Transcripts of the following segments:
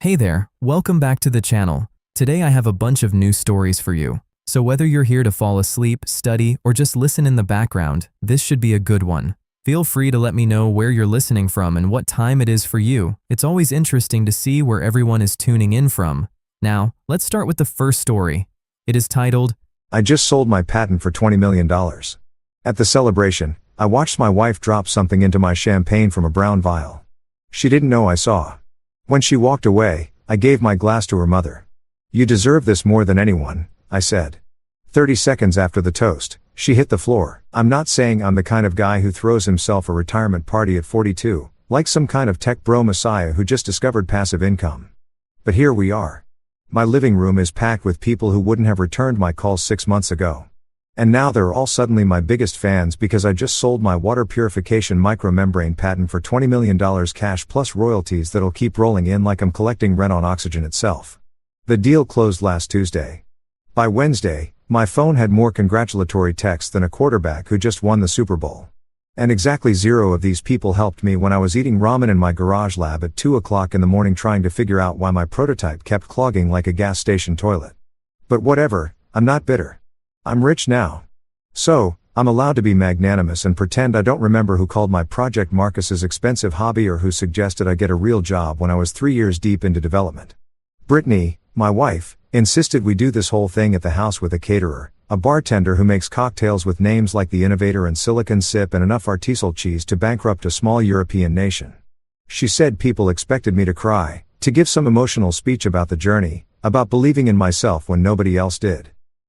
Hey there, welcome back to the channel. Today I have a bunch of new stories for you. So whether you're here to fall asleep, study, or just listen in the background, this should be a good one. Feel free to let me know where you're listening from and what time it is for you. It's always interesting to see where everyone is tuning in from. Now, let's start with the first story. It is titled, I just sold my patent for $20 million. At the celebration, I watched my wife drop something into my champagne from a brown vial. She didn't know I saw. When she walked away, I gave my glass to her mother. You deserve this more than anyone, I said. 30 seconds after the toast, she hit the floor. I'm not saying I'm the kind of guy who throws himself a retirement party at 42, like some kind of tech bro messiah who just discovered passive income. But here we are. My living room is packed with people who wouldn't have returned my calls 6 months ago. And now they're all suddenly my biggest fans because I just sold my water purification micromembrane patent for $20 million cash plus royalties that'll keep rolling in like I'm collecting rent on oxygen itself. The deal closed last Tuesday. By Wednesday, my phone had more congratulatory texts than a quarterback who just won the Super Bowl. And exactly 0 of these people helped me when I was eating ramen in my garage lab at 2 o'clock in the morning trying to figure out why my prototype kept clogging like a gas station toilet. But whatever, I'm not bitter. I'm rich now. So, I'm allowed to be magnanimous and pretend I don't remember who called my project Marcus's expensive hobby or who suggested I get a real job when I was 3 years deep into development. Brittany, my wife, insisted we do this whole thing at the house with a caterer, a bartender who makes cocktails with names like The Innovator and Silicon Sip and enough artisanal cheese to bankrupt a small European nation. She said people expected me to cry, to give some emotional speech about the journey, about believing in myself when nobody else did.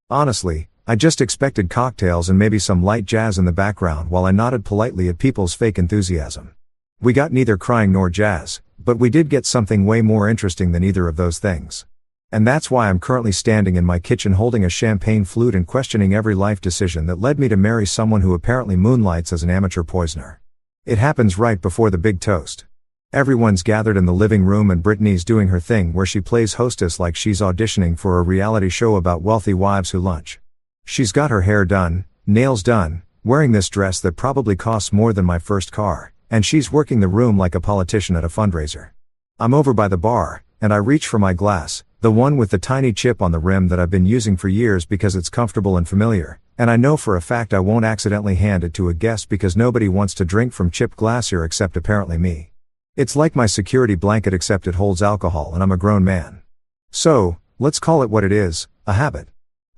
Honestly, I just expected cocktails and maybe some light jazz in the background while I nodded politely at people's fake enthusiasm. We got neither crying nor jazz, but we did get something way more interesting than either of those things. And that's why I'm currently standing in my kitchen holding a champagne flute and questioning every life decision that led me to marry someone who apparently moonlights as an amateur poisoner. It happens right before the big toast. Everyone's gathered in the living room and Brittany's doing her thing where she plays hostess like she's auditioning for a reality show about wealthy wives who lunch. She's got her hair done, nails done, wearing this dress that probably costs more than my first car, and she's working the room like a politician at a fundraiser. I'm over by the bar, and I reach for my glass, the one with the tiny chip on the rim that I've been using for years because it's comfortable and familiar, and I know for a fact I won't accidentally hand it to a guest because nobody wants to drink from chipped glass here except apparently me. It's like my security blanket except it holds alcohol and I'm a grown man. So, let's call it what it is, a habit.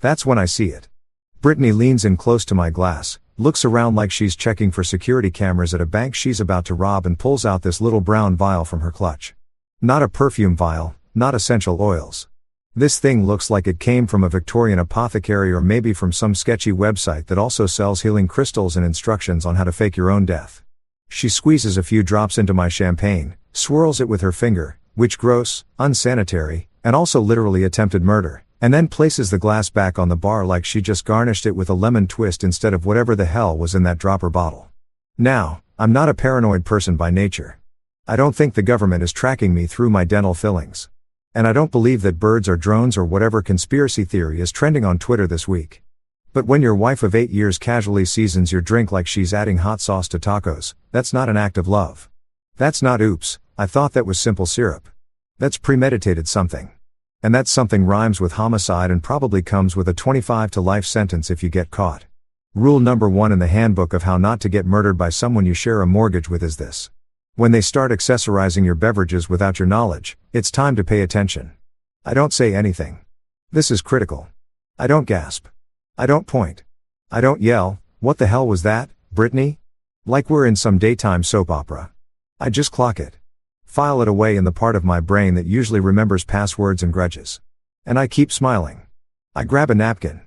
That's when I see it. Brittany leans in close to my glass, looks around like she's checking for security cameras at a bank she's about to rob and pulls out this little brown vial from her clutch. Not a perfume vial, not essential oils. This thing looks like it came from a Victorian apothecary or maybe from some sketchy website that also sells healing crystals and instructions on how to fake your own death. She squeezes a few drops into my champagne, swirls it with her finger, which gross, unsanitary, and also literally attempted murder, and then places the glass back on the bar like she just garnished it with a lemon twist instead of whatever the hell was in that dropper bottle. Now, I'm not a paranoid person by nature. I don't think the government is tracking me through my dental fillings. And I don't believe that birds are drones or whatever conspiracy theory is trending on Twitter this week. But when your wife of 8 years casually seasons your drink like she's adding hot sauce to tacos, that's not an act of love. That's not oops, I thought that was simple syrup. That's premeditated something. And that something rhymes with homicide and probably comes with a 25 to life sentence if you get caught. Rule number 1 in the handbook of how not to get murdered by someone you share a mortgage with is this. When they start accessorizing your beverages without your knowledge, it's time to pay attention. I don't say anything. This is critical. I don't gasp. I don't point. I don't yell, "What the hell was that, Brittany?" Like we're in some daytime soap opera. I just clock it. File it away in the part of my brain that usually remembers passwords and grudges. And I keep smiling. I grab a napkin.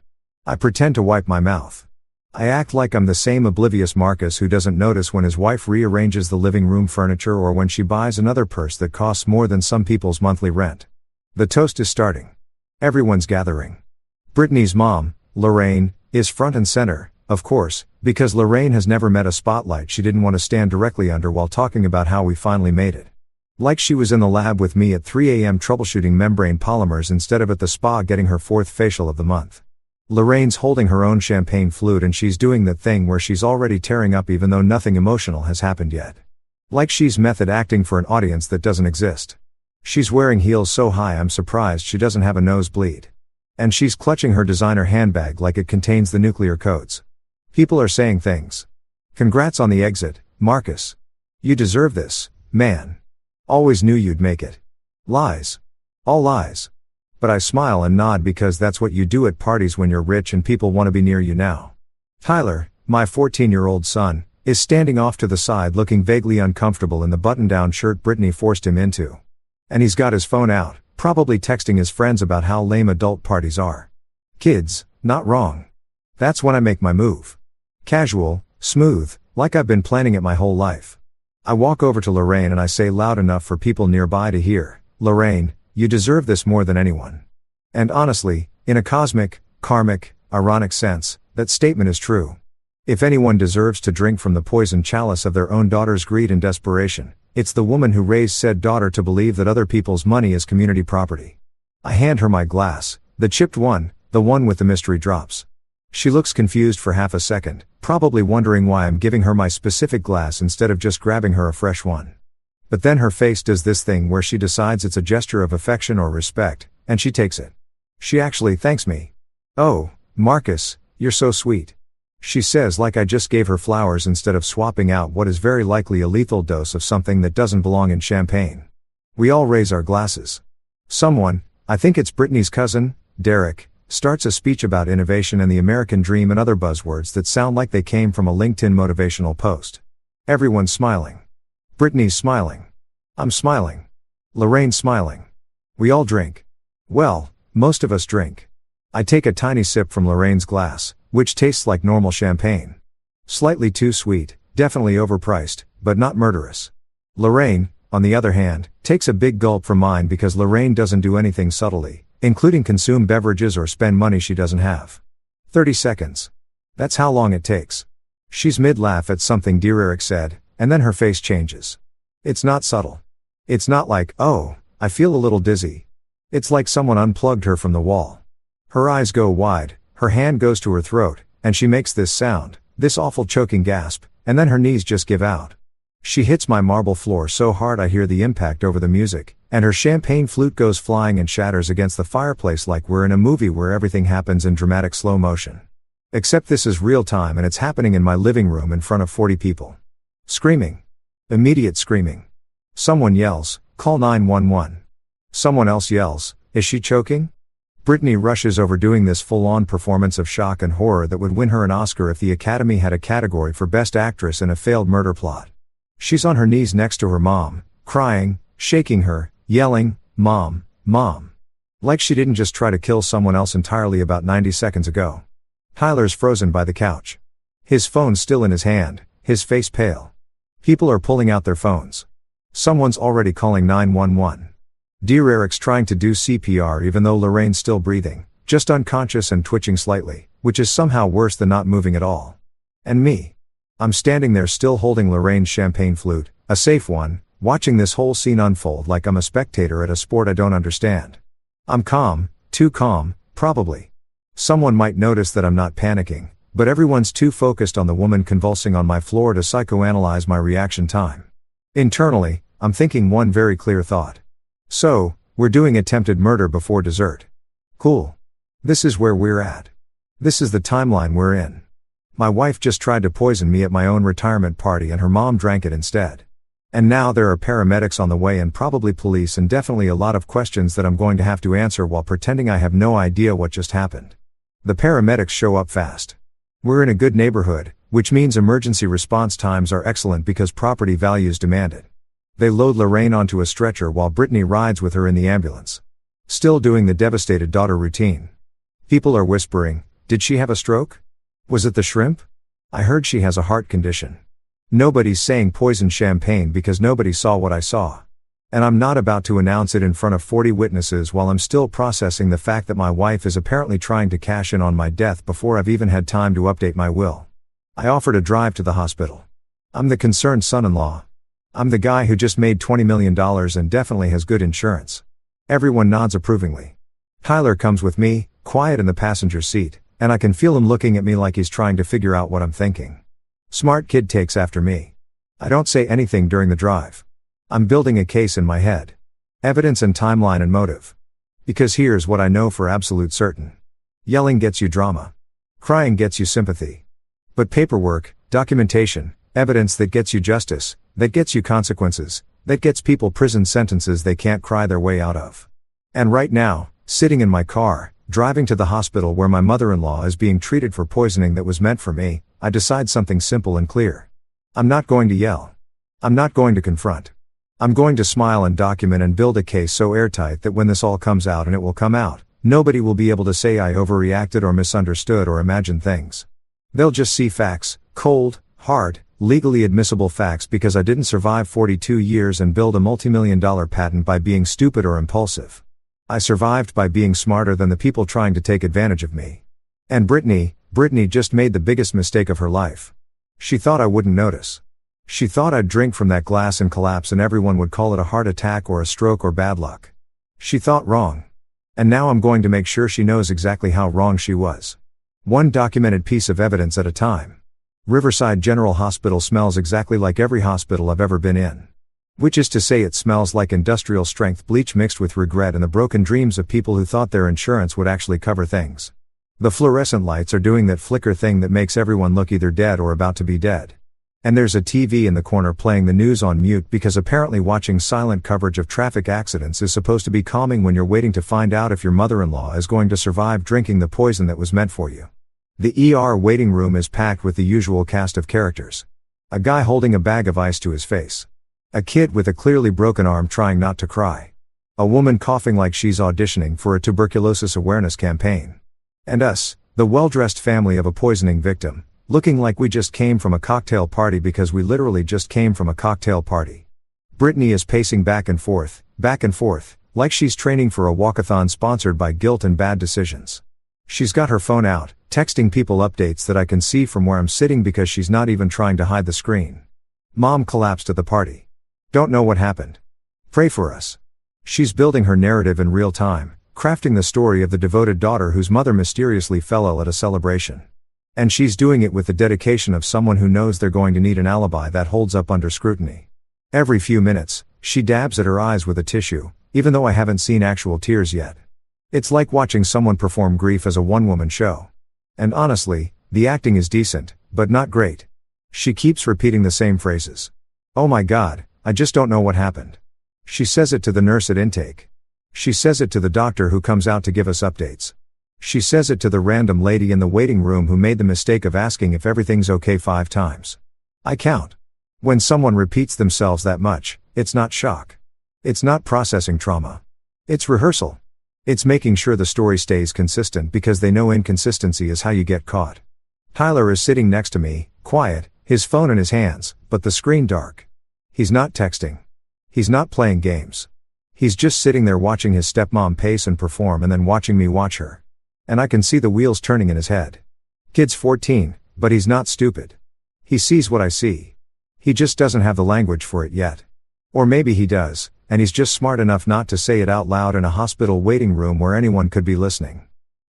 I pretend to wipe my mouth. I act like I'm the same oblivious Marcus who doesn't notice when his wife rearranges the living room furniture or when she buys another purse that costs more than some people's monthly rent. The toast is starting. Everyone's gathering. Brittany's mom, Lorraine, is front and center, of course, because Lorraine has never met a spotlight she didn't want to stand directly under while talking about how we finally made it. Like she was in the lab with me at 3 a.m. troubleshooting membrane polymers instead of at the spa getting her 4th facial of the month. Lorraine's holding her own champagne flute and she's doing that thing where she's already tearing up even though nothing emotional has happened yet. Like she's method acting for an audience that doesn't exist. She's wearing heels so high I'm surprised she doesn't have a nosebleed. And she's clutching her designer handbag like it contains the nuclear codes. People are saying things. Congrats on the exit, Marcus. You deserve this, man. Always knew you'd make it. Lies. All lies. But I smile and nod because that's what you do at parties when you're rich and people want to be near you now. Tyler, my 14-year-old son, is standing off to the side looking vaguely uncomfortable in the button-down shirt Brittany forced him into. And he's got his phone out, probably texting his friends about how lame adult parties are. Kids, not wrong. That's when I make my move. Casual, smooth, like I've been planning it my whole life. I walk over to Lorraine and I say loud enough for people nearby to hear, Lorraine, you deserve this more than anyone. And honestly, in a cosmic, karmic, ironic sense, that statement is true. If anyone deserves to drink from the poisoned chalice of their own daughter's greed and desperation, it's the woman who raised said daughter to believe that other people's money is community property. I hand her my glass, the chipped one, the one with the mystery drops. She looks confused for half a second, probably wondering why I'm giving her my specific glass instead of just grabbing her a fresh one. But then her face does this thing where she decides it's a gesture of affection or respect, and she takes it. She actually thanks me. Oh, Marcus, you're so sweet. She says like I just gave her flowers instead of swapping out what is very likely a lethal dose of something that doesn't belong in champagne. We all raise our glasses. Someone, I think it's Brittany's cousin, Derek, starts a speech about innovation and the American dream and other buzzwords that sound like they came from a LinkedIn motivational post. Everyone's smiling. Brittany's smiling. I'm smiling. Lorraine's smiling. We all drink. Well, most of us drink. I take a tiny sip from Lorraine's glass, which tastes like normal champagne. Slightly too sweet, definitely overpriced, but not murderous. Lorraine, on the other hand, takes a big gulp from mine because Lorraine doesn't do anything subtly, including consume beverages or spend money she doesn't have. 30 seconds. That's how long it takes. She's mid-laugh at something dear Eric said, and then her face changes. It's not subtle. It's not like, oh, I feel a little dizzy. It's like someone unplugged her from the wall. Her eyes go wide, her hand goes to her throat, and she makes this sound, this awful choking gasp, and then her knees just give out. She hits my marble floor so hard I hear the impact over the music, and her champagne flute goes flying and shatters against the fireplace like we're in a movie where everything happens in dramatic slow motion. Except this is real time and it's happening in my living room in front of 40 people. Screaming. Immediate screaming. Someone yells, call 911. Someone else yells, is she choking? Brittany rushes over doing this full-on performance of shock and horror that would win her an Oscar if the Academy had a category for Best Actress in a failed murder plot. She's on her knees next to her mom, crying, shaking her, yelling, Mom, Mom. Like she didn't just try to kill someone else entirely about 90 seconds ago. Tyler's frozen by the couch. His phone still in his hand, his face pale. People are pulling out their phones. Someone's already calling 911. Dear Eric's trying to do CPR even though Lorraine's still breathing, just unconscious and twitching slightly, which is somehow worse than not moving at all. And me. I'm standing there still holding Lorraine's champagne flute, a safe one, watching this whole scene unfold like I'm a spectator at a sport I don't understand. I'm calm, too calm, probably. Someone might notice that I'm not panicking, but everyone's too focused on the woman convulsing on my floor to psychoanalyze my reaction time. Internally, I'm thinking one very clear thought. So, we're doing attempted murder before dessert. Cool. This is where we're at. This is the timeline we're in. My wife just tried to poison me at my own retirement party and her mom drank it instead. And now there are paramedics on the way and probably police and definitely a lot of questions that I'm going to have to answer while pretending I have no idea what just happened. The paramedics show up fast. We're in a good neighborhood, which means emergency response times are excellent because property values demand it. They load Lorraine onto a stretcher while Brittany rides with her in the ambulance. Still doing the devastated daughter routine. People are whispering, did she have a stroke? Was it the shrimp? I heard she has a heart condition. Nobody's saying poison champagne because nobody saw what I saw. And I'm not about to announce it in front of 40 witnesses while I'm still processing the fact that my wife is apparently trying to cash in on my death before I've even had time to update my will. I offer to drive to the hospital. I'm the concerned son-in-law. I'm the guy who just made $20 million and definitely has good insurance. Everyone nods approvingly. Tyler comes with me, quiet in the passenger seat, and I can feel him looking at me like he's trying to figure out what I'm thinking. Smart kid takes after me. I don't say anything during the drive. I'm building a case in my head. Evidence and timeline and motive. Because here's what I know for absolute certain. Yelling gets you drama. Crying gets you sympathy. But paperwork, documentation, evidence that gets you justice, that gets you consequences, that gets people prison sentences they can't cry their way out of. And right now, sitting in my car, driving to the hospital where my mother-in-law is being treated for poisoning that was meant for me, I decide something simple and clear. I'm not going to yell. I'm not going to confront. I'm going to smile and document and build a case so airtight that when this all comes out, and it will come out, nobody will be able to say I overreacted or misunderstood or imagined things. They'll just see facts, cold, hard, legally admissible facts, because I didn't survive 42 years and build a multi-million-dollar patent by being stupid or impulsive. I survived by being smarter than the people trying to take advantage of me. And Brittany just made the biggest mistake of her life. She thought I wouldn't notice. She thought I'd drink from that glass and collapse and everyone would call it a heart attack or a stroke or bad luck. She thought wrong. And now I'm going to make sure she knows exactly how wrong she was. One documented piece of evidence at a time. Riverside General Hospital smells exactly like every hospital I've ever been in. Which is to say, it smells like industrial strength bleach mixed with regret and the broken dreams of people who thought their insurance would actually cover things. The fluorescent lights are doing that flicker thing that makes everyone look either dead or about to be dead. And there's a TV in the corner playing the news on mute because apparently watching silent coverage of traffic accidents is supposed to be calming when you're waiting to find out if your mother-in-law is going to survive drinking the poison that was meant for you. The ER waiting room is packed with the usual cast of characters. A guy holding a bag of ice to his face. A kid with a clearly broken arm trying not to cry. A woman coughing like she's auditioning for a tuberculosis awareness campaign. And us, the well-dressed family of a poisoning victim, looking like we just came from a cocktail party because we literally just came from a cocktail party. Brittany is pacing back and forth, like she's training for a walkathon sponsored by guilt and bad decisions. She's got her phone out, texting people updates that I can see from where I'm sitting because she's not even trying to hide the screen. Mom collapsed at the party. Don't know what happened. Pray for us. She's building her narrative in real time, crafting the story of the devoted daughter whose mother mysteriously fell ill at a celebration. And she's doing it with the dedication of someone who knows they're going to need an alibi that holds up under scrutiny. Every few minutes, she dabs at her eyes with a tissue, even though I haven't seen actual tears yet. It's like watching someone perform grief as a one-woman show. And honestly, the acting is decent, but not great. She keeps repeating the same phrases. Oh my God, I just don't know what happened. She says it to the nurse at intake. She says it to the doctor who comes out to give us updates. She says it to the random lady in the waiting room who made the mistake of asking if everything's okay 5 times. I count. When someone repeats themselves that much, it's not shock. It's not processing trauma. It's rehearsal. It's making sure the story stays consistent because they know inconsistency is how you get caught. Tyler is sitting next to me, quiet, his phone in his hands, but the screen dark. He's not texting. He's not playing games. He's just sitting there watching his stepmom pace and perform and then watching me watch her. And I can see the wheels turning in his head. Kid's 14, but he's not stupid. He sees what I see. He just doesn't have the language for it yet. Or maybe he does, and he's just smart enough not to say it out loud in a hospital waiting room where anyone could be listening.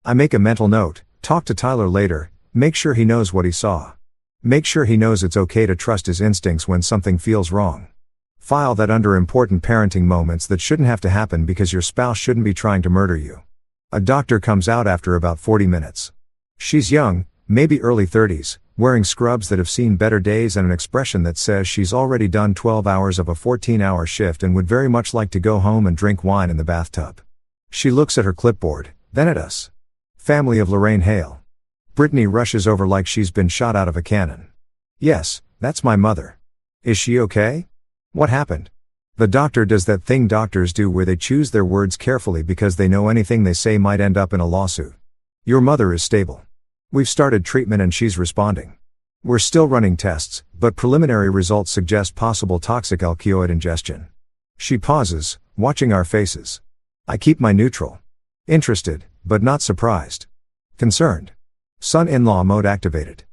I make a mental note, talk to Tyler later, make sure he knows what he saw. Make sure he knows it's okay to trust his instincts when something feels wrong. File that under important parenting moments that shouldn't have to happen because your spouse shouldn't be trying to murder you. A doctor comes out after about 40 minutes. She's young, maybe early 30s, wearing scrubs that have seen better days and an expression that says she's already done 12 hours of a 14-hour shift and would very much like to go home and drink wine in the bathtub. She looks at her clipboard, then at us. Family of Lorraine Hale. Brittany rushes over like she's been shot out of a cannon. Yes, that's my mother. Is she okay? What happened? The doctor does that thing doctors do where they choose their words carefully because they know anything they say might end up in a lawsuit. Your mother is stable. We've started treatment and she's responding. We're still running tests, but preliminary results suggest possible toxic opioid ingestion. She pauses, watching our faces. I keep my neutral. Interested, but not surprised. Concerned. Son-in-law mode activated.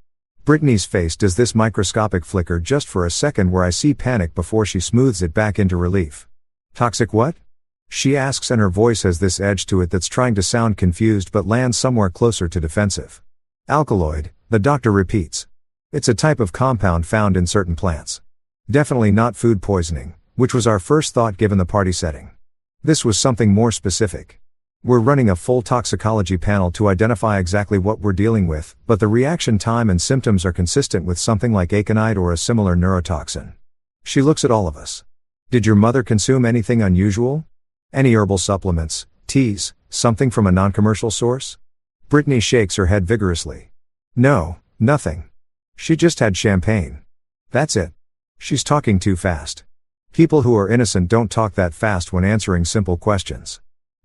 Brittany's face does this microscopic flicker just for a second where I see panic before she smooths it back into relief. Toxic what? She asks, and her voice has this edge to it that's trying to sound confused but lands somewhere closer to defensive. Alkaloid, the doctor repeats. It's a type of compound found in certain plants. Definitely not food poisoning, which was our first thought given the party setting. This was something more specific. We're running a full toxicology panel to identify exactly what we're dealing with, but the reaction time and symptoms are consistent with something like aconite or a similar neurotoxin. She looks at all of us. Did your mother consume anything unusual? Any herbal supplements, teas, something from a non-commercial source? Brittany shakes her head vigorously. No, nothing. She just had champagne. That's it. She's talking too fast. People who are innocent don't talk that fast when answering simple questions.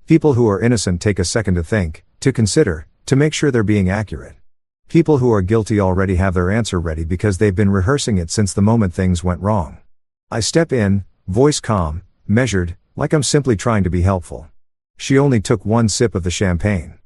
People who are innocent take a second to think, to consider, to make sure they're being accurate. People who are guilty already have their answer ready because they've been rehearsing it since the moment things went wrong. I step in, voice calm, measured, like I'm simply trying to be helpful. She only took one sip of the champagne.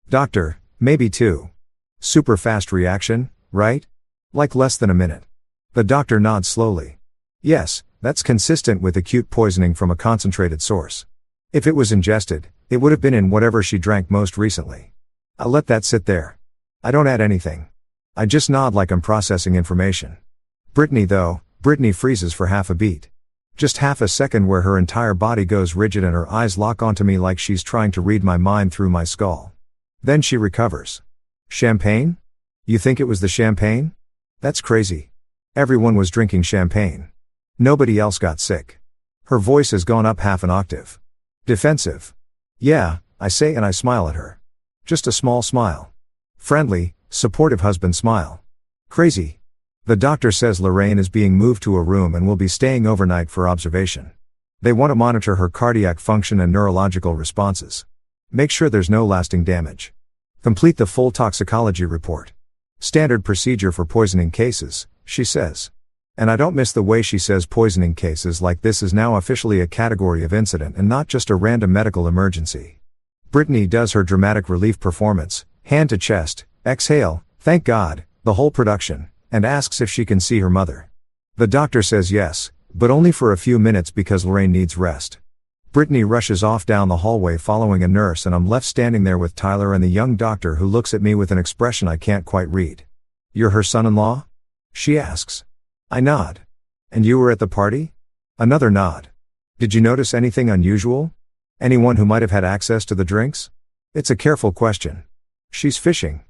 Doctor, maybe two. Super fast reaction, right? Like less than a minute. The doctor nods slowly. Yes, that's consistent with acute poisoning from a concentrated source. If it was ingested, it would have been in whatever she drank most recently. I let that sit there. I don't add anything. I just nod like I'm processing information. Brittany freezes for half a beat. Just half a second where her entire body goes rigid and her eyes lock onto me like she's trying to read my mind through my skull. Then she recovers. Champagne? You think it was the champagne? That's crazy. Everyone was drinking champagne. Nobody else got sick. Her voice has gone up half an octave. Defensive. Yeah, I say and I smile at her. Just a small smile. Friendly, supportive husband smile. Crazy. The doctor says Lorraine is being moved to a room and will be staying overnight for observation. They want to monitor her cardiac function and neurological responses. Make sure there's no lasting damage. Complete the full toxicology report. Standard procedure for poisoning cases, she says. And I don't miss the way she says poisoning cases, like this is now officially a category of incident and not just a random medical emergency. Brittany does her dramatic relief performance, hand to chest, exhale, thank God, the whole production, and asks if she can see her mother. The doctor says yes, but only for a few minutes because Lorraine needs rest. Brittany rushes off down the hallway following a nurse, and I'm left standing there with Tyler and the young doctor, who looks at me with an expression I can't quite read. You're her son-in-law? She asks. I nod. And you were at the party? Another nod. Did you notice anything unusual? Anyone who might have had access to the drinks? It's a careful question. She's fishing.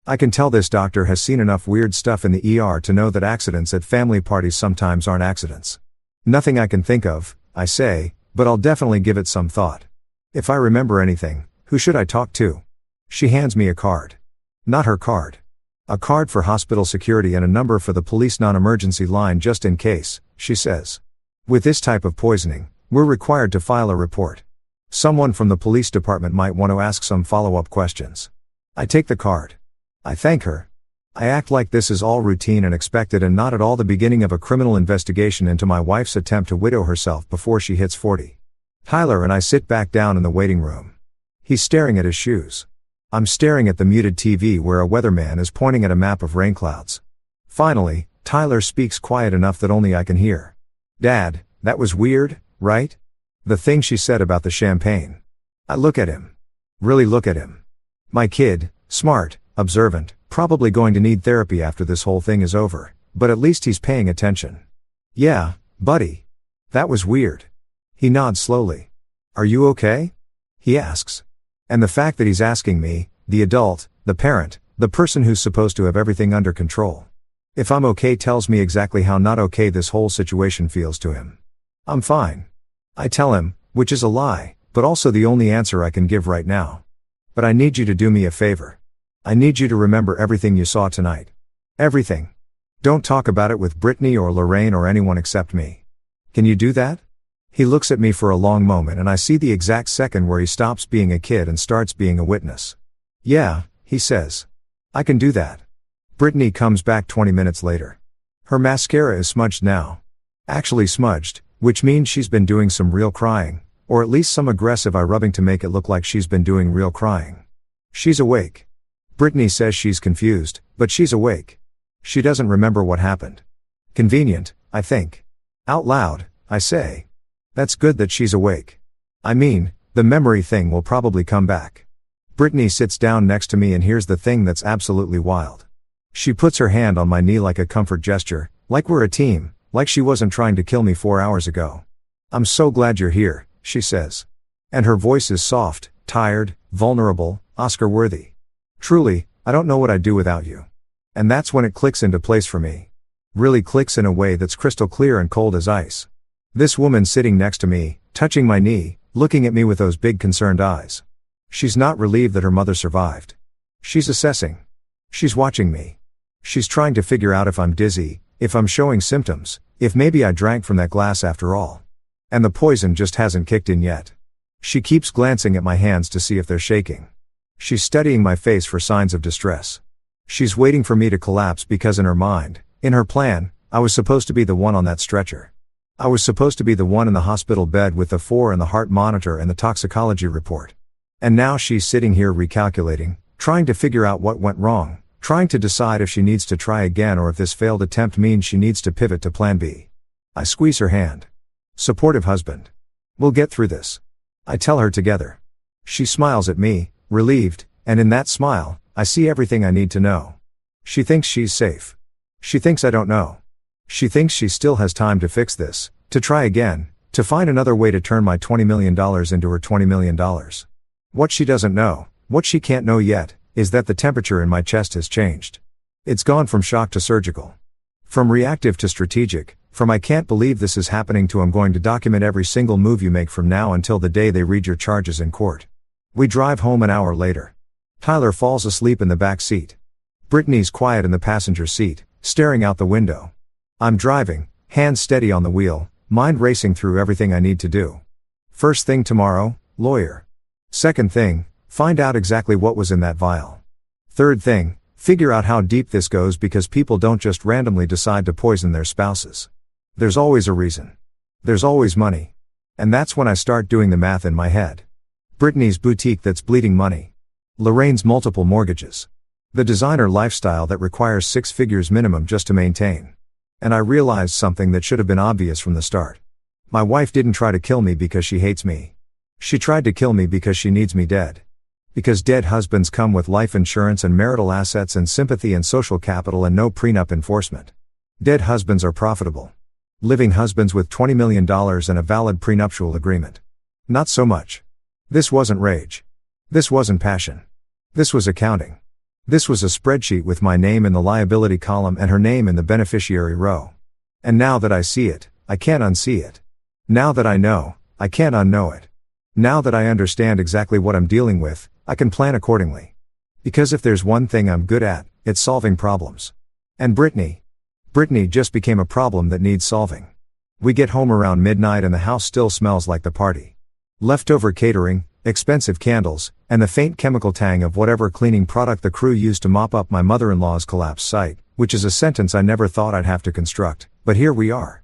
I can tell this doctor has seen enough weird stuff in the ER to know that accidents at family parties sometimes aren't accidents. Nothing I can think of, I say, but I'll definitely give it some thought. If I remember anything, who should I talk to? She hands me a card. Not her card. A card for hospital security and a number for the police non-emergency line just in case, she says. With this type of poisoning, we're required to file a report. Someone from the police department might want to ask some follow-up questions. I take the card. I thank her. I act like this is all routine and expected and not at all the beginning of a criminal investigation into my wife's attempt to widow herself before she hits 40. Tyler and I sit back down in the waiting room. He's staring at his shoes. I'm staring at the muted TV where a weatherman is pointing at a map of rain clouds. Finally, Tyler speaks quiet enough that only I can hear. Dad, that was weird, right? The thing she said about the champagne. I look at him. Really look at him. My kid, smart, observant, probably going to need therapy after this whole thing is over, but at least he's paying attention. Yeah, buddy. That was weird. He nods slowly. Are you okay? He asks. And the fact that he's asking me, the adult, the parent, the person who's supposed to have everything under control. If I'm okay tells me exactly how not okay this whole situation feels to him. I'm fine. I tell him, which is a lie, but also the only answer I can give right now. But I need you to do me a favor. I need you to remember everything you saw tonight. Everything. Don't talk about it with Brittany or Lorraine or anyone except me. Can you do that? He looks at me for a long moment and I see the exact second where he stops being a kid and starts being a witness. Yeah, he says. I can do that. Brittany comes back 20 minutes later. Her mascara is smudged now. Actually smudged, which means she's been doing some real crying, or at least some aggressive eye rubbing to make it look like she's been doing real crying. She's awake. Brittany says she's confused, but she's awake. She doesn't remember what happened. Convenient, I think. Out loud, I say. That's good that she's awake. I mean, the memory thing will probably come back. Brittany sits down next to me and here's the thing that's absolutely wild. She puts her hand on my knee like a comfort gesture, like we're a team, like she wasn't trying to kill me 4 hours ago. I'm so glad you're here, she says. And her voice is soft, tired, vulnerable, Oscar-worthy. Truly, I don't know what I'd do without you. And that's when it clicks into place for me. Really clicks in a way that's crystal clear and cold as ice. This woman sitting next to me, touching my knee, looking at me with those big concerned eyes. She's not relieved that her mother survived. She's assessing. She's watching me. She's trying to figure out if I'm dizzy, if I'm showing symptoms, if maybe I drank from that glass after all. And the poison just hasn't kicked in yet. She keeps glancing at my hands to see if they're shaking. She's studying my face for signs of distress. She's waiting for me to collapse because in her mind, in her plan, I was supposed to be the one on that stretcher. I was supposed to be the one in the hospital bed with the 4 and the heart monitor and the toxicology report. And now she's sitting here recalculating, trying to figure out what went wrong, trying to decide if she needs to try again or if this failed attempt means she needs to pivot to plan B. I squeeze her hand. Supportive husband. We'll get through this. I tell her together. She smiles at me, relieved, and in that smile, I see everything I need to know. She thinks she's safe. She thinks I don't know. She thinks she still has time to fix this, to try again, to find another way to turn my $20 million into her $20 million. What she doesn't know, what she can't know yet, is that the temperature in my chest has changed. It's gone from shock to surgical. From reactive to strategic, from I can't believe this is happening to I'm going to document every single move you make from now until the day they read your charges in court. We drive home an hour later. Tyler falls asleep in the back seat. Brittany's quiet in the passenger seat, staring out the window. I'm driving, hands steady on the wheel, mind racing through everything I need to do. First thing tomorrow, lawyer. Second thing, find out exactly what was in that vial. Third thing, figure out how deep this goes because people don't just randomly decide to poison their spouses. There's always a reason. There's always money. And that's when I start doing the math in my head. Brittany's boutique that's bleeding money. Lorraine's multiple mortgages. The designer lifestyle that requires 6 figures minimum just to maintain. And I realized something that should have been obvious from the start. My wife didn't try to kill me because she hates me. She tried to kill me because she needs me dead. Because dead husbands come with life insurance and marital assets and sympathy and social capital and no prenup enforcement. Dead husbands are profitable. Living husbands with $20 million and a valid prenuptial agreement. Not so much. This wasn't rage. This wasn't passion. This was accounting. This was a spreadsheet with my name in the liability column and her name in the beneficiary row. And now that I see it, I can't unsee it. Now that I know, I can't unknow it. Now that I understand exactly what I'm dealing with, I can plan accordingly. Because if there's one thing I'm good at, it's solving problems. And Brittany just became a problem that needs solving. We get home around midnight and the house still smells like the party. Leftover catering, expensive candles, and the faint chemical tang of whatever cleaning product the crew used to mop up my mother-in-law's collapsed site, which is a sentence I never thought I'd have to construct, but here we are.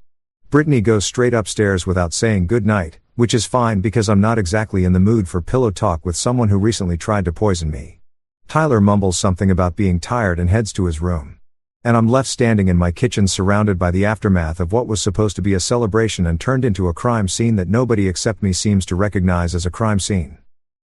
Brittany goes straight upstairs without saying good night, which is fine because I'm not exactly in the mood for pillow talk with someone who recently tried to poison me. Tyler mumbles something about being tired and heads to his room. And I'm left standing in my kitchen surrounded by the aftermath of what was supposed to be a celebration and turned into a crime scene that nobody except me seems to recognize as a crime scene.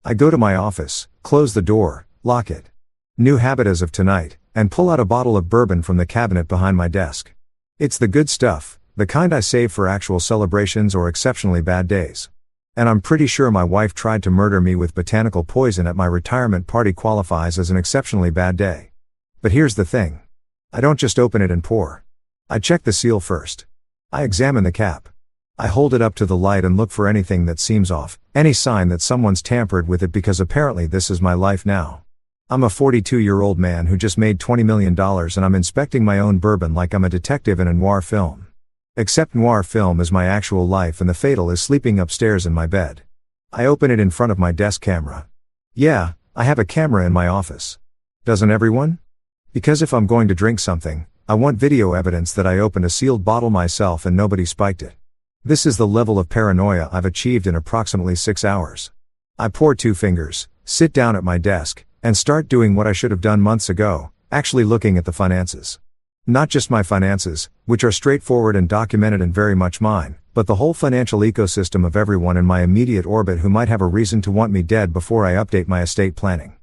I go to my office, close the door, lock it. New habit as of tonight, and pull out a bottle of bourbon from the cabinet behind my desk. It's the good stuff, the kind I save for actual celebrations or exceptionally bad days. And I'm pretty sure my wife tried to murder me with botanical poison at my retirement party qualifies as an exceptionally bad day. But here's the thing. I don't just open it and pour. I check the seal first. I examine the cap. I hold it up to the light and look for anything that seems off, any sign that someone's tampered with it because apparently this is my life now. I'm a 42-year-old man who just made $20 million and I'm inspecting my own bourbon like I'm a detective in a noir film. Except noir film is my actual life and the fatal is sleeping upstairs in my bed. I open it in front of my desk camera. Yeah, I have a camera in my office. Doesn't everyone? Because if I'm going to drink something, I want video evidence that I opened a sealed bottle myself and nobody spiked it. This is the level of paranoia I've achieved in approximately 6 hours. I pour 2 fingers, sit down at my desk, and start doing what I should have done months ago, actually looking at the finances. Not just my finances, which are straightforward and documented and very much mine, but the whole financial ecosystem of everyone in my immediate orbit who might have a reason to want me dead before I update my estate planning.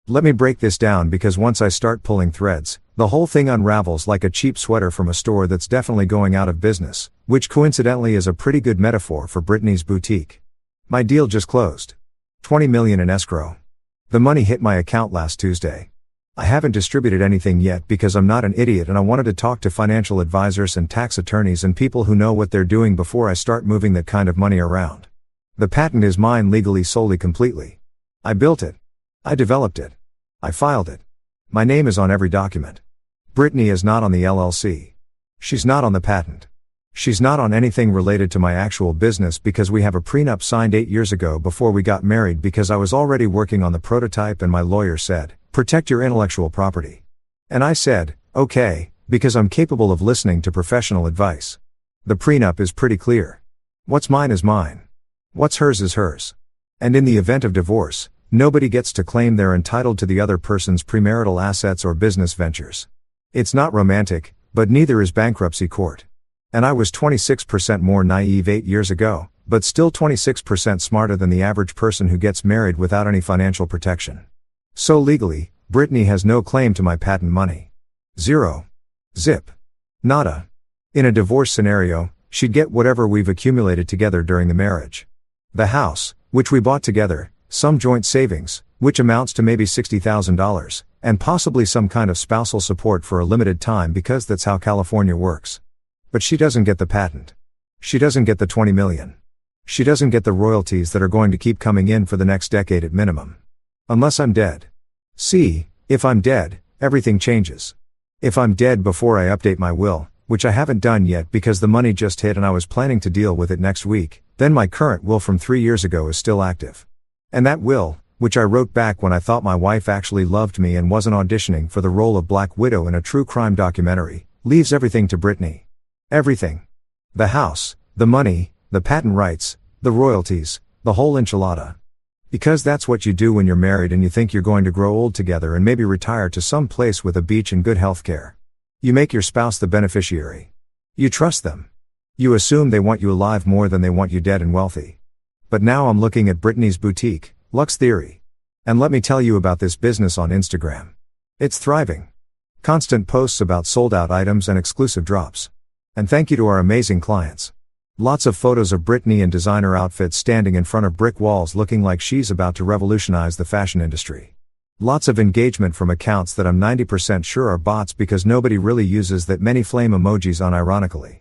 Let me break this down because once I start pulling threads, the whole thing unravels like a cheap sweater from a store that's definitely going out of business, which coincidentally is a pretty good metaphor for Brittany's boutique. My deal just closed. 20 million in escrow. The money hit my account last Tuesday. I haven't distributed anything yet because I'm not an idiot and I wanted to talk to financial advisors and tax attorneys and people who know what they're doing before I start moving that kind of money around. The patent is mine legally, solely, completely. I built it. I developed it. I filed it. My name is on every document. Brittany is not on the LLC. She's not on the patent. She's not on anything related to my actual business because we have a prenup signed 8 years ago before we got married because I was already working on the prototype and my lawyer said, "Protect your intellectual property." And I said, "Okay," because I'm capable of listening to professional advice. The prenup is pretty clear. What's mine is mine. What's hers is hers. And in the event of divorce, nobody gets to claim they're entitled to the other person's premarital assets or business ventures. It's not romantic, but neither is bankruptcy court. And I was 26% more naive 8 years ago, but still 26% smarter than the average person who gets married without any financial protection. So legally, Brittany has no claim to my patent money. Zero. Zip. Nada. In a divorce scenario, she'd get whatever we've accumulated together during the marriage. The house, which we bought together, some joint savings, which amounts to maybe $60,000, and possibly some kind of spousal support for a limited time because that's how California works. But she doesn't get the patent. She doesn't get the 20 million. She doesn't get the royalties that are going to keep coming in for the next decade at minimum. Unless I'm dead. See, if I'm dead, everything changes. If I'm dead before I update my will, which I haven't done yet because the money just hit and I was planning to deal with it next week, then my current will from 3 years ago is still active. And that will, which I wrote back when I thought my wife actually loved me and wasn't auditioning for the role of Black Widow in a true crime documentary, leaves everything to Brittany. Everything. The house, the money, the patent rights, the royalties, the whole enchilada. Because that's what you do when you're married and you think you're going to grow old together and maybe retire to some place with a beach and good health care. You make your spouse the beneficiary. You trust them. You assume they want you alive more than they want you dead and wealthy. But now I'm looking at Brittany's boutique, Lux Theory. And let me tell you about this business on Instagram. It's thriving. Constant posts about sold out items and exclusive drops. And thank you to our amazing clients. Lots of photos of Brittany in designer outfits standing in front of brick walls looking like she's about to revolutionize the fashion industry. Lots of engagement from accounts that I'm 90% sure are bots because nobody really uses that many flame emojis unironically.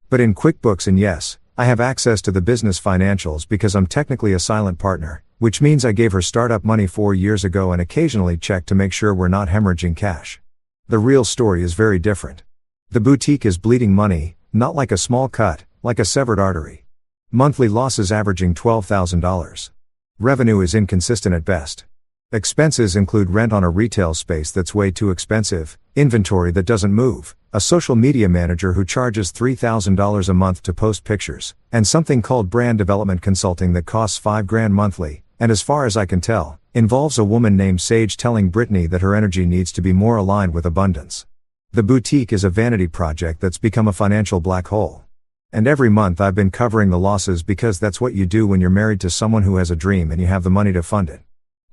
But in QuickBooks, and yes, I have access to the business financials because I'm technically a silent partner, which means I gave her startup money 4 years ago and occasionally check to make sure we're not hemorrhaging cash. The real story is very different. The boutique is bleeding money, not like a small cut, like a severed artery. Monthly losses averaging $12,000. Revenue is inconsistent at best. Expenses include rent on a retail space that's way too expensive, inventory that doesn't move, a social media manager who charges $3,000 a month to post pictures, and something called brand development consulting that costs $5,000 monthly, and as far as I can tell, involves a woman named Sage telling Brittany that her energy needs to be more aligned with abundance. The boutique is a vanity project that's become a financial black hole. And every month I've been covering the losses because that's what you do when you're married to someone who has a dream and you have the money to fund it.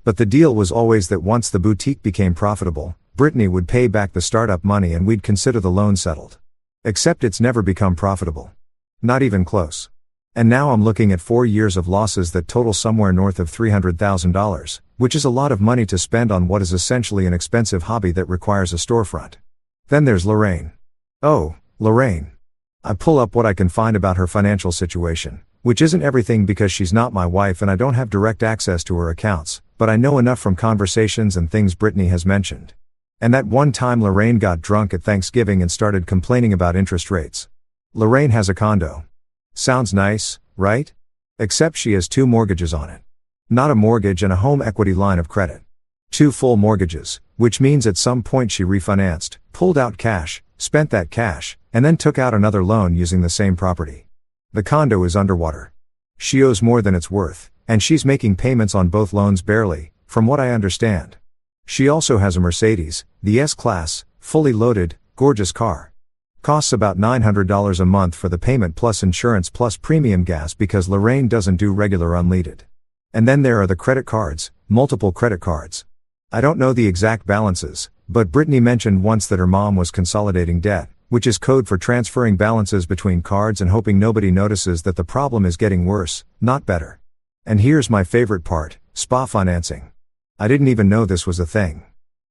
But the deal was always that once the boutique became profitable, Brittany would pay back the startup money and we'd consider the loan settled. Except it's never become profitable. Not even close. And now I'm looking at 4 years of losses that total somewhere north of $300,000, which is a lot of money to spend on what is essentially an expensive hobby that requires a storefront. Then there's Lorraine. Oh, Lorraine. I pull up what I can find about her financial situation, which isn't everything because she's not my wife and I don't have direct access to her accounts, but I know enough from conversations and things Brittany has mentioned. And that one time Lorraine got drunk at Thanksgiving and started complaining about interest rates. Lorraine has a condo. Sounds nice, right? Except she has 2 mortgages on it. Not a mortgage and a home equity line of credit. 2 full mortgages, which means at some point she refinanced, pulled out cash, spent that cash, and then took out another loan using the same property. The condo is underwater. She owes more than it's worth, and she's making payments on both loans barely, from what I understand. She also has a Mercedes, the S-Class, fully loaded, gorgeous car. Costs about $900 a month for the payment plus insurance plus premium gas because Lorraine doesn't do regular unleaded. And then there are the credit cards, multiple credit cards. I don't know the exact balances, but Brittany mentioned once that her mom was consolidating debt, which is code for transferring balances between cards and hoping nobody notices that the problem is getting worse, not better. And here's my favorite part, spa financing. I didn't even know this was a thing.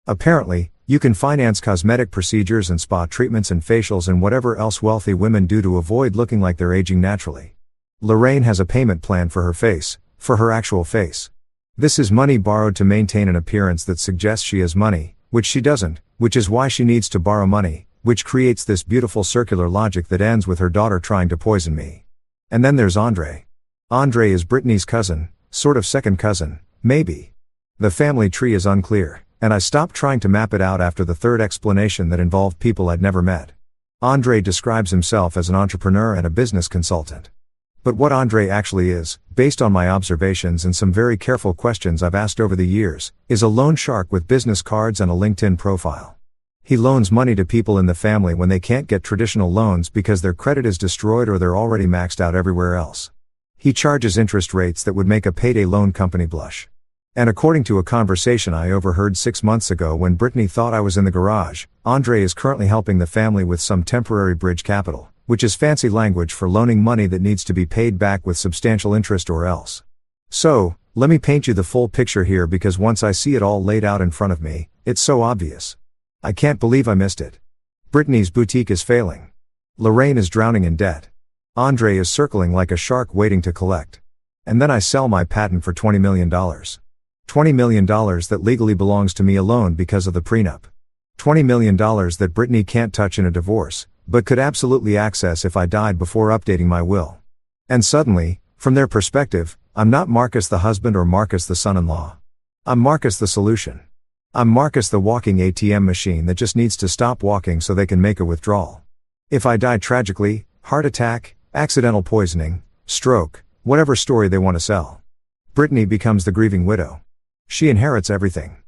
Apparently, you can finance cosmetic procedures and spa treatments and facials and whatever else wealthy women do to avoid looking like they're aging naturally. Lorraine has a payment plan for her face, for her actual face. This is money borrowed to maintain an appearance that suggests she has money, which she doesn't, which is why she needs to borrow money, which creates this beautiful circular logic that ends with her daughter trying to poison me. And then there's Andre. Andre is Brittany's cousin, sort of second cousin, maybe. The family tree is unclear, and I stopped trying to map it out after the third explanation that involved people I'd never met. Andre describes himself as an entrepreneur and a business consultant. But what Andre actually is, based on my observations and some very careful questions I've asked over the years, is a loan shark with business cards and a LinkedIn profile. He loans money to people in the family when they can't get traditional loans because their credit is destroyed or they're already maxed out everywhere else. He charges interest rates that would make a payday loan company blush. And according to a conversation I overheard 6 months ago when Brittany thought I was in the garage, Andre is currently helping the family with some temporary bridge capital, which is fancy language for loaning money that needs to be paid back with substantial interest or else. So, let me paint you the full picture here because once I see it all laid out in front of me, it's so obvious. I can't believe I missed it. Brittany's boutique is failing. Lorraine is drowning in debt. Andre is circling like a shark waiting to collect. And then I sell my patent for $20 million. $20 million that legally belongs to me alone because of the prenup. $20 million that Brittany can't touch in a divorce, but could absolutely access if I died before updating my will. And suddenly, from their perspective, I'm not Marcus the husband or Marcus the son-in-law. I'm Marcus the solution. I'm Marcus the walking ATM machine that just needs to stop walking so they can make a withdrawal. If I die tragically, heart attack, accidental poisoning, stroke, whatever story they want to sell, Brittany becomes the grieving widow. She inherits everything.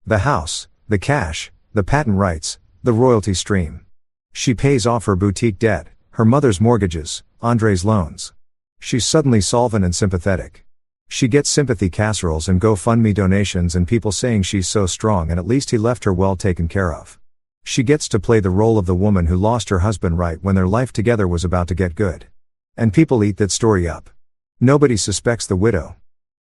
The house, the cash, the patent rights, the royalty stream. She pays off her boutique debt, her mother's mortgages, Andre's loans. She's suddenly solvent and sympathetic. She gets sympathy casseroles and GoFundMe donations and people saying she's so strong and at least he left her well taken care of. She gets to play the role of the woman who lost her husband right when their life together was about to get good. And people eat that story up. Nobody suspects the widow.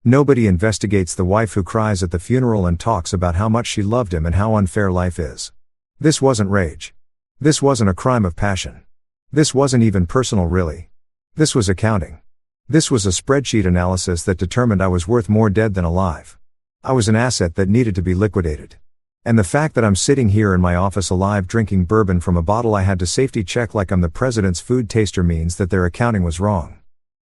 Nobody investigates the wife who cries at the funeral and talks about how much she loved him and how unfair life is. This wasn't rage. This wasn't a crime of passion. This wasn't even personal really. This was accounting. This was a spreadsheet analysis that determined I was worth more dead than alive. I was an asset that needed to be liquidated. And the fact that I'm sitting here in my office alive drinking bourbon from a bottle I had to safety check like I'm the president's food taster means that their accounting was wrong.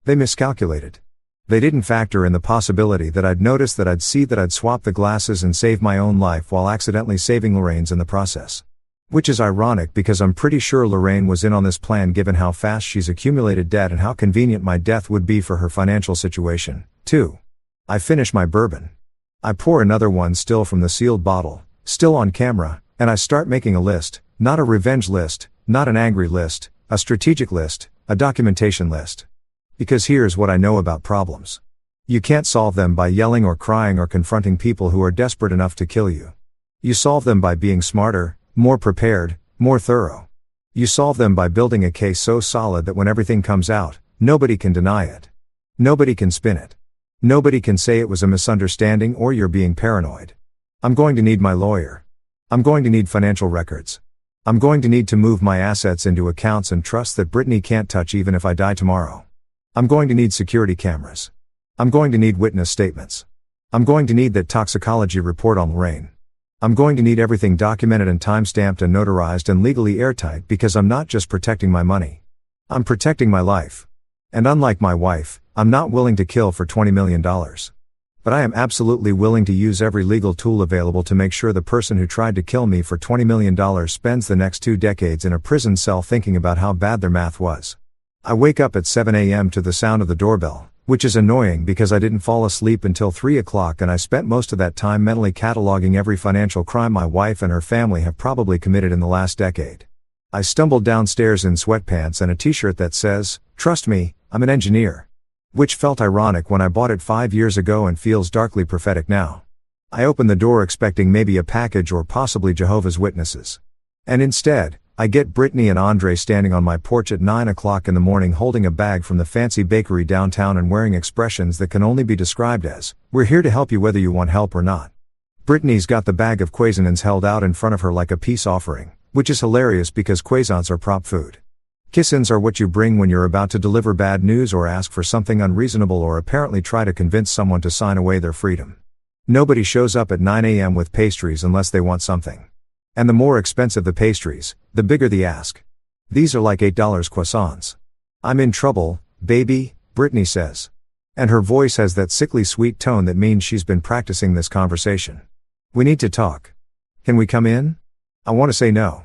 They miscalculated. They didn't factor in the possibility that I'd notice that I'd see that I'd swap the glasses and save my own life while accidentally saving Lorraine's in the process. Which is ironic because I'm pretty sure Lorraine was in on this plan given how fast she's accumulated debt and how convenient my death would be for her financial situation, too. I finish my bourbon. I pour another one still from the sealed bottle, still on camera, and I start making a list, not a revenge list, not an angry list, a strategic list, a documentation list. Because here's what I know about problems. You can't solve them by yelling or crying or confronting people who are desperate enough to kill you. You solve them by being smarter, more prepared, more thorough. You solve them by building a case so solid that when everything comes out, nobody can deny it. Nobody can spin it. Nobody can say it was a misunderstanding or you're being paranoid. I'm going to need my lawyer. I'm going to need financial records. I'm going to need to move my assets into accounts and trusts that Brittany can't touch even if I die tomorrow. I'm going to need security cameras. I'm going to need witness statements. I'm going to need that toxicology report on Lorraine. I'm going to need everything documented and time-stamped and notarized and legally airtight because I'm not just protecting my money. I'm protecting my life. And unlike my wife, I'm not willing to kill for $20 million. But I am absolutely willing to use every legal tool available to make sure the person who tried to kill me for $20 million spends the next 2 decades in a prison cell thinking about how bad their math was. I wake up at 7 a.m. to the sound of the doorbell, which is annoying because I didn't fall asleep until 3 o'clock and I spent most of that time mentally cataloging every financial crime my wife and her family have probably committed in the last decade. I stumbled downstairs in sweatpants and a t-shirt that says, "Trust me, I'm an engineer." Which felt ironic when I bought it 5 years ago and feels darkly prophetic now. I opened the door expecting maybe a package or possibly Jehovah's Witnesses. And instead, I get Brittany and Andre standing on my porch at 9 o'clock in the morning holding a bag from the fancy bakery downtown and wearing expressions that can only be described as, "We're here to help you whether you want help or not." Brittany's got the bag of croissants held out in front of her like a peace offering, which is hilarious because croissants are prop food. Kissins are what you bring when you're about to deliver bad news or ask for something unreasonable or apparently try to convince someone to sign away their freedom. Nobody shows up at 9 a.m. with pastries unless they want something. And the more expensive the pastries, the bigger the ask. These are like $8 croissants. "I'm in trouble, baby," Brittany says. And her voice has that sickly sweet tone that means she's been practicing this conversation. "We need to talk. Can we come in?" I want to say no.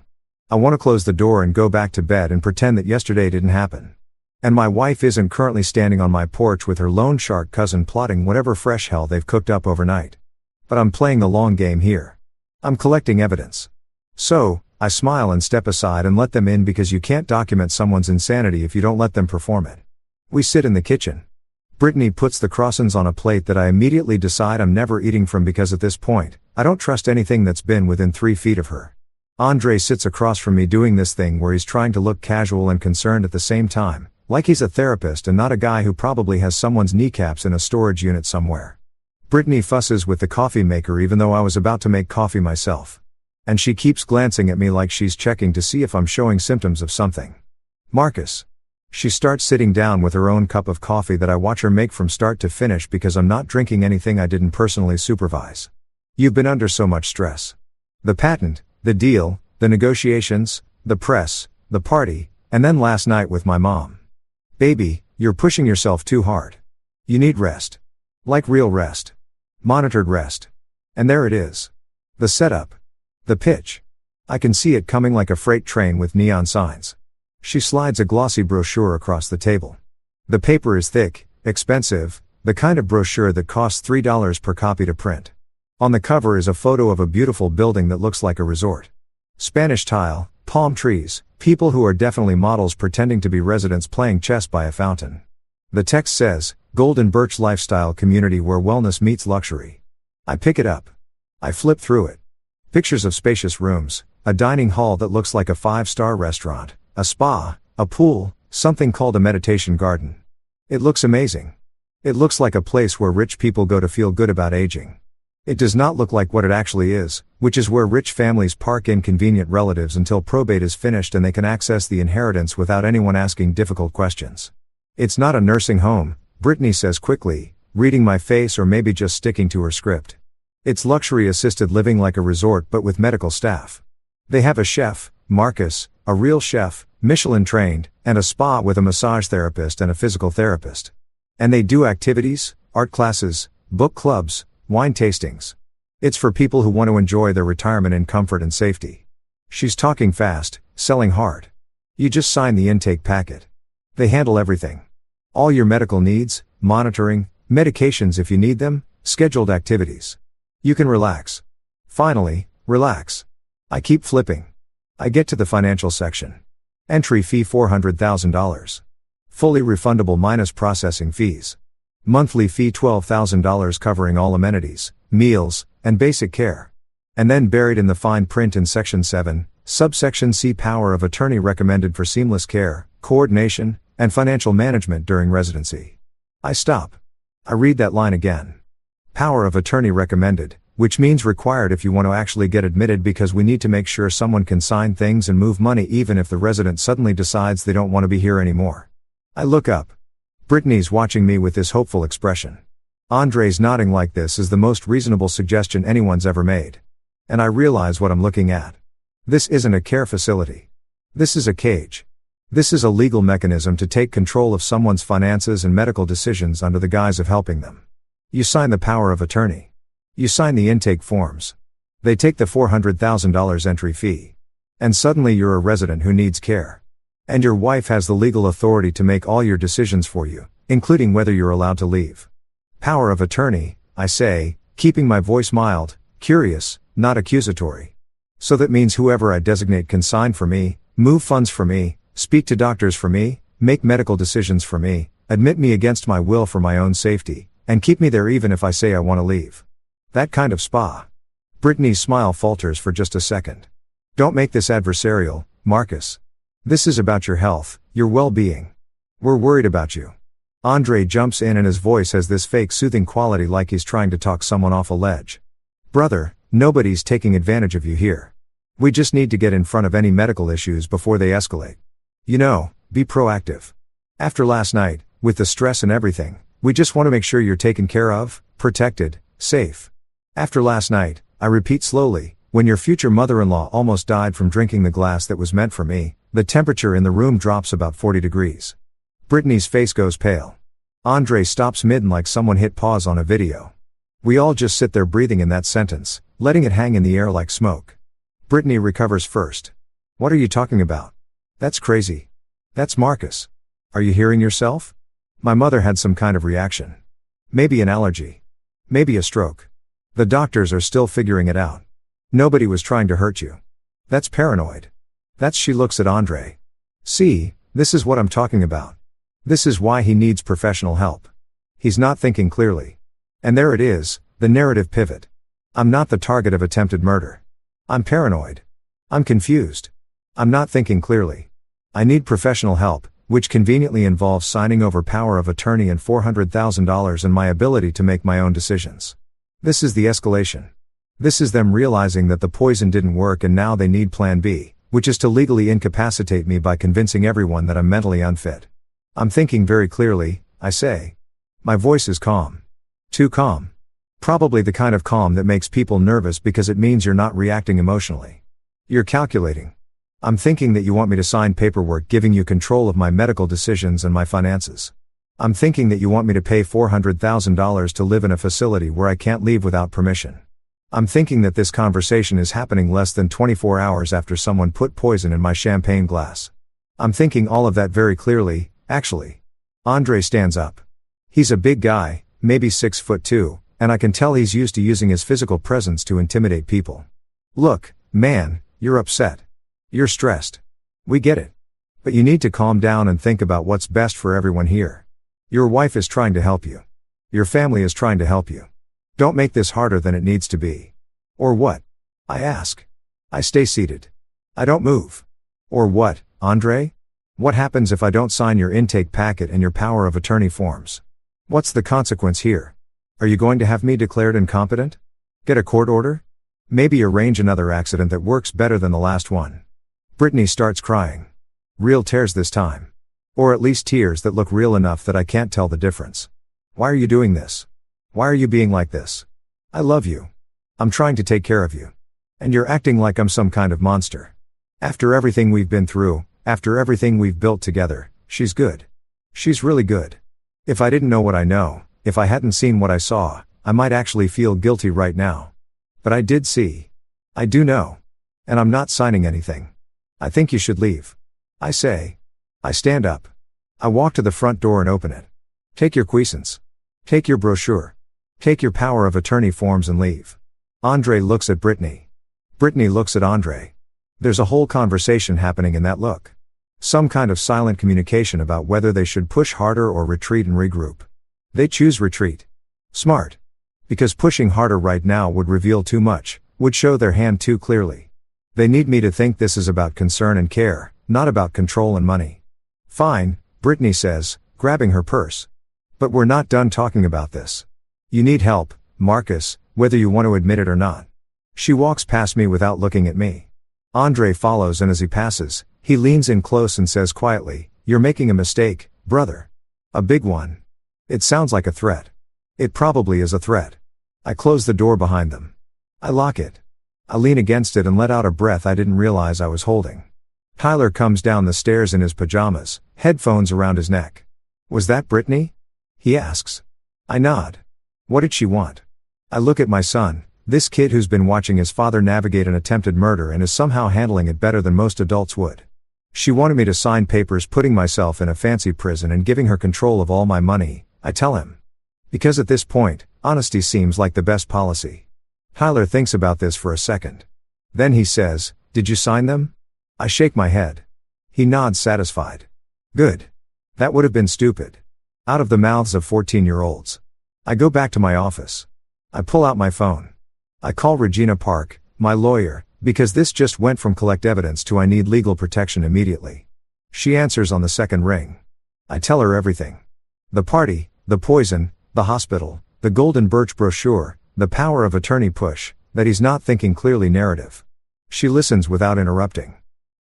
I want to close the door and go back to bed and pretend that yesterday didn't happen. And my wife isn't currently standing on my porch with her loan shark cousin plotting whatever fresh hell they've cooked up overnight. But I'm playing the long game here. I'm collecting evidence. So, I smile and step aside and let them in because you can't document someone's insanity if you don't let them perform it. We sit in the kitchen. Brittany puts the croissants on a plate that I immediately decide I'm never eating from because at this point, I don't trust anything that's been within 3 feet of her. Andre sits across from me doing this thing where he's trying to look casual and concerned at the same time, like he's a therapist and not a guy who probably has someone's kneecaps in a storage unit somewhere. Brittany fusses with the coffee maker even though I was about to make coffee myself. And she keeps glancing at me like she's checking to see if I'm showing symptoms of something. "Marcus." She starts sitting down with her own cup of coffee that I watch her make from start to finish because I'm not drinking anything I didn't personally supervise. "You've been under so much stress. The patent, the deal, the negotiations, the press, the party, and then last night with my mom. Baby, you're pushing yourself too hard. You need rest. Like real rest. Monitored rest." And there it is. The setup. The pitch. I can see it coming like a freight train with neon signs. She slides a glossy brochure across the table. The paper is thick, expensive, the kind of brochure that costs $3 per copy to print. On the cover is a photo of a beautiful building that looks like a resort. Spanish tile, palm trees, people who are definitely models pretending to be residents playing chess by a fountain. The text says, "Golden Birch Lifestyle Community where wellness meets luxury." I pick it up. I flip through it. Pictures of spacious rooms, a dining hall that looks like a 5-star restaurant, a spa, a pool, something called a meditation garden. It looks amazing. It looks like a place where rich people go to feel good about aging. It does not look like what it actually is, which is where rich families park inconvenient relatives until probate is finished and they can access the inheritance without anyone asking difficult questions. "It's not a nursing home," Brittany says quickly, reading my face or maybe just sticking to her script. "It's luxury assisted living like a resort but with medical staff. They have a chef, Marcus, a real chef, Michelin trained, and a spa with a massage therapist and a physical therapist. And they do activities, art classes, book clubs, wine tastings. It's for people who want to enjoy their retirement in comfort and safety." She's talking fast, selling hard. "You just sign the intake packet. They handle everything. All your medical needs, monitoring, medications if you need them, scheduled activities. You can relax. Finally, relax." I keep flipping. I get to the financial section. Entry fee $400,000. Fully refundable minus processing fees. Monthly fee $12,000 covering all amenities, meals, and basic care. And then buried in the fine print in Section 7, Subsection C, power of attorney recommended for seamless care, coordination, and financial management during residency. I stop. I read that line again. Power of attorney recommended, which means required if you want to actually get admitted because we need to make sure someone can sign things and move money even if the resident suddenly decides they don't want to be here anymore. I look up. Brittany's watching me with this hopeful expression. Andre's nodding like this is the most reasonable suggestion anyone's ever made. And I realize what I'm looking at. This isn't a care facility. This is a cage. This is a legal mechanism to take control of someone's finances and medical decisions under the guise of helping them. You sign the power of attorney. You sign the intake forms. They take the $400,000 entry fee. And suddenly you're a resident who needs care. And your wife has the legal authority to make all your decisions for you, including whether you're allowed to leave. Power of attorney, I say, keeping my voice mild, curious, not accusatory. So that means whoever I designate can sign for me, move funds for me, speak to doctors for me, make medical decisions for me, admit me against my will for my own safety, and keep me there even if I say I want to leave. That kind of spa. Brittany's smile falters for just a second. Don't make this adversarial, Marcus. This is about your health, your well-being. We're worried about you. Andre jumps in and his voice has this fake soothing quality like he's trying to talk someone off a ledge. Brother, nobody's taking advantage of you here. We just need to get in front of any medical issues before they escalate. You know, be proactive. After last night, with the stress and everything, we just want to make sure you're taken care of, protected, safe. After last night, I repeat slowly, when your future mother-in-law almost died from drinking the glass that was meant for me, the temperature in the room drops about 40 degrees. Brittany's face goes pale. Andre stops mid like someone hit pause on a video. We all just sit there breathing in that sentence, letting it hang in the air like smoke. Brittany recovers first. What are you talking about? That's crazy. That's Marcus. Are you hearing yourself? My mother had some kind of reaction. Maybe an allergy. Maybe a stroke. The doctors are still figuring it out. Nobody was trying to hurt you. That's paranoid. She looks at Andre. See, this is what I'm talking about. This is why he needs professional help. He's not thinking clearly. And there it is, the narrative pivot. I'm not the target of attempted murder. I'm paranoid. I'm confused. I'm not thinking clearly. I need professional help, which conveniently involves signing over power of attorney and $400,000 and my ability to make my own decisions. This is the escalation. This is them realizing that the poison didn't work and now they need plan B, which is to legally incapacitate me by convincing everyone that I'm mentally unfit. I'm thinking very clearly, I say. My voice is calm. Too calm. Probably the kind of calm that makes people nervous because it means you're not reacting emotionally. You're calculating. I'm thinking that you want me to sign paperwork giving you control of my medical decisions and my finances. I'm thinking that you want me to pay $400,000 to live in a facility where I can't leave without permission. I'm thinking that this conversation is happening less than 24 hours after someone put poison in my champagne glass. I'm thinking all of that very clearly, actually. Andre stands up. He's a big guy, maybe 6'2", and I can tell he's used to using his physical presence to intimidate people. Look, man, you're upset. You're stressed. We get it. But you need to calm down and think about what's best for everyone here. Your wife is trying to help you. Your family is trying to help you. Don't make this harder than it needs to be. Or what? I ask. I stay seated. I don't move. Or what, Andre? What happens if I don't sign your intake packet and your power of attorney forms? What's the consequence here? Are you going to have me declared incompetent? Get a court order? Maybe arrange another accident that works better than the last one. Brittany starts crying. Real tears this time. Or at least tears that look real enough that I can't tell the difference. Why are you doing this? Why are you being like this? I love you. I'm trying to take care of you. And you're acting like I'm some kind of monster. After everything we've been through, after everything we've built together, she's good. She's really good. If I didn't know what I know, if I hadn't seen what I saw, I might actually feel guilty right now. But I did see. I do know. And I'm not signing anything. I think you should leave. I say. I stand up. I walk to the front door and open it. Take your quiescence. Take your brochure. Take your power of attorney forms and leave. Andre looks at Brittany. Brittany looks at Andre. There's a whole conversation happening in that look. Some kind of silent communication about whether they should push harder or retreat and regroup. They choose retreat. Smart. Because pushing harder right now would reveal too much, would show their hand too clearly. They need me to think this is about concern and care, not about control and money. Fine, Brittany says, grabbing her purse. But we're not done talking about this. You need help, Marcus, whether you want to admit it or not. She walks past me without looking at me. Andre follows and as he passes, he leans in close and says quietly, "You're making a mistake, brother. A big one." It sounds like a threat. It probably is a threat. I close the door behind them. I lock it. I lean against it and let out a breath I didn't realize I was holding. Tyler comes down the stairs in his pajamas, headphones around his neck. "Was that Brittany?" he asks. I nod. What did she want? I look at my son, this kid who's been watching his father navigate an attempted murder and is somehow handling it better than most adults would. She wanted me to sign papers putting myself in a fancy prison and giving her control of all my money, I tell him. Because at this point, honesty seems like the best policy. Tyler thinks about this for a second. Then he says, "Did you sign them?" I shake my head. He nods satisfied. Good. That would have been stupid. Out of the mouths of 14-year-olds. I go back to my office. I pull out my phone. I call Regina Park, my lawyer, Because this just went from collect evidence to I need legal protection immediately. She answers on the second ring. I tell her everything. The party, the poison, the hospital, the golden birch brochure, the power of attorney push, that he's not thinking clearly narrative. She listens without interrupting.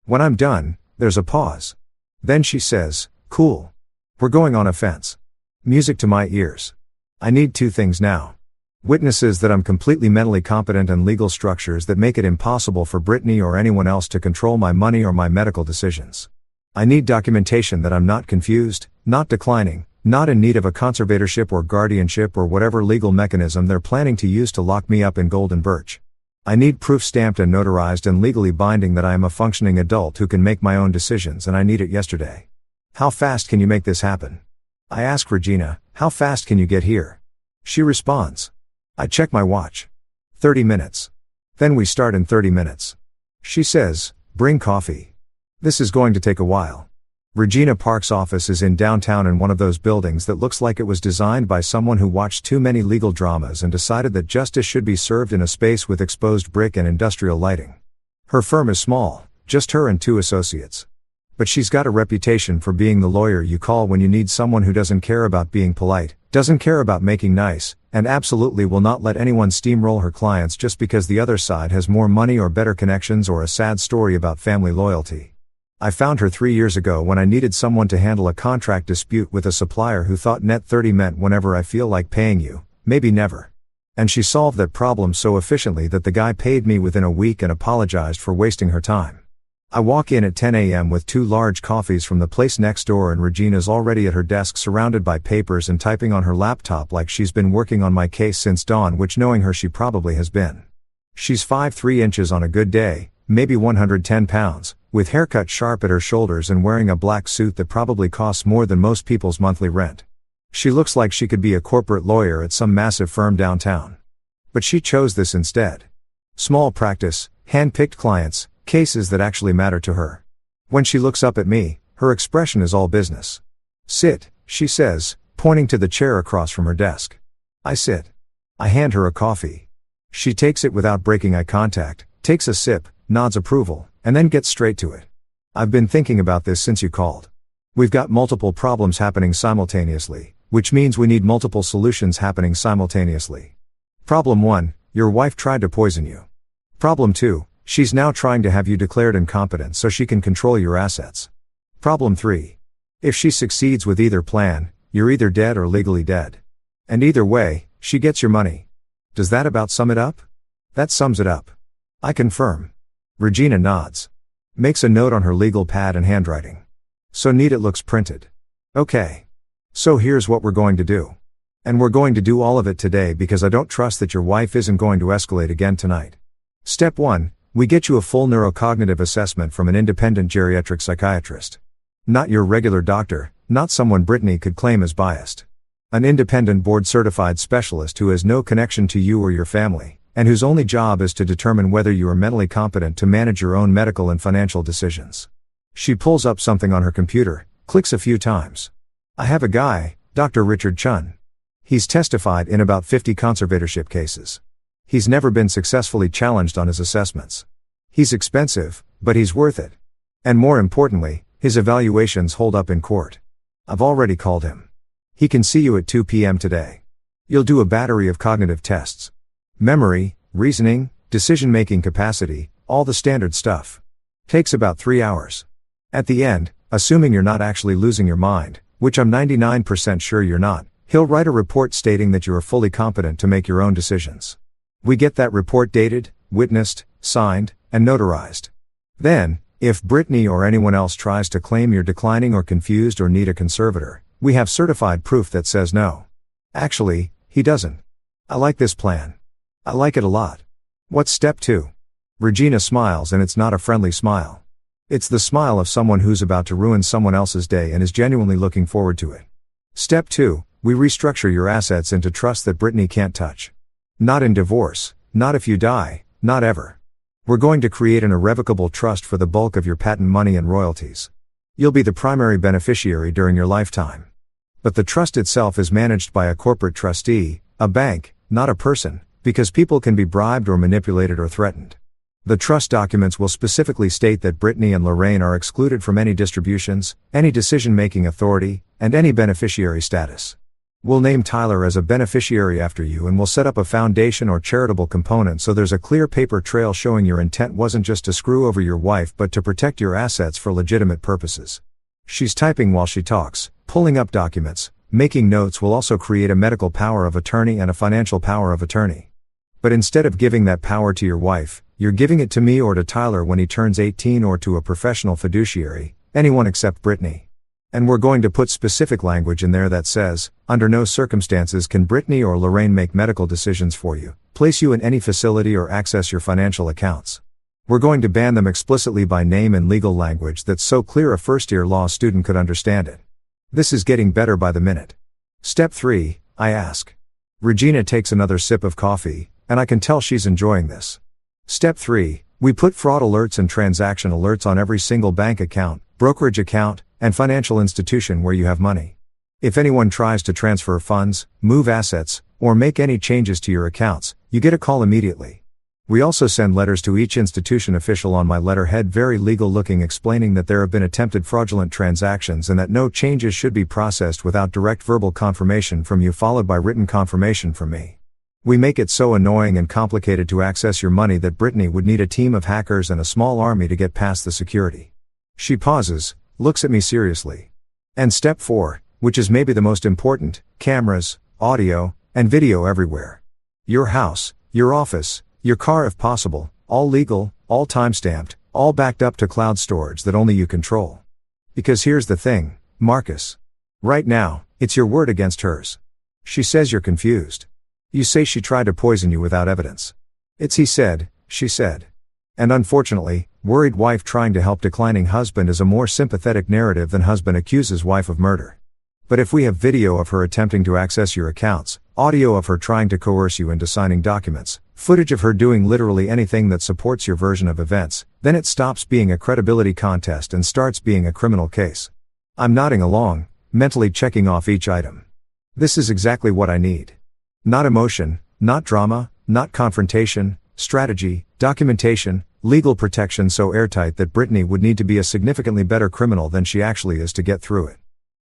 When I'm done, there's a pause. Then she says, cool. We're going on offense. Music to my ears. I need two things now. Witnesses that I'm completely mentally competent and legal structures that make it impossible for Brittany or anyone else to control my money or my medical decisions. I need documentation that I'm not confused, not declining, not in need of a conservatorship or guardianship or whatever legal mechanism they're planning to use to lock me up in golden birch. I need proof stamped and notarized and legally binding that I am a functioning adult who can make my own decisions, and I need it yesterday. How fast can you make this happen? I ask Regina, how fast can you get here? She responds. I check my watch. 30 minutes. Then we start in 30 minutes. She says, bring coffee. This is going to take a while. Regina Park's office is in downtown in one of those buildings that looks like it was designed by someone who watched too many legal dramas and decided that justice should be served in a space with exposed brick and industrial lighting. Her firm is small, just her and 2 associates. But she's got a reputation for being the lawyer you call when you need someone who doesn't care about being polite, doesn't care about making nice, and absolutely will not let anyone steamroll her clients just because the other side has more money or better connections or a sad story about family loyalty. I found her 3 years ago when I needed someone to handle a contract dispute with a supplier who thought net 30 meant whenever I feel like paying you, maybe never. And she solved that problem so efficiently that the guy paid me within a week and apologized for wasting her time. I walk in at 10 a.m. with 2 large coffees from the place next door, and Regina's already at her desk surrounded by papers and typing on her laptop like she's been working on my case since dawn, which knowing her she probably has been. She's 5'3" on a good day, maybe 110 pounds, with haircut sharp at her shoulders and wearing a black suit that probably costs more than most people's monthly rent. She looks like she could be a corporate lawyer at some massive firm downtown. But she chose this instead. Small practice, hand-picked clients, cases that actually matter to her. When she looks up at me, her expression is all business. Sit, she says, pointing to the chair across from her desk. I sit. I hand her a coffee. She takes it without breaking eye contact, takes a sip, nods approval, and then gets straight to it. I've been thinking about this since you called. We've got multiple problems happening simultaneously, which means we need multiple solutions happening simultaneously. Problem 1, your wife tried to poison you. Problem 2, she's now trying to have you declared incompetent so she can control your assets. Problem 3. If she succeeds with either plan, you're either dead or legally dead. And either way, she gets your money. Does that about sum it up? That sums it up. I confirm. Regina nods. Makes a note on her legal pad and handwriting. So neat it looks printed. Okay. So here's what we're going to do. And we're going to do all of it today because I don't trust that your wife isn't going to escalate again tonight. Step 1. We get you a full neurocognitive assessment from an independent geriatric psychiatrist. Not your regular doctor, not someone Brittany could claim as biased. An independent board-certified specialist who has no connection to you or your family, and whose only job is to determine whether you are mentally competent to manage your own medical and financial decisions. She pulls up something on her computer, clicks a few times. I have a guy, Dr. Richard Chun. He's testified in about 50 conservatorship cases. He's never been successfully challenged on his assessments. He's expensive, but he's worth it. And more importantly, his evaluations hold up in court. I've already called him. He can see you at 2 p.m. today. You'll do a battery of cognitive tests. Memory, reasoning, decision-making capacity, all the standard stuff. Takes about 3 hours. At the end, assuming you're not actually losing your mind, which I'm 99% sure you're not, he'll write a report stating that you are fully competent to make your own decisions. We get that report dated, witnessed, signed, and notarized. Then, if Brittany or anyone else tries to claim you're declining or confused or need a conservator, we have certified proof that says no. Actually, he doesn't. I like this plan. I like it a lot. What's step 2? Regina smiles, and it's not a friendly smile. It's the smile of someone who's about to ruin someone else's day and is genuinely looking forward to it. Step 2, we restructure your assets into trust that Brittany can't touch. Not in divorce, not if you die, not ever. We're going to create an irrevocable trust for the bulk of your patent money and royalties. You'll be the primary beneficiary during your lifetime. But the trust itself is managed by a corporate trustee, a bank, not a person, because people can be bribed or manipulated or threatened. The trust documents will specifically state that Brittany and Lorraine are excluded from any distributions, any decision-making authority, and any beneficiary status. We'll name Tyler as a beneficiary after you, and we'll set up a foundation or charitable component so there's a clear paper trail showing your intent wasn't just to screw over your wife but to protect your assets for legitimate purposes. She's typing while she talks, pulling up documents, making notes. Will also create a medical power of attorney and a financial power of attorney. But instead of giving that power to your wife, you're giving it to me or to Tyler when he turns 18, or to a professional fiduciary, anyone except Brittany. And we're going to put specific language in there that says, under no circumstances can Brittany or Lorraine make medical decisions for you, place you in any facility, or access your financial accounts. We're going to ban them explicitly by name in legal language that's so clear a first-year law student could understand it. This is getting better by the minute. Step 3, I ask. Regina takes another sip of coffee, and I can tell she's enjoying this. Step 3, we put fraud alerts and transaction alerts on every single bank account, brokerage account, and financial institution where you have money. If anyone tries to transfer funds, move assets, or make any changes to your accounts, you get a call immediately. We also send letters to each institution official on my letterhead, very legal looking, explaining that there have been attempted fraudulent transactions and that no changes should be processed without direct verbal confirmation from you, followed by written confirmation from me. We make it so annoying and complicated to access your money that Brittany would need a team of hackers and a small army to get past the security. She pauses, looks at me seriously. And step 4, which is maybe the most important, cameras, audio, and video everywhere. Your house, your office, your car if possible, all legal, all time-stamped, all backed up to cloud storage that only you control. Because here's the thing, Marcus. Right now, it's your word against hers. She says you're confused. You say she tried to poison you without evidence. It's he said, she said. And unfortunately, worried wife trying to help declining husband is a more sympathetic narrative than husband accuses wife of murder. But if we have video of her attempting to access your accounts, audio of her trying to coerce you into signing documents, footage of her doing literally anything that supports your version of events, then it stops being a credibility contest and starts being a criminal case. I'm nodding along, mentally checking off each item. This is exactly what I need. Not emotion, not drama, not confrontation, strategy, documentation, legal protection so airtight that Brittany would need to be a significantly better criminal than she actually is to get through it.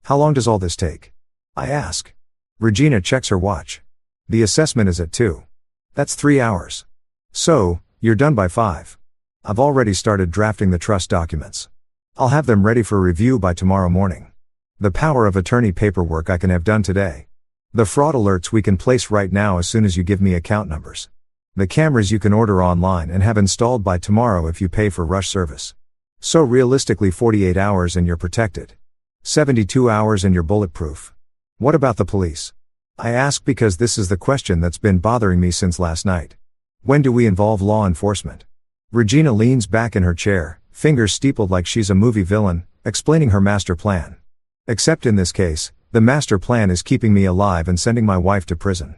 How long does all this take? I ask. Regina checks her watch. The assessment is at 2. That's 3 hours. So, you're done by 5. I've already started drafting the trust documents. I'll have them ready for review by tomorrow morning. The power of attorney paperwork I can have done today. The fraud alerts we can place right now as soon as you give me account numbers. The cameras you can order online and have installed by tomorrow if you pay for rush service. So realistically 48 hours and you're protected. 72 hours and you're bulletproof. What about the police? I ask because this is the question that's been bothering me since last night. When do we involve law enforcement? Regina leans back in her chair, fingers steepled like she's a movie villain, explaining her master plan. Except in this case, the master plan is keeping me alive and sending my wife to prison.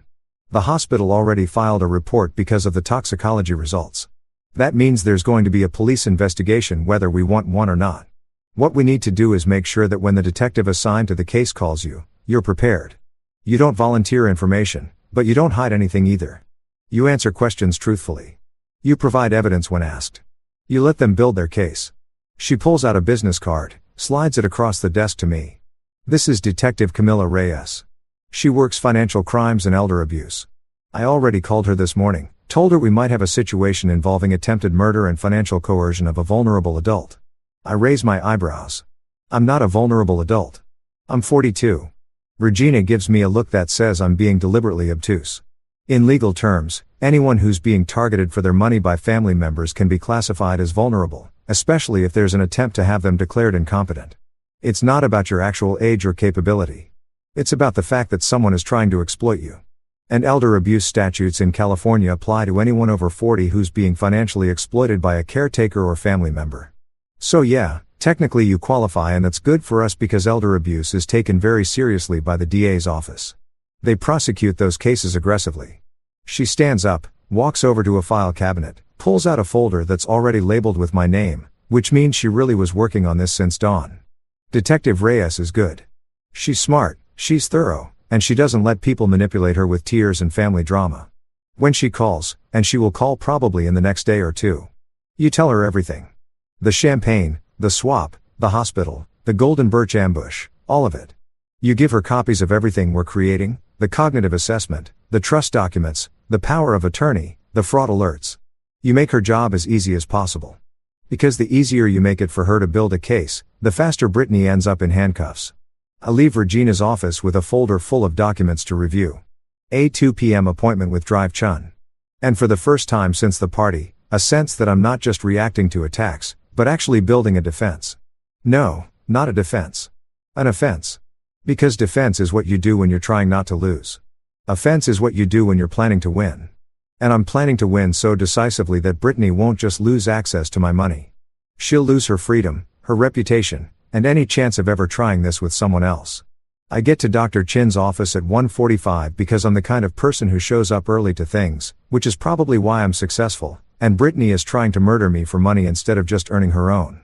The hospital already filed a report because of the toxicology results. That means there's going to be a police investigation whether we want one or not. What we need to do is make sure that when the detective assigned to the case calls you, you're prepared. You don't volunteer information, but you don't hide anything either. You answer questions truthfully. You provide evidence when asked. You let them build their case. She pulls out a business card, slides it across the desk to me. This is Detective Camilla Reyes. She works financial crimes and elder abuse. I already called her this morning, told her we might have a situation involving attempted murder and financial coercion of a vulnerable adult. I raise my eyebrows. I'm not a vulnerable adult. I'm 42. Regina gives me a look that says I'm being deliberately obtuse. In legal terms, anyone who's being targeted for their money by family members can be classified as vulnerable, especially if there's an attempt to have them declared incompetent. It's not about your actual age or capability. It's about the fact that someone is trying to exploit you. And elder abuse statutes in California apply to anyone over 40 who's being financially exploited by a caretaker or family member. So yeah, technically you qualify, and that's good for us because elder abuse is taken very seriously by the DA's office. They prosecute those cases aggressively. She stands up, walks over to a file cabinet, pulls out a folder that's already labeled with my name, which means she really was working on this since dawn. Detective Reyes is good. She's smart, she's thorough, and she doesn't let people manipulate her with tears and family drama. When she calls, and she will call probably in the next day or two, You tell her everything. The champagne, the swap, the hospital, the golden birch ambush, all of it. You give her copies of everything we're creating, the cognitive assessment, the trust documents, the power of attorney, the fraud alerts. You make her job as easy as possible. Because the easier you make it for her to build a case, the faster Brittany ends up in handcuffs. I leave Regina's office with a folder full of documents to review. A 2 p.m. appointment with Drive Chun. And for the first time since the party, a sense that I'm not just reacting to attacks, but actually building a defense. No, not a defense. An offense. Because defense is what you do when you're trying not to lose. Offense is what you do when you're planning to win. And I'm planning to win so decisively that Brittany won't just lose access to my money. She'll lose her freedom, her reputation, and any chance of ever trying this with someone else. I get to Dr. Chin's office at 1:45 because I'm the kind of person who shows up early to things, which is probably why I'm successful, and Brittany is trying to murder me for money instead of just earning her own.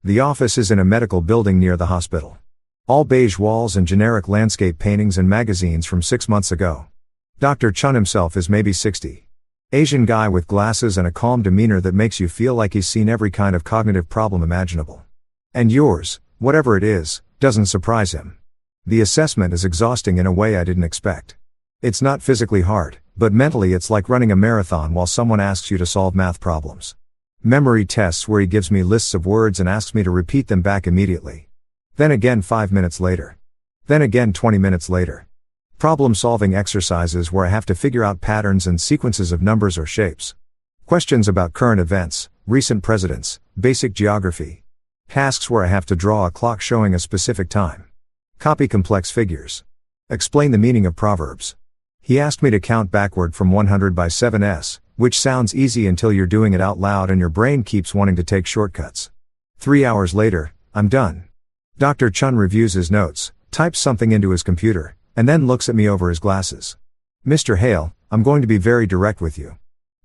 The office is in a medical building near the hospital. All beige walls and generic landscape paintings and magazines from 6 months ago. Dr. Chun himself is maybe 60. Asian guy with glasses and a calm demeanor that makes you feel like he's seen every kind of cognitive problem imaginable. And yours, whatever it is, doesn't surprise him. The assessment is exhausting in a way I didn't expect. It's not physically hard, but mentally it's like running a marathon while someone asks you to solve math problems. Memory tests where he gives me lists of words and asks me to repeat them back immediately. Then again 5 minutes later. Then again 20 minutes later. Problem-solving exercises where I have to figure out patterns and sequences of numbers or shapes. Questions about current events, recent presidents, basic geography. Tasks where I have to draw a clock showing a specific time. Copy complex figures. Explain the meaning of proverbs. He asked me to count backward from 100 by 7s, which sounds easy until you're doing it out loud and your brain keeps wanting to take shortcuts. 3 hours later, I'm done. Dr. Chun reviews his notes, types something into his computer, and then looks at me over his glasses. Mr. Hale, I'm going to be very direct with you.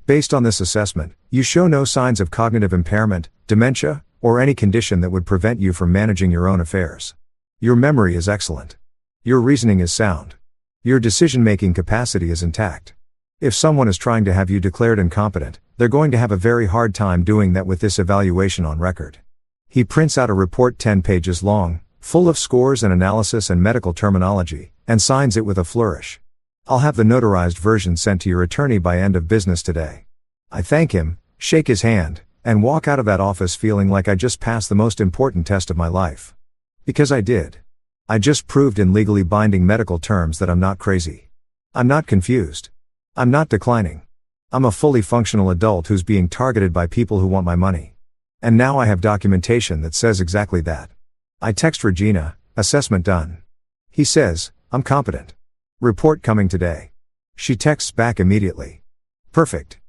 Based on this assessment, you show no signs of cognitive impairment, dementia, or any condition that would prevent you from managing your own affairs. Your memory is excellent. Your reasoning is sound. Your decision-making capacity is intact. If someone is trying to have you declared incompetent, they're going to have a very hard time doing that with this evaluation on record. He prints out a report 10 pages long, full of scores and analysis and medical terminology, and signs it with a flourish. I'll have the notarized version sent to your attorney by end of business today. I thank him, shake his hand, and walk out of that office feeling like I just passed the most important test of my life. Because I did. I just proved in legally binding medical terms that I'm not crazy. I'm not confused. I'm not declining. I'm a fully functional adult who's being targeted by people who want my money. And now I have documentation that says exactly that. I text Regina, assessment done. He says, I'm competent. Report coming today. She texts back immediately. Perfect.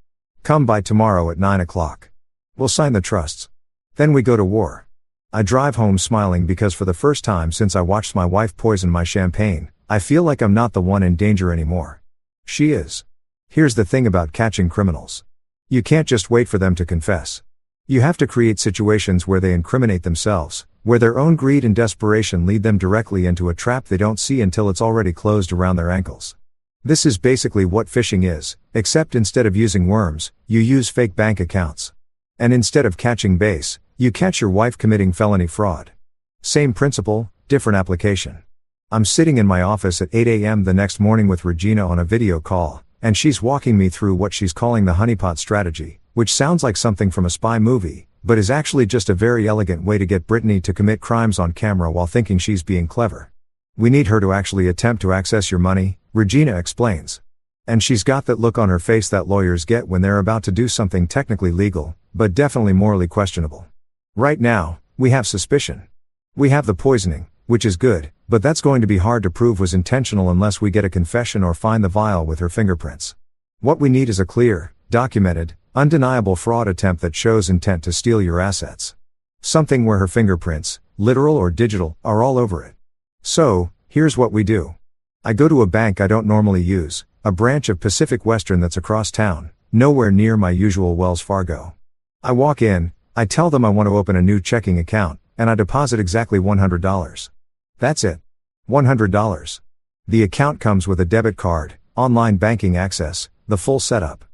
Come by tomorrow at 9 o'clock. We'll sign the trusts. Then we go to war. I drive home smiling because for the first time since I watched my wife poison my champagne, I feel like I'm not the one in danger anymore. She is. Here's the thing about catching criminals. You can't just wait for them to confess. You have to create situations where they incriminate themselves, where their own greed and desperation lead them directly into a trap they don't see until it's already closed around their ankles. This is basically what phishing is, except instead of using worms, you use fake bank accounts. And instead of catching base, you catch your wife committing felony fraud. Same principle, different application. I'm sitting in my office at 8 a.m. the next morning with Regina on a video call, and she's walking me through what she's calling the honeypot strategy, which sounds like something from a spy movie, but is actually just a very elegant way to get Brittany to commit crimes on camera while thinking she's being clever. We need her to actually attempt to access your money, Regina explains. And she's got that look on her face that lawyers get when they're about to do something technically legal, but definitely morally questionable. Right now, we have suspicion. We have the poisoning, which is good, but that's going to be hard to prove was intentional unless we get a confession or find the vial with her fingerprints. What we need is a clear, documented, undeniable fraud attempt that shows intent to steal your assets. Something where her fingerprints, literal or digital, are all over it. So, here's what we do. I go to a bank I don't normally use, a branch of Pacific Western that's across town, nowhere near my usual Wells Fargo. I walk in, I tell them I want to open a new checking account, and I deposit exactly $100. That's it. $100. The account comes with a debit card, online banking access, the full setup.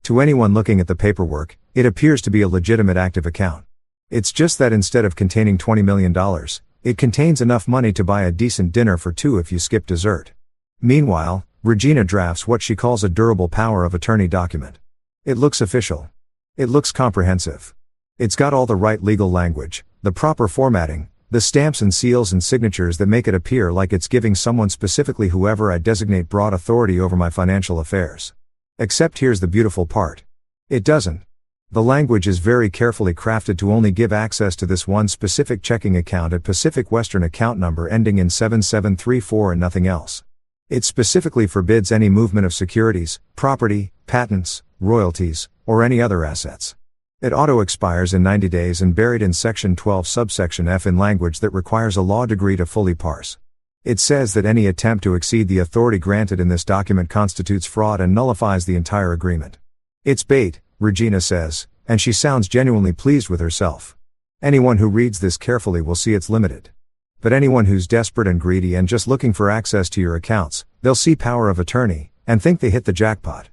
To anyone looking at the paperwork, it appears to be a legitimate active account. It's just that instead of containing $20 million, it contains enough money to buy a decent dinner for two if you skip dessert. Meanwhile, Regina drafts what she calls a durable power of attorney document. It looks official. It looks comprehensive. It's got all the right legal language, the proper formatting, the stamps and seals and signatures that make it appear like it's giving someone specifically whoever I designate broad authority over my financial affairs. Except here's the beautiful part. It doesn't. The language is very carefully crafted to only give access to this one specific checking account at Pacific Western account number ending in 7734 and nothing else. It specifically forbids any movement of securities, property, patents, royalties, or any other assets. It auto-expires in 90 days and buried in Section 12 subsection F in language that requires a law degree to fully parse. It says that any attempt to exceed the authority granted in this document constitutes fraud and nullifies the entire agreement. It's bait, Regina says, and she sounds genuinely pleased with herself. Anyone who reads this carefully will see it's limited. But anyone who's desperate and greedy and just looking for access to your accounts, they'll see power of attorney, and think they hit the jackpot.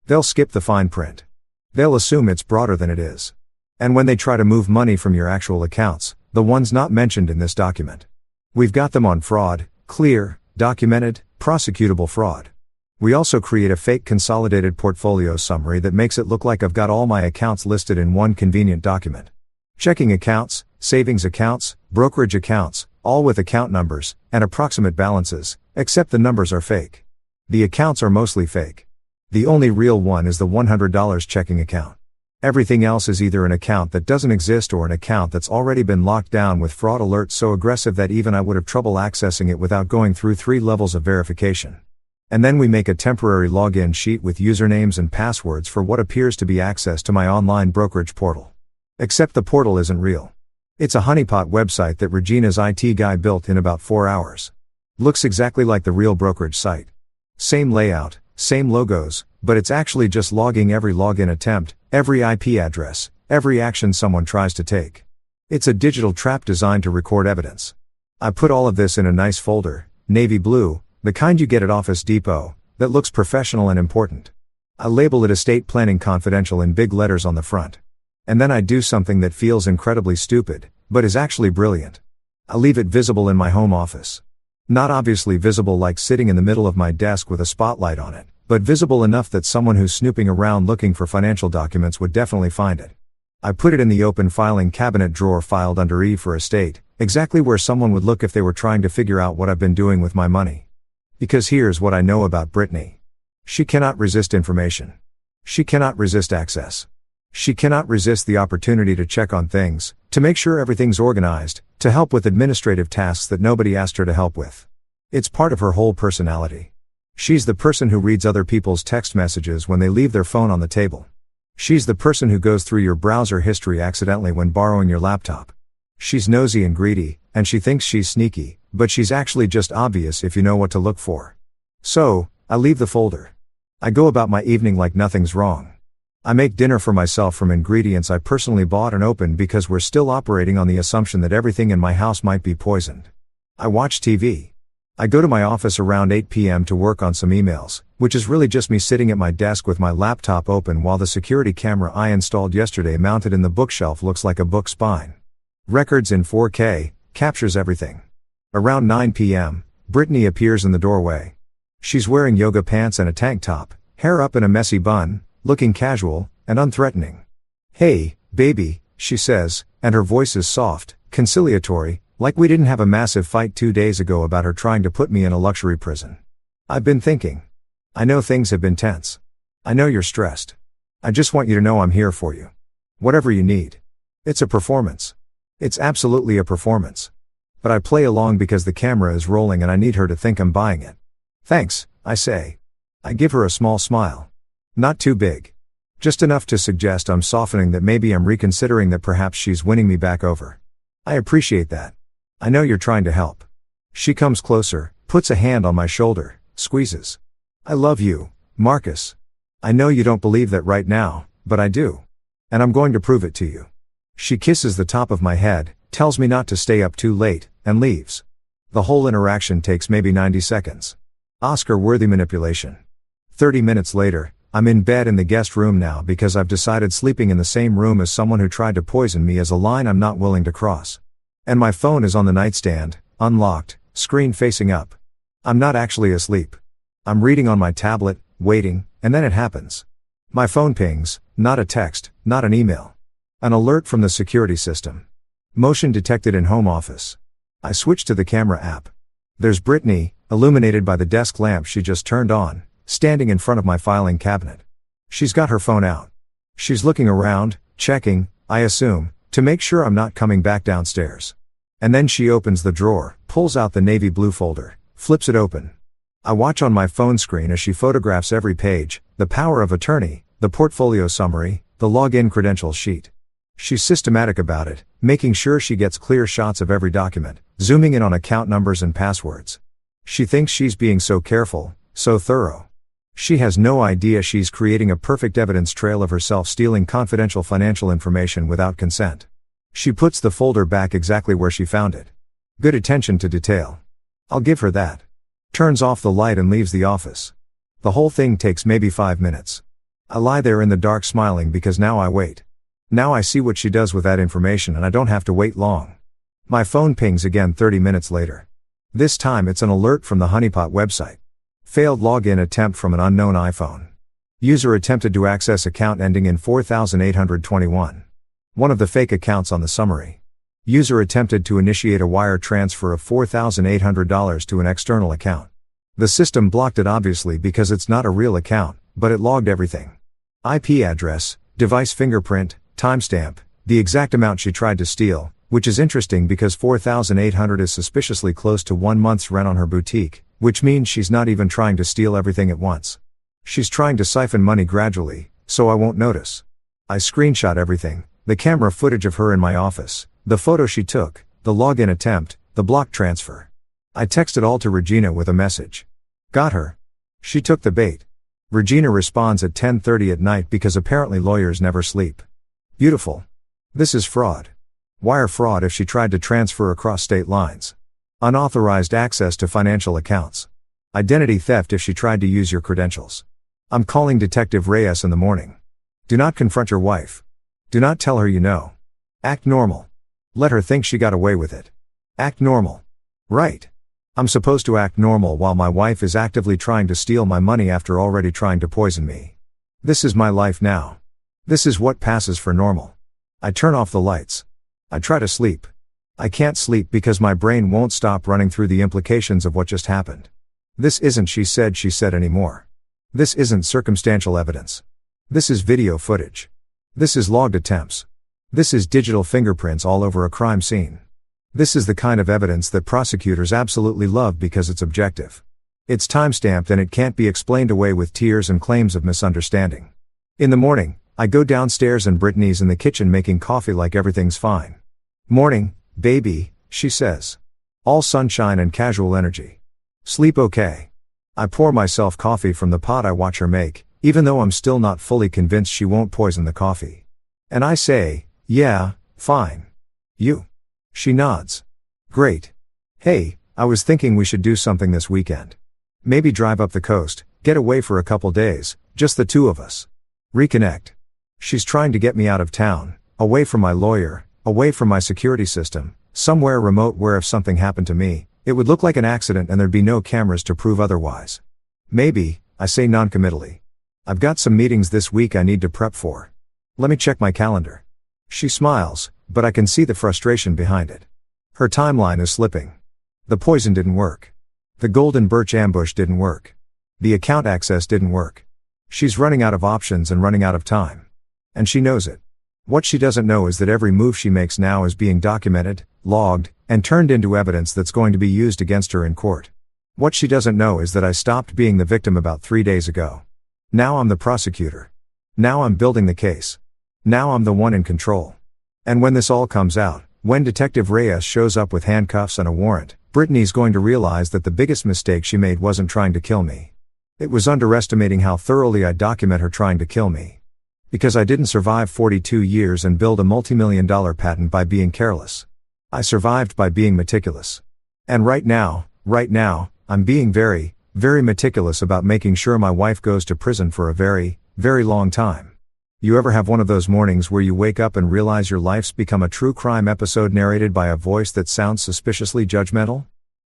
They'll skip the fine print. They'll assume it's broader than it is. And when they try to move money from your actual accounts, the ones not mentioned in this document, we've got them on fraud, clear, documented, prosecutable fraud. We also create a fake consolidated portfolio summary that makes it look like I've got all my accounts listed in one convenient document. Checking accounts, savings accounts, brokerage accounts, all with account numbers, and approximate balances, except the numbers are fake. The accounts are mostly fake. The only real one is the $100 checking account. Everything else is either an account that doesn't exist or an account that's already been locked down with fraud alerts so aggressive that even I would have trouble accessing it without going through 3 levels of verification. And then we make a temporary login sheet with usernames and passwords for what appears to be access to my online brokerage portal. Except the portal isn't real. It's a honeypot website that Regina's IT guy built in about 4 hours. Looks exactly like the real brokerage site. Same layout, same logos, but it's actually just logging every login attempt, every IP address, every action someone tries to take. It's a digital trap designed to record evidence. I put all of this in a nice folder, navy blue, the kind you get at Office Depot, that looks professional and important. I label it Estate Planning Confidential in big letters on the front. And then I do something that feels incredibly stupid, but is actually brilliant. I leave it visible in my home office. Not obviously visible like sitting in the middle of my desk with a spotlight on it, but visible enough that someone who's snooping around looking for financial documents would definitely find it. I put it in the open filing cabinet drawer filed under E for estate, exactly where someone would look if they were trying to figure out what I've been doing with my money. Because here's what I know about Brittany. She cannot resist information. She cannot resist access. She cannot resist the opportunity to check on things, to make sure everything's organized, to help with administrative tasks that nobody asked her to help with. It's part of her whole personality. She's the person who reads other people's text messages when they leave their phone on the table. She's the person who goes through your browser history accidentally when borrowing your laptop. She's nosy and greedy, and she thinks she's sneaky, but she's actually just obvious if you know what to look for. So, I leave the folder. I go about my evening like nothing's wrong. I make dinner for myself from ingredients I personally bought and opened because we're still operating on the assumption that everything in my house might be poisoned. I watch TV. I go to my office around 8 p.m. to work on some emails, which is really just me sitting at my desk with my laptop open while the security camera I installed yesterday mounted in the bookshelf looks like a book spine. Records in 4K, captures everything. Around 9 p.m., Brittany appears in the doorway. She's wearing yoga pants and a tank top, hair up in a messy bun, looking casual and unthreatening. "Hey, baby," she says, and her voice is soft, conciliatory, like we didn't have a massive fight 2 days ago about her trying to put me in a luxury prison. "I've been thinking. I know things have been tense. I know you're stressed. I just want you to know I'm here for you. Whatever you need. It's a performance. It's absolutely a performance. But I play along because the camera is rolling and I need her to think I'm buying it." "Thanks," I say. I give her a small smile. Not too big. Just enough to suggest I'm softening, that maybe I'm reconsidering, that perhaps she's winning me back over. "I appreciate that. I know you're trying to help." She comes closer, puts a hand on my shoulder, squeezes. "I love you, Marcus. I know you don't believe that right now, but I do. And I'm going to prove it to you." She kisses the top of my head, tells me not to stay up too late, and leaves. The whole interaction takes maybe 90 seconds. Oscar-worthy manipulation. 30 minutes later, I'm in bed in the guest room now because I've decided sleeping in the same room as someone who tried to poison me is a line I'm not willing to cross. And my phone is on the nightstand, unlocked, screen facing up. I'm not actually asleep. I'm reading on my tablet, waiting, and then it happens. My phone pings, not a text, not an email. An alert from the security system. Motion detected in home office. I switch to the camera app. There's Brittany, illuminated by the desk lamp she just turned on, standing in front of my filing cabinet. She's got her phone out. She's looking around, checking, I assume, to make sure I'm not coming back downstairs. And then she opens the drawer, pulls out the navy blue folder, flips it open. I watch on my phone screen as she photographs every page, the power of attorney, the portfolio summary, the login credentials sheet. She's systematic about it, making sure she gets clear shots of every document, zooming in on account numbers and passwords. She thinks she's being so careful, so thorough. She has no idea she's creating a perfect evidence trail of herself stealing confidential financial information without consent. She puts the folder back exactly where she found it. Good attention to detail. I'll give her that. Turns off the light and leaves the office. The whole thing takes maybe 5 minutes. I lie there in the dark smiling because now I wait. Now I see what she does with that information and I don't have to wait long. My phone pings again 30 minutes later. This time it's an alert from the Honeypot website. Failed login attempt from an unknown iPhone. User attempted to access account ending in 4821. One of the fake accounts on the summary. User attempted to initiate a wire transfer of $4,800 to an external account. The system blocked it obviously because it's not a real account, but it logged everything. IP address, device fingerprint, timestamp, the exact amount she tried to steal, which is interesting because $4,800 is suspiciously close to 1 month's rent on her boutique, which means she's not even trying to steal everything at once. She's trying to siphon money gradually, so I won't notice. I screenshot everything, the camera footage of her in my office, the photo she took, the login attempt, the block transfer. I texted all to Regina with a message. Got her. She took the bait. Regina responds at 10:30 at night because apparently lawyers never sleep. Beautiful. This is fraud. Wire fraud if she tried to transfer across state lines. Unauthorized access to financial accounts. Identity theft if she tried to use your credentials. I'm calling Detective Reyes in the morning. Do not confront your wife. Do not tell her you know. Act normal. Let her think she got away with it. Act normal. Right. I'm supposed to act normal while my wife is actively trying to steal my money after already trying to poison me. This is my life now. This is what passes for normal. I turn off the lights. I try to sleep. I can't sleep because my brain won't stop running through the implications of what just happened. This isn't she said anymore. This isn't circumstantial evidence. This is video footage. This is logged attempts. This is digital fingerprints all over a crime scene. This is the kind of evidence that prosecutors absolutely love because it's objective. It's timestamped and it can't be explained away with tears and claims of misunderstanding. In the morning, I go downstairs and Brittany's in the kitchen making coffee like everything's fine. Morning, baby, she says. All sunshine and casual energy. Sleep okay. I pour myself coffee from the pot I watch her make, even though I'm still not fully convinced she won't poison the coffee. And I say, yeah, fine. You? She nods. Great. Hey, I was thinking we should do something this weekend. Maybe drive up the coast, get away for a couple days, just the two of us. Reconnect. She's trying to get me out of town, away from my lawyer, away from my security system, somewhere remote where if something happened to me, it would look like an accident and there'd be no cameras to prove otherwise. Maybe, I say noncommittally. I've got some meetings this week I need to prep for. Let me check my calendar. She smiles, but I can see the frustration behind it. Her timeline is slipping. The poison didn't work. The golden birch ambush didn't work. The account access didn't work. She's running out of options and running out of time. And she knows it. What she doesn't know is that every move she makes now is being documented, logged, and turned into evidence that's going to be used against her in court. What she doesn't know is that I stopped being the victim about 3 days ago. Now I'm the prosecutor. Now I'm building the case. Now I'm the one in control. And when this all comes out, when Detective Reyes shows up with handcuffs and a warrant, Brittany's going to realize that the biggest mistake she made wasn't trying to kill me. It was underestimating how thoroughly I document her trying to kill me. Because I didn't survive 42 years and build a multi-million-dollar patent by being careless. I survived by being meticulous. And right now, I'm being very, very meticulous about making sure my wife goes to prison for a very, very long time. You ever have one of those mornings where you wake up and realize your life's become a true crime episode narrated by a voice that sounds suspiciously judgmental?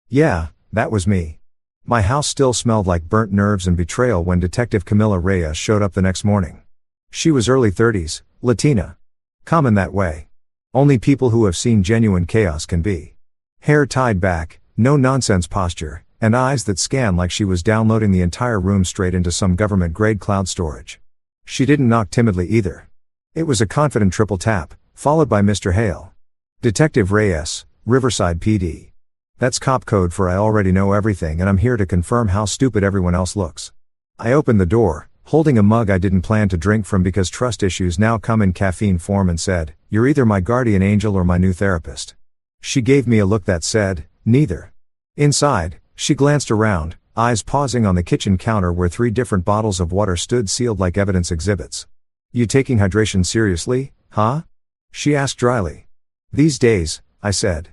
Yeah, that was me. My house still smelled like burnt nerves and betrayal when Detective Camila Reyes showed up the next morning. She was early 30s, Latina. Common that way. Only people who have seen genuine chaos can be. Hair tied back, no nonsense posture, and eyes that scan like she was downloading the entire room straight into some government-grade cloud storage. She didn't knock timidly either. It was a confident triple tap, followed by Mr. Hale. Detective Reyes, Riverside PD. That's cop code for I already know everything and I'm here to confirm how stupid everyone else looks. I opened the door, holding a mug I didn't plan to drink from because trust issues now come in caffeine form, and said, "You're either my guardian angel or my new therapist." She gave me a look that said, "Neither." Inside, she glanced around, eyes pausing on the kitchen counter where 3 different bottles of water stood sealed like evidence exhibits. "You taking hydration seriously, huh?" she asked dryly. "These days," I said.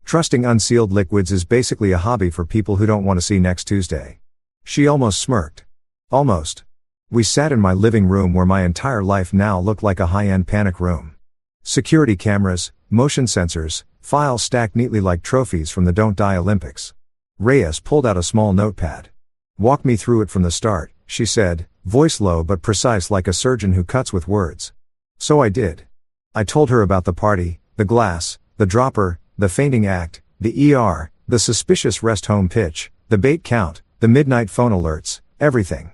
"Trusting unsealed liquids is basically a hobby for people who don't want to see next Tuesday." She almost smirked. Almost. We sat in my living room where my entire life now looked like a high-end panic room. Security cameras, motion sensors, files stacked neatly like trophies from the Don't Die Olympics. Reyes pulled out a small notepad. "Walk me through it from the start," she said, voice low but precise like a surgeon who cuts with words. So I did. I told her about the party, the glass, the dropper, the fainting act, the ER, the suspicious rest home pitch, the bait count, the midnight phone alerts, everything.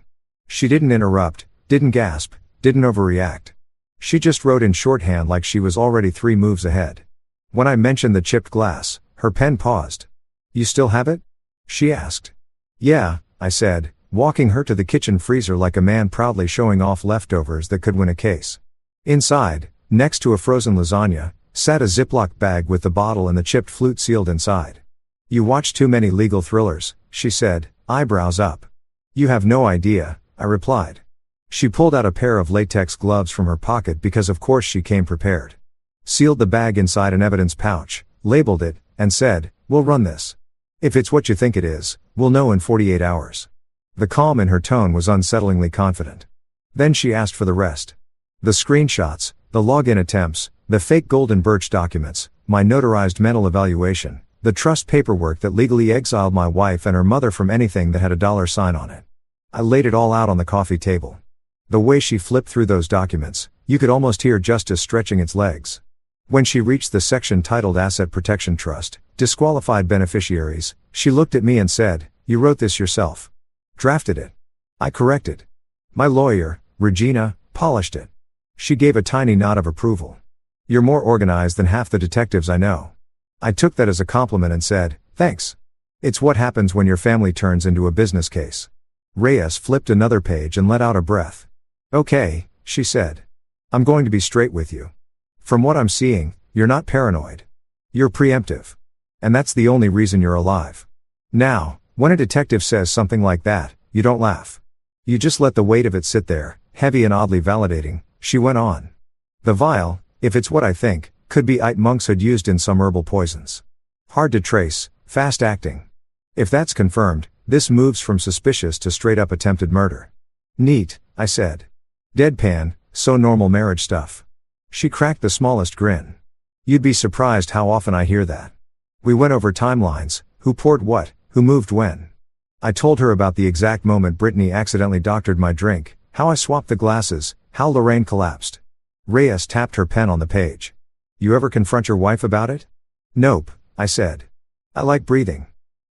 She didn't interrupt, didn't gasp, didn't overreact. She just wrote in shorthand like she was already 3 moves ahead. When I mentioned the chipped glass, her pen paused. "You still have it?" she asked. "Yeah," I said, walking her to the kitchen freezer like a man proudly showing off leftovers that could win a case. Inside, next to a frozen lasagna, sat a Ziploc bag with the bottle and the chipped flute sealed inside. "You watch too many legal thrillers," she said, eyebrows up. "You have no idea," I replied. She pulled out a pair of latex gloves from her pocket because of course she came prepared. Sealed the bag inside an evidence pouch, labeled it, and said, "We'll run this. If it's what you think it is, we'll know in 48 hours. The calm in her tone was unsettlingly confident. Then she asked for the rest. The screenshots, the login attempts, the fake Golden Birch documents, my notarized mental evaluation, the trust paperwork that legally exiled my wife and her mother from anything that had a $sign on it. I laid it all out on the coffee table. The way she flipped through those documents, you could almost hear justice stretching its legs. When she reached the section titled Asset Protection Trust, Disqualified Beneficiaries, she looked at me and said, "You wrote this yourself. Drafted it." I corrected. "My lawyer, Regina, polished it." She gave a tiny nod of approval. "You're more organized than half the detectives I know." I took that as a compliment and said, "Thanks. It's what happens when your family turns into a business case." Reyes flipped another page and let out a breath. "Okay," she said. "I'm going to be straight with you. From what I'm seeing, you're not paranoid. You're preemptive. And that's the only reason you're alive. Now, when a detective says something like that, you don't laugh. You just let the weight of it sit there, heavy and oddly validating," she went on. "The vial, if it's what I think, could be AITA monkshood used in some herbal poisons. Hard to trace, fast acting. If that's confirmed, this moves from suspicious to straight up attempted murder." "Neat," I said. Deadpan, so normal marriage stuff. She cracked the smallest grin. "You'd be surprised how often I hear that." We went over timelines, who poured what, who moved when. I told her about the exact moment Brittany accidentally doctored my drink, how I swapped the glasses, how Lorraine collapsed. Reyes tapped her pen on the page. "You ever confront your wife about it?" "Nope," I said. "I like breathing."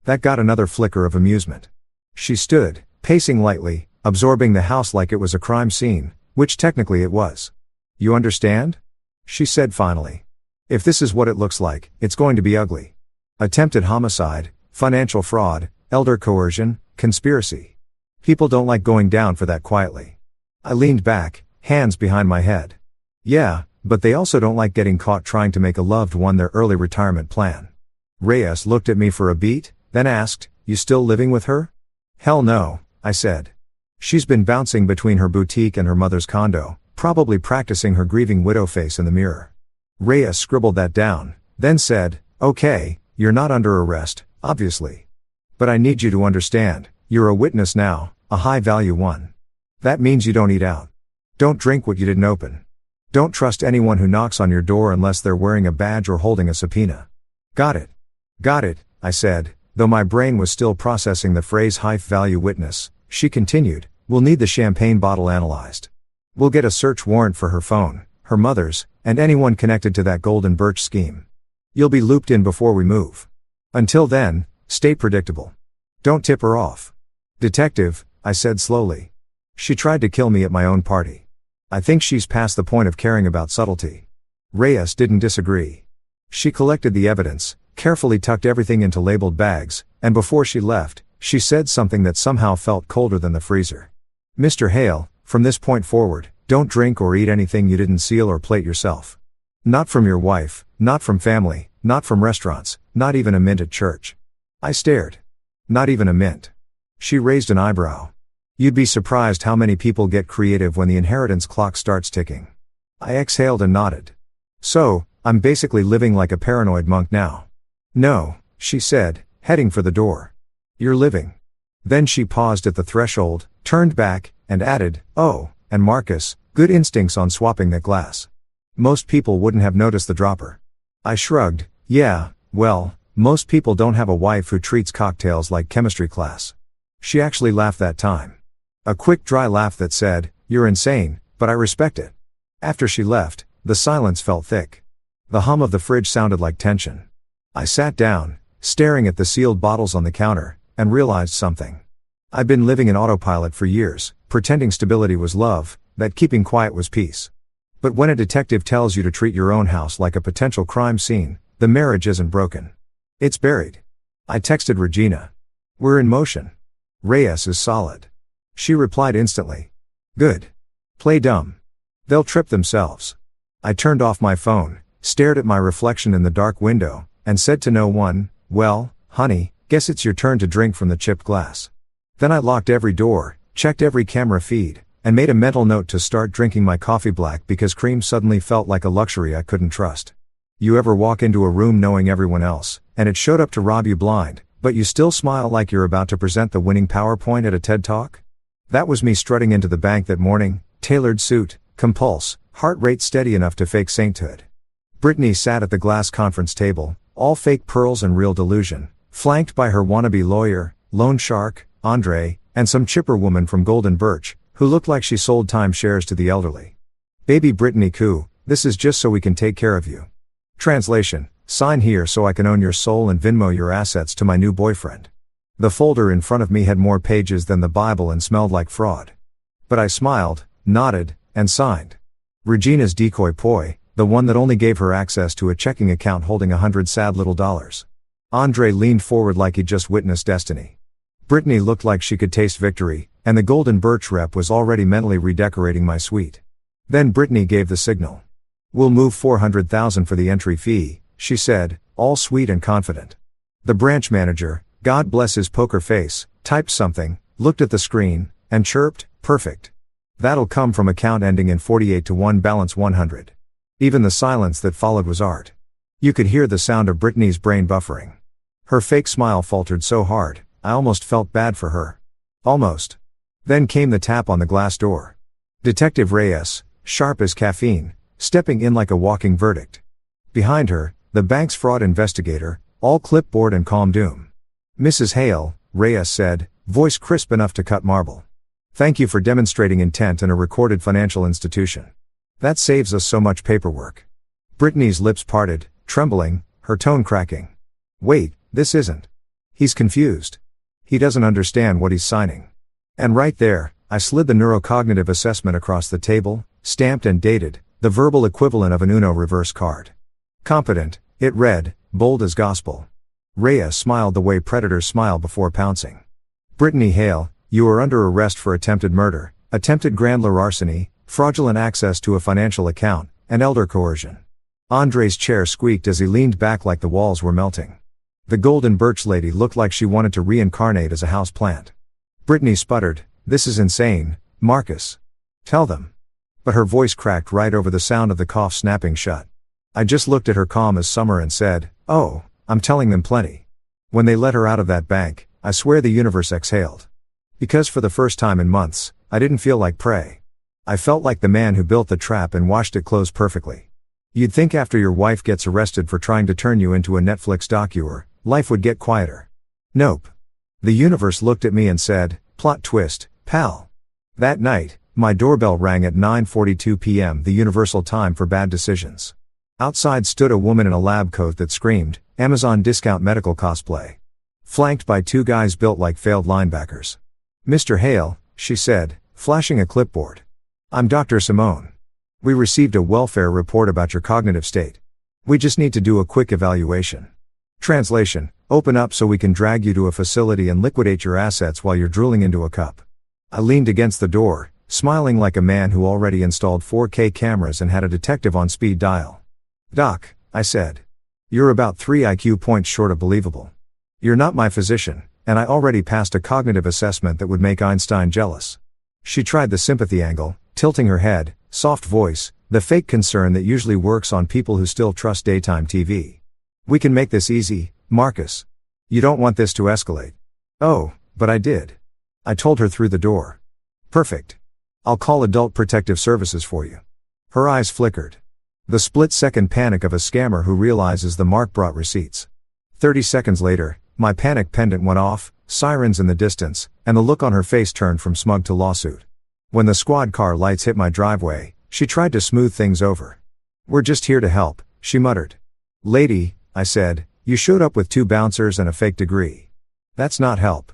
That got another flicker of amusement. She stood, pacing lightly, absorbing the house like it was a crime scene, which technically it was. "You understand?" she said finally. "If this is what it looks like, it's going to be ugly. Attempted homicide, financial fraud, elder coercion, conspiracy. People don't like going down for that quietly." I leaned back, hands behind my head. "Yeah, but they also don't like getting caught trying to make a loved one their early retirement plan." Reyes looked at me for a beat, then asked, "You still living with her?" "Hell no," I said. "She's been bouncing between her boutique and her mother's condo, probably practicing her grieving widow face in the mirror." Reyes scribbled that down, then said, "Okay, you're not under arrest, obviously. But I need you to understand, you're a witness now, a high-value one. That means you don't eat out. Don't drink what you didn't open. Don't trust anyone who knocks on your door unless they're wearing a badge or holding a subpoena. Got it. Got it, I said, though my brain was still processing the phrase high-value witness. She continued, we'll need the champagne bottle analyzed. We'll get a search warrant for her phone, her mother's, and anyone connected to that Golden Birch scheme. You'll be looped in before we move. Until then, stay predictable. Don't tip her off. Detective, I said slowly. She tried to kill me at my own party. I think she's past the point of caring about subtlety. Reyes didn't disagree. She collected the evidence, carefully tucked everything into labeled bags, and before she left, she said something that somehow felt colder than the freezer. Mr. Hale, from this point forward, don't drink or eat anything you didn't seal or plate yourself. Not from your wife, not from family, not from restaurants, not even a mint at church. I stared. Not even a mint. She raised an eyebrow. You'd be surprised how many people get creative when the inheritance clock starts ticking. I exhaled and nodded. So, I'm basically living like a paranoid monk now. No, she said, heading for the door. You're living. Then she paused at the threshold, turned back, and added, oh, and Marcus, good instincts on swapping that glass. Most people wouldn't have noticed the dropper. I shrugged, yeah, well, most people don't have a wife who treats cocktails like chemistry class. She actually laughed that time. A quick dry laugh that said, you're insane, but I respect it. After she left, the silence felt thick. The hum of the fridge sounded like tension. I sat down, staring at the sealed bottles on the counter, and realized something. I'd been living in autopilot for years, pretending stability was love, that keeping quiet was peace. But when a detective tells you to treat your own house like a potential crime scene, the marriage isn't broken. It's buried. I texted Regina. We're in motion. Reyes is solid. She replied instantly. Good. Play dumb. They'll trip themselves. I turned off my phone, stared at my reflection in the dark window, and said to no one, well, honey, guess it's your turn to drink from the chipped glass. Then I locked every door, checked every camera feed, and made a mental note to start drinking my coffee black because cream suddenly felt like a luxury I couldn't trust. You ever walk into a room knowing everyone else, and it showed up to rob you blind, but you still smile like you're about to present the winning PowerPoint at a TED Talk? That was me strutting into the bank that morning, tailored suit, compulse, heart rate steady enough to fake sainthood. Brittany sat at the glass conference table, all fake pearls and real delusion, flanked by her wannabe lawyer, loan shark, Andre, and some chipper woman from Golden Birch, who looked like she sold timeshares to the elderly. Baby Brittany Koo, this is just so we can take care of you. Translation, sign here so I can own your soul and Venmo your assets to my new boyfriend. The folder in front of me had more pages than the Bible and smelled like fraud. But I smiled, nodded, and signed. Regina's decoy poi, the one that only gave her access to a checking account holding $100 sad little dollars. Andre leaned forward like he'd just witnessed destiny. Brittany looked like she could taste victory, and the Golden Birch rep was already mentally redecorating my suite. Then Brittany gave the signal. We'll move $400,000 for the entry fee, she said, all sweet and confident. The branch manager, God bless his poker face, typed something, looked at the screen, and chirped, perfect. That'll come from account ending in 48-1 balance 100. Even the silence that followed was art. You could hear the sound of Brittany's brain buffering. Her fake smile faltered so hard, I almost felt bad for her. Almost. Then came the tap on the glass door. Detective Reyes, sharp as caffeine, stepping in like a walking verdict. Behind her, the bank's fraud investigator, all clipboard and calm doom. Mrs. Hale, Reyes said, voice crisp enough to cut marble. Thank you for demonstrating intent in a recorded financial institution. That saves us so much paperwork. Brittany's lips parted, trembling, her tone cracking. Wait, this isn't. He's confused. He doesn't understand what he's signing. And right there, I slid the neurocognitive assessment across the table, stamped and dated, the verbal equivalent of an Uno reverse card. Competent, it read, bold as gospel. Reyes smiled the way predators smile before pouncing. Brittany Hale, you are under arrest for attempted murder, attempted grand larceny, fraudulent access to a financial account, and elder coercion. Andre's chair squeaked as he leaned back like the walls were melting. The Golden Birch lady looked like she wanted to reincarnate as a house plant. Brittany sputtered, this is insane, Marcus. Tell them. But her voice cracked right over the sound of the cough snapping shut. I just looked at her calm as summer and said, oh, I'm telling them plenty. When they let her out of that bank, I swear the universe exhaled. Because for the first time in months, I didn't feel like prey. I felt like the man who built the trap and washed it close perfectly. You'd think after your wife gets arrested for trying to turn you into a Netflix docu, life would get quieter. Nope. The universe looked at me and said, plot twist, pal. That night, my doorbell rang at 9:42 p.m., the universal time for bad decisions. Outside stood a woman in a lab coat that screamed, Amazon discount medical cosplay. Flanked by two guys built like failed linebackers. Mr. Hale, she said, flashing a clipboard. I'm Dr. Simone. We received a welfare report about your cognitive state. We just need to do a quick evaluation. Translation: open up so we can drag you to a facility and liquidate your assets while you're drooling into a cup. I leaned against the door, smiling like a man who already installed 4K cameras and had a detective on speed dial. Doc, I said. You're about 3 IQ points short of believable. You're not my physician, and I already passed a cognitive assessment that would make Einstein jealous. She tried the sympathy angle, tilting her head, soft voice, the fake concern that usually works on people who still trust daytime TV. We can make this easy, Marcus. You don't want this to escalate. Oh, but I did. I told her through the door. Perfect. I'll call Adult Protective Services for you. Her eyes flickered. The split-second panic of a scammer who realizes the mark brought receipts. 30 seconds later, my panic pendant went off, sirens in the distance, and the look on her face turned from smug to lawsuit. When the squad car lights hit my driveway, she tried to smooth things over. We're just here to help, she muttered. Lady, I said, you showed up with 2 bouncers and a fake degree. That's not help.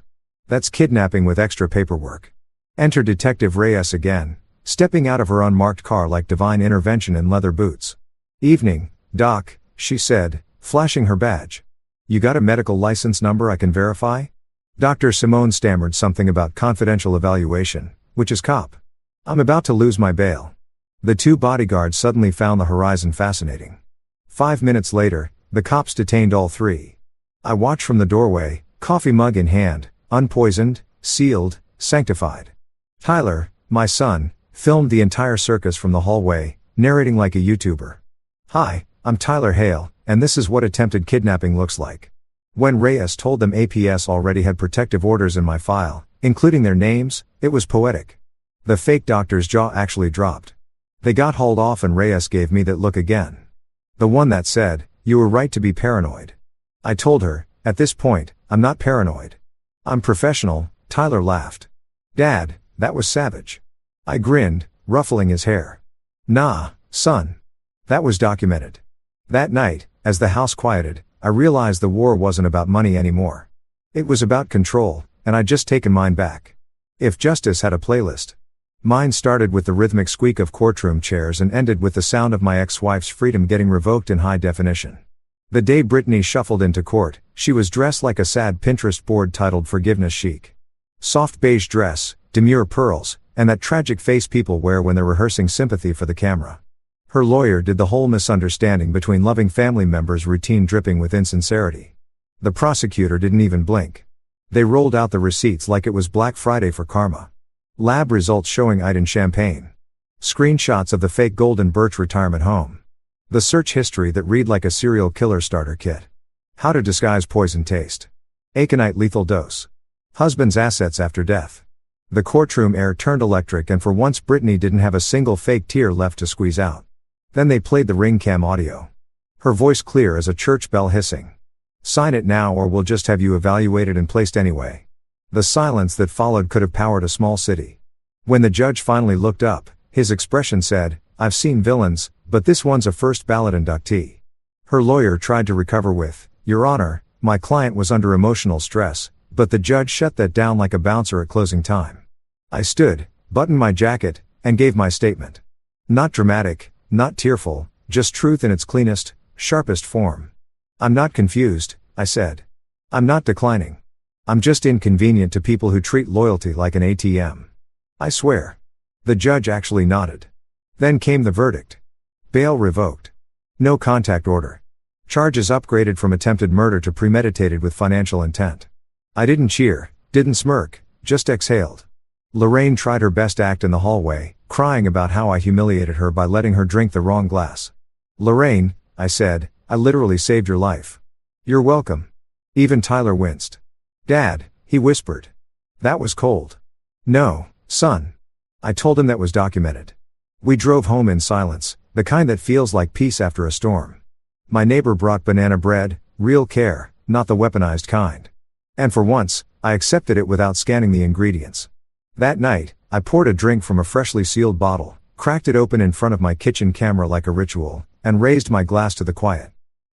That's kidnapping with extra paperwork. Enter Detective Reyes again, stepping out of her unmarked car like divine intervention in leather boots. Evening, Doc, she said, flashing her badge. You got a medical license number I can verify? Dr. Simone stammered something about confidential evaluation, which is cop. I'm about to lose my bail. The 2 bodyguards suddenly found the horizon fascinating. 5 minutes later, the cops detained all 3. I watched from the doorway, coffee mug in hand, unpoisoned, sealed, sanctified. Tyler, my son, filmed the entire circus from the hallway, narrating like a YouTuber. Hi, I'm Tyler Hale, and this is what attempted kidnapping looks like. When Reyes told them APS already had protective orders in my file, including their names, it was poetic. The fake doctor's jaw actually dropped. They got hauled off and Reyes gave me that look again. The one that said, you were right to be paranoid. I told her, at this point, I'm not paranoid. I'm professional. Tyler laughed. Dad, that was savage. I grinned, ruffling his hair. Nah, son. That was documented. That night, as the house quieted, I realized the war wasn't about money anymore. It was about control, and I'd just taken mine back. If justice had a playlist. Mine started with the rhythmic squeak of courtroom chairs and ended with the sound of my ex-wife's freedom getting revoked in high definition. The day Brittany shuffled into court, she was dressed like a sad Pinterest board titled Forgiveness Chic. Soft beige dress, demure pearls, and that tragic face people wear when they're rehearsing sympathy for the camera. Her lawyer did the whole misunderstanding between loving family members routine dripping with insincerity. The prosecutor didn't even blink. They rolled out the receipts like it was Black Friday for karma. Lab results showing AITA champagne. Screenshots of the fake Golden Birch retirement home. The search history that read like a serial killer starter kit. How to disguise poison taste. Aconite lethal dose. Husband's assets after death. The courtroom air turned electric and for once Brittany didn't have a single fake tear left to squeeze out. Then they played the ring cam audio. Her voice clear as a church bell hissing. Sign it now or we'll just have you evaluated and placed anyway. The silence that followed could have powered a small city. When the judge finally looked up, his expression said, I've seen villains, but this one's a first ballot inductee. Her lawyer tried to recover with, Your Honor, my client was under emotional stress, but the judge shut that down like a bouncer at closing time. I stood, buttoned my jacket, and gave my statement. Not dramatic, not tearful, just truth in its cleanest, sharpest form. I'm not confused, I said. I'm not declining. I'm just inconvenient to people who treat loyalty like an ATM. I swear. The judge actually nodded. Then came the verdict. Bail revoked. No contact order. Charges upgraded from attempted murder to premeditated with financial intent. I didn't cheer, didn't smirk, just exhaled. Lorraine tried her best act in the hallway, crying about how I humiliated her by letting her drink the wrong glass. Lorraine, I said, I literally saved your life. You're welcome. Even Tyler winced. Dad, he whispered. That was cold. No, son. I told him that was documented. We drove home in silence, the kind that feels like peace after a storm. My neighbor brought banana bread, real care, not the weaponized kind. And for once, I accepted it without scanning the ingredients. That night, I poured a drink from a freshly sealed bottle, cracked it open in front of my kitchen camera like a ritual, and raised my glass to the quiet.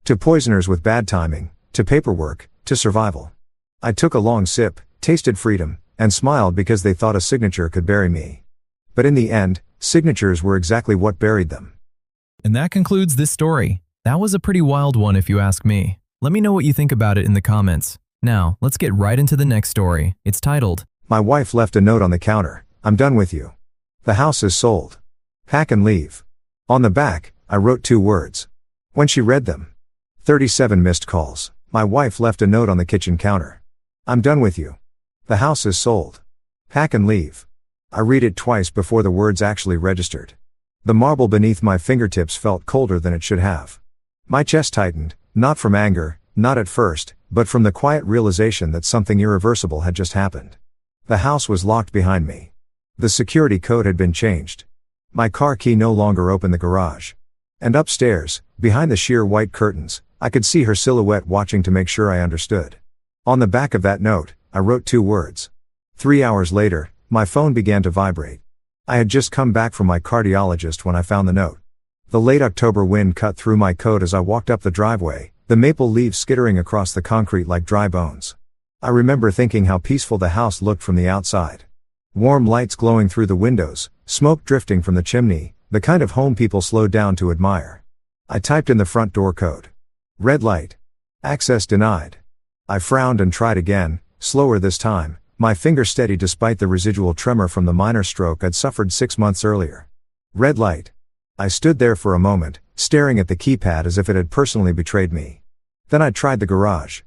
To poisoners with bad timing, to paperwork, to survival. I took a long sip, tasted freedom, and smiled because they thought a signature could bury me. But in the end, signatures were exactly what buried them. And that concludes this story. That was a pretty wild one if you ask me. Let me know what you think about it in the comments. Now, let's get right into the next story. It's titled, My wife left a note on the counter, I'm done with you. The house is sold. Pack and leave. On the back, I wrote 2 words. When she read them, 37 missed calls. My wife left a note on the kitchen counter. I'm done with you. The house is sold. Pack and leave. I read it twice before the words actually registered. The marble beneath my fingertips felt colder than it should have. My chest tightened, not from anger, not at first, but from the quiet realization that something irreversible had just happened. The house was locked behind me. The security code had been changed. My car key no longer opened the garage. And upstairs, behind the sheer white curtains, I could see her silhouette watching to make sure I understood. On the back of that note, I wrote 2 words. 3 hours later, my phone began to vibrate. I had just come back from my cardiologist when I found the note. The late October wind cut through my coat as I walked up the driveway, the maple leaves skittering across the concrete like dry bones. I remember thinking how peaceful the house looked from the outside. Warm lights glowing through the windows, smoke drifting from the chimney, the kind of home people slowed down to admire. I typed in the front door code. Red light. Access denied. I frowned and tried again, slower this time, my finger steady despite the residual tremor from the minor stroke I'd suffered 6 months earlier. Red light. I stood there for a moment, staring at the keypad as if it had personally betrayed me. Then I tried the garage.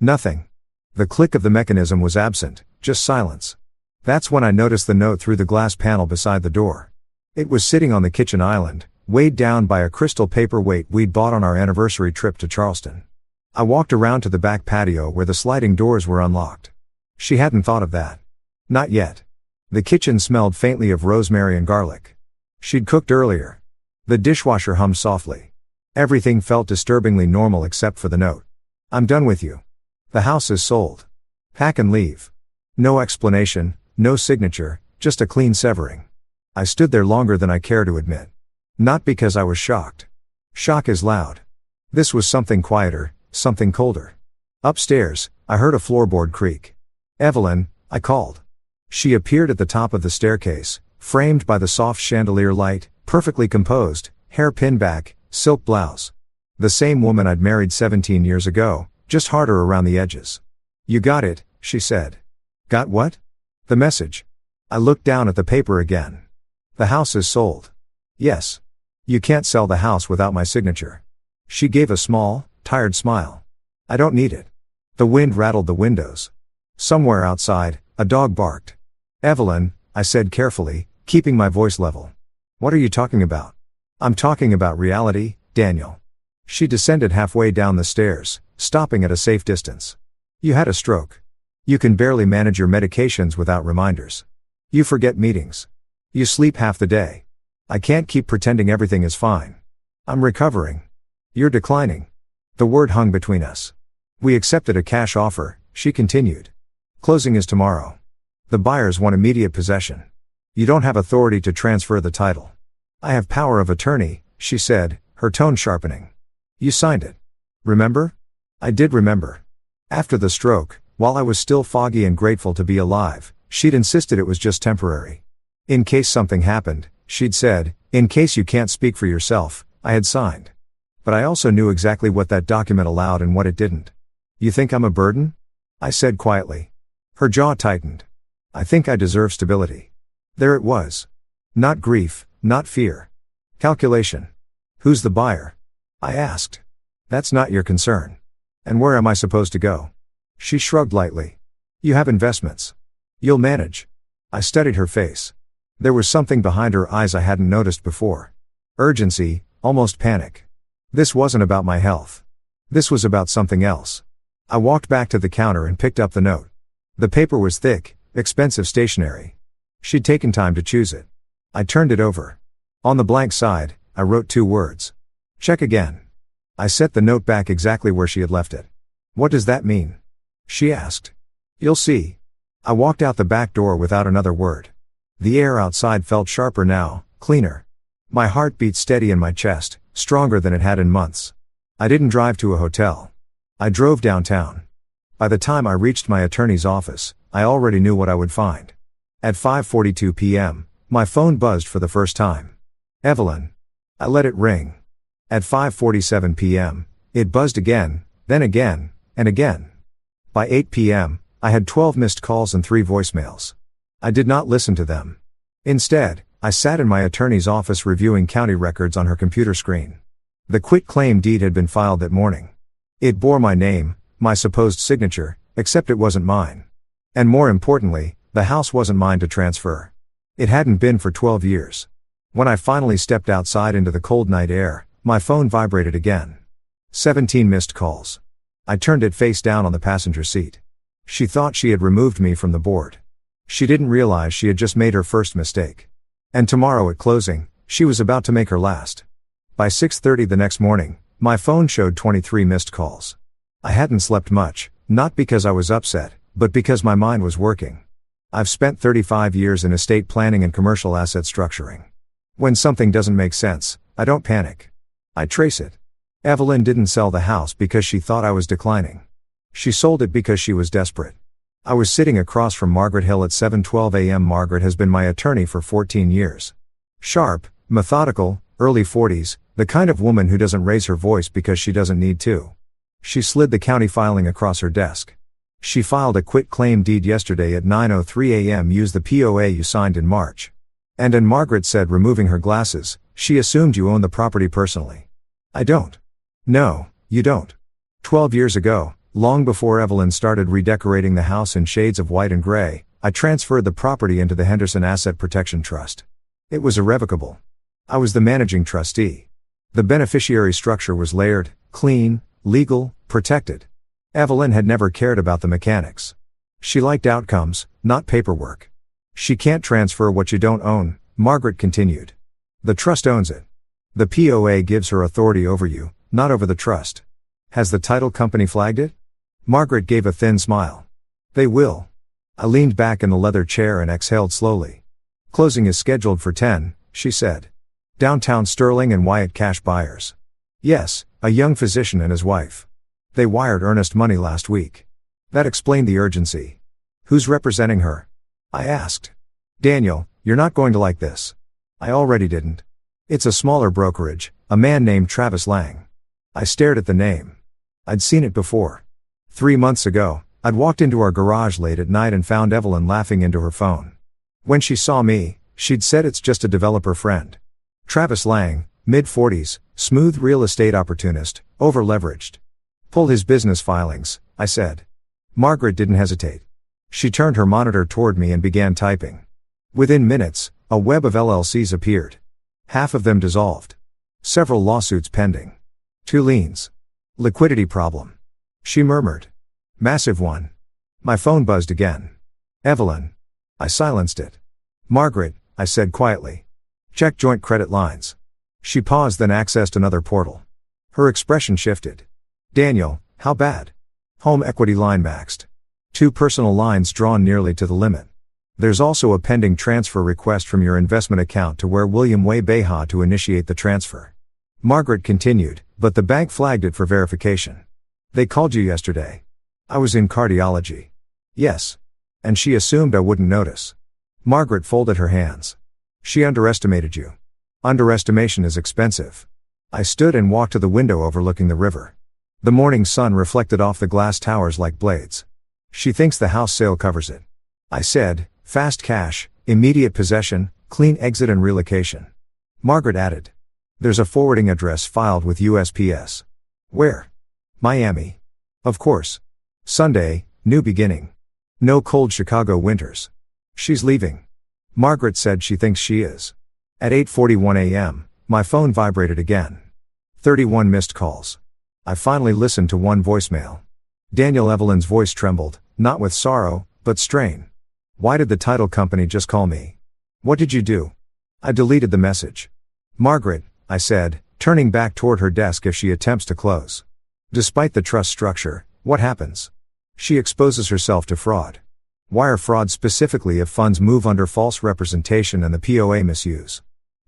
Nothing. The click of the mechanism was absent, just silence. That's when I noticed the note through the glass panel beside the door. It was sitting on the kitchen island, weighed down by a crystal paperweight we'd bought on our anniversary trip to Charleston. I walked around to the back patio where the sliding doors were unlocked. She hadn't thought of that. Not yet. The kitchen smelled faintly of rosemary and garlic. She'd cooked earlier. The dishwasher hummed softly. Everything felt disturbingly normal except for the note. I'm done with you. The house is sold. Pack and leave. No explanation, no signature, just a clean severing. I stood there longer than I care to admit. Not because I was shocked. Shock is loud. This was something quieter, something colder. Upstairs, I heard a floorboard creak. Evelyn, I called. She appeared at the top of the staircase, framed by the soft chandelier light, perfectly composed, hair pinned back, silk blouse. The same woman I'd married 17 years ago, just harder around the edges. You got it, she said. Got what? The message. I looked down at the paper again. The house is sold. Yes. You can't sell the house without my signature. She gave a small, tired smile. I don't need it. The wind rattled the windows. Somewhere outside, a dog barked. Evelyn, I said carefully, keeping my voice level. What are you talking about? I'm talking about reality, Daniel. She descended halfway down the stairs, stopping at a safe distance. You had a stroke. You can barely manage your medications without reminders. You forget meetings. You sleep half the day. I can't keep pretending everything is fine. I'm recovering. You're declining. The word hung between us. We accepted a cash offer, she continued. Closing is tomorrow. The buyers want immediate possession. You don't have authority to transfer the title. I have power of attorney, she said, her tone sharpening. You signed it. Remember? I did remember. After the stroke, while I was still foggy and grateful to be alive, she'd insisted it was just temporary. In case something happened, she'd said, in case you can't speak for yourself, I had signed. But I also knew exactly what that document allowed and what it didn't. You think I'm a burden? I said quietly. Her jaw tightened. I think I deserve stability. There it was. Not grief, not fear. Calculation. Who's the buyer? I asked. That's not your concern. And where am I supposed to go? She shrugged lightly. You have investments. You'll manage. I studied her face. There was something behind her eyes I hadn't noticed before. Urgency, almost panic. This wasn't about my health. This was about something else. I walked back to the counter and picked up the note. The paper was thick, expensive stationery. She'd taken time to choose it. I turned it over. On the blank side, I wrote 2 words. Check again. I set the note back exactly where she had left it. What does that mean? She asked. You'll see. I walked out the back door without another word. The air outside felt sharper now, cleaner. My heart beat steady in my chest, stronger than it had in months. I didn't drive to a hotel. I drove downtown. By the time I reached my attorney's office, I already knew what I would find. At 5:42 p.m., my phone buzzed for the first time. Evelyn. I let it ring. At 5:47 p.m., it buzzed again, then again, and again. By 8 p.m., I had 12 missed calls and 3 voicemails. I did not listen to them. Instead, I sat in my attorney's office reviewing county records on her computer screen. The quitclaim deed had been filed that morning. It bore my name, my supposed signature, except it wasn't mine. And more importantly, the house wasn't mine to transfer. It hadn't been for 12 years. When I finally stepped outside into the cold night air, my phone vibrated again. 17 missed calls. I turned it face down on the passenger seat. She thought she had removed me from the board. She didn't realize she had just made her first mistake. And tomorrow at closing, she was about to make her last. By 6:30 the next morning, my phone showed 23 missed calls. I hadn't slept much, not because I was upset, but because my mind was working. I've spent 35 years in estate planning and commercial asset structuring. When something doesn't make sense, I don't panic. I trace it. Evelyn didn't sell the house because she thought I was declining. She sold it because she was desperate. I was sitting across from Margaret Hill at 7:12 a.m. Margaret has been my attorney for 14 years. Sharp, methodical, early 40s, the kind of woman who doesn't raise her voice because she doesn't need to. She slid the county filing across her desk. She filed a quitclaim deed yesterday at 9:03 a.m. Use the POA you signed in March. And Margaret said, removing her glasses, she assumed you own the property personally. I don't. No, you don't. 12 years ago, long before Evelyn started redecorating the house in shades of white and gray, I transferred the property into the Henderson Asset Protection Trust. It was irrevocable. I was the managing trustee. The beneficiary structure was layered, clean, legal, protected. Evelyn had never cared about the mechanics. She liked outcomes, not paperwork. She can't transfer what you don't own, Margaret continued. The trust owns it. The POA gives her authority over you, not over the trust. Has the title company flagged it? Margaret gave a thin smile. They will. I leaned back in the leather chair and exhaled slowly. Closing is scheduled for 10, she said. Downtown Sterling and Wyatt cash buyers. Yes, a young physician and his wife. They wired earnest money last week. That explained the urgency. Who's representing her? I asked. Daniel, you're not going to like this. I already didn't. It's a smaller brokerage, a man named Travis Lang. I stared at the name. I'd seen it before. 3 months ago, I'd walked into our garage late at night and found Evelyn laughing into her phone. When she saw me, she'd said it's just a developer friend. Travis Lang, mid-40s, smooth real estate opportunist, over-leveraged. Pull his business filings, I said. Margaret didn't hesitate. She turned her monitor toward me and began typing. Within minutes, a web of LLCs appeared. Half of them dissolved. Several lawsuits pending. 2 liens. Liquidity problem. She murmured. Massive one. My phone buzzed again. Evelyn. I silenced it. Margaret, I said quietly. Check joint credit lines. She paused, then accessed another portal. Her expression shifted. Daniel, how bad? Home equity line maxed. 2 personal lines drawn nearly to the limit. There's also a pending transfer request from your investment account to where William Way Beha to initiate the transfer. Margaret continued, but the bank flagged it for verification. They called you yesterday. I was in cardiology. Yes. And she assumed I wouldn't notice. Margaret folded her hands. She underestimated you. Underestimation is expensive. I stood and walked to the window overlooking the river. The morning sun reflected off the glass towers like blades. She thinks the house sale covers it. I said, fast cash, immediate possession, clean exit and relocation. Margaret added. There's a forwarding address filed with USPS. Where? Miami. Of course. Sunday, new beginning. No cold Chicago winters. She's leaving. Margaret said she thinks she is. At 8:41 a.m., my phone vibrated again. 31 missed calls. I finally listened to one voicemail. Daniel. Evelyn's voice trembled, not with sorrow, but strain. Why did the title company just call me? What did you do? I deleted the message. Margaret, I said, turning back toward her desk if she attempts to close. Despite the trust structure, what happens? She exposes herself to fraud. Wire fraud specifically if funds move under false representation and the POA misuse.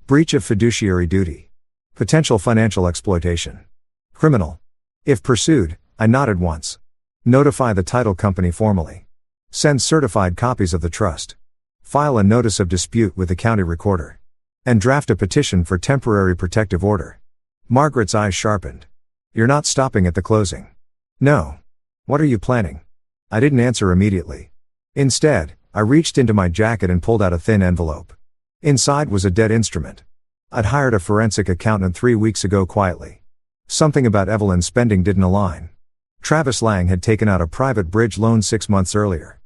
Breach of fiduciary duty. Potential financial exploitation. Criminal. If pursued, I nodded once. Notify the title company formally. Send certified copies of the trust. File a notice of dispute with the county recorder. And draft a petition for temporary protective order. Margaret's eyes sharpened. You're not stopping at the closing. No. What are you planning? I didn't answer immediately. Instead, I reached into my jacket and pulled out a thin envelope. Inside was a dead instrument. I'd hired a forensic accountant 3 weeks ago quietly. Something about Evelyn's spending didn't align. Travis Lang had taken out a private bridge loan 6 months earlier.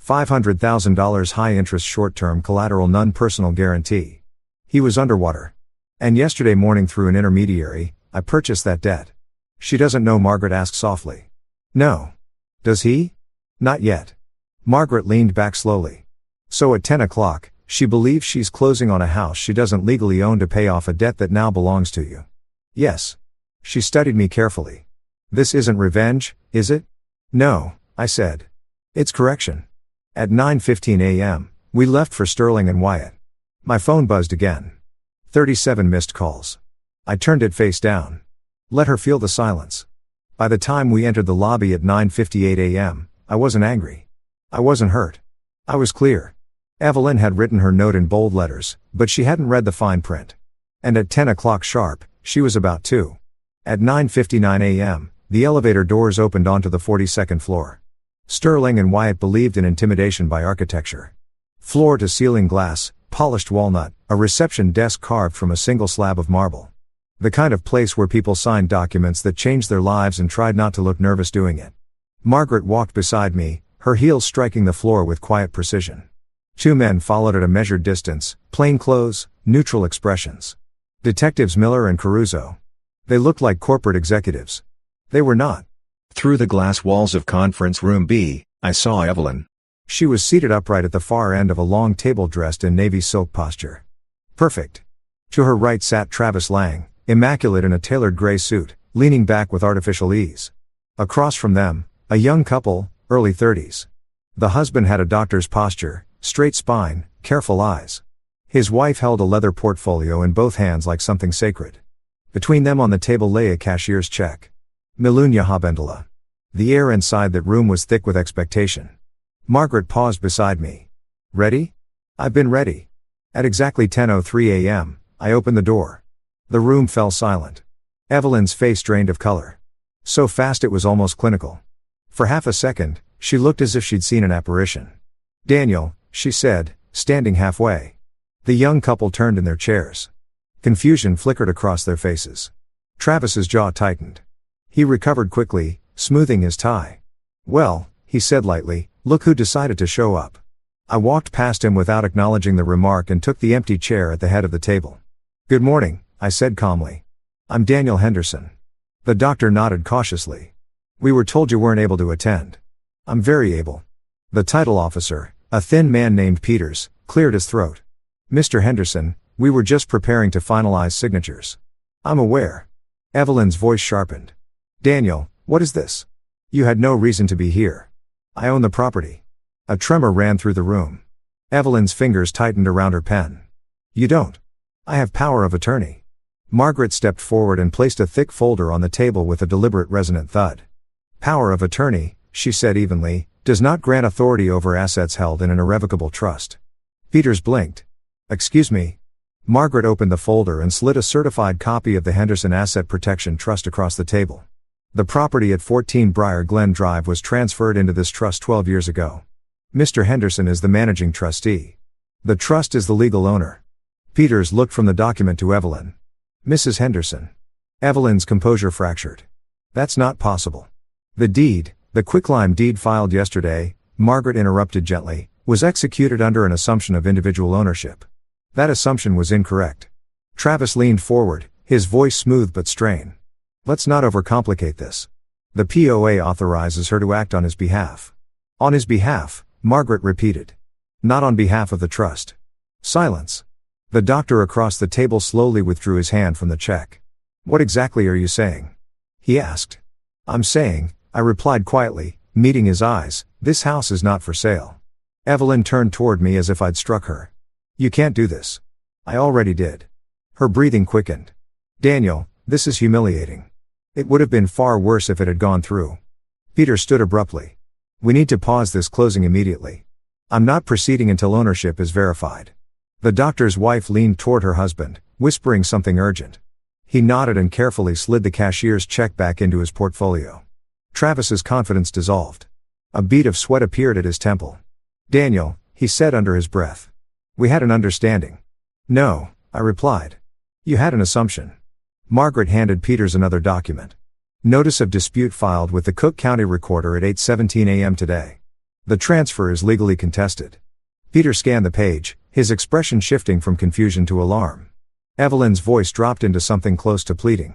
$500,000 high-interest short-term collateral non-personal guarantee. He was underwater. And yesterday morning through an intermediary, I purchased that debt. She doesn't know, Margaret asked softly. No. Does he? Not yet. Margaret leaned back slowly. So at 10 o'clock, she believes she's closing on a house she doesn't legally own to pay off a debt that now belongs to you. Yes. She studied me carefully. This isn't revenge, is it? No, I said. It's correction. At 9:15 a.m., we left for Sterling and Wyatt. My phone buzzed again. 37 missed calls. I turned it face down. Let her feel the silence. By the time we entered the lobby at 9:58 a.m., I wasn't angry. I wasn't hurt. I was clear. Evelyn had written her note in bold letters, but she hadn't read the fine print. And at 10 o'clock sharp, she was about to. At 9:59 a.m., the elevator doors opened onto the 42nd floor. Sterling and Wyatt believed in intimidation by architecture. Floor-to-ceiling glass, polished walnut, a reception desk carved from a single slab of marble. The kind of place where people signed documents that changed their lives and tried not to look nervous doing it. Margaret walked beside me, her heels striking the floor with quiet precision. 2 men followed at a measured distance, plain clothes, neutral expressions. Detectives Miller and Caruso. They looked like corporate executives. They were not. Through the glass walls of Conference Room B, I saw Evelyn. She was seated upright at the far end of a long table dressed in navy silk posture. Perfect. To her right sat Travis Lang, immaculate in a tailored gray suit, leaning back with artificial ease. Across from them, a young couple, early 30s. The husband had a doctor's posture, straight spine, careful eyes. His wife held a leather portfolio in both hands like something sacred. Between them on the table lay a cashier's check. Milunya Habendala. The air inside that room was thick with expectation. Margaret paused beside me. Ready? I've been ready. At exactly 10:03 a.m., I opened the door. The room fell silent. Evelyn's face drained of color. So fast it was almost clinical. For half a second, she looked as if she'd seen an apparition. Daniel, she said, standing halfway. The young couple turned in their chairs. Confusion flickered across their faces. Travis's jaw tightened. He recovered quickly, smoothing his tie. Well, he said lightly, look who decided to show up. I walked past him without acknowledging the remark and took the empty chair at the head of the table. Good morning, I said calmly. I'm Daniel Henderson. The doctor nodded cautiously. We were told you weren't able to attend. I'm very able. The title officer, a thin man named Peters, cleared his throat. Mr. Henderson, we were just preparing to finalize signatures. I'm aware. Evelyn's voice sharpened. Daniel, what is this? You had no reason to be here. I own the property. A tremor ran through the room. Evelyn's fingers tightened around her pen. You don't. I have power of attorney. Margaret stepped forward and placed a thick folder on the table with a deliberate resonant thud. Power of attorney, she said evenly, does not grant authority over assets held in an irrevocable trust. Peters blinked. Excuse me. Margaret opened the folder and slid a certified copy of the Henderson Asset Protection Trust across the table. The property at 14 Briar Glen Drive was transferred into this trust 12 years ago. Mr. Henderson is the managing trustee. The trust is the legal owner. Peters looked from the document to Evelyn. Mrs. Henderson. Evelyn's composure fractured. That's not possible. The deed, the quicklime deed filed yesterday, Margaret interrupted gently, was executed under an assumption of individual ownership. That assumption was incorrect. Travis leaned forward, his voice smooth but strained. Let's not overcomplicate this. The POA authorizes her to act on his behalf. On his behalf, Margaret repeated. Not on behalf of the trust. Silence. The doctor across the table slowly withdrew his hand from the check. What exactly are you saying? He asked. I'm saying, I replied quietly, meeting his eyes, this house is not for sale. Evelyn turned toward me as if I'd struck her. You can't do this. I already did. Her breathing quickened. Daniel, this is humiliating. It would have been far worse if it had gone through. Peter stood abruptly. We need to pause this closing immediately. I'm not proceeding until ownership is verified. The doctor's wife leaned toward her husband, whispering something urgent. He nodded and carefully slid the cashier's check back into his portfolio. Travis's confidence dissolved. A bead of sweat appeared at his temple. Daniel, he said under his breath. We had an understanding. No, I replied. You had an assumption. Margaret handed Peters another document. Notice of dispute filed with the Cook County Recorder at 8:17 a.m. today. The transfer is legally contested. Peter scanned the page, his expression shifting from confusion to alarm. Evelyn's voice dropped into something close to pleading.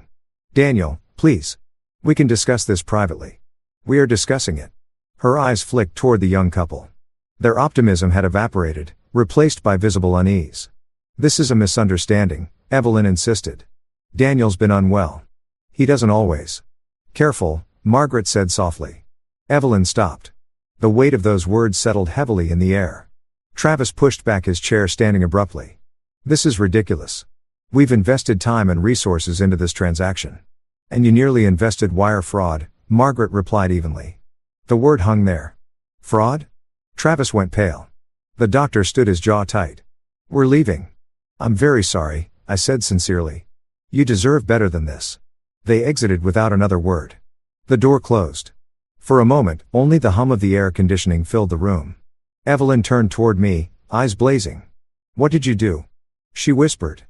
Daniel, please. We can discuss this privately. We are discussing it. Her eyes flicked toward the young couple. Their optimism had evaporated, replaced by visible unease. This is a misunderstanding, Evelyn insisted. Daniel's been unwell. He doesn't always. Careful, Margaret said softly. Evelyn stopped. The weight of those words settled heavily in the air. Travis pushed back his chair, standing abruptly. This is ridiculous. We've invested time and resources into this transaction. And you nearly invested wire fraud, Margaret replied evenly. The word hung there. Fraud? Travis went pale. The doctor stood his jaw tight. We're leaving. I'm very sorry, I said sincerely. You deserve better than this. They exited without another word. The door closed. For a moment, only the hum of the air conditioning filled the room. Evelyn turned toward me, eyes blazing. What did you do? She whispered.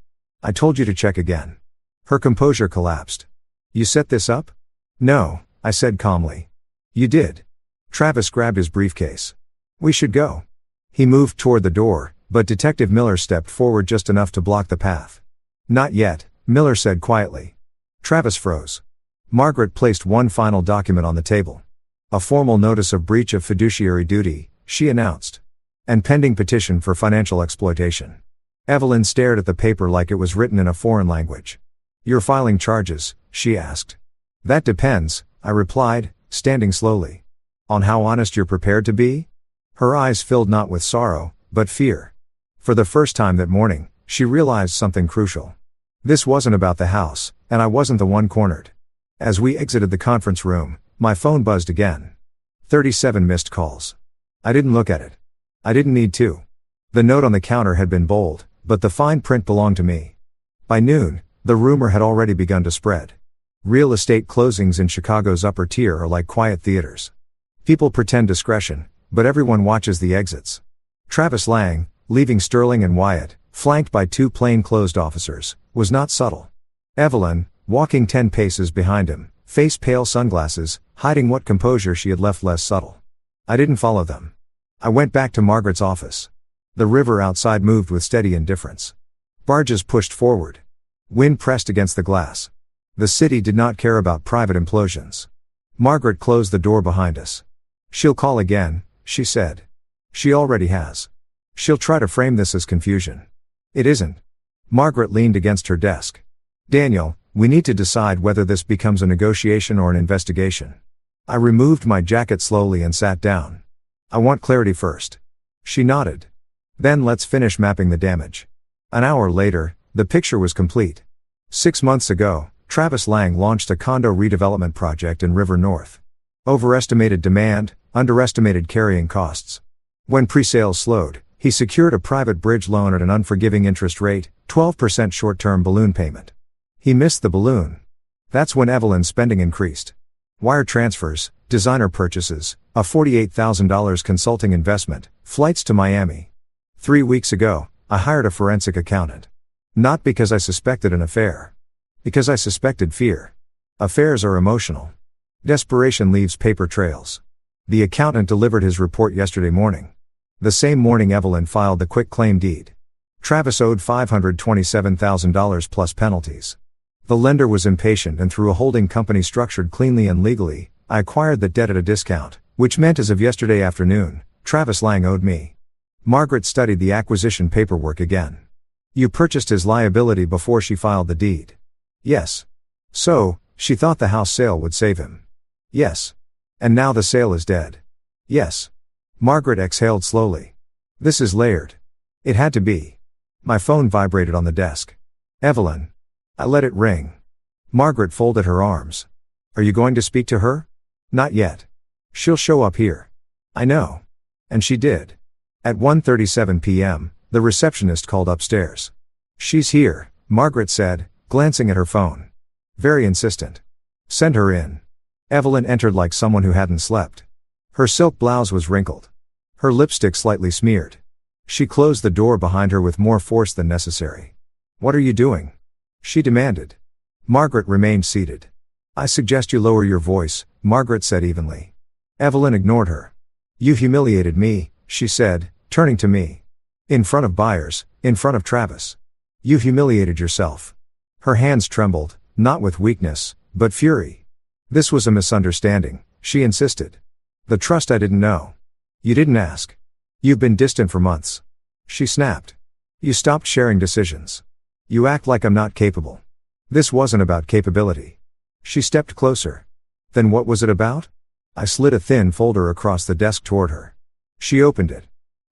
I told you to check again. Her composure collapsed. You set this up? No, I said calmly. You did. Travis grabbed his briefcase. We should go. He moved toward the door, but Detective Miller stepped forward just enough to block the path. Not yet, Miller said quietly. Travis froze. Margaret placed one final document on the table. A formal notice of breach of fiduciary duty, she announced. And pending petition for financial exploitation. Evelyn stared at the paper like it was written in a foreign language. You're filing charges, she asked. That depends, I replied, standing slowly. On how honest you're prepared to be? Her eyes filled not with sorrow, but fear. For the first time that morning, she realized something crucial. This wasn't about the house, and I wasn't the one cornered. As we exited the conference room, my phone buzzed again. 37 missed calls. I didn't look at it. I didn't need to. The note on the counter had been bold, but the fine print belonged to me. By noon, the rumor had already begun to spread. Real estate closings in Chicago's upper tier are like quiet theaters. People pretend discretion, but everyone watches the exits. Travis Lang, leaving Sterling and Wyatt, flanked by two plainclothes officers, was not subtle. Evelyn, walking 10 paces behind him, face-pale sunglasses, hiding what composure she had left less subtle. I didn't follow them. I went back to Margaret's office. The river outside moved with steady indifference. Barges pushed forward. Wind pressed against the glass. The city did not care about private implosions. Margaret closed the door behind us. She'll call again, she said. She already has. She'll try to frame this as confusion. It isn't. Margaret leaned against her desk. Daniel, we need to decide whether this becomes a negotiation or an investigation. I removed my jacket slowly and sat down. I want clarity first. She nodded. Then let's finish mapping the damage. An hour later, the picture was complete. 6 months ago, Travis Lang launched a condo redevelopment project in River North. Overestimated demand, underestimated carrying costs. When pre-sales slowed, he secured a private bridge loan at an unforgiving interest rate, 12% short-term balloon payment. He missed the balloon. That's when Evelyn's spending increased. Wire transfers, designer purchases, a $48,000 consulting investment, flights to Miami. 3 weeks ago, I hired a forensic accountant. Not because I suspected an affair. Because I suspected fear. Affairs are emotional. Desperation leaves paper trails. The accountant delivered his report yesterday morning. The same morning Evelyn filed the quitclaim deed. Travis owed $527,000 plus penalties. The lender was impatient, and through a holding company structured cleanly and legally, I acquired the debt at a discount, which meant as of yesterday afternoon, Travis Lang owed me Margaret studied the acquisition paperwork again. You purchased his liability before she filed the deed. Yes. So, she thought the house sale would save him. Yes. And now the sale is dead. Yes. Margaret exhaled slowly. This is layered. It had to be. My phone vibrated on the desk. Evelyn. I let it ring. Margaret folded her arms. Are you going to speak to her? Not yet. She'll show up here. I know. And she did. At 1:37 p.m., the receptionist called upstairs. She's here, Margaret said, glancing at her phone. Very insistent. Send her in. Evelyn entered like someone who hadn't slept. Her silk blouse was wrinkled. Her lipstick slightly smeared. She closed the door behind her with more force than necessary. What are you doing? She demanded. Margaret remained seated. I suggest you lower your voice, Margaret said evenly. Evelyn ignored her. You humiliated me, she said, turning to me. In front of buyers, in front of Travis. You humiliated yourself. Her hands trembled, not with weakness, but fury. This was a misunderstanding, she insisted. The trust I didn't know. You didn't ask. You've been distant for months. She snapped. You stopped sharing decisions. You act like I'm not capable. This wasn't about capability. She stepped closer. Then what was it about? I slid a thin folder across the desk toward her. She opened it.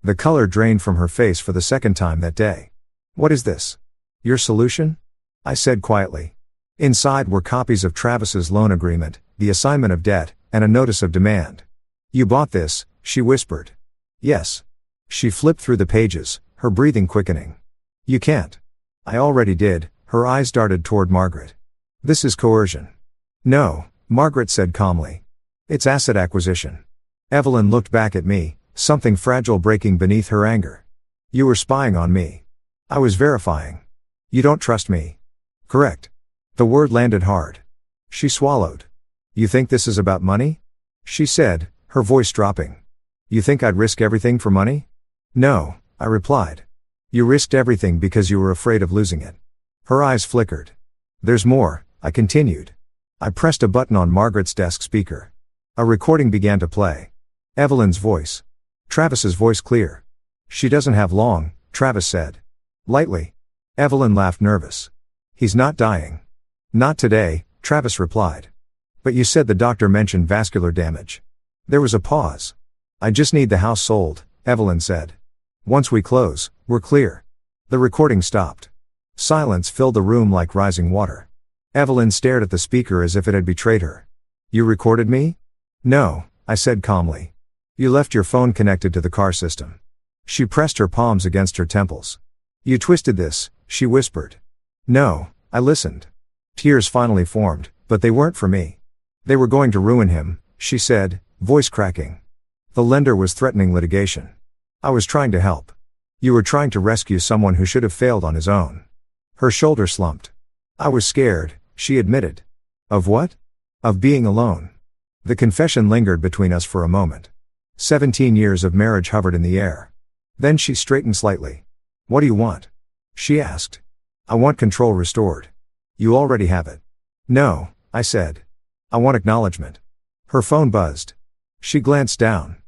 The color drained from her face for the second time that day. What is this? Your solution? I said quietly. Inside were copies of Travis's loan agreement, the assignment of debt, and a notice of demand. You bought this, she whispered. Yes. She flipped through the pages, her breathing quickening. You can't. I already did, her eyes darted toward Margaret. This is coercion. No, Margaret said calmly. It's asset acquisition. Evelyn looked back at me, something fragile breaking beneath her anger. You were spying on me. I was verifying. You don't trust me. Correct. The word landed hard. She swallowed. You think this is about money? She said, her voice dropping. You think I'd risk everything for money? No, I replied. You risked everything because you were afraid of losing it. Her eyes flickered. There's more, I continued. I pressed a button on Margaret's desk speaker. A recording began to play. Evelyn's voice. Travis's voice clear. She doesn't have long, Travis said. Lightly. Evelyn laughed nervous. He's not dying. Not today, Travis replied. But you said the doctor mentioned vascular damage. There was a pause. I just need the house sold, Evelyn said. Once we close, we're clear. The recording stopped. Silence filled the room like rising water. Evelyn stared at the speaker as if it had betrayed her. You recorded me? No, I said calmly. You left your phone connected to the car system. She pressed her palms against her temples. You twisted this, she whispered. No, I listened. Tears finally formed, but they weren't for me. They were going to ruin him, she said, voice cracking. The lender was threatening litigation. I was trying to help. You were trying to rescue someone who should have failed on his own. Her shoulder slumped. I was scared, she admitted. Of what? Of being alone. The confession lingered between us for a moment. 17 years of marriage hovered in the air. Then she straightened slightly. What do you want? She asked. I want control restored. You already have it. No, I said. I want acknowledgement. Her phone buzzed. She glanced down.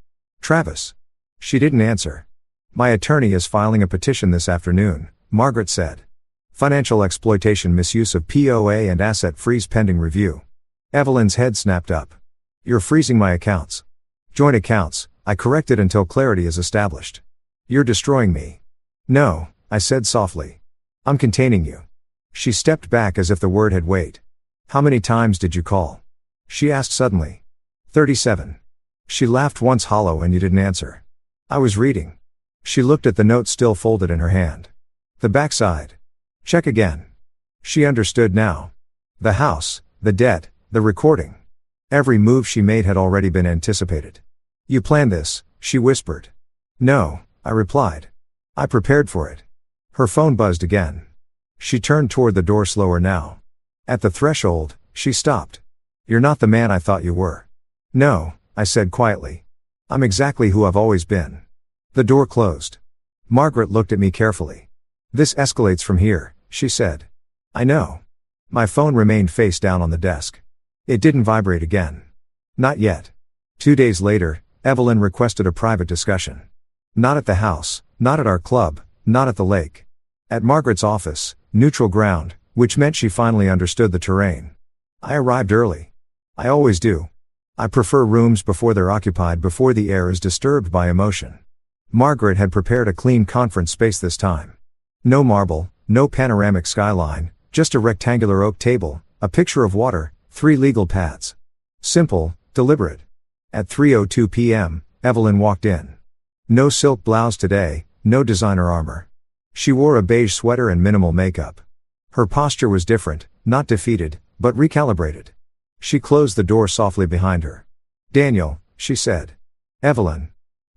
Travis. She didn't answer. My attorney is filing a petition this afternoon, Margaret said. Financial exploitation, misuse of POA and asset freeze pending review. Evelyn's head snapped up. You're freezing my accounts. Joint accounts, I corrected until clarity is established. You're destroying me. No, I said softly. I'm containing you. She stepped back as if the word had weight. How many times did you call? She asked suddenly. 37. She laughed once hollow and you didn't answer. I was reading. She looked at the note still folded in her hand. The backside. Check again. She understood now. The house, the debt, the recording. Every move she made had already been anticipated. You planned this, she whispered. No, I replied. I prepared for it. Her phone buzzed again. She turned toward the door slower now. At the threshold, she stopped. You're not the man I thought you were. No, I said quietly. I'm exactly who I've always been. The door closed. Margaret looked at me carefully. This escalates from here, she said. I know. My phone remained face down on the desk. It didn't vibrate again. Not yet. 2 days later, Evelyn requested a private discussion. Not at the house, not at our club, not at the lake. At Margaret's office, neutral ground, which meant she finally understood the terrain. I arrived early. I always do. I prefer rooms before they're occupied, before the air is disturbed by emotion. Margaret had prepared a clean conference space this time. No marble, no panoramic skyline, just a rectangular oak table, a picture of water, 3 legal pads. Simple, deliberate. At 3:02 p.m., Evelyn walked in. No silk blouse today, no designer armor. She wore a beige sweater and minimal makeup. Her posture was different, not defeated, but recalibrated. She closed the door softly behind her. "Daniel," she said. "Evelyn."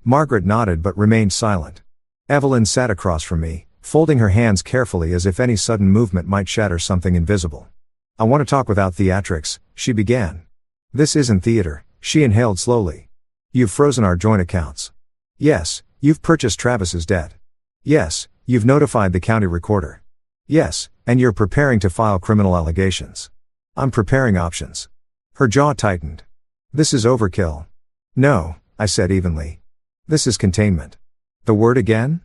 Margaret nodded but remained silent. Evelyn sat across from me, folding her hands carefully as if any sudden movement might shatter something invisible. "I want to talk without theatrics," she began. "This isn't theater," she inhaled slowly. "You've frozen our joint accounts. Yes, you've purchased Travis's debt. Yes, you've notified the county recorder. Yes, and you're preparing to file criminal allegations. I'm preparing options." Her jaw tightened. "This is overkill." "No," I said evenly. "This is containment." "The word again?"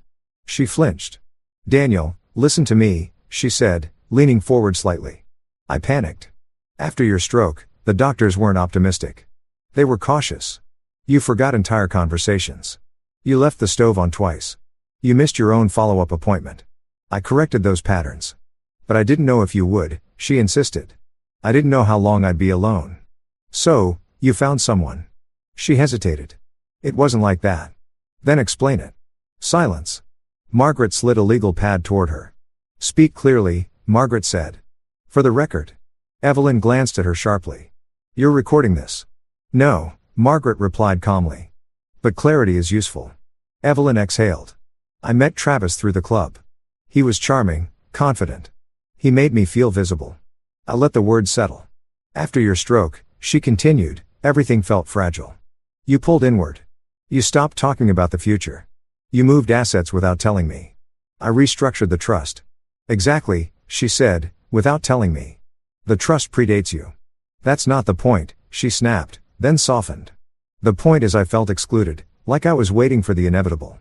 She flinched. "Daniel, listen to me," she said, leaning forward slightly. I panicked. "After your stroke, the doctors weren't optimistic. They were cautious. You forgot entire conversations. You left the stove on twice. You missed your own follow-up appointment. I corrected those patterns. But I didn't know if you would," she insisted. "I didn't know how long I'd be alone. So, you found someone." She hesitated. "It wasn't like that." "Then explain it." Silence. Margaret slid a legal pad toward her. "Speak clearly," Margaret said. "For the record." Evelyn glanced at her sharply. "You're recording this?" "No," Margaret replied calmly. "But clarity is useful." Evelyn exhaled. "I met Travis through the club. He was charming, confident. He made me feel visible. I let the words settle. After your stroke," she continued, "everything felt fragile. You pulled inward. You stopped talking about the future. You moved assets without telling me. I restructured the trust." "Exactly," she said, "without telling me. The trust predates you." "That's not the point," she snapped, then softened. "The point is I felt excluded, like I was waiting for the inevitable."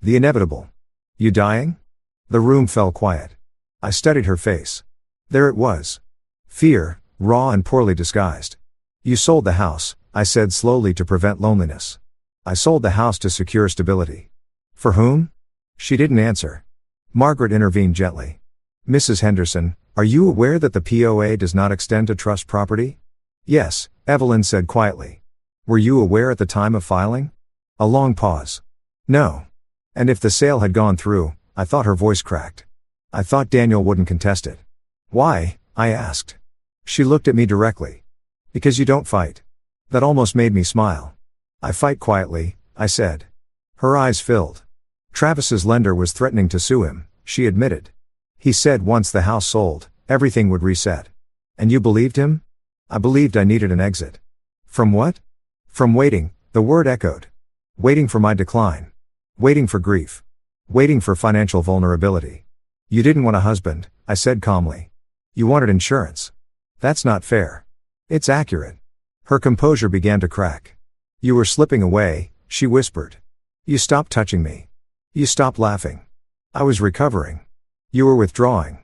"The inevitable? You dying?" The room fell quiet. I studied her face. There it was. Fear, raw and poorly disguised. "You sold the house," I said slowly, "to prevent loneliness." "I sold the house to secure stability." "For whom?" She didn't answer. Margaret intervened gently. "Mrs. Henderson, are you aware that the POA does not extend to trust property?" "Yes," Evelyn said quietly. "Were you aware at the time of filing?" A long pause. "No." "And if the sale had gone through," I thought her voice cracked. "I thought Daniel wouldn't contest it." "Why?" I asked. She looked at me directly. "Because you don't fight." That almost made me smile. "I fight quietly," I said. Her eyes filled. "Travis's lender was threatening to sue him," she admitted. "He said once the house sold, everything would reset." "And you believed him?" "I believed I needed an exit." "From what?" "From waiting," the word echoed. "Waiting for my decline. Waiting for grief. Waiting for financial vulnerability." "You didn't want a husband," I said calmly. "You wanted insurance." "That's not fair." "It's accurate." Her composure began to crack. "You were slipping away," she whispered. "You stopped touching me. You stopped laughing. I was recovering. You were withdrawing."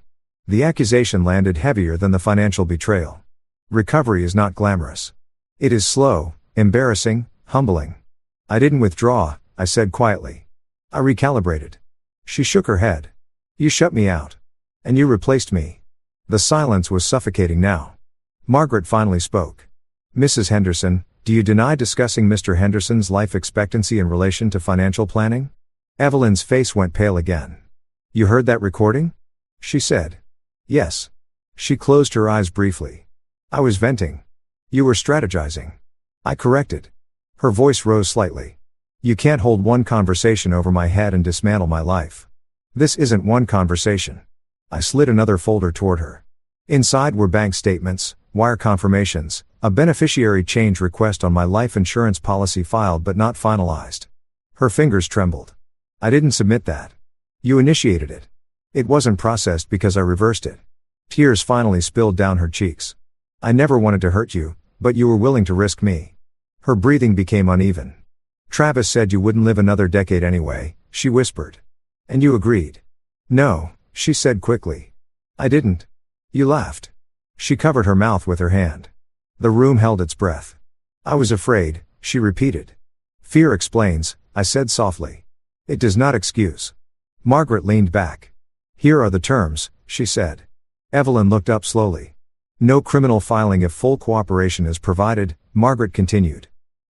The accusation landed heavier than the financial betrayal. Recovery is not glamorous. It is slow, embarrassing, humbling. "I didn't withdraw," I said quietly. "I recalibrated." She shook her head. "You shut me out. And you replaced me." The silence was suffocating now. Margaret finally spoke. "Mrs. Henderson, do you deny discussing Mr. Henderson's life expectancy in relation to financial planning?" Evelyn's face went pale again. "You heard that recording?" she said. "Yes." She closed her eyes briefly. "I was venting. You were strategizing." I corrected. Her voice rose slightly. "You can't hold one conversation over my head and dismantle my life." "This isn't one conversation." I slid another folder toward her. Inside were bank statements, wire confirmations, a beneficiary change request on my life insurance policy filed but not finalized. Her fingers trembled. "I didn't submit that. You initiated it. It wasn't processed because I reversed it." Tears finally spilled down her cheeks. "I never wanted to hurt you, but you were willing to risk me." Her breathing became uneven. Travis said you wouldn't live another decade anyway, she whispered. And you agreed. No, she said quickly. I didn't. You laughed. She covered her mouth with her hand. The room held its breath. I was afraid, she repeated. Fear explains, I said softly. It does not excuse. Margaret leaned back. Here are the terms, she said. Evelyn looked up slowly. No criminal filing if full cooperation is provided, Margaret continued.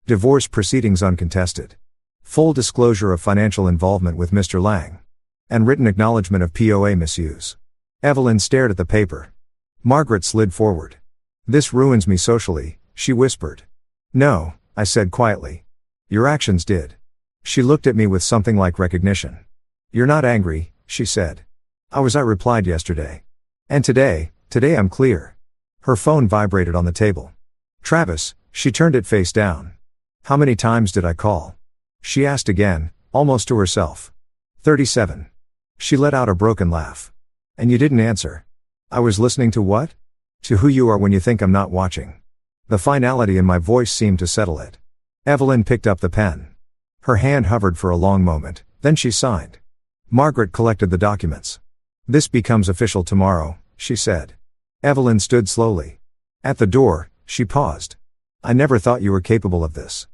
Divorce proceedings uncontested. Full disclosure of financial involvement with Mr. Lang. And written acknowledgement of POA misuse. Evelyn stared at the paper. Margaret slid forward. This ruins me socially, she whispered. No, I said quietly. Your actions did. She looked at me with something like recognition. You're not angry, she said. I replied yesterday. And today I'm clear. Her phone vibrated on the table. Travis, she turned it face down. How many times did I call? She asked again, almost to herself. 37. She let out a broken laugh. And you didn't answer. I was listening to what? To who you are when you think I'm not watching. The finality in my voice seemed to settle it. Evelyn picked up the pen. Her hand hovered for a long moment, then she signed. Margaret collected the documents. This becomes official tomorrow, she said. Evelyn stood slowly. At the door, she paused. I never thought you were capable of this.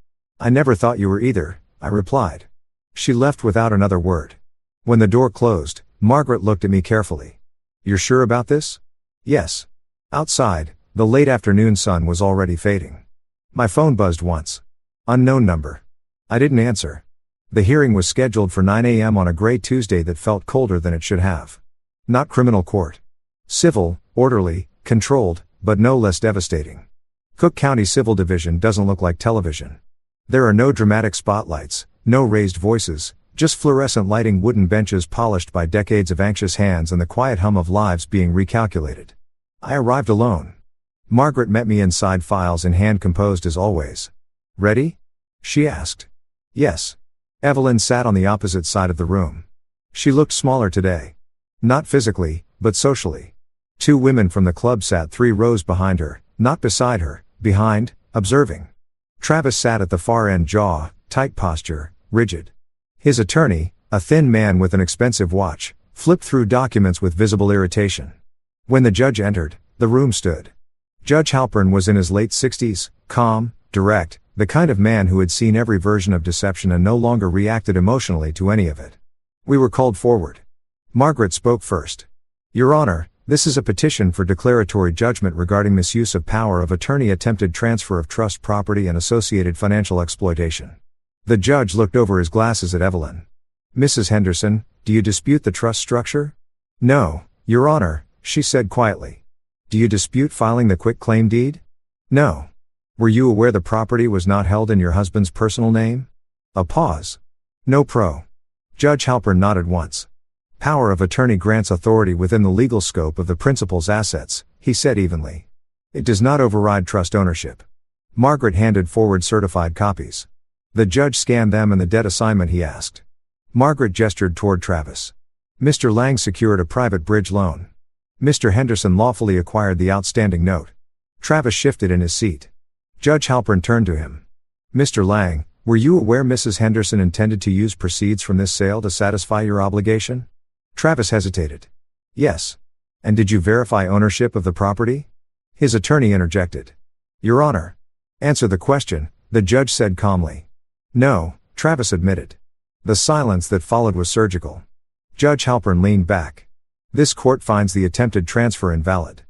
I never thought you were either, I replied. She left without another word. When the door closed, Margaret looked at me carefully. You're sure about this? Yes. Outside, the late afternoon sun was already fading. My phone buzzed once. Unknown number. I didn't answer. The hearing was scheduled for 9 a.m. on a gray Tuesday that felt colder than it should have. Not criminal court. Civil, orderly, controlled, but no less devastating. Cook County Civil Division doesn't look like television. There are no dramatic spotlights, no raised voices, just fluorescent lighting, wooden benches polished by decades of anxious hands, and the quiet hum of lives being recalculated. I arrived alone. Margaret met me inside, files in hand, composed as always. Ready? She asked. Yes. Evelyn sat on the opposite side of the room. She looked smaller today. Not physically, but socially. Two women from the club sat 3 rows behind her, not beside her, behind, observing. Travis sat at the far end, jaw, tight posture, rigid. His attorney, a thin man with an expensive watch, flipped through documents with visible irritation. When the judge entered, the room stood. Judge Halpern was in his late 60s, calm, direct, the kind of man who had seen every version of deception and no longer reacted emotionally to any of it. We were called forward. Margaret spoke first. Your Honor, this is a petition for declaratory judgment regarding misuse of power of attorney, attempted transfer of trust property, and associated financial exploitation. The judge looked over his glasses at Evelyn. Mrs. Henderson, do you dispute the trust structure? No, Your Honor, she said quietly. Do you dispute filing the quitclaim deed? No. Were you aware the property was not held in your husband's personal name? A pause. No pro. Judge Halpern nodded once. Power of attorney grants authority within the legal scope of the principal's assets, he said evenly. It does not override trust ownership. Margaret handed forward certified copies. The judge scanned them. And the debt assignment, he asked. Margaret gestured toward Travis. Mr. Lang secured a private bridge loan. Mr. Henderson lawfully acquired the outstanding note. Travis shifted in his seat. Judge Halpern turned to him. Mr. Lang, were you aware Mrs. Henderson intended to use proceeds from this sale to satisfy your obligation? Travis hesitated. Yes. And did you verify ownership of the property? His attorney interjected. Your Honor. Answer the question, the judge said calmly. No, Travis admitted. The silence that followed was surgical. Judge Halpern leaned back. This court finds the attempted transfer invalid.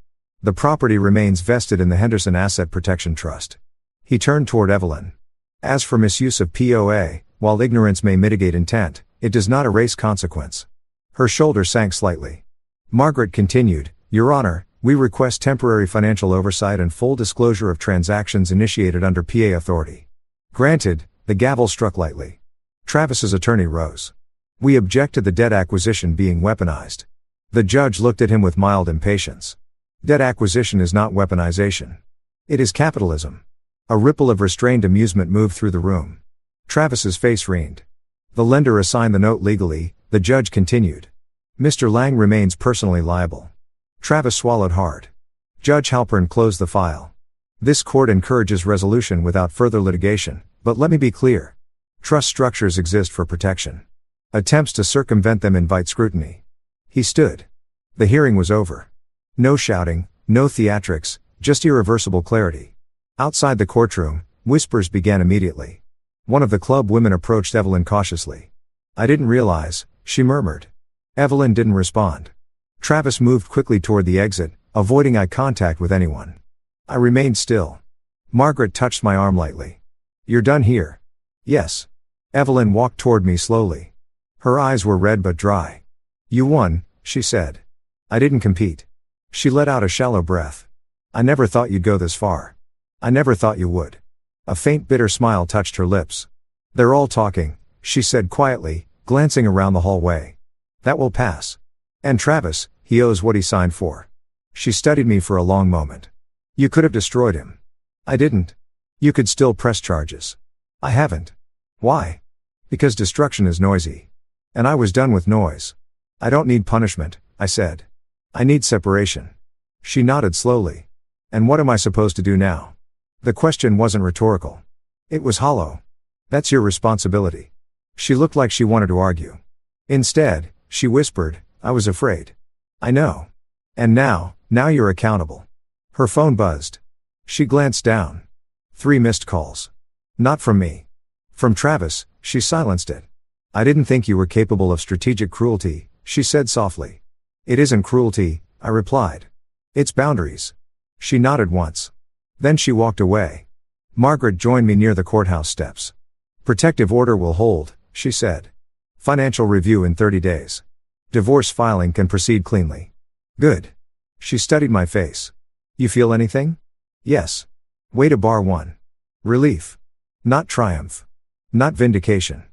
The property remains vested in the Henderson Asset Protection Trust. He turned toward Evelyn. As for misuse of POA, while ignorance may mitigate intent, it does not erase consequence. Her shoulder sank slightly. Margaret continued, Your Honor, we request temporary financial oversight and full disclosure of transactions initiated under PA authority. Granted, the gavel struck lightly. Travis's attorney rose. We object to the debt acquisition being weaponized. The judge looked at him with mild impatience. Debt acquisition is not weaponization. It is capitalism. A ripple of restrained amusement moved through the room. Travis's face wrinkled. The lender assigned the note legally, the judge continued. Mr. Lang remains personally liable. Travis swallowed hard. Judge Halpern closed the file. This court encourages resolution without further litigation, but let me be clear. Trust structures exist for protection. Attempts to circumvent them invite scrutiny. He stood. The hearing was over. No shouting, no theatrics, just irreversible clarity. Outside the courtroom, whispers began immediately. One of the club women approached Evelyn cautiously. "I didn't realize," she murmured. Evelyn didn't respond. Travis moved quickly toward the exit, avoiding eye contact with anyone. I remained still. Margaret touched my arm lightly. "You're done here?" "Yes." Evelyn walked toward me slowly. Her eyes were red but dry. "You won," she said. "I didn't compete." She let out a shallow breath. "I never thought you'd go this far. I never thought you would." A faint bitter smile touched her lips. "They're all talking," she said quietly, glancing around the hallway. "That will pass. And Travis, he owes what he signed for." She studied me for a long moment. "You could have destroyed him." "I didn't." "You could still press charges." "I haven't." "Why?" "Because destruction is noisy. And I was done with noise. I don't need punishment," I said. "I need separation." She nodded slowly. "And what am I supposed to do now?" The question wasn't rhetorical. It was hollow. "That's your responsibility." She looked like she wanted to argue. Instead, she whispered, "I was afraid." "I know. And now you're accountable." Her phone buzzed. She glanced down. 3 missed calls. Not from me. From Travis. She silenced it. "I didn't think you were capable of strategic cruelty," she said softly. "It isn't cruelty," I replied. "It's boundaries." She nodded once. Then she walked away. Margaret joined me near the courthouse steps. "Protective order will hold," she said. "Financial review in 30 days. Divorce filing can proceed cleanly." "Good." She studied my face. "You feel anything?" "Yes." Way to bar 1. Relief. Not triumph. Not vindication.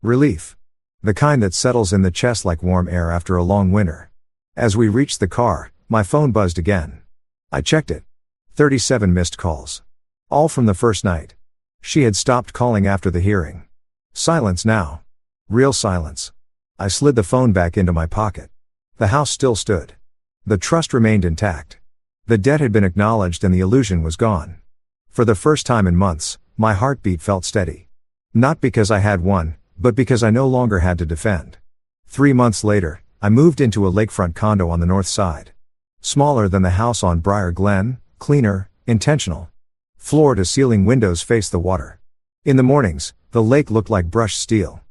Relief. The kind that settles in the chest like warm air after a long winter. As we reached the car, my phone buzzed again. I checked it. 37 missed calls. All from the first night. She had stopped calling after the hearing. Silence now. Real silence. I slid the phone back into my pocket. The house still stood. The trust remained intact. The debt had been acknowledged and the illusion was gone. For the first time in months, my heartbeat felt steady. Not because I had won, but because I no longer had to defend. 3 months later, I moved into a lakefront condo on the north side. Smaller than the house on Briar Glen, cleaner, intentional. Floor-to-ceiling windows faced the water. In the mornings, the lake looked like brushed steel.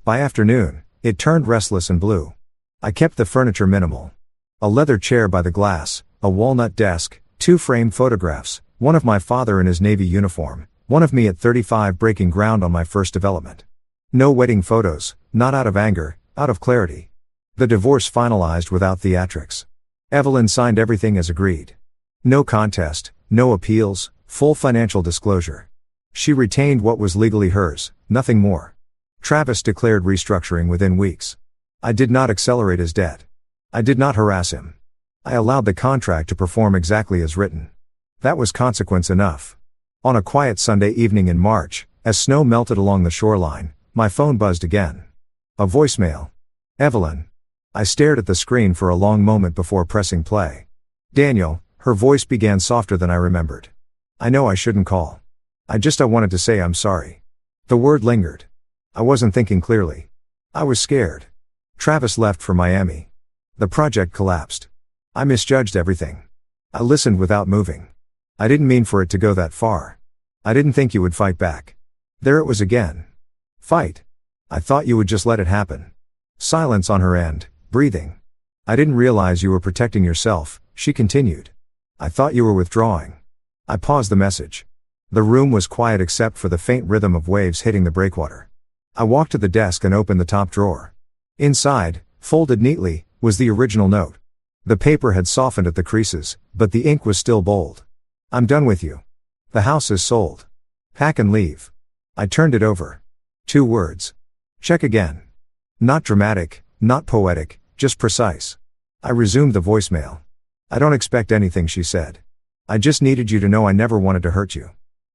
By afternoon, it turned restless and blue. I kept the furniture minimal. A leather chair by the glass, a walnut desk, 2 framed photographs, one of my father in his Navy uniform, one of me at 35 breaking ground on my first development. No wedding photos, not out of anger, out of clarity. The divorce finalized without theatrics. Evelyn signed everything as agreed. No contest, no appeals, full financial disclosure. She retained what was legally hers, nothing more. Travis declared restructuring within weeks. I did not accelerate his debt. I did not harass him. I allowed the contract to perform exactly as written. That was consequence enough. On a quiet Sunday evening in March, as snow melted along the shoreline, my phone buzzed again. A voicemail. "Evelyn." I stared at the screen for a long moment before pressing play. "Daniel," her voice began softer than I remembered. "I know I shouldn't call. I wanted to say I'm sorry." The word lingered. I wasn't thinking clearly. I was scared. Travis left for Miami. The project collapsed. I misjudged everything. I listened without moving. I didn't mean for it to go that far. I didn't think you would fight back. There it was again. Fight. I thought you would just let it happen. Silence on her end, breathing. "I didn't realize you were protecting yourself," she continued. "I thought you were withdrawing." I paused the message. The room was quiet except for the faint rhythm of waves hitting the breakwater. I walked to the desk and opened the top drawer. Inside, folded neatly, was the original note. The paper had softened at the creases, but the ink was still bold. "I'm done with you. The house is sold. Pack and leave." I turned it over. 2 words. Check again. Not dramatic, not poetic, just precise. I resumed the voicemail. "I don't expect anything," she said. "I just needed you to know I never wanted to hurt you."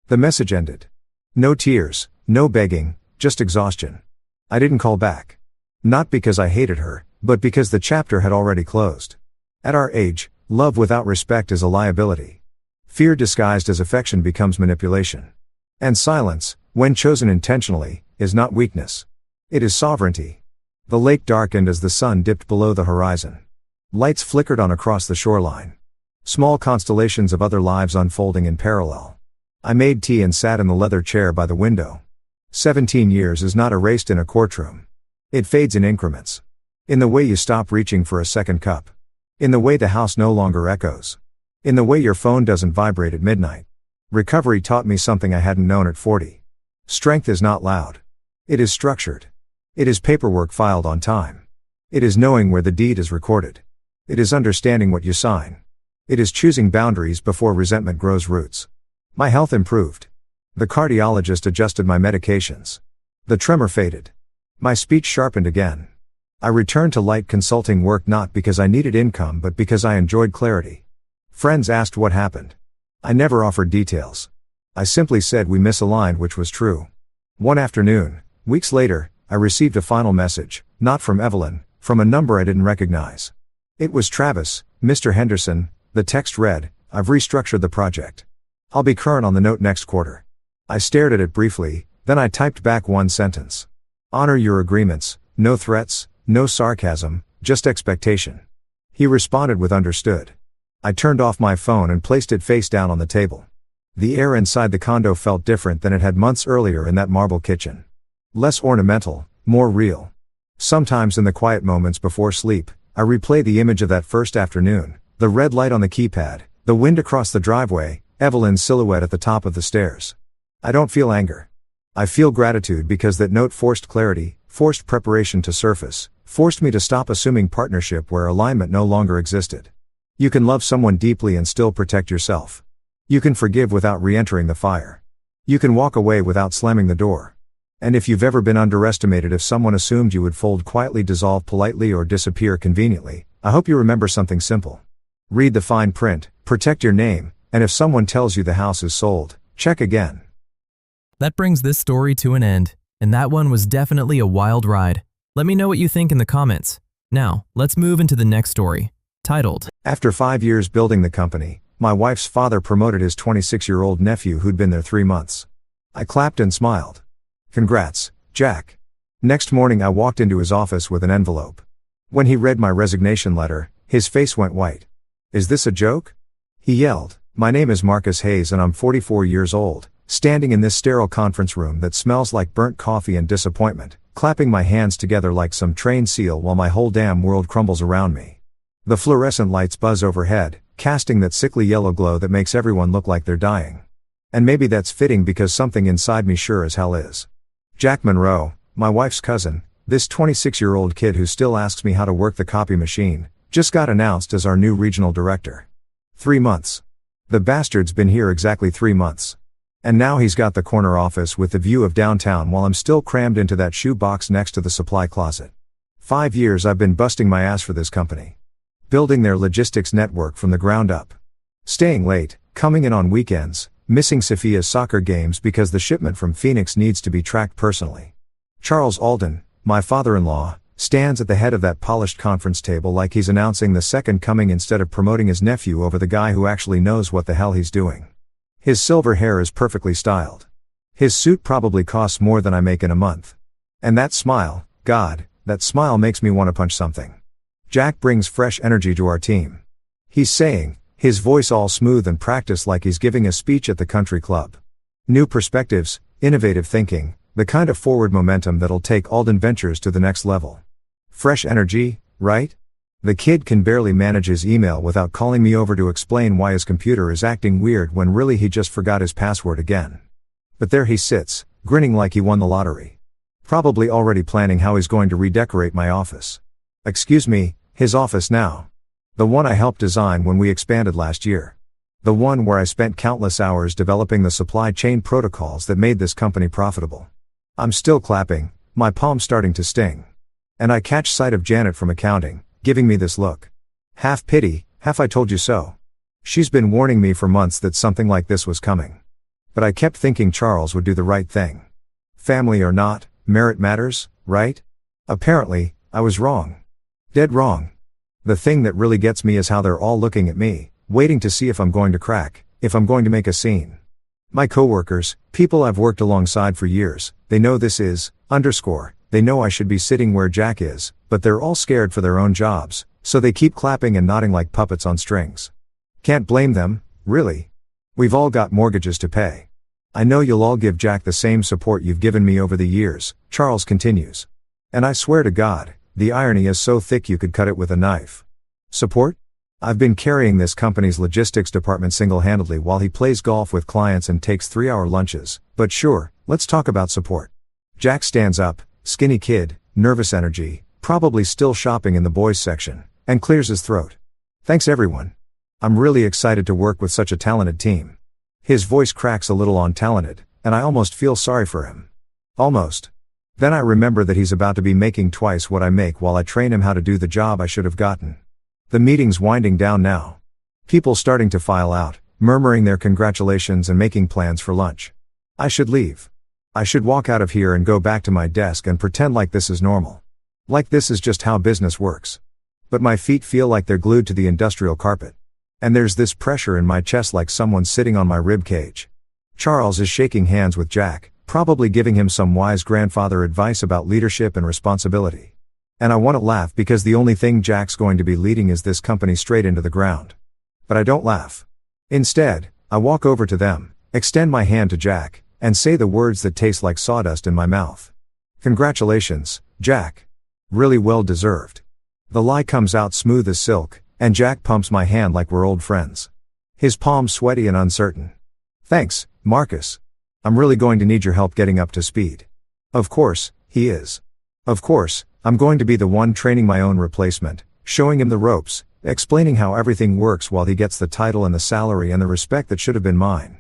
The message ended. No tears, no begging, just exhaustion. I didn't call back. Not because I hated her, but because the chapter had already closed. At our age, love without respect is a liability. Fear disguised as affection becomes manipulation. And silence, when chosen intentionally, is not weakness. It is sovereignty. The lake darkened as the sun dipped below the horizon. Lights flickered on across the shoreline. Small constellations of other lives unfolding in parallel. I made tea and sat in the leather chair by the window. 17 years is not erased in a courtroom. It fades in increments. In the way you stop reaching for a second cup. In the way the house no longer echoes. In the way your phone doesn't vibrate at midnight. Recovery taught me something I hadn't known at 40. Strength is not loud. It is structured. It is paperwork filed on time. It is knowing where the deed is recorded. It is understanding what you sign. It is choosing boundaries before resentment grows roots. My health improved. The cardiologist adjusted my medications. The tremor faded. My speech sharpened again. I returned to light consulting work not because I needed income but because I enjoyed clarity. Friends asked what happened. I never offered details. I simply said we misaligned, which was true. One afternoon, weeks later, I received a final message, not from Evelyn, from a number I didn't recognize. It was Travis, Mr. Henderson. The text read, "I've restructured the project. I'll be current on the note next quarter." I stared at it briefly, then I typed back one sentence. "Honor your agreements, no threats, no sarcasm, just expectation." He responded with "understood." I turned off my phone and placed it face down on the table. The air inside the condo felt different than it had months earlier in that marble kitchen. Less ornamental, more real. Sometimes in the quiet moments before sleep, I replay the image of that first afternoon, the red light on the keypad, the wind across the driveway, Evelyn's silhouette at the top of the stairs. I don't feel anger. I feel gratitude because that note forced clarity, forced preparation to surface, forced me to stop assuming partnership where alignment no longer existed. You can love someone deeply and still protect yourself. You can forgive without re-entering the fire. You can walk away without slamming the door. And if you've ever been underestimated, if someone assumed you would fold quietly, dissolve politely, or disappear conveniently, I hope you remember something simple. Read the fine print, protect your name, and if someone tells you the house is sold, check again. That brings this story to an end, and that one was definitely a wild ride. Let me know what you think in the comments. Now, let's move into the next story, titled, After 5 years building the company, my wife's father promoted his 26-year-old nephew who'd been there 3 months. I clapped and smiled. Congrats, Jack. Next morning I walked into his office with an envelope. When he read my resignation letter, his face went white. Is this a joke? He yelled, My name is Marcus Hayes and I'm 44 years old, standing in this sterile conference room that smells like burnt coffee and disappointment, clapping my hands together like some trained seal while my whole damn world crumbles around me. The fluorescent lights buzz overhead, casting that sickly yellow glow that makes everyone look like they're dying. And maybe that's fitting because something inside me sure as hell is. Jack Monroe, my wife's cousin, this 26-year-old kid who still asks me how to work the copy machine, just got announced as our new regional director. 3 months. The bastard's been here exactly 3 months. And now he's got the corner office with the view of downtown while I'm still crammed into that shoe box next to the supply closet. 5 years I've been busting my ass for this company. Building their logistics network from the ground up. Staying late, coming in on weekends, missing Sophia's soccer games because the shipment from Phoenix needs to be tracked personally. Charles Alden, my father-in-law, stands at the head of that polished conference table like he's announcing the second coming instead of promoting his nephew over the guy who actually knows what the hell he's doing. His silver hair is perfectly styled. His suit probably costs more than I make in a month. And that smile, God, that smile makes me want to punch something. Jack brings fresh energy to our team. He's saying, his voice all smooth and practiced like he's giving a speech at the country club. New perspectives, innovative thinking, the kind of forward momentum that'll take Alden Ventures to the next level. Fresh energy, right? The kid can barely manage his email without calling me over to explain why his computer is acting weird when really he just forgot his password again. But there he sits, grinning like he won the lottery. Probably already planning how he's going to redecorate my office. Excuse me, his office now. The one I helped design when we expanded last year. The one where I spent countless hours developing the supply chain protocols that made this company profitable. I'm still clapping, my palm starting to sting. And I catch sight of Janet from accounting, giving me this look. Half pity, half I told you so. She's been warning me for months that something like this was coming. But I kept thinking Charles would do the right thing. Family or not, merit matters, right? Apparently, I was wrong. Dead wrong. The thing that really gets me is how they're all looking at me, waiting to see if I'm going to crack, if I'm going to make a scene. My coworkers, people I've worked alongside for years, they know this is, they know I should be sitting where Jack is, but they're all scared for their own jobs, so they keep clapping and nodding like puppets on strings. Can't blame them, really. We've all got mortgages to pay. I know you'll all give Jack the same support you've given me over the years, Charles continues. And I swear to God, the irony is so thick you could cut it with a knife. Support? I've been carrying this company's logistics department single-handedly while he plays golf with clients and takes 3-hour lunches, but sure, let's talk about support. Jack stands up, skinny kid, nervous energy, probably still shopping in the boys section, and clears his throat. Thanks everyone. I'm really excited to work with such a talented team. His voice cracks a little on talented, and I almost feel sorry for him. Almost. Then I remember that he's about to be making twice what I make while I train him how to do the job I should have gotten. The meeting's winding down now. People starting to file out, murmuring their congratulations and making plans for lunch. I should leave. I should walk out of here and go back to my desk and pretend like this is normal. Like this is just how business works. But my feet feel like they're glued to the industrial carpet. And there's this pressure in my chest like someone's sitting on my rib cage. Charles is shaking hands with Jack, probably giving him some wise grandfather advice about leadership and responsibility. And I want to laugh because the only thing Jack's going to be leading is this company straight into the ground. But I don't laugh. Instead, I walk over to them, extend my hand to Jack, and say the words that taste like sawdust in my mouth. Congratulations, Jack. Really well deserved. The lie comes out smooth as silk, and Jack pumps my hand like we're old friends. His palms sweaty and uncertain. Thanks, Marcus. I'm really going to need your help getting up to speed. Of course, he is. Of course, I'm going to be the one training my own replacement, showing him the ropes, explaining how everything works while he gets the title and the salary and the respect that should have been mine.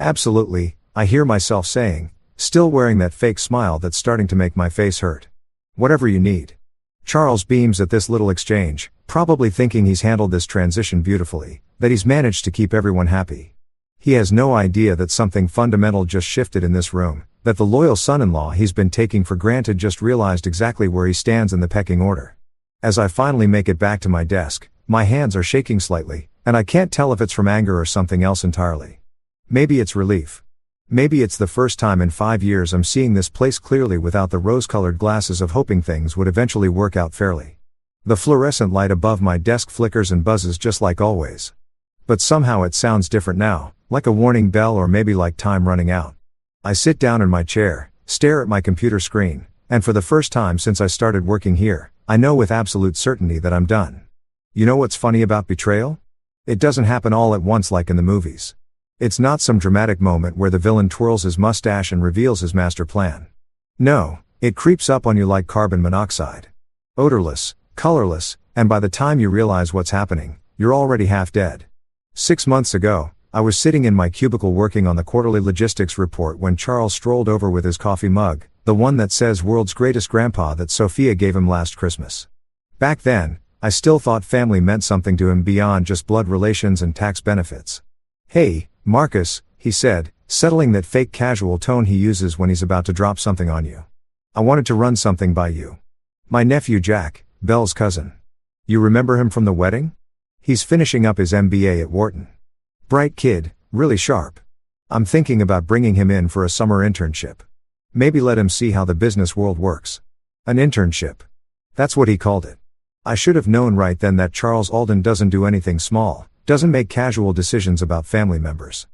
Absolutely, I hear myself saying, still wearing that fake smile that's starting to make my face hurt. Whatever you need. Charles beams at this little exchange, probably thinking he's handled this transition beautifully, that he's managed to keep everyone happy. He has no idea that something fundamental just shifted in this room, that the loyal son-in-law he's been taking for granted just realized exactly where he stands in the pecking order. As I finally make it back to my desk, my hands are shaking slightly, and I can't tell if it's from anger or something else entirely. Maybe it's relief. Maybe it's the first time in 5 years I'm seeing this place clearly without the rose-colored glasses of hoping things would eventually work out fairly. The fluorescent light above my desk flickers and buzzes just like always. But somehow it sounds different now, like a warning bell or maybe like time running out. I sit down in my chair, stare at my computer screen, and for the first time since I started working here, I know with absolute certainty that I'm done. You know what's funny about betrayal? It doesn't happen all at once like in the movies. It's not some dramatic moment where the villain twirls his mustache and reveals his master plan. No, it creeps up on you like carbon monoxide. Odorless, colorless, and by the time you realize what's happening, you're already half dead. 6 months ago, I was sitting in my cubicle working on the quarterly logistics report when Charles strolled over with his coffee mug, the one that says world's greatest grandpa that Sophia gave him last Christmas. Back then, I still thought family meant something to him beyond just blood relations and tax benefits. Hey, Marcus, he said, settling that fake casual tone he uses when he's about to drop something on you. I wanted to run something by you. My nephew Jack, Belle's cousin. You remember him from the wedding? He's finishing up his MBA at Wharton. Bright kid, really sharp. I'm thinking about bringing him in for a summer internship. Maybe let him see how the business world works. An internship. That's what he called it. I should have known right then that Charles Alden doesn't do anything small, doesn't make casual decisions about family members.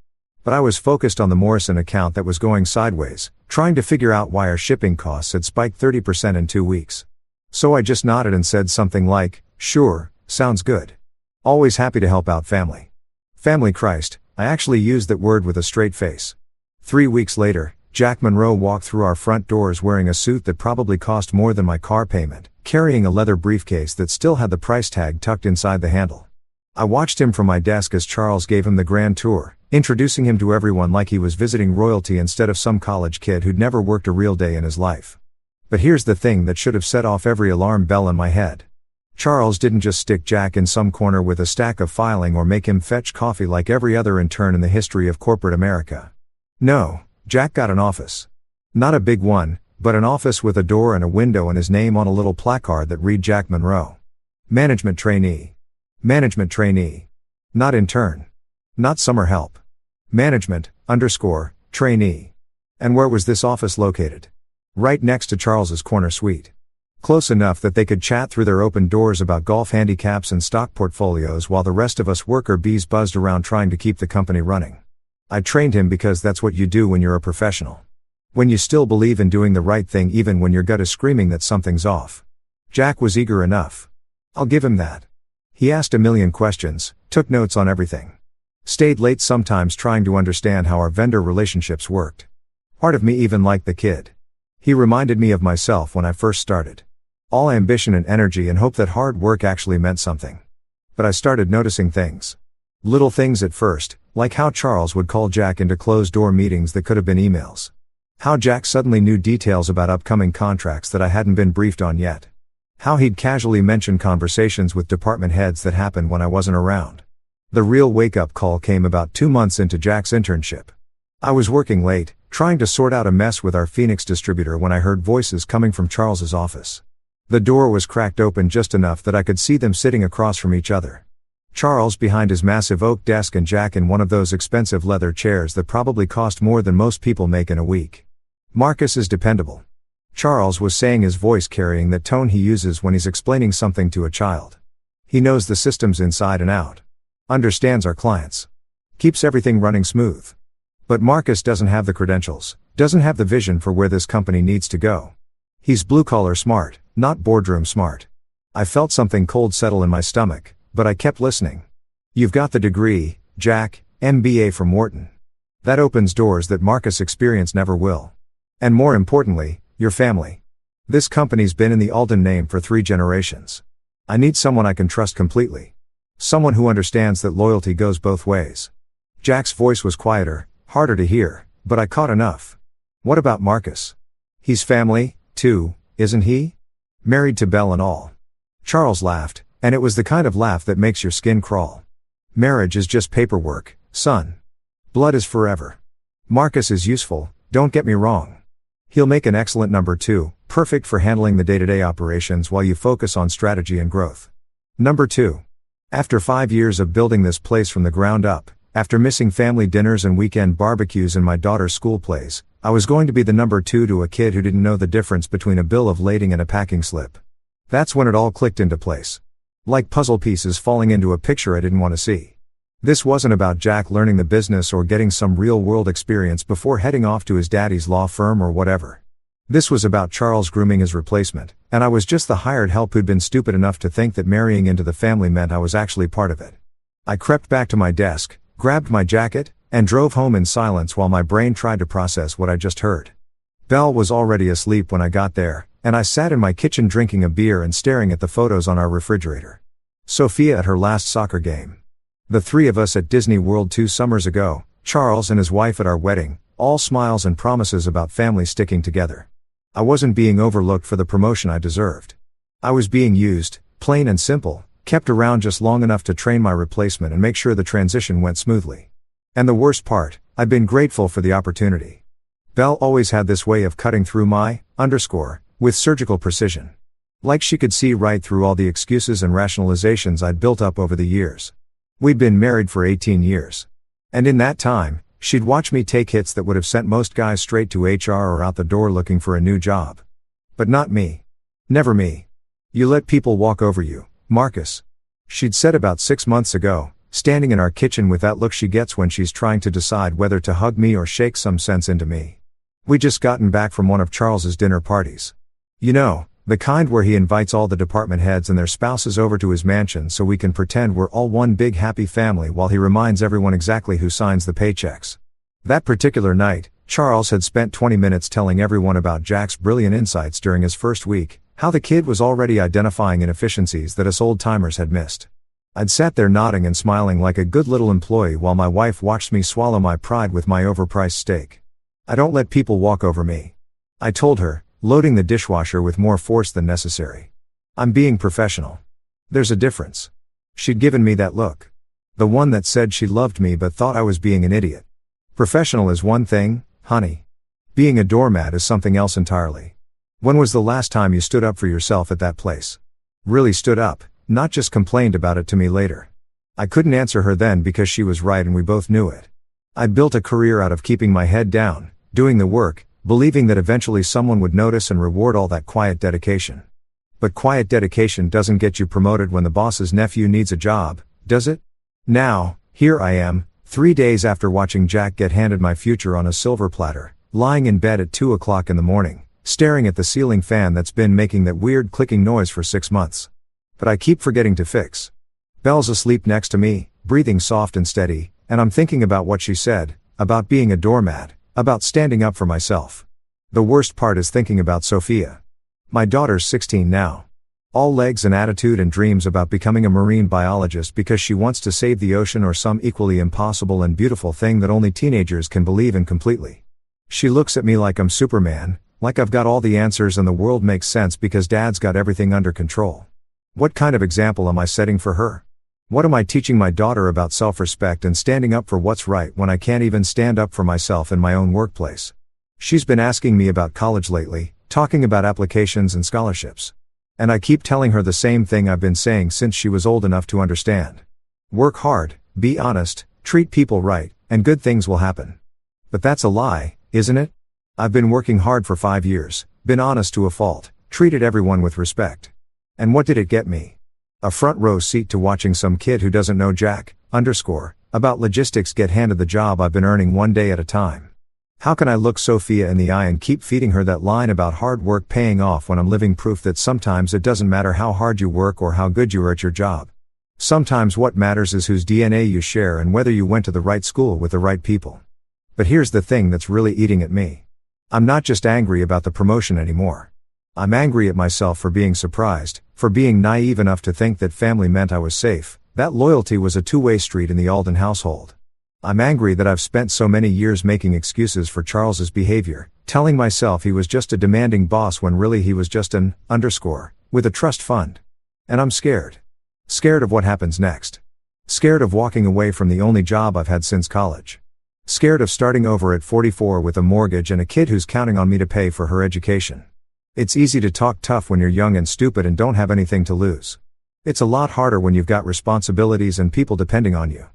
But I was focused on the Morrison account that was going sideways, trying to figure out why our shipping costs had spiked 30% in 2 weeks. So I just nodded and said something like, sure, sounds good. Always happy to help out family. Family Christ, I actually used that word with a straight face. 3 weeks later, Jack Monroe walked through our front doors wearing a suit that probably cost more than my car payment, carrying a leather briefcase that still had the price tag tucked inside the handle. I watched him from my desk as Charles gave him the grand tour, introducing him to everyone like he was visiting royalty instead of some college kid who'd never worked a real day in his life. But here's the thing that should have set off every alarm bell in my head. Charles didn't just stick Jack in some corner with a stack of filing or make him fetch coffee like every other intern in the history of corporate America. No, Jack got an office. Not a big one, but an office with a door and a window and his name on a little placard that read Jack Monroe. Management trainee. Management trainee. Not intern. Not summer help. Management, trainee. And where was this office located? Right next to Charles's corner suite. Close enough that they could chat through their open doors about golf handicaps and stock portfolios while the rest of us worker bees buzzed around trying to keep the company running. I trained him because that's what you do when you're a professional. When you still believe in doing the right thing even when your gut is screaming that something's off. Jack was eager enough. I'll give him that. He asked a million questions, took notes on everything. Stayed late sometimes trying to understand how our vendor relationships worked. Part of me even liked the kid. He reminded me of myself when I first started. All ambition and energy and hope that hard work actually meant something. But I started noticing things. Little things at first, like how Charles would call Jack into closed-door meetings that could have been emails. How Jack suddenly knew details about upcoming contracts that I hadn't been briefed on yet. How he'd casually mention conversations with department heads that happened when I wasn't around. The real wake-up call came about 2 months into Jack's internship. I was working late, trying to sort out a mess with our Phoenix distributor when I heard voices coming from Charles's office. The door was cracked open just enough that I could see them sitting across from each other. Charles behind his massive oak desk and Jack in one of those expensive leather chairs that probably cost more than most people make in a week. Marcus is dependable. Charles was saying, his voice carrying that tone he uses when he's explaining something to a child. He knows the systems inside and out. Understands our clients. Keeps everything running smooth. But Marcus doesn't have the credentials, doesn't have the vision for where this company needs to go. He's blue-collar smart, not boardroom smart. I felt something cold settle in my stomach, but I kept listening. You've got the degree, Jack, MBA from Wharton. That opens doors that Marcus' experience never will. And more importantly, your family. This company's been in the Alden name for 3 generations. I need someone I can trust completely. Someone who understands that loyalty goes both ways. Jack's voice was quieter, harder to hear, but I caught enough. What about Marcus? He's family, too, isn't he? Married to Belle and all. Charles laughed, and it was the kind of laugh that makes your skin crawl. Marriage is just paperwork, son. Blood is forever. Marcus is useful, don't get me wrong. He'll make an excellent number 2, perfect for handling the day-to-day operations while you focus on strategy and growth. Number 2. After 5 years of building this place from the ground up, after missing family dinners and weekend barbecues and my daughter's school plays, I was going to be the number 2 to a kid who didn't know the difference between a bill of lading and a packing slip. That's when it all clicked into place. Like puzzle pieces falling into a picture I didn't want to see. This wasn't about Jack learning the business or getting some real-world experience before heading off to his daddy's law firm or whatever. This was about Charles grooming his replacement, and I was just the hired help who'd been stupid enough to think that marrying into the family meant I was actually part of it. I crept back to my desk, grabbed my jacket, and drove home in silence while my brain tried to process what I just heard. Belle was already asleep when I got there, and I sat in my kitchen drinking a beer and staring at the photos on our refrigerator. Sophia at her last soccer game. The 3 of us at Disney World 2 summers ago, Charles and his wife at our wedding, all smiles and promises about family sticking together. I wasn't being overlooked for the promotion I deserved. I was being used, plain and simple, kept around just long enough to train my replacement and make sure the transition went smoothly. And the worst part, I'd been grateful for the opportunity. Belle always had this way of cutting through with surgical precision. Like she could see right through all the excuses and rationalizations I'd built up over the years. We'd been married for 18 years. And in that time, she'd watch me take hits that would have sent most guys straight to HR or out the door looking for a new job. But not me. Never me. You let people walk over you, Marcus. She'd said about 6 months ago, standing in our kitchen with that look she gets when she's trying to decide whether to hug me or shake some sense into me. We'd just gotten back from one of Charles's dinner parties. You know, the kind where he invites all the department heads and their spouses over to his mansion so we can pretend we're all one big happy family while he reminds everyone exactly who signs the paychecks. That particular night, Charles had spent 20 minutes telling everyone about Jack's brilliant insights during his first week, how the kid was already identifying inefficiencies that us old-timers had missed. I'd sat there nodding and smiling like a good little employee while my wife watched me swallow my pride with my overpriced steak. I don't let people walk over me. I told her, loading the dishwasher with more force than necessary. I'm being professional. There's a difference. She'd given me that look. The one that said she loved me but thought I was being an idiot. Professional is one thing, honey. Being a doormat is something else entirely. When was the last time you stood up for yourself at that place? Really stood up, not just complained about it to me later. I couldn't answer her then because she was right and we both knew it. I'd built a career out of keeping my head down, doing the work, believing that eventually someone would notice and reward all that quiet dedication. But quiet dedication doesn't get you promoted when the boss's nephew needs a job, does it? Now, here I am, 3 days after watching Jack get handed my future on a silver platter, lying in bed at 2 o'clock in the morning, staring at the ceiling fan that's been making that weird clicking noise for 6 months. But I keep forgetting to fix. Belle's asleep next to me, breathing soft and steady, and I'm thinking about what she said, about being a doormat, about standing up for myself. The worst part is thinking about Sophia. My daughter's 16 now. All legs and attitude and dreams about becoming a marine biologist because she wants to save the ocean or some equally impossible and beautiful thing that only teenagers can believe in completely. She looks at me like I'm Superman, like I've got all the answers and the world makes sense because Dad's got everything under control. What kind of example am I setting for her? What am I teaching my daughter about self-respect and standing up for what's right when I can't even stand up for myself in my own workplace? She's been asking me about college lately, talking about applications and scholarships. And I keep telling her the same thing I've been saying since she was old enough to understand. Work hard, be honest, treat people right, and good things will happen. But that's a lie, isn't it? I've been working hard for 5 years, been honest to a fault, treated everyone with respect. And what did it get me? A front row seat to watching some kid who doesn't know about logistics get handed the job I've been earning 1 day at a time. How can I look Sophia in the eye and keep feeding her that line about hard work paying off when I'm living proof that sometimes it doesn't matter how hard you work or how good you are at your job. Sometimes what matters is whose DNA you share and whether you went to the right school with the right people. But here's the thing that's really eating at me. I'm not just angry about the promotion anymore. I'm angry at myself for being surprised, for being naive enough to think that family meant I was safe, that loyalty was a two-way street in the Alden household. I'm angry that I've spent so many years making excuses for Charles's behavior, telling myself he was just a demanding boss when really he was just an with a trust fund. And I'm scared. Scared of what happens next. Scared of walking away from the only job I've had since college. Scared of starting over at 44 with a mortgage and a kid who's counting on me to pay for her education. It's easy to talk tough when you're young and stupid and don't have anything to lose. It's a lot harder when you've got responsibilities and people depending on you.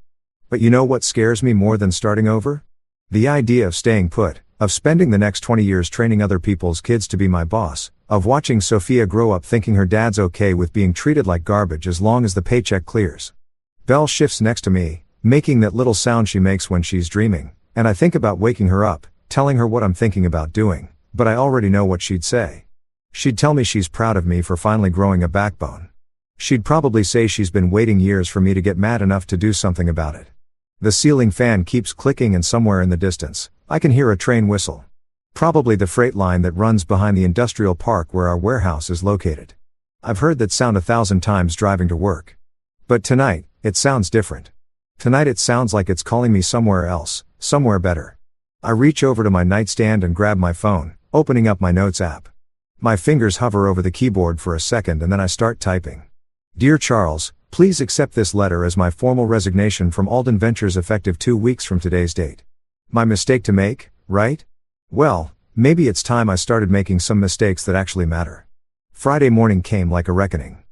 But you know what scares me more than starting over? The idea of staying put, of spending the next 20 years training other people's kids to be my boss, of watching Sophia grow up thinking her dad's okay with being treated like garbage as long as the paycheck clears. Belle shifts next to me, making that little sound she makes when she's dreaming, and I think about waking her up, telling her what I'm thinking about doing, but I already know what she'd say. She'd tell me she's proud of me for finally growing a backbone. She'd probably say she's been waiting years for me to get mad enough to do something about it. The ceiling fan keeps clicking and somewhere in the distance, I can hear a train whistle. Probably the freight line that runs behind the industrial park where our warehouse is located. I've heard that sound 1,000 times driving to work. But tonight, it sounds different. Tonight it sounds like it's calling me somewhere else, somewhere better. I reach over to my nightstand and grab my phone, opening up my notes app. My fingers hover over the keyboard for a second and then I start typing. Dear Charles, please accept this letter as my formal resignation from Alden Ventures effective 2 weeks from today's date. My mistake to make, right? Well, maybe it's time I started making some mistakes that actually matter. Friday morning came like a reckoning.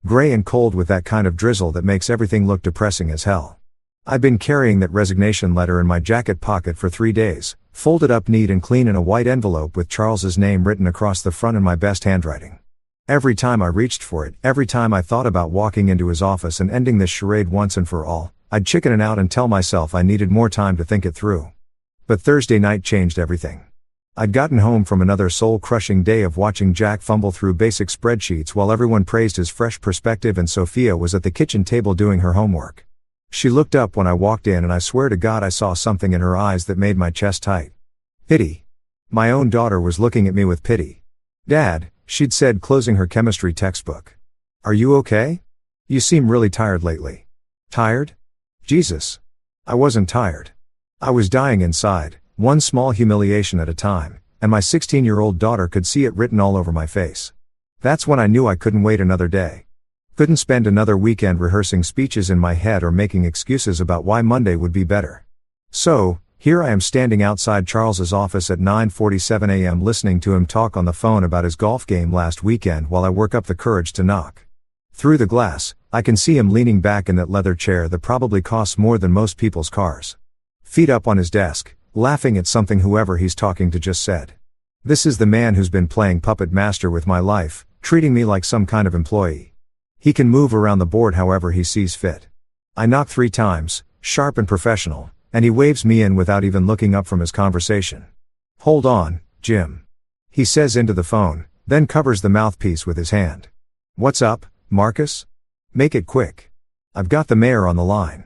Gray and cold with that kind of drizzle that makes everything look depressing as hell. I'd been carrying that resignation letter in my jacket pocket for 3 days, folded up neat and clean in a white envelope with Charles's name written across the front in my best handwriting. Every time I reached for it, every time I thought about walking into his office and ending this charade once and for all, I'd chicken it out and tell myself I needed more time to think it through. But Thursday night changed everything. I'd gotten home from another soul-crushing day of watching Jack fumble through basic spreadsheets while everyone praised his fresh perspective and Sophia was at the kitchen table doing her homework. She looked up when I walked in and I swear to God I saw something in her eyes that made my chest tight. Pity. My own daughter was looking at me with pity. Dad, she'd said closing her chemistry textbook. Are you okay? You seem really tired lately. Tired? Jesus. I wasn't tired. I was dying inside, one small humiliation at a time, and my 16-year-old daughter could see it written all over my face. That's when I knew I couldn't wait another day. Couldn't spend another weekend rehearsing speeches in my head or making excuses about why Monday would be better. So, here I am standing outside Charles's office at 9:47 a.m. listening to him talk on the phone about his golf game last weekend while I work up the courage to knock. Through the glass, I can see him leaning back in that leather chair that probably costs more than most people's cars. Feet up on his desk, laughing at something whoever he's talking to just said. This is the man who's been playing puppet master with my life, treating me like some kind of employee. He can move around the board however he sees fit. I knock 3 times, sharp and professional, and he waves me in without even looking up from his conversation. Hold on, Jim. He says into the phone, then covers the mouthpiece with his hand. What's up, Marcus? Make it quick. I've got the mayor on the line.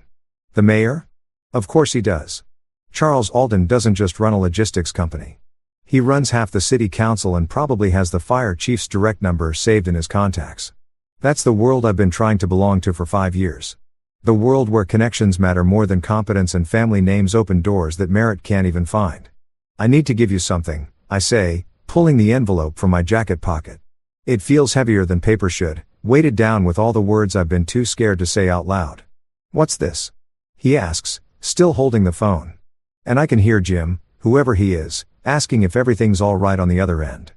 The mayor? Of course he does. Charles Alden doesn't just run a logistics company. He runs half the city council and probably has the fire chief's direct number saved in his contacts. That's the world I've been trying to belong to for 5 years. The world where connections matter more than competence and family names open doors that merit can't even find. I need to give you something, I say, pulling the envelope from my jacket pocket. It feels heavier than paper should, weighted down with all the words I've been too scared to say out loud. What's this? He asks, still holding the phone. And I can hear Jim, whoever he is, asking if everything's all right on the other end.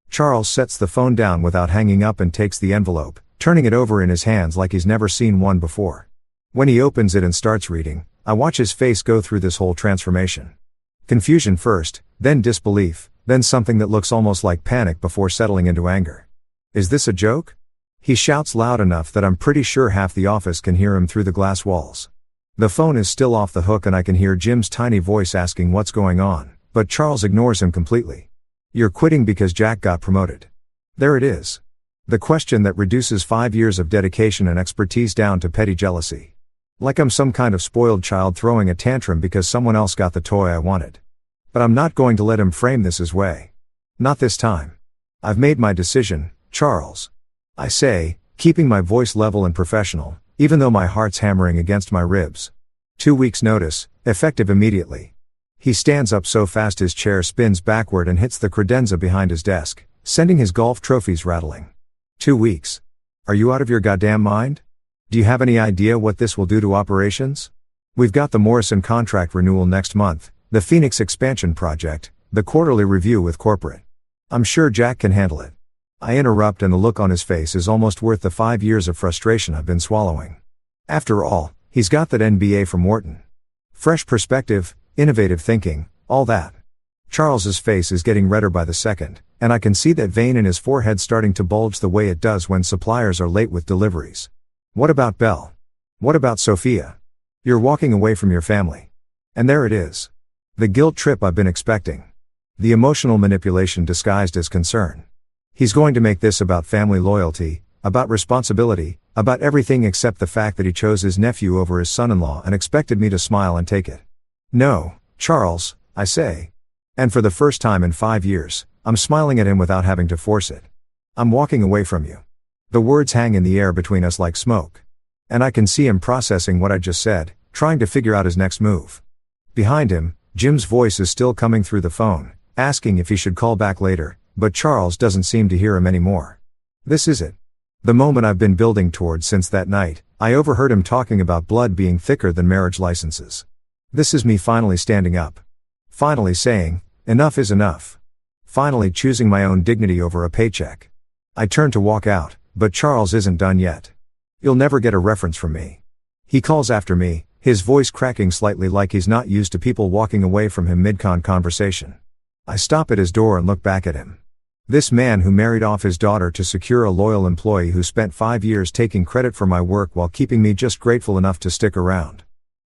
Charles sets the phone down without hanging up and takes the envelope, turning it over in his hands like he's never seen one before. When he opens it and starts reading, I watch his face go through this whole transformation. Confusion first, then disbelief, then something that looks almost like panic before settling into anger. Is this a joke? He shouts loud enough that I'm pretty sure half the office can hear him through the glass walls. The phone is still off the hook and I can hear Jim's tiny voice asking what's going on, but Charles ignores him completely. You're quitting because Jack got promoted. There it is. The question that reduces 5 years of dedication and expertise down to petty jealousy. Like I'm some kind of spoiled child throwing a tantrum because someone else got the toy I wanted. But I'm not going to let him frame this his way. Not this time. I've made my decision, Charles. I say, keeping my voice level and professional, even though my heart's hammering against my ribs. 2 weeks' notice, effective immediately. He stands up so fast his chair spins backward and hits the credenza behind his desk, sending his golf trophies rattling. 2 weeks. Are you out of your goddamn mind? Do you have any idea what this will do to operations? We've got the Morrison contract renewal next month, the Phoenix expansion project, the quarterly review with corporate. I'm sure Jack can handle it. I interrupt and the look on his face is almost worth the 5 years of frustration I've been swallowing. After all, he's got that MBA from Wharton. Fresh perspective, innovative thinking, all that. Charles's face is getting redder by the second, and I can see that vein in his forehead starting to bulge the way it does when suppliers are late with deliveries. What about Belle? What about Sophia? You're walking away from your family. And there it is. The guilt trip I've been expecting. The emotional manipulation disguised as concern. He's going to make this about family loyalty, about responsibility, about everything except the fact that he chose his nephew over his son-in-law and expected me to smile and take it. No, Charles, I say. And for the first time in 5 years, I'm smiling at him without having to force it. I'm walking away from you. The words hang in the air between us like smoke. And I can see him processing what I just said, trying to figure out his next move. Behind him, Jim's voice is still coming through the phone, asking if he should call back later, but Charles doesn't seem to hear him anymore. This is it. The moment I've been building towards since that night, I overheard him talking about blood being thicker than marriage licenses. This is me finally standing up. Finally saying, enough is enough. Finally choosing my own dignity over a paycheck. I turn to walk out, but Charles isn't done yet. You'll never get a reference from me. He calls after me, his voice cracking slightly like he's not used to people walking away from him mid-con conversation. I stop at his door and look back at him. This man who married off his daughter to secure a loyal employee who spent 5 years taking credit for my work while keeping me just grateful enough to stick around.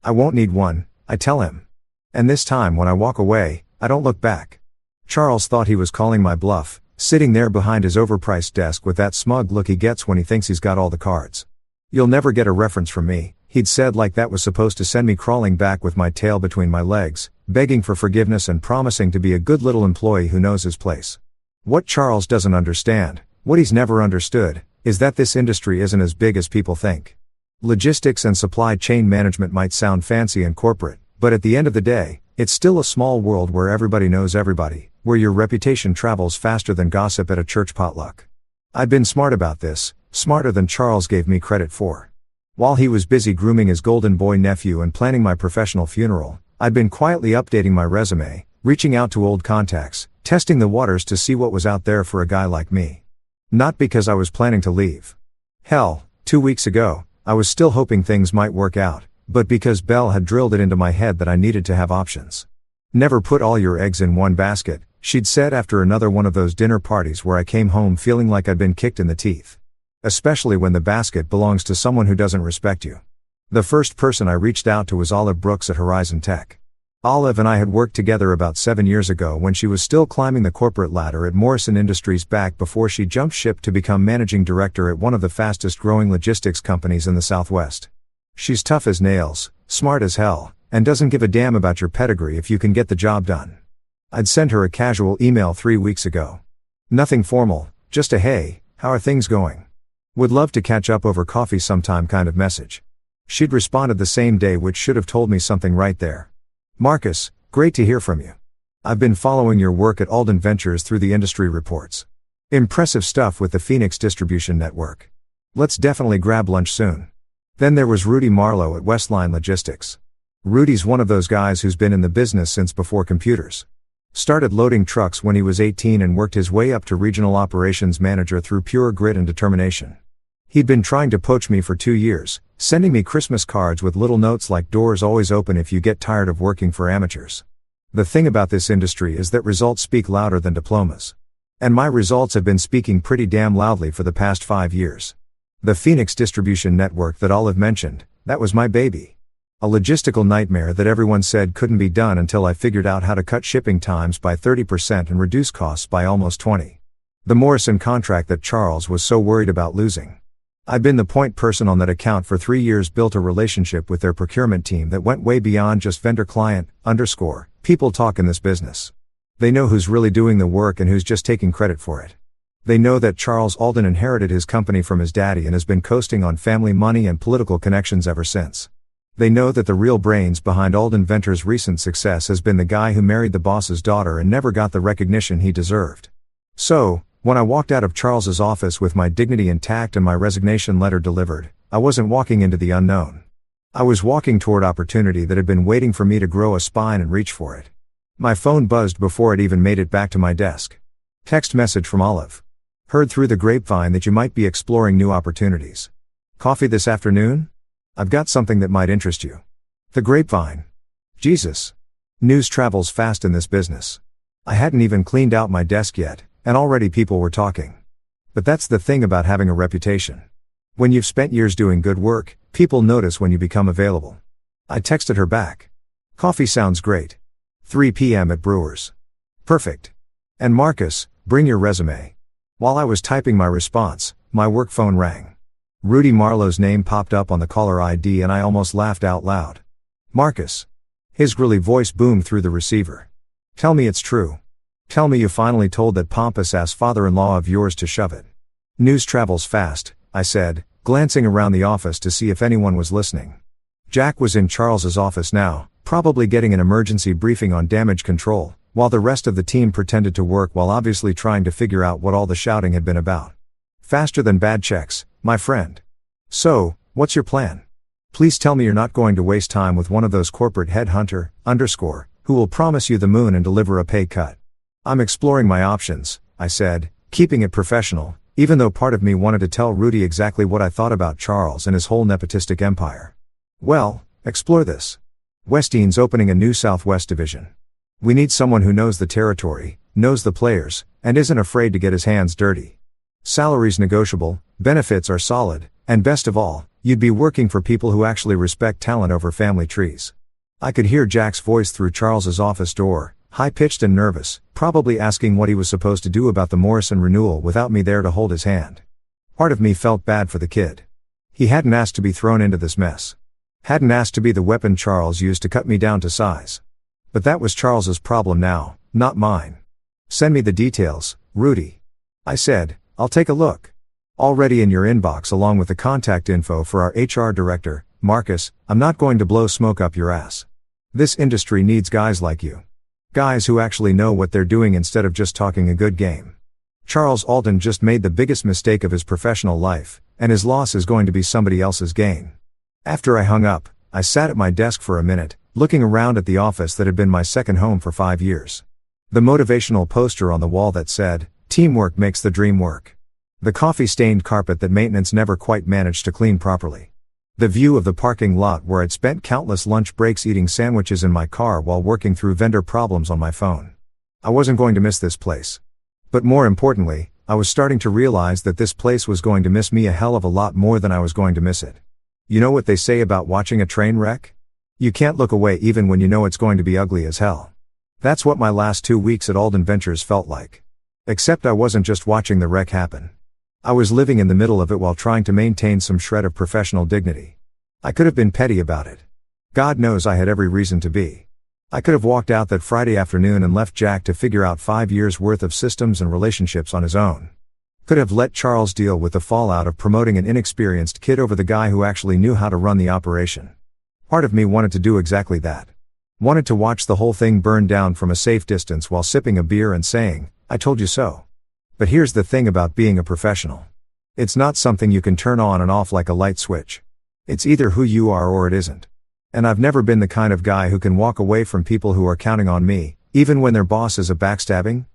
I won't need one, I tell him. And this time when I walk away, I don't look back. Charles thought he was calling my bluff, sitting there behind his overpriced desk with that smug look he gets when he thinks he's got all the cards. You'll never get a reference from me, he'd said like that was supposed to send me crawling back with my tail between my legs, begging for forgiveness and promising to be a good little employee who knows his place. What Charles doesn't understand, what he's never understood, is that this industry isn't as big as people think. Logistics and supply chain management might sound fancy and corporate, but at the end of the day, it's still a small world where everybody knows everybody, where your reputation travels faster than gossip at a church potluck. I'd been smart about this, smarter than Charles gave me credit for. While he was busy grooming his golden boy nephew and planning my professional funeral, I'd been quietly updating my resume, reaching out to old contacts, testing the waters to see what was out there for a guy like me. Not because I was planning to leave. Hell, 2 weeks ago, I was still hoping things might work out, but because Belle had drilled it into my head that I needed to have options. Never put all your eggs in one basket, she'd said after another one of those dinner parties where I came home feeling like I'd been kicked in the teeth. Especially when the basket belongs to someone who doesn't respect you. The first person I reached out to was Olive Brooks at Horizon Tech. Olive and I had worked together about 7 years ago when she was still climbing the corporate ladder at Morrison Industries back before she jumped ship to become managing director at one of the fastest growing logistics companies in the Southwest. She's tough as nails, smart as hell, and doesn't give a damn about your pedigree if you can get the job done. I'd sent her a casual email 3 weeks ago. Nothing formal, just a "Hey, how are things going? Would love to catch up over coffee sometime" kind of message. She'd responded the same day, which should have told me something right there. "Marcus, great to hear from you. I've been following your work at Alden Ventures through the industry reports. Impressive stuff with the Phoenix distribution network. Let's definitely grab lunch soon." Then there was Rudy Marlowe at Westline Logistics. Rudy's one of those guys who's been in the business since before computers. Started loading trucks when he was 18 and worked his way up to regional operations manager through pure grit and determination. He'd been trying to poach me for 2 years, sending me Christmas cards with little notes like "Doors always open if you get tired of working for amateurs." The thing about this industry is that results speak louder than diplomas. And my results have been speaking pretty damn loudly for the past 5 years. The Phoenix distribution network that Olive mentioned, that was my baby. A logistical nightmare that everyone said couldn't be done until I figured out how to cut shipping times by 30% and reduce costs by almost 20%. The Morrison contract that Charles was so worried about losing. I'd been the point person on that account for 3 years, built a relationship with their procurement team that went way beyond just vendor-client, people talk in this business. They know who's really doing the work and who's just taking credit for it. They know that Charles Alden inherited his company from his daddy and has been coasting on family money and political connections ever since. They know that the real brains behind Alden Ventures' recent success has been the guy who married the boss's daughter and never got the recognition he deserved. So, when I walked out of Charles's office with my dignity intact and my resignation letter delivered, I wasn't walking into the unknown. I was walking toward opportunity that had been waiting for me to grow a spine and reach for it. My phone buzzed before it even made it back to my desk. Text message from Olive. "Heard through the grapevine that you might be exploring new opportunities. Coffee this afternoon? I've got something that might interest you." The grapevine. Jesus. News travels fast in this business. I hadn't even cleaned out my desk yet, and already people were talking. But that's the thing about having a reputation. When you've spent years doing good work, people notice when you become available. I texted her back. "Coffee sounds great. 3 p.m. at Brewers. Perfect. And Marcus, bring your resume." While I was typing my response, my work phone rang. Rudy Marlowe's name popped up on the caller ID and I almost laughed out loud. "Marcus." His grilly voice boomed through the receiver. "Tell me it's true. Tell me you finally told that pompous-ass father-in-law of yours to shove it." "News travels fast," I said, glancing around the office to see if anyone was listening. Jack was in Charles's office now, probably getting an emergency briefing on damage control, while the rest of the team pretended to work while obviously trying to figure out what all the shouting had been about. "Faster than bad checks, my friend. So, what's your plan? Please tell me you're not going to waste time with one of those corporate headhunter, who will promise you the moon and deliver a pay cut." "I'm exploring my options," I said, keeping it professional, even though part of me wanted to tell Rudy exactly what I thought about Charles and his whole nepotistic empire. "Well, explore this. Westeen's opening a new Southwest division. We need someone who knows the territory, knows the players, and isn't afraid to get his hands dirty. Salary's negotiable, benefits are solid, and best of all, you'd be working for people who actually respect talent over family trees." I could hear Jack's voice through Charles's office door, high-pitched and nervous, probably asking what he was supposed to do about the Morrison renewal without me there to hold his hand. Part of me felt bad for the kid. He hadn't asked to be thrown into this mess. Hadn't asked to be the weapon Charles used to cut me down to size. But that was Charles's problem now, not mine. "Send me the details, Rudy," I said. "I'll take a look." "Already in your inbox along with the contact info for our HR director, Marcus. I'm not going to blow smoke up your ass. This industry needs guys like you. Guys who actually know what they're doing instead of just talking a good game. Charles Alden just made the biggest mistake of his professional life, and his loss is going to be somebody else's gain." After I hung up, I sat at my desk for a minute, looking around at the office that had been my second home for 5 years. The motivational poster on the wall that said, "Teamwork makes the dream work." The coffee-stained carpet that maintenance never quite managed to clean properly. The view of the parking lot where I'd spent countless lunch breaks eating sandwiches in my car while working through vendor problems on my phone. I wasn't going to miss this place. But more importantly, I was starting to realize that this place was going to miss me a hell of a lot more than I was going to miss it. You know what they say about watching a train wreck? You can't look away even when you know it's going to be ugly as hell. That's what my last 2 weeks at Alden Ventures felt like. Except I wasn't just watching the wreck happen. I was living in the middle of it while trying to maintain some shred of professional dignity. I could have been petty about it. God knows I had every reason to be. I could have walked out that Friday afternoon and left Jack to figure out 5 years worth of systems and relationships on his own. Could have let Charles deal with the fallout of promoting an inexperienced kid over the guy who actually knew how to run the operation. Part of me wanted to do exactly that. Wanted to watch the whole thing burn down from a safe distance while sipping a beer and saying, "I told you so." But here's the thing about being a professional. It's not something you can turn on and off like a light switch. It's either who you are or it isn't. And I've never been the kind of guy who can walk away from people who are counting on me, even when their boss is a backstabbing,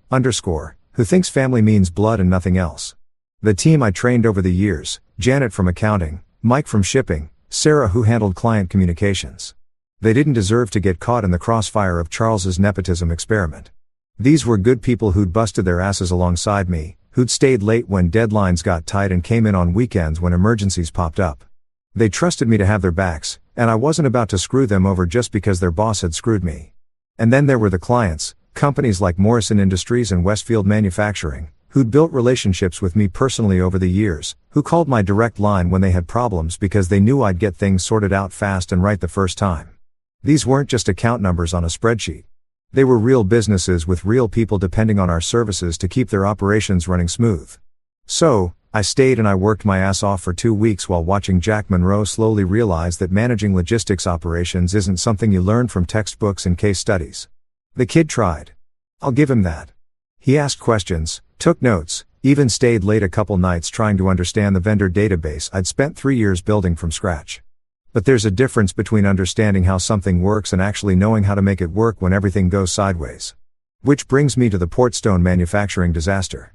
who thinks family means blood and nothing else. The team I trained over the years, Janet from accounting, Mike from shipping, Sarah who handled client communications. They didn't deserve to get caught in the crossfire of Charles's nepotism experiment. These were good people who'd busted their asses alongside me, who'd stayed late when deadlines got tight and came in on weekends when emergencies popped up. They trusted me to have their backs, and I wasn't about to screw them over just because their boss had screwed me. And then there were the clients, companies like Morrison Industries and Westfield Manufacturing, who'd built relationships with me personally over the years, who called my direct line when they had problems because they knew I'd get things sorted out fast and right the first time. These weren't just account numbers on a spreadsheet. They were real businesses with real people depending on our services to keep their operations running smooth. So, I stayed and I worked my ass off for 2 weeks while watching Jack Monroe slowly realize that managing logistics operations isn't something you learn from textbooks and case studies. The kid tried. I'll give him that. He asked questions, took notes, even stayed late a couple nights trying to understand the vendor database I'd spent 3 years building from scratch. But there's a difference between understanding how something works and actually knowing how to make it work when everything goes sideways. Which brings me to the Portstone manufacturing disaster.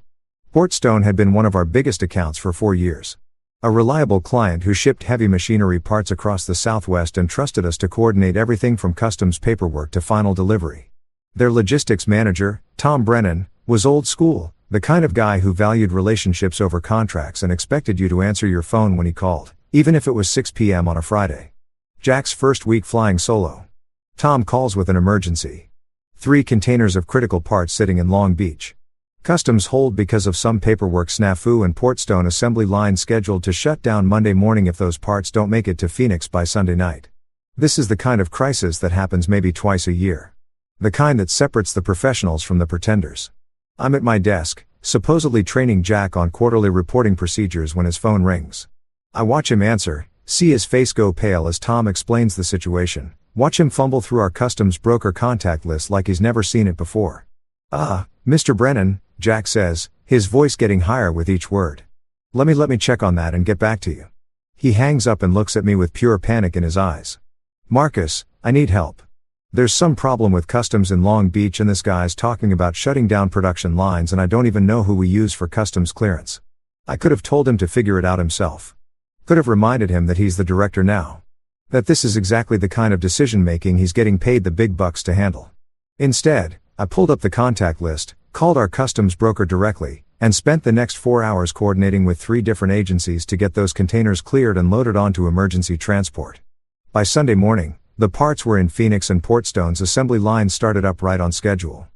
Portstone had been one of our biggest accounts for 4 years. A reliable client who shipped heavy machinery parts across the Southwest and trusted us to coordinate everything from customs paperwork to final delivery. Their logistics manager, Tom Brennan, was old school, the kind of guy who valued relationships over contracts and expected you to answer your phone when he called, even if it was 6 p.m. on a Friday. Jack's first week flying solo. Tom calls with an emergency. 3 containers of critical parts sitting in Long Beach. Customs hold because of some paperwork snafu and Portstone assembly line scheduled to shut down Monday morning if those parts don't make it to Phoenix by Sunday night. This is the kind of crisis that happens maybe twice a year. The kind that separates the professionals from the pretenders. I'm at my desk, supposedly training Jack on quarterly reporting procedures when his phone rings. I watch him answer, see his face go pale as Tom explains the situation, watch him fumble through our customs broker contact list like he's never seen it before. Mr. Brennan, Jack says, his voice getting higher with each word. Let me check on that and get back to you. He hangs up and looks at me with pure panic in his eyes. Marcus, I need help. There's some problem with customs in Long Beach and this guy's talking about shutting down production lines and I don't even know who we use for customs clearance. I could have told him to figure it out himself. Could have reminded him that he's the director now. That this is exactly the kind of decision making he's getting paid the big bucks to handle. Instead, I pulled up the contact list, called our customs broker directly, and spent the next 4 hours coordinating with 3 different agencies to get those containers cleared and loaded onto emergency transport. By Sunday morning, the parts were in Phoenix and Portstone's assembly line started up right on schedule.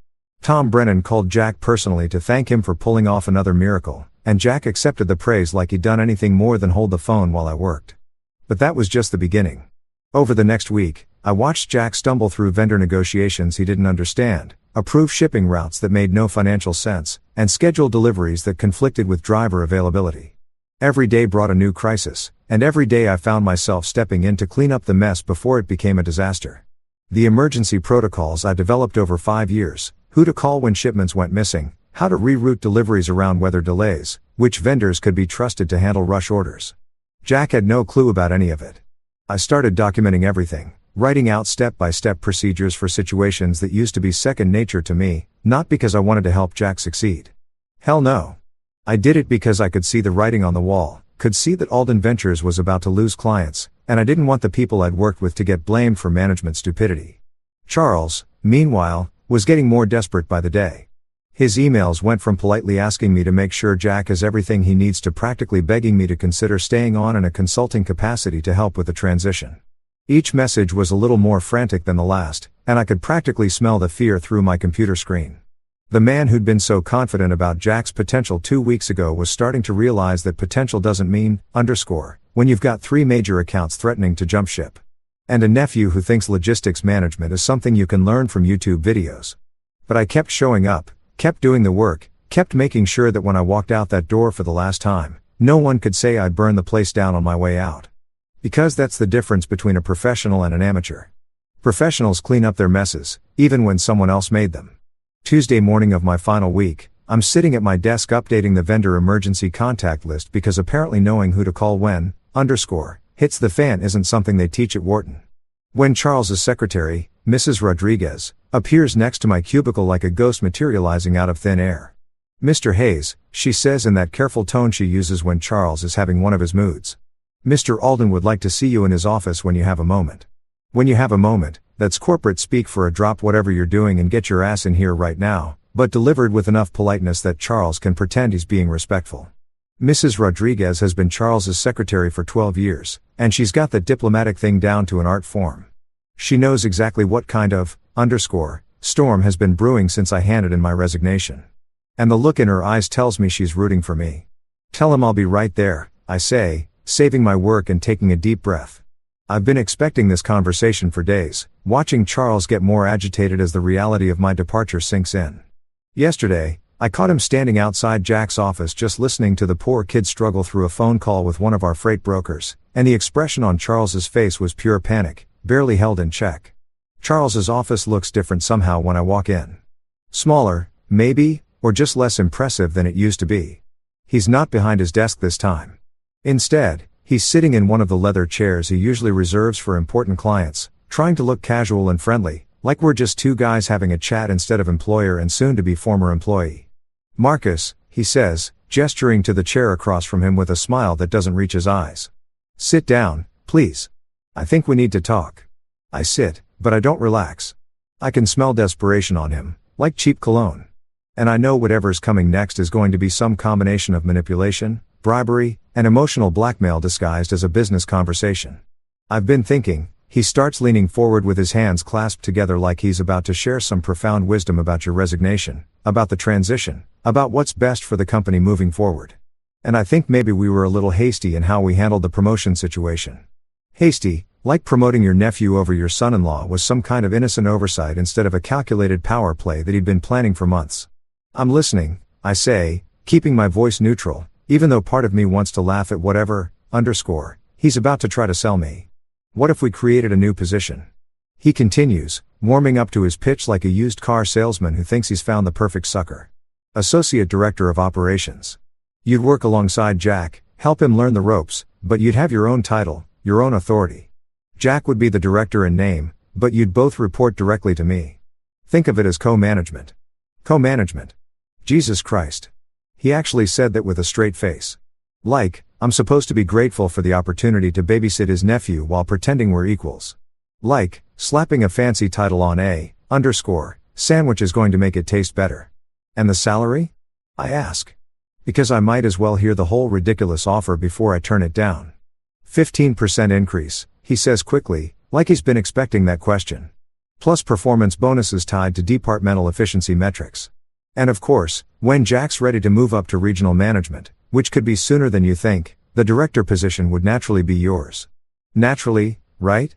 Tom Brennan called Jack personally to thank him for pulling off another miracle, and Jack accepted the praise like he'd done anything more than hold the phone while I worked. But that was just the beginning. Over the next week, I watched Jack stumble through vendor negotiations he didn't understand, approve shipping routes that made no financial sense, and schedule deliveries that conflicted with driver availability. Every day brought a new crisis, and every day I found myself stepping in to clean up the mess before it became a disaster. The emergency protocols I developed over 5 years, who to call when shipments went missing, how to reroute deliveries around weather delays, which vendors could be trusted to handle rush orders. Jack had no clue about any of it. I started documenting everything, writing out step-by-step procedures for situations that used to be second nature to me, not because I wanted to help Jack succeed. Hell no. I did it because I could see the writing on the wall, could see that Alden Ventures was about to lose clients, and I didn't want the people I'd worked with to get blamed for management stupidity. Charles, meanwhile, was getting more desperate by the day. His emails went from politely asking me to make sure Jack has everything he needs to practically begging me to consider staying on in a consulting capacity to help with the transition. Each message was a little more frantic than the last, and I could practically smell the fear through my computer screen. The man who'd been so confident about Jack's potential 2 weeks ago was starting to realize that potential doesn't mean, when you've got 3 major accounts threatening to jump ship. And a nephew who thinks logistics management is something you can learn from YouTube videos. But I kept showing up, kept doing the work, kept making sure that when I walked out that door for the last time, no one could say I'd burned the place down on my way out. Because that's the difference between a professional and an amateur. Professionals clean up their messes, even when someone else made them. Tuesday morning of my final week, I'm sitting at my desk updating the vendor emergency contact list because apparently knowing who to call when, hits the fan isn't something they teach at Wharton. When Charles's secretary, Mrs. Rodriguez, appears next to my cubicle like a ghost materializing out of thin air. "Mr. Hayes," she says in that careful tone she uses when Charles is having one of his moods. "Mr. Alden would like to see you in his office when you have a moment." When you have a moment, that's corporate speak for a drop whatever you're doing and get your ass in here right now, but delivered with enough politeness that Charles can pretend he's being respectful. Mrs. Rodriguez has been Charles's secretary for 12 years, and she's got the diplomatic thing down to an art form. She knows exactly what kind of, storm has been brewing since I handed in my resignation. And the look in her eyes tells me she's rooting for me. "Tell him I'll be right there," I say, saving my work and taking a deep breath. I've been expecting this conversation for days, watching Charles get more agitated as the reality of my departure sinks in. Yesterday, I caught him standing outside Jack's office just listening to the poor kid struggle through a phone call with one of our freight brokers, and the expression on Charles's face was pure panic, barely held in check. Charles's office looks different somehow when I walk in. Smaller, maybe, or just less impressive than it used to be. He's not behind his desk this time. Instead, he's sitting in one of the leather chairs he usually reserves for important clients, trying to look casual and friendly, like we're just 2 guys having a chat instead of employer and soon-to-be former employee. "Marcus," he says, gesturing to the chair across from him with a smile that doesn't reach his eyes. "Sit down, please. I think we need to talk." I sit, but I don't relax. I can smell desperation on him, like cheap cologne. And I know whatever's coming next is going to be some combination of manipulation, bribery, and emotional blackmail disguised as a business conversation. I've been thinking. He starts leaning forward with his hands clasped together like he's about to share some profound wisdom about your resignation, about the transition, about what's best for the company moving forward. And I think maybe we were a little hasty in how we handled the promotion situation. Hasty, like promoting your nephew over your son-in-law was some kind of innocent oversight instead of a calculated power play that he'd been planning for months. "I'm listening," I say, keeping my voice neutral, even though part of me wants to laugh at whatever, he's about to try to sell me. "What if we created a new position?" He continues, warming up to his pitch like a used car salesman who thinks he's found the perfect sucker. "Associate Director of Operations. You'd work alongside Jack, help him learn the ropes, but you'd have your own title, your own authority. Jack would be the director in name, but you'd both report directly to me. Think of it as co-management." Co-management. Jesus Christ. He actually said that with a straight face. Like, I'm supposed to be grateful for the opportunity to babysit his nephew while pretending we're equals. Like, slapping a fancy title on a, sandwich is going to make it taste better. And the salary? I ask. Because I might as well hear the whole ridiculous offer before I turn it down. 15% increase, he says quickly, like he's been expecting that question. Plus performance bonuses tied to departmental efficiency metrics. And of course, when Jack's ready to move up to regional management, which could be sooner than you think, the director position would naturally be yours. Naturally, right?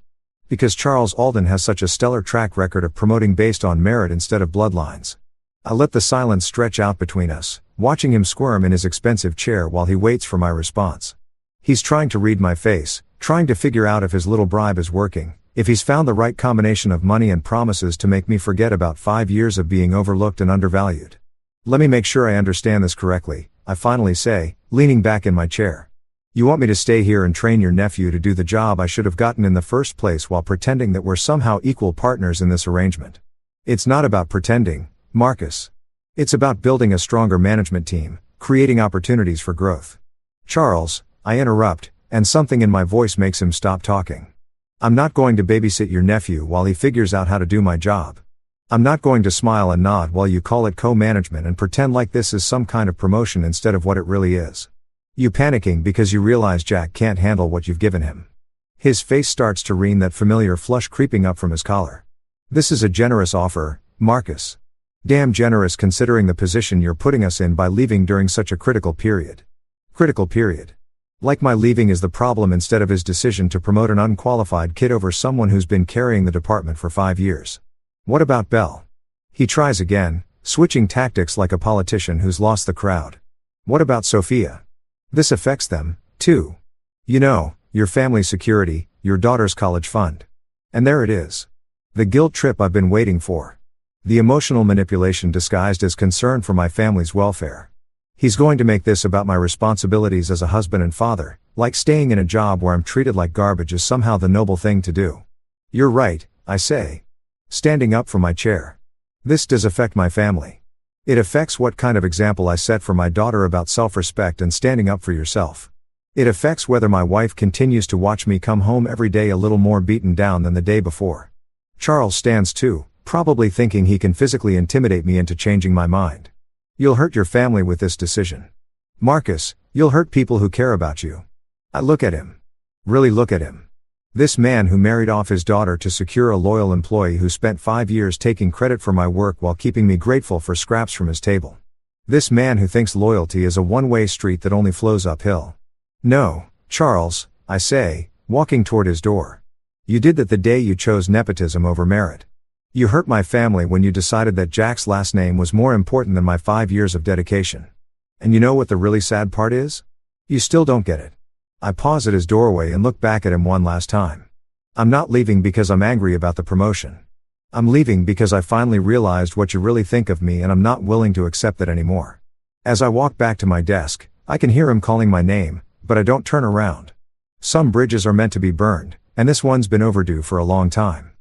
Because Charles Alden has such a stellar track record of promoting based on merit instead of bloodlines. I let the silence stretch out between us, watching him squirm in his expensive chair while he waits for my response. He's trying to read my face, trying to figure out if his little bribe is working, if he's found the right combination of money and promises to make me forget about 5 years of being overlooked and undervalued. "Let me make sure I understand this correctly," I finally say, leaning back in my chair. "You want me to stay here and train your nephew to do the job I should have gotten in the first place while pretending that we're somehow equal partners in this arrangement?" "It's not about pretending, Marcus. It's about building a stronger management team, creating opportunities for growth." "Charles," I interrupt, And something in my voice makes him stop talking. I'm not going to babysit your nephew while he figures out how to do my job. I'm not going to smile and nod while you call it co-management and pretend like this is some kind of promotion instead of what it really is. You panicking because you realize Jack can't handle what you've given him. His face starts to rein, that familiar flush creeping up from his collar. This is a generous offer, Marcus. Damn generous considering the position you're putting us in by leaving during such a critical period. Critical period. Like my leaving is the problem instead of his decision to promote an unqualified kid over someone who's been carrying the department for 5 years. What about Bell? He tries again, switching tactics like a politician who's lost the crowd. What about Sophia? This affects them, too. You know, your family's security, your daughter's college fund. And there it is. The guilt trip I've been waiting for. The emotional manipulation disguised as concern for my family's welfare. He's going to make this about my responsibilities as a husband and father, like staying in a job where I'm treated like garbage is somehow the noble thing to do. You're right, I say. Standing up from my chair. This does affect my family. It affects what kind of example I set for my daughter about self-respect and standing up for yourself. It affects whether my wife continues to watch me come home every day a little more beaten down than the day before. Charles stands too, probably thinking he can physically intimidate me into changing my mind. You'll hurt your family with this decision. Marcus, you'll hurt people who care about you. I look at him. Really look at him. This man who married off his daughter to secure a loyal employee who spent 5 years taking credit for my work while keeping me grateful for scraps from his table. This man who thinks loyalty is a one-way street that only flows uphill. No, Charles, I say, walking toward his door. You did that the day you chose nepotism over merit. You hurt my family when you decided that Jack's last name was more important than my 5 years of dedication. And you know what the really sad part is? You still don't get it. I pause at his doorway and look back at him one last time. I'm not leaving because I'm angry about the promotion. I'm leaving because I finally realized what you really think of me and I'm not willing to accept that anymore. As I walk back to my desk, I can hear him calling my name, but I don't turn around. Some bridges are meant to be burned, and this one's been overdue for a long time.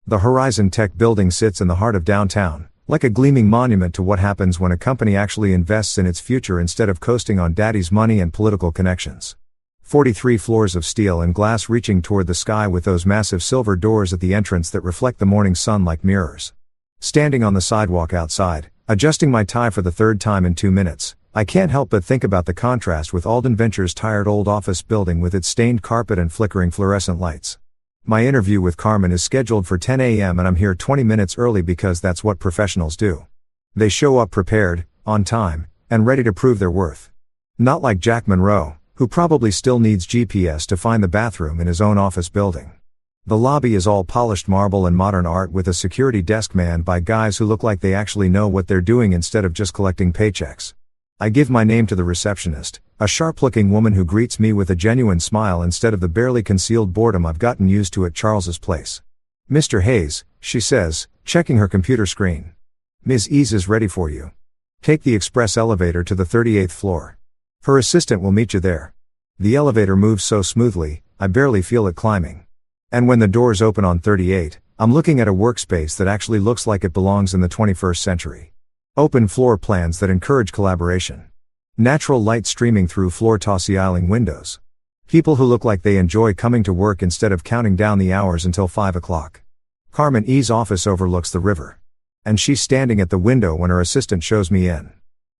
The Horizon Tech building sits in the heart of downtown, like a gleaming monument to what happens when a company actually invests in its future instead of coasting on daddy's money and political connections. 43 floors of steel and glass reaching toward the sky with those massive silver doors at the entrance that reflect the morning sun like mirrors. Standing on the sidewalk outside, adjusting my tie for the 3rd time in 2 minutes, I can't help but think about the contrast with Alden Venture's tired old office building with its stained carpet and flickering fluorescent lights. My interview with Carmen is scheduled for 10 a.m. and I'm here 20 minutes early because that's what professionals do. They show up prepared, on time, and ready to prove their worth. Not like Jack Monroe, who probably still needs GPS to find the bathroom in his own office building. The lobby is all polished marble and modern art with a security desk manned by guys who look like they actually know what they're doing instead of just collecting paychecks. I give my name to the receptionist, a sharp-looking woman who greets me with a genuine smile instead of the barely concealed boredom I've gotten used to at Charles's place. Mr. Hayes, she says, checking her computer screen. Ms. Ease is ready for you. Take the express elevator to the 38th floor. Her assistant will meet you there. The elevator moves so smoothly, I barely feel it climbing. And when the doors open on 38, I'm looking at a workspace that actually looks like it belongs in the 21st century. Open floor plans that encourage collaboration. Natural light streaming through floor-to-ceiling windows. People who look like they enjoy coming to work instead of counting down the hours until 5 o'clock. Carmen E's office overlooks the river. And she's standing at the window when her assistant shows me in.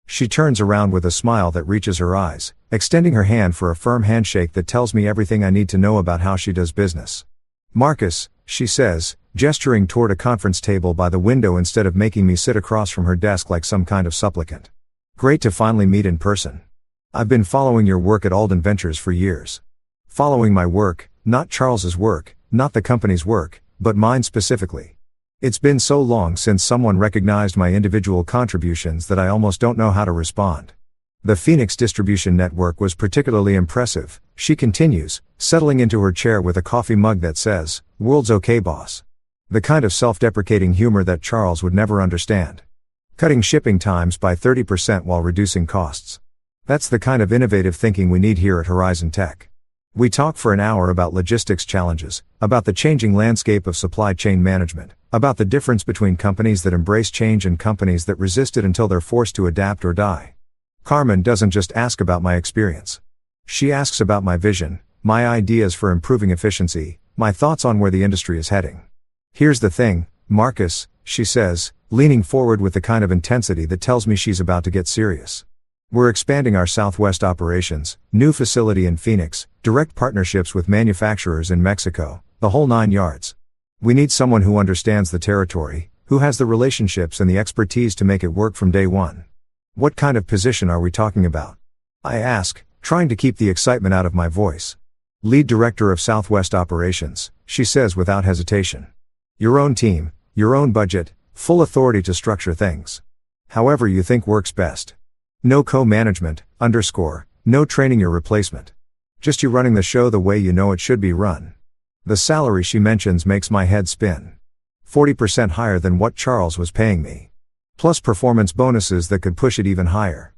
She turns around with a smile that reaches her eyes, extending her hand for a firm handshake that tells me everything I need to know about how she does business. Marcus, she says, gesturing toward a conference table by the window instead of making me sit across from her desk like some kind of supplicant. Great to finally meet in person. I've been following your work at Alden Ventures for years. Following my work, not Charles's work, not the company's work, but mine specifically. It's been so long since someone recognized my individual contributions that I almost don't know how to respond. The Phoenix distribution network was particularly impressive, she continues, settling into her chair with a coffee mug that says, "World's okay, boss." The kind of self-deprecating humor that Charles would never understand. Cutting shipping times by 30% while reducing costs. That's the kind of innovative thinking we need here at Horizon Tech. We talk for an hour about logistics challenges, about the changing landscape of supply chain management, about the difference between companies that embrace change and companies that resist it until they're forced to adapt or die. Carmen doesn't just ask about my experience. She asks about my vision, my ideas for improving efficiency, my thoughts on where the industry is heading. Here's the thing, Marcus, she says, leaning forward with the kind of intensity that tells me she's about to get serious. We're expanding our Southwest operations, new facility in Phoenix, direct partnerships with manufacturers in Mexico, the whole 9 yards. We need someone who understands the territory, who has the relationships and the expertise to make it work from day one. What kind of position are we talking about? I ask, trying to keep the excitement out of my voice. Lead Director of Southwest Operations, she says without hesitation. Your own team, your own budget, full authority to structure things however you think works best. No co-management, no training your replacement. Just you running the show the way you know it should be run. The salary she mentions makes my head spin. 40% higher than what Charles was paying me. Plus performance bonuses that could push it even higher.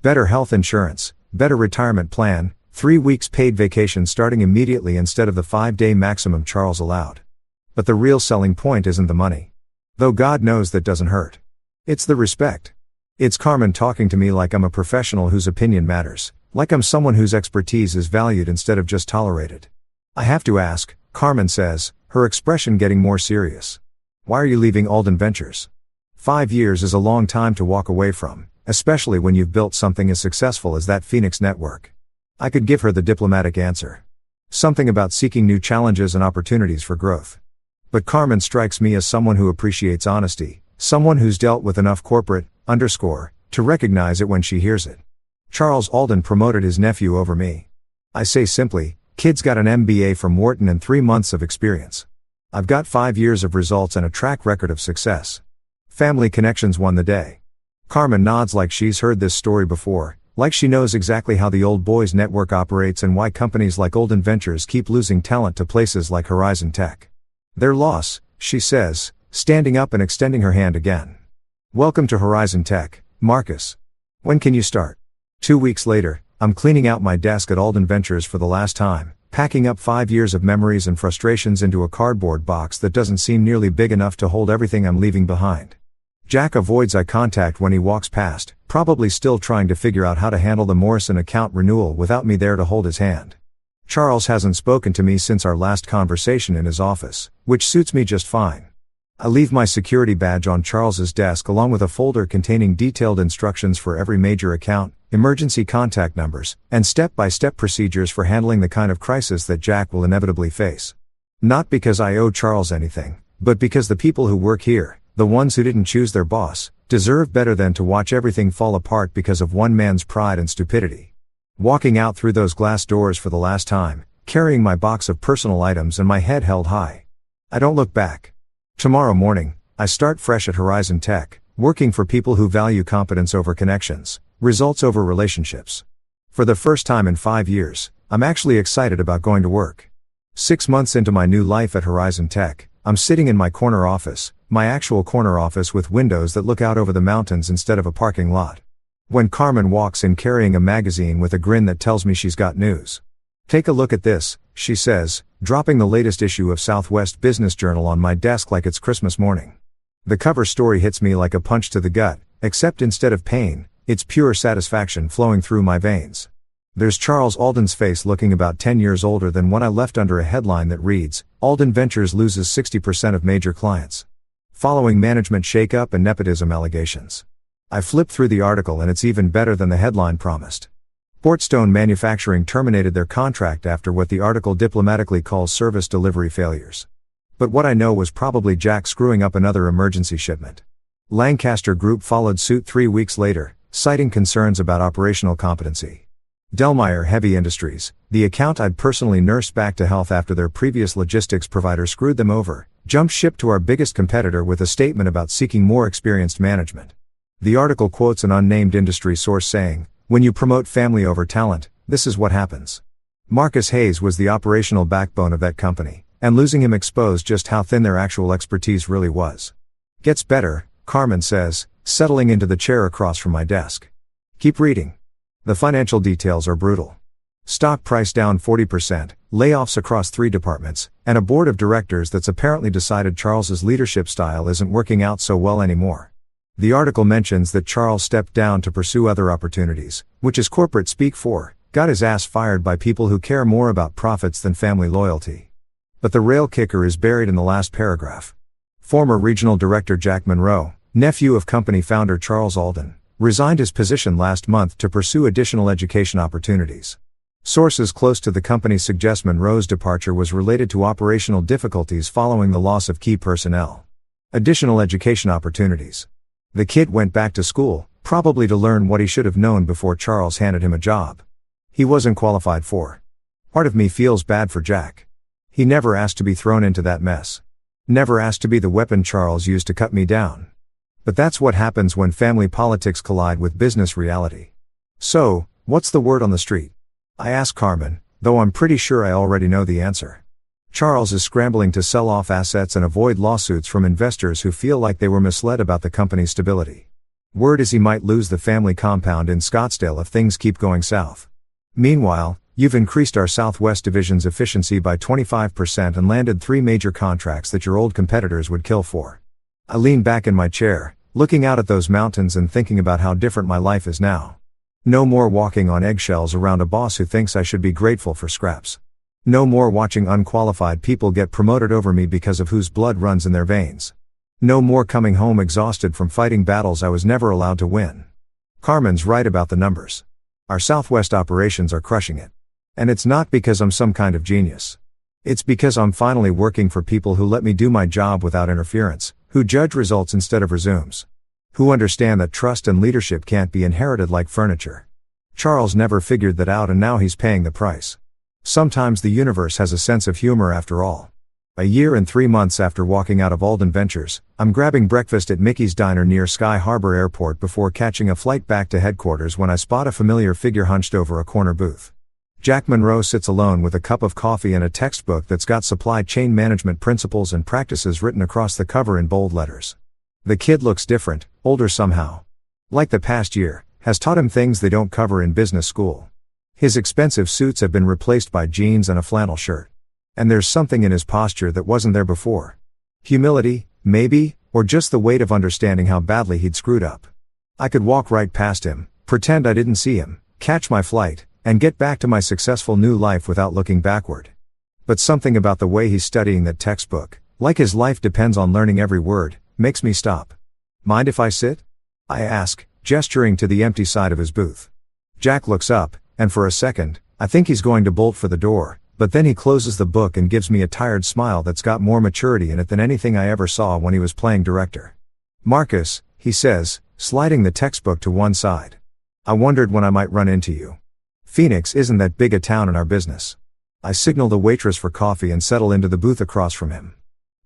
Better health insurance, better retirement plan, 3 weeks paid vacation starting immediately instead of the 5-day maximum Charles allowed. But the real selling point isn't the money. Though God knows that doesn't hurt. It's the respect. It's Carmen talking to me like I'm a professional whose opinion matters, like I'm someone whose expertise is valued instead of just tolerated. I have to ask, Carmen says, her expression getting more serious. Why are you leaving Alden Ventures? 5 years is a long time to walk away from, especially when you've built something as successful as that Phoenix network. I could give her the diplomatic answer. Something about seeking new challenges and opportunities for growth. But Carmen strikes me as someone who appreciates honesty, someone who's dealt with enough to recognize it when she hears it. Charles Alden promoted his nephew over me. I say simply, kid's got an MBA from Wharton and 3 months of experience. I've got 5 years of results and a track record of success. Family connections won the day. Carmen nods like she's heard this story before, like she knows exactly how the Old Boys network operates and why companies like Alden Ventures keep losing talent to places like Horizon Tech. Their loss, she says, standing up and extending her hand again. Welcome to Horizon Tech, Marcus. When can you start? 2 weeks later, I'm cleaning out my desk at Alden Ventures for the last time, packing up 5 years of memories and frustrations into a cardboard box that doesn't seem nearly big enough to hold everything I'm leaving behind. Jack avoids eye contact when he walks past, probably still trying to figure out how to handle the Morrison account renewal without me there to hold his hand. Charles hasn't spoken to me since our last conversation in his office, which suits me just fine. I leave my security badge on Charles's desk along with a folder containing detailed instructions for every major account, emergency contact numbers, and step-by-step procedures for handling the kind of crisis that Jack will inevitably face. Not because I owe Charles anything, but because the people who work here, the ones who didn't choose their boss, deserve better than to watch everything fall apart because of one man's pride and stupidity. Walking out through those glass doors for the last time, carrying my box of personal items and my head held high. I don't look back. Tomorrow morning, I start fresh at Horizon Tech, working for people who value competence over connections, results over relationships. For the first time in 5 years, I'm actually excited about going to work. 6 months into my new life at Horizon Tech, I'm sitting in my corner office, my actual corner office with windows that look out over the mountains instead of a parking lot. When Carmen walks in carrying a magazine with a grin that tells me she's got news. Take a look at this, she says, dropping the latest issue of Southwest Business Journal on my desk like it's Christmas morning. The cover story hits me like a punch to the gut, except instead of pain, it's pure satisfaction flowing through my veins. There's Charles Alden's face looking about 10 years older than when I left under a headline that reads, Alden Ventures loses 60% of major clients. Following management shakeup and nepotism allegations. I flip through the article and it's even better than the headline promised. Portstone Manufacturing terminated their contract after what the article diplomatically calls service delivery failures. But what I know was probably Jack screwing up another emergency shipment. Lancaster Group followed suit 3 weeks later, citing concerns about operational competency. Delmeyer Heavy Industries, the account I'd personally nursed back to health after their previous logistics provider screwed them over, jumped ship to our biggest competitor with a statement about seeking more experienced management. The article quotes an unnamed industry source saying, "When you promote family over talent, this is what happens." Marcus Hayes was the operational backbone of that company, and losing him exposed just how thin their actual expertise really was. Gets better, Carmen says, settling into the chair across from my desk. Keep reading. The financial details are brutal. Stock price down 40%, layoffs across 3 departments, and a board of directors that's apparently decided Charles's leadership style isn't working out so well anymore. The article mentions that Charles stepped down to pursue other opportunities, which is corporate speak for Got his ass fired by people who care more about profits than family loyalty. But the rail kicker is buried in the last paragraph. Former Regional Director Jack Monroe, nephew of company founder Charles Alden, resigned his position last month to pursue additional education opportunities. Sources close to the company suggest Monroe's departure was related to operational difficulties following the loss of key personnel. Additional education opportunities. The kid went back to school, probably to learn what he should have known before Charles handed him a job he wasn't qualified for. Part of me feels bad for Jack. He never asked to be thrown into that mess. Never asked to be the weapon Charles used to cut me down. But that's what happens when family politics collide with business reality. So, what's the word on the street? I ask Carmen, though I'm pretty sure I already know the answer. Charles is scrambling to sell off assets and avoid lawsuits from investors who feel like they were misled about the company's stability. Word is he might lose the family compound in Scottsdale if things keep going south. Meanwhile, you've increased our Southwest Division's efficiency by 25% and landed 3 major contracts that your old competitors would kill for. I lean back in my chair, looking out at those mountains and thinking about how different my life is now. No more walking on eggshells around a boss who thinks I should be grateful for scraps. No more watching unqualified people get promoted over me because of whose blood runs in their veins. No more coming home exhausted from fighting battles I was never allowed to win. Carmen's right about the numbers. Our Southwest operations are crushing it. And it's not because I'm some kind of genius. It's because I'm finally working for people who let me do my job without interference, who judge results instead of resumes. Who understand that trust and leadership can't be inherited like furniture. Charles never figured that out and now he's paying the price. Sometimes the universe has a sense of humor after all. A year and 3 months after walking out of Alden Ventures, I'm grabbing breakfast at Mickey's Diner near Sky Harbor Airport before catching a flight back to headquarters when I spot a familiar figure hunched over a corner booth. Jack Monroe sits alone with a cup of coffee and a textbook that's got supply chain management principles and practices written across the cover in bold letters. The kid looks different, older somehow. Like the past year, has taught him things they don't cover in business school. His expensive suits have been replaced by jeans and a flannel shirt. And there's something in his posture that wasn't there before. Humility, maybe, or just the weight of understanding how badly he'd screwed up. I could walk right past him, pretend I didn't see him, catch my flight, and get back to my successful new life without looking backward. But something about the way he's studying that textbook, like his life depends on learning every word, makes me stop. Mind if I sit? I ask, gesturing to the empty side of his booth. Jack looks up, and for a second, I think he's going to bolt for the door, but then he closes the book and gives me a tired smile that's got more maturity in it than anything I ever saw when he was playing director. Marcus, he says, sliding the textbook to one side. I wondered when I might run into you. Phoenix isn't that big a town in our business. I signal the waitress for coffee and settle into the booth across from him.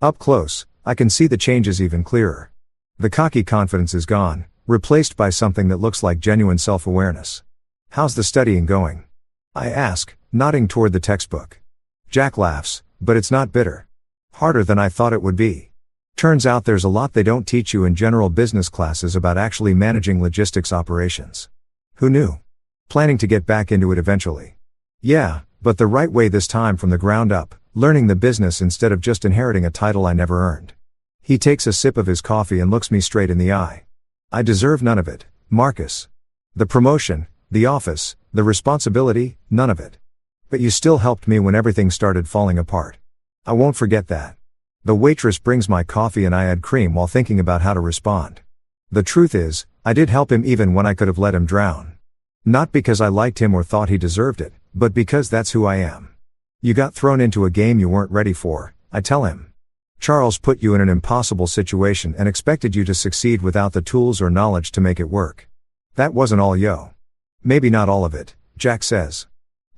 Up close, I can see the changes even clearer. The cocky confidence is gone, replaced by something that looks like genuine self-awareness. How's the studying going? I ask, nodding toward the textbook. Jack laughs, but it's not bitter. Harder than I thought it would be. Turns out there's a lot they don't teach you in general business classes about actually managing logistics operations. Who knew? Planning to get back into it eventually. Yeah, but the right way this time from the ground up, learning the business instead of just inheriting a title I never earned. He takes a sip of his coffee and looks me straight in the eye. I deserve none of it, Marcus. The promotion, the office, the responsibility, none of it. But you still helped me when everything started falling apart. I won't forget that. The waitress brings my coffee and I add cream while thinking about how to respond. The truth is, I did help him even when I could have let him drown. Not because I liked him or thought he deserved it, but because that's who I am. You got thrown into a game you weren't ready for, I tell him. Charles put you in an impossible situation and expected you to succeed without the tools or knowledge to make it work. That wasn't all yo. Maybe not all of it, Jack says.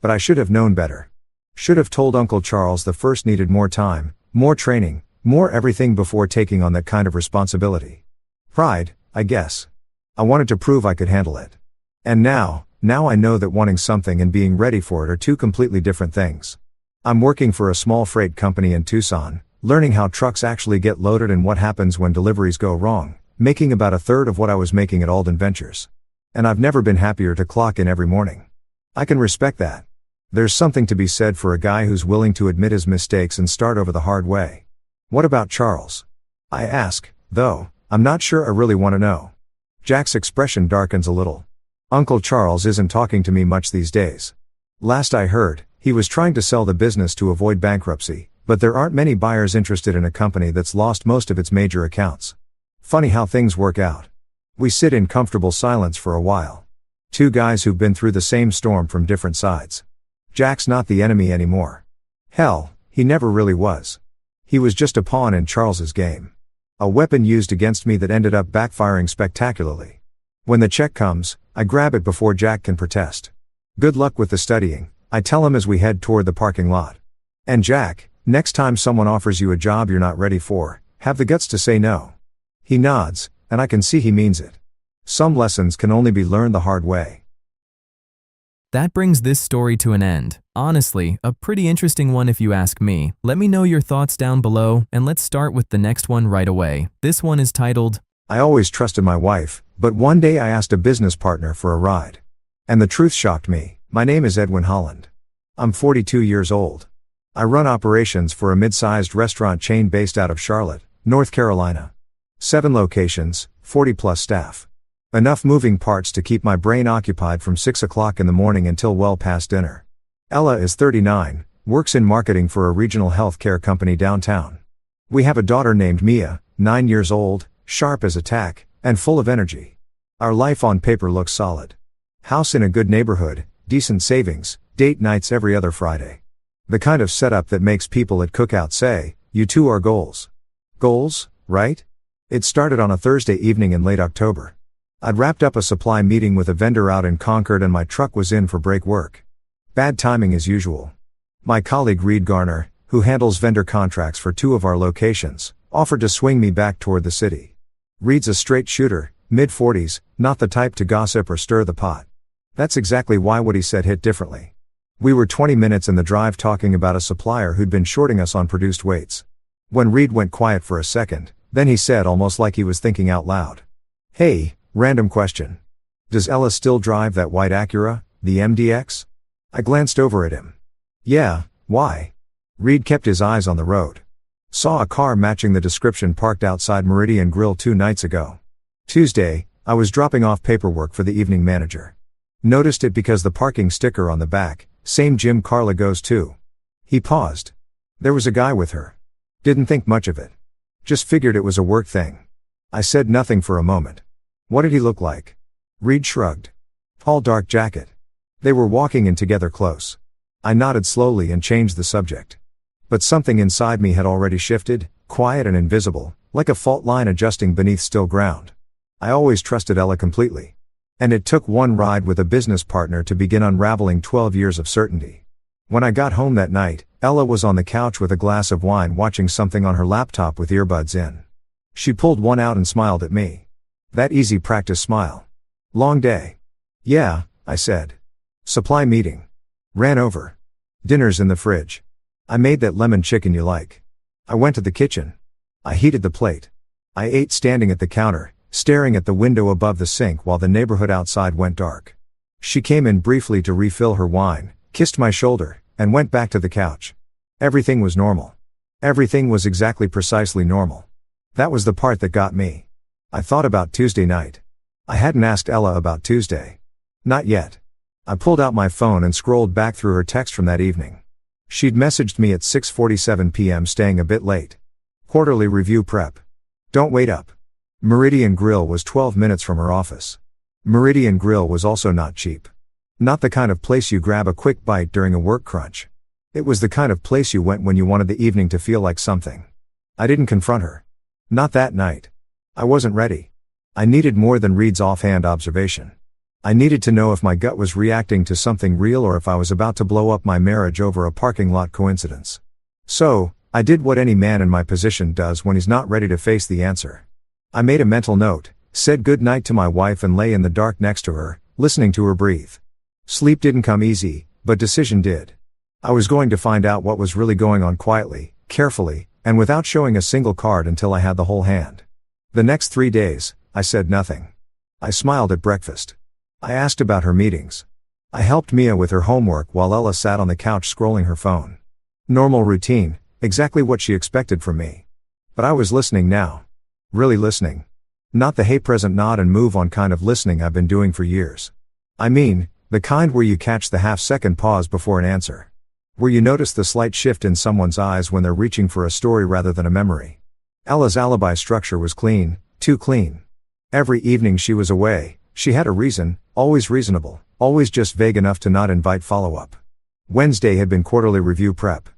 But I should have known better. Should have told Uncle Charles the first needed more time, more training, more everything before taking on that kind of responsibility. Pride, I guess. I wanted to prove I could handle it. And now I know that wanting something and being ready for it are two completely different things. I'm working for a small freight company in Tucson, learning how trucks actually get loaded and what happens when deliveries go wrong, making about a third of what I was making at Alden Ventures. And I've never been happier to clock in every morning. I can respect that. There's something to be said for a guy who's willing to admit his mistakes and start over the hard way. What about Charles? I ask, though, I'm not sure I really want to know. Jack's expression darkens a little. Uncle Charles isn't talking to me much these days. Last I heard, he was trying to sell the business to avoid bankruptcy, but there aren't many buyers interested in a company that's lost most of its major accounts. Funny how things work out. We sit in comfortable silence for a while. Two guys who've been through the same storm from different sides. Jack's not the enemy anymore. Hell, he never really was. He was just a pawn in Charles's game. A weapon used against me that ended up backfiring spectacularly. When the check comes, I grab it before Jack can protest. Good luck with the studying, I tell him as we head toward the parking lot. And Jack, next time someone offers you a job you're not ready for, have the guts to say no. He nods, and I can see he means it. Some lessons can only be learned the hard way. That brings this story to an end. Honestly, a pretty interesting one if you ask me. Let me know your thoughts down below, and let's start with the next one right away. This one is titled, I always trusted my wife, but one day I asked a business partner for a ride. And the truth shocked me. My name is Edwin Holland. I'm 42 years old. I run operations for a mid-sized restaurant chain based out of Charlotte, North Carolina. 7 locations, 40+ staff. Enough moving parts to keep my brain occupied from 6 o'clock in the morning until well past dinner. Ella is 39, works in marketing for a regional healthcare company downtown. We have a daughter named Mia, 9 years old, sharp as a tack, and full of energy. Our life on paper looks solid. House in a good neighborhood, decent savings, date nights every other Friday. The kind of setup that makes people at cookout say, "You two are goals." Goals, right? It started on a Thursday evening in late October. I'd wrapped up a supply meeting with a vendor out in Concord and my truck was in for break work. Bad timing as usual. My colleague Reed Garner, who handles vendor contracts for 2 of our locations, offered to swing me back toward the city. Reed's a straight shooter, mid-40s, not the type to gossip or stir the pot. That's exactly why what he said hit differently. We were 20 minutes in the drive talking about a supplier who'd been shorting us on produced weights. When Reed went quiet for a second, then he said almost like he was thinking out loud. Hey, random question. Does Ella still drive that white Acura, the MDX? I glanced over at him. Yeah, why? Reed kept his eyes on the road. Saw a car matching the description parked outside Meridian Grill 2 nights ago. Tuesday, I was dropping off paperwork for the evening manager. Noticed it because the parking sticker on the back, same gym Carla goes to. He paused. There was a guy with her. Didn't think much of it. Just figured it was a work thing. I said nothing for a moment. What did he look like? Reed shrugged. Tall dark jacket. They were walking in together close. I nodded slowly and changed the subject. But something inside me had already shifted, quiet and invisible, like a fault line adjusting beneath still ground. I always trusted Ella completely. And it took one ride with a business partner to begin unraveling 12 years of certainty. When I got home that night, Ella was on the couch with a glass of wine watching something on her laptop with earbuds in. She pulled one out and smiled at me. That easy practice smile. Long day. Yeah, I said. Supply meeting. Ran over. Dinner's in the fridge. I made that lemon chicken you like. I went to the kitchen. I heated the plate. I ate standing at the counter, staring at the window above the sink while the neighborhood outside went dark. She came in briefly to refill her wine, kissed my shoulder, and went back to the couch. Everything was normal. Everything was exactly precisely normal. That was the part that got me. I thought about Tuesday night. I hadn't asked Ella about Tuesday. Not yet. I pulled out my phone and scrolled back through her text from that evening. She'd messaged me at 6:47 p.m. staying a bit late. Quarterly review prep. Don't wait up. Meridian Grill was 12 minutes from her office. Meridian Grill was also not cheap. Not the kind of place you grab a quick bite during a work crunch. It was the kind of place you went when you wanted the evening to feel like something. I didn't confront her. Not that night. I wasn't ready. I needed more than Reed's offhand observation. I needed to know if my gut was reacting to something real or if I was about to blow up my marriage over a parking lot coincidence. So, I did what any man in my position does when he's not ready to face the answer. I made a mental note, said good night to my wife and lay in the dark next to her, listening to her breathe. Sleep didn't come easy, but decision did. I was going to find out what was really going on quietly, carefully, and without showing a single card until I had the whole hand. The next 3 days, I said nothing. I smiled at breakfast. I asked about her meetings. I helped Mia with her homework while Ella sat on the couch scrolling her phone. Normal routine, exactly what she expected from me. But I was listening now. Really listening. Not the hey present nod and move on kind of listening I've been doing for years. I mean, The kind where you catch the half-second pause before an answer. Where you notice the slight shift in someone's eyes when they're reaching for a story rather than a memory. Ella's alibi structure was clean, too clean. Every evening she was away, she had a reason, always reasonable, always just vague enough to not invite follow-up. Wednesday had been quarterly review prep.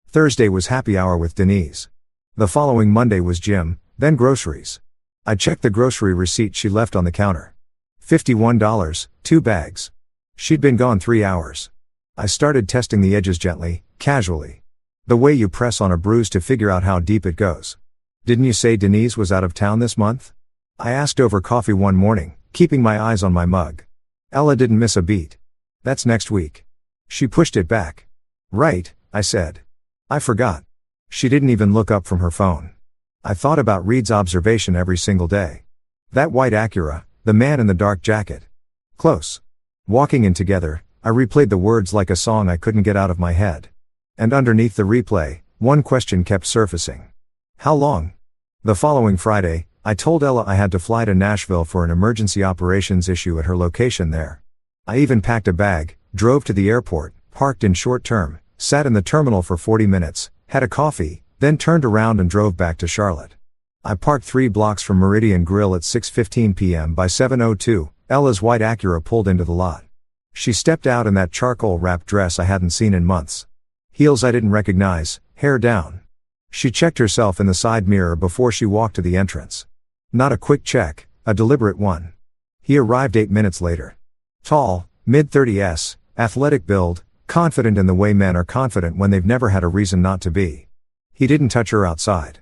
Thursday was happy hour with Denise. The following Monday was gym, then groceries. I checked the grocery receipt she left on the counter. $51, 2 bags. She'd been gone 3 hours. I started testing the edges gently, casually. The way you press on a bruise to figure out how deep it goes. Didn't you say Denise was out of town this month? I asked over coffee one morning, keeping my eyes on my mug. Ella didn't miss a beat. That's next week. She pushed it back. Right, I said. I forgot. She didn't even look up from her phone. I thought about Reed's observation every single day. That white Acura, the man in the dark jacket. Close. Walking in together, I replayed the words like a song I couldn't get out of my head. And underneath the replay, one question kept surfacing. How long? The following Friday, I told Ella I had to fly to Nashville for an emergency operations issue at her location there. I even packed a bag, drove to the airport, parked in short term, sat in the terminal for 40 minutes, had a coffee, then turned around and drove back to Charlotte. I parked 3 blocks from Meridian Grill at 6:15 p.m. By 7:02, Ella's white Acura pulled into the lot. She stepped out in that charcoal-wrapped dress I hadn't seen in months. Heels I didn't recognize, hair down. She checked herself in the side mirror before she walked to the entrance. Not a quick check, a deliberate one. He arrived 8 minutes later. Tall, mid-30s, athletic build, confident in the way men are confident when they've never had a reason not to be. He didn't touch her outside.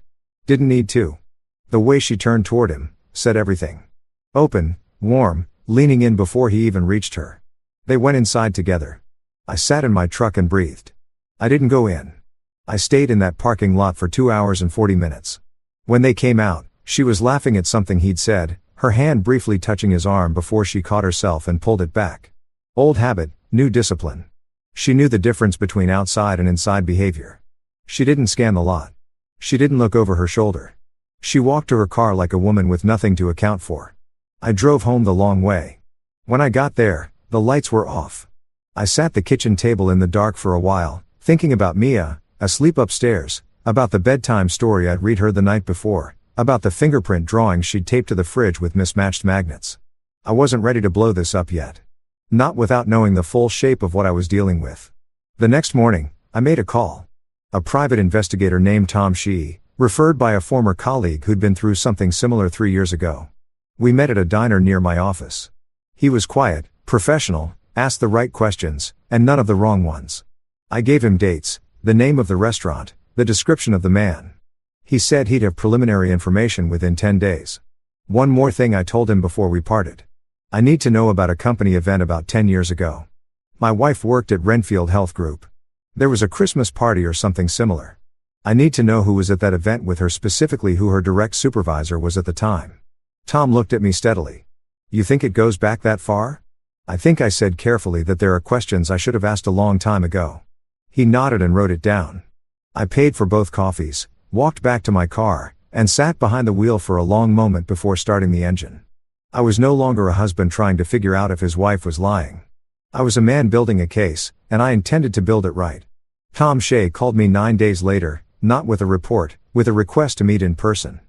Didn't need to. The way she turned toward him said everything. Open, warm, leaning in before he even reached her. They went inside together. I sat in my truck and breathed. I didn't go in. I stayed in that parking lot for 2 hours and 40 minutes. When they came out, she was laughing at something he'd said, her hand briefly touching his arm before she caught herself and pulled it back. Old habit, new discipline. She knew the difference between outside and inside behavior. She didn't scan the lot. She didn't look over her shoulder. She walked to her car like a woman with nothing to account for. I drove home the long way. When I got there, the lights were off. I sat the kitchen table in the dark for a while, thinking about Mia, asleep upstairs, about the bedtime story I'd read her the night before, about the fingerprint drawings she'd taped to the fridge with mismatched magnets. I wasn't ready to blow this up yet. Not without knowing the full shape of what I was dealing with. The next morning, I made a call. A private investigator named Tom Shee, referred by a former colleague who'd been through something similar 3 years ago. We met at a diner near my office. He was quiet, professional, asked the right questions, and none of the wrong ones. I gave him dates, the name of the restaurant, the description of the man. He said he'd have preliminary information within 10 days. One more thing I told him before we parted. I need to know about a company event about 10 years ago. My wife worked at Renfield Health Group. There was a Christmas party or something similar. I need to know who was at that event with her, specifically who her direct supervisor was at the time. Tom looked at me steadily. You think it goes back that far? I think I said carefully that there are questions I should have asked a long time ago. He nodded and wrote it down. I paid for both coffees, walked back to my car, and sat behind the wheel for a long moment before starting the engine. I was no longer a husband trying to figure out if his wife was lying. I was a man building a case, and I intended to build it right. Tom Shea called me 9 days later, not with a report, with a request to meet in person.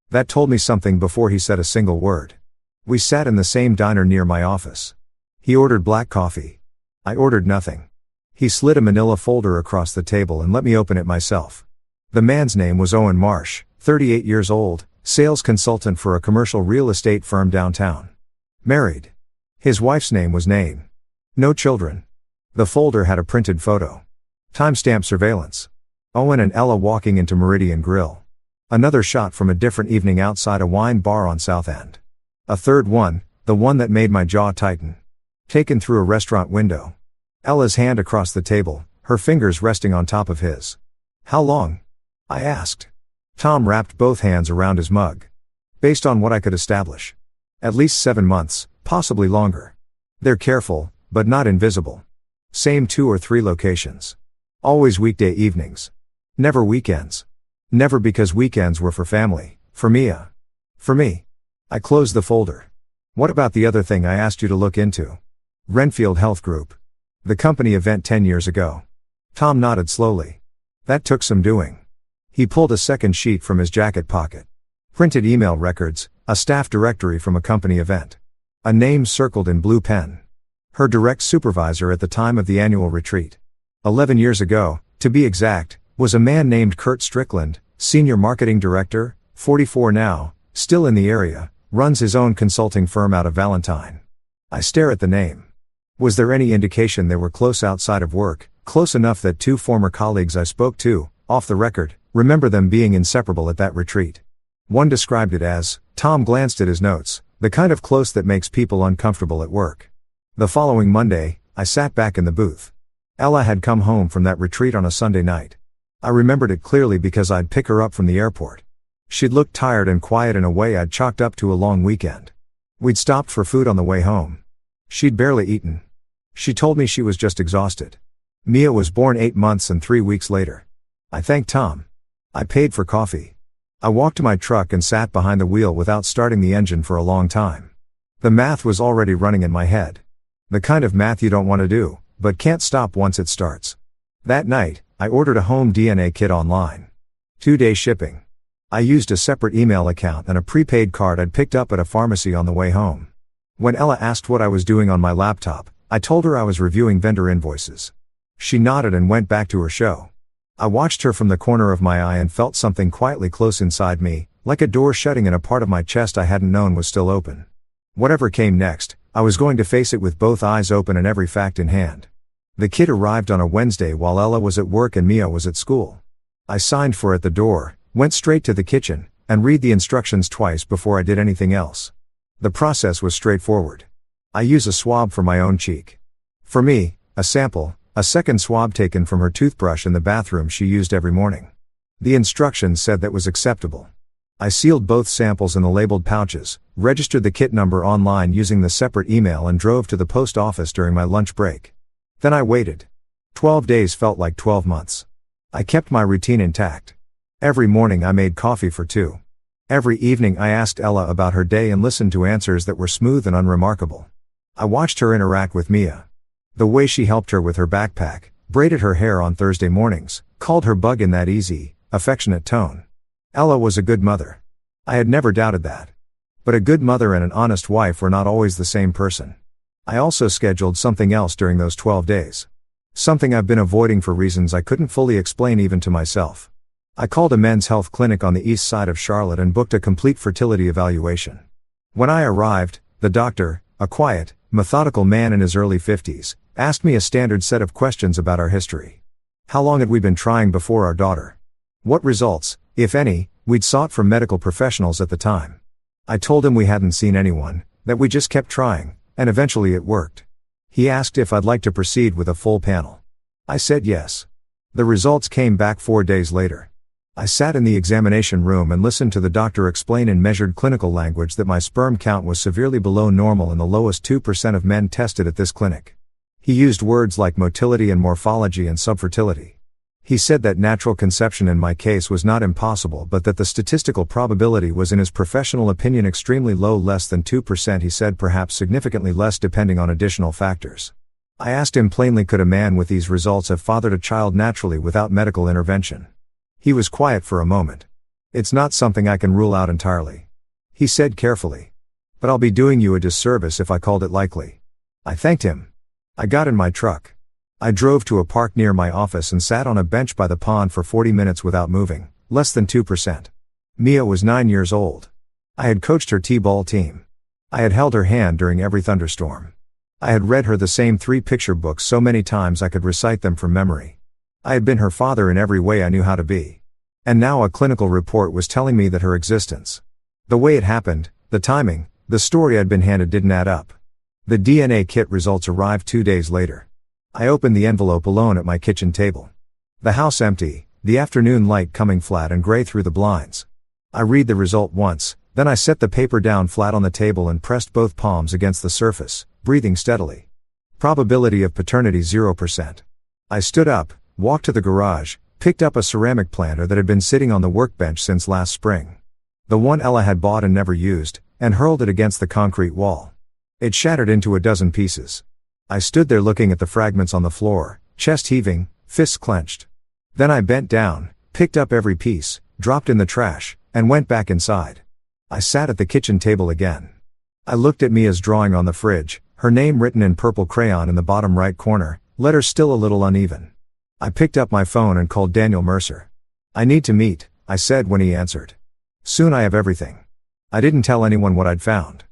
That told me something before he said a single word. We sat in the same diner near my office. He ordered black coffee. I ordered nothing. He slid a manila folder across the table and let me open it myself. The man's name was Owen Marsh, 38 years old, sales consultant for a commercial real estate firm downtown. Married. His wife's name was Naim. No children. The folder had a printed photo. Timestamp surveillance. Owen and Ella walking into Meridian Grill. Another shot from a different evening outside a wine bar on South End. A third one, the one that made my jaw tighten. Taken through a restaurant window. Ella's hand across the table, her fingers resting on top of his. How long? I asked. Tom wrapped both hands around his mug. Based on what I could establish. At least 7 months, possibly longer. They're careful, but not invisible. Same 2 or 3 locations. Always weekday evenings. Never weekends. Never, because weekends were for family, for Mia. For me. I closed the folder. What about the other thing I asked you to look into? Renfield Health Group. The company event 10 years ago. Tom nodded slowly. That took some doing. He pulled a second sheet from his jacket pocket. Printed email records, a staff directory from a company event. A name circled in blue pen. Her direct supervisor at the time of the annual retreat. 11 years ago, to be exact, was a man named Kurt Strickland, Senior Marketing Director, 44 now, still in the area, runs his own consulting firm out of Valentine. I stare at the name. Was there any indication they were close outside of work, close enough that two former colleagues I spoke to, off the record, remember them being inseparable at that retreat? One described it as, Tom glanced at his notes, the kind of close that makes people uncomfortable at work. The following Monday, I sat back in the booth. Ella had come home from that retreat on a Sunday night. I remembered it clearly because I'd pick her up from the airport. She'd looked tired and quiet in a way I'd chalked up to a long weekend. We'd stopped for food on the way home. She'd barely eaten. She told me she was just exhausted. Mia was born 8 months and 3 weeks later. I thanked Tom. I paid for coffee. I walked to my truck and sat behind the wheel without starting the engine for a long time. The math was already running in my head. The kind of math you don't want to do, but can't stop once it starts. That night, I ordered a home DNA kit online. 2-day shipping. I used a separate email account and a prepaid card I'd picked up at a pharmacy on the way home. When Ella asked what I was doing on my laptop, I told her I was reviewing vendor invoices. She nodded and went back to her show. I watched her from the corner of my eye and felt something quietly close inside me, like a door shutting in a part of my chest I hadn't known was still open. Whatever came next, I was going to face it with both eyes open and every fact in hand. The kit arrived on a Wednesday while Ella was at work and Mia was at school. I signed for it at the door, went straight to the kitchen, and read the instructions twice before I did anything else. The process was straightforward. I use a swab for my own cheek. For me, a sample, a second swab taken from her toothbrush in the bathroom she used every morning. The instructions said that was acceptable. I sealed both samples in the labeled pouches, registered the kit number online using the separate email and drove to the post office during my lunch break. Then I waited. 12 days felt like 12 months. I kept my routine intact. Every morning I made coffee for two. Every evening I asked Ella about her day and listened to answers that were smooth and unremarkable. I watched her interact with Mia. The way she helped her with her backpack, braided her hair on Thursday mornings, called her bug in that easy, affectionate tone. Ella was a good mother. I had never doubted that. But a good mother and an honest wife were not always the same person. I also scheduled something else during those 12 days. Something I've been avoiding for reasons I couldn't fully explain even to myself. I called a men's health clinic on the east side of Charlotte and booked a complete fertility evaluation. When I arrived, the doctor, a quiet, methodical man in his early 50s, asked me a standard set of questions about our history. How long had we been trying before our daughter? What results, if any, we'd sought from medical professionals at the time. I told him we hadn't seen anyone, that we just kept trying, and eventually it worked. He asked if I'd like to proceed with a full panel. I said yes. The results came back 4 days later. I sat in the examination room and listened to the doctor explain in measured clinical language that my sperm count was severely below normal in the lowest 2% of men tested at this clinic. He used words like motility and morphology and subfertility. He said that natural conception in my case was not impossible but that the statistical probability was in his professional opinion extremely low, less than 2%. He said perhaps significantly less depending on additional factors. I asked him plainly, could a man with these results have fathered a child naturally without medical intervention? He was quiet for a moment. It's not something I can rule out entirely. He said carefully. But I'll be doing you a disservice if I called it likely. I thanked him. I got in my truck. I drove to a park near my office and sat on a bench by the pond for 40 minutes without moving, less than 2%. Mia was 9 years old. I had coached her t-ball team. I had held her hand during every thunderstorm. I had read her the same 3 picture books so many times I could recite them from memory. I had been her father in every way I knew how to be. And now a clinical report was telling me that her existence. The way it happened, the timing, the story I'd been handed didn't add up. The DNA kit results arrived 2 days later. I opened the envelope alone at my kitchen table. The house empty, the afternoon light coming flat and gray through the blinds. I read the result once, then I set the paper down flat on the table and pressed both palms against the surface, breathing steadily. Probability of paternity 0%. I stood up, walked to the garage, picked up a ceramic planter that had been sitting on the workbench since last spring. The one Ella had bought and never used, and hurled it against the concrete wall. It shattered into a dozen pieces. I stood there looking at the fragments on the floor, chest heaving, fists clenched. Then I bent down, picked up every piece, dropped in the trash, and went back inside. I sat at the kitchen table again. I looked at Mia's drawing on the fridge, her name written in purple crayon in the bottom right corner, letters still a little uneven. I picked up my phone and called Daniel Mercer. "I need to meet," I said when he answered. "Soon I have everything." I didn't tell anyone what I'd found.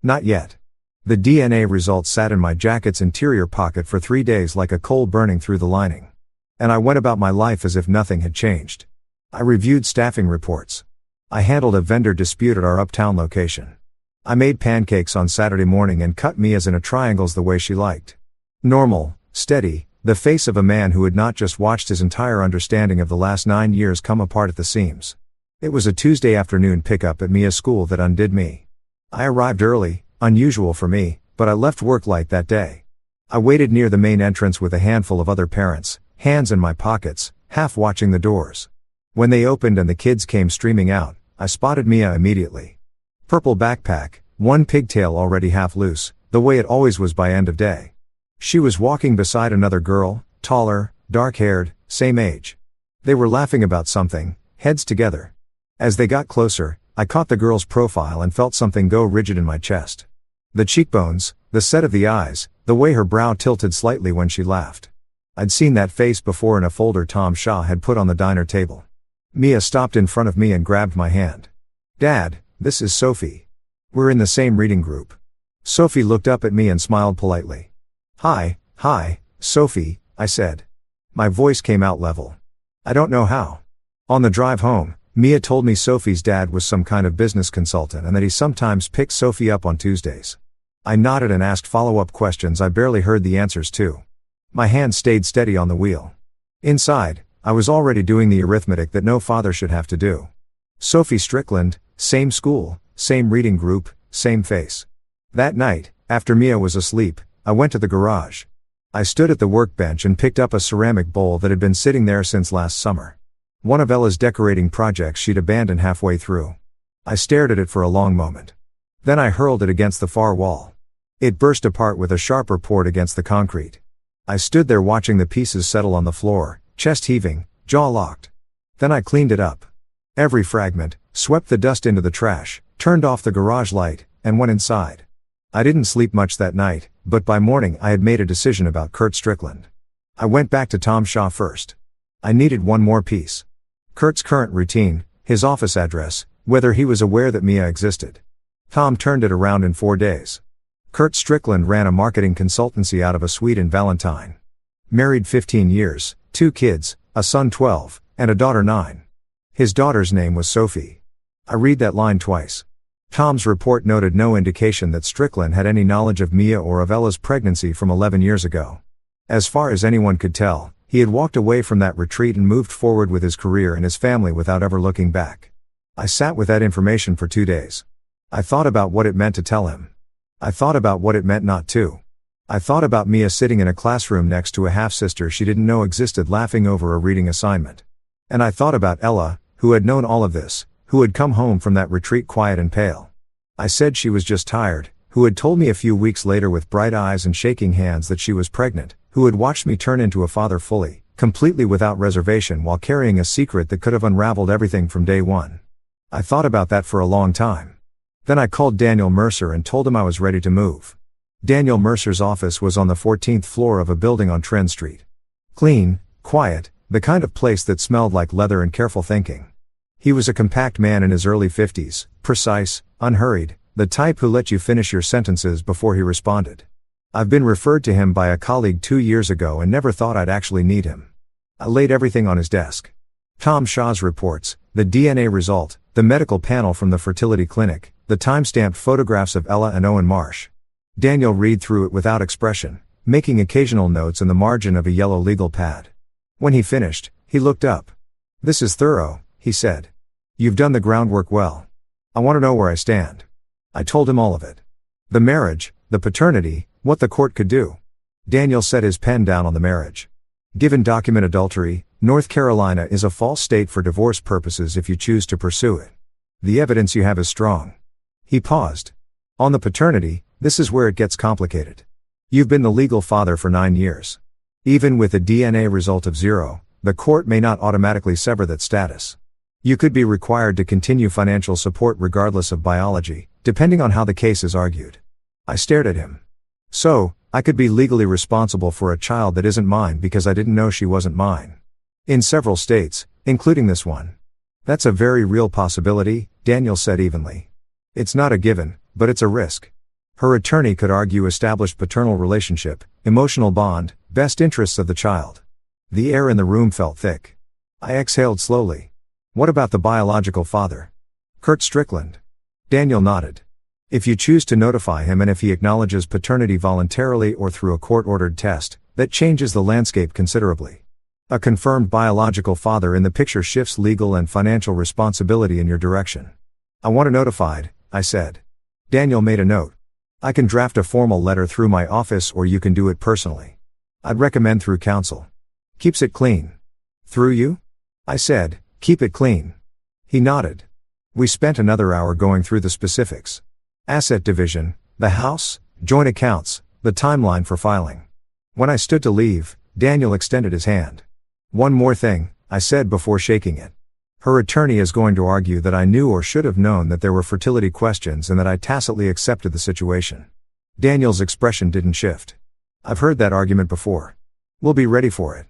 Not yet. The DNA results sat in my jacket's interior pocket for 3 days like a coal burning through the lining. And I went about my life as if nothing had changed. I reviewed staffing reports. I handled a vendor dispute at our uptown location. I made pancakes on Saturday morning and cut Mia's in a triangles the way she liked. Normal, steady, the face of a man who had not just watched his entire understanding of the last 9 years come apart at the seams. It was a Tuesday afternoon pickup at Mia's school that undid me. I arrived early, unusual for me, but I left work late that day. I waited near the main entrance with a handful of other parents, hands in my pockets, half watching the doors. When they opened and the kids came streaming out, I spotted Mia immediately. Purple backpack, one pigtail already half loose, the way it always was by end of day. She was walking beside another girl, taller, dark-haired, same age. They were laughing about something, heads together. As they got closer, I caught the girl's profile and felt something go rigid in my chest. The cheekbones, the set of the eyes, the way her brow tilted slightly when she laughed. I'd seen that face before in a folder Tom Shaw had put on the diner table. Mia stopped in front of me and grabbed my hand. "Dad, this is Sophie. We're in the same reading group." Sophie looked up at me and smiled politely. Hi, Sophie," I said. My voice came out level. I don't know how. On the drive home, Mia told me Sophie's dad was some kind of business consultant and that he sometimes picked Sophie up on Tuesdays. I nodded and asked follow-up questions I barely heard the answers to. My hand stayed steady on the wheel. Inside, I was already doing the arithmetic that no father should have to do. Sophie Strickland, same school, same reading group, same face. That night, after Mia was asleep, I went to the garage. I stood at the workbench and picked up a ceramic bowl that had been sitting there since last summer. One of Ella's decorating projects she'd abandoned halfway through. I stared at it for a long moment. Then I hurled it against the far wall. It burst apart with a sharp report against the concrete. I stood there watching the pieces settle on the floor, chest heaving, jaw locked. Then I cleaned it up. Every fragment, swept the dust into the trash, turned off the garage light, and went inside. I didn't sleep much that night, but by morning I had made a decision about Kurt Strickland. I went back to Tom Shaw first. I needed one more piece. Kurt's current routine, his office address, whether he was aware that Mia existed. Tom turned it around in 4 days. Kurt Strickland ran a marketing consultancy out of a suite in Valentine. Married 15 years, 2 kids, a son 12, and a daughter 9. His daughter's name was Sophie. I read that line twice. Tom's report noted no indication that Strickland had any knowledge of Mia or of Ella's pregnancy from 11 years ago. As far as anyone could tell, he had walked away from that retreat and moved forward with his career and his family without ever looking back. I sat with that information for 2 days. I thought about what it meant to tell him. I thought about what it meant not to. I thought about Mia sitting in a classroom next to a half-sister she didn't know existed laughing over a reading assignment. And I thought about Ella, who had known all of this, who had come home from that retreat quiet and pale. I said she was just tired, who had told me a few weeks later with bright eyes and shaking hands that she was pregnant, who had watched me turn into a father fully, completely without reservation while carrying a secret that could have unraveled everything from day one. I thought about that for a long time. Then I called Daniel Mercer and told him I was ready to move. Daniel Mercer's office was on the 14th floor of a building on Trent Street. Clean, quiet, the kind of place that smelled like leather and careful thinking. He was a compact man in his early 50s, precise, unhurried, the type who let you finish your sentences before he responded. I've been referred to him by a colleague 2 years ago and never thought I'd actually need him. I laid everything on his desk. Tom Shaw's reports, the DNA result, the medical panel from the fertility clinic, the time-stamped photographs of Ella and Owen Marsh. Daniel read through it without expression, making occasional notes in the margin of a yellow legal pad. When he finished, he looked up. "This is thorough," he said. "You've done the groundwork well. I want to know where I stand." I told him all of it. The marriage, the paternity, what the court could do. Daniel set his pen down on the marriage. "Given document adultery, North Carolina is a false state for divorce purposes if you choose to pursue it. The evidence you have is strong." He paused. "On the paternity, this is where it gets complicated. You've been the legal father for 9 years. Even with a DNA result of 0, the court may not automatically sever that status. You could be required to continue financial support regardless of biology, depending on how the case is argued. I stared at him. So, I could be legally responsible for a child that isn't mine because I didn't know she wasn't mine. In several states, including this one. That's a very real possibility, Daniel said evenly. It's not a given, but it's a risk. Her attorney could argue established paternal relationship, emotional bond, best interests of the child. The air in the room felt thick. I exhaled slowly. What about the biological father? Kurt Strickland. Daniel nodded. If you choose to notify him and if he acknowledges paternity voluntarily or through a court-ordered test, that changes the landscape considerably. A confirmed biological father in the picture shifts legal and financial responsibility in your direction. I want it notified, I said. Daniel made a note. I can draft a formal letter through my office or you can do it personally. I'd recommend through counsel. Keeps it clean. Through you? I said, keep it clean. He nodded. We spent another hour going through the specifics. Asset division, the house, joint accounts, the timeline for filing. When I stood to leave, Daniel extended his hand. One more thing, I said before shaking it. Her attorney is going to argue that I knew or should have known that there were fertility questions and that I tacitly accepted the situation. Daniel's expression didn't shift. I've heard that argument before. We'll be ready for it.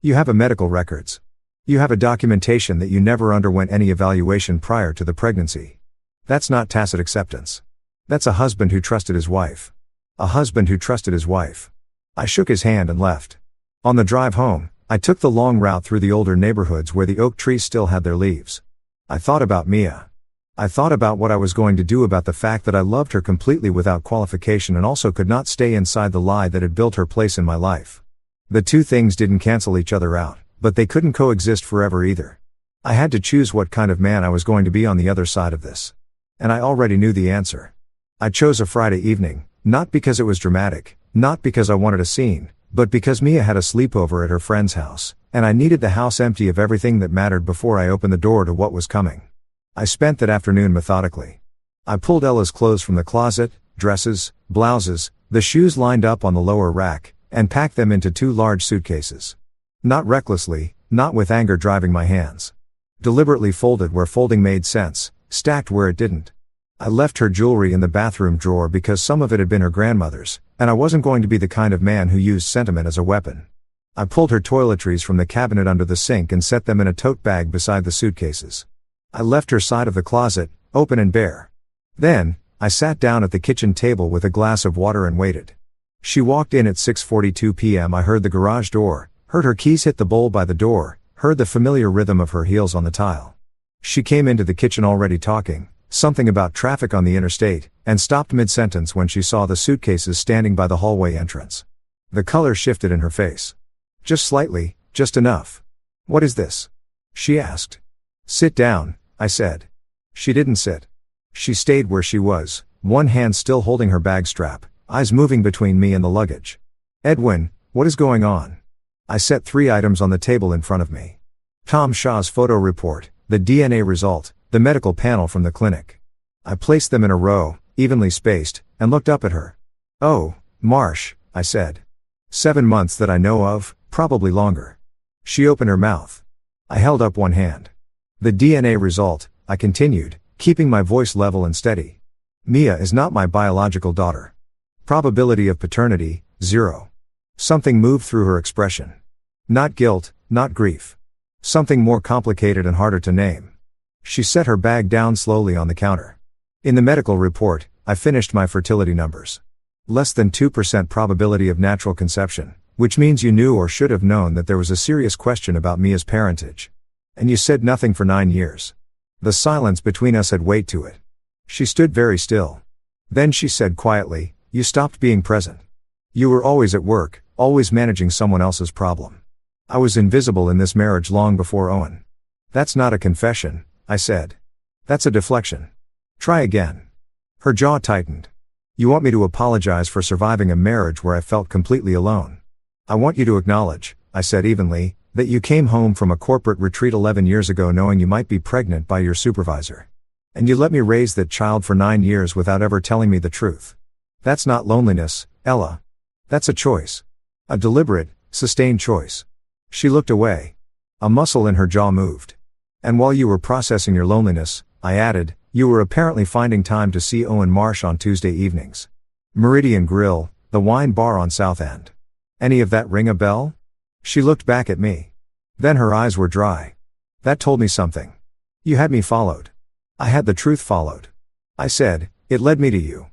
You have medical records. You have a documentation that you never underwent any evaluation prior to the pregnancy. That's not tacit acceptance. That's a husband who trusted his wife. A husband who trusted his wife. I shook his hand and left. On the drive home, I took the long route through the older neighborhoods where the oak trees still had their leaves. I thought about Mia. I thought about what I was going to do about the fact that I loved her completely without qualification and also could not stay inside the lie that had built her place in my life. The two things didn't cancel each other out, but they couldn't coexist forever either. I had to choose what kind of man I was going to be on the other side of this. And I already knew the answer. I chose a Friday evening, not because it was dramatic, not because I wanted a scene, but because Mia had a sleepover at her friend's house, and I needed the house empty of everything that mattered before I opened the door to what was coming. I spent that afternoon methodically. I pulled Ella's clothes from the closet, dresses, blouses, the shoes lined up on the lower rack, and packed them into 2 large suitcases. Not recklessly, not with anger driving my hands. Deliberately folded where folding made sense, stacked where it didn't. I left her jewelry in the bathroom drawer because some of it had been her grandmother's, and I wasn't going to be the kind of man who used sentiment as a weapon. I pulled her toiletries from the cabinet under the sink and set them in a tote bag beside the suitcases. I left her side of the closet, open and bare. Then, I sat down at the kitchen table with a glass of water and waited. She walked in at 6:42 p.m. I heard the garage door, heard her keys hit the bowl by the door, heard the familiar rhythm of her heels on the tile. She came into the kitchen already talking, something about traffic on the interstate, and stopped mid-sentence when she saw the suitcases standing by the hallway entrance. The color shifted in her face. Just slightly, just enough. What is this? She asked. Sit down, I said. She didn't sit. She stayed where she was, one hand still holding her bag strap, eyes moving between me and the luggage. Edwin, what is going on? I set 3 items on the table in front of me. Tom Shaw's photo report, the DNA result, the medical panel from the clinic. I placed them in a row, evenly spaced, and looked up at her. Oh, Marsh, I said. 7 months that I know of, probably longer. She opened her mouth. I held up one hand. The DNA result, I continued, keeping my voice level and steady. Mia is not my biological daughter. Probability of paternity, 0. Something moved through her expression. Not guilt, not grief. Something more complicated and harder to name. She set her bag down slowly on the counter. In the medical report, I finished my fertility numbers. Less than 2% probability of natural conception, which means you knew or should have known that there was a serious question about Mia's parentage. And you said nothing for 9 years. The silence between us had weight to it. She stood very still. Then she said quietly, you stopped being present. You were always at work, always managing someone else's problem. I was invisible in this marriage long before Owen. That's not a confession, I said. That's a deflection. Try again. Her jaw tightened. You want me to apologize for surviving a marriage where I felt completely alone. I want you to acknowledge, I said evenly, that you came home from a corporate retreat 11 years ago knowing you might be pregnant by your supervisor. And you let me raise that child for 9 years without ever telling me the truth. That's not loneliness, Ella. That's a choice. A deliberate, sustained choice. She looked away. A muscle in her jaw moved. And while you were processing your loneliness, I added, you were apparently finding time to see Owen Marsh on Tuesday evenings. Meridian Grill, the wine bar on South End. Any of that ring a bell? She looked back at me. Then her eyes were dry. That told me something. You had me followed. I had the truth followed. I said, it led me to you.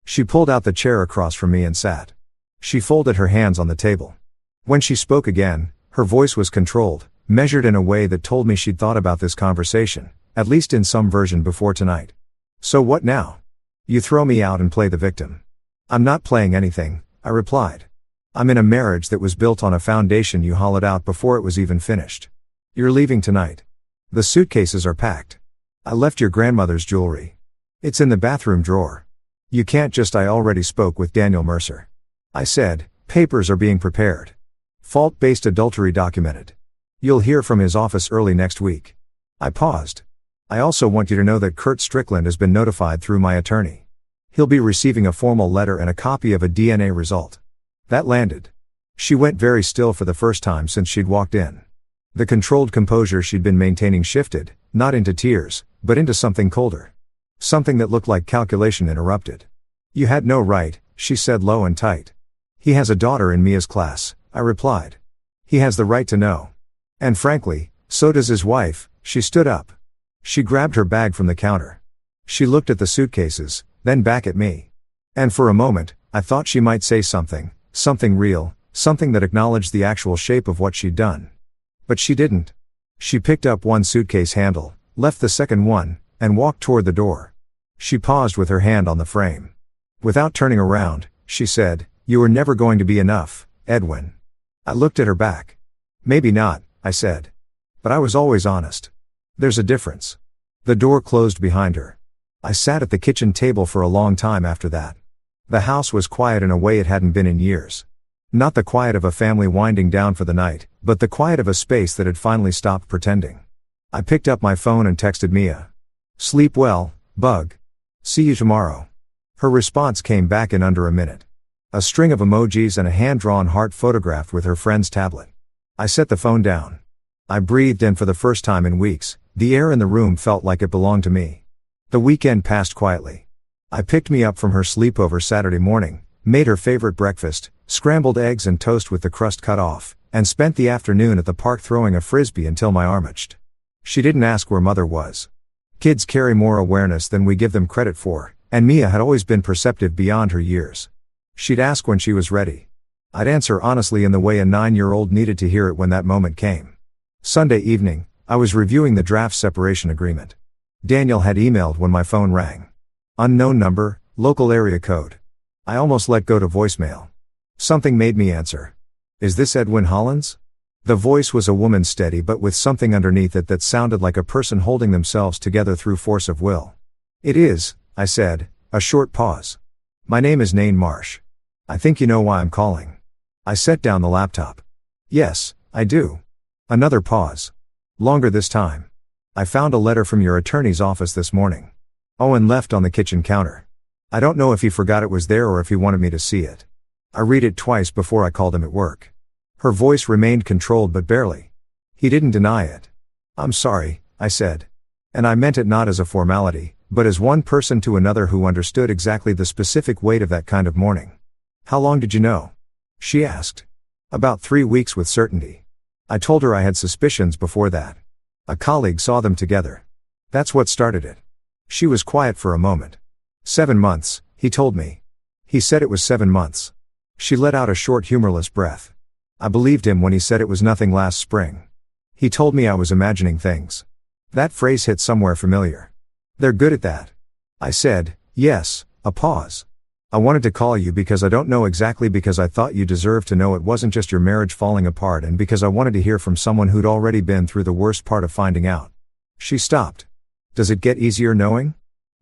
She pulled out the chair across from me and sat. She folded her hands on the table. When she spoke again, her voice was controlled, measured in a way that told me she'd thought about this conversation, at least in some version before tonight. So what now? You throw me out and play the victim. I'm not playing anything, I replied. I'm in a marriage that was built on a foundation you hollowed out before it was even finished. You're leaving tonight. The suitcases are packed. I left your grandmother's jewelry. It's in the bathroom drawer. You can't just. I already spoke with Daniel Mercer. I said, papers are being prepared. Fault-based adultery documented. You'll hear from his office early next week. I paused. I also want you to know that Kurt Strickland has been notified through my attorney. He'll be receiving a formal letter and a copy of a DNA result. That landed. She went very still for the first time since she'd walked in. The controlled composure she'd been maintaining shifted, not into tears, but into something colder. Something that looked like calculation interrupted. You had no right, she said low and tight. He has a daughter in Mia's class, I replied. He has the right to know. And frankly, so does his wife. She stood up. She grabbed her bag from the counter. She looked at the suitcases, then back at me. And for a moment, I thought she might say something real, something that acknowledged the actual shape of what she'd done. But she didn't. She picked up one suitcase handle, left the second one, and walked toward the door. She paused with her hand on the frame. Without turning around, she said, "You were never going to be enough, Edwin." I looked at her back. "Maybe not," I said. "But I was always honest. There's a difference." The door closed behind her. I sat at the kitchen table for a long time after that. The house was quiet in a way it hadn't been in years. Not the quiet of a family winding down for the night, but the quiet of a space that had finally stopped pretending. I picked up my phone and texted Mia. "Sleep well, bug. See you tomorrow." Her response came back in under a minute. A string of emojis and a hand-drawn heart photographed with her friend's tablet. I set the phone down. I breathed, and for the first time in weeks, the air in the room felt like it belonged to me. The weekend passed quietly. I picked Mia up from her sleepover Saturday morning, made her favorite breakfast, scrambled eggs and toast with the crust cut off, and spent the afternoon at the park throwing a frisbee until my arm itched. She didn't ask where Mother was. Kids carry more awareness than we give them credit for, and Mia had always been perceptive beyond her years. She'd ask when she was ready. I'd answer honestly in the way a 9-year-old needed to hear it when that moment came. Sunday evening, I was reviewing the draft separation agreement. Daniel had emailed when my phone rang. Unknown number, local area code. I almost let go to voicemail. Something made me answer. "Is this Edwin Hollins?" The voice was a woman, steady but with something underneath it that sounded like a person holding themselves together through force of will. "It is," I said, a short pause. "My name is Nain Marsh. I think you know why I'm calling." I set down the laptop. "Yes, I do." Another pause. Longer this time. "I found a letter from your attorney's office this morning." Owen left on the kitchen counter. I don't know if he forgot it was there or if he wanted me to see it. I read it twice before I called him at work. Her voice remained controlled but barely. He didn't deny it. "I'm sorry," I said. And I meant it not as a formality, but as one person to another who understood exactly the specific weight of that kind of morning. "How long did you know?" she asked. "About 3 weeks with certainty." I told her I had suspicions before that. A colleague saw them together. That's what started it. She was quiet for a moment. 7 months, he told me. He said it was 7 months. She let out a short humorless breath. I believed him when he said it was nothing last spring. He told me I was imagining things. That phrase hit somewhere familiar. "They're good at that." I said, "Yes," a pause. "I wanted to call you because I don't know exactly, because I thought you deserved to know it wasn't just your marriage falling apart, and because I wanted to hear from someone who'd already been through the worst part of finding out." She stopped. "Does it get easier knowing?"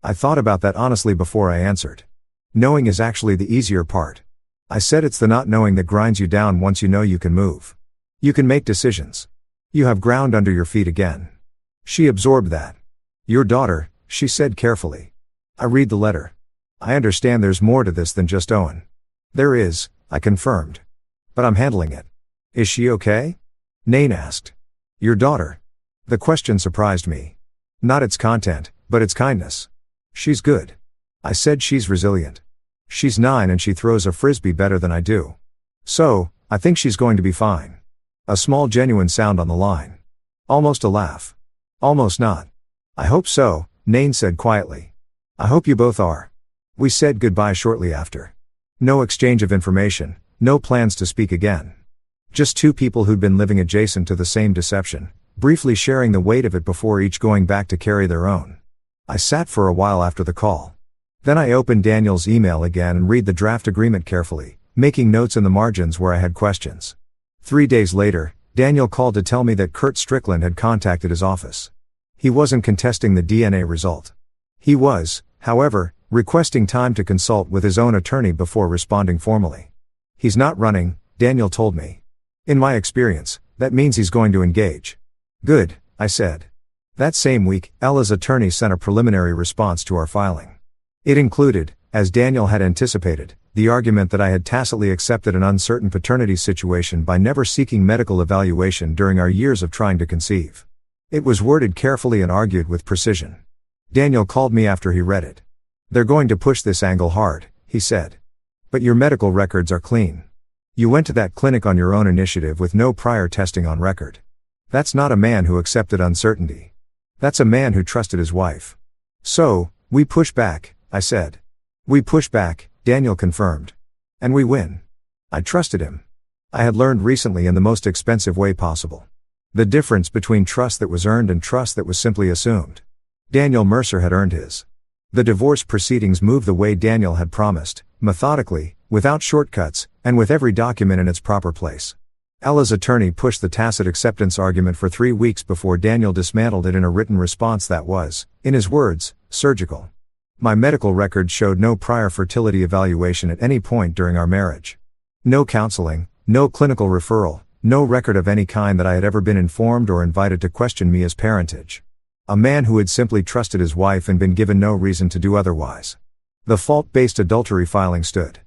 I thought about that honestly before I answered. "Knowing is actually the easier part." I said, "It's the not knowing that grinds you down. Once you know, you can move. You can make decisions. You have ground under your feet again." She absorbed that. "Your daughter," she said carefully. I read the letter. "I understand there's more to this than just Owen." "There is," I confirmed. But I'm handling it. Is she okay? Nain asked. Your daughter? The question surprised me. Not its content, but its kindness. She's good. I said she's resilient. She's 9 and she throws a frisbee better than I do. So, I think she's going to be fine. A small genuine sound on the line. Almost a laugh. Almost not. I hope so, Nain said quietly. I hope you both are. We said goodbye shortly after. No exchange of information, no plans to speak again. Just two people who'd been living adjacent to the same deception, briefly sharing the weight of it before each going back to carry their own. I sat for a while after the call. Then I opened Daniel's email again and read the draft agreement carefully, making notes in the margins where I had questions. 3 days later, Daniel called to tell me that Kurt Strickland had contacted his office. He wasn't contesting the DNA result. He was, however, requesting time to consult with his own attorney before responding formally. He's not running, Daniel told me. In my experience, that means he's going to engage. Good, I said. That same week, Ella's attorney sent a preliminary response to our filing. It included, as Daniel had anticipated, the argument that I had tacitly accepted an uncertain paternity situation by never seeking medical evaluation during our years of trying to conceive. It was worded carefully and argued with precision. Daniel called me after he read it. They're going to push this angle hard, he said. But your medical records are clean. You went to that clinic on your own initiative with no prior testing on record. That's not a man who accepted uncertainty. That's a man who trusted his wife. So, we push back, I said. We push back, Daniel confirmed. And we win. I trusted him. I had learned recently in the most expensive way possible. The difference between trust that was earned and trust that was simply assumed. Daniel Mercer had earned his. The divorce proceedings moved the way Daniel had promised, methodically, without shortcuts, and with every document in its proper place. Ella's attorney pushed the tacit acceptance argument for 3 weeks before Daniel dismantled it in a written response that was, in his words, surgical. My medical records showed no prior fertility evaluation at any point during our marriage. No counseling, no clinical referral, no record of any kind that I had ever been informed or invited to question me as parentage. A man who had simply trusted his wife and been given no reason to do otherwise. The fault-based adultery filing stood.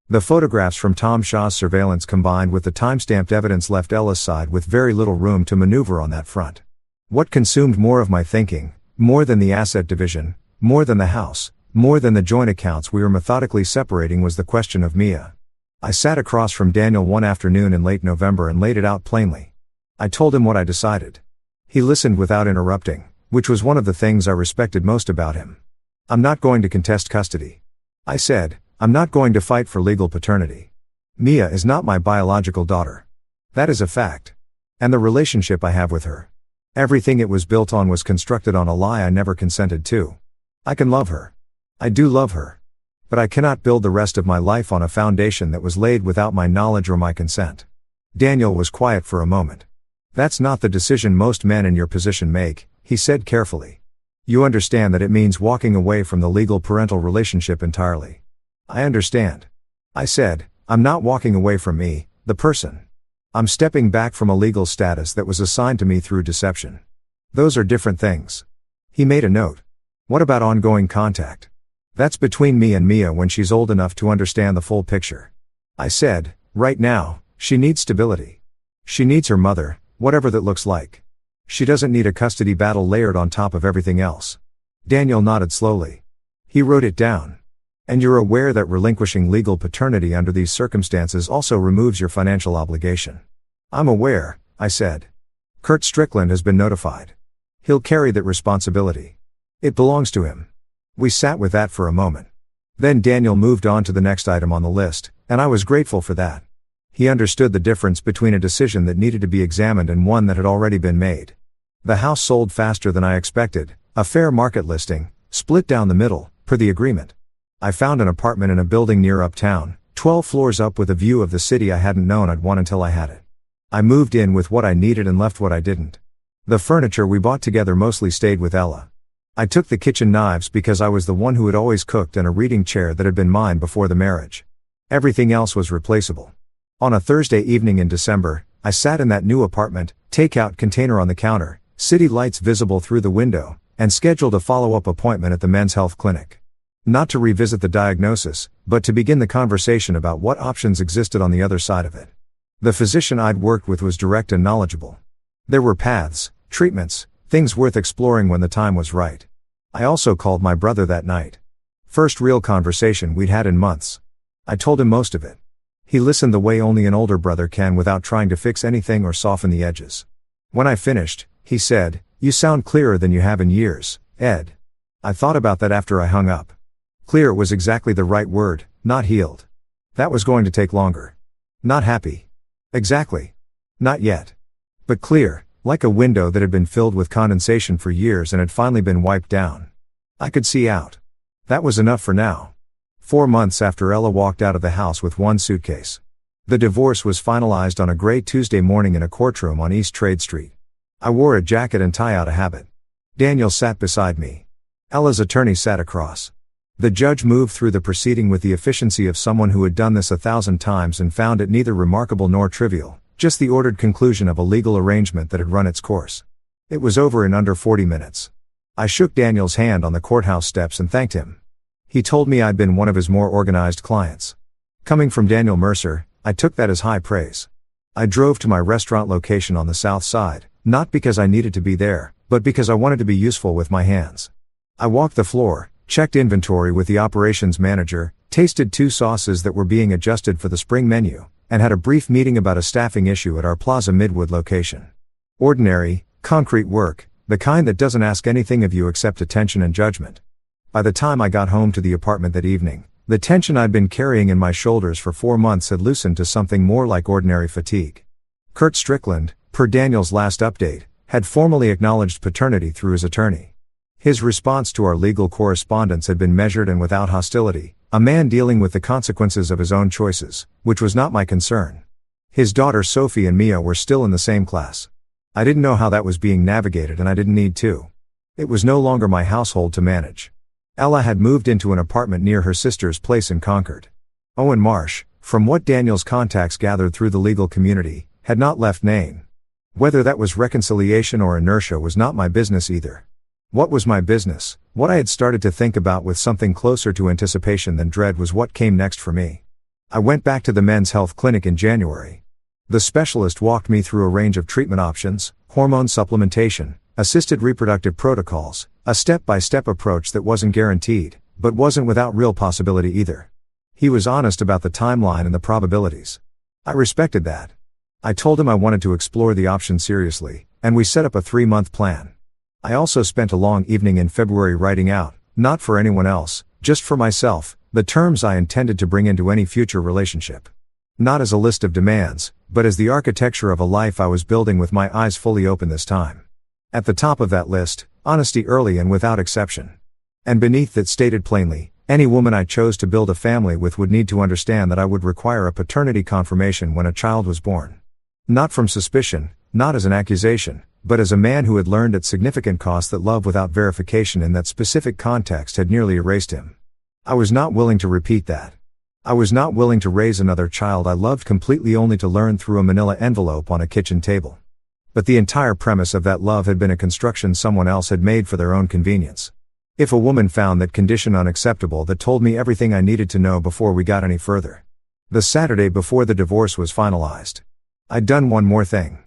The photographs from Tom Shaw's surveillance combined with the time-stamped evidence left Ella's side with very little room to maneuver on that front. What consumed more of my thinking, more than the asset division, more than the house, more than the joint accounts we were methodically separating was the question of Mia. I sat across from Daniel one afternoon in late November and laid it out plainly. I told him what I decided. He listened without interrupting, which was one of the things I respected most about him. I'm not going to contest custody. I said, I'm not going to fight for legal paternity. Mia is not my biological daughter. That is a fact. And the relationship I have with her. Everything it was built on was constructed on a lie I never consented to. I can love her. I do love her. But I cannot build the rest of my life on a foundation that was laid without my knowledge or my consent. Daniel was quiet for a moment. That's not the decision most men in your position make, he said carefully. You understand that it means walking away from the legal parental relationship entirely. I understand. I said, I'm not walking away from me, the person. I'm stepping back from a legal status that was assigned to me through deception. Those are different things. He made a note. What about ongoing contact? That's between me and Mia when she's old enough to understand the full picture. I said, right now, she needs stability. She needs her mother, whatever that looks like. She doesn't need a custody battle layered on top of everything else. Daniel nodded slowly. He wrote it down. And you're aware that relinquishing legal paternity under these circumstances also removes your financial obligation. I'm aware, I said. Kurt Strickland has been notified. He'll carry that responsibility. It belongs to him. We sat with that for a moment. Then Daniel moved on to the next item on the list, and I was grateful for that. He understood the difference between a decision that needed to be examined and one that had already been made. The house sold faster than I expected, a fair market listing, split down the middle, per the agreement. I found an apartment in a building near uptown, 12 floors up with a view of the city I hadn't known I'd want until I had it. I moved in with what I needed and left what I didn't. The furniture we bought together mostly stayed with Ella. I took the kitchen knives because I was the one who had always cooked and a reading chair that had been mine before the marriage. Everything else was replaceable. On a Thursday evening in December, I sat in that new apartment, takeout container on the counter, city lights visible through the window, and scheduled a follow-up appointment at the men's health clinic. Not to revisit the diagnosis, but to begin the conversation about what options existed on the other side of it. The physician I'd worked with was direct and knowledgeable. There were paths, treatments, things worth exploring when the time was right. I also called my brother that night. First real conversation we'd had in months. I told him most of it. He listened the way only an older brother can without trying to fix anything or soften the edges. When I finished, he said, "You sound clearer than you have in years, Ed." I thought about that after I hung up. Clear was exactly the right word, not healed. That was going to take longer. Not happy. Exactly. Not yet. But clear, like a window that had been filled with condensation for years and had finally been wiped down. I could see out. That was enough for now. 4 months after Ella walked out of the house with one suitcase. The divorce was finalized on a gray Tuesday morning in a courtroom on East Trade Street. I wore a jacket and tie out of habit. Daniel sat beside me. Ella's attorney sat across. The judge moved through the proceeding with the efficiency of someone who had done this 1,000 times and found it neither remarkable nor trivial, just the ordered conclusion of a legal arrangement that had run its course. It was over in under 40 minutes. I shook Daniel's hand on the courthouse steps and thanked him. He told me I'd been one of his more organized clients. Coming from Daniel Mercer, I took that as high praise. I drove to my restaurant location on the south side, not because I needed to be there, but because I wanted to be useful with my hands. I walked the floor, checked inventory with the operations manager, tasted 2 sauces that were being adjusted for the spring menu, and had a brief meeting about a staffing issue at our Plaza Midwood location. Ordinary, concrete work, the kind that doesn't ask anything of you except attention and judgment. By the time I got home to the apartment that evening, the tension I'd been carrying in my shoulders for 4 months had loosened to something more like ordinary fatigue. Kurt Strickland, per Daniel's last update, had formally acknowledged paternity through his attorney. His response to our legal correspondence had been measured and without hostility, a man dealing with the consequences of his own choices, which was not my concern. His daughters Sophie and Mia were still in the same class. I didn't know how that was being navigated and I didn't need to. It was no longer my household to manage. Ella had moved into an apartment near her sister's place in Concord. Owen Marsh, from what Daniel's contacts gathered through the legal community, had not left Nain. Whether that was reconciliation or inertia was not my business either. What was my business, what I had started to think about with something closer to anticipation than dread was what came next for me. I went back to the men's health clinic in January. The specialist walked me through a range of treatment options, hormone supplementation, assisted reproductive protocols, a step-by-step approach that wasn't guaranteed, but wasn't without real possibility either. He was honest about the timeline and the probabilities. I respected that. I told him I wanted to explore the option seriously, and we set up a 3-month plan. I also spent a long evening in February writing out, not for anyone else, just for myself, the terms I intended to bring into any future relationship. Not as a list of demands, but as the architecture of a life I was building with my eyes fully open this time. At the top of that list, honesty early and without exception. And beneath that stated plainly, any woman I chose to build a family with would need to understand that I would require a paternity confirmation when a child was born. Not from suspicion, not as an accusation, but as a man who had learned at significant cost that love without verification in that specific context had nearly erased him. I was not willing to repeat that. I was not willing to raise another child I loved completely only to learn through a manila envelope on a kitchen table. But the entire premise of that love had been a construction someone else had made for their own convenience. If a woman found that condition unacceptable, that told me everything I needed to know before we got any further. The Saturday before the divorce was finalized. I'd done one more thing.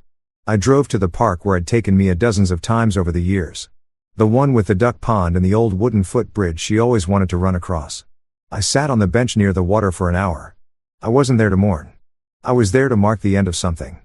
I drove to the park where I'd taken Mia dozens of times over the years. The one with the duck pond and the old wooden footbridge she always wanted to run across. I sat on the bench near the water for an hour. I wasn't there to mourn. I was there to mark the end of something.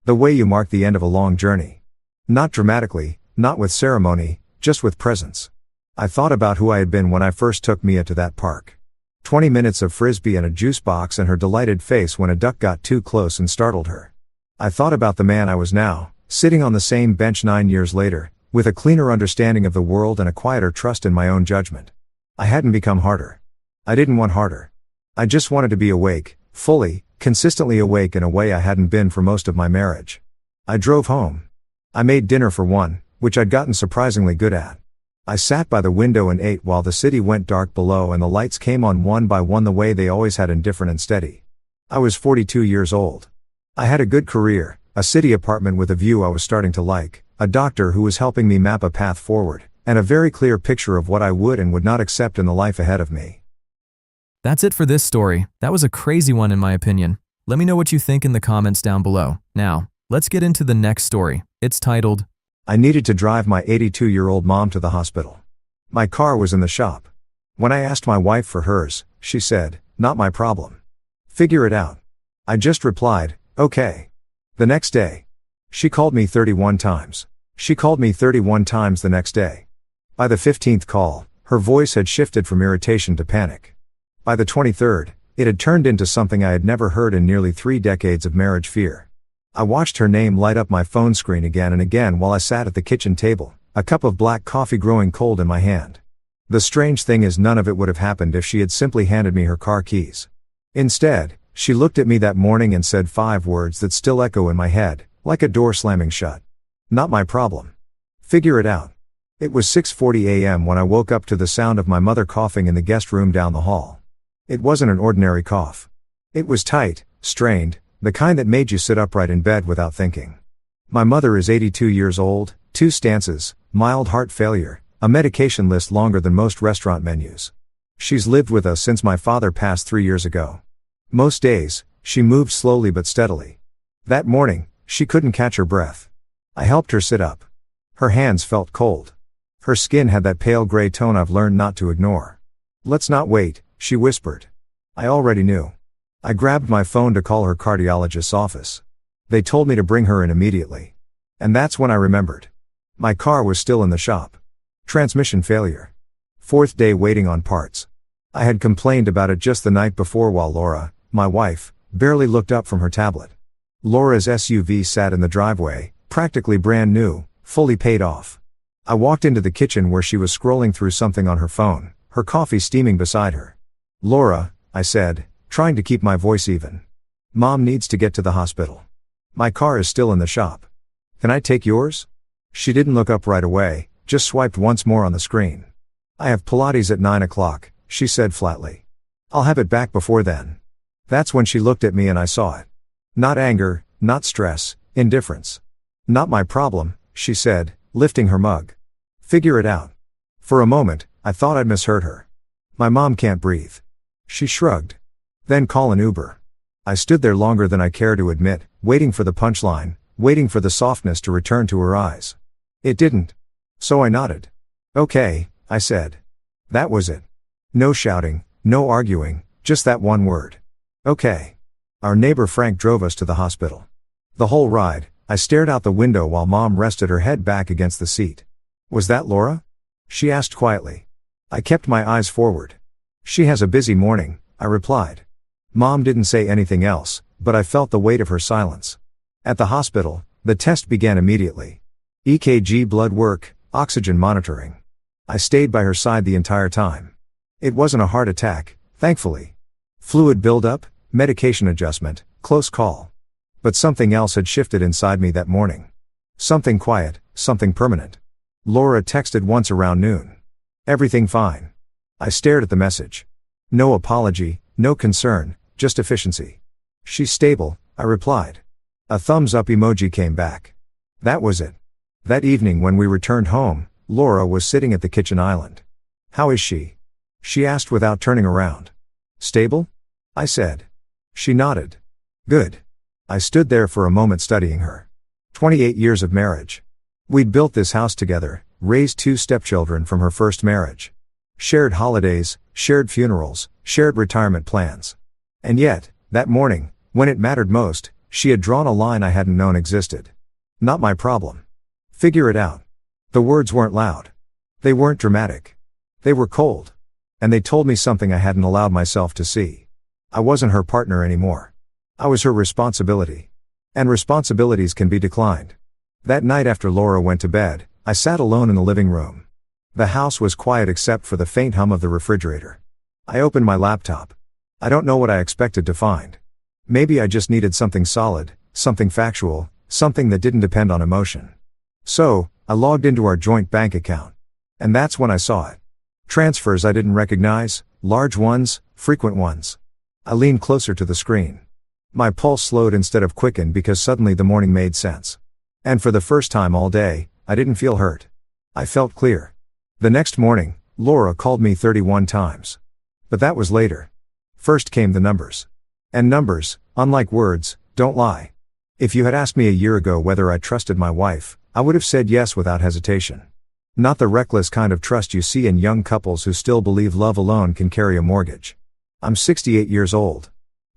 The way you mark the end of a long journey. Not dramatically, not with ceremony, just with presence. I thought about who I had been when I first took Mia to that park. 20 minutes of frisbee and a juice box and her delighted face when a duck got too close and startled her. I thought about the man I was now, sitting on the same bench 9 years later, with a cleaner understanding of the world and a quieter trust in my own judgment. I hadn't become harder. I didn't want harder. I just wanted to be awake, fully, consistently awake in a way I hadn't been for most of my marriage. I drove home. I made dinner for one, which I'd gotten surprisingly good at. I sat by the window and ate while the city went dark below and the lights came on one by one the way they always had, indifferent and steady. I was 42 years old. I had a good career, a city apartment with a view I was starting to like, a doctor who was helping me map a path forward, and a very clear picture of what I would and would not accept in the life ahead of me. That's it for this story. That was a crazy one in my opinion. Let me know what you think in the comments down below. Now, let's get into the next story. It's titled, I needed to drive my 82-year-old mom to the hospital. My car was in the shop. When I asked my wife for hers, she said, "Not my problem. Figure it out." I just replied, "Okay." The next day, she called me 31 times. She called me 31 times the next day. By the 15th call, her voice had shifted from irritation to panic. By the 23rd, it had turned into something I had never heard in nearly 3 decades of marriage fear. I watched her name light up my phone screen again and again while I sat at the kitchen table, a cup of black coffee growing cold in my hand. The strange thing is none of it would have happened if she had simply handed me her car keys. Instead, she looked at me that morning and said 5 words that still echo in my head, like a door slamming shut. Not my problem. Figure it out. It was 6:40 a.m. when I woke up to the sound of my mother coughing in the guest room down the hall. It wasn't an ordinary cough. It was tight, strained, the kind that made you sit upright in bed without thinking. My mother is 82 years old, 2 stances, mild heart failure, a medication list longer than most restaurant menus. She's lived with us since my father passed 3 years ago. Most days, she moved slowly but steadily. That morning, she couldn't catch her breath. I helped her sit up. Her hands felt cold. Her skin had that pale gray tone I've learned not to ignore. "Let's not wait," she whispered. I already knew. I grabbed my phone to call her cardiologist's office. They told me to bring her in immediately. And that's when I remembered. My car was still in the shop. Transmission failure. 4th day waiting on parts. I had complained about it just the night before while Laura, my wife, barely looked up from her tablet. Laura's SUV sat in the driveway, practically brand new, fully paid off. I walked into the kitchen where she was scrolling through something on her phone, her coffee steaming beside her. "Laura," I said, trying to keep my voice even. "Mom needs to get to the hospital. My car is still in the shop. Can I take yours?" She didn't look up right away, just swiped once more on the screen. "I have Pilates at 9 o'clock, she said flatly. "I'll have it back before then." That's when she looked at me and I saw it. Not anger, not stress, indifference. "Not my problem," she said, lifting her mug. "Figure it out." For a moment, I thought I'd misheard her. "My mom can't breathe." She shrugged. "Then call an Uber." I stood there longer than I care to admit, waiting for the punchline, waiting for the softness to return to her eyes. It didn't. So I nodded. "Okay," I said. That was it. No shouting, no arguing, just that one word. "Okay." Our neighbor Frank drove us to the hospital. The whole ride, I stared out the window while Mom rested her head back against the seat. "Was that Laura?" she asked quietly. I kept my eyes forward. "She has a busy morning," I replied. Mom didn't say anything else, but I felt the weight of her silence. At the hospital, the test began immediately. EKG blood work, oxygen monitoring. I stayed by her side the entire time. It wasn't a heart attack, thankfully. Fluid buildup, medication adjustment, close call. But something else had shifted inside me that morning. Something quiet, something permanent. Laura texted once around noon. "Everything fine." I stared at the message. No apology, no concern, just efficiency. "She's stable," I replied. A thumbs up emoji came back. That was it. That evening when we returned home, Laura was sitting at the kitchen island. "How is she?" she asked without turning around. "Stable?" I said. She nodded. "Good." I stood there for a moment studying her. 28 years of marriage. We'd built this house together, raised 2 stepchildren from her first marriage. Shared holidays, shared funerals, shared retirement plans. And yet, that morning, when it mattered most, she had drawn a line I hadn't known existed. Not my problem. Figure it out. The words weren't loud. They weren't dramatic. They were cold. And they told me something I hadn't allowed myself to see. I wasn't her partner anymore. I was her responsibility. And responsibilities can be declined. That night after Laura went to bed, I sat alone in the living room. The house was quiet except for the faint hum of the refrigerator. I opened my laptop. I don't know what I expected to find. Maybe I just needed something solid, something factual, something that didn't depend on emotion. So, I logged into our joint bank account. And that's when I saw it. Transfers I didn't recognize, large ones, frequent ones. I leaned closer to the screen. My pulse slowed instead of quickened because suddenly the morning made sense. And for the first time all day, I didn't feel hurt. I felt clear. The next morning, Laura called me 31 times. But that was later. First came the numbers. And numbers, unlike words, don't lie. If you had asked me a year ago whether I trusted my wife, I would have said yes without hesitation. Not the reckless kind of trust you see in young couples who still believe love alone can carry a mortgage. I'm 68 years old.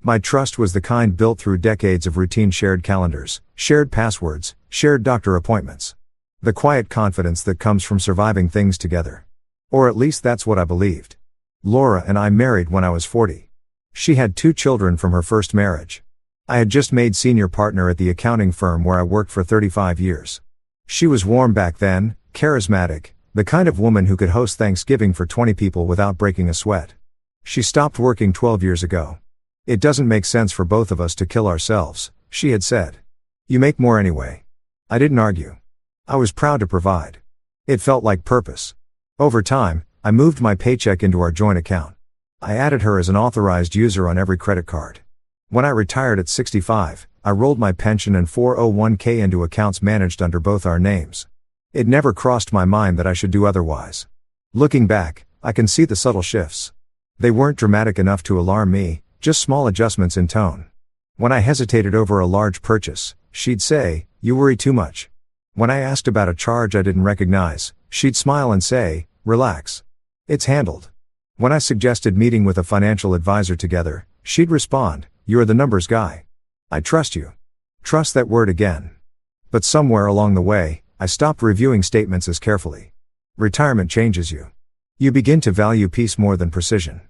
My trust was the kind built through decades of routine shared calendars, shared passwords, shared doctor appointments. The quiet confidence that comes from surviving things together. Or at least that's what I believed. Laura and I married when I was 40. She had 2 children from her first marriage. I had just made senior partner at the accounting firm where I worked for 35 years. She was warm back then, charismatic, the kind of woman who could host Thanksgiving for 20 people without breaking a sweat. She stopped working 12 years ago. It doesn't make sense for both of us to kill ourselves, she had said. You make more anyway. I didn't argue. I was proud to provide. It felt like purpose. Over time, I moved my paycheck into our joint account. I added her as an authorized user on every credit card. When I retired at 65, I rolled my pension and 401k into accounts managed under both our names. It never crossed my mind that I should do otherwise. Looking back, I can see the subtle shifts. They weren't dramatic enough to alarm me, just small adjustments in tone. When I hesitated over a large purchase, she'd say, "You worry too much." When I asked about a charge I didn't recognize, she'd smile and say, "Relax. It's handled." When I suggested meeting with a financial advisor together, she'd respond, "You're the numbers guy. I trust you." Trust that word again. But somewhere along the way, I stopped reviewing statements as carefully. Retirement changes you. You begin to value peace more than precision.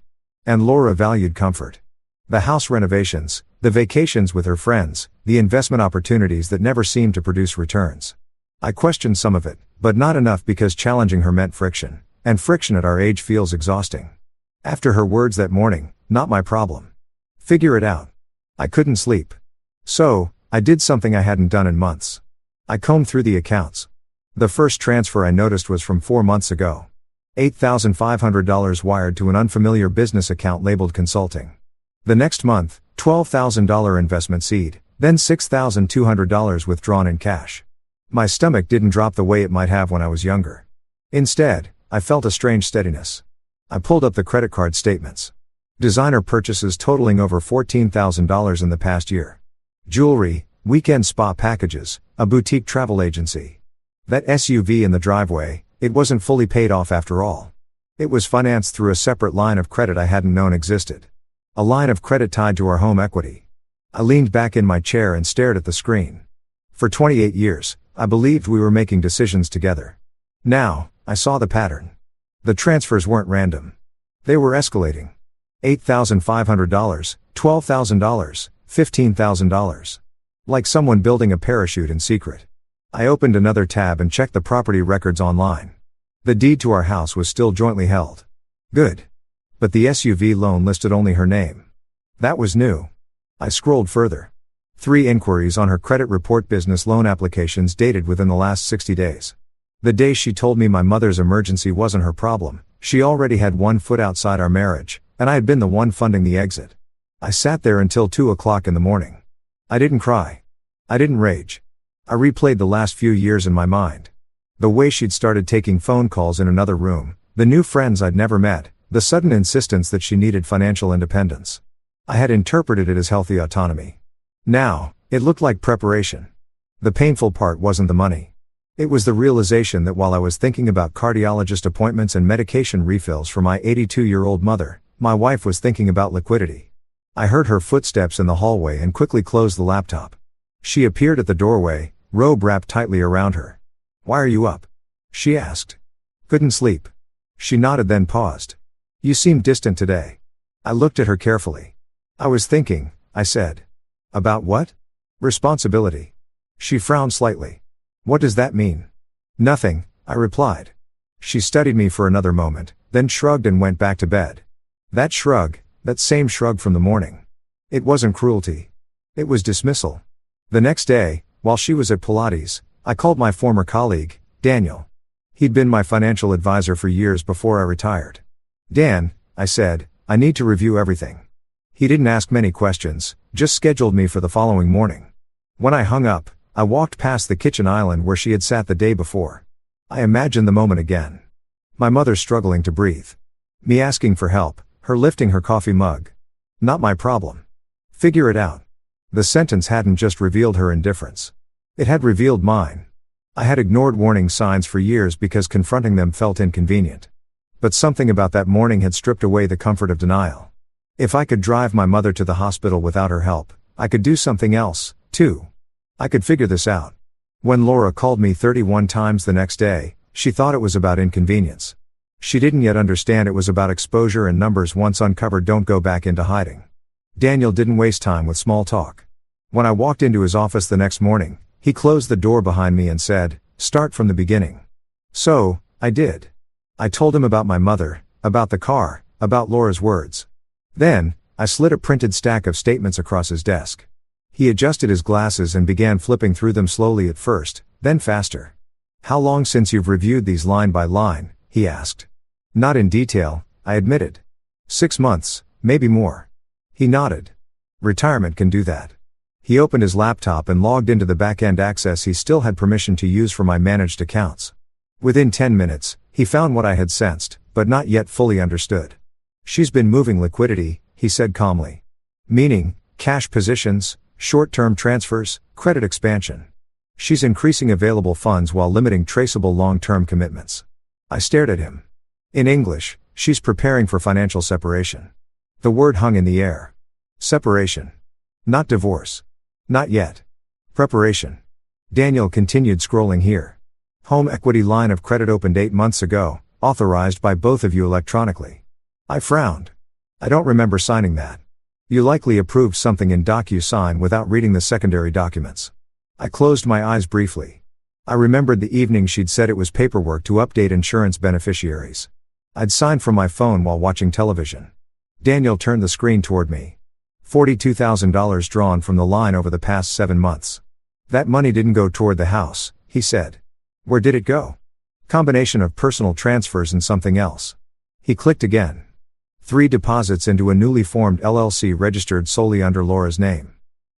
And Laura valued comfort. The house renovations, the vacations with her friends, the investment opportunities that never seemed to produce returns. I questioned some of it, but not enough because challenging her meant friction, and friction at our age feels exhausting. After her words that morning, "Not my problem. Figure it out." I couldn't sleep. So, I did something I hadn't done in months. I combed through the accounts. The first transfer I noticed was from 4 months ago. $8,500 wired to an unfamiliar business account labeled consulting. The next month, $12,000 investment seed, then $6,200 withdrawn in cash. My stomach didn't drop the way it might have when I was younger. Instead, I felt a strange steadiness. I pulled up the credit card statements. Designer purchases totaling over $14,000 in the past year. Jewelry, weekend spa packages, a boutique travel agency. That SUV in the driveway, it wasn't fully paid off after all. It was financed through a separate line of credit I hadn't known existed. A line of credit tied to our home equity. I leaned back in my chair and stared at the screen. For 28 years, I believed we were making decisions together. Now, I saw the pattern. The transfers weren't random. They were escalating. $8,500, $12,000, $15,000. Like someone building a parachute in secret. I opened another tab and checked the property records online. The deed to our house was still jointly held. Good. But the SUV loan listed only her name. That was new. I scrolled further. 3 inquiries on her credit report, business loan applications dated within the last 60 days. The day she told me my mother's emergency wasn't her problem, she already had 1 foot outside our marriage, and I had been the one funding the exit. I sat there until 2 o'clock in the morning. I didn't cry. I didn't rage. I replayed the last few years in my mind. The way she'd started taking phone calls in another room, the new friends I'd never met, the sudden insistence that she needed financial independence. I had interpreted it as healthy autonomy. Now, it looked like preparation. The painful part wasn't the money. It was the realization that while I was thinking about cardiologist appointments and medication refills for my 82-year-old mother, my wife was thinking about liquidity. I heard her footsteps in the hallway and quickly closed the laptop. She appeared at the doorway, robe wrapped tightly around her. "Why are you up?" she asked. "Couldn't sleep." She nodded, then paused. "You seem distant today." I looked at her carefully. "I was thinking," I said. "About what?" "Responsibility." She frowned slightly. "What does that mean?" "Nothing," I replied. She studied me for another moment, then shrugged and went back to bed. That shrug, that same shrug from the morning. It wasn't cruelty. It was dismissal. The next day, while she was at Pilates, I called my former colleague, Daniel. He'd been my financial advisor for years before I retired. "Dan," I said, "I need to review everything." He didn't ask many questions, just scheduled me for the following morning. When I hung up, I walked past the kitchen island where she had sat the day before. I imagined the moment again. My mother struggling to breathe. Me asking for help, her lifting her coffee mug. Not my problem. Figure it out. The sentence hadn't just revealed her indifference. It had revealed mine. I had ignored warning signs for years because confronting them felt inconvenient. But something about that morning had stripped away the comfort of denial. If I could drive my mother to the hospital without her help, I could do something else, too. I could figure this out. When Laura called me 31 times the next day, she thought it was about inconvenience. She didn't yet understand it was about exposure, and numbers once uncovered don't go back into hiding. Daniel didn't waste time with small talk. When I walked into his office the next morning, he closed the door behind me and said, "Start from the beginning." So, I did. I told him about my mother, about the car, about Laura's words. Then, I slid a printed stack of statements across his desk. He adjusted his glasses and began flipping through them slowly at first, then faster. "How long since you've reviewed these line by line?" he asked. "Not in detail," I admitted. 6 months, maybe more." He nodded. "Retirement can do that." He opened his laptop and logged into the back-end access he still had permission to use for my managed accounts. Within 10 minutes, he found what I had sensed, but not yet fully understood. "She's been moving liquidity," he said calmly. "Meaning, cash positions, short-term transfers, credit expansion. She's increasing available funds while limiting traceable long-term commitments." I stared at him. In English, she's preparing for financial separation. The word hung in the air. Separation. Not divorce. Not yet. Preparation. Daniel continued scrolling here. "Home equity line of credit opened 8 months ago, authorized by both of you electronically." I frowned. "I don't remember signing that." "You likely approved something in DocuSign without reading the secondary documents." I closed my eyes briefly. I remembered the evening she'd said it was paperwork to update insurance beneficiaries. I'd signed from my phone while watching television. Daniel turned the screen toward me. $42,000 drawn from the line over the past 7 months. "That money didn't go toward the house," he said. "Where did it go?" "Combination of personal transfers and something else." He clicked again. 3 deposits into a newly formed LLC registered solely under Laura's name.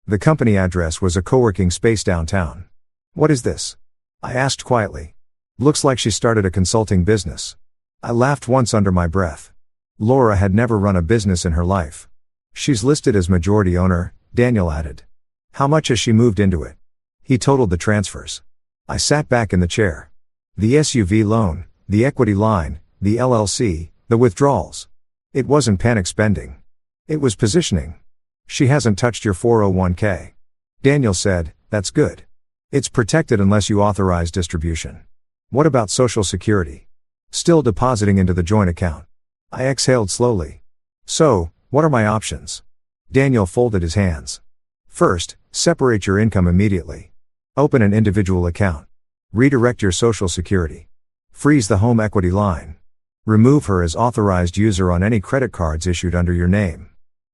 The company address was a co-working space downtown. "What is this?" I asked quietly. "Looks like she started a consulting business." I laughed once under my breath. Laura had never run a business in her life. "She's listed as majority owner," Daniel added. "How much has she moved into it?" He totaled the transfers. I sat back in the chair. The SUV loan, the equity line, the LLC, the withdrawals. It wasn't panic spending. It was positioning. "She hasn't touched your 401k. Daniel said, "That's good. It's protected unless you authorize distribution." "What about Social Security?" "Still depositing into the joint account." I exhaled slowly. "So, what are my options?" Daniel folded his hands. "First, separate your income immediately. Open an individual account. Redirect your Social Security. Freeze the home equity line. Remove her as authorized user on any credit cards issued under your name.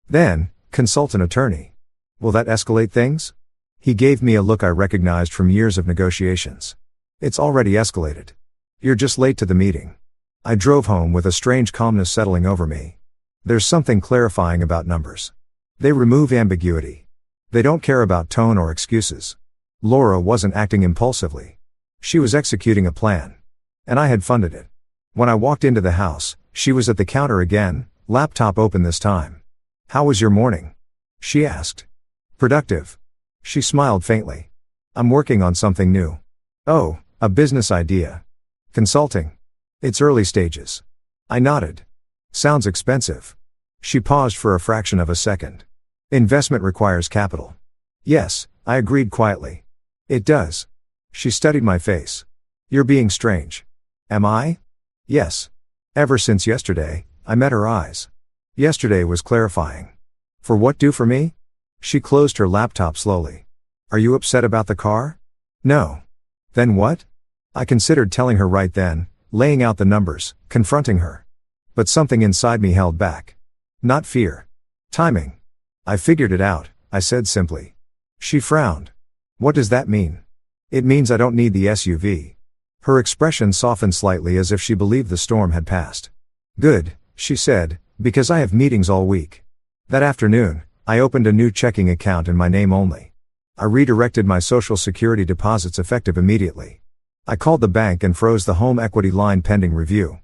Then, consult an attorney." "Will that escalate things?" He gave me a look I recognized from years of negotiations. "It's already escalated. You're just late to the meeting." I drove home with a strange calmness settling over me. There's something clarifying about numbers. They remove ambiguity. They don't care about tone or excuses. Laura wasn't acting impulsively. She was executing a plan. And I had funded it. When I walked into the house, she was at the counter again, laptop open this time. "How was your morning?" she asked. "Productive." She smiled faintly. "I'm working on something new." "Oh, a business idea." "Consulting." "It's early stages." I nodded. "Sounds expensive." She paused for a fraction of a second. "Investment requires capital." "Yes," I agreed quietly. "It does." She studied my face. "You're being strange." "Am I?" "Yes." Ever since yesterday, I met her eyes. Yesterday was clarifying. "For what do for me?" She closed her laptop slowly. "Are you upset about the car?" "No." "Then what?" I considered telling her right then, laying out the numbers, confronting her. But something inside me held back. Not fear. Timing. "I figured it out," I said simply. She frowned. "What does that mean?" "It means I don't need the SUV." Her expression softened slightly as if she believed the storm had passed. "Good," she said, "because I have meetings all week." That afternoon, I opened a new checking account in my name only. I redirected my Social Security deposits effective immediately. I called the bank and froze the home equity line pending review.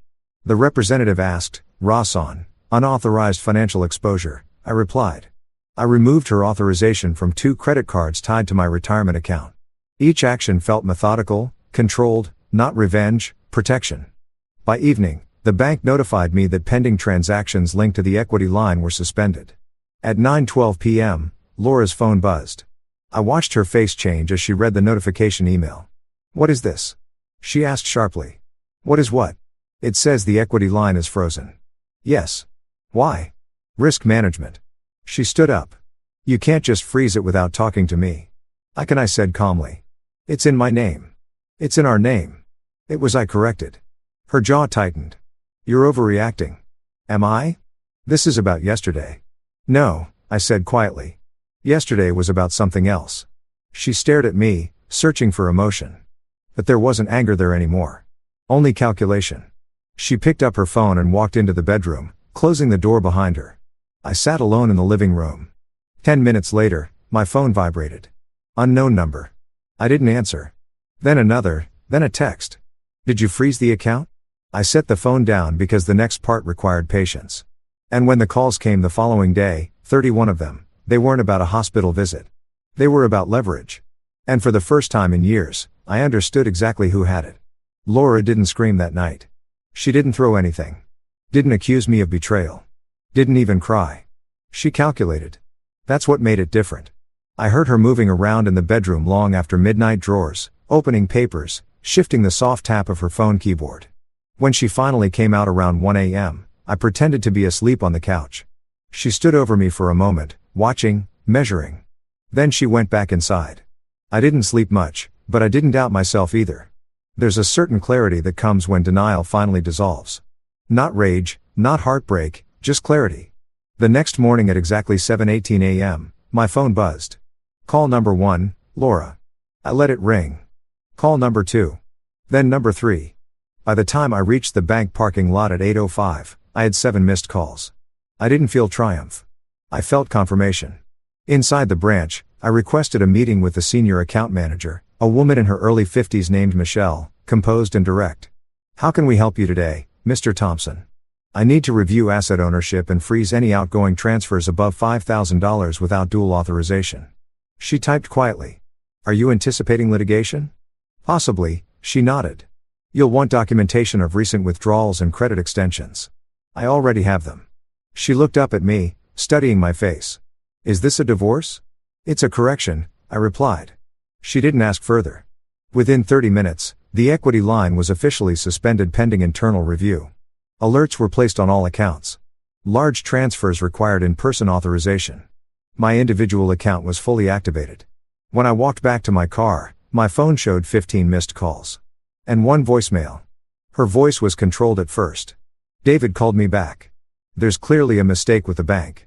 The representative asked, "Rasan, unauthorized financial exposure," I replied. I removed her authorization from 2 credit cards tied to my retirement account. Each action felt methodical, controlled, not revenge, protection. By evening, the bank notified me that pending transactions linked to the equity line were suspended. At 9:12 p.m., Laura's phone buzzed. I watched her face change as she read the notification email. "What is this?" she asked sharply. "What is what?" "It says the equity line is frozen." "Yes." "Why?" "Risk management." She stood up. "You can't just freeze it without talking to me." "I can," I said calmly. "It's in my name." "It's in our name." "It was," I corrected. Her jaw tightened. "You're overreacting." "Am I?" "This is about yesterday." "No," I said quietly. "Yesterday was about something else." She stared at me, searching for emotion. But there wasn't anger there anymore. Only calculation. She picked up her phone and walked into the bedroom, closing the door behind her. I sat alone in the living room. 10 minutes later, my phone vibrated. Unknown number. I didn't answer. Then another, then a text. "Did you freeze the account?" I set the phone down because the next part required patience. And when the calls came the following day, 31 of them, they weren't about a hospital visit. They were about leverage. And for the first time in years, I understood exactly who had it. Laura didn't scream that night. She didn't throw anything. Didn't accuse me of betrayal. Didn't even cry. She calculated. That's what made it different. I heard her moving around in the bedroom long after midnight, drawers, opening papers, shifting the soft tap of her phone keyboard. When she finally came out around 1 a.m., I pretended to be asleep on the couch. She stood over me for a moment, watching, measuring. Then she went back inside. I didn't sleep much, but I didn't doubt myself either. There's a certain clarity that comes when denial finally dissolves. Not rage, not heartbreak, just clarity. The next morning at exactly 7:18 a.m., my phone buzzed. Call number 1, Laura. I let it ring. Call number 2. Then number 3. By the time I reached the bank parking lot at 8:05, I had 7 missed calls. I didn't feel triumph. I felt confirmation. Inside the branch, I requested a meeting with the senior account manager, a woman in her early 50s named Michelle, composed and direct. "How can we help you today, Mr. Thompson? I need to review asset ownership and freeze any outgoing transfers above $5,000 without dual authorization." She typed quietly. "Are you anticipating litigation?" "Possibly," she nodded. "You'll want documentation of recent withdrawals and credit extensions." "I already have them." She looked up at me, studying my face. "Is this a divorce?" "It's a correction," I replied. She didn't ask further. Within 30 minutes, the equity line was officially suspended pending internal review. Alerts were placed on all accounts. Large transfers required in-person authorization. My individual account was fully activated. When I walked back to my car, my phone showed 15 missed calls. And 1 voicemail. Her voice was controlled at first. "David called me back. There's clearly a mistake with the bank."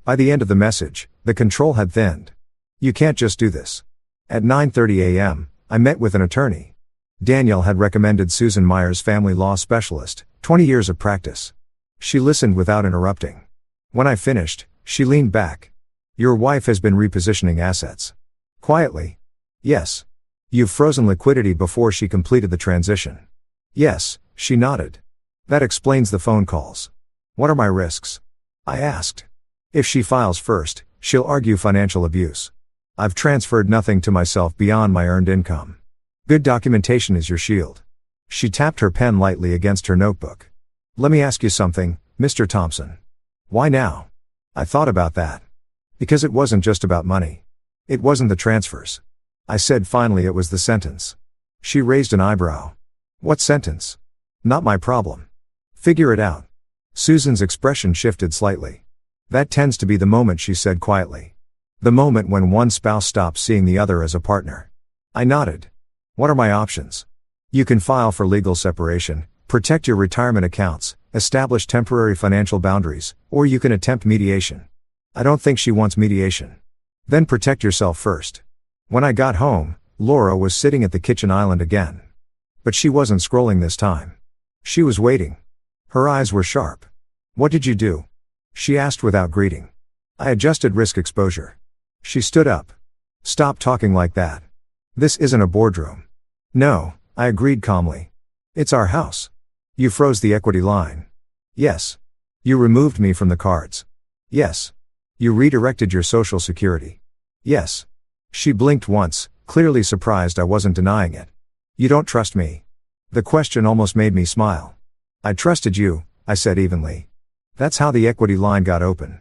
By the end of the message, the control had thinned. "You can't just do this." At 9:30 a.m., I met with an attorney. Danielle had recommended Susan Myers, family law specialist, 20 years of practice. She listened without interrupting. When I finished, she leaned back. "Your wife has been repositioning assets." Quietly. "Yes." "You've frozen liquidity before she completed the transition." "Yes," she nodded. "That explains the phone calls." "What are my risks?" I asked. "If she files first, she'll argue financial abuse. I've transferred nothing to myself beyond my earned income. Good documentation is your shield." She tapped her pen lightly against her notebook. "Let me ask you something, Mr. Thompson." "Why now?" I thought about that. Because it wasn't just about money. It wasn't the transfers. I said finally it was the sentence. She raised an eyebrow. "What sentence?" "Not my problem." "Figure it out." Susan's expression shifted slightly. "That tends to be the moment," she said quietly. "The moment when one spouse stops seeing the other as a partner." I nodded. "What are my options?" "You can file for legal separation, protect your retirement accounts, establish temporary financial boundaries, or you can attempt mediation." "I don't think she wants mediation." "Then protect yourself first." When I got home, Laura was sitting at the kitchen island again. But she wasn't scrolling this time. She was waiting. Her eyes were sharp. "What did you do?" she asked without greeting. "I adjusted risk exposure." She stood up. "Stop talking like that. This isn't a boardroom." "No," I agreed calmly. "It's our house." You froze the equity line. Yes. You removed me from the cards. Yes. You redirected your social security. Yes. She blinked once, clearly surprised I wasn't denying it. You don't trust me. The question almost made me smile. I trusted you, I said evenly. That's how the equity line got open.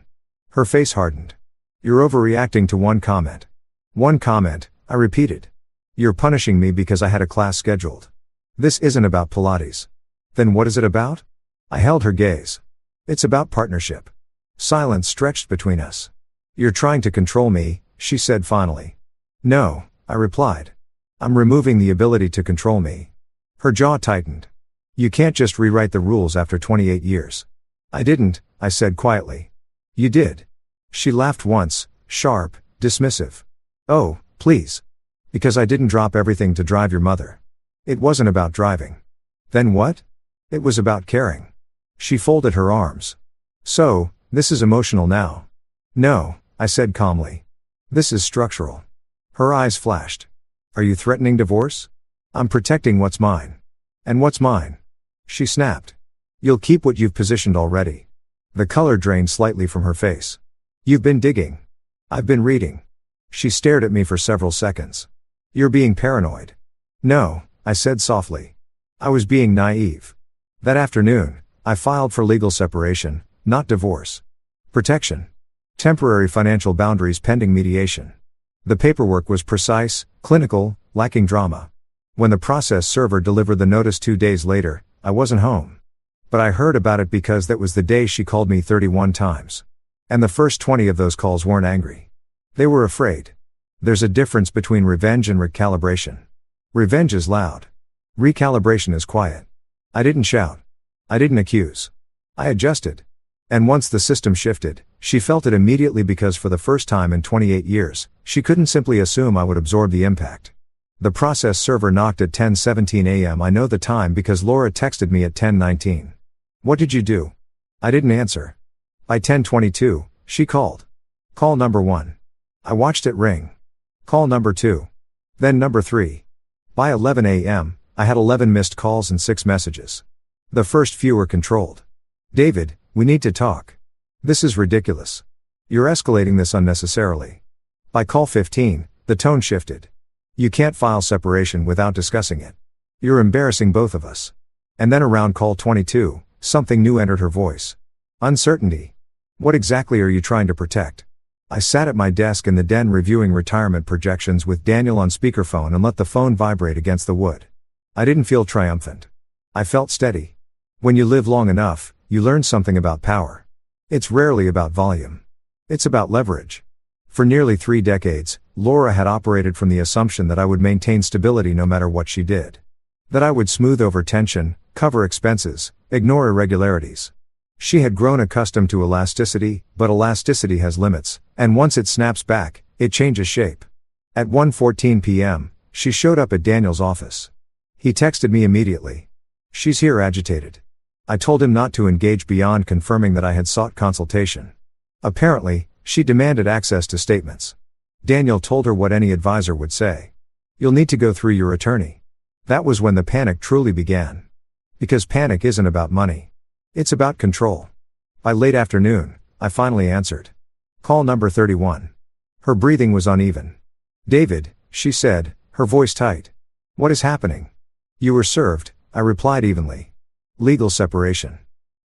Her face hardened. You're overreacting to one comment. One comment, I repeated. You're punishing me because I had a class scheduled. This isn't about Pilates. Then what is it about? I held her gaze. It's about partnership. Silence stretched between us. You're trying to control me, she said finally. No, I replied. I'm removing the ability to control me. Her jaw tightened. You can't just rewrite the rules after 28 years. I didn't, I said quietly. You did. She laughed once, sharp, dismissive. Oh, please. Because I didn't drop everything to drive your mother. It wasn't about driving. Then what? It was about caring. She folded her arms. So, this is emotional now. No, I said calmly. This is structural. Her eyes flashed. Are you threatening divorce? I'm protecting what's mine. And what's mine? She snapped. You'll keep what you've positioned already. The color drained slightly from her face. You've been digging. I've been reading. She stared at me for several seconds. You're being paranoid. No, I said softly. I was being naive. That afternoon, I filed for legal separation, not divorce. Protection. Temporary financial boundaries pending mediation. The paperwork was precise, clinical, lacking drama. When the process server delivered the notice 2 days later, I wasn't home. But I heard about it because that was the day she called me 31 times. And the first 20 of those calls weren't angry. They were afraid. There's a difference between revenge and recalibration. Revenge is loud. Recalibration is quiet. I didn't shout. I didn't accuse. I adjusted. And once the system shifted, she felt it immediately because for the first time in 28 years, she couldn't simply assume I would absorb the impact. The process server knocked at 10:17 a.m. I know the time because Laura texted me at 10:19. What did you do? I didn't answer. By 10:22, she called. Call number 1. I watched it ring. Call number 2. Then number 3. By 11 a.m., I had 11 missed calls and 6 messages. The first few were controlled. David, we need to talk. This is ridiculous. You're escalating this unnecessarily. By call 15, the tone shifted. You can't file separation without discussing it. You're embarrassing both of us. And then around call 22, something new entered her voice. Uncertainty. What exactly are you trying to protect? I sat at my desk in the den reviewing retirement projections with Daniel on speakerphone and let the phone vibrate against the wood. I didn't feel triumphant. I felt steady. When you live long enough, you learn something about power. It's rarely about volume. It's about leverage. For nearly 3 decades, Laura had operated from the assumption that I would maintain stability no matter what she did. That I would smooth over tension, cover expenses, ignore irregularities. She had grown accustomed to elasticity, but elasticity has limits, and once it snaps back, it changes shape. At 1:14 p.m., she showed up at Daniel's office. He texted me immediately. She's here agitated. I told him not to engage beyond confirming that I had sought consultation. Apparently, she demanded access to statements. Daniel told her what any advisor would say. You'll need to go through your attorney. That was when the panic truly began. Because panic isn't about money. It's about control. By late afternoon, I finally answered. Call number 31. Her breathing was uneven. David, she said, her voice tight. What is happening? You were served, I replied evenly. Legal separation.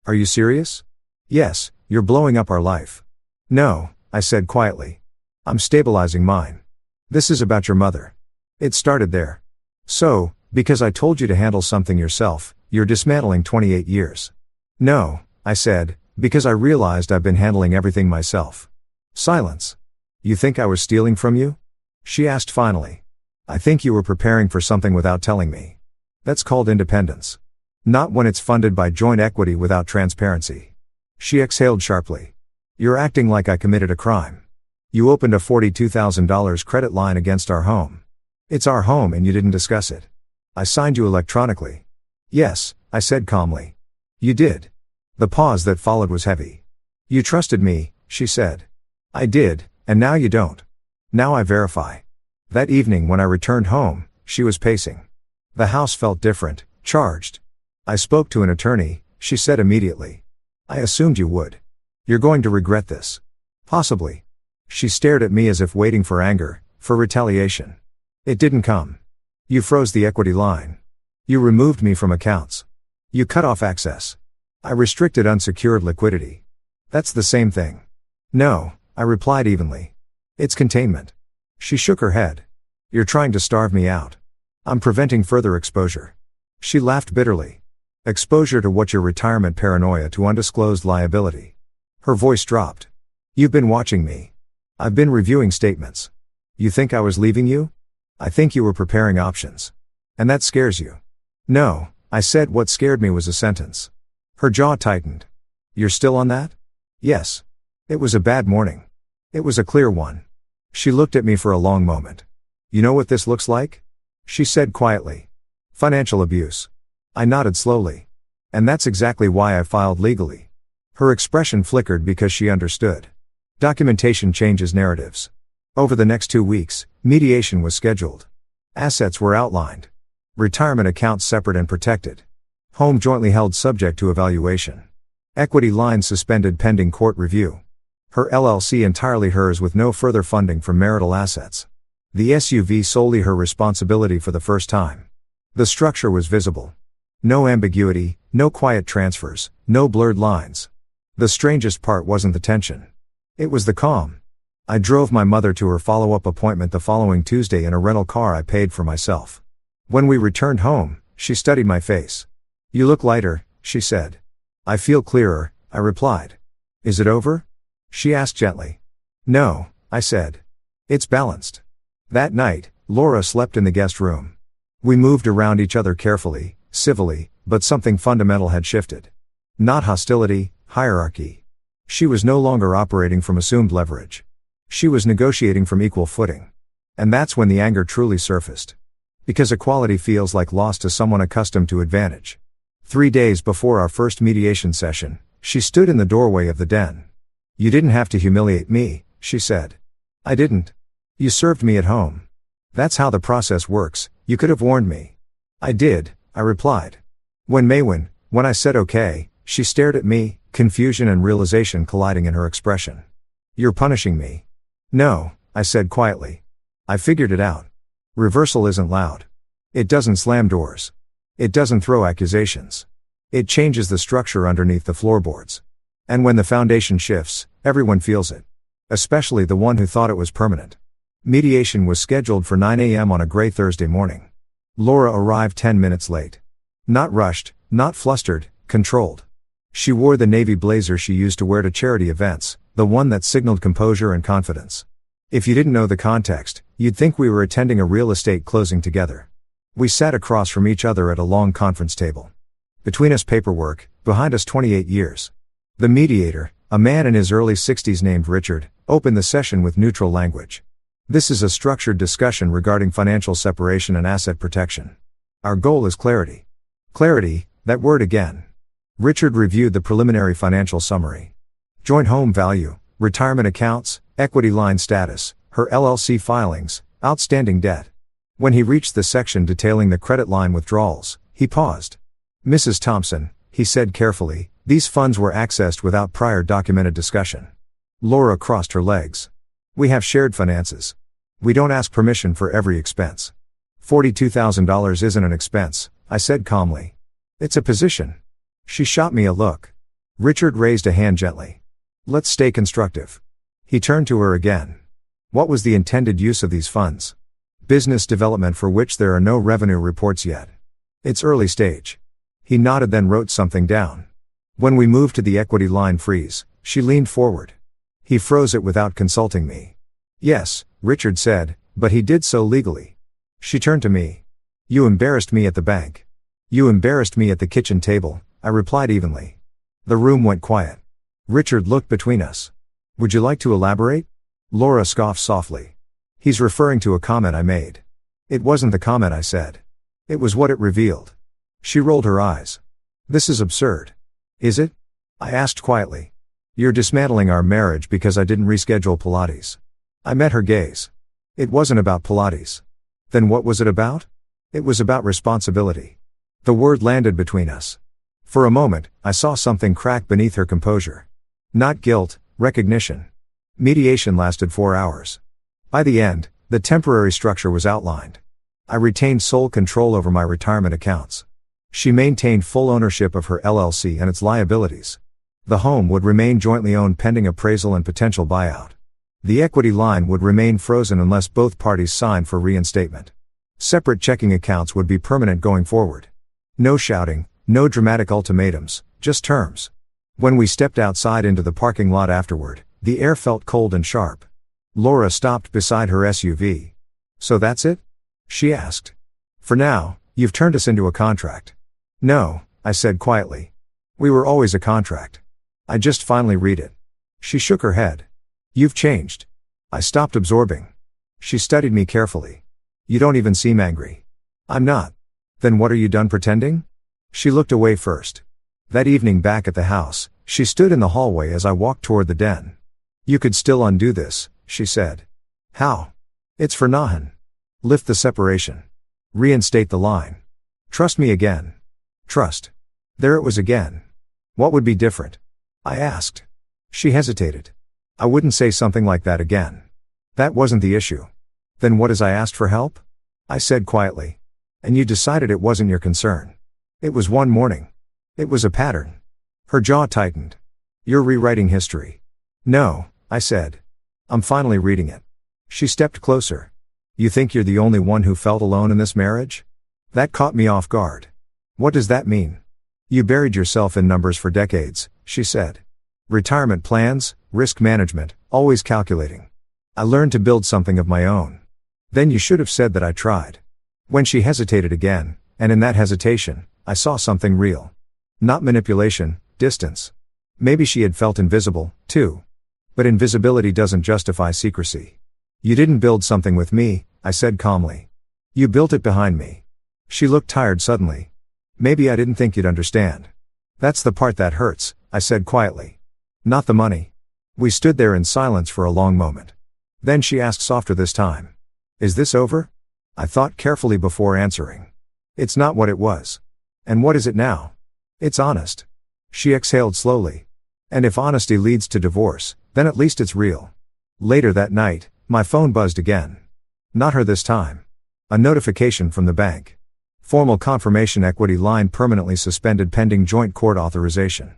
Are you serious? Yes, you're blowing up our life. No, I said quietly. I'm stabilizing mine. This is about your mother. It started there. So, because I told you to handle something yourself, you're dismantling 28 years. No, I said, because I realized I've been handling everything myself. Silence. You think I was stealing from you? She asked finally. I think you were preparing for something without telling me. That's called independence. Not when it's funded by joint equity without transparency. She exhaled sharply. You're acting like I committed a crime. You opened a $42,000 credit line against our home. It's our home and you didn't discuss it. I signed you electronically. Yes, I said calmly. You did. The pause that followed was heavy. You trusted me, she said. I did, and now you don't. Now I verify. That evening when I returned home, she was pacing. The house felt different, charged. I spoke to an attorney, she said immediately. I assumed you would. You're going to regret this. Possibly. She stared at me as if waiting for anger, for retaliation. It didn't come. You froze the equity line. You removed me from accounts. You cut off access. I restricted unsecured liquidity. That's the same thing. No, I replied evenly. It's containment. She shook her head. You're trying to starve me out. I'm preventing further exposure. She laughed bitterly. Exposure to what? Your retirement paranoia to undisclosed liability. Her voice dropped. You've been watching me. I've been reviewing statements. You think I was leaving you? I think you were preparing options. And that scares you. No, I said. What scared me was a sentence. Her jaw tightened. You're still on that? Yes. It was a bad morning. It was a clear one. She looked at me for a long moment. You know what this looks like? She said quietly. Financial abuse. I nodded slowly. And that's exactly why I filed legally. Her expression flickered because she understood. Documentation changes narratives. Over the next 2 weeks, mediation was scheduled. Assets were outlined. Retirement accounts separate and protected. Home jointly held subject to evaluation. Equity lines suspended pending court review. Her LLC entirely hers with no further funding from marital assets. The SUV solely her responsibility for the first time. The structure was visible. No ambiguity, no quiet transfers, no blurred lines. The strangest part wasn't the tension. It was the calm. I drove my mother to her follow-up appointment the following Tuesday in a rental car I paid for myself. When we returned home, she studied my face. You look lighter, she said. I feel clearer, I replied. Is it over? She asked gently. No, I said. It's balanced. That night, Laura slept in the guest room. We moved around each other carefully, civilly, but something fundamental had shifted. Not hostility, hierarchy. She was no longer operating from assumed leverage. She was negotiating from equal footing. And that's when the anger truly surfaced. Because equality feels like loss to someone accustomed to advantage. 3 days before our first mediation session, she stood in the doorway of the den. You didn't have to humiliate me, she said. I didn't. You served me at home. That's how the process works. You could have warned me. I did, I replied. When I said okay, she stared at me, confusion and realization colliding in her expression. You're punishing me. No, I said quietly. I figured it out. Reversal isn't loud. It doesn't slam doors. It doesn't throw accusations. It changes the structure underneath the floorboards. And when the foundation shifts, everyone feels it. Especially the one who thought it was permanent. Mediation was scheduled for 9 a.m. on a gray Thursday morning. Laura arrived 10 minutes late. Not rushed, not flustered, controlled. She wore the navy blazer she used to wear to charity events, the one that signaled composure and confidence. If you didn't know the context, you'd think we were attending a real estate closing together. We sat across from each other at a long conference table. Between us paperwork, behind us 28 years. The mediator, a man in his early 60s named Richard, opened the session with neutral language. This is a structured discussion regarding financial separation and asset protection. Our goal is clarity. Clarity, that word again. Richard reviewed the preliminary financial summary. Joint home value, retirement accounts, equity line status, her LLC filings, outstanding debt. When he reached the section detailing the credit line withdrawals, he paused. Mrs. Thompson, he said carefully, these funds were accessed without prior documented discussion. Laura crossed her legs. We have shared finances. We don't ask permission for every expense. $42,000 isn't an expense, I said calmly. It's a position. She shot me a look. Richard raised a hand gently. Let's stay constructive. He turned to her again. What was the intended use of these funds? Business development for which there are no revenue reports yet. It's early stage. He nodded, then wrote something down. When we moved to the equity line freeze, she leaned forward. He froze it without consulting me. Yes, Richard said, but he did so legally. She turned to me. You embarrassed me at the bank. You embarrassed me at the kitchen table, I replied evenly. The room went quiet. Richard looked between us. Would you like to elaborate? Laura scoffed softly. He's referring to a comment I made. It wasn't the comment I said. It was what it revealed. She rolled her eyes. This is absurd. Is it? I asked quietly. You're dismantling our marriage because I didn't reschedule Pilates. I met her gaze. It wasn't about Pilates. Then what was it about? It was about responsibility. The word landed between us. For a moment, I saw something crack beneath her composure. Not guilt, recognition. Mediation lasted 4 hours. By the end, the temporary structure was outlined. I retained sole control over my retirement accounts. She maintained full ownership of her LLC and its liabilities. The home would remain jointly owned pending appraisal and potential buyout. The equity line would remain frozen unless both parties signed for reinstatement. Separate checking accounts would be permanent going forward. No shouting, no dramatic ultimatums, just terms. When we stepped outside into the parking lot afterward, the air felt cold and sharp. Laura stopped beside her SUV. "So that's it?" she asked. "For now, you've turned us into a contract." "No," I said quietly. "We were always a contract. I just finally read it." She shook her head. "You've changed." I stopped absorbing. She studied me carefully. "You don't even seem angry." "I'm not." "Then what are you done pretending?" She looked away first. That evening back at the house, she stood in the hallway as I walked toward the den. "You could still undo this," she said. "How?" "It's for Nahan. Lift the separation. Reinstate the line. Trust me again." Trust. There it was again. What would be different? I asked. She hesitated. "I wouldn't say something like that again. That wasn't the issue." "Then what is I asked for help?" I said quietly. "And you decided it wasn't your concern." "It was one morning. It was a pattern." Her jaw tightened. "You're rewriting history." "No," I said. "I'm finally reading it." She stepped closer. "You think you're the only one who felt alone in this marriage?" That caught me off guard. "What does that mean?" "You buried yourself in numbers for decades," she said. "Retirement plans, risk management, always calculating. I learned to build something of my own." "Then you should have said that I tried." When she hesitated again, and in that hesitation, I saw something real. Not manipulation, distance. Maybe she had felt invisible, too. But invisibility doesn't justify secrecy. "You didn't build something with me," I said calmly. "You built it behind me." She looked tired suddenly. "Maybe I didn't think you'd understand." "That's the part that hurts," I said quietly. "Not the money." We stood there in silence for a long moment. Then she asked softer this time. "Is this over?" I thought carefully before answering. "It's not what it was." "And what is it now?" "It's honest." She exhaled slowly. "And if honesty leads to divorce, then at least it's real." Later that night, my phone buzzed again. Not her this time. A notification from the bank. Formal confirmation, equity line permanently suspended pending joint court authorization.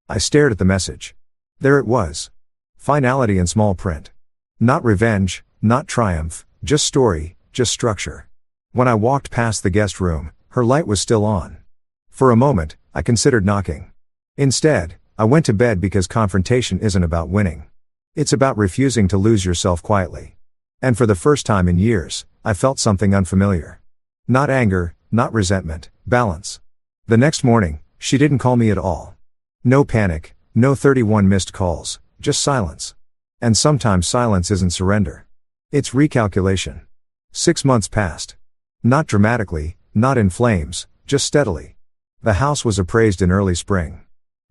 I stared at the message. There it was. Finality in small print. Not revenge, not triumph, just story, just structure. When I walked past the guest room, her light was still on. For a moment, I considered knocking. Instead, I went to bed because confrontation isn't about winning. It's about refusing to lose yourself quietly. And for the first time in years, I felt something unfamiliar. Not anger, not resentment, balance. The next morning, she didn't call me at all. No panic, no 31 missed calls, just silence. And sometimes silence isn't surrender. It's recalculation. 6 months passed. Not dramatically, not in flames, just steadily. The house was appraised in early spring.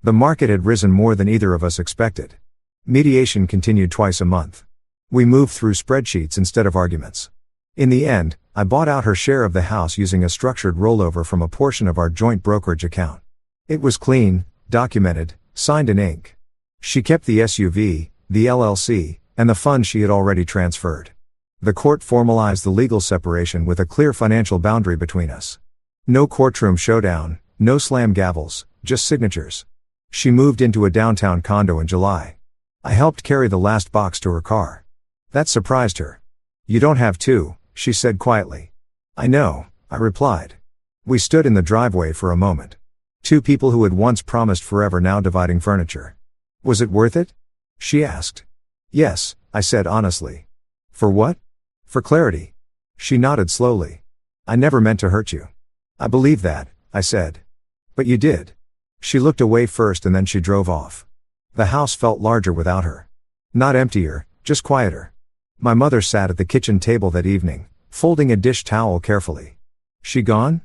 The market had risen more than either of us expected. Mediation continued twice a month. We moved through spreadsheets instead of arguments. In the end, I bought out her share of the house using a structured rollover from a portion of our joint brokerage account. It was clean, documented, signed in ink. She kept the SUV, the LLC, and the funds she had already transferred. The court formalized the legal separation with a clear financial boundary between us. No courtroom showdown, no slam gavels, just signatures. She moved into a downtown condo in July. I helped carry the last box to her car. That surprised her. "You don't have to," she said quietly. "I know," I replied. We stood in the driveway for a moment. Two people who had once promised forever now dividing furniture. "Was it worth it?" she asked. "Yes," I said honestly. "For what?" "For clarity." She nodded slowly. "I never meant to hurt you." "I believe that," I said. "But you did." She looked away first and then she drove off. The house felt larger without her. Not emptier, just quieter. My mother sat at the kitchen table that evening, folding a dish towel carefully. "She gone?"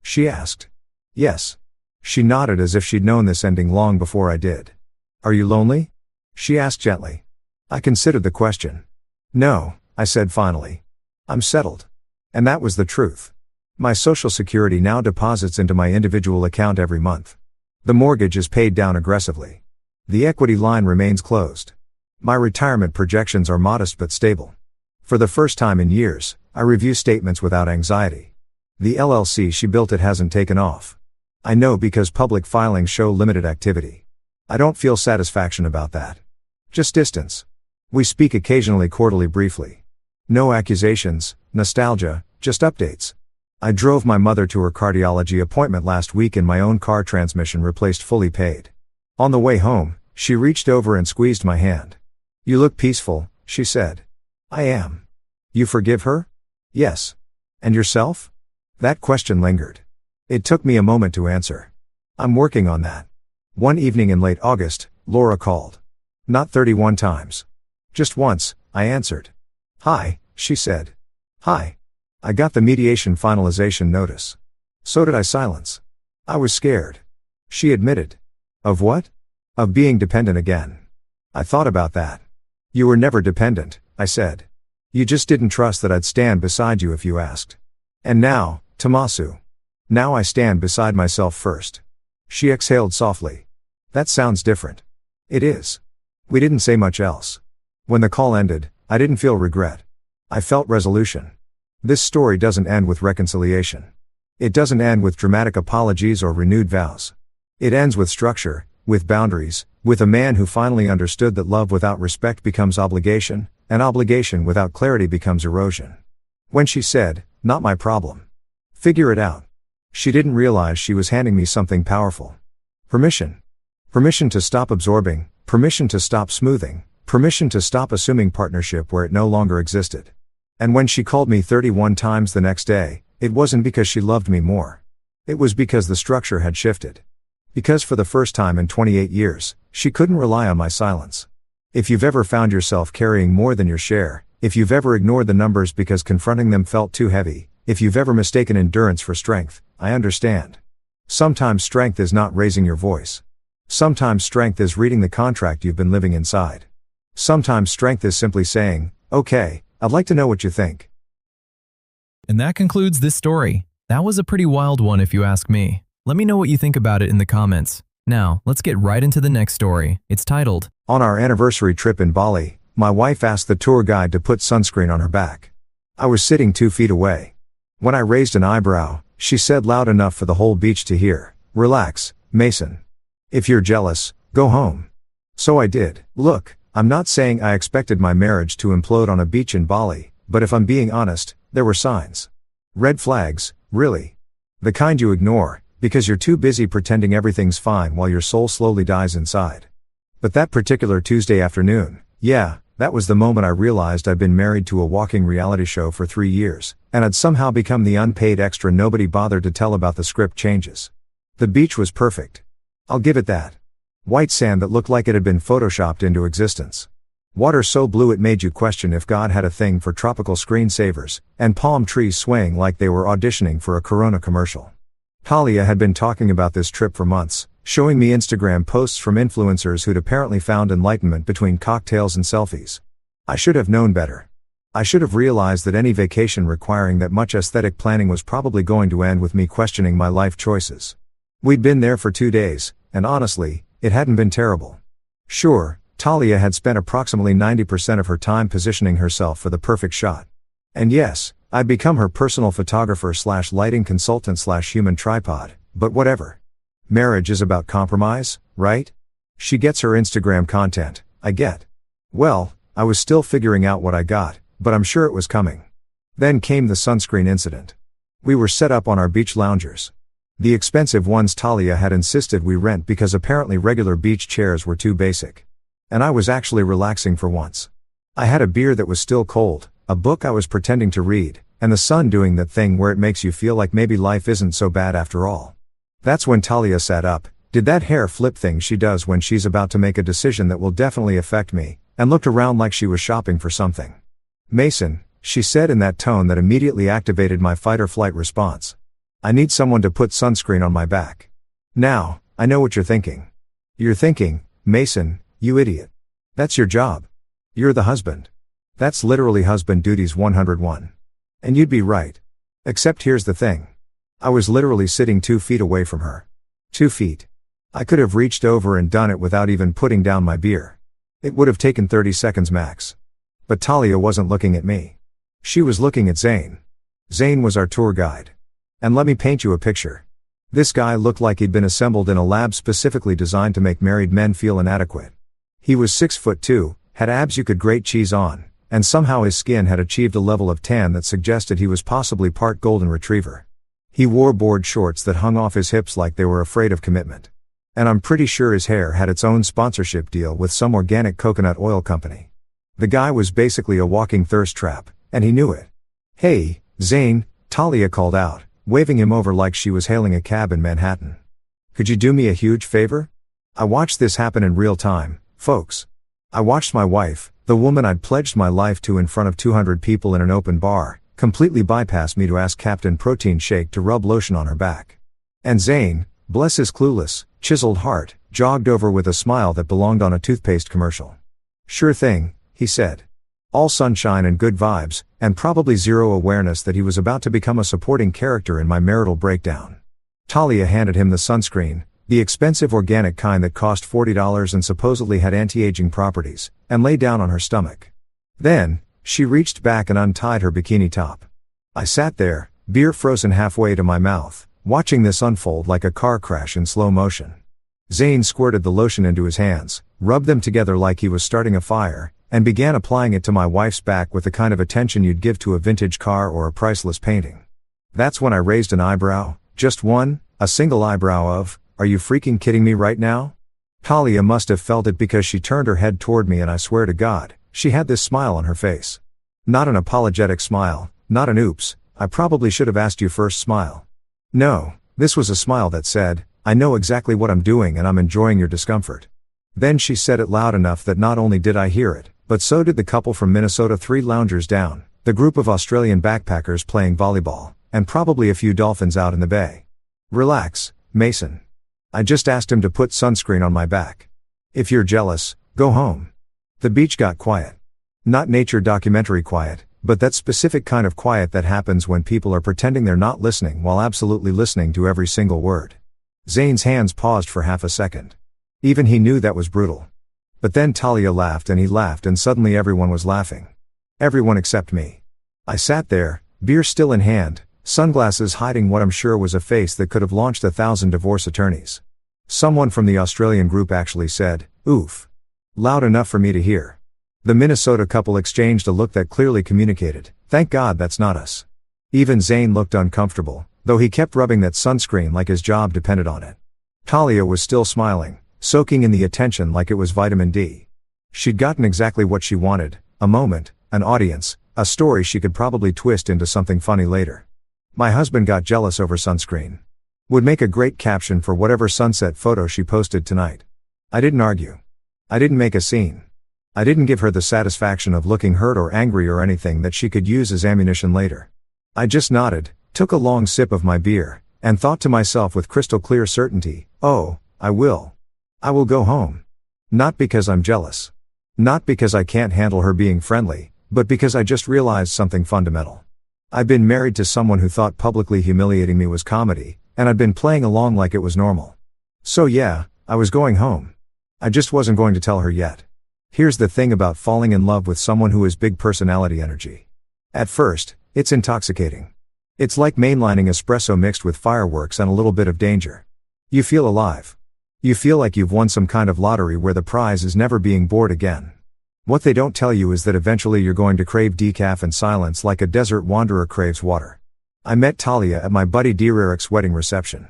she asked. "Yes." She nodded as if she'd known this ending long before I did. "Are you lonely?" she asked gently. I considered the question. "No," I said finally. "I'm settled." And that was the truth. My Social Security now deposits into my individual account every month. The mortgage is paid down aggressively. The equity line remains closed. My retirement projections are modest but stable. For the first time in years, I review statements without anxiety. The LLC she built it hasn't taken off. I know because public filings show limited activity. I don't feel satisfaction about that. Just distance. We speak occasionally quarterly briefly. No accusations, nostalgia, just updates. I drove my mother to her cardiology appointment last week in my own car, transmission replaced, fully paid. On the way home, she reached over and squeezed my hand. "You look peaceful," she said. "I am." "You forgive her?" "Yes." "And yourself?" That question lingered. It took me a moment to answer. "I'm working on that." One evening in late August, Laura called. Not 31 times. Just once, I answered. "Hi," she said. "Hi." I got the mediation finalization notice. So did I. Silence. I was scared. She admitted. "Of what?" "Of being dependent again." I thought about that. "You were never dependent," I said. "You just didn't trust that I'd stand beside you if you asked." "And now, Tommaso. Now I stand beside myself first." She exhaled softly. "That sounds different." "It is." We didn't say much else. When the call ended, I didn't feel regret. I felt resolution. This story doesn't end with reconciliation. It doesn't end with dramatic apologies or renewed vows. It ends with structure, with boundaries, with a man who finally understood that love without respect becomes obligation, and obligation without clarity becomes erosion. When she said, "Not my problem. Figure it out," she didn't realize she was handing me something powerful. Permission. Permission to stop absorbing, permission to stop smoothing, permission to stop assuming partnership where it no longer existed. And when she called me 31 times the next day, it wasn't because she loved me more. It was because the structure had shifted. Because for the first time in 28 years, she couldn't rely on my silence. If you've ever found yourself carrying more than your share, if you've ever ignored the numbers because confronting them felt too heavy, if you've ever mistaken endurance for strength, I understand. Sometimes strength is not raising your voice. Sometimes strength is reading the contract you've been living inside. Sometimes strength is simply saying, "Okay, I'd like to know what you think." And that concludes this story. That was a pretty wild one if you ask me. Let me know what you think about it in the comments. Now, let's get right into the next story. It's titled, On our anniversary trip in Bali, my wife asked the tour guide to put sunscreen on her back. I was sitting 2 feet away. When I raised an eyebrow, she said loud enough for the whole beach to hear, "Relax, Mason. If you're jealous, go home." So I did. Look, I'm not saying I expected my marriage to implode on a beach in Bali, but if I'm being honest, there were signs. Red flags, really. The kind you ignore, because you're too busy pretending everything's fine while your soul slowly dies inside. But that particular Tuesday afternoon, that was the moment I realized I'd been married to a walking reality show for 3 years, and I'd somehow become the unpaid extra nobody bothered to tell about the script changes. The beach was perfect. I'll give it that. White sand that looked like it had been photoshopped into existence. Water so blue it made you question if God had a thing for tropical screensavers, and palm trees swaying like they were auditioning for a Corona commercial. Talia had been talking about this trip for months, showing me Instagram posts from influencers who'd apparently found enlightenment between cocktails and selfies. I should have known better. I should have realized that any vacation requiring that much aesthetic planning was probably going to end with me questioning my life choices. We'd been there for 2 days, and honestly, it hadn't been terrible. Sure, Talia had spent approximately 90% of her time positioning herself for the perfect shot. And yes, I'd become her personal photographer / lighting consultant / human tripod, but whatever. Marriage is about compromise, right? She gets her Instagram content, I get. Well, I was still figuring out what I got, but I'm sure it was coming. Then came the sunscreen incident. We were set up on our beach loungers. The expensive ones Talia had insisted we rent because apparently regular beach chairs were too basic. And I was actually relaxing for once. I had a beer that was still cold, a book I was pretending to read, and the sun doing that thing where it makes you feel like maybe life isn't so bad after all. That's when Talia sat up, did that hair flip thing she does when she's about to make a decision that will definitely affect me, and looked around like she was shopping for something. "Mason," she said in that tone that immediately activated my fight-or-flight response. "I need someone to put sunscreen on my back." Now, I know what you're thinking. You're thinking, "Mason, you idiot. That's your job. You're the husband. That's literally husband duties 101. And you'd be right. Except here's the thing. I was literally sitting 2 feet away from her. 2 feet. I could have reached over and done it without even putting down my beer. It would have taken 30 seconds max. But Talia wasn't looking at me. She was looking at Zane. Zane was our tour guide. And let me paint you a picture. This guy looked like he'd been assembled in a lab specifically designed to make married men feel inadequate. He was 6'2", had abs you could grate cheese on, and somehow his skin had achieved a level of tan that suggested he was possibly part golden retriever. He wore board shorts that hung off his hips like they were afraid of commitment. And I'm pretty sure his hair had its own sponsorship deal with some organic coconut oil company. The guy was basically a walking thirst trap, and he knew it. "Hey, Zane," Talia called out, waving him over like she was hailing a cab in Manhattan. "Could you do me a huge favor?" I watched this happen in real time, folks. I watched my wife, the woman I'd pledged my life to in front of 200 people in an open bar, completely bypass me to ask Captain Protein Shake to rub lotion on her back. And Zane, bless his clueless, chiseled heart, jogged over with a smile that belonged on a toothpaste commercial. "Sure thing," he said. All sunshine and good vibes, and probably zero awareness that he was about to become a supporting character in my marital breakdown. Talia handed him the sunscreen, the expensive organic kind that cost $40 and supposedly had anti-aging properties, and lay down on her stomach. Then, she reached back and untied her bikini top. I sat there, beer frozen halfway to my mouth, watching this unfold like a car crash in slow motion. Zane squirted the lotion into his hands, rubbed them together like he was starting a fire, and began applying it to my wife's back with the kind of attention you'd give to a vintage car or a priceless painting. That's when I raised an eyebrow, just one, a single eyebrow of, "Are you freaking kidding me right now?" Talia must have felt it because she turned her head toward me and I swear to God, she had this smile on her face. Not an apologetic smile, not an oops, I probably should have asked you first smile. No, this was a smile that said, "I know exactly what I'm doing and I'm enjoying your discomfort." Then she said it loud enough that not only did I hear it, but so did the couple from Minnesota 3 loungers down, the group of Australian backpackers playing volleyball, and probably a few dolphins out in the bay. "Relax, Mason. I just asked him to put sunscreen on my back. If you're jealous, go home." The beach got quiet. Not nature documentary quiet, but that specific kind of quiet that happens when people are pretending they're not listening while absolutely listening to every single word. Zane's hands paused for half a second. Even he knew that was brutal. But then Talia laughed and he laughed and suddenly everyone was laughing. Everyone except me. I sat there, beer still in hand, sunglasses hiding what I'm sure was a face that could have launched 1,000 divorce attorneys. Someone from the Australian group actually said, "Oof." Loud enough for me to hear. The Minnesota couple exchanged a look that clearly communicated, "Thank God that's not us." Even Zane looked uncomfortable, though he kept rubbing that sunscreen like his job depended on it. Talia was still smiling, soaking in the attention like it was vitamin D. She'd gotten exactly what she wanted, a moment, an audience, a story she could probably twist into something funny later. My husband got jealous over sunscreen. Would make a great caption for whatever sunset photo she posted tonight. I didn't argue. I didn't make a scene. I didn't give her the satisfaction of looking hurt or angry or anything that she could use as ammunition later. I just nodded, took a long sip of my beer, and thought to myself with crystal clear certainty, "Oh, I will. I will go home." Not because I'm jealous. Not because I can't handle her being friendly, but because I just realized something fundamental. I'd been married to someone who thought publicly humiliating me was comedy, and I'd been playing along like it was normal. So yeah, I was going home. I just wasn't going to tell her yet. Here's the thing about falling in love with someone who has big personality energy. At first, it's intoxicating. It's like mainlining espresso mixed with fireworks and a little bit of danger. You feel alive. You feel like you've won some kind of lottery where the prize is never being bored again. What they don't tell you is that eventually you're going to crave decaf and silence like a desert wanderer craves water. I met Talia at my buddy Dereric's wedding reception.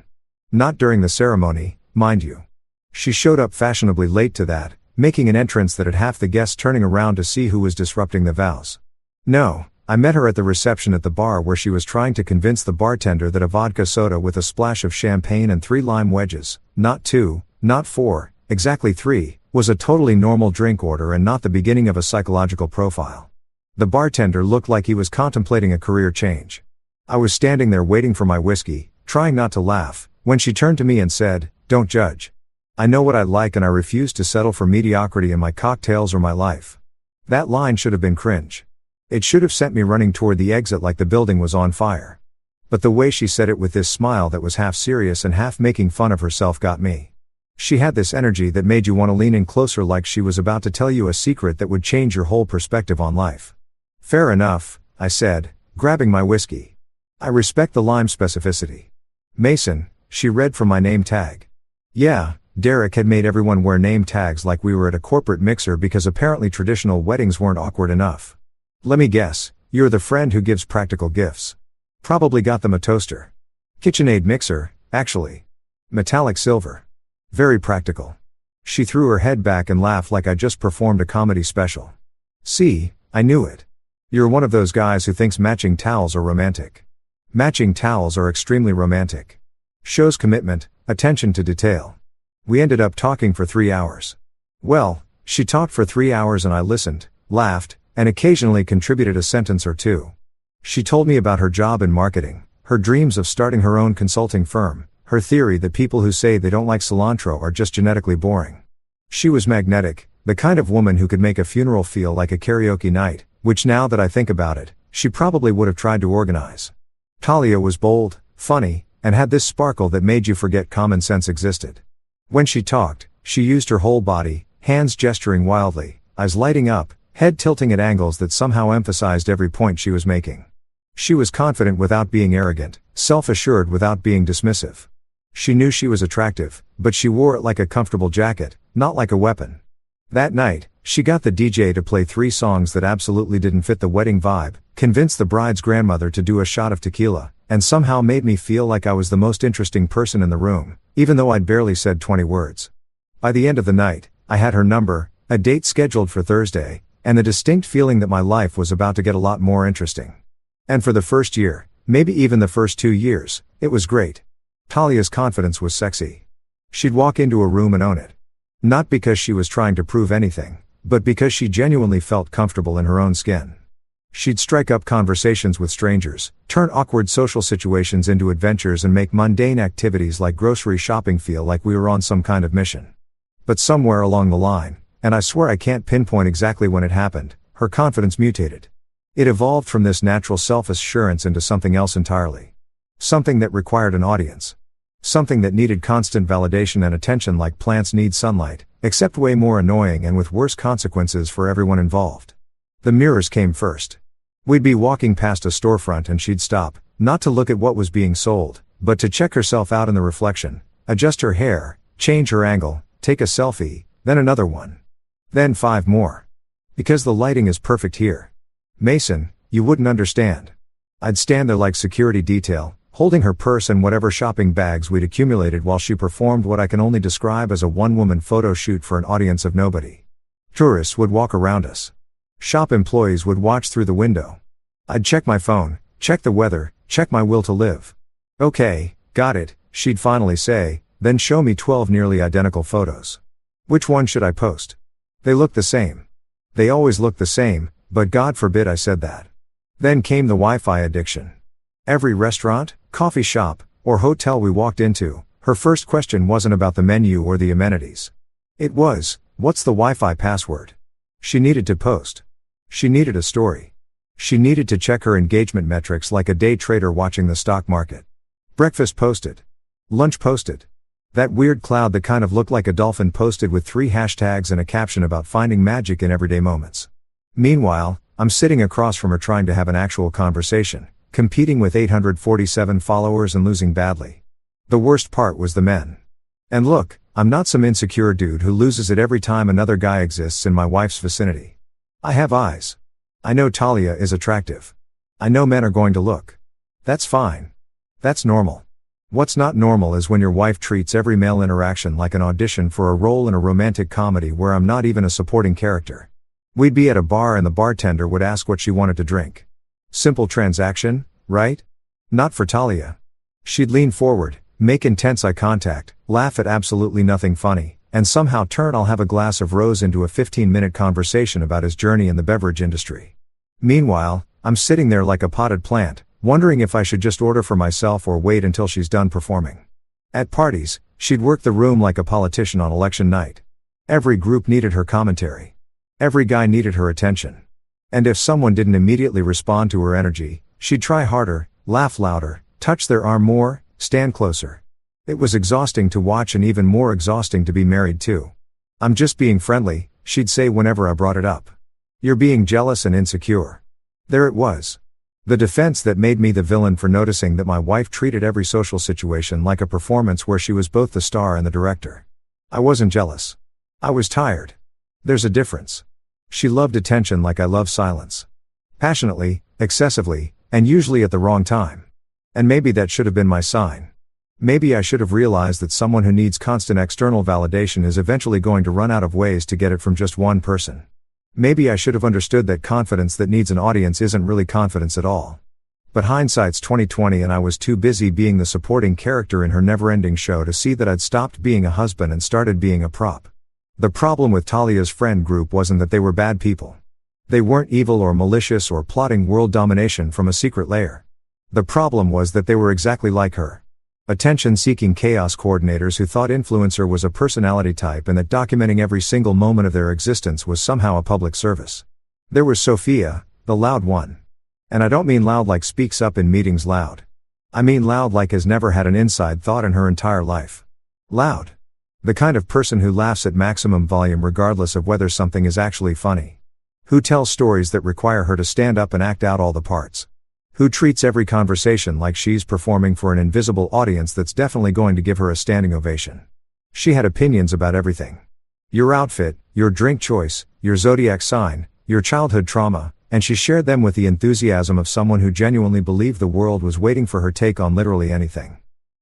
Not during the ceremony, mind you. She showed up fashionably late to that, making an entrance that had half the guests turning around to see who was disrupting the vows. No, I met her at the reception at the bar where she was trying to convince the bartender that a vodka soda with a splash of champagne and 3 lime wedges, not 2, not 4, exactly 3, was a totally normal drink order and not the beginning of a psychological profile. The bartender looked like he was contemplating a career change. I was standing there waiting for my whiskey, trying not to laugh, when she turned to me and said, "Don't judge. I know what I like and I refuse to settle for mediocrity in my cocktails or my life." That line should have been cringe. It should have sent me running toward the exit like the building was on fire. But the way she said it with this smile that was half serious and half making fun of herself got me. She had this energy that made you want to lean in closer, like she was about to tell you a secret that would change your whole perspective on life. Fair enough, I said, grabbing my whiskey. I respect the lime specificity. Mason, she read from my name tag. Yeah, Derek had made everyone wear name tags like we were at a corporate mixer because apparently traditional weddings weren't awkward enough. Let me guess, you're the friend who gives practical gifts. Probably got them a toaster. KitchenAid mixer, actually. Metallic silver. Very practical. She threw her head back and laughed like I just performed a comedy special. See, I knew it. You're one of those guys who thinks matching towels are romantic. Matching towels are extremely romantic. Shows commitment, attention to detail. We ended up talking for 3 hours. Well, she talked for 3 hours and I listened, laughed, and occasionally contributed a sentence or two. She told me about her job in marketing, her dreams of starting her own consulting firm, her theory that people who say they don't like cilantro are just genetically boring. She was magnetic, the kind of woman who could make a funeral feel like a karaoke night, which now that I think about it, she probably would have tried to organize. Talia was bold, funny, and had this sparkle that made you forget common sense existed. When she talked, she used her whole body, hands gesturing wildly, eyes lighting up, head tilting at angles that somehow emphasized every point she was making. She was confident without being arrogant, self-assured without being dismissive. She knew she was attractive, but she wore it like a comfortable jacket, not like a weapon. That night, she got the DJ to play 3 songs that absolutely didn't fit the wedding vibe, convinced the bride's grandmother to do a shot of tequila, and somehow made me feel like I was the most interesting person in the room, even though I'd barely said 20 words. By the end of the night, I had her number, a date scheduled for Thursday, and the distinct feeling that my life was about to get a lot more interesting. And for the first year, maybe even the first 2 years, it was great. Talia's confidence was sexy. She'd walk into a room and own it. Not because she was trying to prove anything, but because she genuinely felt comfortable in her own skin. She'd strike up conversations with strangers, turn awkward social situations into adventures and make mundane activities like grocery shopping feel like we were on some kind of mission. But somewhere along the line, and I swear I can't pinpoint exactly when it happened, her confidence mutated. It evolved from this natural self-assurance into something else entirely. Something that required an audience. Something that needed constant validation and attention like plants need sunlight, except way more annoying and with worse consequences for everyone involved. The mirrors came first. We'd be walking past a storefront and she'd stop, not to look at what was being sold, but to check herself out in the reflection, adjust her hair, change her angle, take a selfie, then another one. Then 5 more. Because the lighting is perfect here. Mason, you wouldn't understand. I'd stand there like security detail, holding her purse and whatever shopping bags we'd accumulated while she performed what I can only describe as a one-woman photo shoot for an audience of nobody. Tourists would walk around us. Shop employees would watch through the window. I'd check my phone, check the weather, check my will to live. Okay, got it, she'd finally say, then show me 12 nearly identical photos. Which one should I post? They look the same. They always look the same, but God forbid I said that. Then came the Wi-Fi addiction. Every restaurant, coffee shop, or hotel we walked into, her first question wasn't about the menu or the amenities. It was, what's the Wi-Fi password? She needed to post. She needed a story. She needed to check her engagement metrics like a day trader watching the stock market. Breakfast posted. Lunch posted. That weird cloud that kind of looked like a dolphin posted with 3 hashtags and a caption about finding magic in everyday moments. Meanwhile, I'm sitting across from her trying to have an actual conversation, competing with 847 followers and losing badly. The worst part was the men. And look, I'm not some insecure dude who loses it every time another guy exists in my wife's vicinity. I have eyes. I know Talia is attractive. I know men are going to look. That's fine. That's normal. What's not normal is when your wife treats every male interaction like an audition for a role in a romantic comedy where I'm not even a supporting character. We'd be at a bar and the bartender would ask what she wanted to drink. Simple transaction, right? Not for Talia. She'd lean forward, make intense eye contact, laugh at absolutely nothing funny, and somehow turn "I'll have a glass of rose" into a 15-minute conversation about his journey in the beverage industry. Meanwhile, I'm sitting there like a potted plant, wondering if I should just order for myself or wait until she's done performing. At parties, she'd work the room like a politician on election night. Every group needed her commentary. Every guy needed her attention. And if someone didn't immediately respond to her energy, she'd try harder, laugh louder, Touch their arm more, stand closer. It was exhausting to watch and even more exhausting to be married to. I'm just being friendly, she'd say whenever I brought it up. You're being jealous and insecure. There it was. The defense that made me the villain for noticing that my wife treated every social situation like a performance where she was both the star and the director. I wasn't jealous. I was tired. There's a difference. She loved attention like I love silence. Passionately, excessively, and usually at the wrong time. And maybe that should have been my sign. Maybe I should have realized that someone who needs constant external validation is eventually going to run out of ways to get it from just one person. Maybe I should have understood that confidence that needs an audience isn't really confidence at all. But hindsight's 20/20 and I was too busy being the supporting character in her never-ending show to see that I'd stopped being a husband and started being a prop. The problem with Talia's friend group wasn't that they were bad people. They weren't evil or malicious or plotting world domination from a secret lair. The problem was that they were exactly like her. Attention-seeking chaos coordinators who thought influencer was a personality type and that documenting every single moment of their existence was somehow a public service. There was Sophia, the loud one. And I don't mean loud like speaks up in meetings loud. I mean loud like has never had an inside thought in her entire life. Loud. The kind of person who laughs at maximum volume regardless of whether something is actually funny. Who tells stories that require her to stand up and act out all the parts. Who treats every conversation like she's performing for an invisible audience that's definitely going to give her a standing ovation. She had opinions about everything. Your outfit, your drink choice, your zodiac sign, your childhood trauma, and she shared them with the enthusiasm of someone who genuinely believed the world was waiting for her take on literally anything.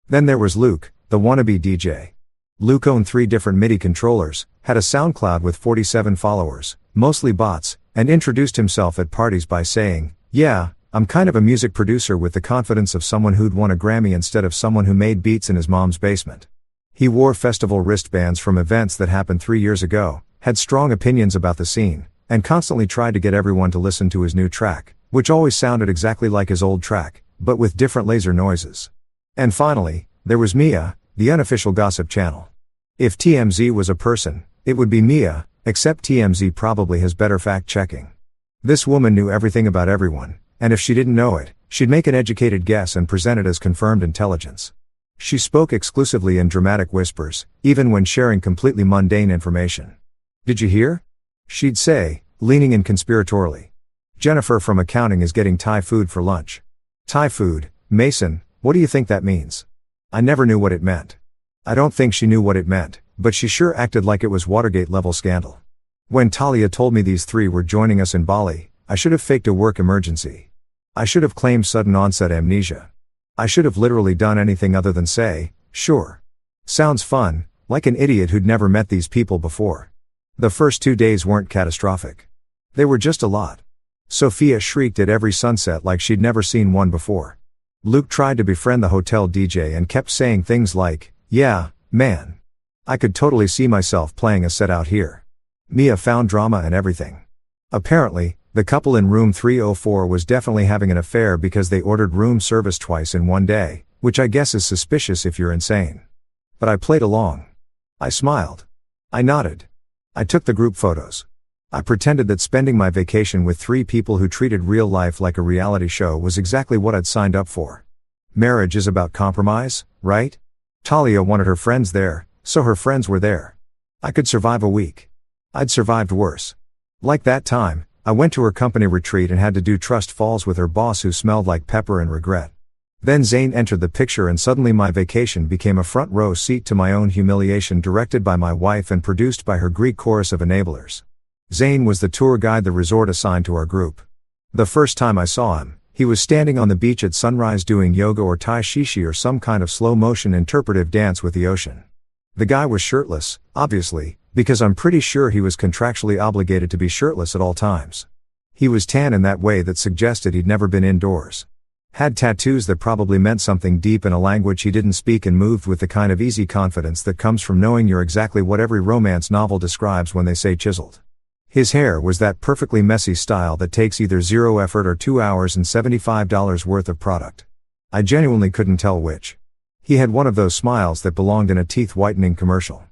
Then there was Luke, the wannabe DJ. Luke owned 3 different MIDI controllers, had a SoundCloud with 47 followers, mostly bots, and introduced himself at parties by saying, "Yeah, I'm kind of a music producer," with the confidence of someone who'd won a Grammy instead of someone who made beats in his mom's basement. He wore festival wristbands from events that happened 3 years ago, had strong opinions about the scene, and constantly tried to get everyone to listen to his new track, which always sounded exactly like his old track, but with different laser noises. And finally, there was Mia, the unofficial gossip channel. If TMZ was a person, it would be Mia, except TMZ probably has better fact-checking. This woman knew everything about everyone. And if she didn't know it, she'd make an educated guess and present it as confirmed intelligence. She spoke exclusively in dramatic whispers, even when sharing completely mundane information. "Did you hear?" she'd say, leaning in conspiratorially. "Jennifer from accounting is getting Thai food for lunch." Thai food, Mason, what do you think that means? I never knew what it meant. I don't think she knew what it meant, but she sure acted like it was Watergate-level scandal. When Talia told me these 3 were joining us in Bali, I should have faked a work emergency. I should have claimed sudden onset amnesia. I should have literally done anything other than say, "Sure. Sounds fun," like an idiot who'd never met these people before. The first 2 days weren't catastrophic. They were just a lot. Sophia shrieked at every sunset like she'd never seen one before. Luke tried to befriend the hotel DJ and kept saying things like, "Yeah, man. I could totally see myself playing a set out here." Mia found drama and everything. Apparently, the couple in room 304 was definitely having an affair because they ordered room service twice in one day, which I guess is suspicious if you're insane. But I played along. I smiled. I nodded. I took the group photos. I pretended that spending my vacation with 3 people who treated real life like a reality show was exactly what I'd signed up for. Marriage is about compromise, right? Talia wanted her friends there, so her friends were there. I could survive a week. I'd survived worse. Like that time, I went to her company retreat and had to do trust falls with her boss who smelled like pepper and regret. Then Zayn entered the picture and suddenly my vacation became a front row seat to my own humiliation, directed by my wife and produced by her Greek chorus of enablers. Zayn was the tour guide the resort assigned to our group. The first time I saw him, he was standing on the beach at sunrise doing yoga or tai chi or some kind of slow-motion interpretive dance with the ocean. The guy was shirtless, obviously, because I'm pretty sure he was contractually obligated to be shirtless at all times. He was tan in that way that suggested he'd never been indoors. Had tattoos that probably meant something deep in a language he didn't speak, and moved with the kind of easy confidence that comes from knowing you're exactly what every romance novel describes when they say chiseled. His hair was that perfectly messy style that takes either 0 effort or 2 hours and $75 worth of product. I genuinely couldn't tell which. He had one of those smiles that belonged in a teeth whitening commercial.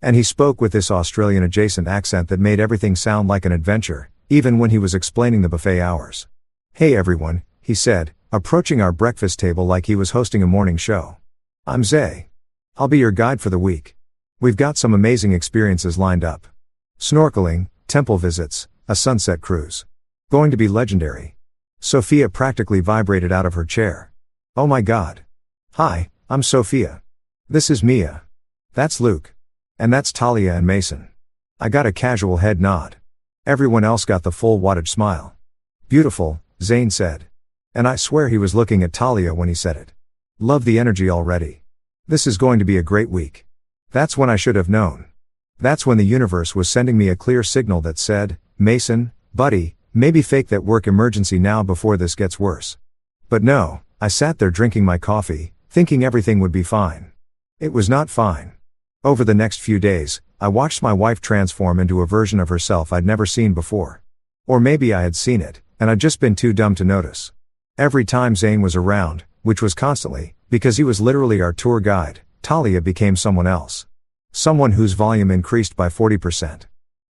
And he spoke with this Australian adjacent accent that made everything sound like an adventure, even when he was explaining the buffet hours. "Hey everyone," he said, approaching our breakfast table like he was hosting a morning show. "I'm Zay. I'll be your guide for the week. We've got some amazing experiences lined up. Snorkeling, temple visits, a sunset cruise. Going to be legendary." Sophia practically vibrated out of her chair. "Oh my God. Hi, I'm Sophia. This is Mia. That's Luke. And that's Talia and Mason." I got a casual head nod. Everyone else got the full wattage smile. "Beautiful," Zane said. And I swear he was looking at Talia when he said it. "Love the energy already. This is going to be a great week." That's when I should have known. That's when the universe was sending me a clear signal that said, "Mason, buddy, maybe fake that work emergency now before this gets worse." But no, I sat there drinking my coffee, thinking everything would be fine. It was not fine. Over the next few days, I watched my wife transform into a version of herself I'd never seen before. Or maybe I had seen it, and I'd just been too dumb to notice. Every time Zane was around, which was constantly, because he was literally our tour guide, Talia became someone else. Someone whose volume increased by 40%.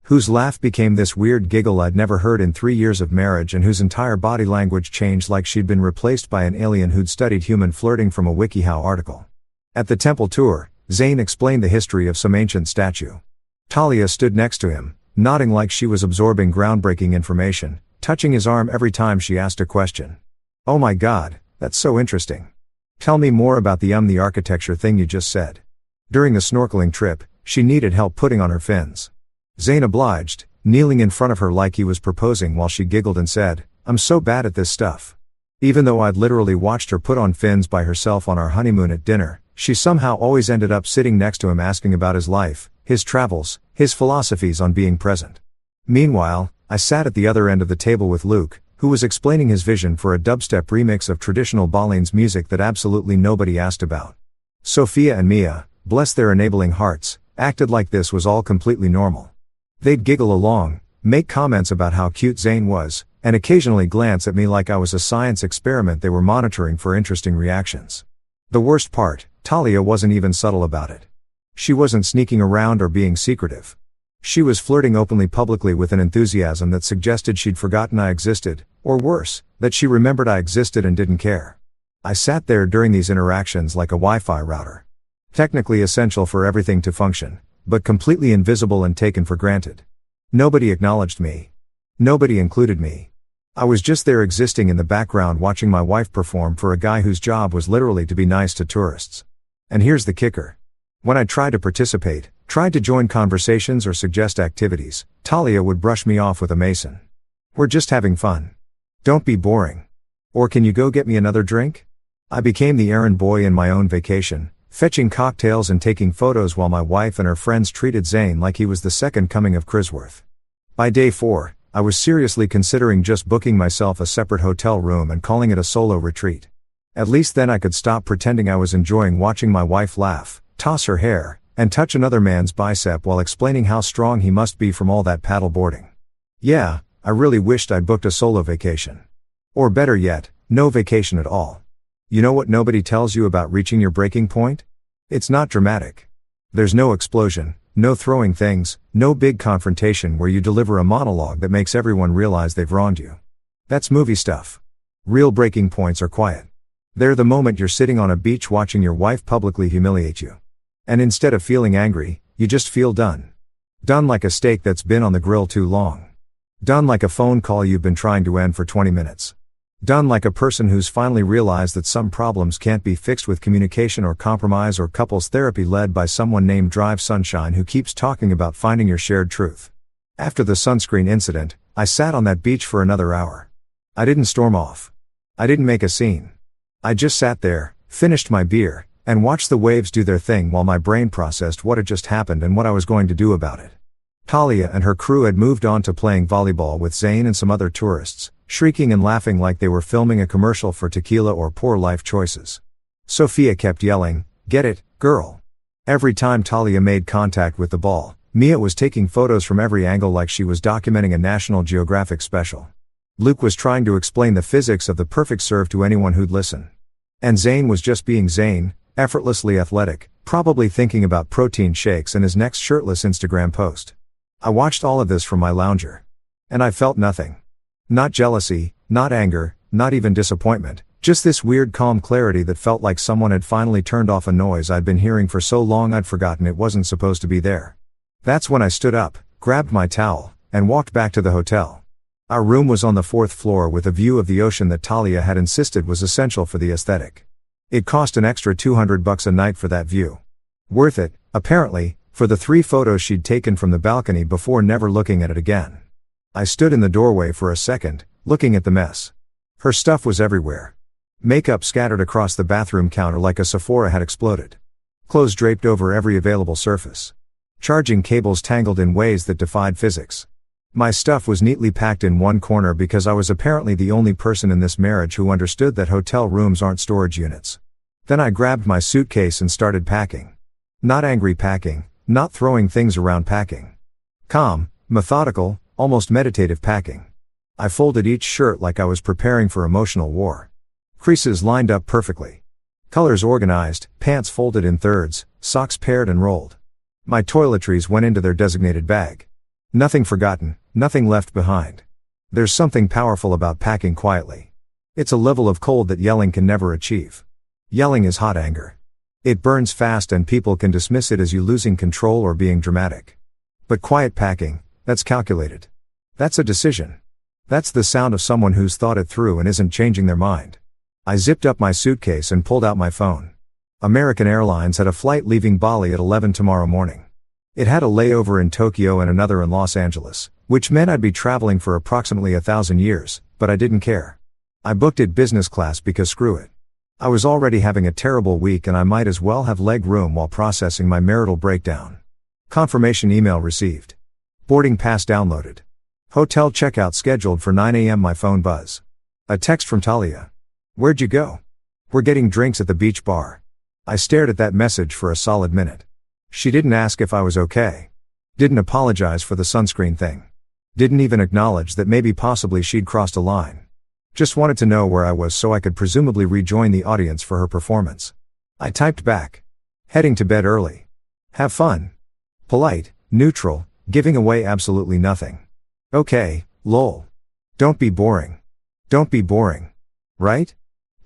Whose laugh became this weird giggle I'd never heard in 3 years of marriage, and whose entire body language changed like she'd been replaced by an alien who'd studied human flirting from a WikiHow article. At the temple tour, Zane explained the history of some ancient statue. Talia stood next to him, nodding like she was absorbing groundbreaking information, touching his arm every time she asked a question. "Oh my God, that's so interesting. Tell me more about the architecture thing you just said." During the snorkeling trip, she needed help putting on her fins. Zane obliged, kneeling in front of her like he was proposing while she giggled and said, "I'm so bad at this stuff." Even though I'd literally watched her put on fins by herself on our honeymoon at dinner, she somehow always ended up sitting next to him asking about his life, his travels, his philosophies on being present. Meanwhile, I sat at the other end of the table with Luke, who was explaining his vision for a dubstep remix of traditional Balinese music that absolutely nobody asked about. Sophia and Mia, bless their enabling hearts, acted like this was all completely normal. They'd giggle along, make comments about how cute Zane was, and occasionally glance at me like I was a science experiment they were monitoring for interesting reactions. The worst part, Talia wasn't even subtle about it. She wasn't sneaking around or being secretive. She was flirting openly publicly with an enthusiasm that suggested she'd forgotten I existed, or worse, that she remembered I existed and didn't care. I sat there during these interactions like a Wi-Fi router. Technically essential for everything to function, but completely invisible and taken for granted. Nobody acknowledged me. Nobody included me. I was just there existing in the background watching my wife perform for a guy whose job was literally to be nice to tourists. And here's the kicker. When I tried to participate, tried to join conversations or suggest activities, Talia would brush me off with a "Mason. We're just having fun. Don't be boring." Or "Can you go get me another drink?" I became the errand boy in my own vacation, fetching cocktails and taking photos while my wife and her friends treated Zane like he was the second coming of Crisworth. By day 4, I was seriously considering just booking myself a separate hotel room and calling it a solo retreat. At least then I could stop pretending I was enjoying watching my wife laugh, toss her hair, and touch another man's bicep while explaining how strong he must be from all that paddle boarding. Yeah, I really wished I'd booked a solo vacation. Or better yet, no vacation at all. You know what nobody tells you about reaching your breaking point? It's not dramatic. There's no explosion, no throwing things, no big confrontation where you deliver a monologue that makes everyone realize they've wronged you. That's movie stuff. Real breaking points are quiet. They're the moment you're sitting on a beach watching your wife publicly humiliate you. And instead of feeling angry, you just feel done. Done like a steak that's been on the grill too long. Done like a phone call you've been trying to end for 20 minutes. Done like a person who's finally realized that some problems can't be fixed with communication or compromise or couples therapy led by someone named Drive Sunshine who keeps talking about finding your shared truth. After the sunscreen incident, I sat on that beach for another hour. I didn't storm off. I didn't make a scene. I just sat there, finished my beer, and watched the waves do their thing while my brain processed what had just happened and what I was going to do about it. Talia and her crew had moved on to playing volleyball with Zane and some other tourists, shrieking and laughing like they were filming a commercial for tequila or poor life choices. Sophia kept yelling, "Get it, girl." Every time Talia made contact with the ball, Mia was taking photos from every angle like she was documenting a National Geographic special. Luke was trying to explain the physics of the perfect serve to anyone who'd listen. And Zane was just being Zane, effortlessly athletic, probably thinking about protein shakes and his next shirtless Instagram post. I watched all of this from my lounger. And I felt nothing. Not jealousy, not anger, not even disappointment, Just this weird calm clarity that felt like someone had finally turned off a noise I'd been hearing for so long I'd forgotten it wasn't supposed to be there. That's when I stood up, grabbed my towel, and walked back to the hotel. Our room was on the 4th floor with a view of the ocean that Talia had insisted was essential for the aesthetic. It cost an extra $200 a night for that view. Worth it, apparently, for the 3 photos she'd taken from the balcony before never looking at it again. I stood in the doorway for a second, looking at the mess. Her stuff was everywhere. Makeup scattered across the bathroom counter like a Sephora had exploded. Clothes draped over every available surface. Charging cables tangled in ways that defied physics. My stuff was neatly packed in one corner because I was apparently the only person in this marriage who understood that hotel rooms aren't storage units. Then I grabbed my suitcase and started packing. Not angry packing, not throwing things around packing. Calm, methodical, almost meditative packing. I folded each shirt like I was preparing for emotional war. Creases lined up perfectly. Colors organized, pants folded in thirds, socks paired and rolled. My toiletries went into their designated bag. Nothing forgotten, nothing left behind. There's something powerful about packing quietly. It's a level of cold that yelling can never achieve. Yelling is hot anger. It burns fast and people can dismiss it as you losing control or being dramatic. But quiet packing, that's calculated. That's a decision. That's the sound of someone who's thought it through and isn't changing their mind. I zipped up my suitcase and pulled out my phone. American Airlines had a flight leaving Bali at 11 tomorrow morning. It had a layover in Tokyo and another in Los Angeles, which meant I'd be traveling for approximately 1,000 years, but I didn't care. I booked it business class because screw it. I was already having a terrible week and I might as well have leg room while processing my marital breakdown. Confirmation email received. Boarding pass downloaded. Hotel checkout scheduled for 9 a.m. My phone buzz. A text from Talia. Where'd you go? We're getting drinks at the beach bar. I stared at that message for a solid minute. She didn't ask if I was okay. Didn't apologize for the sunscreen thing. Didn't even acknowledge that maybe possibly she'd crossed a line. Just wanted to know where I was so I could presumably rejoin the audience for her performance. I typed back. Heading to bed early. Have fun. Polite, neutral, giving away absolutely nothing. Okay, lol. Don't be boring. Don't be boring. Right?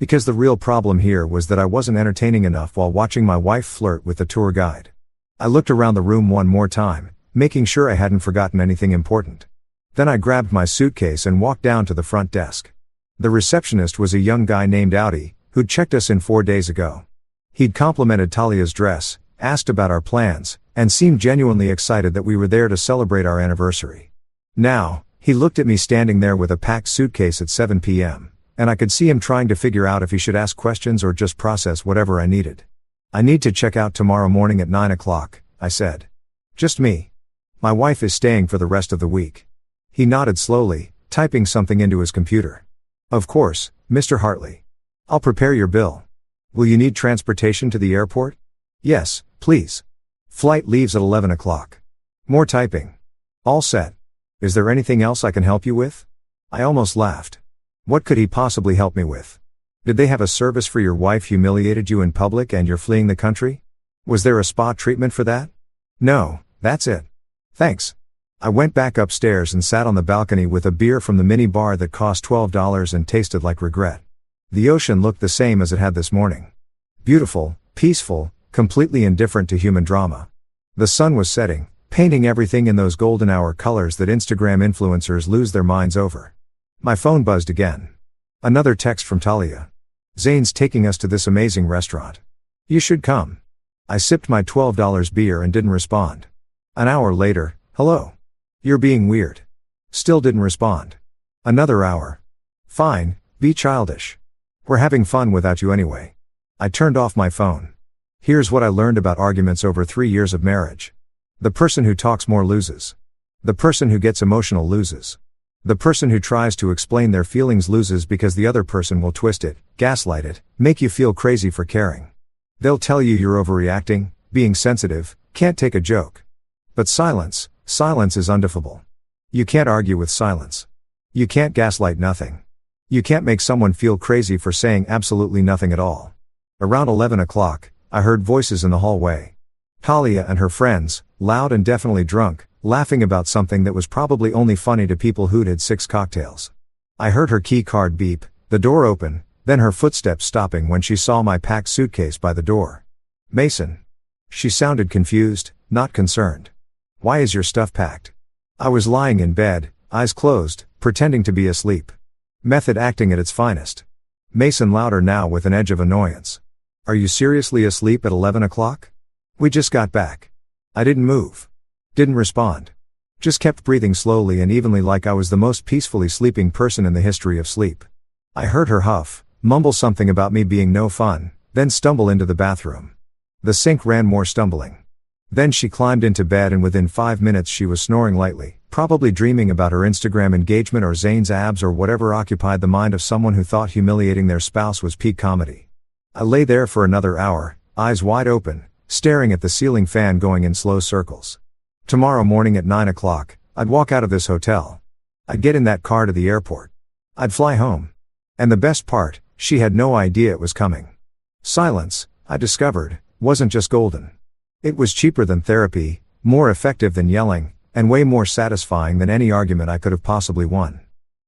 Because the real problem here was that I wasn't entertaining enough while watching my wife flirt with the tour guide. I looked around the room one more time, making sure I hadn't forgotten anything important. Then I grabbed my suitcase and walked down to the front desk. The receptionist was a young guy named Audi, who'd checked us in 4 days ago. He'd complimented Talia's dress, asked about our plans, and seemed genuinely excited that we were there to celebrate our anniversary. Now, he looked at me standing there with a packed suitcase at 7 p.m., and I could see him trying to figure out if he should ask questions or just process whatever I needed. I need to check out tomorrow morning at 9 o'clock, I said. Just me. My wife is staying for the rest of the week. He nodded slowly, typing something into his computer. Of course, Mr. Hartley. I'll prepare your bill. Will you need transportation to the airport? Yes, please. Flight leaves at 11 o'clock. More typing. All set. Is there anything else I can help you with? I almost laughed. What could he possibly help me with? Did they have a service for your wife humiliated you in public and you're fleeing the country? Was there a spa treatment for that? No, that's it. Thanks. I went back upstairs and sat on the balcony with a beer from the mini bar that cost $12 and tasted like regret. The ocean looked the same as it had this morning. Beautiful, peaceful, completely indifferent to human drama. The sun was setting, painting everything in those golden hour colors that Instagram influencers lose their minds over. My phone buzzed again. Another text from Talia. Zane's taking us to this amazing restaurant. You should come. I sipped my $12 beer and didn't respond. An hour later, hello. You're being weird. Still didn't respond. Another hour. Fine, be childish. We're having fun without you anyway. I turned off my phone. Here's what I learned about arguments over 3 years of marriage. The person who talks more loses. The person who gets emotional loses. The person who tries to explain their feelings loses because the other person will twist it, gaslight it, make you feel crazy for caring. They'll tell you you're overreacting, being sensitive, can't take a joke. But silence is undefeatable. You can't argue with silence. You can't gaslight nothing. You can't make someone feel crazy for saying absolutely nothing at all. Around 11 o'clock, I heard voices in the hallway. Talia and her friends, loud and definitely drunk, laughing about something that was probably only funny to people who'd had 6 cocktails. I heard her key card beep, the door open, Then her footsteps stopping when she saw my packed suitcase by the door. "Mason." She sounded confused, not concerned. "Why is your stuff packed?" I was lying in bed, eyes closed, pretending to be asleep. Method acting at its finest. Mason louder now with an edge of annoyance. "Are you seriously asleep at 11 o'clock? We just got back." I didn't move. Didn't respond. Just kept breathing slowly and evenly like I was the most peacefully sleeping person in the history of sleep. I heard her huff, mumble something about me being no fun, then stumble into the bathroom. The sink ran more stumbling. Then she climbed into bed and within 5 minutes she was snoring lightly, probably dreaming about her Instagram engagement or Zayn's abs or whatever occupied the mind of someone who thought humiliating their spouse was peak comedy. I lay there for another hour, eyes wide open, staring at the ceiling fan going in slow circles. Tomorrow morning at 9 o'clock, I'd walk out of this hotel. I'd get in that car to the airport. I'd fly home. And the best part, she had no idea it was coming. Silence, I discovered, wasn't just golden. It was cheaper than therapy, more effective than yelling, and way more satisfying than any argument I could have possibly won.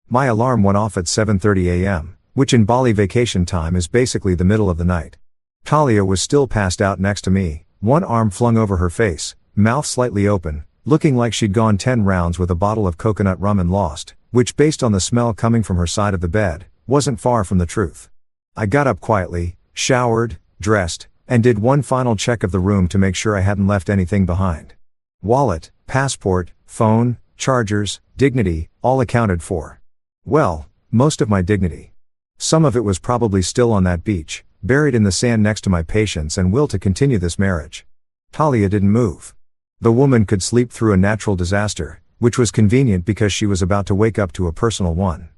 My alarm went off at 7:30 a.m., which in Bali vacation time is basically the middle of the night. Talia was still passed out next to me, one arm flung over her face, mouth slightly open, looking like she'd gone 10 rounds with a bottle of coconut rum and lost, which based on the smell coming from her side of the bed, wasn't far from the truth. I got up quietly, showered, dressed, and did one final check of the room to make sure I hadn't left anything behind. Wallet, passport, phone, chargers, dignity, all accounted for. Well, most of my dignity. Some of it was probably still on that beach, buried in the sand next to my patience and will to continue this marriage. Talia didn't move. The woman could sleep through a natural disaster, which was convenient because she was about to wake up to a personal one.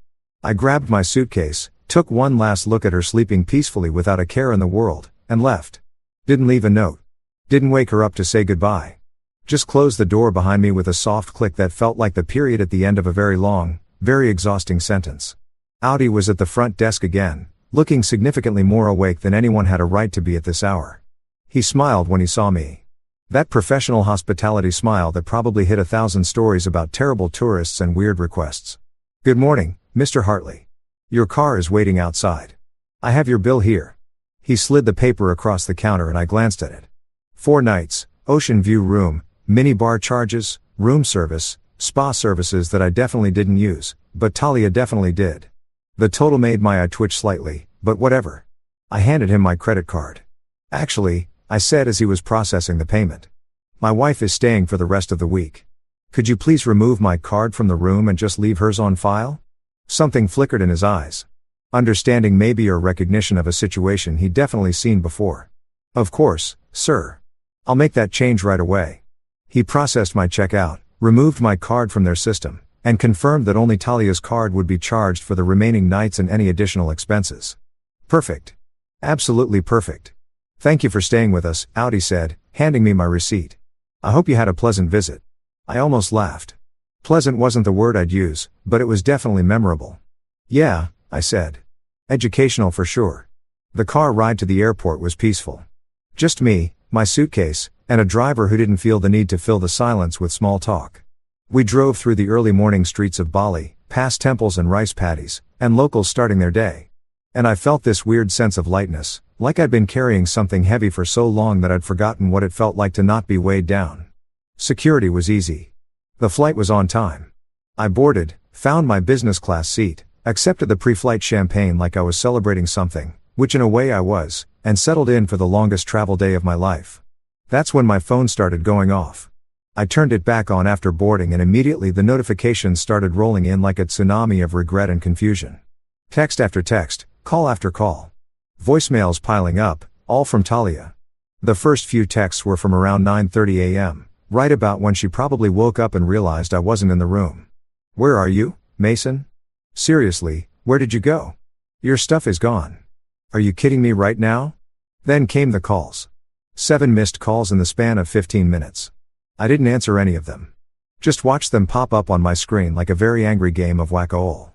I grabbed my suitcase, took one last look at her sleeping peacefully without a care in the world, and left. Didn't leave a note. Didn't wake her up to say goodbye. Just closed the door behind me with a soft click that felt like the period at the end of a very long, very exhausting sentence. Audi was at the front desk again, looking significantly more awake than anyone had a right to be at this hour. He smiled when he saw me. That professional hospitality smile that probably hit 1,000 stories about terrible tourists and weird requests. "Good morning, Mr. Hartley. Your car is waiting outside. I have your bill here." He slid the paper across the counter and I glanced at it. 4 nights, ocean view room, mini bar charges, room service, spa services that I definitely didn't use, but Talia definitely did. The total made my eye twitch slightly, but whatever. I handed him my credit card. "Actually," I said as he was processing the payment, "my wife is staying for the rest of the week. Could you please remove my card from the room and just leave hers on file?" Something flickered in his eyes. Understanding maybe or recognition of a situation he'd definitely seen before. "Of course, sir. I'll make that change right away." He processed my check out, removed my card from their system, and confirmed that only Talia's card would be charged for the remaining nights and any additional expenses. "Perfect. Absolutely perfect. Thank you for staying with us," Audi said, handing me my receipt. "I hope you had a pleasant visit." I almost laughed. Pleasant wasn't the word I'd use, but it was definitely memorable. "Yeah," I said. "Educational for sure." The car ride to the airport was peaceful. Just me, my suitcase, and a driver who didn't feel the need to fill the silence with small talk. We drove through the early morning streets of Bali, past temples and rice paddies, and locals starting their day. And I felt this weird sense of lightness, like I'd been carrying something heavy for so long that I'd forgotten what it felt like to not be weighed down. Security was easy. The flight was on time. I boarded, found my business class seat, accepted the pre-flight champagne like I was celebrating something, which in a way I was, and settled in for the longest travel day of my life. That's when my phone started going off. I turned it back on after boarding and immediately the notifications started rolling in like a tsunami of regret and confusion. Text after text, call after call. Voicemails piling up, all from Talia. The first few texts were from around 9:30 a.m., right about when she probably woke up and realized I wasn't in the room. "Where are you, Mason? Seriously, where did you go? Your stuff is gone. Are you kidding me right now?" Then came the calls. 7 missed calls in the span of 15 minutes. I didn't answer any of them. Just watched them pop up on my screen like a very angry game of whack-a-mole.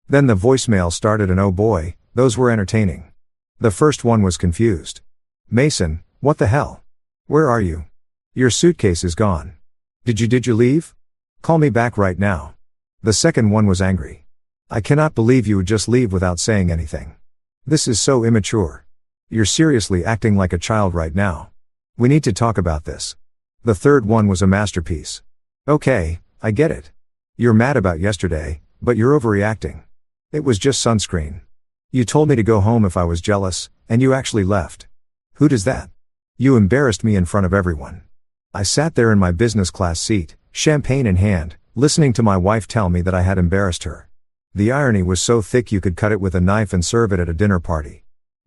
Then the voicemail started and oh boy, those were entertaining. The first one was confused. "Mason, what the hell? Where are you? Your suitcase is gone. Did you leave? Call me back right now." The second one was angry. "I cannot believe you would just leave without saying anything. This is so immature. You're seriously acting like a child right now. We need to talk about this. The third one was a masterpiece. Okay, I get it. You're mad about yesterday, but you're overreacting. It was just sunscreen. You told me to go home if I was jealous, and you actually left. Who does that? You embarrassed me in front of everyone. I sat there in my business class seat, champagne in hand, listening to my wife tell me that I had embarrassed her. The irony was so thick you could cut it with a knife and serve it at a dinner party.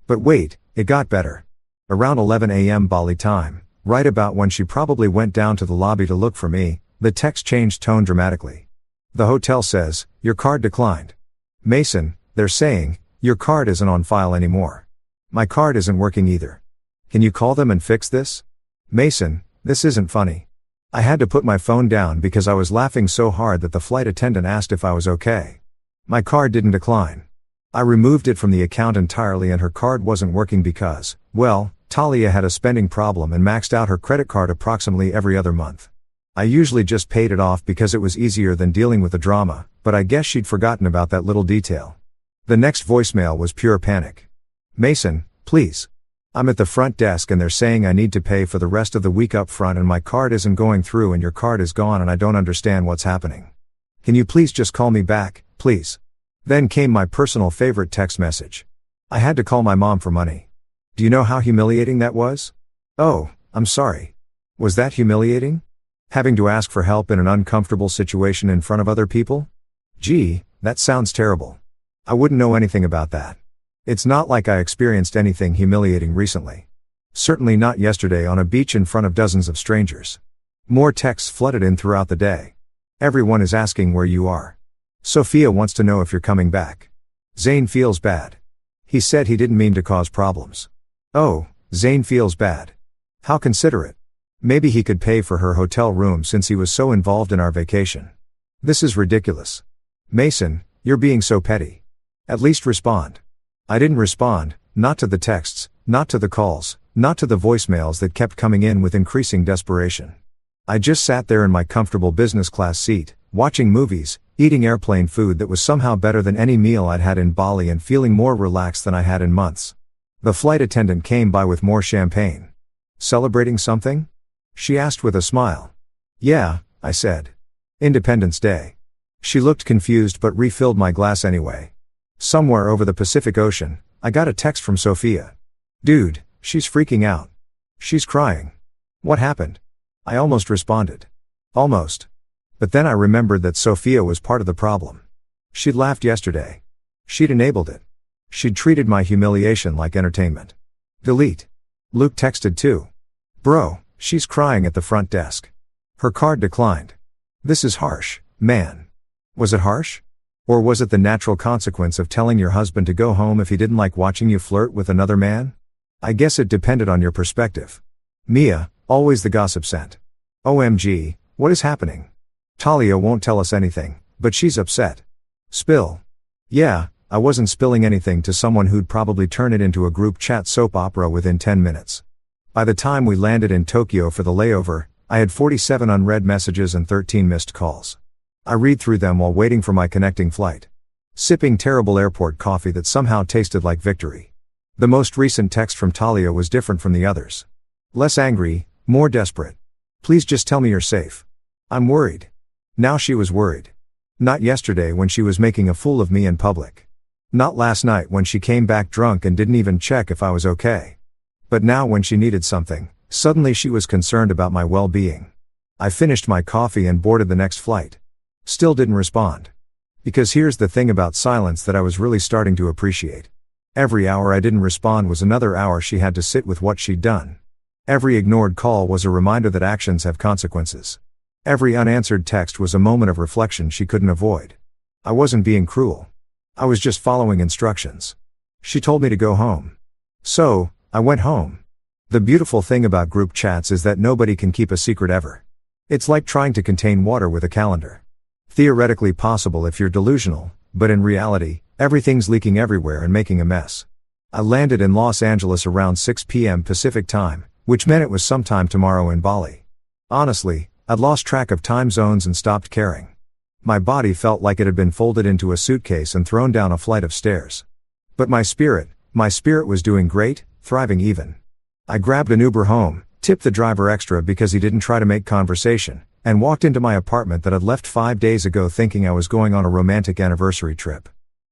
But wait, it got better. Around 11 a.m. Bali time, right about when she probably went down to the lobby to look for me, the text changed tone dramatically. The hotel says, your card declined. Mason, they're saying, your card isn't on file anymore. My card isn't working either. Can you call them and fix this? Mason, this isn't funny. I had to put my phone down because I was laughing so hard that the flight attendant asked if I was okay. My card didn't decline. I removed it from the account entirely and her card wasn't working because, well, Talia had a spending problem and maxed out her credit card approximately every other month. I usually just paid it off because it was easier than dealing with the drama, but I guess she'd forgotten about that little detail. The next voicemail was pure panic. Mason, please. I'm at the front desk and they're saying I need to pay for the rest of the week up front and my card isn't going through and your card is gone and I don't understand what's happening. Can you please just call me back, please? Then came my personal favorite text message. I had to call my mom for money. Do you know how humiliating that was? Oh, I'm sorry. Was that humiliating? Having to ask for help in an uncomfortable situation in front of other people? Gee, that sounds terrible. I wouldn't know anything about that. It's not like I experienced anything humiliating recently. Certainly not yesterday on a beach in front of dozens of strangers. More texts flooded in throughout the day. Everyone is asking where you are. Sophia wants to know if you're coming back. Zane feels bad. He said he didn't mean to cause problems. Oh, Zane feels bad. How considerate. Maybe he could pay for her hotel room since he was so involved in our vacation. This is ridiculous. Mason, you're being so petty. At least respond. I didn't respond, not to the texts, not to the calls, not to the voicemails that kept coming in with increasing desperation. I just sat there in my comfortable business class seat, watching movies, eating airplane food that was somehow better than any meal I'd had in Bali and feeling more relaxed than I had in months. The flight attendant came by with more champagne. Celebrating something? She asked with a smile. Yeah, I said. Independence Day. She looked confused but refilled my glass anyway. Somewhere over the Pacific Ocean, I got a text from Sophia. Dude, she's freaking out. She's crying. What happened? I almost responded. Almost. But then I remembered that Sophia was part of the problem. She'd laughed yesterday. She'd enabled it. She'd treated my humiliation like entertainment. Delete. Luke texted too. Bro, she's crying at the front desk. Her card declined. This is harsh, man. Was it harsh? Or was it the natural consequence of telling your husband to go home if he didn't like watching you flirt with another man? I guess it depended on your perspective. Mia, always the gossip sent. OMG, what is happening? Talia won't tell us anything, but she's upset. Spill. Yeah, I wasn't spilling anything to someone who'd probably turn it into a group chat soap opera within 10 minutes. By the time we landed in Tokyo for the layover, I had 47 unread messages and 13 missed calls. I read through them while waiting for my connecting flight. Sipping terrible airport coffee that somehow tasted like victory. The most recent text from Talia was different from the others. Less angry, more desperate. Please just tell me you're safe. I'm worried. Now she was worried. Not yesterday when she was making a fool of me in public. Not last night when she came back drunk and didn't even check if I was okay. But now when she needed something, suddenly she was concerned about my well-being. I finished my coffee and boarded the next flight. Still didn't respond. Because here's the thing about silence that I was really starting to appreciate. Every hour I didn't respond was another hour she had to sit with what she'd done. Every ignored call was a reminder that actions have consequences. Every unanswered text was a moment of reflection she couldn't avoid. I wasn't being cruel. I was just following instructions. She told me to go home. So, I went home. The beautiful thing about group chats is that nobody can keep a secret ever. It's like trying to contain water with a calendar. Theoretically possible if you're delusional, but in reality, everything's leaking everywhere and making a mess. I landed in Los Angeles around 6 p.m. Pacific time, which meant it was sometime tomorrow in Bali. Honestly, I'd lost track of time zones and stopped caring. My body felt like it had been folded into a suitcase and thrown down a flight of stairs. But my spirit, My spirit was doing great, thriving even. I grabbed an Uber home, tipped the driver extra because he didn't try to make conversation, and walked into my apartment that I'd left 5 days ago thinking I was going on a romantic anniversary trip.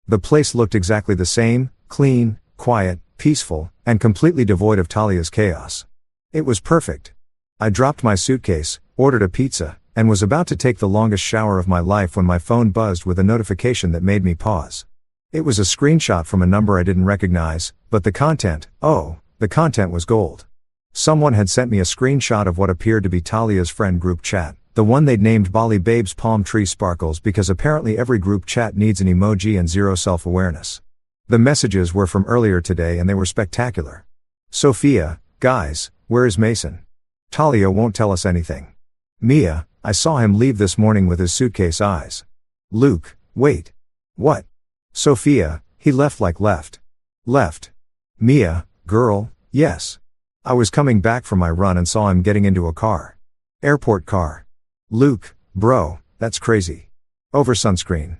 The place looked exactly the same, clean, quiet, peaceful, and completely devoid of Talia's chaos. It was perfect. I dropped my suitcase, ordered a pizza, and was about to take the longest shower of my life when my phone buzzed with a notification that made me pause. It was a screenshot from a number I didn't recognize, but the content was gold. Someone had sent me a screenshot of what appeared to be Talia's friend group chat, the one they'd named Bali Babes Palm Tree Sparkles because apparently every group chat needs an emoji and zero self-awareness. The messages were from earlier today and they were spectacular. Sophia, guys, where is Mason? Talia won't tell us anything. Mia, I saw him leave this morning with his suitcase eyes. Luke, wait. What? Sophia, he left. Left. Mia, girl, yes. I was coming back from my run and saw him getting into a car. Airport car. Luke, bro, that's crazy. Over sunscreen.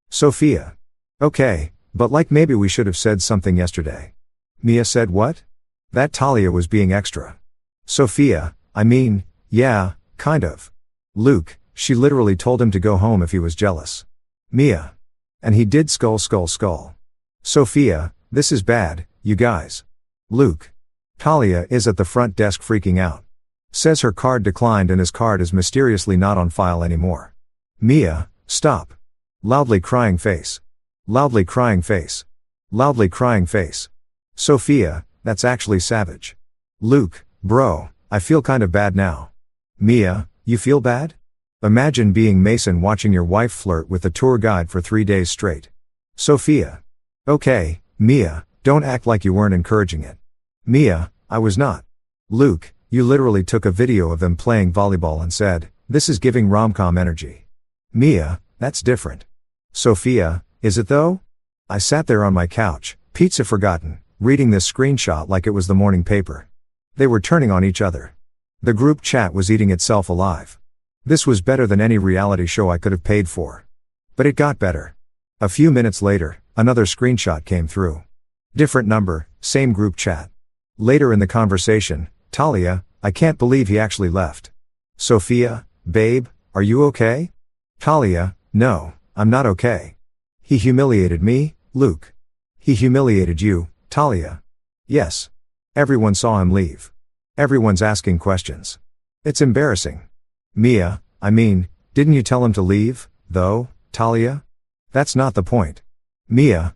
Sophia. Okay, but maybe we should have said something yesterday. Mia said what? That Talia was being extra. Sophia, I mean, yeah, kind of. Luke, she literally told him to go home if he was jealous. Mia. And he did skull. Sophia, this is bad, you guys. Luke. Talia is at the front desk freaking out. Says her card declined and his card is mysteriously not on file anymore. Mia, stop. Loudly crying face. Loudly crying face. Loudly crying face. Sophia, that's actually savage. Luke, bro, I feel kind of bad now. Mia, you feel bad? Imagine being Mason watching your wife flirt with the tour guide for 3 days straight. Sophia. Okay, Mia, don't act like you weren't encouraging it. Mia, I was not. Luke, you literally took a video of them playing volleyball and said, this is giving rom-com energy. Mia, that's different. Sophia, is it though? I sat there on my couch, pizza forgotten, reading this screenshot like it was the morning paper. They were turning on each other. The group chat was eating itself alive. This was better than any reality show I could have paid for. But it got better. A few minutes later, another screenshot came through. Different number, same group chat. Later in the conversation, Talia, I can't believe he actually left. Sophia, babe, are you okay? Talia, no, I'm not okay. He humiliated me, Luke. He humiliated you, Talia. Yes. Everyone saw him leave. Everyone's asking questions. It's embarrassing. Mia, I mean, didn't you tell him to leave, though, Talia? That's not the point. Mia,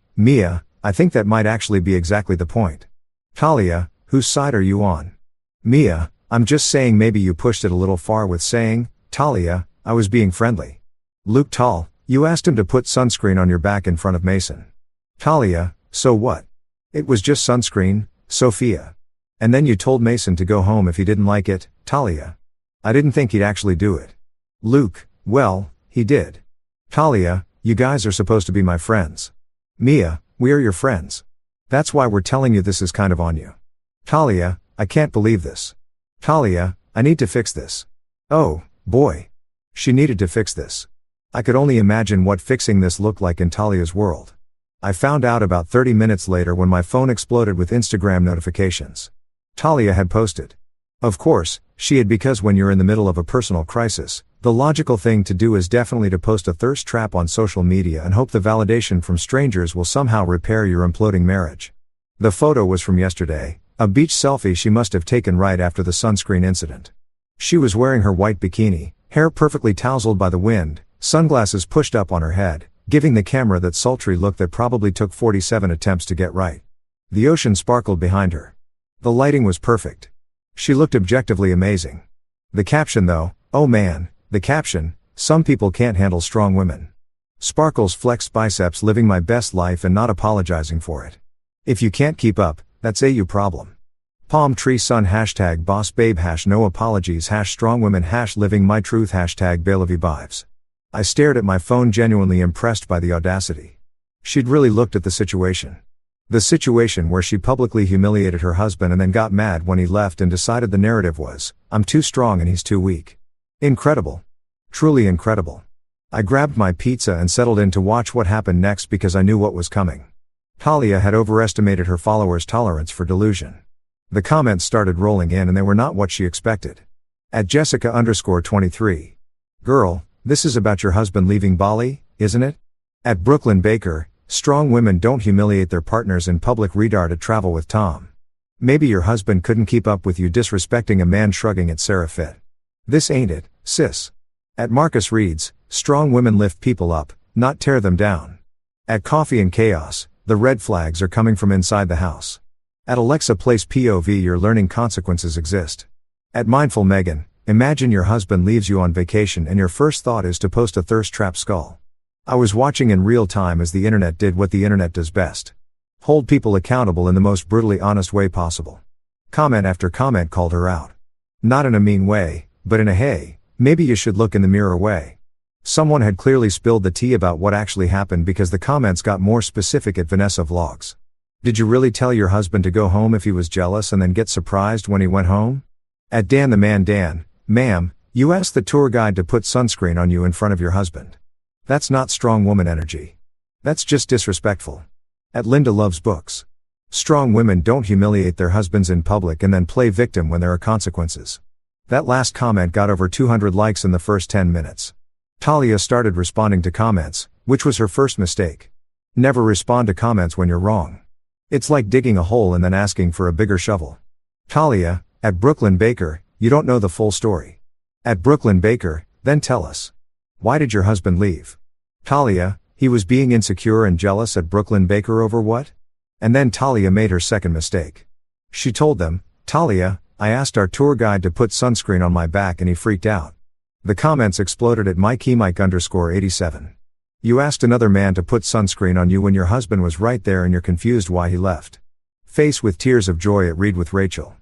I think that might actually be exactly the point. Talia, whose side are you on? Mia, I'm just saying maybe you pushed it a little far with saying, Talia, I was being friendly. Luke Tal, you asked him to put sunscreen on your back in front of Mason. Talia, so what? It was just sunscreen, Sophia. And then you told Mason to go home if he didn't like it, Talia. I didn't think he'd actually do it. Luke, well, he did. Talia, you guys are supposed to be my friends. Mia, we are your friends. That's why we're telling you this is kind of on you. Talia, I can't believe this. Talia, I need to fix this. Oh, boy. She needed to fix this. I could only imagine what fixing this looked like in Talia's world. I found out about 30 minutes later when my phone exploded with Instagram notifications. Talia had posted. Of course, she had, because when you're in the middle of a personal crisis, the logical thing to do is definitely to post a thirst trap on social media and hope the validation from strangers will somehow repair your imploding marriage. The photo was from yesterday, a beach selfie she must have taken right after the sunscreen incident. She was wearing her white bikini, hair perfectly tousled by the wind, sunglasses pushed up on her head, giving the camera that sultry look that probably took 47 attempts to get right. The ocean sparkled behind her. The lighting was perfect. She looked objectively amazing. The caption though, oh man, the caption, some people can't handle strong women. Sparkles flexed biceps, living my best life and not apologizing for it. If you can't keep up, that's a you problem. Palm tree sun hashtag boss babe hash no apologies hash strong women hash living my truth hashtag Bailevi vibes. I stared at my phone, genuinely impressed by the audacity. She'd really looked at the situation. The situation where she publicly humiliated her husband and then got mad when he left and decided the narrative was, I'm too strong and he's too weak. Incredible. Truly incredible. I grabbed my pizza and settled in to watch what happened next because I knew what was coming. Talia had overestimated her followers' tolerance for delusion. The comments started rolling in and they were not what she expected. At Jessica_23. Girl, this is about your husband leaving Bali, isn't it? At Brooklyn Baker, strong women don't humiliate their partners in public. Radar to travel with Tom. Maybe your husband couldn't keep up with you disrespecting a man. Shrugging at Sarah Fit. This ain't it, sis. At Marcus Reeds, strong women lift people up, not tear them down. At Coffee and Chaos, the red flags are coming from inside the house. At Alexa Place POV, you're learning consequences exist. At Mindful Megan, imagine your husband leaves you on vacation and your first thought is to post a thirst trap skull. I was watching in real time as the internet did what the internet does best. Hold people accountable in the most brutally honest way possible. Comment after comment called her out. Not in a mean way, but in a hey, maybe you should look in the mirror way. Someone had clearly spilled the tea about what actually happened because the comments got more specific at Vanessa Vlogs. Did you really tell your husband to go home if he was jealous and then get surprised when he went home? At Dan the Man Dan, ma'am, you asked the tour guide to put sunscreen on you in front of your husband. That's not strong woman energy. That's just disrespectful. At Linda Loves Books. Strong women don't humiliate their husbands in public and then play victim when there are consequences. That last comment got over 200 likes in the first 10 minutes. Talia started responding to comments, which was her first mistake. Never respond to comments when you're wrong. It's like digging a hole and then asking for a bigger shovel. Talia, at Brooklyn Baker, you don't know the full story. At Brooklyn Baker, then tell us. Why did your husband leave? Talia, he was being insecure and jealous. At Brooklyn Baker over what? And then Talia made her second mistake. She told them, Talia, I asked our tour guide to put sunscreen on my back and he freaked out. The comments exploded at Mikey_87. You asked another man to put sunscreen on you when your husband was right there and you're confused why he left. Face with tears of joy at Read with Rachel.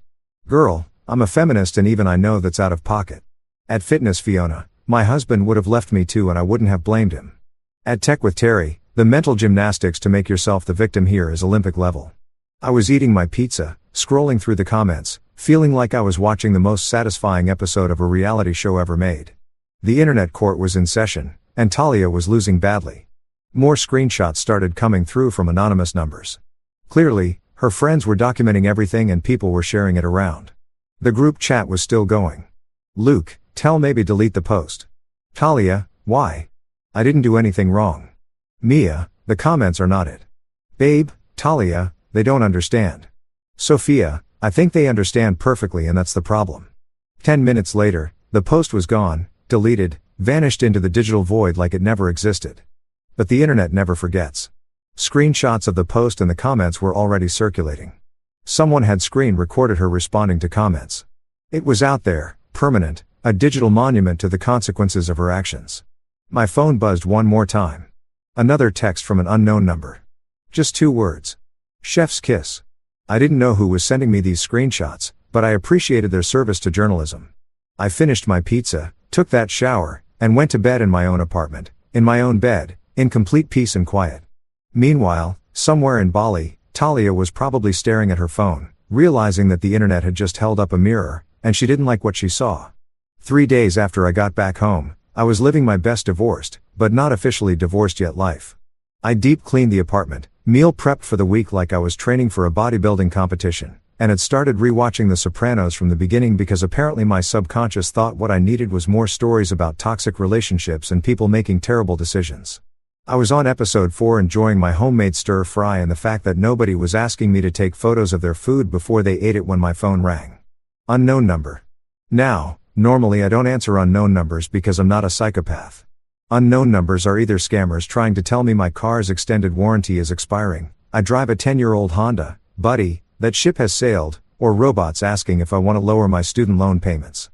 Girl, I'm a feminist and even I know that's out of pocket. At Fitness Fiona, my husband would have left me too and I wouldn't have blamed him. At Tech with Terry, the mental gymnastics to make yourself the victim here is Olympic level. I was eating my pizza, scrolling through the comments, feeling like I was watching the most satisfying episode of a reality show ever made. The internet court was in session, and Talia was losing badly. More screenshots started coming through from anonymous numbers. Clearly, her friends were documenting everything and people were sharing it around. The group chat was still going. Luke, tell maybe delete the post. Talia, why? I didn't do anything wrong. Mia, the comments are not it. Babe, Talia, they don't understand. Sophia, I think they understand perfectly and that's the problem. 10 minutes later, the post was gone, deleted, vanished into the digital void like it never existed. But the internet never forgets. Screenshots of the post and the comments were already circulating. Someone had screen recorded her responding to comments. It was out there, permanent, a digital monument to the consequences of her actions. My phone buzzed one more time. Another text from an unknown number. Just 2 words. Chef's kiss. I didn't know who was sending me these screenshots, but I appreciated their service to journalism. I finished my pizza, took that shower, and went to bed in my own apartment, in my own bed, in complete peace and quiet. Meanwhile, somewhere in Bali, Talia was probably staring at her phone, realizing that the internet had just held up a mirror, and she didn't like what she saw. 3 days after I got back home, I was living my best divorced, but not officially divorced yet life. I deep cleaned the apartment, meal prepped for the week like I was training for a bodybuilding competition, and had started rewatching The Sopranos from the beginning because apparently my subconscious thought what I needed was more stories about toxic relationships and people making terrible decisions. I was on episode 4 enjoying my homemade stir fry and the fact that nobody was asking me to take photos of their food before they ate it when my phone rang. Unknown number. Now, normally I don't answer unknown numbers because I'm not a psychopath. Unknown numbers are either scammers trying to tell me my car's extended warranty is expiring, I drive a 10-year-old Honda, buddy, that ship has sailed, or robots asking if I want to lower my student loan payments.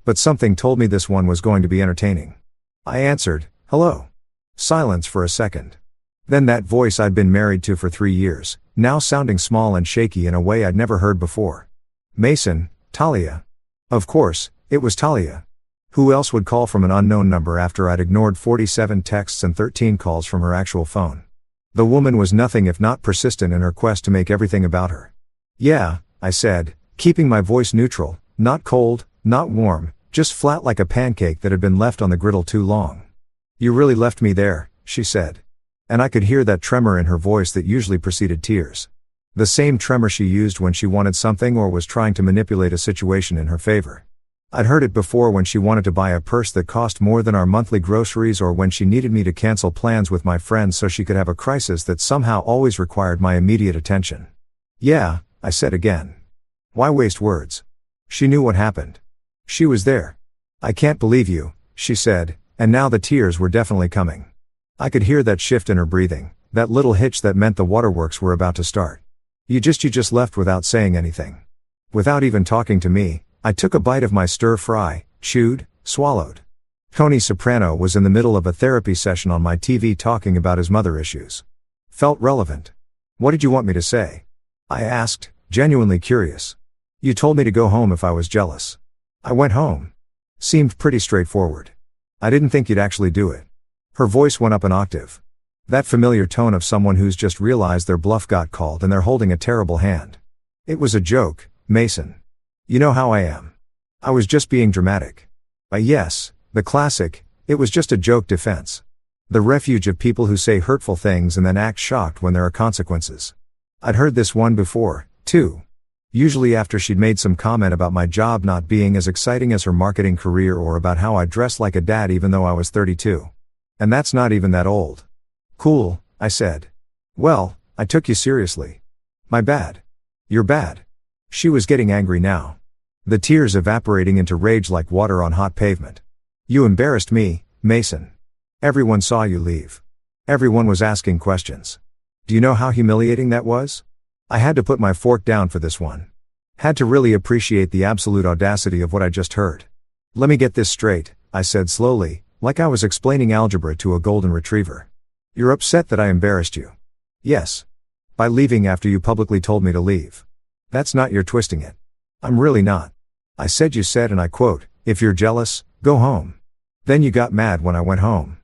But something told me this one was going to be entertaining. I answered, hello. Silence for a second. Then that voice I'd been married to for 3 years, now sounding small and shaky in a way I'd never heard before. Mason, Talia. Of course, it was Talia. Who else would call from an unknown number after I'd ignored 47 texts and 13 calls from her actual phone? The woman was nothing if not persistent in her quest to make everything about her. Yeah, I said, keeping my voice neutral, not cold, not warm, just flat like a pancake that had been left on the griddle too long. You really left me there, she said. And I could hear that tremor in her voice that usually preceded tears. The same tremor she used when she wanted something or was trying to manipulate a situation in her favor. I'd heard it before when she wanted to buy a purse that cost more than our monthly groceries, or when she needed me to cancel plans with my friends so she could have a crisis that somehow always required my immediate attention. Yeah, I said again. Why waste words? She knew what happened. She was there. I can't believe you, she said, and now the tears were definitely coming. I could hear that shift in her breathing, that little hitch that meant the waterworks were about to start. You just left without saying anything. Without even talking to me. I took a bite of my stir-fry, chewed, swallowed. Tony Soprano was in the middle of a therapy session on my TV talking about his mother issues. Felt relevant. What did you want me to say? I asked, genuinely curious. You told me to go home if I was jealous. I went home. Seemed pretty straightforward. I didn't think you'd actually do it. Her voice went up an octave. That familiar tone of someone who's just realized their bluff got called and they're holding a terrible hand. It was a joke, Mason. You know how I am. I was just being dramatic. Yes, the classic, it was just a joke defense. The refuge of people who say hurtful things and then act shocked when there are consequences. I'd heard this one before, too. Usually after she'd made some comment about my job not being as exciting as her marketing career, or about how I dressed like a dad even though I was 32. And that's not even that old. Cool, I said. Well, I took you seriously. My bad. You're bad. She was getting angry now. The tears evaporating into rage like water on hot pavement. You embarrassed me, Mason. Everyone saw you leave. Everyone was asking questions. Do you know how humiliating that was? I had to put my fork down for this one. Had to really appreciate the absolute audacity of what I just heard. Let me get this straight, I said slowly, like I was explaining algebra to a golden retriever. You're upset that I embarrassed you? Yes. By leaving after you publicly told me to leave. That's not your twisting it. I'm really not. I said you said, and I quote, if you're jealous, go home. Then you got mad when I went home.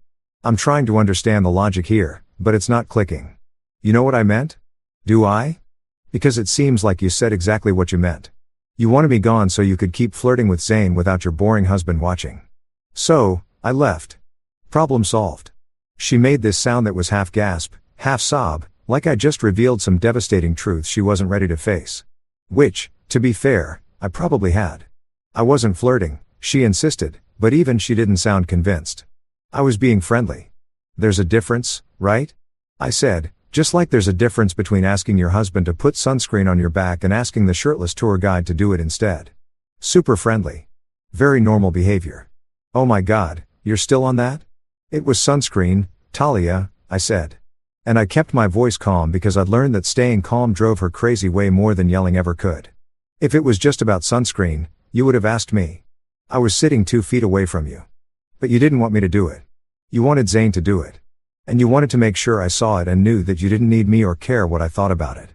I'm trying to understand the logic here, but it's not clicking. You know what I meant? Do I? Because it seems like you said exactly what you meant. You wanted me gone so you could keep flirting with Zane without your boring husband watching. So, I left. Problem solved. She made this sound that was half gasp, half sob, like I just revealed some devastating truth she wasn't ready to face. Which, to be fair, I probably had. I wasn't flirting, she insisted, but even she didn't sound convinced. I was being friendly. There's a difference, right? I said, just like there's a difference between asking your husband to put sunscreen on your back and asking the shirtless tour guide to do it instead. Super friendly. Very normal behavior. Oh my God, you're still on that? It was sunscreen, Talia, I said. And I kept my voice calm because I'd learned that staying calm drove her crazy way more than yelling ever could. If it was just about sunscreen, you would have asked me. I was sitting 2 feet away from you. But you didn't want me to do it. You wanted Zane to do it. And you wanted to make sure I saw it and knew that you didn't need me or care what I thought about it.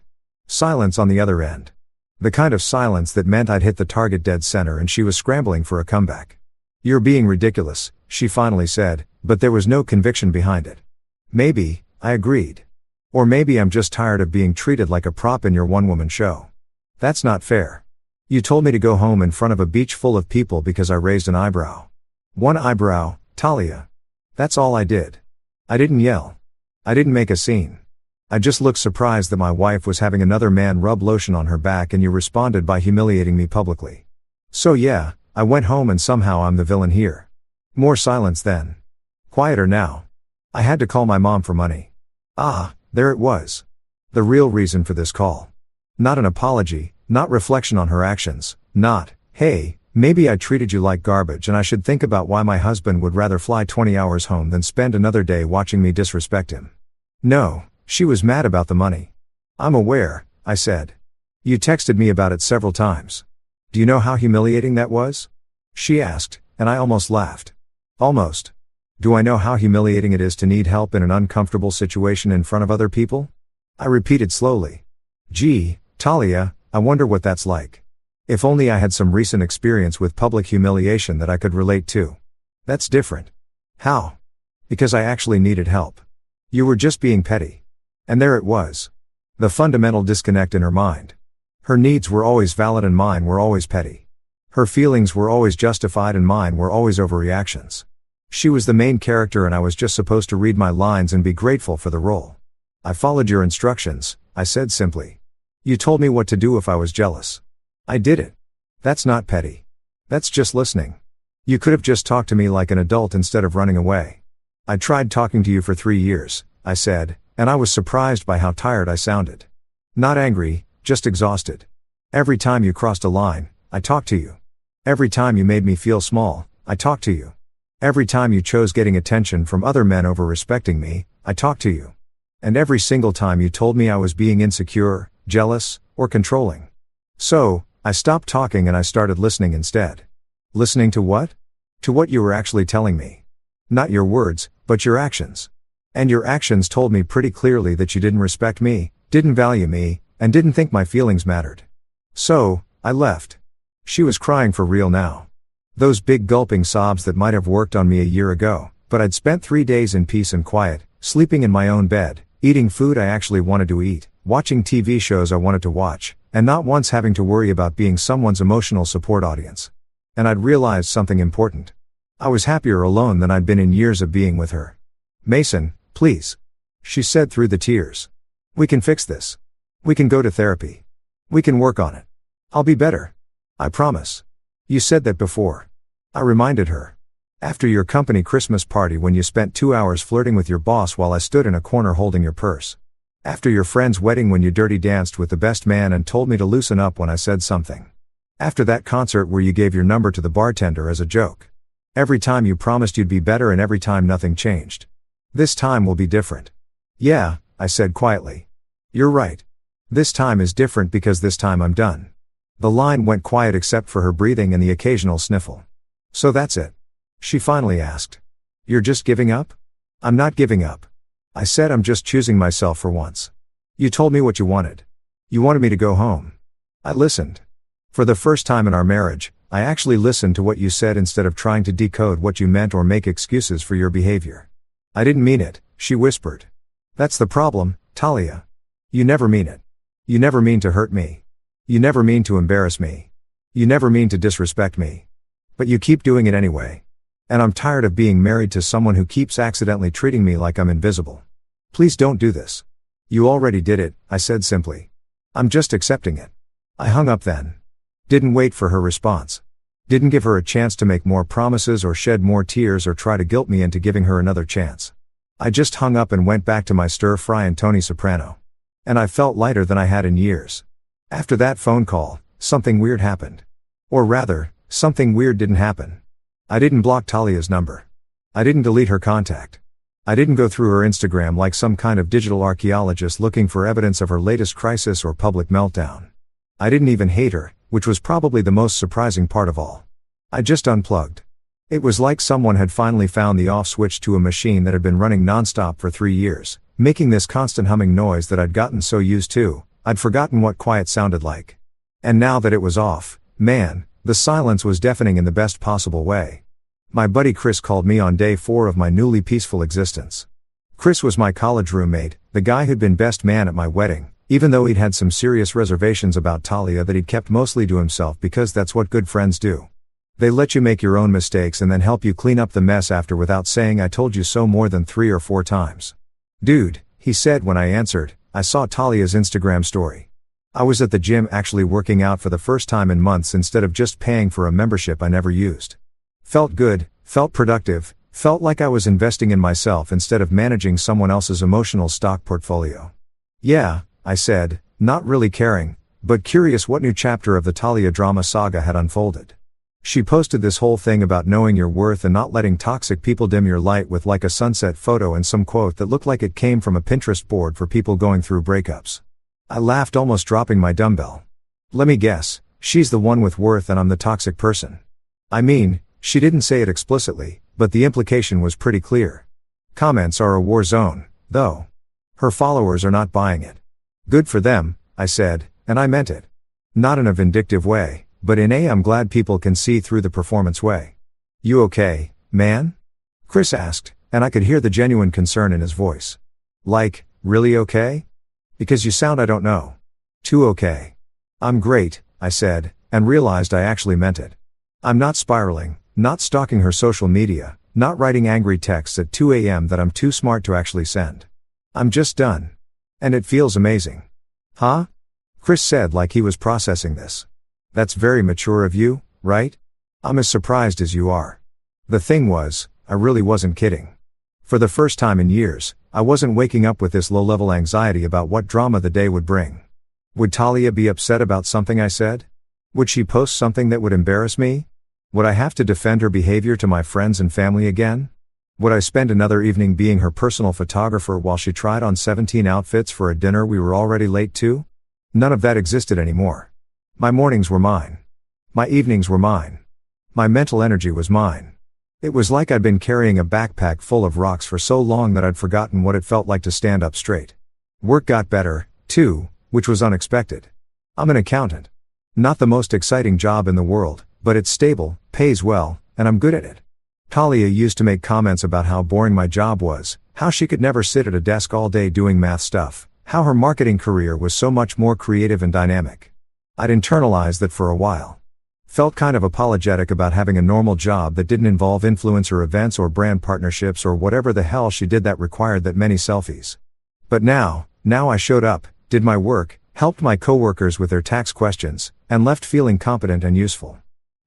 Silence on the other end. The kind of silence that meant I'd hit the target dead center and she was scrambling for a comeback. You're being ridiculous, she finally said, but there was no conviction behind it. Maybe, I agreed. Or maybe I'm just tired of being treated like a prop in your one-woman show. That's not fair. You told me to go home in front of a beach full of people because I raised an eyebrow. One eyebrow, Talia. That's all I did. I didn't yell. I didn't make a scene. I just looked surprised that my wife was having another man rub lotion on her back and you responded by humiliating me publicly. So yeah, I went home and somehow I'm the villain here. More silence then. Quieter now. I had to call my mom for money. Ah, there it was. The real reason for this call. Not an apology, not reflection on her actions, not, hey, maybe I treated you like garbage and I should think about why my husband would rather fly 20 hours home than spend another day watching me disrespect him. No, she was mad about the money. I'm aware, I said. You texted me about it several times. Do you know how humiliating that was? She asked, and I almost laughed. Almost. Do I know how humiliating it is to need help in an uncomfortable situation in front of other people? I repeated slowly. Gee, Talia, I wonder what that's like. If only I had some recent experience with public humiliation that I could relate to. That's different. How? Because I actually needed help. You were just being petty. And there it was. The fundamental disconnect in her mind. Her needs were always valid and mine were always petty. Her feelings were always justified and mine were always overreactions. She was the main character and I was just supposed to read my lines and be grateful for the role. I followed your instructions, I said simply. You told me what to do if I was jealous. I did it. That's not petty. That's just listening. You could have just talked to me like an adult instead of running away. I tried talking to you for 3 years, I said, and I was surprised by how tired I sounded. Not angry, just exhausted. Every time you crossed a line, I talked to you. Every time you made me feel small, I talked to you. Every time you chose getting attention from other men over respecting me, I talked to you. And every single time you told me I was being insecure, jealous, or controlling. So, I stopped talking and I started listening instead. Listening to what? To what you were actually telling me. Not your words, but your actions. And your actions told me pretty clearly that you didn't respect me, didn't value me, and didn't think my feelings mattered. So, I left. She was crying for real now. Those big gulping sobs that might have worked on me a year ago, but I'd spent 3 days in peace and quiet, sleeping in my own bed, eating food I actually wanted to eat, watching TV shows I wanted to watch, and not once having to worry about being someone's emotional support audience. And I'd realized something important. I was happier alone than I'd been in years of being with her. Mason, please. She said through the tears. We can fix this. We can go to therapy. We can work on it. I'll be better. I promise. You said that before. I reminded her. After your company Christmas party when you spent 2 hours flirting with your boss while I stood in a corner holding your purse. After your friend's wedding when you dirty danced with the best man and told me to loosen up when I said something. After that concert where you gave your number to the bartender as a joke. Every time you promised you'd be better and every time nothing changed. This time will be different. Yeah, I said quietly. You're right. This time is different because this time I'm done. The line went quiet except for her breathing and the occasional sniffle. So that's it? She finally asked. You're just giving up? I'm not giving up. I said I'm just choosing myself for once. You told me what you wanted. You wanted me to go home. I listened. For the first time in our marriage, I actually listened to what you said instead of trying to decode what you meant or make excuses for your behavior. I didn't mean it, she whispered. That's the problem, Talia. You never mean it. You never mean to hurt me. You never mean to embarrass me. You never mean to disrespect me. But you keep doing it anyway. And I'm tired of being married to someone who keeps accidentally treating me like I'm invisible. Please don't do this. You already did it, I said simply. I'm just accepting it. I hung up then. Didn't wait for her response. Didn't give her a chance to make more promises or shed more tears or try to guilt me into giving her another chance. I just hung up and went back to my stir-fry and Tony Soprano. And I felt lighter than I had in years. After that phone call, something weird happened. Or rather, something weird didn't happen. I didn't block Talia's number. I didn't delete her contact. I didn't go through her Instagram like some kind of digital archaeologist looking for evidence of her latest crisis or public meltdown. I didn't even hate her, which was probably the most surprising part of all. I just unplugged. It was like someone had finally found the off switch to a machine that had been running nonstop for 3 years, making this constant humming noise that I'd gotten so used to, I'd forgotten what quiet sounded like. And now that it was off, man, the silence was deafening in the best possible way. My buddy Chris called me on day 4 of my newly peaceful existence. Chris was my college roommate, the guy who'd been best man at my wedding, even though he'd had some serious reservations about Talia that he'd kept mostly to himself because that's what good friends do. They let you make your own mistakes and then help you clean up the mess after without saying I told you so more than 3 or 4 times. Dude, he said when I answered, I saw Talia's Instagram story. I was at the gym actually working out for the first time in months instead of just paying for a membership I never used. Felt good, felt productive, felt like I was investing in myself instead of managing someone else's emotional stock portfolio. Yeah, I said, not really caring, but curious what new chapter of the Talia drama saga had unfolded. She posted this whole thing about knowing your worth and not letting toxic people dim your light with like a sunset photo and some quote that looked like it came from a Pinterest board for people going through breakups. I laughed, almost dropping my dumbbell. Let me guess, she's the one with worth and I'm the toxic person. I mean, she didn't say it explicitly, but the implication was pretty clear. Comments are a war zone, though. Her followers are not buying it. Good for them, I said, and I meant it. Not in a vindictive way. But in a I'm glad people can see through the performance way. You okay, man? Chris asked, and I could hear the genuine concern in his voice. Like, really okay? Because you sound I don't know. Too okay. I'm great, I said, and realized I actually meant it. I'm not spiraling, not stalking her social media, Not writing angry texts at 2 a.m. that I'm too smart to actually send. I'm just done. And it feels amazing. Huh? Chris said like he was processing this. That's very mature of you, right? I'm as surprised as you are. The thing was, I really wasn't kidding. For the first time in years, I wasn't waking up with this low-level anxiety about what drama the day would bring. Would Talia be upset about something I said? Would she post something that would embarrass me? Would I have to defend her behavior to my friends and family again? Would I spend another evening being her personal photographer while she tried on 17 outfits for a dinner we were already late to? None of that existed anymore. My mornings were mine. My evenings were mine. My mental energy was mine. It was like I'd been carrying a backpack full of rocks for so long that I'd forgotten what it felt like to stand up straight. Work got better, too, which was unexpected. I'm an accountant. Not the most exciting job in the world, but it's stable, pays well, and I'm good at it. Talia used to make comments about how boring my job was, how she could never sit at a desk all day doing math stuff, how her marketing career was so much more creative and dynamic. I'd internalized that for a while. Felt kind of apologetic about having a normal job that didn't involve influencer events or brand partnerships or whatever the hell she did that required that many selfies. But now I showed up, did my work, helped my coworkers with their tax questions, and left feeling competent and useful.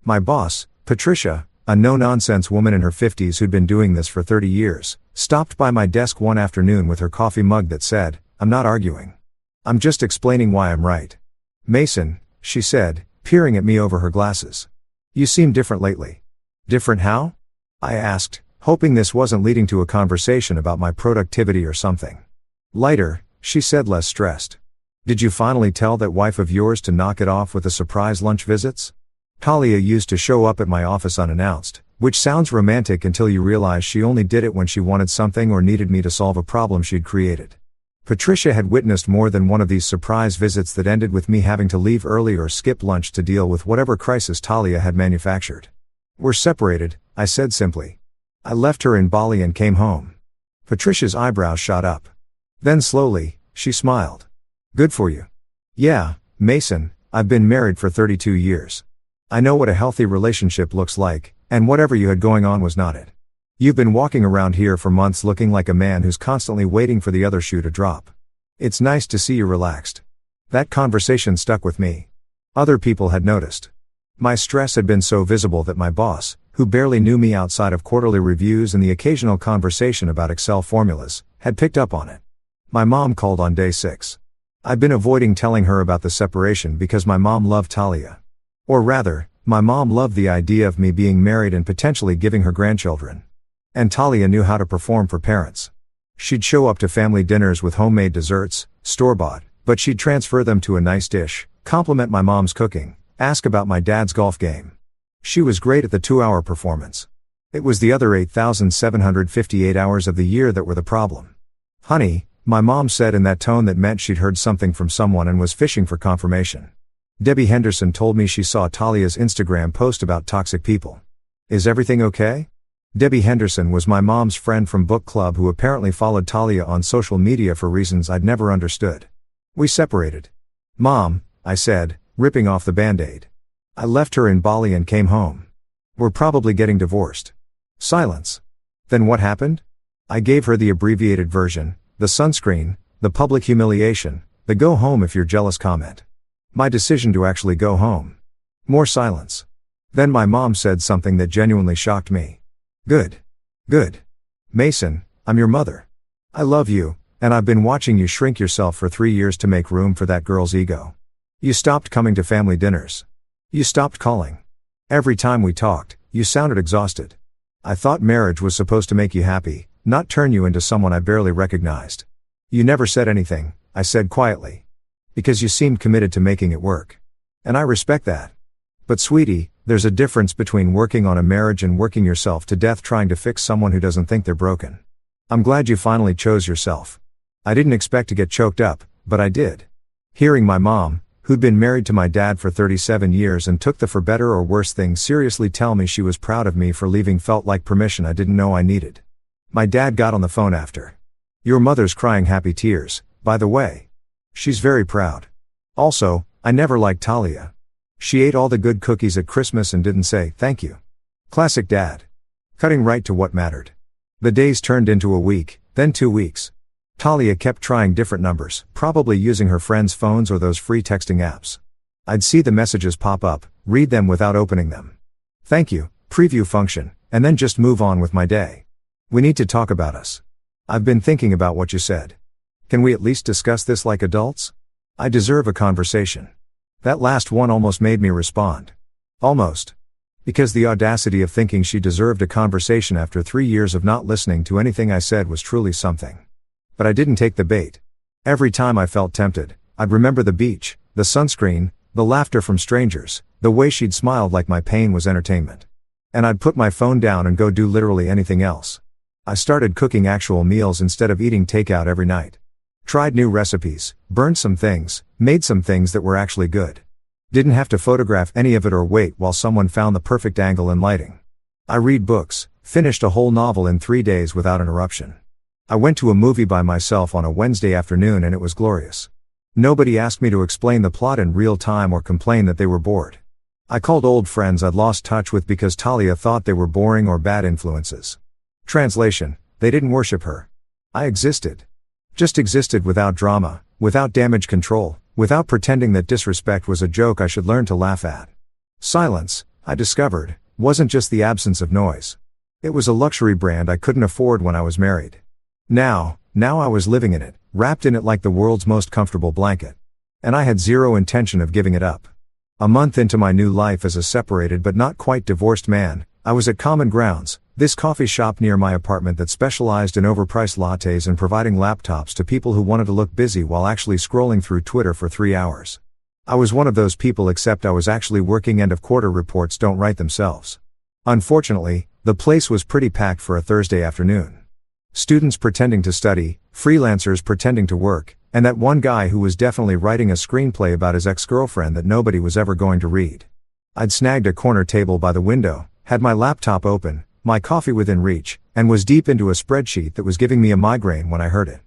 My boss, Patricia, a no-nonsense woman in her 50s who'd been doing this for 30 years, stopped by my desk one afternoon with her coffee mug that said, "I'm not arguing. I'm just explaining why I'm right." "Mason," she said, peering at me over her glasses. "You seem different lately." "Different how?" I asked, hoping this wasn't leading to a conversation about my productivity or something. "Lighter," she said, less stressed. "Did you finally tell that wife of yours to knock it off with the surprise lunch visits?" Talia used to show up at my office unannounced, which sounds romantic until you realize she only did it when she wanted something or needed me to solve a problem she'd created. Patricia had witnessed more than one of these surprise visits that ended with me having to leave early or skip lunch to deal with whatever crisis Talia had manufactured. "We're separated," I said simply. "I left her in Bali and came home." Patricia's eyebrows shot up. Then slowly, she smiled. "Good for you." "Yeah, Mason, I've been married for 32 years. I know what a healthy relationship looks like, and whatever you had going on was not it. You've been walking around here for months looking like a man who's constantly waiting for the other shoe to drop. It's nice to see you relaxed." That conversation stuck with me. Other people had noticed. My stress had been so visible that my boss, who barely knew me outside of quarterly reviews and the occasional conversation about Excel formulas, had picked up on it. My mom called on day 6. I'd been avoiding telling her about the separation because my mom loved Talia. Or rather, my mom loved the idea of me being married and potentially giving her grandchildren. And Talia knew how to perform for parents. She'd show up to family dinners with homemade desserts, store-bought, but she'd transfer them to a nice dish, compliment my mom's cooking, ask about my dad's golf game. She was great at the 2-hour performance. It was the other 8,758 hours of the year that were the problem. "Honey," my mom said in that tone that meant she'd heard something from someone and was fishing for confirmation. "Debbie Henderson told me she saw Talia's Instagram post about toxic people. Is everything okay?" Debbie Henderson was my mom's friend from book club who apparently followed Talia on social media for reasons I'd never understood. "We separated." "Mom," I said, ripping off the Band-Aid. "I left her in Bali and came home. We're probably getting divorced." Silence. "Then what happened?" I gave her the abbreviated version, the sunscreen, the public humiliation, the go home if you're jealous comment. My decision to actually go home. More silence. Then my mom said something that genuinely shocked me. Good. Mason, I'm your mother. I love you, and I've been watching you shrink yourself for 3 years to make room for that girl's ego. You stopped coming to family dinners. You stopped calling. Every time we talked, you sounded exhausted. I thought marriage was supposed to make you happy, not turn you into someone I barely recognized. You never said anything," I said quietly. "Because you seemed committed to making it work. And I respect that. But sweetie, there's a difference between working on a marriage and working yourself to death trying to fix someone who doesn't think they're broken. I'm glad you finally chose yourself. I didn't expect to get choked up, but I did." Hearing my mom, who'd been married to my dad for 37 years and took the for better or worse thing seriously, tell me she was proud of me for leaving felt like permission I didn't know I needed. My dad got on the phone after. "Your mother's crying happy tears, by the way. She's very proud. Also, I never liked Talia. She ate all the good cookies at Christmas and didn't say, thank you. Classic dad. Cutting right to what mattered. The days turned into a week, then 2 weeks. Talia kept trying different numbers, probably using her friends' phones or those free texting apps. I'd see the messages pop up, read them without opening them. Thank you, preview function, and then just move on with my day. We need to talk about us. I've been thinking about what you said. Can we at least discuss this like adults? I deserve a conversation. That last one almost made me respond. Almost. Because the audacity of thinking she deserved a conversation after 3 years of not listening to anything I said was truly something. But I didn't take the bait. Every time I felt tempted, I'd remember the beach, the sunscreen, the laughter from strangers, the way she'd smiled like my pain was entertainment. And I'd put my phone down and go do literally anything else. I started cooking actual meals instead of eating takeout every night. Tried new recipes, burned some things, made some things that were actually good. Didn't have to photograph any of it or wait while someone found the perfect angle and lighting. I read books, finished a whole novel in 3 days without interruption. I went to a movie by myself on a Wednesday afternoon and it was glorious. Nobody asked me to explain the plot in real time or complain that they were bored. I called old friends I'd lost touch with because Talia thought they were boring or bad influences. Translation: they didn't worship her. I existed. Just existed without drama, without damage control, without pretending that disrespect was a joke I should learn to laugh at. Silence, I discovered, wasn't just the absence of noise. It was a luxury brand I couldn't afford when I was married. Now I was living in it, wrapped in it like the world's most comfortable blanket. And I had zero intention of giving it up. A month into my new life as a separated but not quite divorced man, I was at Common Grounds, this coffee shop near my apartment that specialized in overpriced lattes and providing laptops to people who wanted to look busy while actually scrolling through Twitter for 3 hours. I was one of those people, except I was actually working. End of quarter reports don't write themselves. Unfortunately, the place was pretty packed for a Thursday afternoon. Students pretending to study, freelancers pretending to work, and that one guy who was definitely writing a screenplay about his ex-girlfriend that nobody was ever going to read. I'd snagged a corner table by the window, had my laptop open, my coffee within reach, and was deep into a spreadsheet that was giving me a migraine when I heard it.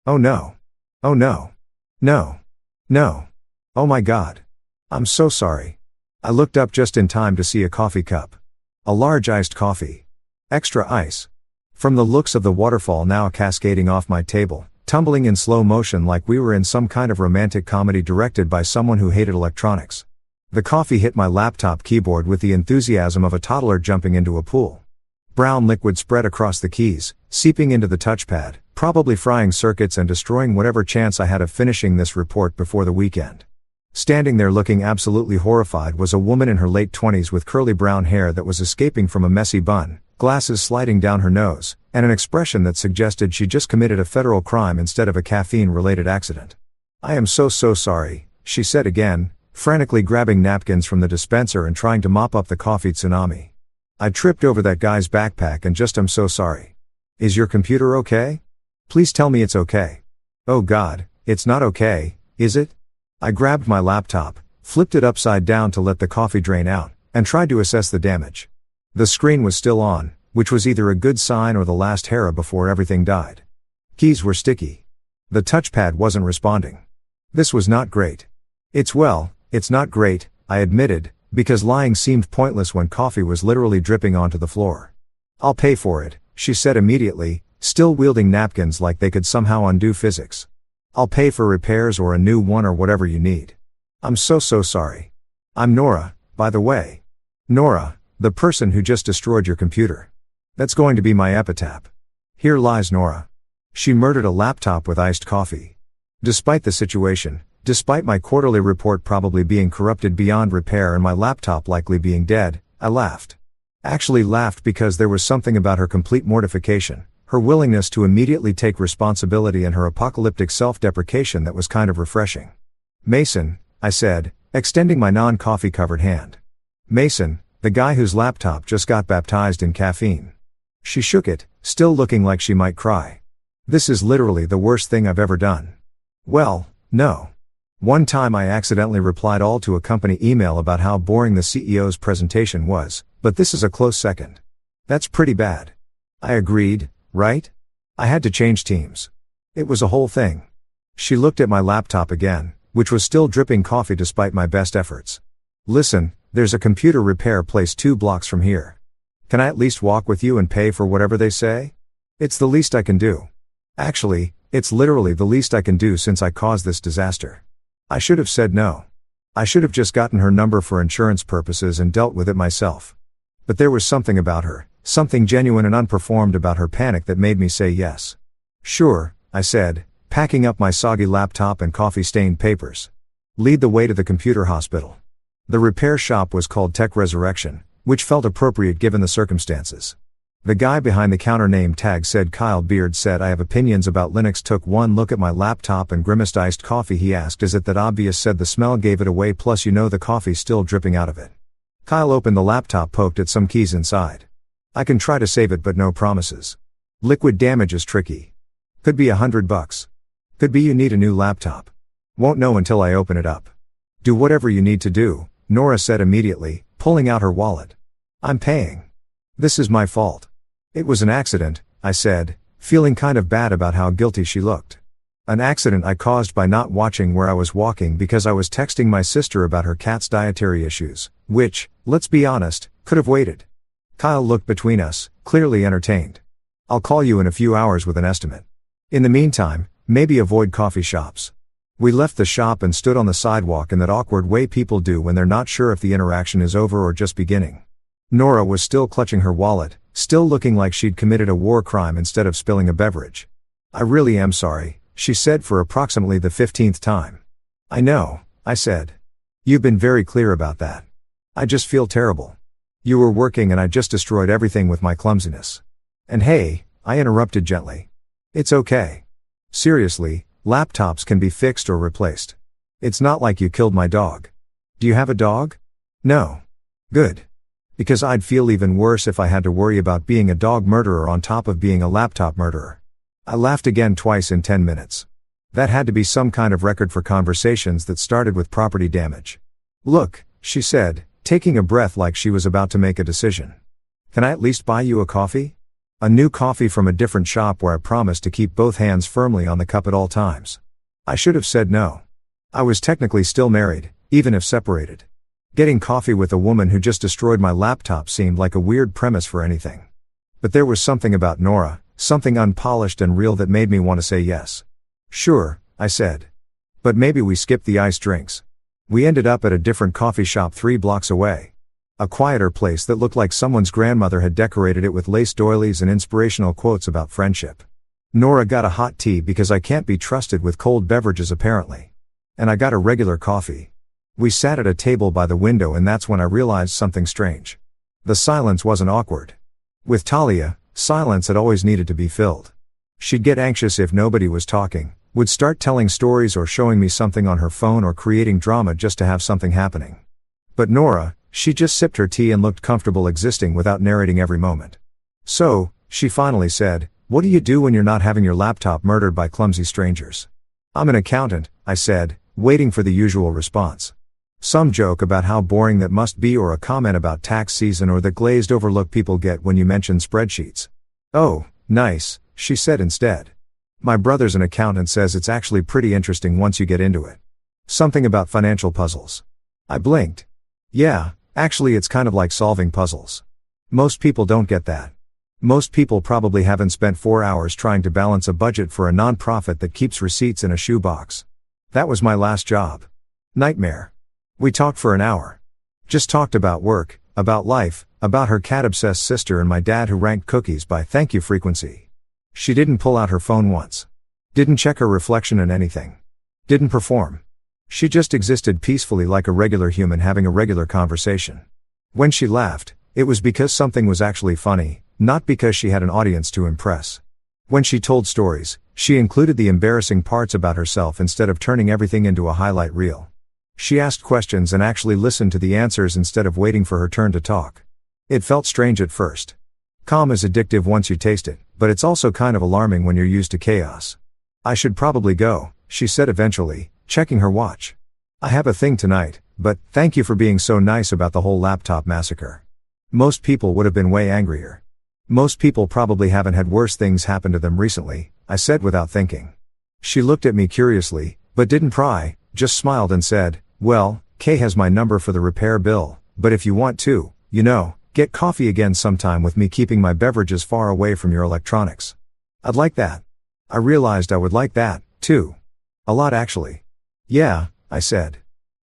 Oh no. Oh no. No. No. Oh my God. I'm so sorry. I looked up just in time to see a coffee cup. A large iced coffee. Extra ice. From the looks of the waterfall now cascading off my table, tumbling in slow motion like we were in some kind of romantic comedy directed by someone who hated electronics. The coffee hit my laptop keyboard with the enthusiasm of a toddler jumping into a pool. Brown liquid spread across the keys, seeping into the touchpad, probably frying circuits and destroying whatever chance I had of finishing this report before the weekend. Standing there looking absolutely horrified was a woman in her late 20s with curly brown hair that was escaping from a messy bun, glasses sliding down her nose, and an expression that suggested she just committed a federal crime instead of a caffeine-related accident. "I am so sorry," she said again, frantically grabbing napkins from the dispenser and trying to mop up the coffee tsunami. "I tripped over that guy's backpack and just am so sorry. Is your computer okay? Please tell me it's okay." "Oh God, it's not okay, is it?" I grabbed my laptop, flipped it upside down to let the coffee drain out, and tried to assess the damage. The screen was still on, which was either a good sign or the last Hera before everything died. Keys were sticky. The touchpad wasn't responding. This was not great. It's not great, I admitted, because lying seemed pointless when coffee was literally dripping onto the floor. "I'll pay for it," she said immediately, still wielding napkins like they could somehow undo physics. "I'll pay for repairs or a new one or whatever you need. I'm so sorry. I'm Nora, by the way. Nora, the person who just destroyed your computer. That's going to be my epitaph. Here lies Nora. She murdered a laptop with iced coffee." Despite the situation, despite my quarterly report probably being corrupted beyond repair and my laptop likely being dead, I laughed. Actually laughed because there was something about her complete mortification, her willingness to immediately take responsibility, and her apocalyptic self-deprecation that was kind of refreshing. "Mason," I said, extending my non-coffee covered hand. "Mason, the guy whose laptop just got baptized in caffeine." She shook it, still looking like she might cry. "This is literally the worst thing I've ever done." "Well, no. One time I accidentally replied all to a company email about how boring the CEO's presentation was, but this is a close second. That's pretty bad." I agreed, right? I had to change teams. It was a whole thing. She looked at my laptop again, which was still dripping coffee despite my best efforts. "Listen, there's a computer repair place 2 blocks from here. Can I at least walk with you and pay for whatever they say? It's the least I can do. Actually, it's literally the least I can do since I caused this disaster. I should have said no. I should have just gotten her number for insurance purposes and dealt with it myself. But there was something about her, something genuine and unperformed about her panic that made me say yes. Sure, I said, packing up my soggy laptop and coffee-stained papers. Lead the way to the computer hospital. The repair shop was called Tech Resurrection, which felt appropriate given the circumstances. The guy behind the counter name tag said Kyle Beard said I have opinions about Linux. Took one look at my laptop and grimaced. Iced coffee, he asked. Is it that obvious? Said the smell gave it away, plus the coffee's still dripping out of it. Kyle opened the laptop, poked at some keys inside. I can try to save it but no promises. Liquid damage is tricky. Could be $100. Could be you need a new laptop. Won't know until I open it up. Do whatever you need to do, Nora said immediately, pulling out her wallet. I'm paying. This is my fault. It was an accident, I said, feeling kind of bad about how guilty she looked. An accident I caused by not watching where I was walking because I was texting my sister about her cat's dietary issues, which, let's be honest, could have waited. Kyle looked between us, clearly entertained. I'll call you in a few hours with an estimate. In the meantime, maybe avoid coffee shops. We left the shop and stood on the sidewalk in that awkward way people do when they're not sure if the interaction is over or just beginning. Nora was still clutching her wallet, still looking like she'd committed a war crime instead of spilling a beverage. I really am sorry, she said for approximately the 15th time. I know, I said. You've been very clear about that. I just feel terrible. You were working and I just destroyed everything with my clumsiness. And hey, I interrupted gently. It's okay. Seriously, laptops can be fixed or replaced. It's not like you killed my dog. Do you have a dog? No. Good. Because I'd feel even worse if I had to worry about being a dog murderer on top of being a laptop murderer. I laughed again twice in 10 minutes. That had to be some kind of record for conversations that started with property damage. Look, she said, taking a breath like she was about to make a decision. Can I at least buy you a coffee? A new coffee from a different shop where I promised to keep both hands firmly on the cup at all times. I should have said no. I was technically still married, even if separated. Getting coffee with a woman who just destroyed my laptop seemed like a weird premise for anything. But there was something about Nora, something unpolished and real that made me want to say yes. Sure, I said. But maybe we skipped the iced drinks. We ended up at a different coffee shop 3 blocks away. A quieter place that looked like someone's grandmother had decorated it with lace doilies and inspirational quotes about friendship. Nora got a hot tea because I can't be trusted with cold beverages apparently. And I got a regular coffee. We sat at a table by the window and that's when I realized something strange. The silence wasn't awkward. With Talia, silence had always needed to be filled. She'd get anxious if nobody was talking, would start telling stories or showing me something on her phone or creating drama just to have something happening. But Nora, she just sipped her tea and looked comfortable existing without narrating every moment. So, she finally said, what do you do when you're not having your laptop murdered by clumsy strangers? I'm an accountant, I said, waiting for the usual response. Some joke about how boring that must be or a comment about tax season or the glazed over look people get when you mention spreadsheets. Oh, nice, she said instead. My brother's an accountant, says it's actually pretty interesting once you get into it. Something about financial puzzles. I blinked. Yeah, actually it's kind of like solving puzzles. Most people don't get that. Most people probably haven't spent 4 hours trying to balance a budget for a non-profit that keeps receipts in a shoebox. That was my last job. Nightmare. We talked for an hour. Just talked about work, about life, about her cat-obsessed sister and my dad who ranked cookies by thank you frequency. She didn't pull out her phone once. Didn't check her reflection in anything. Didn't perform. She just existed peacefully like a regular human having a regular conversation. When she laughed, it was because something was actually funny, not because she had an audience to impress. When she told stories, she included the embarrassing parts about herself instead of turning everything into a highlight reel. She asked questions and actually listened to the answers instead of waiting for her turn to talk. It felt strange at first. Calm is addictive once you taste it, but it's also kind of alarming when you're used to chaos. I should probably go, she said eventually, checking her watch. I have a thing tonight, but thank you for being so nice about the whole laptop massacre. Most people would have been way angrier. Most people probably haven't had worse things happen to them recently, I said without thinking. She looked at me curiously, but didn't pry, just smiled and said, well, Kay has my number for the repair bill, but if you want to, Get coffee again sometime with me keeping my beverages far away from your electronics. I'd like that. I realized I would like that, too. A lot actually. Yeah, I said.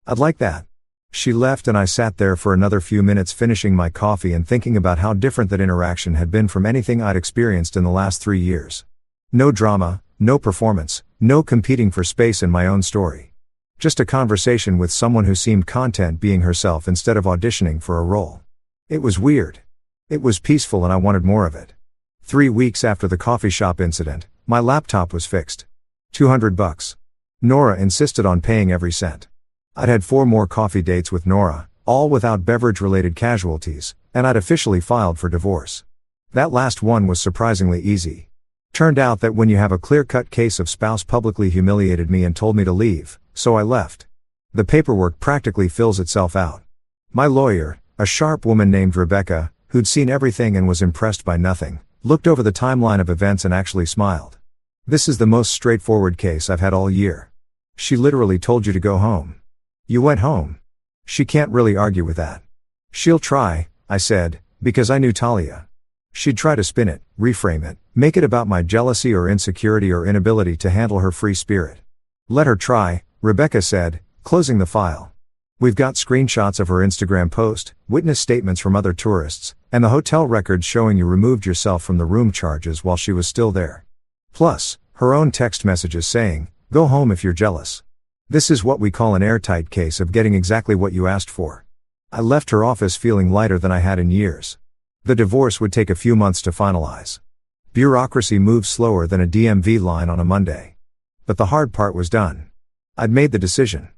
I'd like that. She left and I sat there for another few minutes finishing my coffee and thinking about how different that interaction had been from anything I'd experienced in the last 3 years. No drama, no performance, no competing for space in my own story. Just a conversation with someone who seemed content being herself instead of auditioning for a role. It was weird. It was peaceful and I wanted more of it. 3 weeks after the coffee shop incident, my laptop was fixed. $200. Nora insisted on paying every cent. I'd had 4 more coffee dates with Nora, all without beverage-related casualties, and I'd officially filed for divorce. That last one was surprisingly easy. Turned out that when you have a clear-cut case of spouse publicly humiliated me and told me to leave, so I left. The paperwork practically fills itself out. My lawyer, a sharp woman named Rebecca, who'd seen everything and was impressed by nothing, looked over the timeline of events and actually smiled. This is the most straightforward case I've had all year. She literally told you to go home. You went home. She can't really argue with that. She'll try, I said, because I knew Talia. She'd try to spin it, reframe it, make it about my jealousy or insecurity or inability to handle her free spirit. Let her try, Rebecca said, closing the file. We've got screenshots of her Instagram post, witness statements from other tourists, and the hotel records showing you removed yourself from the room charges while she was still there. Plus, her own text messages saying, "Go home if you're jealous." This is what we call an airtight case of getting exactly what you asked for. I left her office feeling lighter than I had in years. The divorce would take a few months to finalize. Bureaucracy moves slower than a DMV line on a Monday. But the hard part was done. I'd made the decision.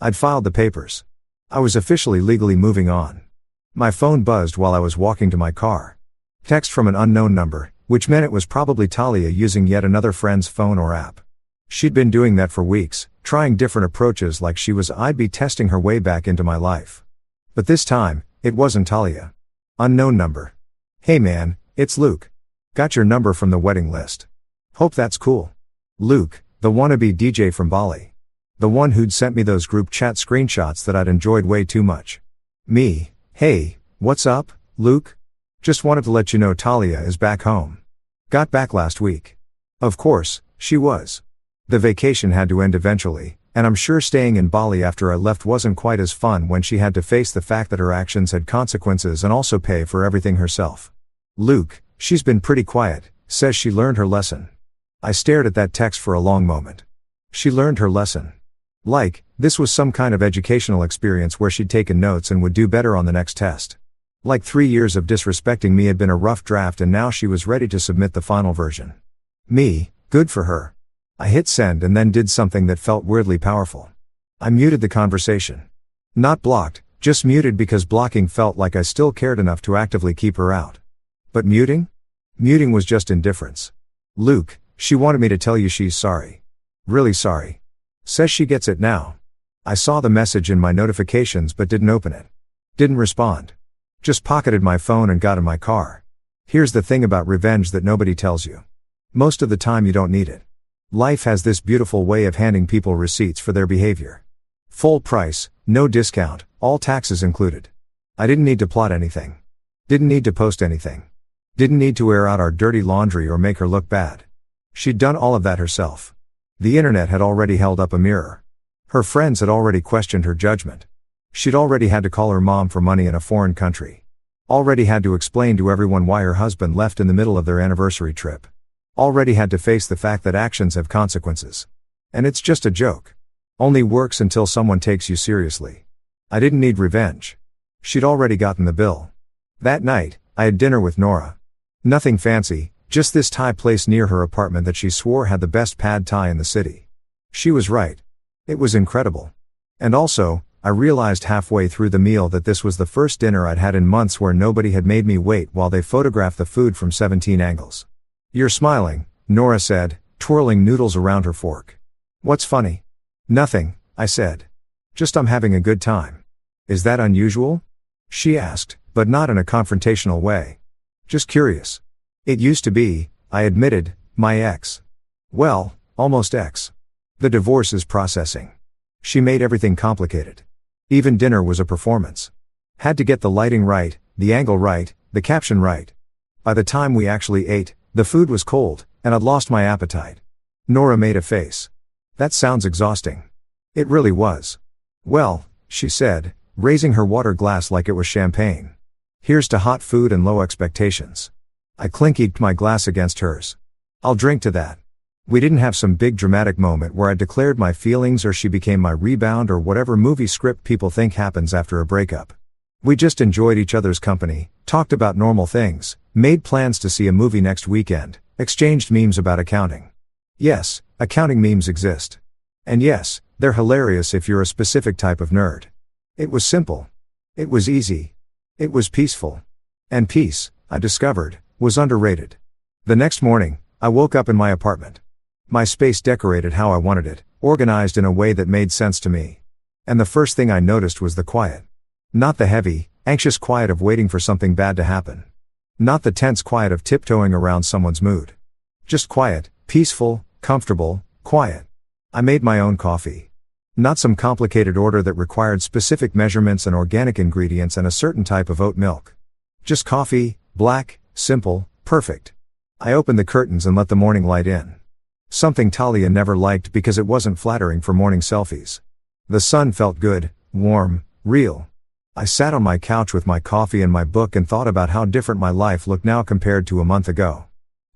I'd filed the papers. I was officially legally moving on. My phone buzzed while I was walking to my car. Text from an unknown number, which meant it was probably Talia using yet another friend's phone or app. She'd been doing that for weeks, trying different approaches like I'd be testing her way back into my life. But this time, it wasn't Talia. Unknown number. Hey man, it's Luke. Got your number from the wedding list. Hope that's cool. Luke, the wannabe DJ from Bali. The one who'd sent me those group chat screenshots that I'd enjoyed way too much. Me, hey, what's up, Luke? Just wanted to let you know Talia is back home. Got back last week. Of course, she was. The vacation had to end eventually, and I'm sure staying in Bali after I left wasn't quite as fun when she had to face the fact that her actions had consequences and also pay for everything herself. Luke, she's been pretty quiet, says she learned her lesson. I stared at that text for a long moment. She learned her lesson. Like, this was some kind of educational experience where she'd taken notes and would do better on the next test. Like 3 years of disrespecting me had been a rough draft and now she was ready to submit the final version. Me, good for her. I hit send and then did something that felt weirdly powerful. I muted the conversation. Not blocked, just muted because blocking felt like I still cared enough to actively keep her out. But muting? Muting was just indifference. Luke, she wanted me to tell you she's sorry. Really sorry. Says she gets it now. I saw the message in my notifications but didn't open it. Didn't respond. Just pocketed my phone and got in my car. Here's the thing about revenge that nobody tells you. Most of the time you don't need it. Life has this beautiful way of handing people receipts for their behavior. Full price, no discount, all taxes included. I didn't need to plot anything. Didn't need to post anything. Didn't need to air out our dirty laundry or make her look bad. She'd done all of that herself. The internet had already held up a mirror. Her friends had already questioned her judgment. She'd already had to call her mom for money in a foreign country. Already had to explain to everyone why her husband left in the middle of their anniversary trip. Already had to face the fact that actions have consequences. And it's just a joke. Only works until someone takes you seriously. I didn't need revenge. She'd already gotten the bill. That night, I had dinner with Nora. Nothing fancy, just this Thai place near her apartment that she swore had the best pad Thai in the city. She was right. It was incredible. And also, I realized halfway through the meal that this was the first dinner I'd had in months where nobody had made me wait while they photographed the food from 17 angles. You're smiling, Nora said, twirling noodles around her fork. What's funny? Nothing, I said. Just I'm having a good time. Is that unusual? She asked, but not in a confrontational way. Just curious. It used to be, I admitted, my ex. Well, almost ex. The divorce is processing. She made everything complicated. Even dinner was a performance. Had to get the lighting right, the angle right, the caption right. By the time we actually ate, the food was cold, and I'd lost my appetite. Nora made a face. That sounds exhausting. It really was. Well, she said, raising her water glass like it was champagne. Here's to hot food and low expectations. I clinkied my glass against hers. I'll drink to that. We didn't have some big dramatic moment where I declared my feelings or she became my rebound or whatever movie script people think happens after a breakup. We just enjoyed each other's company, talked about normal things, made plans to see a movie next weekend, exchanged memes about accounting. Yes, accounting memes exist. And yes, they're hilarious if you're a specific type of nerd. It was simple. It was easy. It was peaceful. And peace, I discovered, was underrated. The next morning, I woke up in my apartment. My space decorated how I wanted it, organized in a way that made sense to me. And the first thing I noticed was the quiet. Not the heavy, anxious quiet of waiting for something bad to happen. Not the tense quiet of tiptoeing around someone's mood. Just quiet, peaceful, comfortable, quiet. I made my own coffee. Not some complicated order that required specific measurements and organic ingredients and a certain type of oat milk. Just coffee, black, simple, perfect. I opened the curtains and let the morning light in. Something Talia never liked because it wasn't flattering for morning selfies. The sun felt good, warm, real. I sat on my couch with my coffee and my book and thought about how different my life looked now compared to a month ago.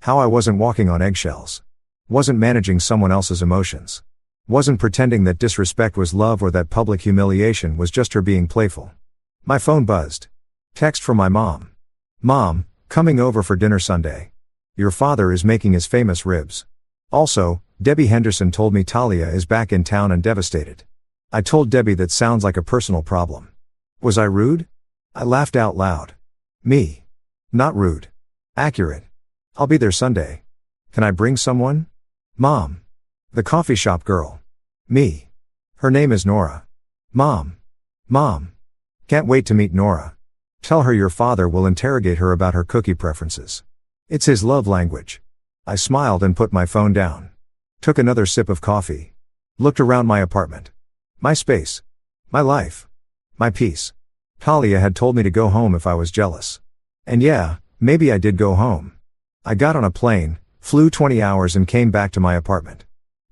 How I wasn't walking on eggshells. Wasn't managing someone else's emotions. Wasn't pretending that disrespect was love or that public humiliation was just her being playful. My phone buzzed. Text from my mom. Mom, coming over for dinner Sunday. Your father is making his famous ribs. Also, Debbie Henderson told me Talia is back in town and devastated. I told Debbie that sounds like a personal problem. Was I rude? I laughed out loud. Me. Not rude. Accurate. I'll be there Sunday. Can I bring someone? Mom. The coffee shop girl. Me. Her name is Nora. Mom. Mom. Can't wait to meet Nora. Tell her your father will interrogate her about her cookie preferences. It's his love language. I smiled and put my phone down. Took another sip of coffee. Looked around my apartment. My space. My life. My peace. Talia had told me to go home if I was jealous. And yeah, maybe I did go home. I got on a plane, flew 20 hours and came back to my apartment.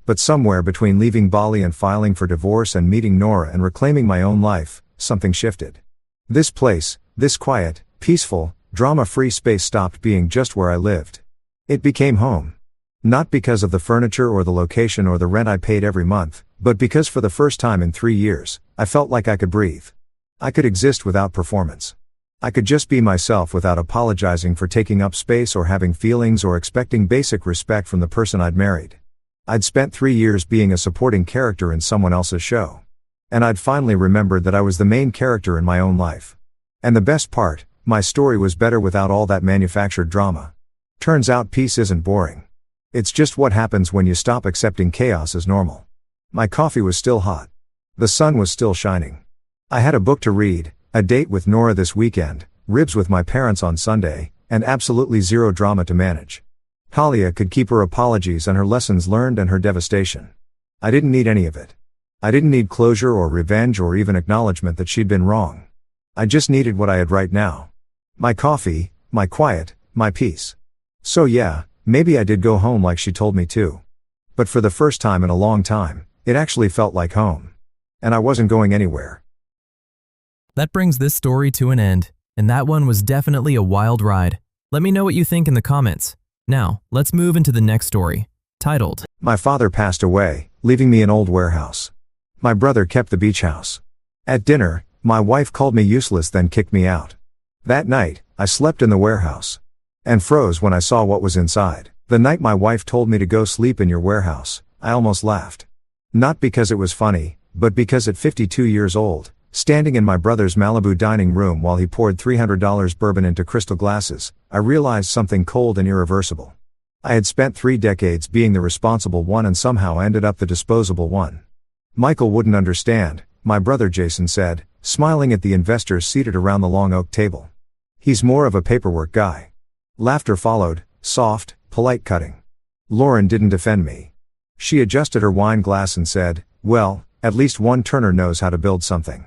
But somewhere between leaving Bali and filing for divorce and meeting Nora and reclaiming my own life, something shifted. This place, this quiet, peaceful, drama-free space stopped being just where I lived. It became home. Not because of the furniture or the location or the rent I paid every month, but because for the first time in 3 years, I felt like I could breathe. I could exist without performance. I could just be myself without apologizing for taking up space or having feelings or expecting basic respect from the person I'd married. I'd spent 3 years being a supporting character in someone else's show. And I'd finally remembered that I was the main character in my own life. And the best part, my story was better without all that manufactured drama. Turns out peace isn't boring. It's just what happens when you stop accepting chaos as normal. My coffee was still hot. The sun was still shining. I had a book to read, a date with Nora this weekend, ribs with my parents on Sunday, and absolutely zero drama to manage. Talia could keep her apologies and her lessons learned and her devastation. I didn't need any of it. I didn't need closure or revenge or even acknowledgement that she'd been wrong. I just needed what I had right now. My coffee, my quiet, my peace. So yeah, maybe I did go home like she told me to. But for the first time in a long time, it actually felt like home. And I wasn't going anywhere. That brings this story to an end, and that one was definitely a wild ride. Let me know what you think in the comments. Now, let's move into the next story, titled, My father passed away, leaving me an old warehouse. My brother kept the beach house. At dinner, my wife called me useless then kicked me out. That night, I slept in the warehouse. And froze when I saw what was inside. The night my wife told me to go sleep in your warehouse, I almost laughed. Not because it was funny, but because at 52 years old, standing in my brother's Malibu dining room while he poured $300 bourbon into crystal glasses, I realized something cold and irreversible. I had spent 3 decades being the responsible one and somehow ended up the disposable one. Michael wouldn't understand, my brother Jason said, smiling at the investors seated around the long oak table. He's more of a paperwork guy. Laughter followed, soft, polite cutting. Lauren didn't defend me. She adjusted her wine glass and said, well, at least one Turner knows how to build something.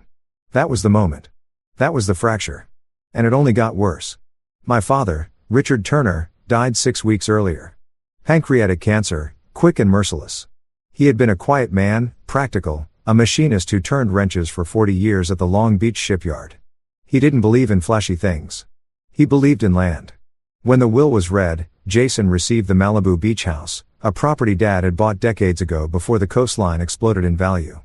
That was the moment. That was the fracture. And it only got worse. My father, Richard Turner, died 6 weeks earlier. Pancreatic cancer, quick and merciless. He had been a quiet man, practical, a machinist who turned wrenches for 40 years at the Long Beach shipyard. He didn't believe in flashy things. He believed in land. When the will was read, Jason received the Malibu beach house, a property Dad had bought decades ago before the coastline exploded in value.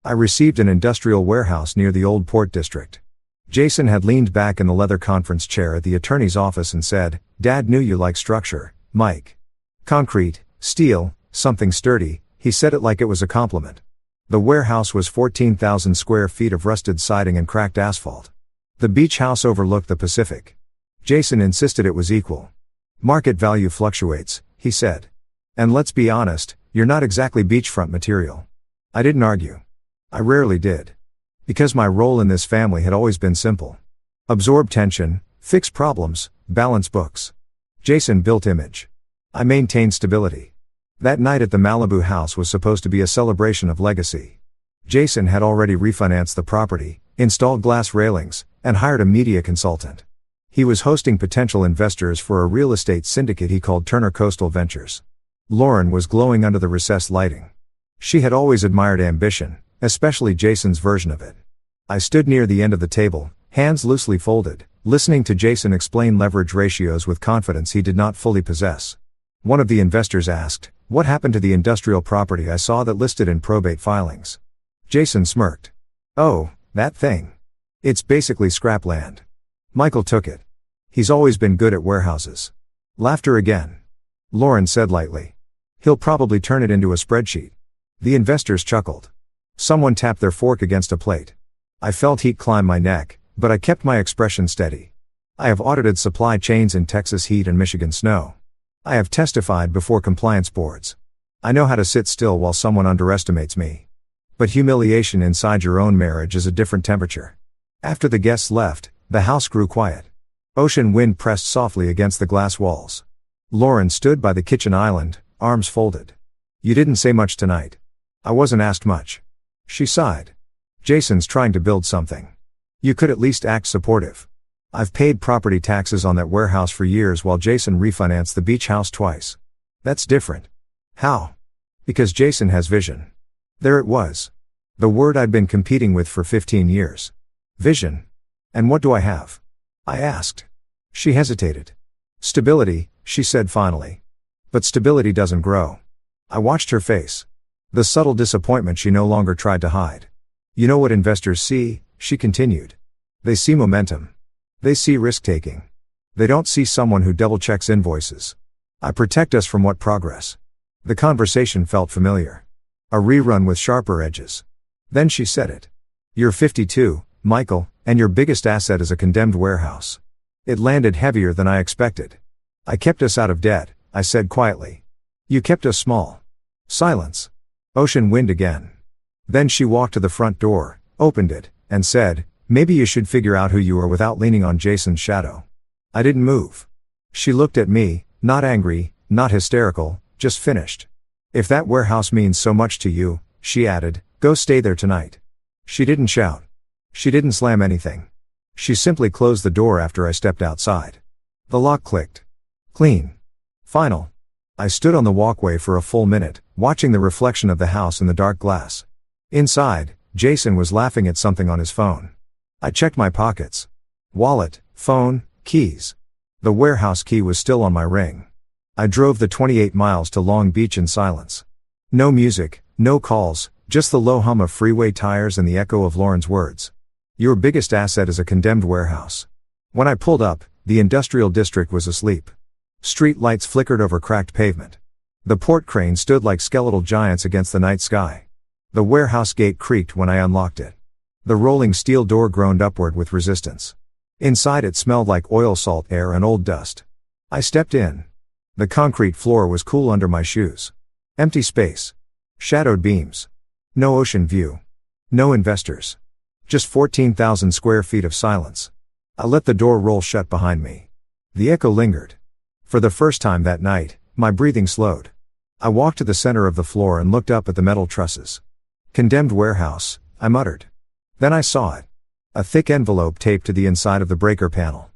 I received an industrial warehouse near the old port district. Jason had leaned back in the leather conference chair at the attorney's office and said, "Dad knew you like structure, Mike. Concrete, steel, something sturdy." He said it like it was a compliment. The warehouse was 14,000 square feet of rusted siding and cracked asphalt. The beach house overlooked the Pacific. Jason insisted it was equal. "Market value fluctuates," he said. "And let's be honest, you're not exactly beachfront material." I didn't argue. I rarely did. Because my role in this family had always been simple. Absorb tension, fix problems, balance books. Jason built image. I maintained stability. That night at the Malibu house was supposed to be a celebration of legacy. Jason had already refinanced the property, installed glass railings, and hired a media consultant. He was hosting potential investors for a real estate syndicate he called Turner Coastal Ventures. Lauren was glowing under the recessed lighting. She had always admired ambition, especially Jason's version of it. I stood near the end of the table, hands loosely folded, listening to Jason explain leverage ratios with confidence he did not fully possess. One of the investors asked, "What happened to the industrial property I saw that listed in probate filings?" Jason smirked. "Oh, that thing. It's basically scrap land. Michael took it. He's always been good at warehouses." Laughter again. Lauren said lightly, "He'll probably turn it into a spreadsheet." The investors chuckled. Someone tapped their fork against a plate. I felt heat climb my neck, but I kept my expression steady. I have audited supply chains in Texas heat and Michigan snow. I have testified before compliance boards. I know how to sit still while someone underestimates me. But humiliation inside your own marriage is a different temperature. After the guests left, the house grew quiet. Ocean wind pressed softly against the glass walls. Lauren stood by the kitchen island, arms folded. "You didn't say much tonight." "I wasn't asked much." She sighed. "Jason's trying to build something. You could at least act supportive. I've paid property taxes on that warehouse for years while Jason refinanced the beach house twice. That's different." "How?" "Because Jason has vision." There it was. The word I'd been competing with for 15 years. Vision. "And what do I have?" I asked. She hesitated. "Stability," she said finally. "But stability doesn't grow." I watched her face. The subtle disappointment she no longer tried to hide. "You know what investors see," she continued. "They see momentum. They see risk-taking. They don't see someone who double-checks invoices. I protect us from what progress?" The conversation felt familiar. A rerun with sharper edges. Then she said it. "You're 52, Michael, and your biggest asset is a condemned warehouse." It landed heavier than I expected. "I kept us out of debt," I said quietly. "You kept us small." Silence. Ocean wind again. Then she walked to the front door, opened it, and said, "Maybe you should figure out who you are without leaning on Jason's shadow." I didn't move. She looked at me, not angry, not hysterical, just finished. "If that warehouse means so much to you," she added, "go stay there tonight." She didn't shout. She didn't slam anything. She simply closed the door after I stepped outside. The lock clicked. Clean. Final. I stood on the walkway for a full minute, watching the reflection of the house in the dark glass. Inside, Jason was laughing at something on his phone. I checked my pockets. Wallet, phone, keys. The warehouse key was still on my ring. I drove the 28 miles to Long Beach in silence. No music, no calls, just the low hum of freeway tires and the echo of Lauren's words. "Your biggest asset is a condemned warehouse." When I pulled up, the industrial district was asleep. Street lights flickered over cracked pavement. The port cranes stood like skeletal giants against the night sky. The warehouse gate creaked when I unlocked it. The rolling steel door groaned upward with resistance. Inside it smelled like oil salt air and old dust. I stepped in. The concrete floor was cool under my shoes. Empty space. Shadowed beams. No ocean view. No investors. Just 14,000 square feet of silence. I let the door roll shut behind me. The echo lingered. For the first time that night, my breathing slowed. I walked to the center of the floor and looked up at the metal trusses. "Condemned warehouse," I muttered. Then I saw it. A thick envelope taped to the inside of the breaker panel.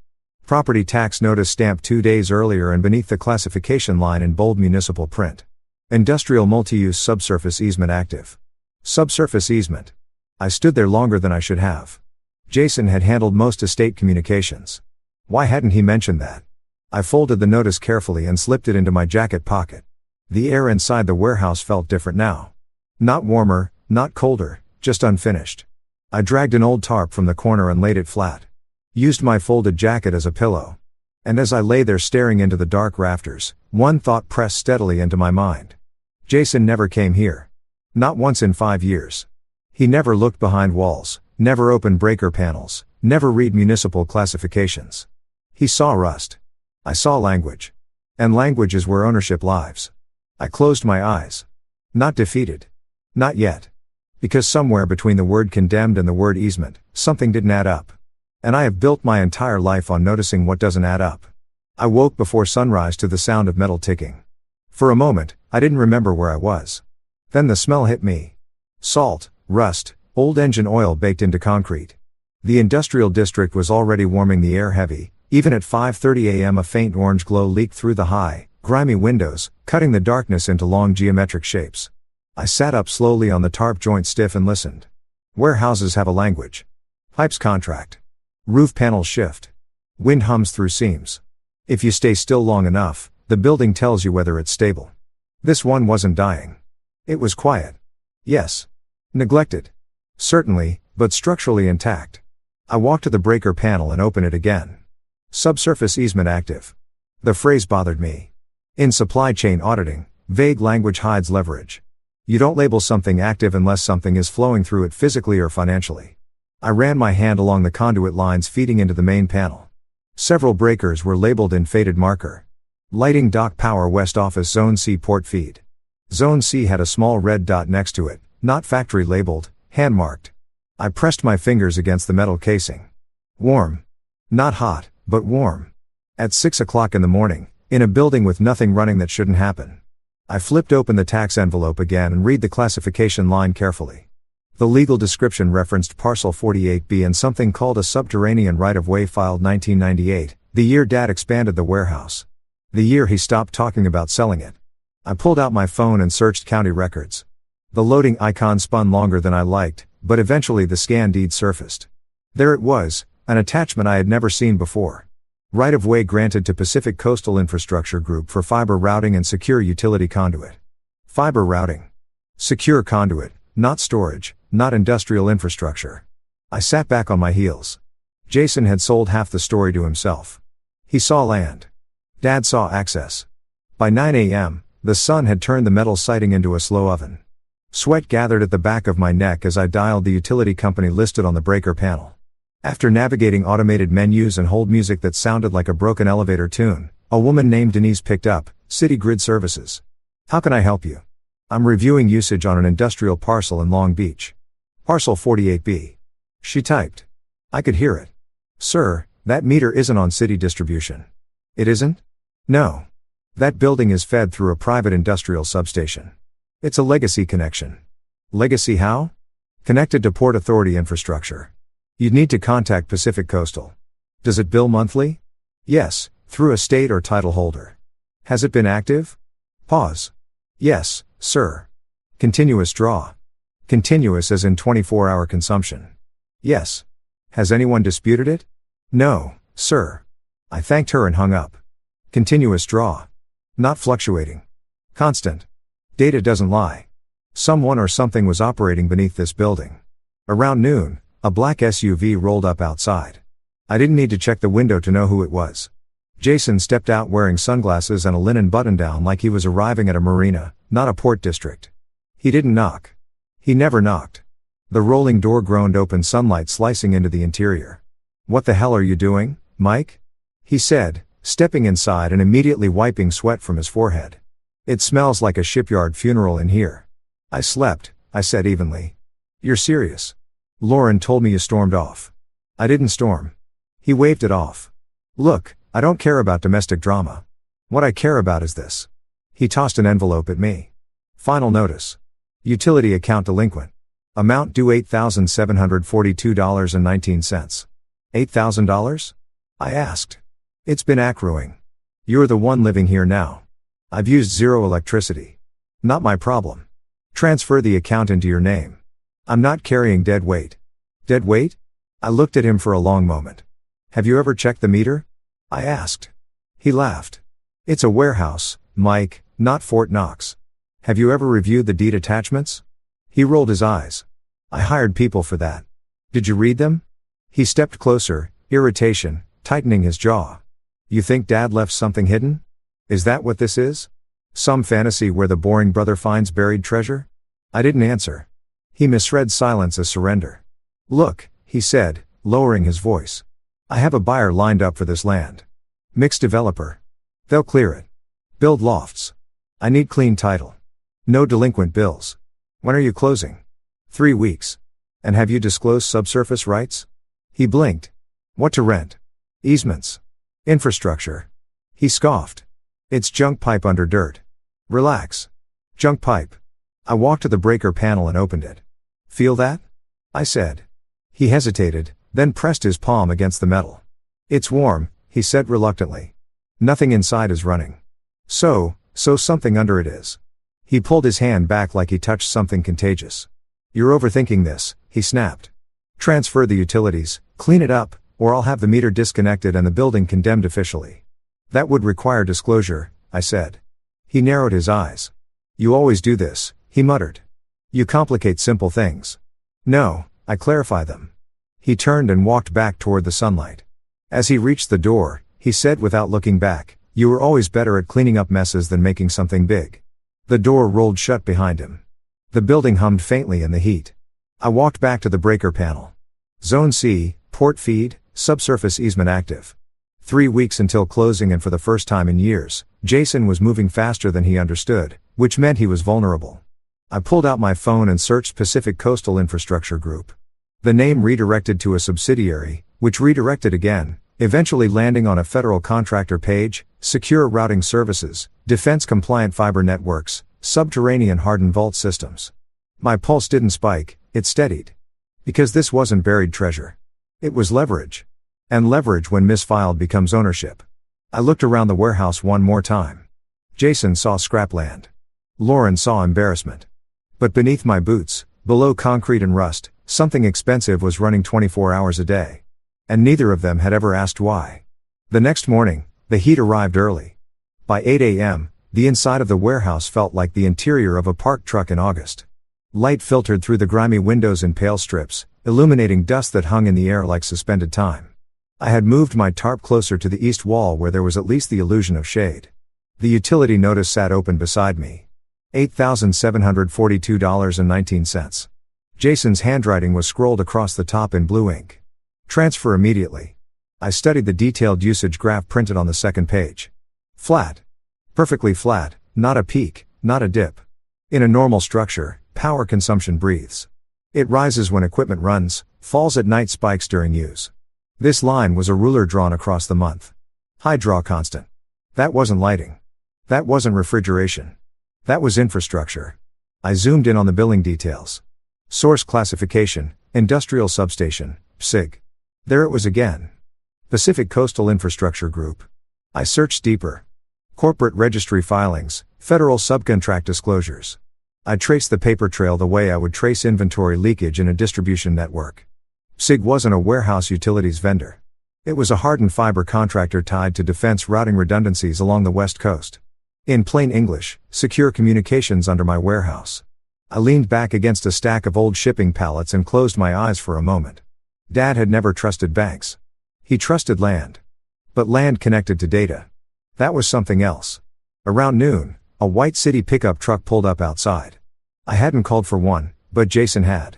Property tax notice stamped 2 days earlier and beneath the classification line in bold municipal print. Industrial multi-use subsurface easement active. Subsurface easement. I stood there longer than I should have. Jason had handled most estate communications. Why hadn't he mentioned that? I folded the notice carefully and slipped it into my jacket pocket. The air inside the warehouse felt different now. Not warmer, not colder, just unfinished. I dragged an old tarp from the corner and laid it flat. Used my folded jacket as a pillow. And as I lay there staring into the dark rafters, one thought pressed steadily into my mind. Jason never came here. Not once in 5 years. He never looked behind walls, never opened breaker panels, never read municipal classifications. He saw rust. I saw language. And language is where ownership lives. I closed my eyes. Not defeated. Not yet. Because somewhere between the word condemned and the word easement, something didn't add up. And I have built my entire life on noticing what doesn't add up. I woke before sunrise to the sound of metal ticking. For a moment, I didn't remember where I was. Then the smell hit me. Salt, rust, old engine oil baked into concrete. The industrial district was already warming the air heavy. Even at 5:30 a.m. a faint orange glow leaked through the high, grimy windows, cutting the darkness into long geometric shapes. I sat up slowly on the tarp joint stiff and listened. Warehouses have a language. Pipes contract. Roof panels shift. Wind hums through seams. If you stay still long enough, the building tells you whether it's stable. This one wasn't dying. It was quiet. Yes. Neglected. Certainly, but structurally intact. I walked to the breaker panel and opened it again. Subsurface easement active. The phrase bothered me. In supply chain auditing, vague language hides leverage. You don't label something active unless something is flowing through it physically or financially. I ran my hand along the conduit lines feeding into the main panel. Several breakers were labeled in faded marker. Lighting dock power west office zone C port feed. Zone C had a small red dot next to it, not factory labeled, hand marked. I pressed my fingers against the metal casing. Warm. Not hot, but warm. At 6 o'clock in the morning, in a building with nothing running that shouldn't happen. I flipped open the tax envelope again and read the classification line carefully. The legal description referenced Parcel 48B and something called a subterranean right-of-way filed 1998, the year Dad expanded the warehouse. The year he stopped talking about selling it. I pulled out my phone and searched county records. The loading icon spun longer than I liked, but eventually the scan deed surfaced. There it was, an attachment I had never seen before. Right-of-way granted to Pacific Coastal Infrastructure Group for fiber routing and secure utility conduit. Fiber routing. Secure conduit, not storage, not industrial infrastructure. I sat back on my heels. Jason had sold half the story to himself. He saw land. Dad saw access. By 9 a.m., the sun had turned the metal siding into a slow oven. Sweat gathered at the back of my neck as I dialed the utility company listed on the breaker panel. After navigating automated menus and hold music that sounded like a broken elevator tune, a woman named Denise picked up, City Grid Services. How can I help you? I'm reviewing usage on an industrial parcel in Long Beach. Parcel 48B. She typed. I could hear it. Sir, that meter isn't on city distribution. It isn't? No. That building is fed through a private industrial substation. It's a legacy connection. Legacy how? Connected to Port Authority infrastructure. You'd need to contact Pacific Coastal. Does it bill monthly? Yes, through a state or title holder. Has it been active? Pause. Yes, sir. Continuous draw. Continuous as in 24-hour consumption. Yes. Has anyone disputed it? No, sir. I thanked her and hung up. Continuous draw. Not fluctuating. Constant. Data doesn't lie. Someone or something was operating beneath this building. Around noon, a black SUV rolled up outside. I didn't need to check the window to know who it was. Jason stepped out wearing sunglasses and a linen button-down like he was arriving at a marina, not a port district. He didn't knock. He never knocked. The rolling door groaned open, sunlight slicing into the interior. What the hell are you doing, Mike? He said, stepping inside and immediately wiping sweat from his forehead. It smells like a shipyard funeral in here. I slept, I said evenly. You're serious? Lauren told me you stormed off. I didn't storm. He waved it off. Look, I don't care about domestic drama. What I care about is this. He tossed an envelope at me. Final notice. Utility account delinquent. Amount due $8,742.19. $8,000? I asked. It's been accruing. You're the one living here now. I've used zero electricity. Not my problem. Transfer the account into your name. I'm not carrying dead weight. Dead weight? I looked at him for a long moment. Have you ever checked the meter? I asked. He laughed. It's a warehouse, Mike, not Fort Knox. Have you ever reviewed the deed attachments? He rolled his eyes. I hired people for that. Did you read them? He stepped closer, irritation tightening his jaw. You think Dad left something hidden? Is that what this is? Some fantasy where the boring brother finds buried treasure? I didn't answer. He misread silence as surrender. Look, he said, lowering his voice. I have a buyer lined up for this land. Mixed developer. They'll clear it. Build lofts. I need clean title. No delinquent bills. When are you closing? 3 weeks. And have you disclosed subsurface rights? He blinked. What to rent? Easements. Infrastructure. He scoffed. It's junk pipe under dirt. Relax. Junk pipe. I walked to the breaker panel and opened it. Feel that? I said. He hesitated, then pressed his palm against the metal. It's warm, he said reluctantly. Nothing inside is running. So something under it is. He pulled his hand back like he touched something contagious. You're overthinking this, he snapped. Transfer the utilities, clean it up, or I'll have the meter disconnected and the building condemned officially. That would require disclosure, I said. He narrowed his eyes. You always do this, he muttered. You complicate simple things. No, I clarify them. He turned and walked back toward the sunlight. As he reached the door, he said without looking back, you were always better at cleaning up messes than making something big. The door rolled shut behind him. The building hummed faintly in the heat. I walked back to the breaker panel. Zone C, port feed, subsurface easement active. 3 weeks until closing, and for the first time in years, Jason was moving faster than he understood, which meant he was vulnerable. I pulled out my phone and searched Pacific Coastal Infrastructure Group. The name redirected to a subsidiary, which redirected again, eventually landing on a federal contractor page, secure routing services, defense-compliant fiber networks, subterranean hardened vault systems. My pulse didn't spike, it steadied. Because this wasn't buried treasure. It was leverage. And leverage when misfiled becomes ownership. I looked around the warehouse one more time. Jason saw scrapland. Lauren saw embarrassment. But beneath my boots, below concrete and rust, something expensive was running 24 hours a day. And neither of them had ever asked why. The next morning, the heat arrived early. By 8 a.m., the inside of the warehouse felt like the interior of a parked truck in August. Light filtered through the grimy windows in pale strips, illuminating dust that hung in the air like suspended time. I had moved my tarp closer to the east wall where there was at least the illusion of shade. The utility notice sat open beside me. $8,742.19. Jason's handwriting was scrolled across the top in blue ink. Transfer immediately. I studied the detailed usage graph printed on the second page. Flat. Perfectly flat, not a peak, not a dip. In a normal structure, power consumption breathes. It rises when equipment runs, falls at night, spikes during use. This line was a ruler drawn across the month. High draw constant. That wasn't lighting. That wasn't refrigeration. That was infrastructure. I zoomed in on the billing details. Source classification, industrial substation, PSIG. There it was again. Pacific Coastal Infrastructure Group. I searched deeper. Corporate registry filings, federal subcontract disclosures. I traced the paper trail the way I would trace inventory leakage in a distribution network. PSIG wasn't a warehouse utilities vendor. It was a hardened fiber contractor tied to defense routing redundancies along the West Coast. In plain English, secure communications under my warehouse. I leaned back against a stack of old shipping pallets and closed my eyes for a moment. Dad had never trusted banks. He trusted land. But land connected to data. That was something else. Around noon, a white city pickup truck pulled up outside. I hadn't called for one, but Jason had.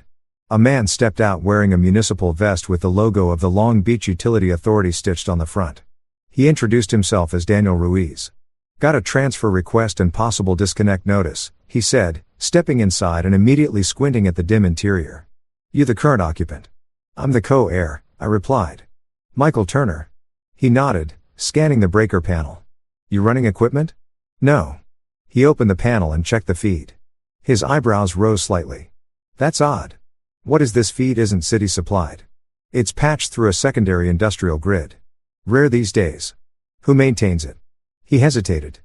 A man stepped out wearing a municipal vest with the logo of the Long Beach Utility Authority stitched on the front. He introduced himself as Daniel Ruiz. Got a transfer request and possible disconnect notice, he said, stepping inside and immediately squinting at the dim interior. You the current occupant? I'm the co-heir, I replied. Michael Turner. He nodded, scanning the breaker panel. You running equipment? No. He opened the panel and checked the feed. His eyebrows rose slightly. That's odd. What is this feed isn't city supplied. It's patched through a secondary industrial grid. Rare these days. Who maintains it? He hesitated.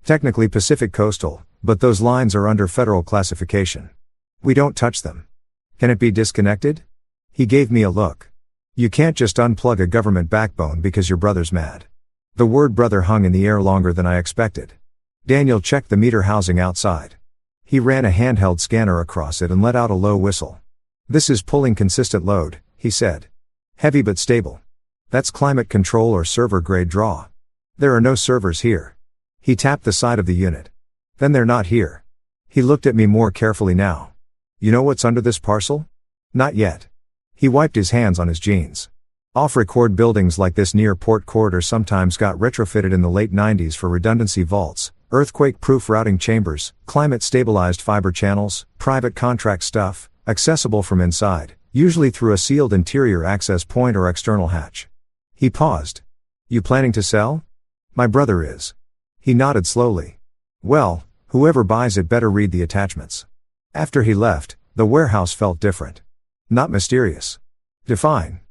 Technically Pacific Coastal, but those lines are under federal classification. We don't touch them. Can it be disconnected? He gave me a look. You can't just unplug a government backbone because your brother's mad. The word brother hung in the air longer than I expected. Daniel checked the meter housing outside. He ran a handheld scanner across it and let out a low whistle. This is pulling consistent load, he said. Heavy but stable. That's climate control or server grade draw. There are no servers here. He tapped the side of the unit. Then they're not here. He looked at me more carefully now. You know what's under this parcel? Not yet. He wiped his hands on his jeans. Off-record buildings like this near Port Corridor sometimes got retrofitted in the late 90s for redundancy vaults, earthquake-proof routing chambers, climate-stabilized fiber channels, private contract stuff, accessible from inside, usually through a sealed interior access point or external hatch. He paused. You planning to sell? My brother is. He nodded slowly. Well, whoever buys it better read the attachments. After he left, the warehouse felt different. Not mysterious. Define.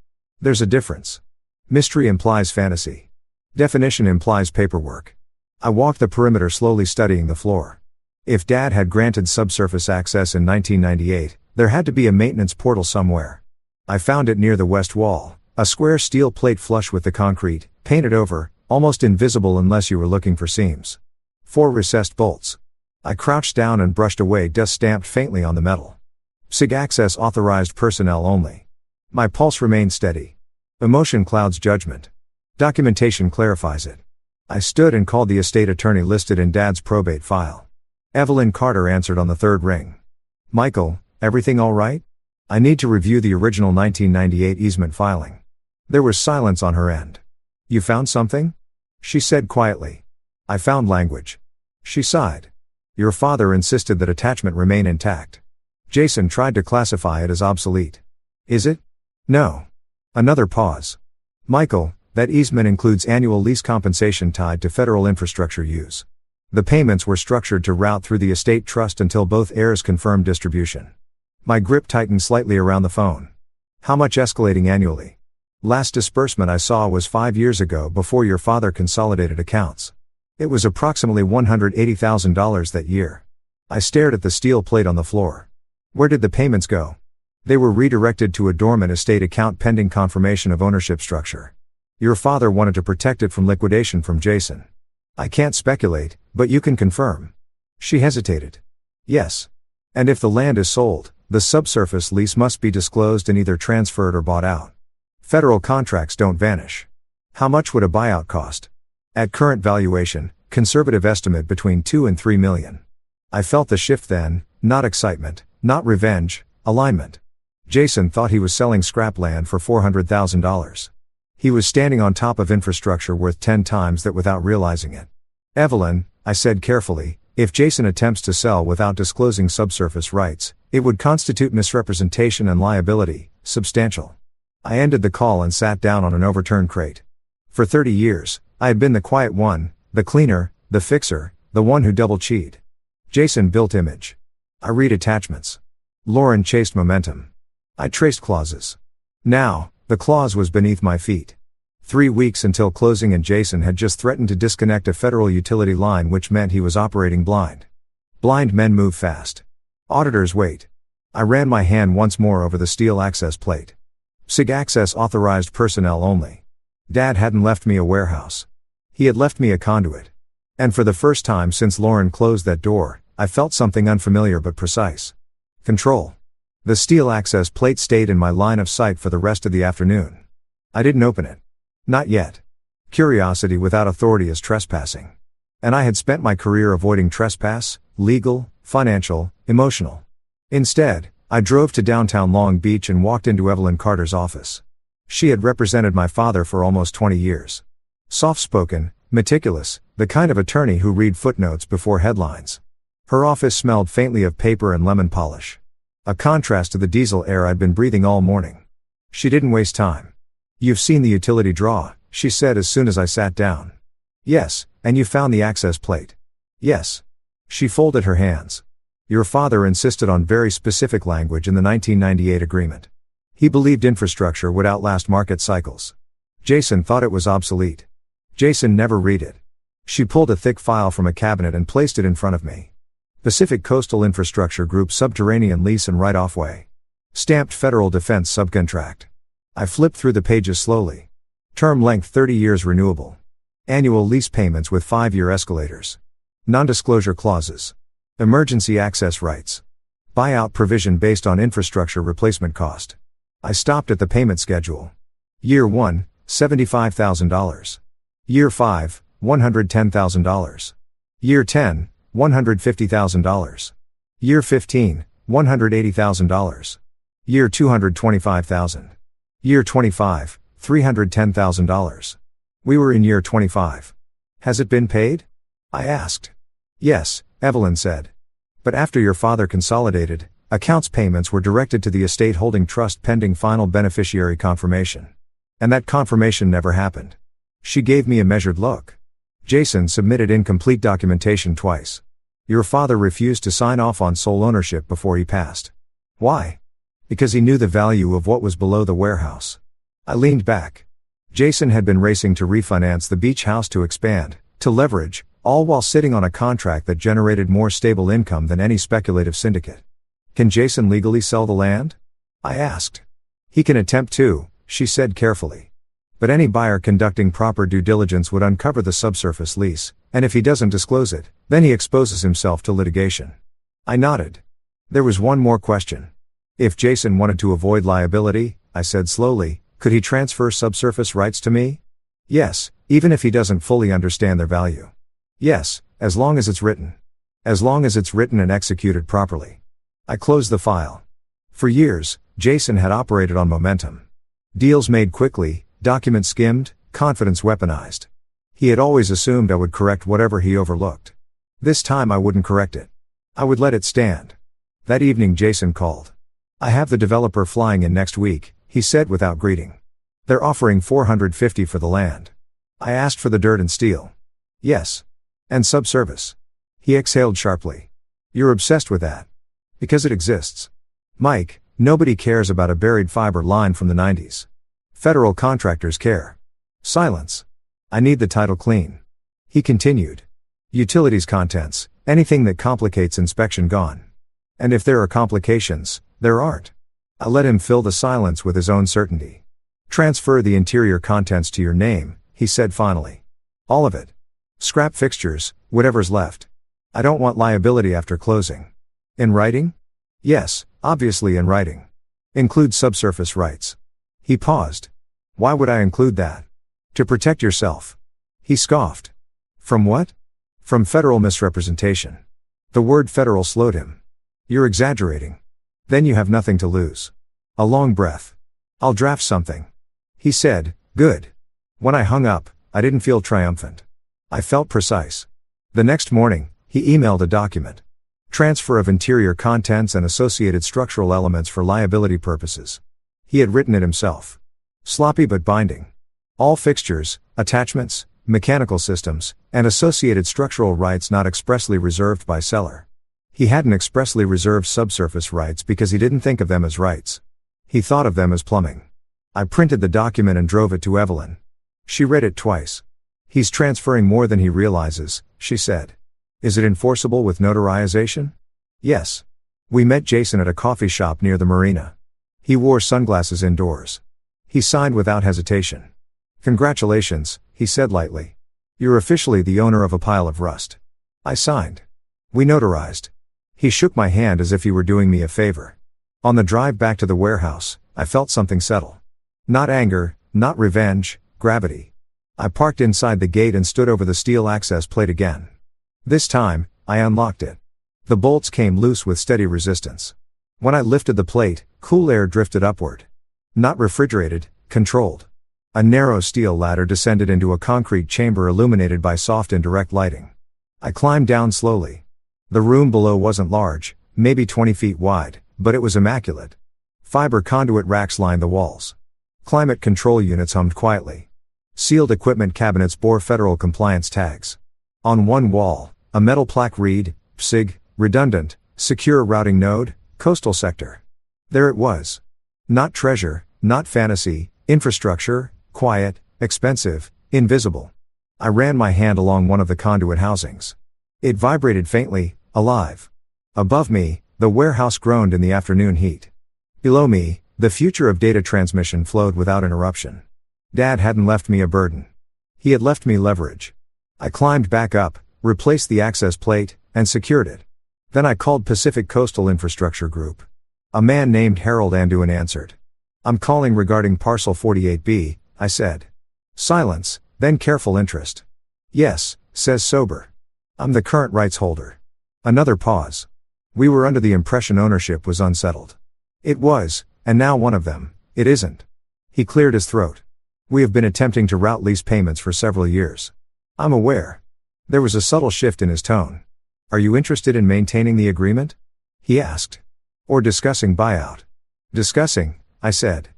There's a difference. Mystery implies fantasy. Definition implies paperwork. I walked the perimeter slowly studying the floor. If Dad had granted subsurface access in 1998, there had to be a maintenance portal somewhere. I found it near the west wall, a square steel plate flush with the concrete, painted over, almost invisible unless you were looking for seams. 4 recessed bolts. I crouched down and brushed away dust stamped faintly on the metal. SIG access authorized personnel only. My pulse remained steady. Emotion clouds judgment. Documentation clarifies it. I stood and called the estate attorney listed in Dad's probate file. Evelyn Carter answered on the 3rd ring. Michael, everything all right? I need to review the original 1998 easement filing. There was silence on her end. You found something? She said quietly. I found language. She sighed. Your father insisted that attachment remain intact. Jason tried to classify it as obsolete. Is it? No. Another pause. Michael, that easement includes annual lease compensation tied to federal infrastructure use. The payments were structured to route through the estate trust until both heirs confirmed distribution. My grip tightened slightly around the phone. How much escalating annually? Last disbursement I saw was 5 years ago before your father consolidated accounts. It was approximately $180,000 that year. I stared at the steel plate on the floor. Where did the payments go? They were redirected to a dormant estate account pending confirmation of ownership structure. Your father wanted to protect it from liquidation from Jason. I can't speculate, but you can confirm. She hesitated. Yes. And if the land is sold, the subsurface lease must be disclosed and either transferred or bought out. Federal contracts don't vanish. How much would a buyout cost? At current valuation, conservative estimate between 2 and 3 million. I felt the shift then, not excitement, not revenge, alignment. Jason thought he was selling scrap land for $400,000. He was standing on top of infrastructure worth 10 times that without realizing it. Evelyn, I said carefully, if Jason attempts to sell without disclosing subsurface rights, it would constitute misrepresentation and liability, substantial. I ended the call and sat down on an overturned crate. For 30 years, I had been the quiet one, the cleaner, the fixer, the one who double-cheated. Jason built image. I read attachments. Lauren chased momentum. I traced clauses. Now, the clause was beneath my feet. 3 weeks until closing and Jason had just threatened to disconnect a federal utility line, which meant he was operating blind. Blind men move fast. Auditors wait. I ran my hand once more over the steel access plate. SIG access authorized personnel only. Dad hadn't left me a warehouse. He had left me a conduit. And for the first time since Lauren closed that door, I felt something unfamiliar but precise. Control. The steel access plate stayed in my line of sight for the rest of the afternoon. I didn't open it. Not yet. Curiosity without authority is trespassing. And I had spent my career avoiding trespass, legal, financial, emotional. Instead, I drove to downtown Long Beach and walked into Evelyn Carter's office. She had represented my father for almost 20 years. Soft-spoken, meticulous, the kind of attorney who read footnotes before headlines. Her office smelled faintly of paper and lemon polish. A contrast to the diesel air I'd been breathing all morning. She didn't waste time. You've seen the utility draw, she said as soon as I sat down. Yes, and you found the access plate. Yes. She folded her hands. Your father insisted on very specific language in the 1998 agreement. He believed infrastructure would outlast market cycles. Jason thought it was obsolete. Jason never read it. She pulled a thick file from a cabinet and placed it in front of me. Pacific Coastal Infrastructure Group Subterranean Lease and Right-of Way. Stamped Federal Defense Subcontract. I flipped through the pages slowly. Term length 30 years renewable. Annual lease payments with 5-year escalators. Non-disclosure clauses. Emergency access rights. Buyout provision based on infrastructure replacement cost. I stopped at the payment schedule. Year 1, $75,000. Year 5, $110,000. Year 10, $150,000. Year 15, $180,000. Year 225,000. Year 25, $310,000. We were in year 25. Has it been paid? I asked. Yes, Evelyn said. But after your father consolidated, accounts payments were directed to the estate holding trust pending final beneficiary confirmation. And that confirmation never happened. She gave me a measured look. Jason submitted incomplete documentation twice. Your father refused to sign off on sole ownership before he passed. Why? Because he knew the value of what was below the warehouse. I leaned back. Jason had been racing to refinance the beach house to expand, to leverage, all while sitting on a contract that generated more stable income than any speculative syndicate. Can Jason legally sell the land? I asked. He can attempt to, she said carefully. But any buyer conducting proper due diligence would uncover the subsurface lease, and if he doesn't disclose it, then he exposes himself to litigation. I nodded. There was one more question. If Jason wanted to avoid liability, I said slowly, could he transfer subsurface rights to me? Yes, even if he doesn't fully understand their value. Yes, as long as it's written. As long as it's written and executed properly. I closed the file. For years, Jason had operated on momentum. Deals made quickly, documents skimmed, confidence weaponized. He had always assumed I would correct whatever he overlooked. This time I wouldn't correct it. I would let it stand. That evening Jason called. I have the developer flying in next week, he said without greeting. They're offering $450 for the land. I asked for the dirt and steel. Yes. And subsurface. He exhaled sharply. You're obsessed with that. Because it exists. Mike, nobody cares about a buried fiber line from the 90s. Federal contractors care. Silence. I need the title clean. He continued. Utilities contents, anything that complicates inspection gone. And if there are complications, there aren't. I let him fill the silence with his own certainty. Transfer the interior contents to your name, he said finally. All of it. Scrap fixtures, whatever's left. I don't want liability after closing. In writing? Yes, obviously in writing. Include subsurface rights. He paused. Why would I include that? To protect yourself. He scoffed. From what? From federal misrepresentation. The word federal slowed him. You're exaggerating. Then you have nothing to lose. A long breath. I'll draft something. He said, good. When I hung up, I didn't feel triumphant. I felt precise. The next morning, he emailed a document. Transfer of interior contents and associated structural elements for liability purposes. He had written it himself. Sloppy but binding. All fixtures, attachments, mechanical systems, and associated structural rights not expressly reserved by seller. He hadn't expressly reserved subsurface rights because he didn't think of them as rights. He thought of them as plumbing. I printed the document and drove it to Evelyn. She read it twice. He's transferring more than he realizes, she said. Is it enforceable with notarization? Yes. We met Jason at a coffee shop near the marina. He wore sunglasses indoors. He signed without hesitation. Congratulations, he said lightly. You're officially the owner of a pile of rust. I signed. We notarized. He shook my hand as if he were doing me a favor. On the drive back to the warehouse, I felt something settle. Not anger, not revenge, gravity. I parked inside the gate and stood over the steel access plate again. This time, I unlocked it. The bolts came loose with steady resistance. When I lifted the plate, cool air drifted upward. Not refrigerated, controlled. A narrow steel ladder descended into a concrete chamber illuminated by soft indirect lighting. I climbed down slowly. The room below wasn't large, maybe 20 feet wide, but it was immaculate. Fiber conduit racks lined the walls. Climate control units hummed quietly. Sealed equipment cabinets bore federal compliance tags. On one wall, a metal plaque read, PSIG, redundant, secure routing node, coastal sector. There it was. Not treasure, not fantasy, infrastructure, quiet, expensive, invisible. I ran my hand along one of the conduit housings. It vibrated faintly, alive. Above me, the warehouse groaned in the afternoon heat. Below me, the future of data transmission flowed without interruption. Dad hadn't left me a burden. He had left me leverage. I climbed back up, replaced the access plate, and secured it. Then I called Pacific Coastal Infrastructure Group. A man named Harold Anduin answered. "I'm calling regarding parcel 48B, I said. Silence, then careful interest. "Yes," says sober. "I'm the current rights holder." Another pause. We were under the impression ownership was unsettled. It was, and now one of them, it isn't. He cleared his throat. "We have been attempting to route lease payments for several years." "I'm aware." There was a subtle shift in his tone. "Are you interested in maintaining the agreement?" he asked. "Or discussing buyout?" "Discussing," I said.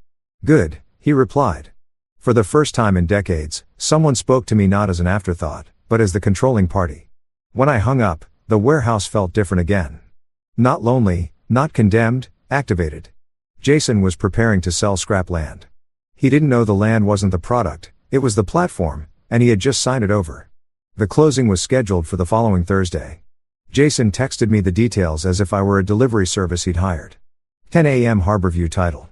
"Good," he replied. For the first time in decades, someone spoke to me not as an afterthought, but as the controlling party. When I hung up, the warehouse felt different again. Not lonely, not condemned, activated. Jason was preparing to sell scrap land. He didn't know the land wasn't the product, it was the platform, and he had just signed it over. The closing was scheduled for the following Thursday. Jason texted me the details as if I were a delivery service he'd hired. 10 a.m. Harborview title.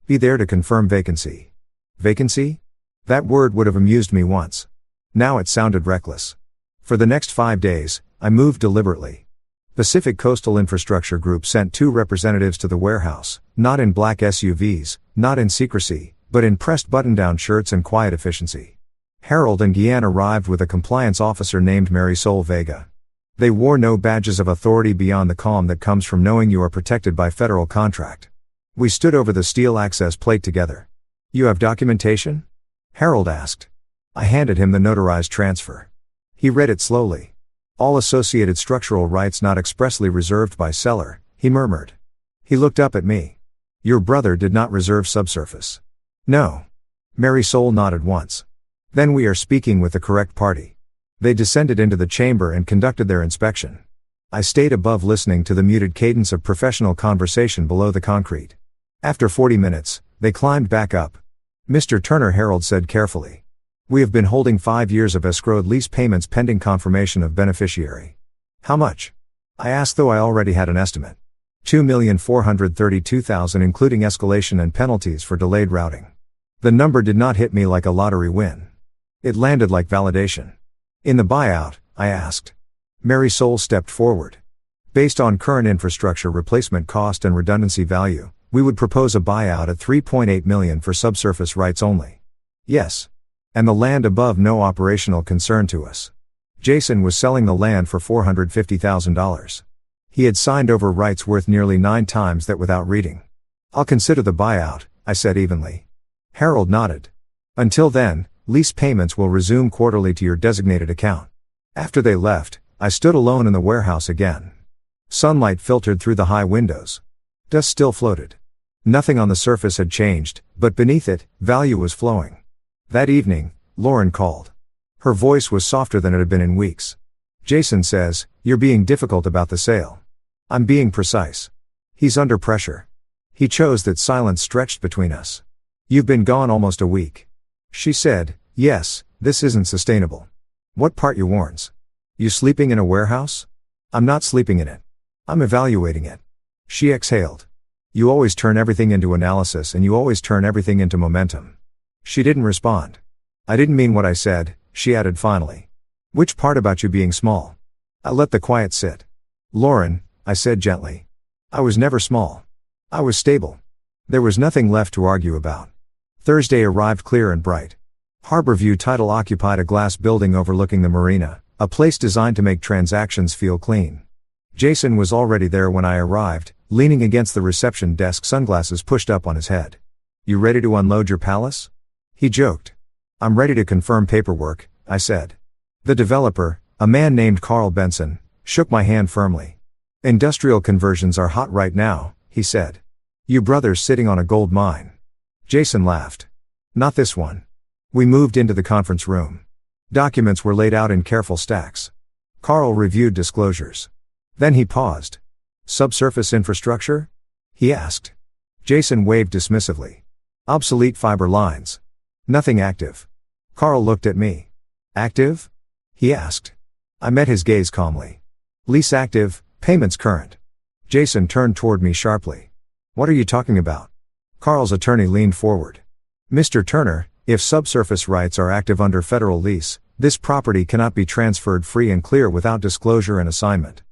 "Be there to confirm vacancy." Vacancy? That word would have amused me once. Now it sounded reckless. For the next 5 days, I moved deliberately. Pacific Coastal Infrastructure Group sent 2 representatives to the warehouse, not in black SUVs, not in secrecy, but in pressed button-down shirts and quiet efficiency. Harold and Guianne arrived with a compliance officer named Marisol Vega. They wore no badges of authority beyond the calm that comes from knowing you are protected by federal contract. We stood over the steel access plate together. "You have documentation?" Harold asked. I handed him the notarized transfer. He read it slowly. "All associated structural rights not expressly reserved by seller," he murmured. He looked up at me. "Your brother did not reserve subsurface." "No." Marisol nodded once. "Then we are speaking with the correct party." They descended into the chamber and conducted their inspection. I stayed above listening to the muted cadence of professional conversation below the concrete. After 40 minutes, they climbed back up. "Mr. Turner," Harold said carefully. "We have been holding 5 years of escrowed lease payments pending confirmation of beneficiary." "How much?" I asked, though I already had an estimate. $2,432,000 including escalation and penalties for delayed routing. The number did not hit me like a lottery win. It landed like validation. "In the buyout?" I asked. Marisol stepped forward. "Based on current infrastructure replacement cost and redundancy value, we would propose a buyout at $3.8 million for subsurface rights only." "Yes. And the land above no operational concern to us." Jason was selling the land for $450,000. He had signed over rights worth nearly 9 times that without reading. "I'll consider the buyout," I said evenly. Harold nodded. "Until then, lease payments will resume quarterly to your designated account." After they left, I stood alone in the warehouse again. Sunlight filtered through the high windows. Dust still floated. Nothing on the surface had changed, but beneath it, value was flowing. That evening, Lauren called. Her voice was softer than it had been in weeks. "Jason says, you're being difficult about the sale." "I'm being precise. He's under pressure." He chose that silence stretched between us. "You've been gone almost a week." She said, "Yes, this isn't sustainable." "What part?" you warns. "You sleeping in a warehouse?" "I'm not sleeping in it. I'm evaluating it." She exhaled. "You always turn everything into analysis and you always turn everything into momentum." She didn't respond. "I didn't mean what I said," she added finally. "Which part about you being small?" I let the quiet sit. "Lauren," I said gently. "I was never small. I was stable." There was nothing left to argue about. Thursday arrived clear and bright. Harborview title occupied a glass building overlooking the marina, a place designed to make transactions feel clean. Jason was already there when I arrived, leaning against the reception desk, sunglasses pushed up on his head. "You ready to unload your palace?" He joked. "I'm ready to confirm paperwork," I said. The developer, a man named Carl Benson, shook my hand firmly. "Industrial conversions are hot right now," he said. "You brothers sitting on a gold mine." Jason laughed. "Not this one." We moved into the conference room. Documents were laid out in careful stacks. Carl reviewed disclosures. Then he paused. Subsurface infrastructure? He asked. Jason waved dismissively. Obsolete fiber lines. Nothing active. Carl looked at me. Active? He asked. I met his gaze calmly. Lease active, payments current. Jason turned toward me sharply. What are you talking about? Carl's attorney leaned forward. Mr. Turner, if subsurface rights are active under federal lease, this property cannot be transferred free and clear without disclosure and assignment.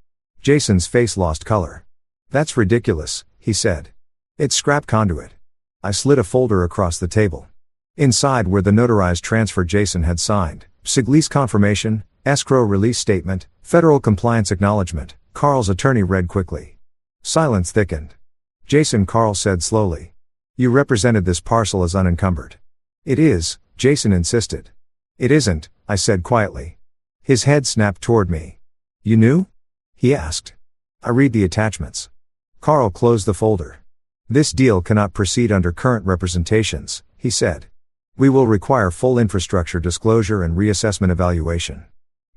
Jason's face lost color. That's ridiculous, he said. It's scrap conduit. I slid a folder across the table. Inside were the notarized transfer Jason had signed, SIG lease confirmation, escrow release statement, federal compliance acknowledgement. Carl's attorney read quickly. Silence thickened. Jason, Carl said slowly. You represented this parcel as unencumbered. It is, Jason insisted. It isn't, I said quietly. His head snapped toward me. You knew? He asked. I read the attachments. Carl closed the folder. This deal cannot proceed under current representations, he said. We will require full infrastructure disclosure and reassessment evaluation.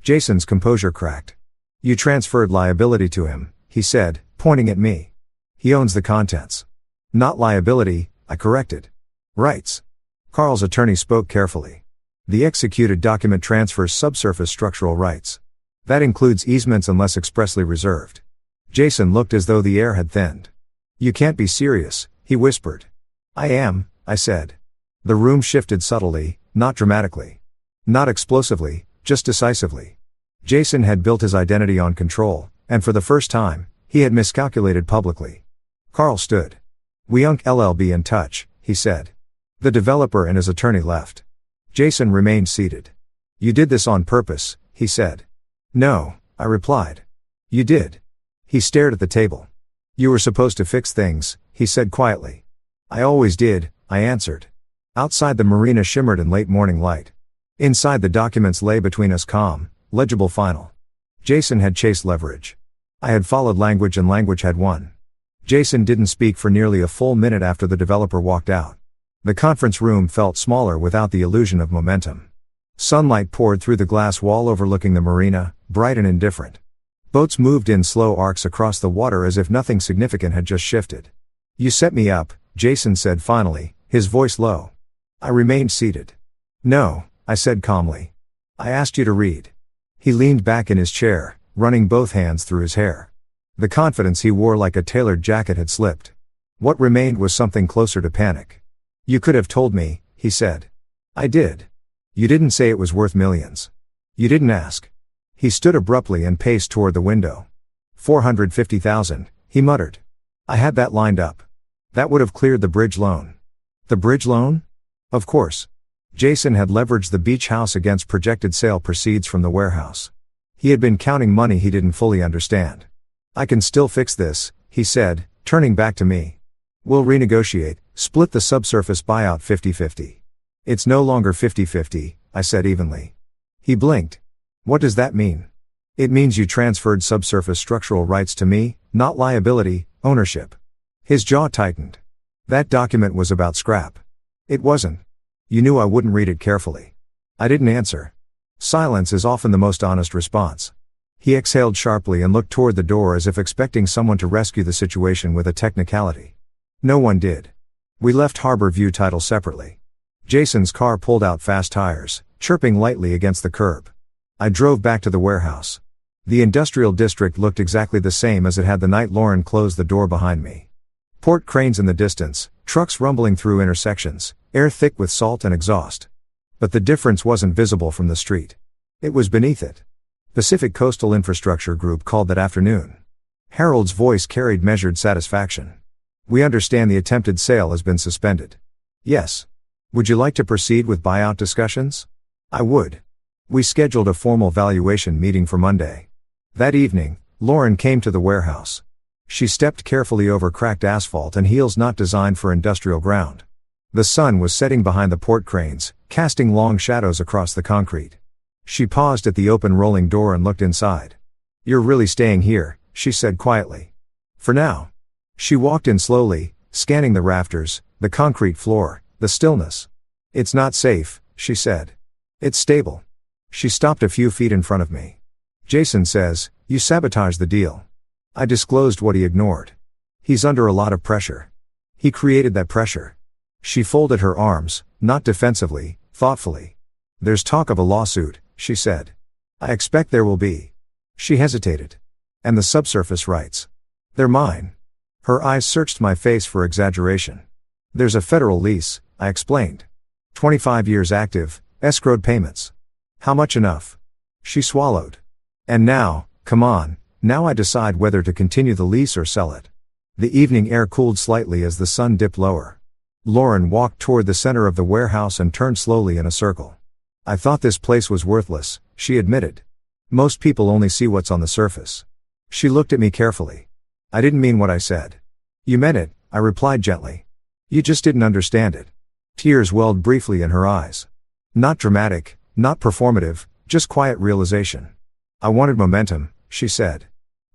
Jason's composure cracked. You transferred liability to him, he said, pointing at me. He owns the contents. Not liability, I corrected. Rights. Carl's attorney spoke carefully. The executed document transfers subsurface structural rights. That includes easements unless expressly reserved. Jason looked as though the air had thinned. You can't be serious, he whispered. I am, I said. The room shifted subtly, not dramatically. Not explosively, just decisively. Jason had built his identity on control, and for the first time, he had miscalculated publicly. Carl stood. We LLB in touch, he said. The developer and his attorney left. Jason remained seated. You did this on purpose, he said. No, I replied. You did. He stared at the table. You were supposed to fix things, he said quietly. I always did, I answered. Outside the marina shimmered in late morning light. Inside the documents lay between us calm, legible final. Jason had chased leverage. I had followed language and language had won. Jason didn't speak for nearly a full minute after the developer walked out. The conference room felt smaller without the illusion of momentum. Sunlight poured through the glass wall overlooking the marina, bright and indifferent. Boats moved in slow arcs across the water as if nothing significant had just shifted. You set me up, Jason said finally, his voice low. I remained seated. No, I said calmly. I asked you to read. He leaned back in his chair, running both hands through his hair. The confidence he wore like a tailored jacket had slipped. What remained was something closer to panic. You could have told me, he said. I did. You didn't say it was worth millions. You didn't ask. He stood abruptly and paced toward the window. 450,000, he muttered. I had that lined up. That would have cleared the bridge loan. The bridge loan? Of course. Jason had leveraged the beach house against projected sale proceeds from the warehouse. He had been counting money he didn't fully understand. I can still fix this, he said, turning back to me. We'll renegotiate, split the subsurface buyout 50-50. It's no longer 50-50, I said evenly. He blinked. What does that mean? It means you transferred subsurface structural rights to me, not liability, ownership. His jaw tightened. That document was about scrap. It wasn't. You knew I wouldn't read it carefully. I didn't answer. Silence is often the most honest response. He exhaled sharply and looked toward the door as if expecting someone to rescue the situation with a technicality. No one did. We left Harbor View title separately. Jason's car pulled out fast tires, chirping lightly against the curb. I drove back to the warehouse. The industrial district looked exactly the same as it had the night Lauren closed the door behind me. Port cranes in the distance, trucks rumbling through intersections, air thick with salt and exhaust. But the difference wasn't visible from the street. It was beneath it. Pacific Coastal Infrastructure Group called that afternoon. Harold's voice carried measured satisfaction. We understand the attempted sale has been suspended. Yes. Would you like to proceed with buyout discussions? I would. We scheduled a formal valuation meeting for Monday. That evening, Lauren came to the warehouse. She stepped carefully over cracked asphalt and heels not designed for industrial ground. The sun was setting behind the port cranes, casting long shadows across the concrete. She paused at the open rolling door and looked inside. You're really staying here, she said quietly. For now. She walked in slowly, scanning the rafters, the concrete floor, the stillness. It's not safe, she said. It's stable. She stopped a few feet in front of me. Jason says, you sabotaged the deal. I disclosed what he ignored. He's under a lot of pressure. He created that pressure. She folded her arms, not defensively, thoughtfully. There's talk of a lawsuit, she said. I expect there will be. She hesitated. And the subsurface rights. They're mine. Her eyes searched my face for exaggeration. There's a federal lease, I explained. 25 years active, escrowed payments. How much enough? She swallowed. And now, come on, now I decide whether to continue the lease or sell it. The evening air cooled slightly as the sun dipped lower. Lauren walked toward the center of the warehouse and turned slowly in a circle. I thought this place was worthless, she admitted. Most people only see what's on the surface. She looked at me carefully. I didn't mean what I said. You meant it, I replied gently. You just didn't understand it. Tears welled briefly in her eyes. Not dramatic, not performative, just quiet realization. I wanted momentum, she said.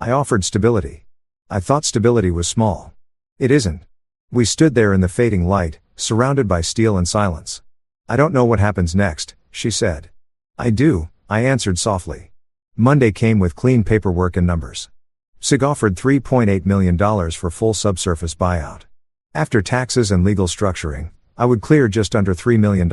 I offered stability. I thought stability was small. It isn't. We stood there in the fading light, surrounded by steel and silence. I don't know what happens next, she said. I do, I answered softly. Monday came with clean paperwork and numbers. SIG offered $3.8 million for full subsurface buyout. After taxes and legal structuring, I would clear just under $3 million.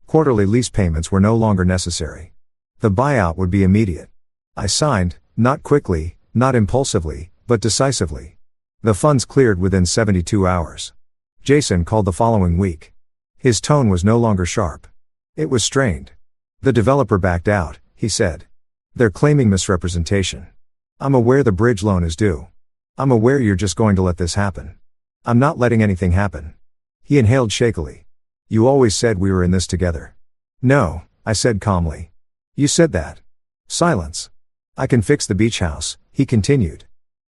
Quarterly lease payments were no longer necessary. The buyout would be immediate. I signed, not quickly, not impulsively, but decisively. The funds cleared within 72 hours. Jason called the following week. His tone was no longer sharp. It was strained. The developer backed out, he said. They're claiming misrepresentation. I'm aware the bridge loan is due. I'm aware you're just going to let this happen. I'm not letting anything happen. He inhaled shakily. You always said we were in this together. No, I said calmly. You said that. Silence. I can fix the beach house, he continued.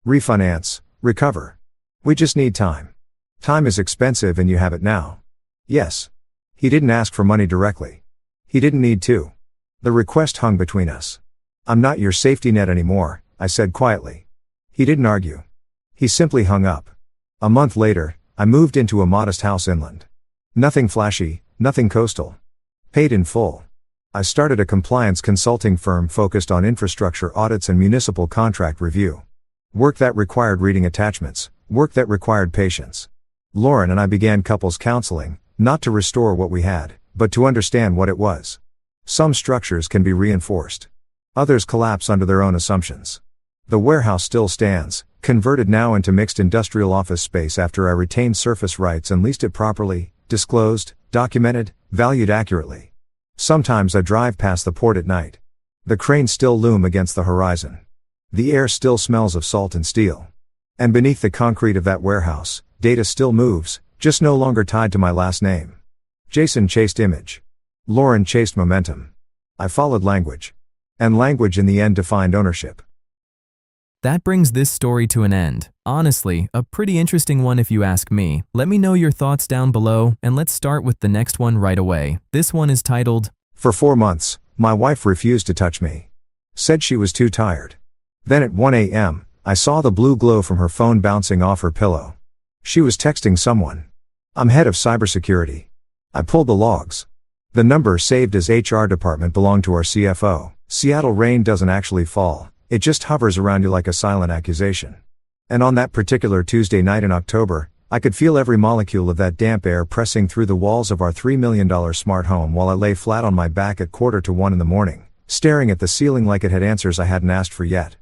Refinance, recover. We just need time. Time is expensive and you have it now. Yes. He didn't ask for money directly. He didn't need to. The request hung between us. I'm not your safety net anymore, I said quietly. He didn't argue. He simply hung up. A month later, I moved into a modest house inland. Nothing flashy, nothing coastal. Paid in full. I started a compliance consulting firm focused on infrastructure audits and municipal contract review. Work that required reading attachments, work that required patience. Lauren and I began couples counseling, not to restore what we had, but to understand what it was. Some structures can be reinforced. Others collapse under their own assumptions. The warehouse still stands, converted now into mixed industrial office space after I retained surface rights and leased it properly, disclosed, documented, valued accurately. Sometimes I drive past the port at night. The cranes still loom against the horizon. The air still smells of salt and steel. And beneath the concrete of that warehouse, data still moves, just no longer tied to my last name. Jason chased image. Lauren chased momentum. I followed language. And language in the end defined ownership. That brings this story to an end. Honestly, a pretty interesting one if you ask me. Let me know your thoughts down below, and let's start with the next one right away. This one is titled, For 4 months, my wife refused to touch me. Said she was too tired. Then at 1 a.m., I saw the blue glow from her phone bouncing off her pillow. She was texting someone. I'm head of cybersecurity. I pulled the logs. The number saved as HR department belonged to our CFO. Seattle rain doesn't actually fall, it just hovers around you like a silent accusation. And on that particular Tuesday night in October, I could feel every molecule of that damp air pressing through the walls of our $3 million smart home while I lay flat on my back at 1:45 in the morning, staring at the ceiling like it had answers I hadn't asked for yet.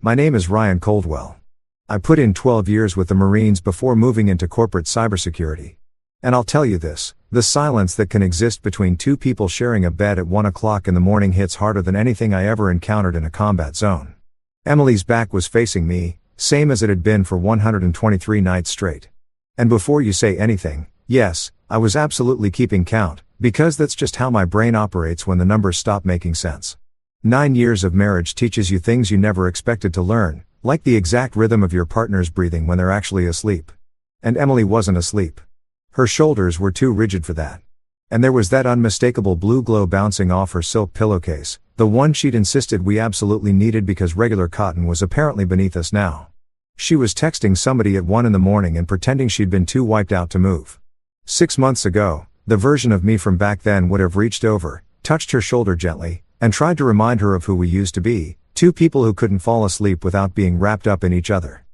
My name is Ryan Coldwell. I put in 12 years with the Marines before moving into corporate cybersecurity. And I'll tell you this, the silence that can exist between two people sharing a bed at 1 o'clock in the morning hits harder than anything I ever encountered in a combat zone. Emily's back was facing me, same as it had been for 123 nights straight. And before you say anything, yes, I was absolutely keeping count, because that's just how my brain operates when the numbers stop making sense. 9 years of marriage teaches you things you never expected to learn, like the exact rhythm of your partner's breathing when they're actually asleep. And Emily wasn't asleep. Her shoulders were too rigid for that. And there was that unmistakable blue glow bouncing off her silk pillowcase, the one she'd insisted we absolutely needed because regular cotton was apparently beneath us now. She was texting somebody at 1 in the morning and pretending she'd been too wiped out to move. 6 months ago, the version of me from back then would have reached over, touched her shoulder gently, and tried to remind her of who we used to be, Two people who couldn't fall asleep without being wrapped up in each other.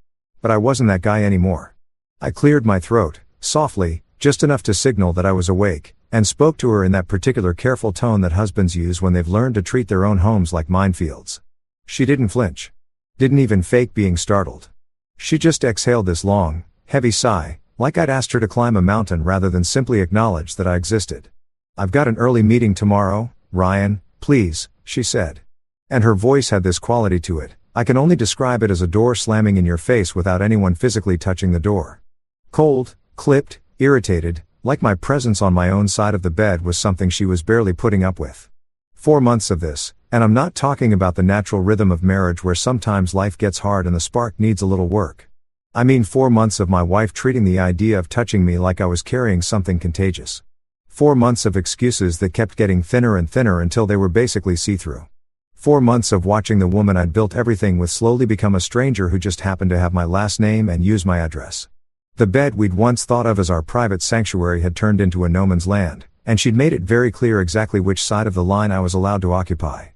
But I wasn't that guy anymore. I cleared my throat, softly, just enough to signal that I was awake, and spoke to her in that particular careful tone that husbands use when they've learned to treat their own homes like minefields. She didn't flinch. Didn't even fake being startled. She just exhaled this long, heavy sigh, like I'd asked her to climb a mountain rather than simply acknowledge that I existed. "I've got an early meeting tomorrow, Ryan, please," she said. And her voice had this quality to it, I can only describe it as a door slamming in your face without anyone physically touching the door. Cold, clipped, irritated, like my presence on my own side of the bed was something she was barely putting up with. 4 months of this, and I'm not talking about the natural rhythm of marriage where sometimes life gets hard and the spark needs a little work. I mean 4 months of my wife treating the idea of touching me like I was carrying something contagious. 4 months of excuses that kept getting thinner and thinner until they were basically see-through. 4 months of watching the woman I'd built everything with slowly become a stranger who just happened to have my last name and use my address. The bed we'd once thought of as our private sanctuary had turned into a no man's land, and she'd made it very clear exactly which side of the line I was allowed to occupy.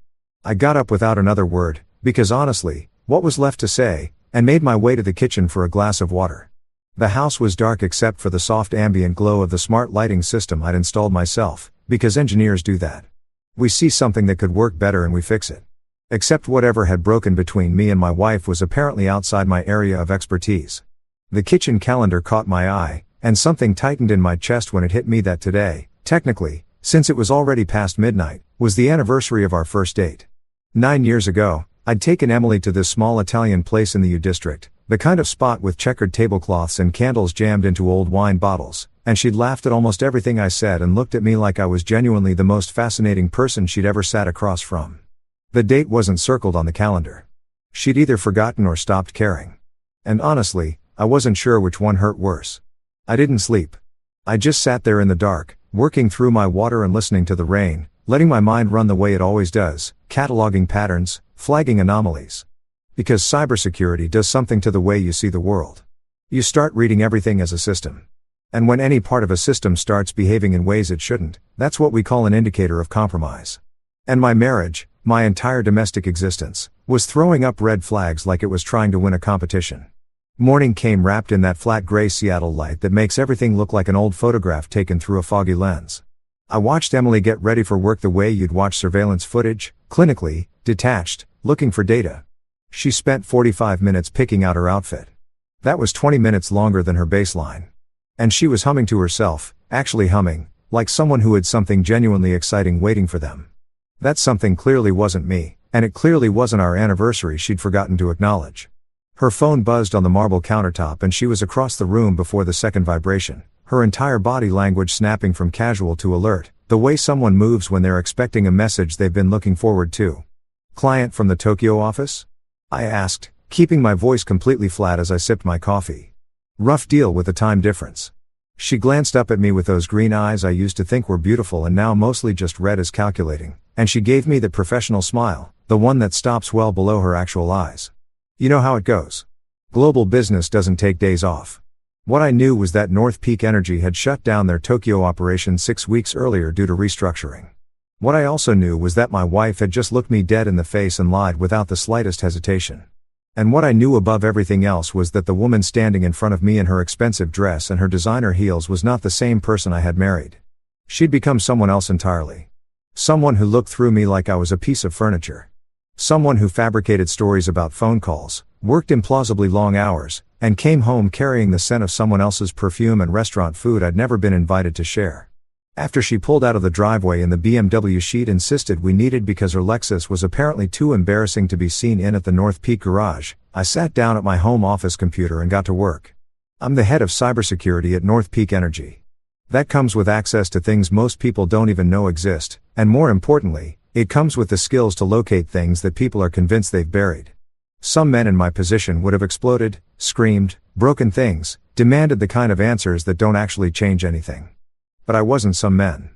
I got up without another word, because honestly, what was left to say, and made my way to the kitchen for a glass of water. The house was dark except for the soft ambient glow of the smart lighting system I'd installed myself, because engineers do that. We see something that could work better and we fix it. Except whatever had broken between me and my wife was apparently outside my area of expertise. The kitchen calendar caught my eye, and something tightened in my chest when it hit me that today, technically, since it was already past midnight, was the anniversary of our first date. 9 years ago, I'd taken Emily to this small Italian place in the U District, the kind of spot with checkered tablecloths and candles jammed into old wine bottles, and she'd laughed at almost everything I said and looked at me like I was genuinely the most fascinating person she'd ever sat across from. The date wasn't circled on the calendar. She'd either forgotten or stopped caring. And honestly, I wasn't sure which one hurt worse. I didn't sleep. I just sat there in the dark, working through my water and listening to the rain, letting my mind run the way it always does, cataloging patterns, flagging anomalies. Because cybersecurity does something to the way you see the world. You start reading everything as a system. And when any part of a system starts behaving in ways it shouldn't, that's what we call an indicator of compromise. And my marriage, my entire domestic existence, was throwing up red flags like it was trying to win a competition. Morning came wrapped in that flat gray Seattle light that makes everything look like an old photograph taken through a foggy lens. I watched Emily get ready for work the way you'd watch surveillance footage, clinically, detached, looking for data. She spent 45 minutes picking out her outfit. That was 20 minutes longer than her baseline. And she was humming to herself, actually humming, like someone who had something genuinely exciting waiting for them. That something clearly wasn't me, and it clearly wasn't our anniversary she'd forgotten to acknowledge. Her phone buzzed on the marble countertop and she was across the room before the second vibration, her entire body language snapping from casual to alert, the way someone moves when they're expecting a message they've been looking forward to. "Client from the Tokyo office?" I asked, keeping my voice completely flat as I sipped my coffee. Rough deal with the time difference. She glanced up at me with those green eyes I used to think were beautiful and now mostly just read as calculating, and she gave me the professional smile, the one that stops well below her actual eyes. You know how it goes. Global business doesn't take days off. What I knew was that North Peak Energy had shut down their Tokyo operation 6 weeks earlier due to restructuring. What I also knew was that my wife had just looked me dead in the face and lied without the slightest hesitation. And what I knew above everything else was that the woman standing in front of me in her expensive dress and her designer heels was not the same person I had married. She'd become someone else entirely. Someone who looked through me like I was a piece of furniture. Someone who fabricated stories about phone calls, worked implausibly long hours, and came home carrying the scent of someone else's perfume and restaurant food I'd never been invited to share. After she pulled out of the driveway in the BMW she'd insisted we needed because her Lexus was apparently too embarrassing to be seen in at the North Peak garage, I sat down at my home office computer and got to work. I'm the head of cybersecurity at North Peak Energy. That comes with access to things most people don't even know exist, and more importantly, it comes with the skills to locate things that people are convinced they've buried. Some men in my position would have exploded, screamed, broken things, demanded the kind of answers that don't actually change anything. But I wasn't some men.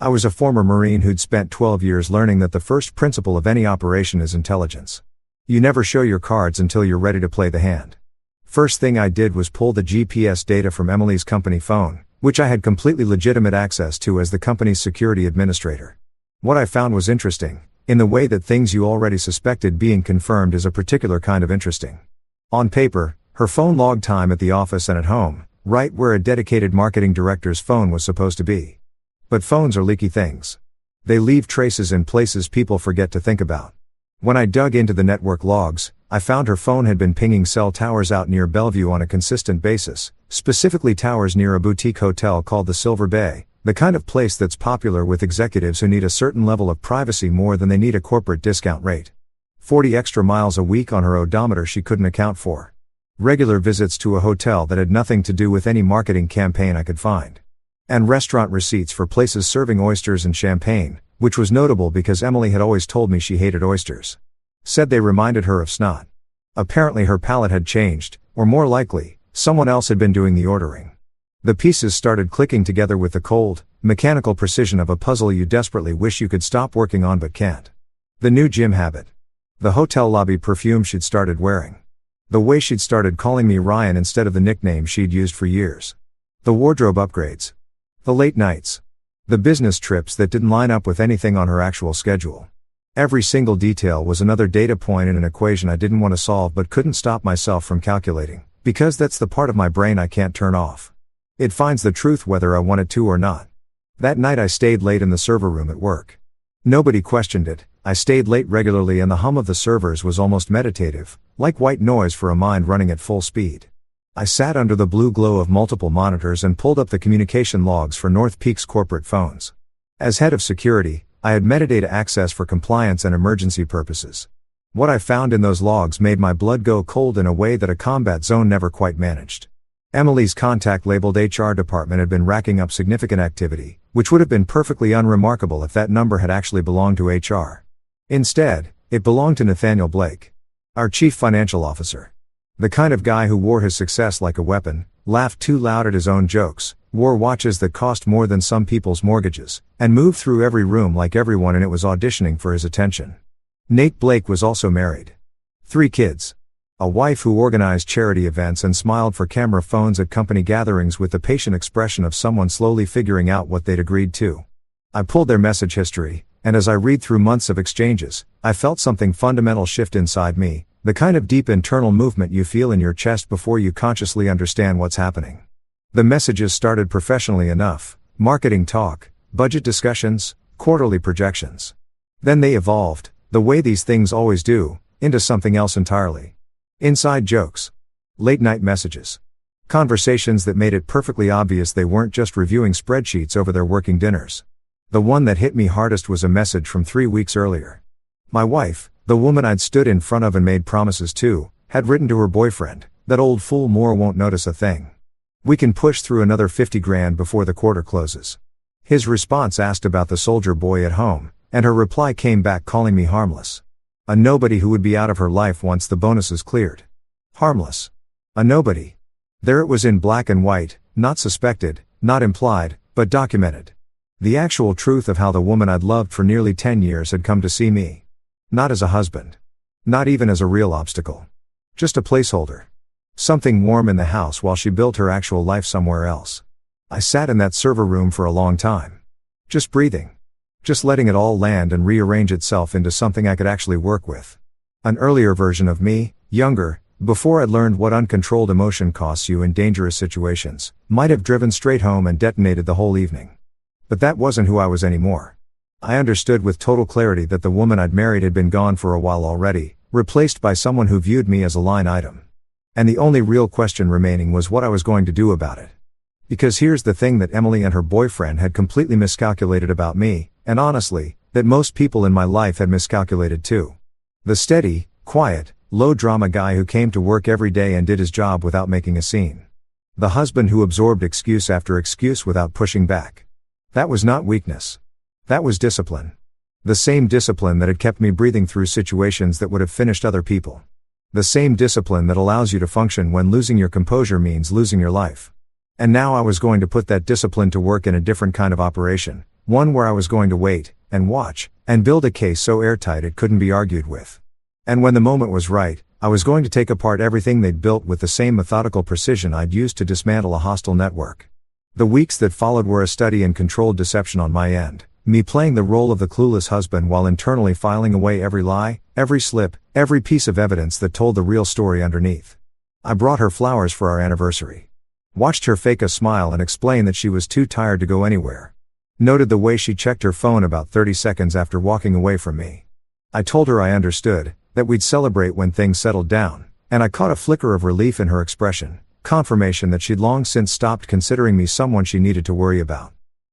I was a former Marine who'd spent 12 years learning that the first principle of any operation is intelligence. You never show your cards until you're ready to play the hand. First thing I did was pull the GPS data from Emily's company phone, which I had completely legitimate access to as the company's security administrator. What I found was interesting. in the way that things you already suspected being confirmed is a particular kind of interesting. On paper, her phone logged time at the office and at home, right where a dedicated marketing director's phone was supposed to be. But phones are leaky things. They leave traces in places people forget to think about. When I dug into the network logs, I found her phone had been pinging cell towers out near Bellevue on a consistent basis, specifically towers near a boutique hotel called the Silver Bay, the kind of place that's popular with executives who need a certain level of privacy more than they need a corporate discount rate. 40 extra miles a week on her odometer she couldn't account for. Regular visits to a hotel that had nothing to do with any marketing campaign I could find. And restaurant receipts for places serving oysters and champagne, which was notable because Emily had always told me she hated oysters. Said they reminded her of snot. Apparently her palate had changed, or more likely, someone else had been doing the ordering. The pieces started clicking together with the cold, mechanical precision of a puzzle you desperately wish you could stop working on but can't. The new gym habit. The hotel lobby perfume she'd started wearing. The way she'd started calling me Ryan instead of the nickname she'd used for years. The wardrobe upgrades. The late nights. The business trips that didn't line up with anything on her actual schedule. Every single detail was another data point in an equation I didn't want to solve but couldn't stop myself from calculating, because that's the part of my brain I can't turn off. It finds the truth whether I want it to or not. That night I stayed late in the server room at work. Nobody questioned it. I stayed late regularly and the hum of the servers was almost meditative, like white noise for a mind running at full speed. I sat under the blue glow of multiple monitors and pulled up the communication logs for North Peak's corporate phones. As head of security, I had metadata access for compliance and emergency purposes. What I found in those logs made my blood go cold in a way that a combat zone never quite managed. Emily's contact-labeled HR department had been racking up significant activity, which would have been perfectly unremarkable if that number had actually belonged to HR. Instead, it belonged to Nathaniel Blake, our chief financial officer. The kind of guy who wore his success like a weapon, laughed too loud at his own jokes, wore watches that cost more than some people's mortgages, and moved through every room like everyone in it was auditioning for his attention. Nate Blake was also married. 3 kids. A wife who organized charity events and smiled for camera phones at company gatherings with the patient expression of someone slowly figuring out what they'd agreed to. I pulled their message history, and as I read through months of exchanges, I felt something fundamental shift inside me. The kind of deep internal movement you feel in your chest before you consciously understand what's happening. The messages started professionally enough, marketing talk, budget discussions, quarterly projections. Then they evolved, the way these things always do, into something else entirely. Inside jokes. Late night messages. Conversations that made it perfectly obvious they weren't just reviewing spreadsheets over their working dinners. The one that hit me hardest was a message from 3 weeks earlier. My wife, the woman I'd stood in front of and made promises to, had written to her boyfriend, "That old fool Moore won't notice a thing. We can push through another 50 grand before the quarter closes." His response asked about the soldier boy at home, and her reply came back calling me harmless. A nobody who would be out of her life once the bonuses cleared. Harmless. A nobody. There it was in black and white, not suspected, not implied, but documented. The actual truth of how the woman I'd loved for nearly 10 years had come to see me. Not as a husband. Not even as a real obstacle. Just a placeholder. Something warm in the house while she built her actual life somewhere else. I sat in that server room for a long time. Just breathing. Just letting it all land and rearrange itself into something I could actually work with. An earlier version of me, younger, before I'd learned what uncontrolled emotion costs you in dangerous situations, might have driven straight home and detonated the whole evening. But that wasn't who I was anymore. I understood with total clarity that the woman I'd married had been gone for a while already, replaced by someone who viewed me as a line item. And the only real question remaining was what I was going to do about it. Because here's the thing that Emily and her boyfriend had completely miscalculated about me, and honestly, that most people in my life had miscalculated too. The steady, quiet, low-drama guy who came to work every day and did his job without making a scene. The husband who absorbed excuse after excuse without pushing back. That was not weakness. That was discipline. The same discipline that had kept me breathing through situations that would have finished other people. The same discipline that allows you to function when losing your composure means losing your life. And now I was going to put that discipline to work in a different kind of operation, one where I was going to wait, and watch, and build a case so airtight it couldn't be argued with. And when the moment was right, I was going to take apart everything they'd built with the same methodical precision I'd used to dismantle a hostile network. The weeks that followed were a study in controlled deception on my end, me playing the role of the clueless husband while internally filing away every lie, every slip, every piece of evidence that told the real story underneath. I brought her flowers for our anniversary. Watched her fake a smile and explain that she was too tired to go anywhere. Noted the way she checked her phone about 30 seconds after walking away from me. I told her I understood, that we'd celebrate when things settled down, and I caught a flicker of relief in her expression, confirmation that she'd long since stopped considering me someone she needed to worry about.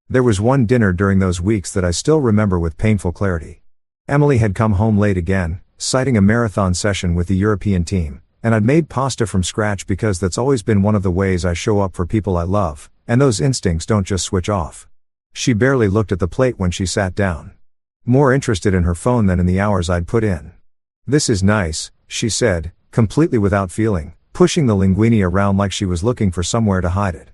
There was one dinner during those weeks that I still remember with painful clarity. Emily had come home late again, citing a marathon session with the European team, and I'd made pasta from scratch because that's always been one of the ways I show up for people I love, and those instincts don't just switch off. She barely looked at the plate when she sat down. More interested in her phone than in the hours I'd put in. "This is nice," she said, completely without feeling, pushing the linguine around like she was looking for somewhere to hide it.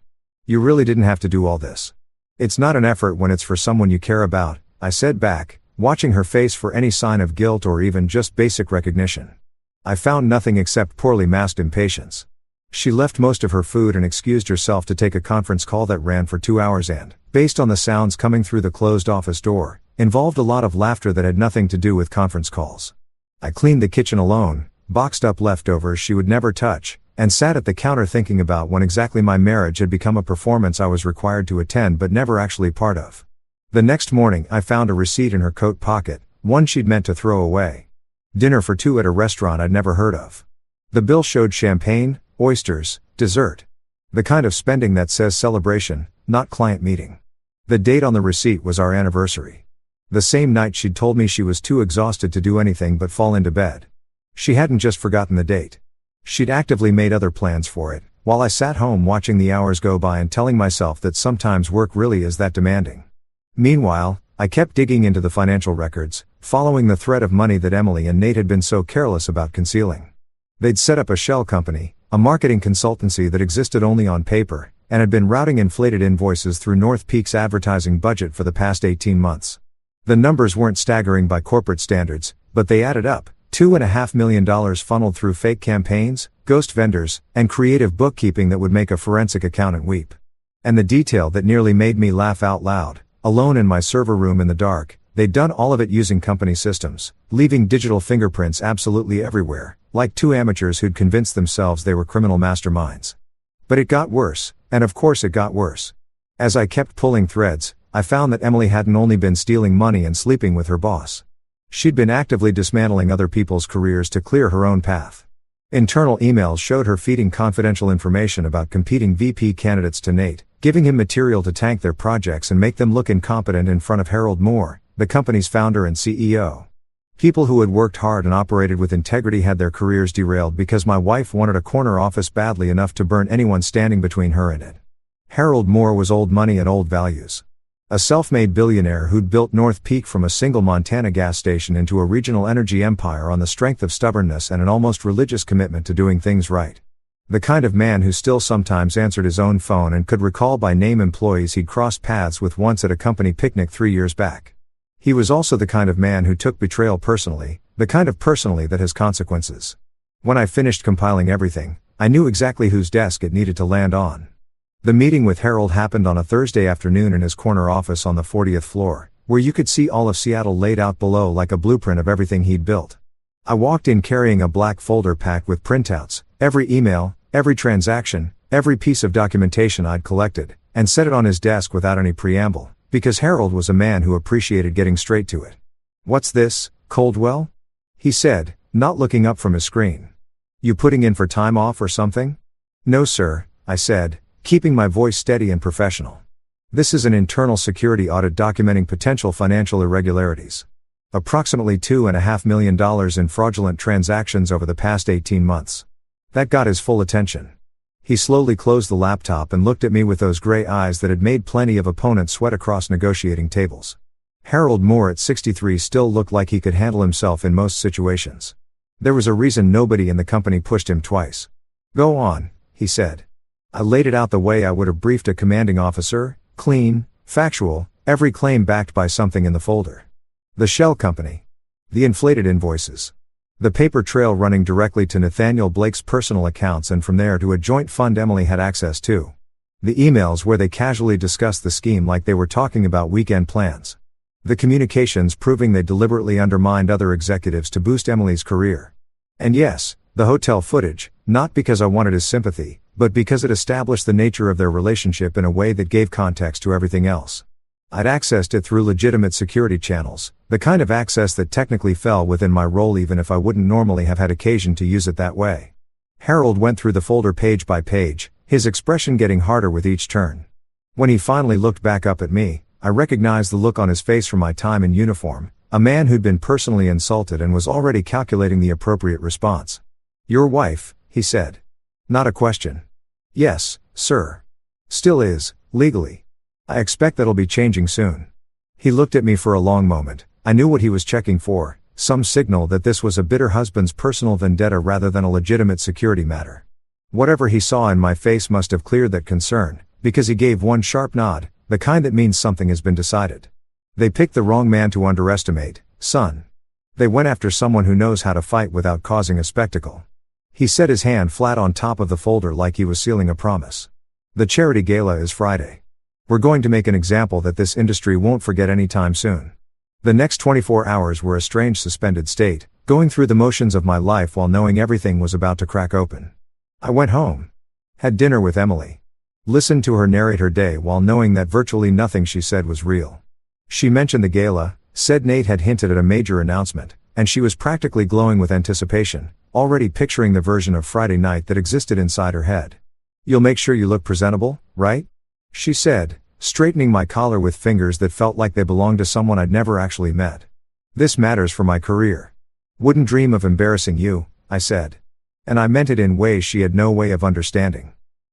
"You really didn't have to do all this." "It's not an effort when it's for someone you care about," I said back, watching her face for any sign of guilt or even just basic recognition. I found nothing except poorly masked impatience. She left most of her food and excused herself to take a conference call that ran for 2 hours and, based on the sounds coming through the closed office door, involved a lot of laughter that had nothing to do with conference calls. I cleaned the kitchen alone, boxed up leftovers she would never touch, and sat at the counter thinking about when exactly my marriage had become a performance I was required to attend but never actually part of. The next morning I found a receipt in her coat pocket, one she'd meant to throw away. Dinner for two at a restaurant I'd never heard of. The bill showed champagne, oysters, dessert. The kind of spending that says celebration, not client meeting. The date on the receipt was our anniversary. The same night she'd told me she was too exhausted to do anything but fall into bed. She hadn't just forgotten the date. She'd actively made other plans for it, while I sat home watching the hours go by and telling myself that sometimes work really is that demanding. Meanwhile, I kept digging into the financial records, following the thread of money that Emily and Nate had been so careless about concealing. They'd set up a shell company, a marketing consultancy that existed only on paper, and had been routing inflated invoices through North Peak's advertising budget for the past 18 months. The numbers weren't staggering by corporate standards, but they added up. $2.5 million funneled through fake campaigns, ghost vendors, and creative bookkeeping that would make a forensic accountant weep. And the detail that nearly made me laugh out loud, alone in my server room in the dark, they'd done all of it using company systems, leaving digital fingerprints absolutely everywhere, like two amateurs who'd convinced themselves they were criminal masterminds. But it got worse, and of course it got worse. As I kept pulling threads, I found that Emily hadn't only been stealing money and sleeping with her boss. She'd been actively dismantling other people's careers to clear her own path. Internal emails showed her feeding confidential information about competing VP candidates to Nate, giving him material to tank their projects and make them look incompetent in front of Harold Moore, the company's founder and CEO. People who had worked hard and operated with integrity had their careers derailed because my wife wanted a corner office badly enough to burn anyone standing between her and it. Harold Moore was old money and old values. A self-made billionaire who'd built North Peak from a single Montana gas station into a regional energy empire on the strength of stubbornness and an almost religious commitment to doing things right. The kind of man who still sometimes answered his own phone and could recall by name employees he'd crossed paths with once at a company picnic 3 years back. He was also the kind of man who took betrayal personally, the kind of personally that has consequences. When I finished compiling everything, I knew exactly whose desk it needed to land on. The meeting with Harold happened on a Thursday afternoon in his corner office on the 40th floor, where you could see all of Seattle laid out below like a blueprint of everything he'd built. I walked in carrying a black folder packed with printouts, every email, every transaction, every piece of documentation I'd collected, and set it on his desk without any preamble, because Harold was a man who appreciated getting straight to it. "What's this, Coldwell?" he said, not looking up from his screen. "You putting in for time off or something?" "No sir," I said, keeping my voice steady and professional. "This is an internal security audit documenting potential financial irregularities. Approximately $2.5 million in fraudulent transactions over the past 18 months. That got his full attention. He slowly closed the laptop and looked at me with those gray eyes that had made plenty of opponents sweat across negotiating tables. Harold Moore at 63 still looked like he could handle himself in most situations. There was a reason nobody in the company pushed him twice. "Go on," he said. I laid it out the way I would have briefed a commanding officer, clean, factual, every claim backed by something in the folder. The shell company. The inflated invoices. The paper trail running directly to Nathaniel Blake's personal accounts and from there to a joint fund Emily had access to. The emails where they casually discussed the scheme like they were talking about weekend plans. The communications proving they deliberately undermined other executives to boost Emily's career. And yes, the hotel footage, not because I wanted his sympathy, but because it established the nature of their relationship in a way that gave context to everything else. I'd accessed it through legitimate security channels, the kind of access that technically fell within my role even if I wouldn't normally have had occasion to use it that way. Harold went through the folder page by page, his expression getting harder with each turn. When he finally looked back up at me, I recognized the look on his face from my time in uniform, a man who'd been personally insulted and was already calculating the appropriate response. "Your wife," he said. Not a question. "Yes, sir. Still is, legally. I expect that'll be changing soon." He looked at me for a long moment. I knew what he was checking for, some signal that this was a bitter husband's personal vendetta rather than a legitimate security matter. Whatever he saw in my face must have cleared that concern, because he gave one sharp nod, the kind that means something has been decided. "They picked the wrong man to underestimate, son. They went after someone who knows how to fight without causing a spectacle." He set his hand flat on top of the folder like he was sealing a promise. "The charity gala is Friday. We're going to make an example that this industry won't forget anytime soon." The next 24 hours were a strange suspended state, going through the motions of my life while knowing everything was about to crack open. I went home. Had dinner with Emily. Listened to her narrate her day while knowing that virtually nothing she said was real. She mentioned the gala, said Nate had hinted at a major announcement, and she was practically glowing with anticipation, already picturing the version of Friday night that existed inside her head. "You'll make sure you look presentable, right?" she said, straightening my collar with fingers that felt like they belonged to someone I'd never actually met. "This matters for my career." "Wouldn't dream of embarrassing you," I said. And I meant it in ways she had no way of understanding.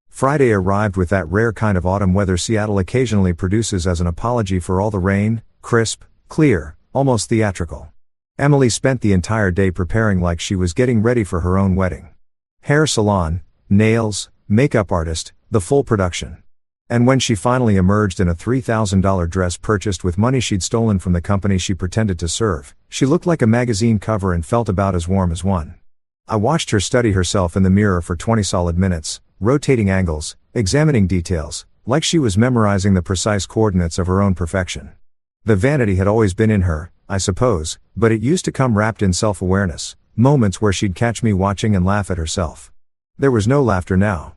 Friday arrived with that rare kind of autumn weather Seattle occasionally produces as an apology for all the rain, crisp, clear, almost theatrical. Emily spent the entire day preparing like she was getting ready for her own wedding. Hair salon, nails, makeup artist, the full production. And when she finally emerged in a $3,000 dress purchased with money she'd stolen from the company she pretended to serve, she looked like a magazine cover and felt about as warm as one. I watched her study herself in the mirror for 20 solid minutes, rotating angles, examining details, like she was memorizing the precise coordinates of her own perfection. The vanity had always been in her, I suppose, but it used to come wrapped in self-awareness, moments where she'd catch me watching and laugh at herself. There was no laughter now.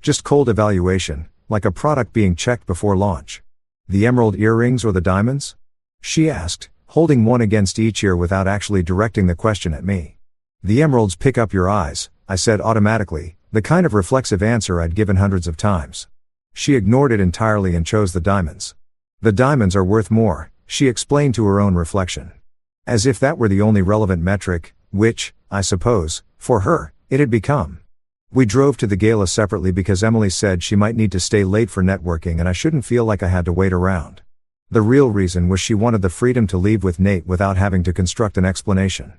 Just cold evaluation, like a product being checked before launch. "The emerald earrings or the diamonds?" she asked, holding one against each ear without actually directing the question at me. "The emeralds pick up your eyes," I said automatically, the kind of reflexive answer I'd given hundreds of times. She ignored it entirely and chose the diamonds. "The diamonds are worth more," she explained to her own reflection. As if that were the only relevant metric, which, I suppose, for her, it had become. We drove to the gala separately because Emily said she might need to stay late for networking and I shouldn't feel like I had to wait around. The real reason was she wanted the freedom to leave with Nate without having to construct an explanation.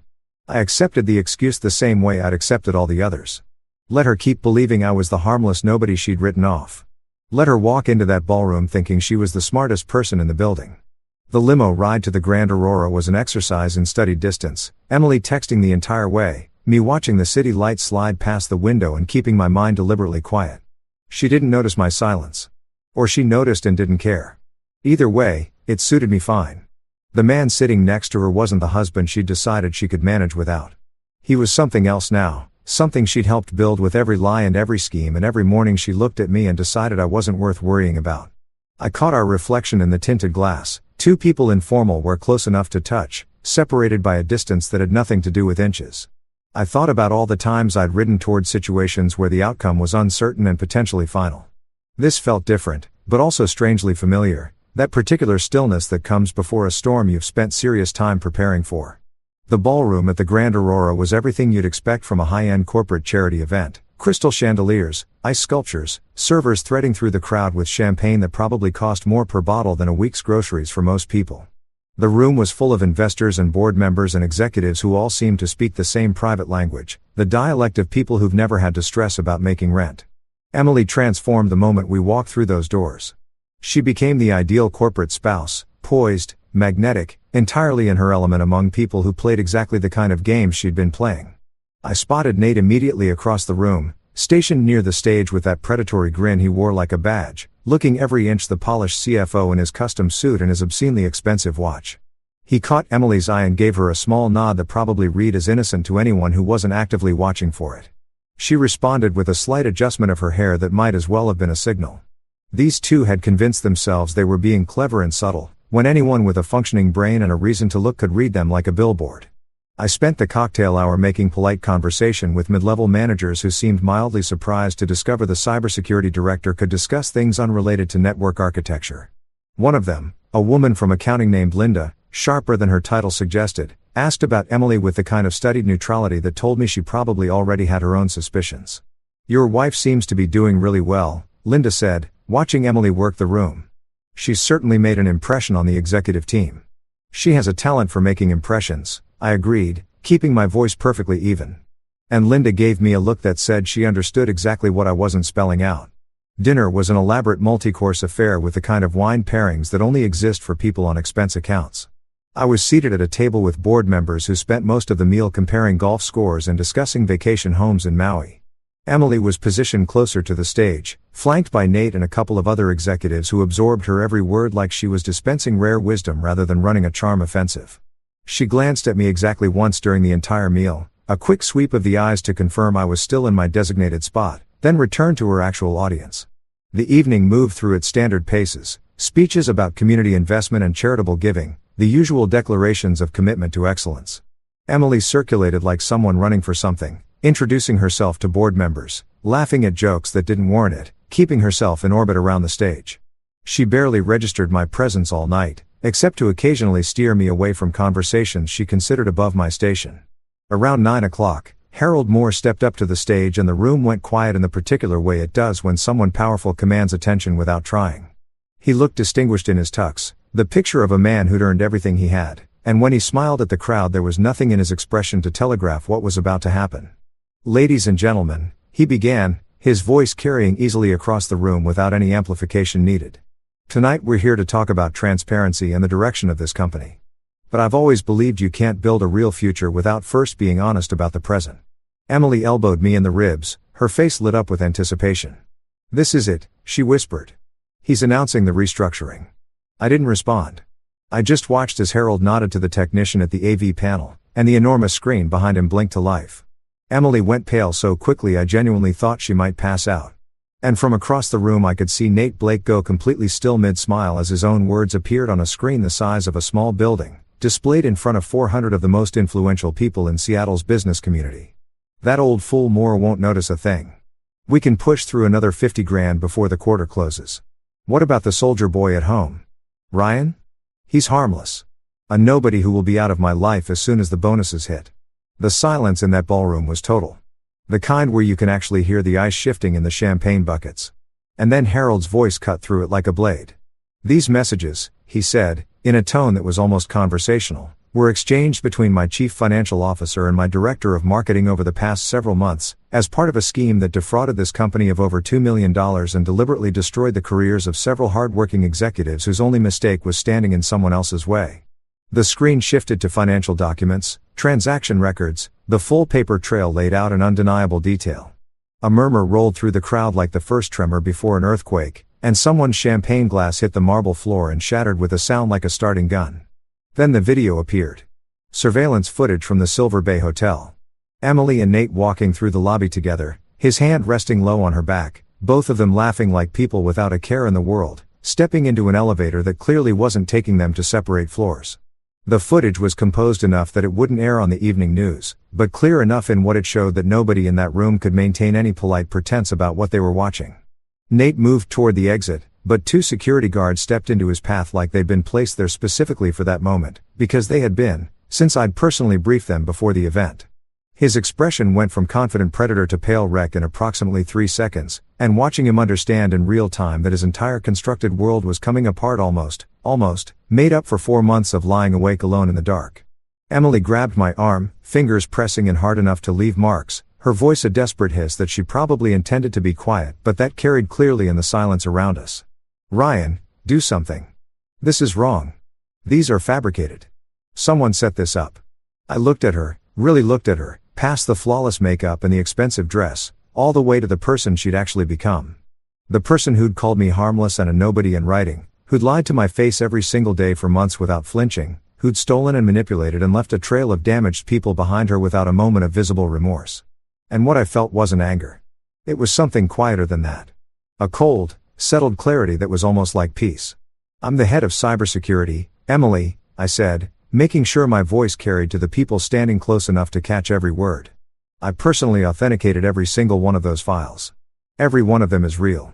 I accepted the excuse the same way I'd accepted all the others. Let her keep believing I was the harmless nobody she'd written off. Let her walk into that ballroom thinking she was the smartest person in the building. The limo ride to the Grand Aurora was an exercise in studied distance, Emily texting the entire way, me watching the city lights slide past the window and keeping my mind deliberately quiet. She didn't notice my silence. Or she noticed and didn't care. Either way, it suited me fine. The man sitting next to her wasn't the husband she'd decided she could manage without. He was something else now, something she'd helped build with every lie and every scheme, and every morning she looked at me and decided I wasn't worth worrying about. I caught our reflection in the tinted glass, two people informal were close enough to touch, separated by a distance that had nothing to do with inches. I thought about all the times I'd ridden toward situations where the outcome was uncertain and potentially final. This felt different, but also strangely familiar, that particular stillness that comes before a storm you've spent serious time preparing for. The ballroom at the Grand Aurora was everything you'd expect from a high-end corporate charity event. Crystal chandeliers, ice sculptures, servers threading through the crowd with champagne that probably cost more per bottle than a week's groceries for most people. The room was full of investors and board members and executives who all seemed to speak the same private language, the dialect of people who've never had to stress about making rent. Emily transformed the moment we walked through those doors. She became the ideal corporate spouse, poised, magnetic, entirely in her element among people who played exactly the kind of games she'd been playing. I spotted Nate immediately across the room, stationed near the stage with that predatory grin he wore like a badge, looking every inch the polished CFO in his custom suit and his obscenely expensive watch. He caught Emily's eye and gave her a small nod that probably read as innocent to anyone who wasn't actively watching for it. She responded with a slight adjustment of her hair that might as well have been a signal. These two had convinced themselves they were being clever and subtle, when anyone with a functioning brain and a reason to look could read them like a billboard. I spent the cocktail hour making polite conversation with mid-level managers who seemed mildly surprised to discover the cybersecurity director could discuss things unrelated to network architecture. One of them, a woman from accounting named Linda, sharper than her title suggested, asked about Emily with the kind of studied neutrality that told me she probably already had her own suspicions. "Your wife seems to be doing really well," Linda said, watching Emily work the room. "She's certainly made an impression on the executive team." "She has a talent for making impressions," I agreed, keeping my voice perfectly even. And Linda gave me a look that said she understood exactly what I wasn't spelling out. Dinner was an elaborate multi-course affair with the kind of wine pairings that only exist for people on expense accounts. I was seated at a table with board members who spent most of the meal comparing golf scores and discussing vacation homes in Maui. Emily was positioned closer to the stage, flanked by Nate and a couple of other executives who absorbed her every word like she was dispensing rare wisdom rather than running a charm offensive. She glanced at me exactly once during the entire meal, a quick sweep of the eyes to confirm I was still in my designated spot, then returned to her actual audience. The evening moved through its standard paces, speeches about community investment and charitable giving, the usual declarations of commitment to excellence. Emily circulated like someone running for something, introducing herself to board members, laughing at jokes that didn't warrant it, keeping herself in orbit around the stage. She barely registered my presence all night, except to occasionally steer me away from conversations she considered above my station. Around 9 o'clock, Harold Moore stepped up to the stage and the room went quiet in the particular way it does when someone powerful commands attention without trying. He looked distinguished in his tux, the picture of a man who'd earned everything he had, and when he smiled at the crowd there was nothing in his expression to telegraph what was about to happen. "Ladies and gentlemen," he began, his voice carrying easily across the room without any amplification needed. "Tonight we're here to talk about transparency and the direction of this company. But I've always believed you can't build a real future without first being honest about the present." Emily elbowed me in the ribs, her face lit up with anticipation. "This is it," she whispered. "He's announcing the restructuring." I didn't respond. I just watched as Harold nodded to the technician at the AV panel, and the enormous screen behind him blinked to life. Emily went pale so quickly I genuinely thought she might pass out. And from across the room I could see Nate Blake go completely still mid-smile as his own words appeared on a screen the size of a small building, displayed in front of 400 of the most influential people in Seattle's business community. "That old fool Moore won't notice a thing. We can push through another 50 grand before the quarter closes. What about the soldier boy at home? Ryan? He's harmless. A nobody who will be out of my life as soon as the bonuses hit." The silence in that ballroom was total. The kind where you can actually hear the ice shifting in the champagne buckets. And then Harold's voice cut through it like a blade. "These messages," he said, in a tone that was almost conversational, "were exchanged between my chief financial officer and my director of marketing over the past several months, as part of a scheme that defrauded this company of over $2 million and deliberately destroyed the careers of several hard-working executives whose only mistake was standing in someone else's way." The screen shifted to financial documents, transaction records, the full paper trail laid out in undeniable detail. A murmur rolled through the crowd like the first tremor before an earthquake, and someone's champagne glass hit the marble floor and shattered with a sound like a starting gun. Then the video appeared. Surveillance footage from the Silver Bay Hotel. Emily and Nate walking through the lobby together, his hand resting low on her back, both of them laughing like people without a care in the world, stepping into an elevator that clearly wasn't taking them to separate floors. The footage was composed enough that it wouldn't air on the evening news, but clear enough in what it showed that nobody in that room could maintain any polite pretense about what they were watching. Nate moved toward the exit, but 2 security guards stepped into his path like they'd been placed there specifically for that moment, because they had been, since I'd personally briefed them before the event. His expression went from confident predator to pale wreck in approximately 3 seconds, and watching him understand in real time that his entire constructed world was coming apart almost, made up for 4 months of lying awake alone in the dark. Emily grabbed my arm, fingers pressing in hard enough to leave marks, her voice a desperate hiss that she probably intended to be quiet but that carried clearly in the silence around us. "Ryan, do something. This is wrong. These are fabricated. Someone set this up." I looked at her, really looked at her, past the flawless makeup and the expensive dress, all the way to the person she'd actually become. The person who'd called me harmless and a nobody in writing, who'd lied to my face every single day for months without flinching, who'd stolen and manipulated and left a trail of damaged people behind her without a moment of visible remorse. And what I felt wasn't anger. It was something quieter than that. A cold, settled clarity that was almost like peace. "I'm the head of cybersecurity, Emily," I said, making sure my voice carried to the people standing close enough to catch every word. "I personally authenticated every single one of those files. Every one of them is real."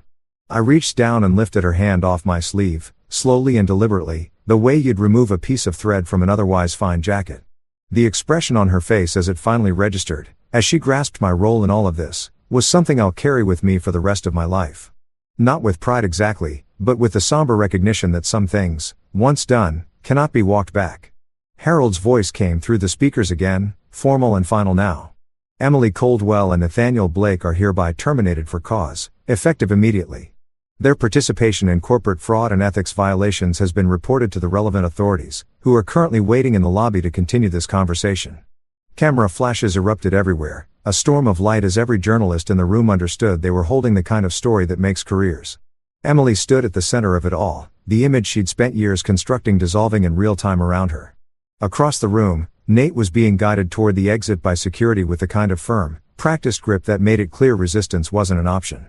I reached down and lifted her hand off my sleeve, slowly and deliberately, the way you'd remove a piece of thread from an otherwise fine jacket. The expression on her face as it finally registered, as she grasped my role in all of this, was something I'll carry with me for the rest of my life. Not with pride exactly, but with the somber recognition that some things, once done, cannot be walked back. Harold's voice came through the speakers again, formal and final now. "Emily Coldwell and Nathaniel Blake are hereby terminated for cause, effective immediately. Their participation in corporate fraud and ethics violations has been reported to the relevant authorities, who are currently waiting in the lobby to continue this conversation." Camera flashes erupted everywhere, a storm of light as every journalist in the room understood they were holding the kind of story that makes careers. Emily stood at the center of it all, the image she'd spent years constructing dissolving in real time around her. Across the room, Nate was being guided toward the exit by security with the kind of firm, practiced grip that made it clear resistance wasn't an option.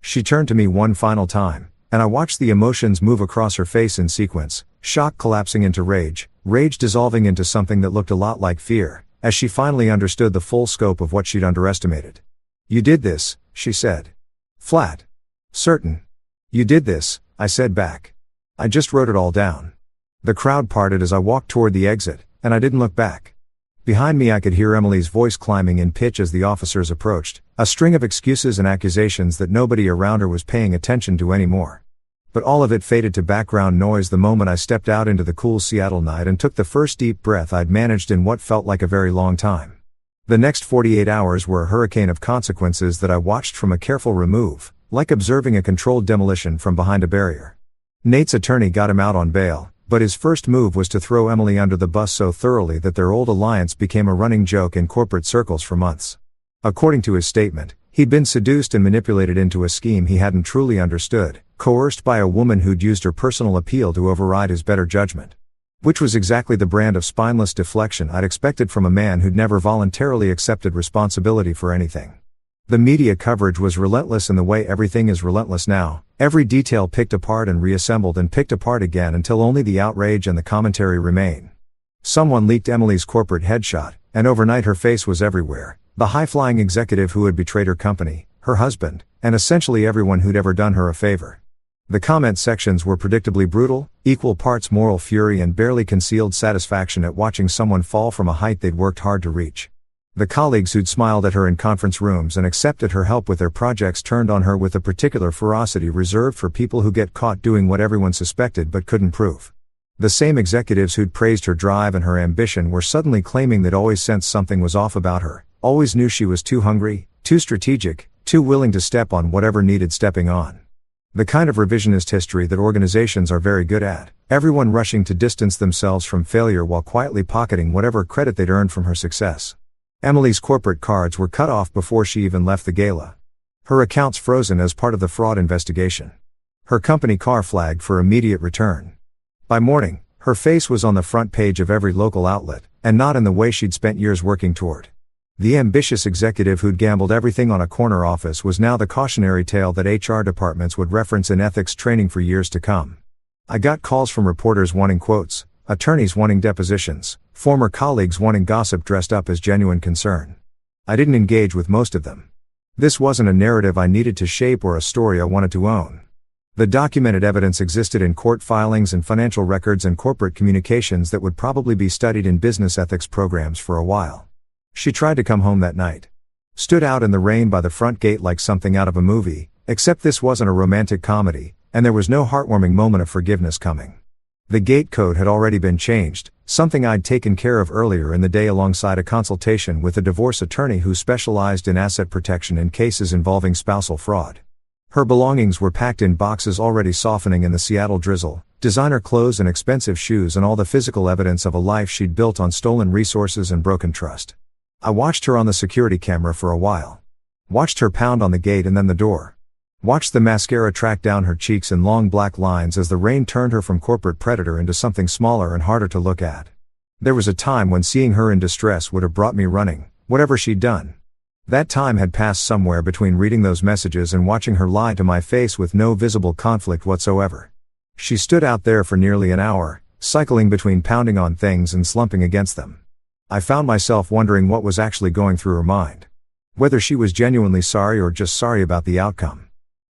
She turned to me one final time, and I watched the emotions move across her face in sequence, shock collapsing into rage, rage dissolving into something that looked a lot like fear, as she finally understood the full scope of what she'd underestimated. "You did this," she said. Flat. "Certain. You did this," I said back. "I just wrote it all down." The crowd parted as I walked toward the exit, and I didn't look back. Behind me I could hear Emily's voice climbing in pitch as the officers approached, a string of excuses and accusations that nobody around her was paying attention to anymore. But all of it faded to background noise the moment I stepped out into the cool Seattle night and took the first deep breath I'd managed in what felt like a very long time. The next 48 hours were a hurricane of consequences that I watched from a careful remove, like observing a controlled demolition from behind a barrier. Nate's attorney got him out on bail, but his first move was to throw Emily under the bus so thoroughly that their old alliance became a running joke in corporate circles for months. According to his statement, he'd been seduced and manipulated into a scheme he hadn't truly understood, coerced by a woman who'd used her personal appeal to override his better judgment. Which was exactly the brand of spineless deflection I'd expected from a man who'd never voluntarily accepted responsibility for anything. The media coverage was relentless in the way everything is relentless now, every detail picked apart and reassembled and picked apart again until only the outrage and the commentary remain. Someone leaked Emily's corporate headshot, and overnight her face was everywhere, the high-flying executive who had betrayed her company, her husband, and essentially everyone who'd ever done her a favor. The comment sections were predictably brutal, equal parts moral fury and barely concealed satisfaction at watching someone fall from a height they'd worked hard to reach. The colleagues who'd smiled at her in conference rooms and accepted her help with their projects turned on her with a particular ferocity reserved for people who get caught doing what everyone suspected but couldn't prove. The same executives who'd praised her drive and her ambition were suddenly claiming they'd always sensed something was off about her, always knew she was too hungry, too strategic, too willing to step on whatever needed stepping on. The kind of revisionist history that organizations are very good at, everyone rushing to distance themselves from failure while quietly pocketing whatever credit they'd earned from her success. Emily's corporate cards were cut off before she even left the gala. Her accounts frozen as part of the fraud investigation. Her company car flagged for immediate return. By morning, her face was on the front page of every local outlet, and not in the way she'd spent years working toward. The ambitious executive who'd gambled everything on a corner office was now the cautionary tale that HR departments would reference in ethics training for years to come. I got calls from reporters wanting quotes, attorneys wanting depositions, former colleagues wanting gossip dressed up as genuine concern. I didn't engage with most of them. This wasn't a narrative I needed to shape or a story I wanted to own. The documented evidence existed in court filings and financial records and corporate communications that would probably be studied in business ethics programs for a while. She tried to come home that night. Stood out in the rain by the front gate like something out of a movie, except this wasn't a romantic comedy, and there was no heartwarming moment of forgiveness coming. The gate code had already been changed, something I'd taken care of earlier in the day alongside a consultation with a divorce attorney who specialized in asset protection in cases involving spousal fraud. Her belongings were packed in boxes already softening in the Seattle drizzle, designer clothes and expensive shoes and all the physical evidence of a life she'd built on stolen resources and broken trust. I watched her on the security camera for a while. Watched her pound on the gate and then the door. Watched the mascara track down her cheeks in long black lines as the rain turned her from corporate predator into something smaller and harder to look at. There was a time when seeing her in distress would have brought me running, whatever she'd done. That time had passed somewhere between reading those messages and watching her lie to my face with no visible conflict whatsoever. She stood out there for nearly an hour, cycling between pounding on things and slumping against them. I found myself wondering what was actually going through her mind. Whether she was genuinely sorry or just sorry about the outcome.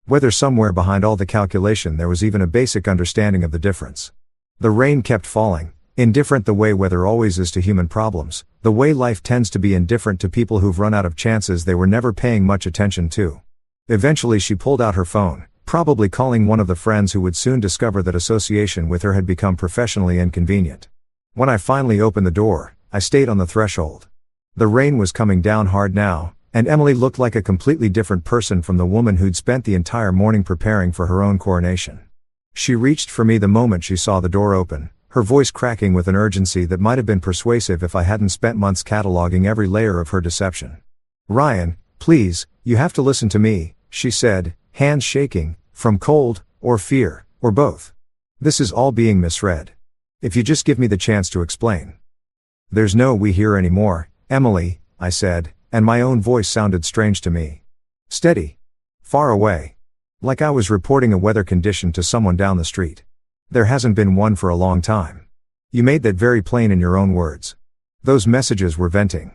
Whether somewhere behind all the calculation there was even a basic understanding of the difference. The rain kept falling, indifferent the way weather always is to human problems, the way life tends to be indifferent to people who've run out of chances they were never paying much attention to. Eventually she pulled out her phone, probably calling one of the friends who would soon discover that association with her had become professionally inconvenient. When I finally opened the door, I stayed on the threshold. The rain was coming down hard now, and Emily looked like a completely different person from the woman who'd spent the entire morning preparing for her own coronation. She reached for me the moment she saw the door open, her voice cracking with an urgency that might have been persuasive if I hadn't spent months cataloging every layer of her deception. "Ryan, please, you have to listen to me," she said, hands shaking, from cold, or fear, or both. "This is all being misread. If you just give me the chance to explain." "There's no we here anymore, Emily," I said, and my own voice sounded strange to me. Steady. Far away. Like I was reporting a weather condition to someone down the street. "There hasn't been one for a long time. You made that very plain in your own words." Those messages were venting.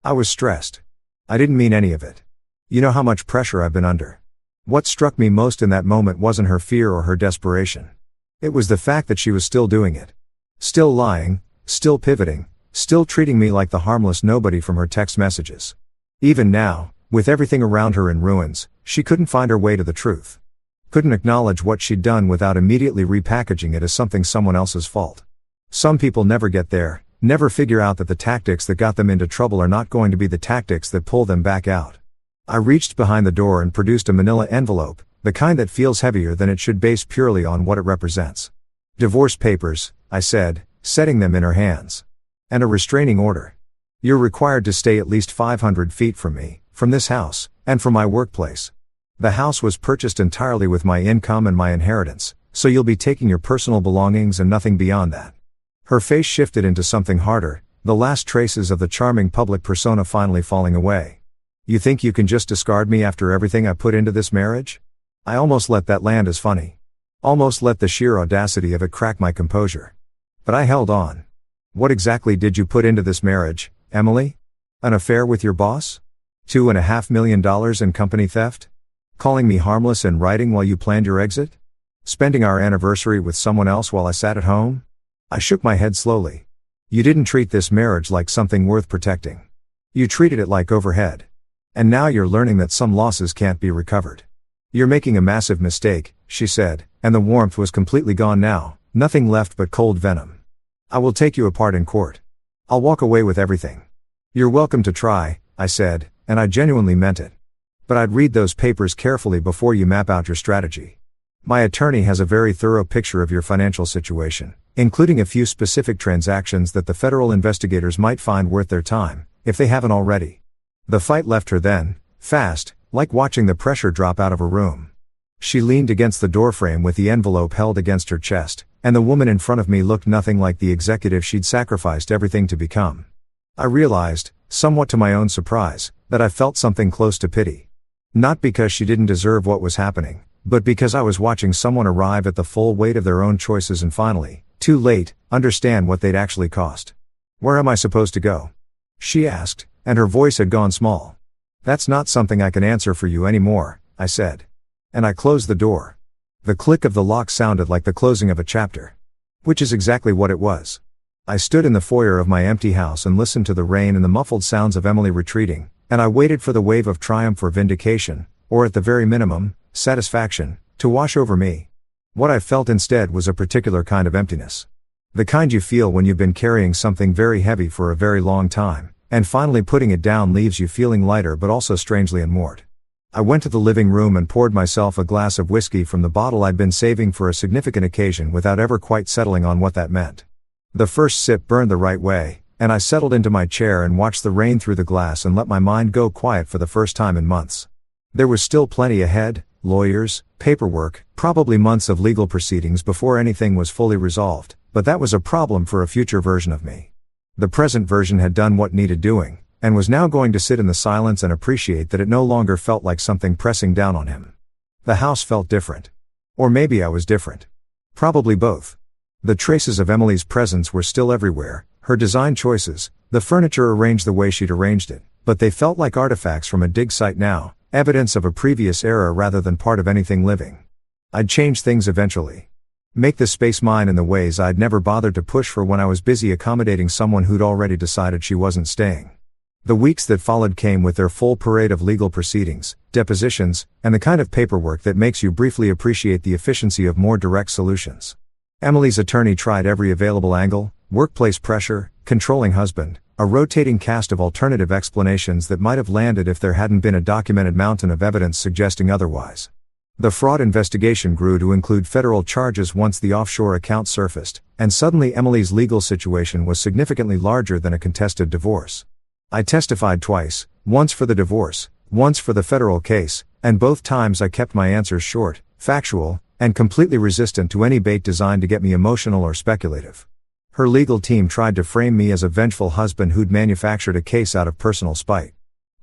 I was stressed. I didn't mean any of it. You know how much pressure I've been under. What struck me most in that moment wasn't her fear or her desperation. It was the fact that she was still doing it. Still lying, still pivoting, still treating me like the harmless nobody from her text messages. Even now, with everything around her in ruins, she couldn't find her way to the truth. Couldn't acknowledge what she'd done without immediately repackaging it as something someone else's fault. Some people never get there, never figure out that the tactics that got them into trouble are not going to be the tactics that pull them back out. I reached behind the door and produced a manila envelope, the kind that feels heavier than it should based purely on what it represents. "Divorce papers," I said, setting them in her hands. "And a restraining order. You're required to stay at least 500 feet from me, from this house, and from my workplace. The house was purchased entirely with my income and my inheritance, so you'll be taking your personal belongings and nothing beyond that." Her face shifted into something harder, the last traces of the charming public persona finally falling away. "You think you can just discard me after everything I put into this marriage?" I almost let that land as funny. Almost let the sheer audacity of it crack my composure. But I held on. "What exactly did you put into this marriage, Emily? An affair with your boss? $2.5 million in company theft? Calling me harmless in writing while you planned your exit? Spending our anniversary with someone else while I sat at home?" I shook my head slowly. "You didn't treat this marriage like something worth protecting. You treated it like overhead. And now you're learning that some losses can't be recovered. You're making a massive mistake," she said, and the warmth was completely gone now, nothing left but cold venom. "I will take you apart in court. I'll walk away with everything." "You're welcome to try," I said, and I genuinely meant it. "But I'd read those papers carefully before you map out your strategy. My attorney has a very thorough picture of your financial situation, including a few specific transactions that the federal investigators might find worth their time, if they haven't already." The fight left her then, fast, like watching the pressure drop out of a room. She leaned against the doorframe with the envelope held against her chest, and the woman in front of me looked nothing like the executive she'd sacrificed everything to become. I realized, somewhat to my own surprise, that I felt something close to pity. Not because she didn't deserve what was happening, but because I was watching someone arrive at the full weight of their own choices and finally, too late, understand what they'd actually cost. "Where am I supposed to go?" she asked, and her voice had gone small. "That's not something I can answer for you anymore," I said. And I closed the door. The click of the lock sounded like the closing of a chapter. Which is exactly what it was. I stood in the foyer of my empty house and listened to the rain and the muffled sounds of Emily retreating, and I waited for the wave of triumph or vindication, or at the very minimum, satisfaction, to wash over me. What I felt instead was a particular kind of emptiness. The kind you feel when you've been carrying something very heavy for a very long time, and finally putting it down leaves you feeling lighter but also strangely unmoored. I went to the living room and poured myself a glass of whiskey from the bottle I'd been saving for a significant occasion without ever quite settling on what that meant. The first sip burned the right way, and I settled into my chair and watched the rain through the glass and let my mind go quiet for the first time in months. There was still plenty ahead, lawyers, paperwork, probably months of legal proceedings before anything was fully resolved, but that was a problem for a future version of me. The present version had done what needed doing, and was now going to sit in the silence and appreciate that it no longer felt like something pressing down on him. The house felt different. Or maybe I was different. Probably both. The traces of Emily's presence were still everywhere, her design choices, the furniture arranged the way she'd arranged it, but they felt like artifacts from a dig site now, evidence of a previous era rather than part of anything living. I'd change things eventually. Make the space mine in the ways I'd never bothered to push for when I was busy accommodating someone who'd already decided she wasn't staying. The weeks that followed came with their full parade of legal proceedings, depositions, and the kind of paperwork that makes you briefly appreciate the efficiency of more direct solutions. Emily's attorney tried every available angle: workplace pressure, controlling husband, a rotating cast of alternative explanations that might have landed if there hadn't been a documented mountain of evidence suggesting otherwise. The fraud investigation grew to include federal charges once the offshore account surfaced, and suddenly Emily's legal situation was significantly larger than a contested divorce. I testified twice, once for the divorce, once for the federal case, and both times I kept my answers short, factual, and completely resistant to any bait designed to get me emotional or speculative. Her legal team tried to frame me as a vengeful husband who'd manufactured a case out of personal spite.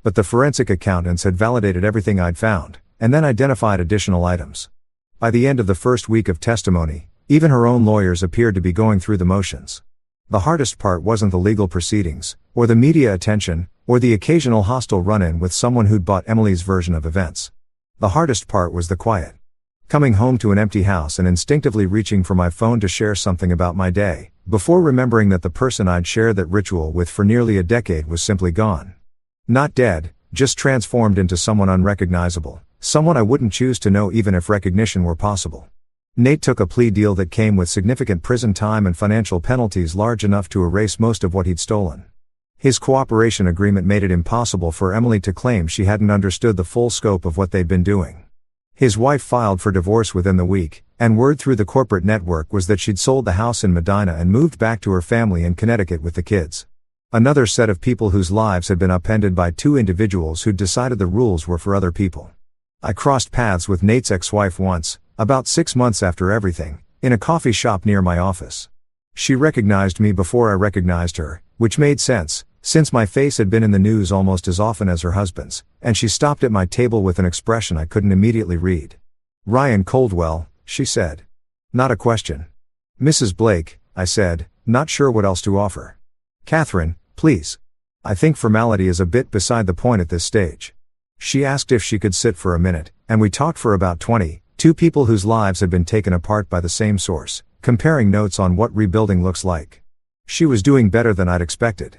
But the forensic accountants had validated everything I'd found, and then identified additional items. By the end of the first week of testimony, even her own lawyers appeared to be going through the motions. The hardest part wasn't the legal proceedings, or the media attention, or the occasional hostile run-in with someone who'd bought Emily's version of events. The hardest part was the quiet. Coming home to an empty house and instinctively reaching for my phone to share something about my day, before remembering that the person I'd shared that ritual with for nearly a decade was simply gone. Not dead, just transformed into someone unrecognizable, someone I wouldn't choose to know even if recognition were possible. Nate took a plea deal that came with significant prison time and financial penalties large enough to erase most of what he'd stolen. His cooperation agreement made it impossible for Emily to claim she hadn't understood the full scope of what they'd been doing. His wife filed for divorce within the week, and word through the corporate network was that she'd sold the house in Medina and moved back to her family in Connecticut with the kids. Another set of people whose lives had been upended by two individuals who'd decided the rules were for other people. I crossed paths with Nate's ex-wife once, about 6 months after everything, in a coffee shop near my office. She recognized me before I recognized her, which made sense, since my face had been in the news almost as often as her husband's, and she stopped at my table with an expression I couldn't immediately read. "Ryan Coldwell," she said. "Not a question." "Mrs. Blake," I said, not sure what else to offer. "Catherine, please." I think formality is a bit beside the point at this stage. She asked if she could sit for a minute, and we talked for about 20, two people whose lives had been taken apart by the same source, comparing notes on what rebuilding looks like. She was doing better than I'd expected.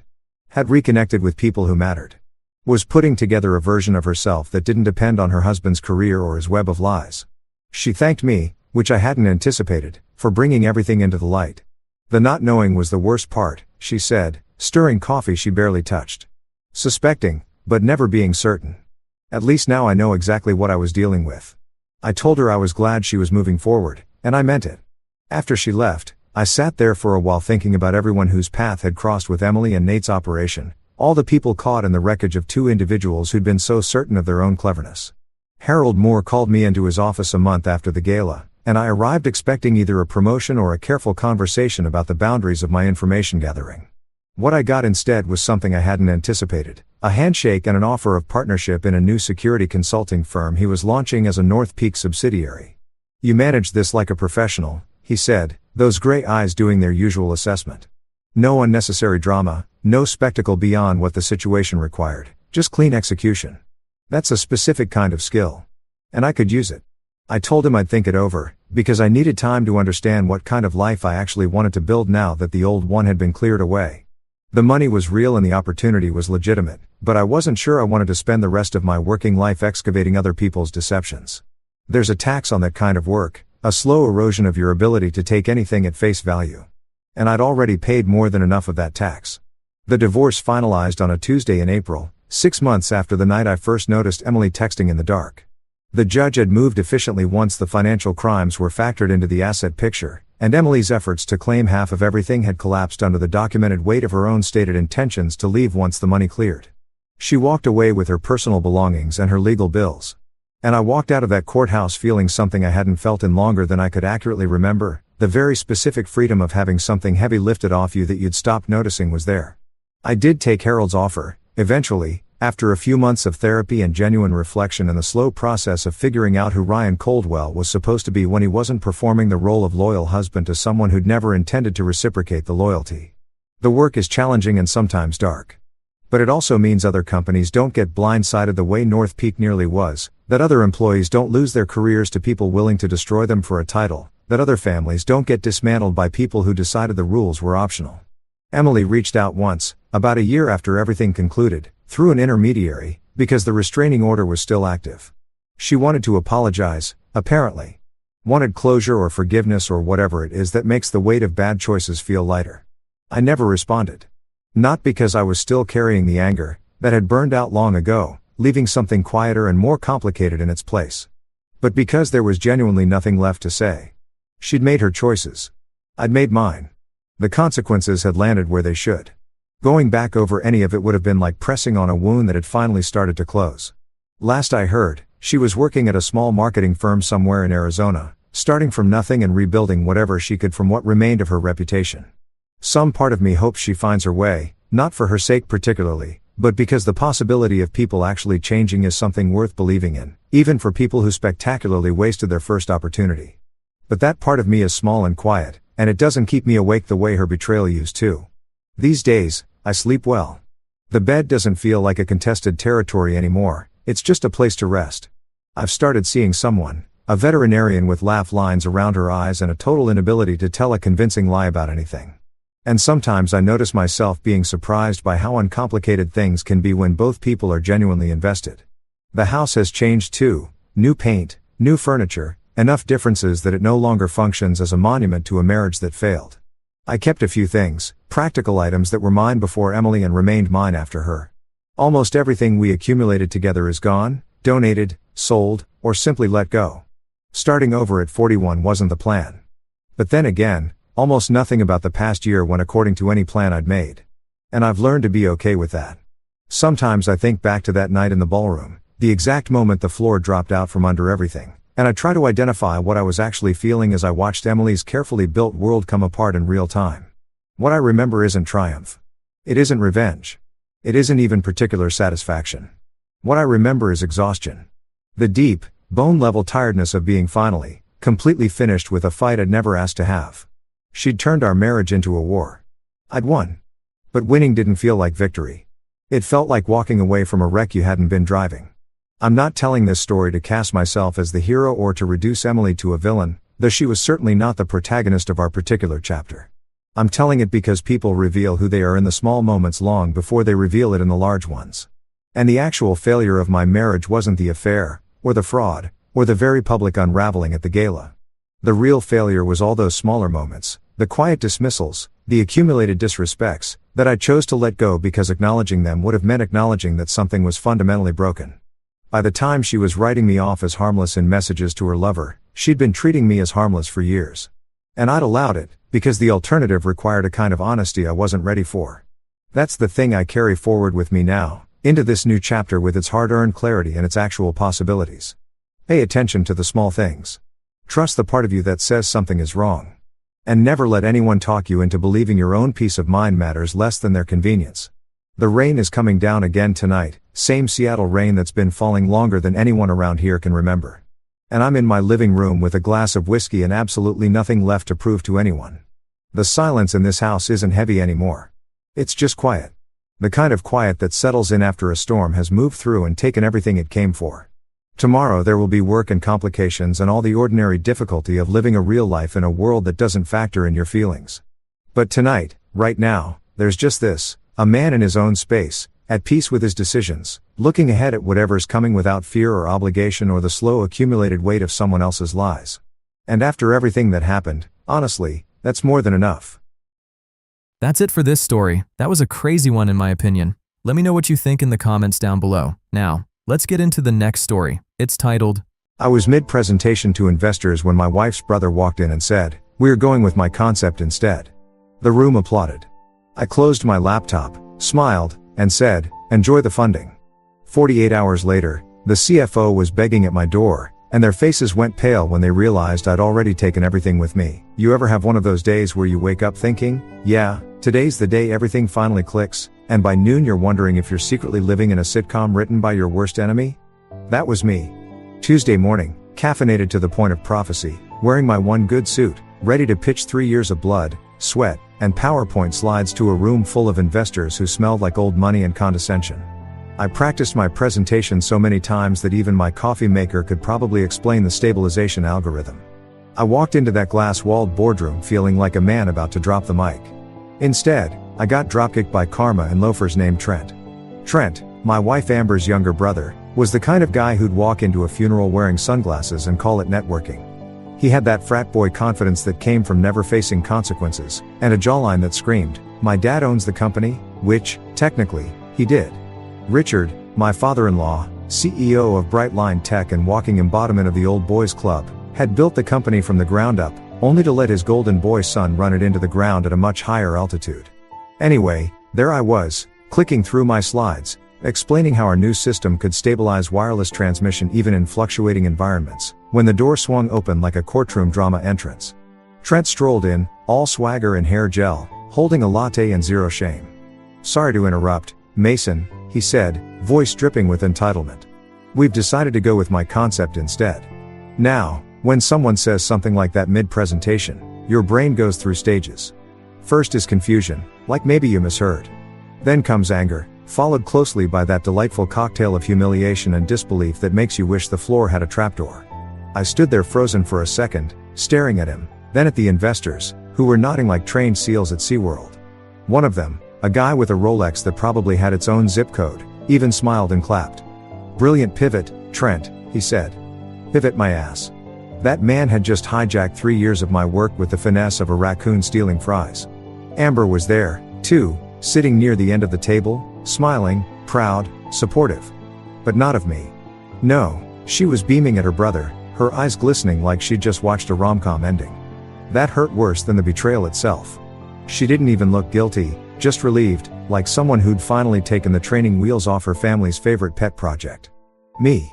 Had reconnected with people who mattered. Was putting together a version of herself that didn't depend on her husband's career or his web of lies. She thanked me, which I hadn't anticipated, for bringing everything into the light. The not knowing was the worst part, she said, stirring coffee she barely touched. Suspecting, but never being certain. At least now I know exactly what I was dealing with. I told her I was glad she was moving forward, and I meant it. After she left, I sat there for a while thinking about everyone whose path had crossed with Emily and Nate's operation, all the people caught in the wreckage of two individuals who'd been so certain of their own cleverness. Harold Moore called me into his office a month after the gala, and I arrived expecting either a promotion or a careful conversation about the boundaries of my information gathering. What I got instead was something I hadn't anticipated, a handshake and an offer of partnership in a new security consulting firm he was launching as a North Peak subsidiary. "You managed this like a professional," he said, those gray eyes doing their usual assessment. "No unnecessary drama, no spectacle beyond what the situation required, just clean execution. That's a specific kind of skill. And I could use it." I told him I'd think it over, because I needed time to understand what kind of life I actually wanted to build now that the old one had been cleared away. The money was real and the opportunity was legitimate, but I wasn't sure I wanted to spend the rest of my working life excavating other people's deceptions. There's a tax on that kind of work, a slow erosion of your ability to take anything at face value. And I'd already paid more than enough of that tax. The divorce finalized on a Tuesday in April, 6 months after the night I first noticed Emily texting in the dark. The judge had moved efficiently once the financial crimes were factored into the asset picture, and Emily's efforts to claim half of everything had collapsed under the documented weight of her own stated intentions to leave once the money cleared. She walked away with her personal belongings and her legal bills. And I walked out of that courthouse feeling something I hadn't felt in longer than I could accurately remember. The very specific freedom of having something heavy lifted off you that you'd stopped noticing was there. I did take Harold's offer, eventually, after a few months of therapy and genuine reflection and the slow process of figuring out who Ryan Coldwell was supposed to be when he wasn't performing the role of loyal husband to someone who'd never intended to reciprocate the loyalty. The work is challenging and sometimes dark. But it also means other companies don't get blindsided the way North Peak nearly was, that other employees don't lose their careers to people willing to destroy them for a title, that other families don't get dismantled by people who decided the rules were optional. Emily reached out once, about a year after everything concluded, through an intermediary, because the restraining order was still active. She wanted to apologize, apparently. Wanted closure or forgiveness or whatever it is that makes the weight of bad choices feel lighter. I never responded. Not because I was still carrying the anger that had burned out long ago, leaving something quieter and more complicated in its place. But because there was genuinely nothing left to say. She'd made her choices. I'd made mine. The consequences had landed where they should. Going back over any of it would have been like pressing on a wound that had finally started to close. Last I heard, she was working at a small marketing firm somewhere in Arizona, starting from nothing and rebuilding whatever she could from what remained of her reputation. Some part of me hopes she finds her way, not for her sake particularly, but because the possibility of people actually changing is something worth believing in, even for people who spectacularly wasted their first opportunity. But that part of me is small and quiet, and it doesn't keep me awake the way her betrayal used to. These days, I sleep well. The bed doesn't feel like a contested territory anymore, it's just a place to rest. I've started seeing someone, a veterinarian with laugh lines around her eyes and a total inability to tell a convincing lie about anything. And sometimes I notice myself being surprised by how uncomplicated things can be when both people are genuinely invested. The house has changed too, new paint, new furniture, enough differences that it no longer functions as a monument to a marriage that failed. I kept a few things, practical items that were mine before Emily and remained mine after her. Almost everything we accumulated together is gone, donated, sold, or simply let go. Starting over at 41 wasn't the plan. But then again, almost nothing about the past year went according to any plan I'd made. And I've learned to be okay with that. Sometimes I think back to that night in the ballroom, the exact moment the floor dropped out from under everything, and I try to identify what I was actually feeling as I watched Emily's carefully built world come apart in real time. What I remember isn't triumph. It isn't revenge. It isn't even particular satisfaction. What I remember is exhaustion. The deep, bone-level tiredness of being finally, completely finished with a fight I'd never asked to have. She'd turned our marriage into a war. I'd won. But winning didn't feel like victory. It felt like walking away from a wreck you hadn't been driving. I'm not telling this story to cast myself as the hero or to reduce Emily to a villain, though she was certainly not the protagonist of our particular chapter. I'm telling it because people reveal who they are in the small moments long before they reveal it in the large ones. And the actual failure of my marriage wasn't the affair, or the fraud, or the very public unraveling at the gala. The real failure was all those smaller moments, the quiet dismissals, the accumulated disrespects, that I chose to let go because acknowledging them would have meant acknowledging that something was fundamentally broken. By the time she was writing me off as harmless in messages to her lover, she'd been treating me as harmless for years. And I'd allowed it, because the alternative required a kind of honesty I wasn't ready for. That's the thing I carry forward with me now, into this new chapter with its hard-earned clarity and its actual possibilities. Pay attention to the small things. Trust the part of you that says something is wrong. And never let anyone talk you into believing your own peace of mind matters less than their convenience. The rain is coming down again tonight, same Seattle rain that's been falling longer than anyone around here can remember. And I'm in my living room with a glass of whiskey and absolutely nothing left to prove to anyone. The silence in this house isn't heavy anymore. It's just quiet. The kind of quiet that settles in after a storm has moved through and taken everything it came for. Tomorrow there will be work and complications and all the ordinary difficulty of living a real life in a world that doesn't factor in your feelings. But tonight, right now, there's just this. A man in his own space, at peace with his decisions, looking ahead at whatever's coming without fear or obligation or the slow accumulated weight of someone else's lies. And after everything that happened, honestly, that's more than enough. That's it for this story. That was a crazy one in my opinion. Let me know what you think in the comments down below. Now, let's get into the next story. It's titled, I was mid-presentation to investors when my wife's brother walked in and said, "We're going with my concept instead." The room applauded. I closed my laptop, smiled, and said, "Enjoy the funding." 48 hours later, The CFO was begging at my door, and their faces went pale when they realized I'd already taken everything with me. You ever have one of those days where you wake up thinking, yeah, today's the day everything finally clicks, and by noon you're wondering if you're secretly living in a sitcom written by your worst enemy? That was me. Tuesday morning, caffeinated to the point of prophecy, wearing my one good suit, ready to pitch 3 years of blood, sweat, and PowerPoint slides to a room full of investors who smelled like old money and condescension. I practiced my presentation so many times that even my coffee maker could probably explain the stabilization algorithm. I walked into that glass-walled boardroom feeling like a man about to drop the mic. Instead, I got dropkicked by karma and loafers named Trent. Trent, my wife Amber's younger brother, was the kind of guy who'd walk into a funeral wearing sunglasses and call it networking. He had that frat boy confidence that came from never facing consequences, and a jawline that screamed, "My dad owns the company," which, technically, he did. Richard, my father-in-law, CEO of Brightline Tech and walking embodiment of the old boys club, had built the company from the ground up, only to let his golden boy son run it into the ground at a much higher altitude. Anyway, there I was, clicking through my slides, explaining how our new system could stabilize wireless transmission even in fluctuating environments, when the door swung open like a courtroom drama entrance. Trent strolled in, all swagger and hair gel, holding a latte and zero shame. "Sorry to interrupt, Mason," he said, voice dripping with entitlement. "We've decided to go with my concept instead." Now, when someone says something like that mid-presentation, your brain goes through stages. First is confusion, like maybe you misheard. Then comes anger, followed closely by that delightful cocktail of humiliation and disbelief that makes you wish the floor had a trapdoor. I stood there frozen for a second, staring at him, then at the investors, who were nodding like trained seals at SeaWorld. One of them, a guy with a Rolex that probably had its own zip code, even smiled and clapped. "Brilliant pivot, Trent," he said. Pivot my ass. That man had just hijacked 3 years of my work with the finesse of a raccoon stealing fries. Amber was there, too, sitting near the end of the table, smiling, proud, supportive. But not of me. No, she was beaming at her brother, her eyes glistening like she'd just watched a rom-com ending. That hurt worse than the betrayal itself. She didn't even look guilty, just relieved, like someone who'd finally taken the training wheels off her family's favorite pet project. Me.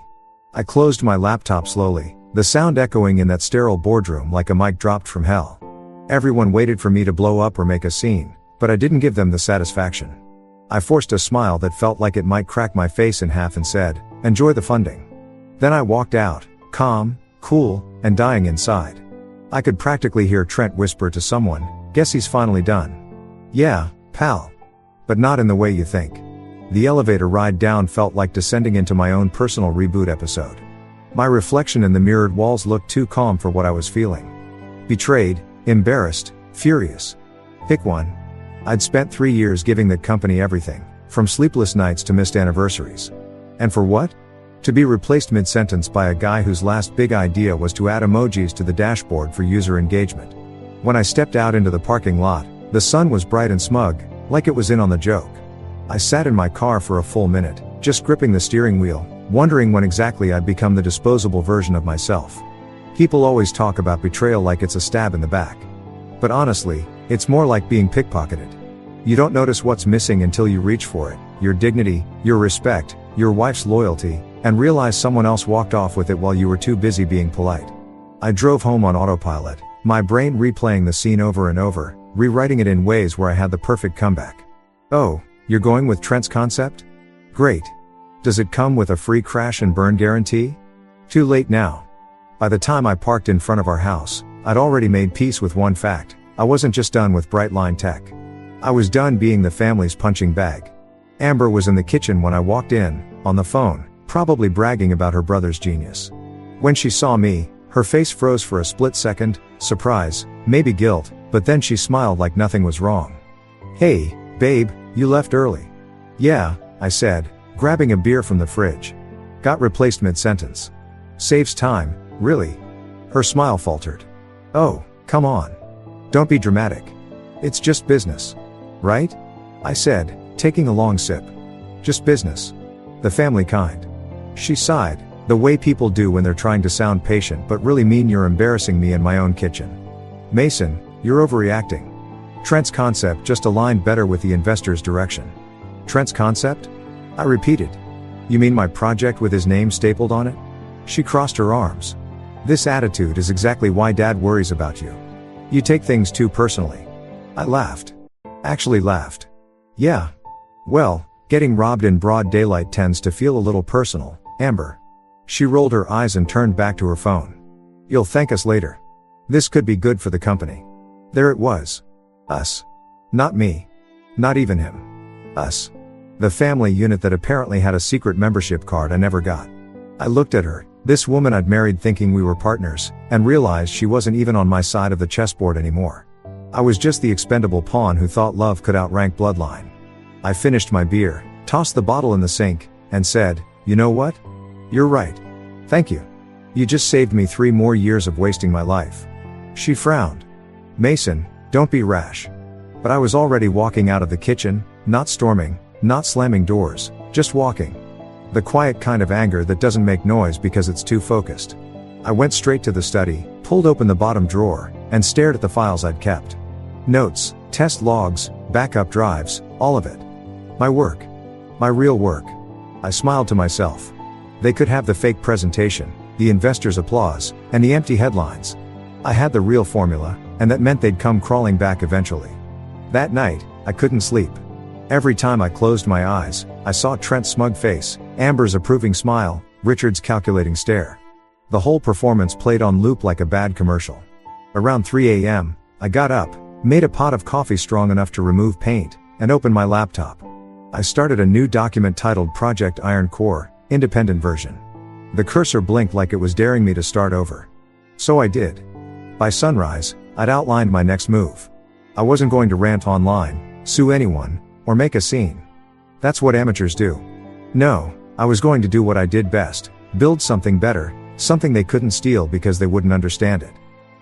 I closed my laptop slowly, the sound echoing in that sterile boardroom like a mic dropped from hell. Everyone waited for me to blow up or make a scene, but I didn't give them the satisfaction. I forced a smile that felt like it might crack my face in half and said, "Enjoy the funding." Then I walked out, calm, cool, and dying inside. I could practically hear Trent whisper to someone, "Guess he's finally done." "Yeah, pal." But not in the way you think. The elevator ride down felt like descending into my own personal reboot episode. My reflection in the mirrored walls looked too calm for what I was feeling. Betrayed, embarrassed, furious. Pick one. I'd spent 3 years giving that company everything, from sleepless nights to missed anniversaries. And for what? To be replaced mid-sentence by a guy whose last big idea was to add emojis to the dashboard for user engagement. When I stepped out into the parking lot, the sun was bright and smug, like it was in on the joke. I sat in my car for a full minute, just gripping the steering wheel, wondering when exactly I'd become the disposable version of myself. People always talk about betrayal like it's a stab in the back. But honestly, it's more like being pickpocketed. You don't notice what's missing until you reach for it, your dignity, your respect, your wife's loyalty, and realize someone else walked off with it while you were too busy being polite. I drove home on autopilot, my brain replaying the scene over and over, rewriting it in ways where I had the perfect comeback. "Oh, you're going with Trent's concept? Great. Does it come with a free crash and burn guarantee?" Too late now. By the time I parked in front of our house, I'd already made peace with one fact: I wasn't just done with Brightline Tech. I was done being the family's punching bag. Amber was in the kitchen when I walked in, on the phone, probably bragging about her brother's genius. When she saw me, her face froze for a split second, surprise, maybe guilt, but then she smiled like nothing was wrong. "Hey, babe, you left early." "Yeah," I said, grabbing a beer from the fridge. "Got replaced mid-sentence. Saves time, really." Her smile faltered. "Oh, come on. Don't be dramatic. It's just business. Right?" I said, taking a long sip. "Just business. The family kind." She sighed, the way people do when they're trying to sound patient but really mean "You're embarrassing me in my own kitchen. Mason, you're overreacting." Trent's concept just aligned better with the investor's direction. "Trent's concept?" I repeated. You mean my project with his name stapled on it? She crossed her arms. This attitude is exactly why Dad worries about you. You take things too personally. I laughed. Actually laughed. Yeah. Well, getting robbed in broad daylight tends to feel a little personal, Amber. She rolled her eyes and turned back to her phone. You'll thank us later. This could be good for the company. There it was. Us. Not me. Not even him. Us. The family unit that apparently had a secret membership card I never got. I looked at her, this woman I'd married thinking we were partners, and realized she wasn't even on my side of the chessboard anymore. I was just the expendable pawn who thought love could outrank bloodline. I finished my beer, tossed the bottle in the sink, and said, you know what? You're right. Thank you. You just saved me 3 more years of wasting my life. She frowned. Mason, don't be rash. But I was already walking out of the kitchen, not storming, not slamming doors, just walking. The quiet kind of anger that doesn't make noise because it's too focused. I went straight to the study, pulled open the bottom drawer, and stared at the files I'd kept. Notes, test logs, backup drives, all of it. My work. My real work. I smiled to myself. They could have the fake presentation, the investors' applause, and the empty headlines. I had the real formula, and that meant they'd come crawling back eventually. That night, I couldn't sleep. Every time I closed my eyes, I saw Trent's smug face, Amber's approving smile, Richard's calculating stare. The whole performance played on loop like a bad commercial. Around 3 a.m., I got up, made a pot of coffee strong enough to remove paint, and opened my laptop. I started a new document titled Project Iron Core, independent version. The cursor blinked like it was daring me to start over. So I did. By sunrise, I'd outlined my next move. I wasn't going to rant online, sue anyone, or make a scene. That's what amateurs do. No, I was going to do what I did best, build something better, something they couldn't steal because they wouldn't understand it.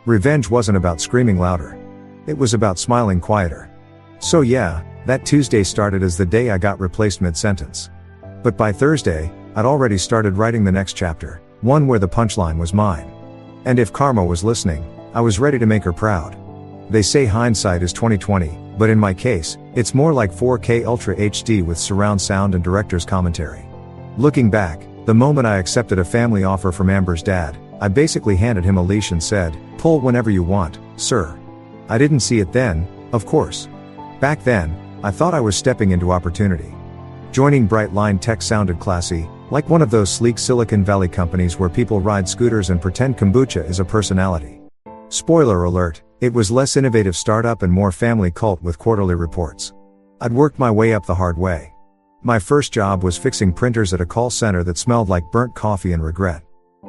Revenge wasn't about screaming louder. It was about smiling quieter. So yeah, that Tuesday started as the day I got replaced mid-sentence. But by Thursday, I'd already started writing the next chapter, one where the punchline was mine. And if Karma was listening, I was ready to make her proud. They say hindsight is 20/20, but in my case, it's more like 4K Ultra HD with surround sound and director's commentary. Looking back, the moment I accepted a family offer from Amber's dad, I basically handed him a leash and said, pull whenever you want, sir. I didn't see it then, of course. Back then, I thought I was stepping into opportunity. Joining Bright Line Tech sounded classy, like one of those sleek Silicon Valley companies where people ride scooters and pretend kombucha is a personality. Spoiler alert, it was less innovative startup and more family cult with quarterly reports. I'd worked my way up the hard way. My first job was fixing printers at a call center that smelled like burnt coffee and regret.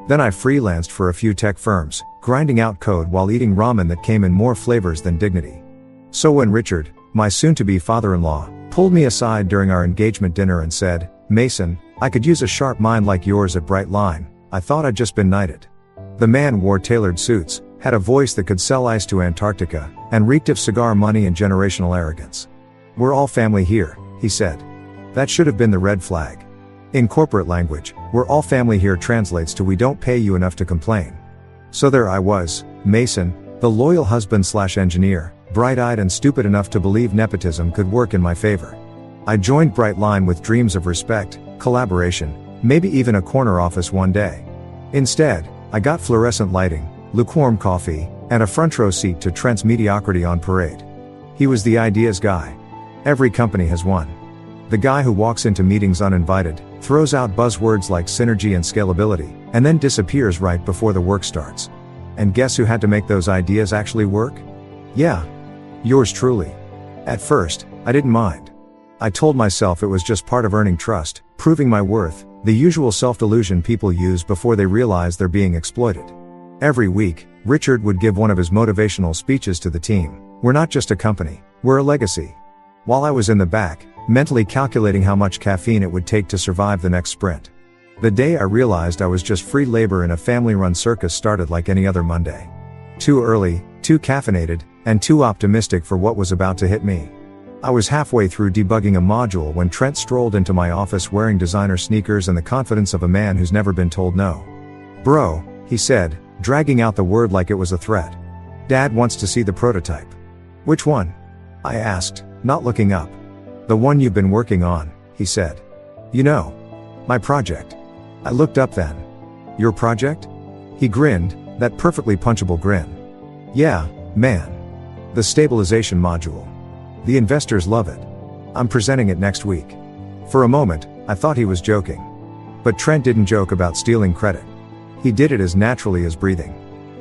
Then I freelanced for a few tech firms, grinding out code while eating ramen that came in more flavors than dignity. So when Richard, my soon-to-be father-in-law, pulled me aside during our engagement dinner and said, Mason, I could use a sharp mind like yours at Bright Line, I thought I'd just been knighted. The man wore tailored suits, had a voice that could sell ice to Antarctica, and reeked of cigar money and generational arrogance. We're all family here, he said. That should have been the red flag. In corporate language, we're all family here translates to we don't pay you enough to complain. So there I was, Mason, the loyal husband/engineer, bright-eyed and stupid enough to believe nepotism could work in my favor. I joined Bright Line with dreams of respect, collaboration, maybe even a corner office one day. Instead, I got fluorescent lighting, lukewarm coffee, and a front row seat to Trent's mediocrity on parade. He was the ideas guy. Every company has one. The guy who walks into meetings uninvited, throws out buzzwords like synergy and scalability, and then disappears right before the work starts. And guess who had to make those ideas actually work? Yeah. Yours truly. At first, I didn't mind. I told myself it was just part of earning trust, proving my worth, the usual self-delusion people use before they realize they're being exploited. Every week, Richard would give one of his motivational speeches to the team. We're not just a company, we're a legacy. While I was in the back, mentally calculating how much caffeine it would take to survive the next sprint. The day I realized I was just free labor in a family-run circus started like any other Monday. Too early, too caffeinated, and too optimistic for what was about to hit me. I was halfway through debugging a module when Trent strolled into my office wearing designer sneakers and the confidence of a man who's never been told no. Bro, he said, dragging out the word like it was a threat. Dad wants to see the prototype. Which one? I asked, not looking up. The one you've been working on, he said. You know. My project. I looked up then. Your project? He grinned, that perfectly punchable grin. Yeah, man. The stabilization module. The investors love it. I'm presenting it next week. For a moment, I thought he was joking. But Trent didn't joke about stealing credit. He did it as naturally as breathing.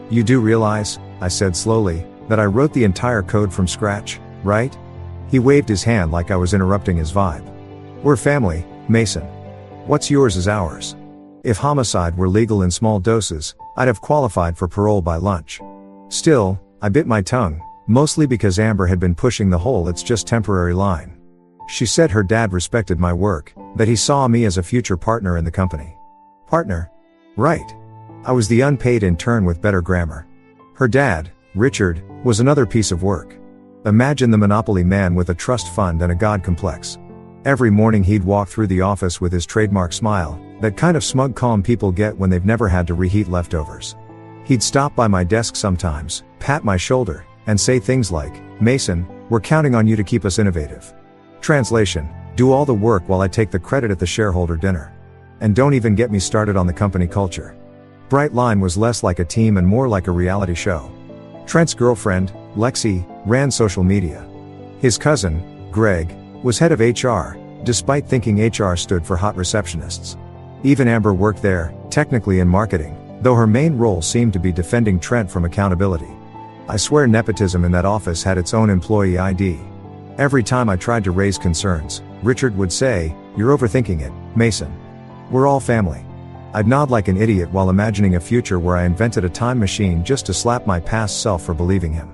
You do realize, I said slowly, that I wrote the entire code from scratch, right? He waved his hand like I was interrupting his vibe. We're family, Mason. What's yours is ours. If homicide were legal in small doses, I'd have qualified for parole by lunch. Still, I bit my tongue, mostly because Amber had been pushing the whole "it's just temporary" line. She said her dad respected my work, that he saw me as a future partner in the company. Partner? Right. I was the unpaid intern with better grammar. Her dad, Richard, was another piece of work. Imagine the monopoly man with a trust fund and a god complex. Every morning he'd walk through the office with his trademark smile, that kind of smug calm people get when they've never had to reheat leftovers. He'd stop by my desk sometimes, pat my shoulder, and say things like, "Mason, we're counting on you to keep us innovative." Translation: do all the work while I take the credit at the shareholder dinner. And don't even get me started on the company culture. Brightline was less like a team and more like a reality show. Trent's girlfriend, Lexi, ran social media. His cousin, Greg, was head of HR, despite thinking HR stood for hot receptionists. Even Amber worked there, technically in marketing, though her main role seemed to be defending Trent from accountability. I swear nepotism in that office had its own employee ID. Every time I tried to raise concerns, Richard would say, "You're overthinking it, Mason. We're all family." I'd nod like an idiot while imagining a future where I invented a time machine just to slap my past self for believing him.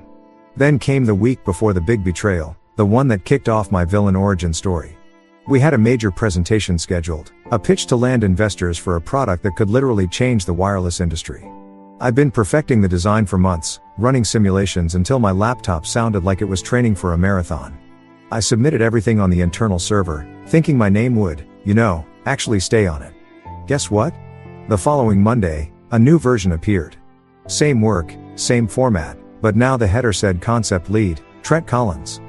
Then came the week before the big betrayal, the one that kicked off my villain origin story. We had a major presentation scheduled, a pitch to land investors for a product that could literally change the wireless industry. I'd been perfecting the design for months, running simulations until my laptop sounded like it was training for a marathon. I submitted everything on the internal server, thinking my name would, actually stay on it. Guess what? The following Monday, a new version appeared. Same work, same format, but now the header said Concept Lead, Trent Collins.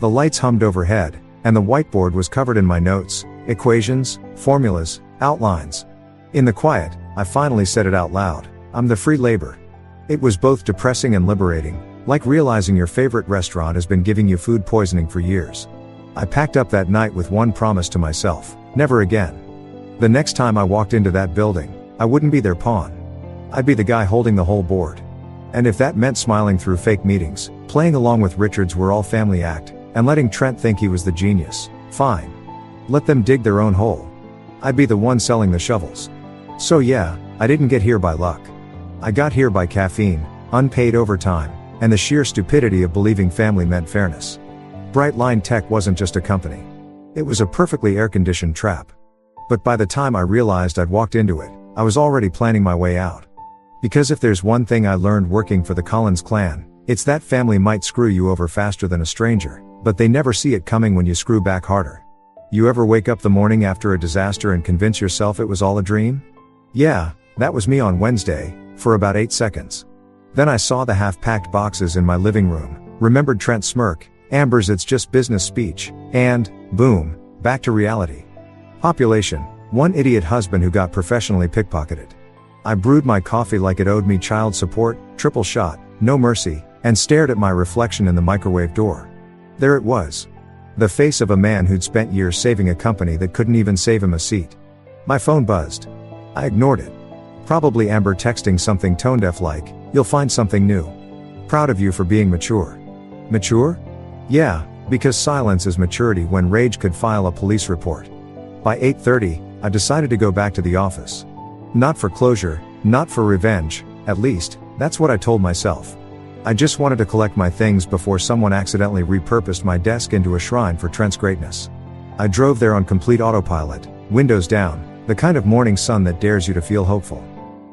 The lights hummed overhead, and the whiteboard was covered in my notes, equations, formulas, outlines. In the quiet, I finally said it out loud, "I'm the free labor." It was both depressing and liberating, like realizing your favorite restaurant has been giving you food poisoning for years. I packed up that night with one promise to myself: never again. The next time I walked into that building, I wouldn't be their pawn. I'd be the guy holding the whole board. And if that meant smiling through fake meetings, playing along with Richard's "we're all family" act, and letting Trent think he was the genius, fine. Let them dig their own hole. I'd be the one selling the shovels. So yeah, I didn't get here by luck. I got here by caffeine, unpaid overtime, and the sheer stupidity of believing family meant fairness. Brightline Tech wasn't just a company. It was a perfectly air-conditioned trap. But by the time I realized I'd walked into it, I was already planning my way out. Because if there's one thing I learned working for the Collins clan, it's that family might screw you over faster than a stranger, but they never see it coming when you screw back harder. You ever wake up the morning after a disaster and convince yourself it was all a dream? Yeah, that was me on Wednesday, for about 8 seconds. Then I saw the half-packed boxes in my living room, remembered Trent's smirk, Amber's "it's just business" speech, and, boom, back to reality. Population: one idiot husband who got professionally pickpocketed. I brewed my coffee like it owed me child support, triple shot, no mercy, and stared at my reflection in the microwave door. There it was. The face of a man who'd spent years saving a company that couldn't even save him a seat. My phone buzzed. I ignored it. Probably Amber texting something tone-deaf like, "You'll find something new. Proud of you for being mature." Mature? Yeah, because silence is maturity when rage could file a police report. By 8:30, I decided to go back to the office. Not for closure, not for revenge, at least, that's what I told myself. I just wanted to collect my things before someone accidentally repurposed my desk into a shrine for Trent's greatness. I drove there on complete autopilot, windows down, the kind of morning sun that dares you to feel hopeful.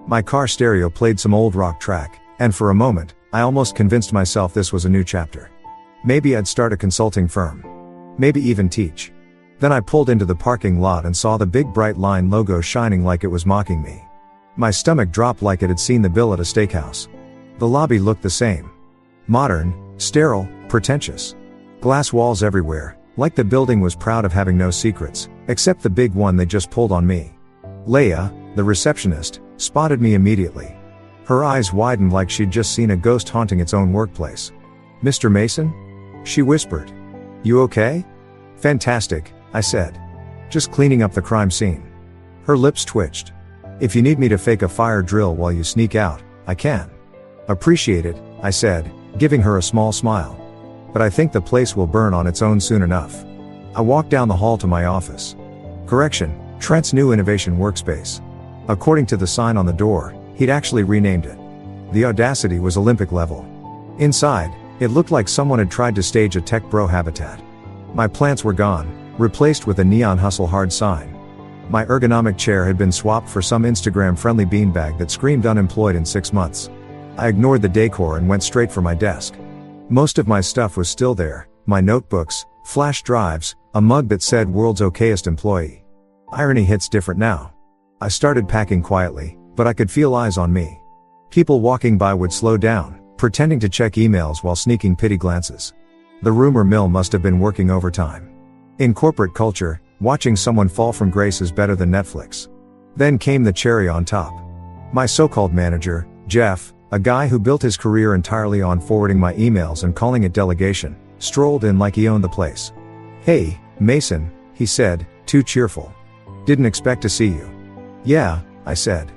My car stereo played some old rock track, and for a moment, I almost convinced myself this was a new chapter. Maybe I'd start a consulting firm. Maybe even teach. Then I pulled into the parking lot and saw the big Brightline logo shining like it was mocking me. My stomach dropped like it had seen the bill at a steakhouse. The lobby looked the same. Modern, sterile, pretentious. Glass walls everywhere, like the building was proud of having no secrets, except the big one they just pulled on me. Leia, the receptionist, spotted me immediately. Her eyes widened like she'd just seen a ghost haunting its own workplace. "Mr. Mason?" she whispered. "You okay?" "Fantastic," I said. "Just cleaning up the crime scene." Her lips twitched. "If you need me to fake a fire drill while you sneak out, I can." "Appreciate it," I said, giving her a small smile. "But I think the place will burn on its own soon enough." I walked down the hall to my office. Correction, Trent's new innovation workspace. According to the sign on the door, he'd actually renamed it. The audacity was Olympic level. Inside, it looked like someone had tried to stage a tech bro habitat. My plants were gone, replaced with a neon hustle hard sign. My ergonomic chair had been swapped for some Instagram-friendly beanbag that screamed unemployed in 6 months. I ignored the decor and went straight for my desk. Most of my stuff was still there, my notebooks, flash drives, a mug that said "World's Okayest Employee." Irony hits different now. I started packing quietly, but I could feel eyes on me. People walking by would slow down, pretending to check emails while sneaking pity glances. The rumor mill must have been working overtime. In corporate culture, watching someone fall from grace is better than Netflix. Then came the cherry on top. My so-called manager, Jeff, a guy who built his career entirely on forwarding my emails and calling it delegation, strolled in like he owned the place. "Hey, Mason," he said, too cheerful. "Didn't expect to see you." "Yeah," I said.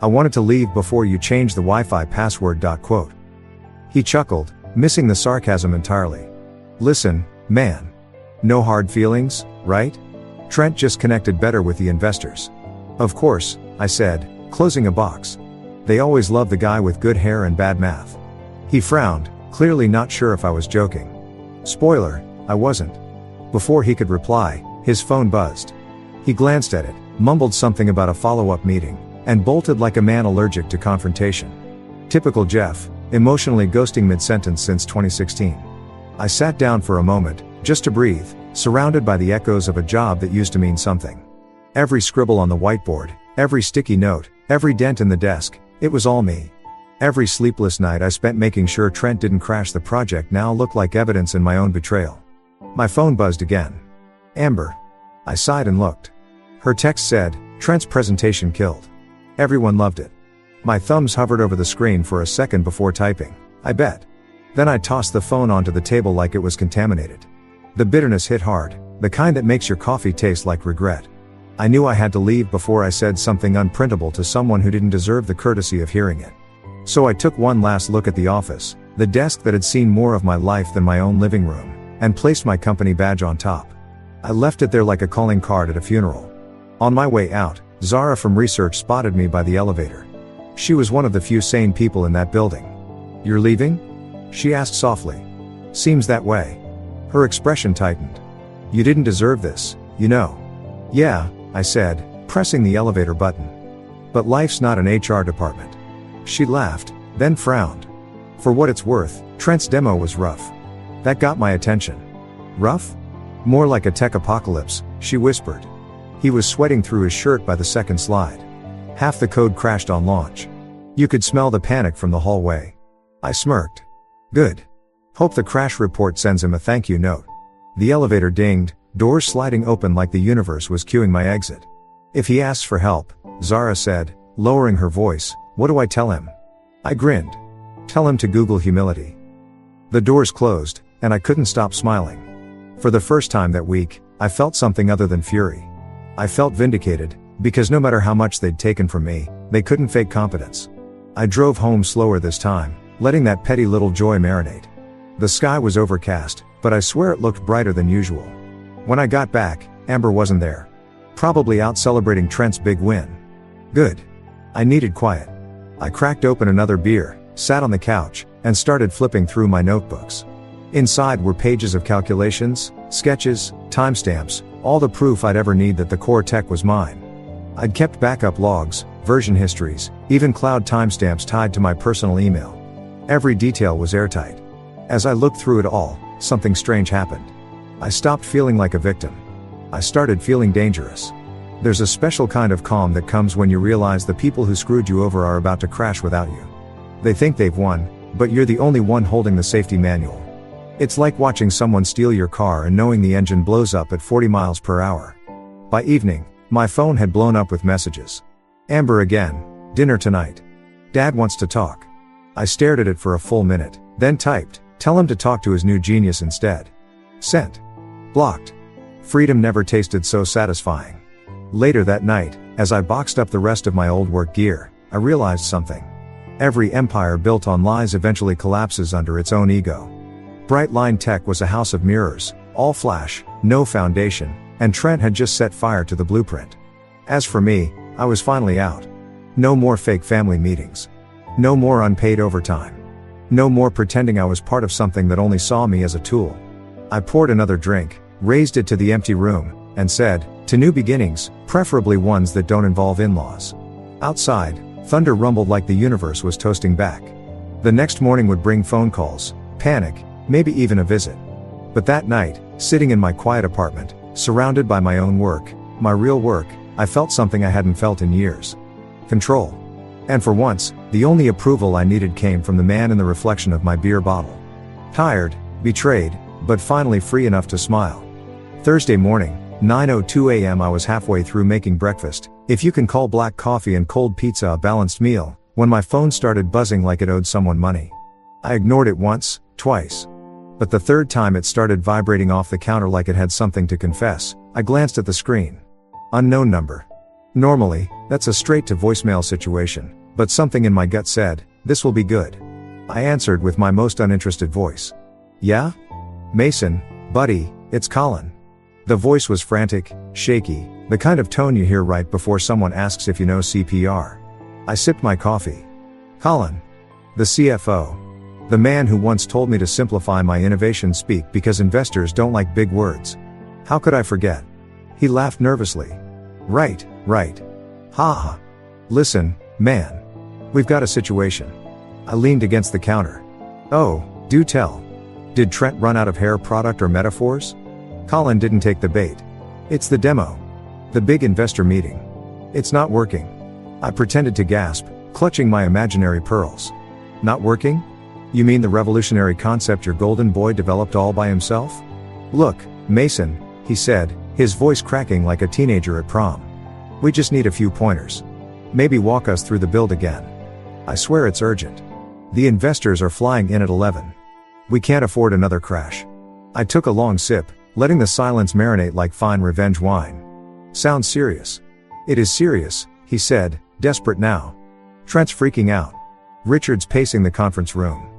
"I wanted to leave before you changed the Wi-Fi password." Quote. He chuckled, missing the sarcasm entirely. "Listen, man. No hard feelings, right? Trent just connected better with the investors." "Of course," I said, closing a box. "They always love the guy with good hair and bad math." He frowned, clearly not sure if I was joking. Spoiler, I wasn't. Before he could reply, his phone buzzed. He glanced at it, mumbled something about a follow-up meeting, and bolted like a man allergic to confrontation. Typical Jeff, emotionally ghosting mid-sentence since 2016. I sat down for a moment, just to breathe, surrounded by the echoes of a job that used to mean something. Every scribble on the whiteboard, every sticky note, every dent in the desk, it was all me. Every sleepless night I spent making sure Trent didn't crash the project now looked like evidence in my own betrayal. My phone buzzed again. Amber. I sighed and looked. Her text said, "Trent's presentation killed. Everyone loved it." My thumbs hovered over the screen for a second before typing, "I bet." Then I tossed the phone onto the table like it was contaminated. The bitterness hit hard, the kind that makes your coffee taste like regret. I knew I had to leave before I said something unprintable to someone who didn't deserve the courtesy of hearing it. So I took one last look at the office, the desk that had seen more of my life than my own living room, and placed my company badge on top. I left it there like a calling card at a funeral. On my way out, Zara from research spotted me by the elevator. She was one of the few sane people in that building. "You're leaving?" she asked softly. "Seems that way." Her expression tightened. "You didn't deserve this, you know." "Yeah," I said, pressing the elevator button. "But life's not an HR department." She laughed, then frowned. For what it's worth, Trent's demo was rough. That got my attention. "Rough?" "More like a tech apocalypse," she whispered. He was sweating through his shirt by the second slide. Half the code crashed on launch. You could smell the panic from the hallway. I smirked. "Good. Hope the crash report sends him a thank you note." The elevator dinged, doors sliding open like the universe was cueing my exit. "If he asks for help," Zara said, lowering her voice, "what do I tell him?" I grinned. "Tell him to Google humility." The doors closed, and I couldn't stop smiling. For the first time that week, I felt something other than fury. I felt vindicated, because no matter how much they'd taken from me, they couldn't fake competence. I drove home slower this time, letting that petty little joy marinate. The sky was overcast, but I swear it looked brighter than usual. When I got back, Amber wasn't there. Probably out celebrating Trent's big win. Good. I needed quiet. I cracked open another beer, sat on the couch, and started flipping through my notebooks. Inside were pages of calculations, sketches, timestamps, all the proof I'd ever need that the core tech was mine. I'd kept backup logs, version histories, even cloud timestamps tied to my personal email. Every detail was airtight. As I looked through it all, something strange happened. I stopped feeling like a victim. I started feeling dangerous. There's a special kind of calm that comes when you realize the people who screwed you over are about to crash without you. They think they've won, but you're the only one holding the safety manual. It's like watching someone steal your car and knowing the engine blows up at 40 miles per hour. By evening, My phone had blown up with messages. Amber again. Dinner tonight. Dad wants to talk. I stared at it for a full minute, then typed, tell him to talk to his new genius instead. Sent. Blocked. Freedom never tasted so satisfying. Later that night, as I boxed up the rest of my old work gear, I realized something. Every empire built on lies eventually collapses under its own ego. Brightline Tech was a house of mirrors, all flash, no foundation, and Trent had just set fire to the blueprint. As for me, I was finally out. No more fake family meetings. No more unpaid overtime. No more pretending I was part of something that only saw me as a tool. I poured another drink, raised it to the empty room, and said, to new beginnings, preferably ones that don't involve in-laws. Outside, thunder rumbled like the universe was toasting back. The next morning would bring phone calls, panic, maybe even a visit. But that night, sitting in my quiet apartment, surrounded by my own work, my real work, I felt something I hadn't felt in years. Control. And for once, the only approval I needed came from the man in the reflection of my beer bottle. Tired, betrayed, but finally free enough to smile. Thursday morning, 9:02 a.m. I was halfway through making breakfast, if you can call black coffee and cold pizza a balanced meal, when my phone started buzzing like it owed someone money. I ignored it once, twice. But the third time it started vibrating off the counter like it had something to confess. I glanced at the screen. Unknown number. Normally, that's a straight to voicemail situation, but something in my gut said, this will be good. I answered with my most uninterested voice. Yeah? Mason, buddy, it's Colin. The voice was frantic, shaky, the kind of tone you hear right before someone asks if you know CPR. I sipped my coffee. Colin. The CFO. The man who once told me to simplify my innovation speak because investors don't like big words. How could I forget? He laughed nervously. Right. Ha ha. Listen, man. We've got a situation. I leaned against the counter. Oh, do tell. Did Trent run out of hair product or metaphors? Colin didn't take the bait. It's the demo. The big investor meeting. It's not working. I pretended to gasp, clutching my imaginary pearls. Not working? You mean the revolutionary concept your golden boy developed all by himself? Look, Mason, he said, his voice cracking like a teenager at prom. We just need a few pointers. Maybe walk us through the build again. I swear it's urgent. The investors are flying in at 11. We can't afford another crash. I took a long sip, letting the silence marinate like fine revenge wine. Sounds serious. It is serious, he said, desperate now. Trent's freaking out. Richard's pacing the conference room.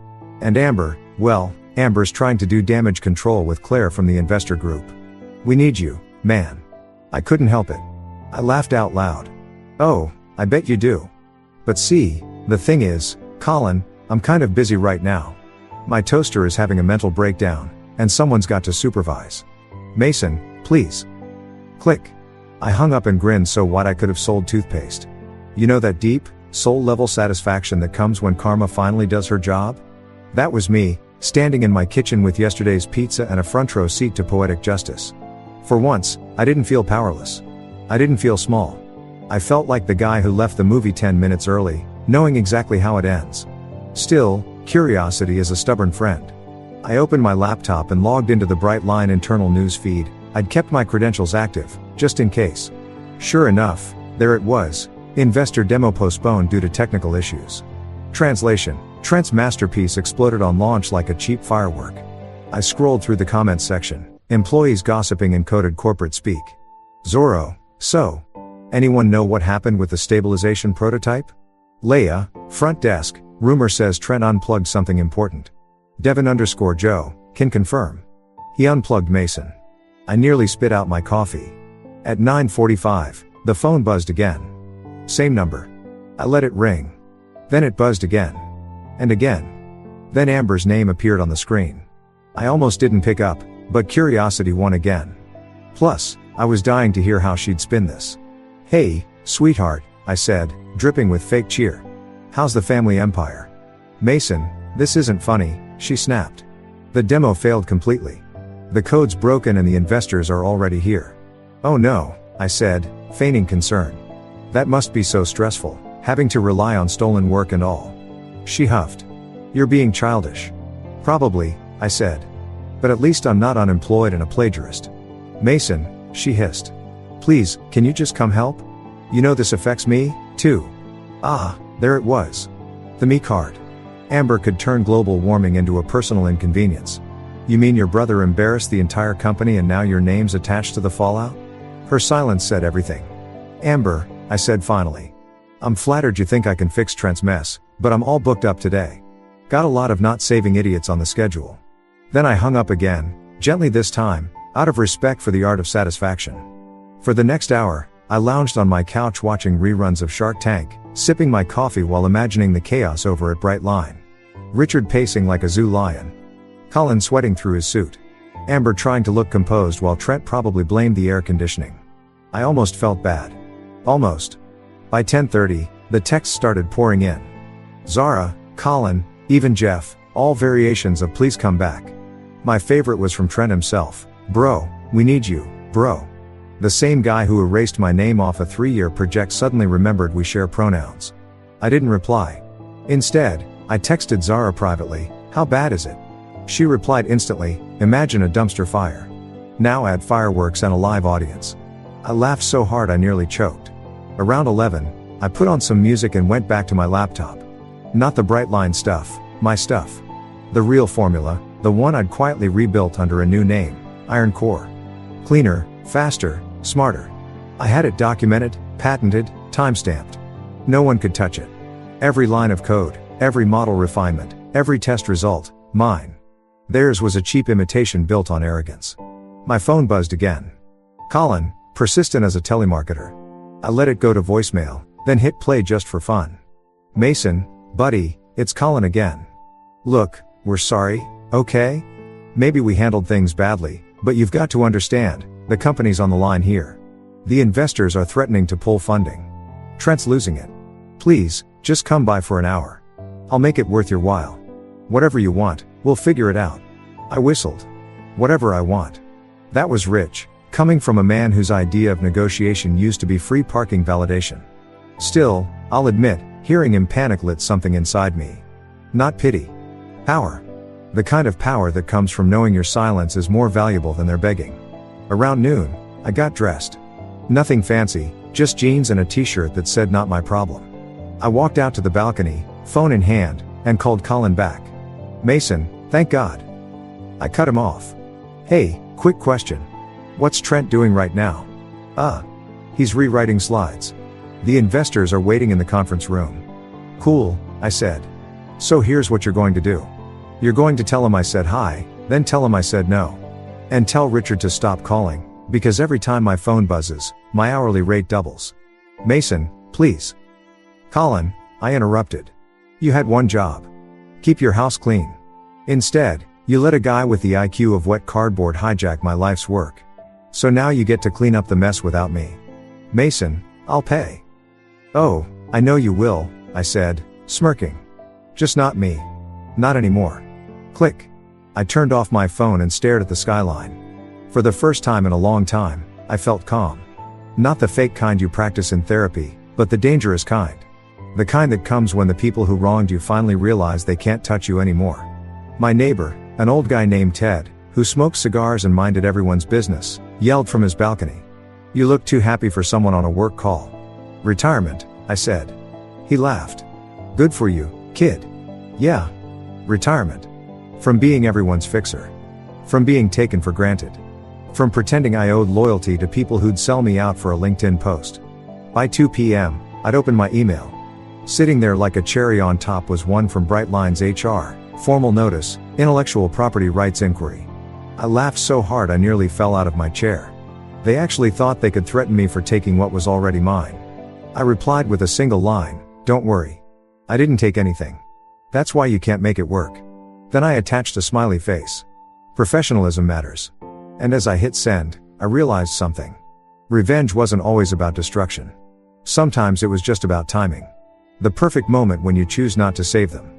And Amber, well, Amber's trying to do damage control with Claire from the investor group. We need you, man. I couldn't help it. I laughed out loud. Oh, I bet you do. But see, the thing is, Colin, I'm kind of busy right now. My toaster is having a mental breakdown, and someone's got to supervise. Mason, please. Click. I hung up and grinned so wide I could have sold toothpaste. You know that deep, soul-level satisfaction that comes when karma finally does her job? That was me, standing in my kitchen with yesterday's pizza and a front row seat to poetic justice. For once, I didn't feel powerless. I didn't feel small. I felt like the guy who left the movie 10 minutes early, knowing exactly how it ends. Still, curiosity is a stubborn friend. I opened my laptop and logged into the Brightline internal news feed. I'd kept my credentials active, just in case. Sure enough, there it was. Investor demo postponed due to technical issues. Translation: Trent's masterpiece exploded on launch like a cheap firework. I scrolled through the comments section. Employees gossiping in coded corporate speak. Zorro, so. Anyone know what happened with the stabilization prototype? Leia, front desk, rumor says Trent unplugged something important. Devin_Joe, can confirm. He unplugged Mason. I nearly spit out my coffee. At 9:45, the phone buzzed again. Same number. I let it ring. Then it buzzed again. And again. Then Amber's name appeared on the screen. I almost didn't pick up, but curiosity won again. Plus, I was dying to hear how she'd spin this. Hey, sweetheart, I said, dripping with fake cheer. How's the family empire? Mason, this isn't funny, she snapped. The demo failed completely. The code's broken and the investors are already here. Oh no, I said, feigning concern. That must be so stressful, having to rely on stolen work and all. She huffed. You're being childish. Probably, I said. But at least I'm not unemployed and a plagiarist. Mason, she hissed. Please, can you just come help? You know this affects me, too. Ah, there it was. The me card. Amber could turn global warming into a personal inconvenience. You mean your brother embarrassed the entire company and now your name's attached to the fallout? Her silence said everything. Amber, I said finally. I'm flattered you think I can fix Trent's mess, but I'm all booked up today. Got a lot of not saving idiots on the schedule. Then I hung up again, gently this time, out of respect for the art of satisfaction. For the next hour, I lounged on my couch watching reruns of Shark Tank, sipping my coffee while imagining the chaos over at Bright Line. Richard pacing like a zoo lion. Colin sweating through his suit. Amber trying to look composed while Trent probably blamed the air conditioning. I almost felt bad. Almost. By 10:30, the texts started pouring in. Zara, Colin, even Jeff, all variations of please come back. My favorite was from Trent himself. Bro, we need you, bro. The same guy who erased my name off a 3-year project suddenly remembered we share pronouns. I didn't reply. Instead, I texted Zara privately, how bad is it? She replied instantly, imagine a dumpster fire. Now add fireworks and a live audience. I laughed so hard I nearly choked. Around 11, I put on some music and went back to my laptop. Not the Bright Line stuff, my stuff. The real formula, the one I'd quietly rebuilt under a new name, Iron Core. Cleaner, faster, smarter. I had it documented, patented, time-stamped. No one could touch it. Every line of code, every model refinement, every test result, mine. Theirs was a cheap imitation built on arrogance. My phone buzzed again. Colin, persistent as a telemarketer. I let it go to voicemail, then hit play just for fun. Mason, buddy, it's Colin again. Look, we're sorry, okay? Maybe we handled things badly, but you've got to understand, the company's on the line here. The investors are threatening to pull funding. Trent's losing it. Please, just come by for an hour. I'll make it worth your while. Whatever you want, we'll figure it out. I whistled. Whatever I want. That was rich, coming from a man whose idea of negotiation used to be free parking validation. Still, I'll admit, hearing him panic lit something inside me. Not pity. Power. The kind of power that comes from knowing your silence is more valuable than their begging. Around noon, I got dressed. Nothing fancy, just jeans and a t-shirt that said not my problem. I walked out to the balcony, phone in hand, and called Colin back. Mason, thank God. I cut him off. Hey, quick question. What's Trent doing right now? He's rewriting slides. The investors are waiting in the conference room. Cool, I said. So here's what you're going to do. You're going to tell him I said hi, then tell him I said no. And tell Richard to stop calling, because every time my phone buzzes, my hourly rate doubles. Mason, please. Colin, I interrupted. You had one job. Keep your house clean. Instead, you let a guy with the IQ of wet cardboard hijack my life's work. So now you get to clean up the mess without me. Mason, I'll pay. Oh, I know you will, I said, smirking. Just not me. Not anymore. Click. I turned off my phone and stared at the skyline. For the first time in a long time, I felt calm. Not the fake kind you practice in therapy, but the dangerous kind. The kind that comes when the people who wronged you finally realize they can't touch you anymore. My neighbor, an old guy named Ted, who smoked cigars and minded everyone's business, yelled from his balcony. You look too happy for someone on a work call. Retirement, I said. He laughed. Good for you, kid. Yeah. Retirement. From being everyone's fixer. From being taken for granted. From pretending I owed loyalty to people who'd sell me out for a LinkedIn post. By 2 p.m., I'd open my email. Sitting there like a cherry on top was one from Bright Line's HR, formal notice, intellectual property rights inquiry. I laughed so hard I nearly fell out of my chair. They actually thought they could threaten me for taking what was already mine. I replied with a single line, don't worry. I didn't take anything. That's why you can't make it work. Then I attached a smiley face. Professionalism matters. And as I hit send, I realized something. Revenge wasn't always about destruction. Sometimes it was just about timing. The perfect moment when you choose not to save them.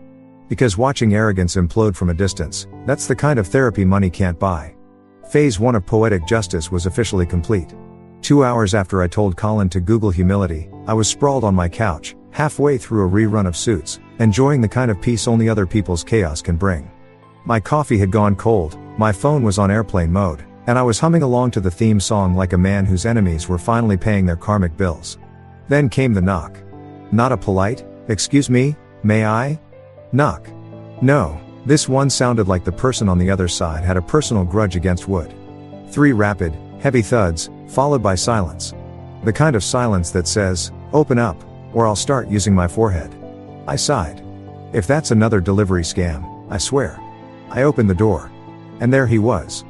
Because watching arrogance implode from a distance, that's the kind of therapy money can't buy. Phase 1 of poetic justice was officially complete. 2 hours after I told Colin to Google humility, I was sprawled on my couch, halfway through a rerun of Suits, enjoying the kind of peace only other people's chaos can bring. My coffee had gone cold, my phone was on airplane mode, And I was humming along to the theme song like a man whose enemies were finally paying their karmic bills. Then came the knock. Not a polite, "Excuse me, may I?" knock. No, this one sounded like the person on the other side had a personal grudge against wood. 3 rapid, heavy thuds, followed by silence. The kind of silence that says, "Open up, or I'll start using my forehead." I sighed. If that's another delivery scam, I swear. I opened the door. And there he was.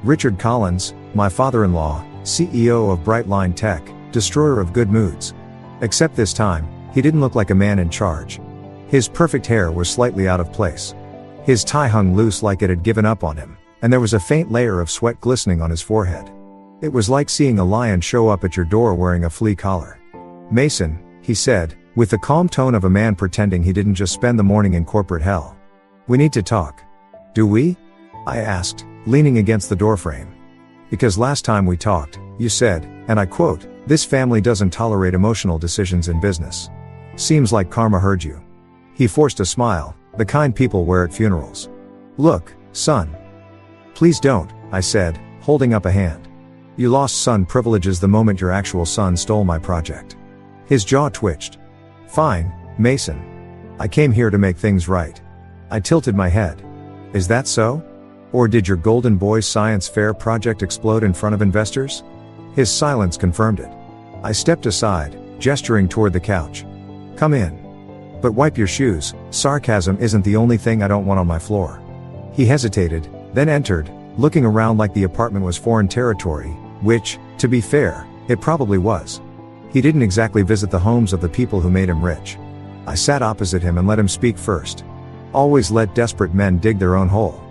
Richard Collins, my father-in-law, CEO of Brightline Tech, destroyer of good moods. Except this time, he didn't look like a man in charge. His perfect hair was slightly out of place. His tie hung loose like it had given up on him, and there was a faint layer of sweat glistening on his forehead. It was like seeing a lion show up at your door wearing a flea collar. "Mason," he said, with the calm tone of a man pretending he didn't just spend the morning in corporate hell. "We need to talk." "Do we?" I asked, leaning against the doorframe. "Because last time we talked, you said, and I quote, 'This family doesn't tolerate emotional decisions in business.' Seems like karma heard you." He forced a smile, the kind people wear at funerals. "Look, son. Please don't," I said, holding up a hand. "You lost son privileges the moment your actual son stole my project." His jaw twitched. "Fine, Mason. I came here to make things right." I tilted my head. "Is that so? Or did your Golden Boy Science Fair project explode in front of investors?" His silence confirmed it. I stepped aside, gesturing toward the couch. "Come in. But wipe your shoes, sarcasm isn't the only thing I don't want on my floor." He hesitated, then entered, looking around like the apartment was foreign territory, which, to be fair, it probably was. He didn't exactly visit the homes of the people who made him rich. I sat opposite him and let him speak first. Always let desperate men dig their own hole.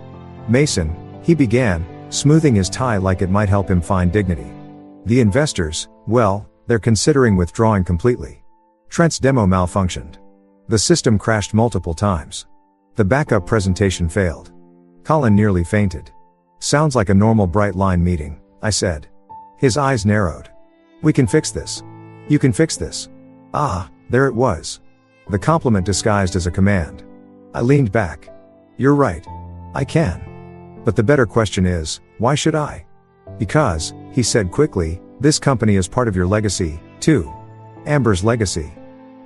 "Mason," he began, smoothing his tie like it might help him find dignity. "The investors, well, they're considering withdrawing completely. Trent's demo malfunctioned. The system crashed multiple times. The backup presentation failed." Colin nearly fainted. "Sounds like a normal Brightline meeting," I said. His eyes narrowed. "We can fix this. You can fix this." Ah, there it was. The compliment disguised as a command. I leaned back. "You're right. I can. But the better question is, why should I?" "Because," he said quickly, "this company is part of your legacy, too. Amber's legacy.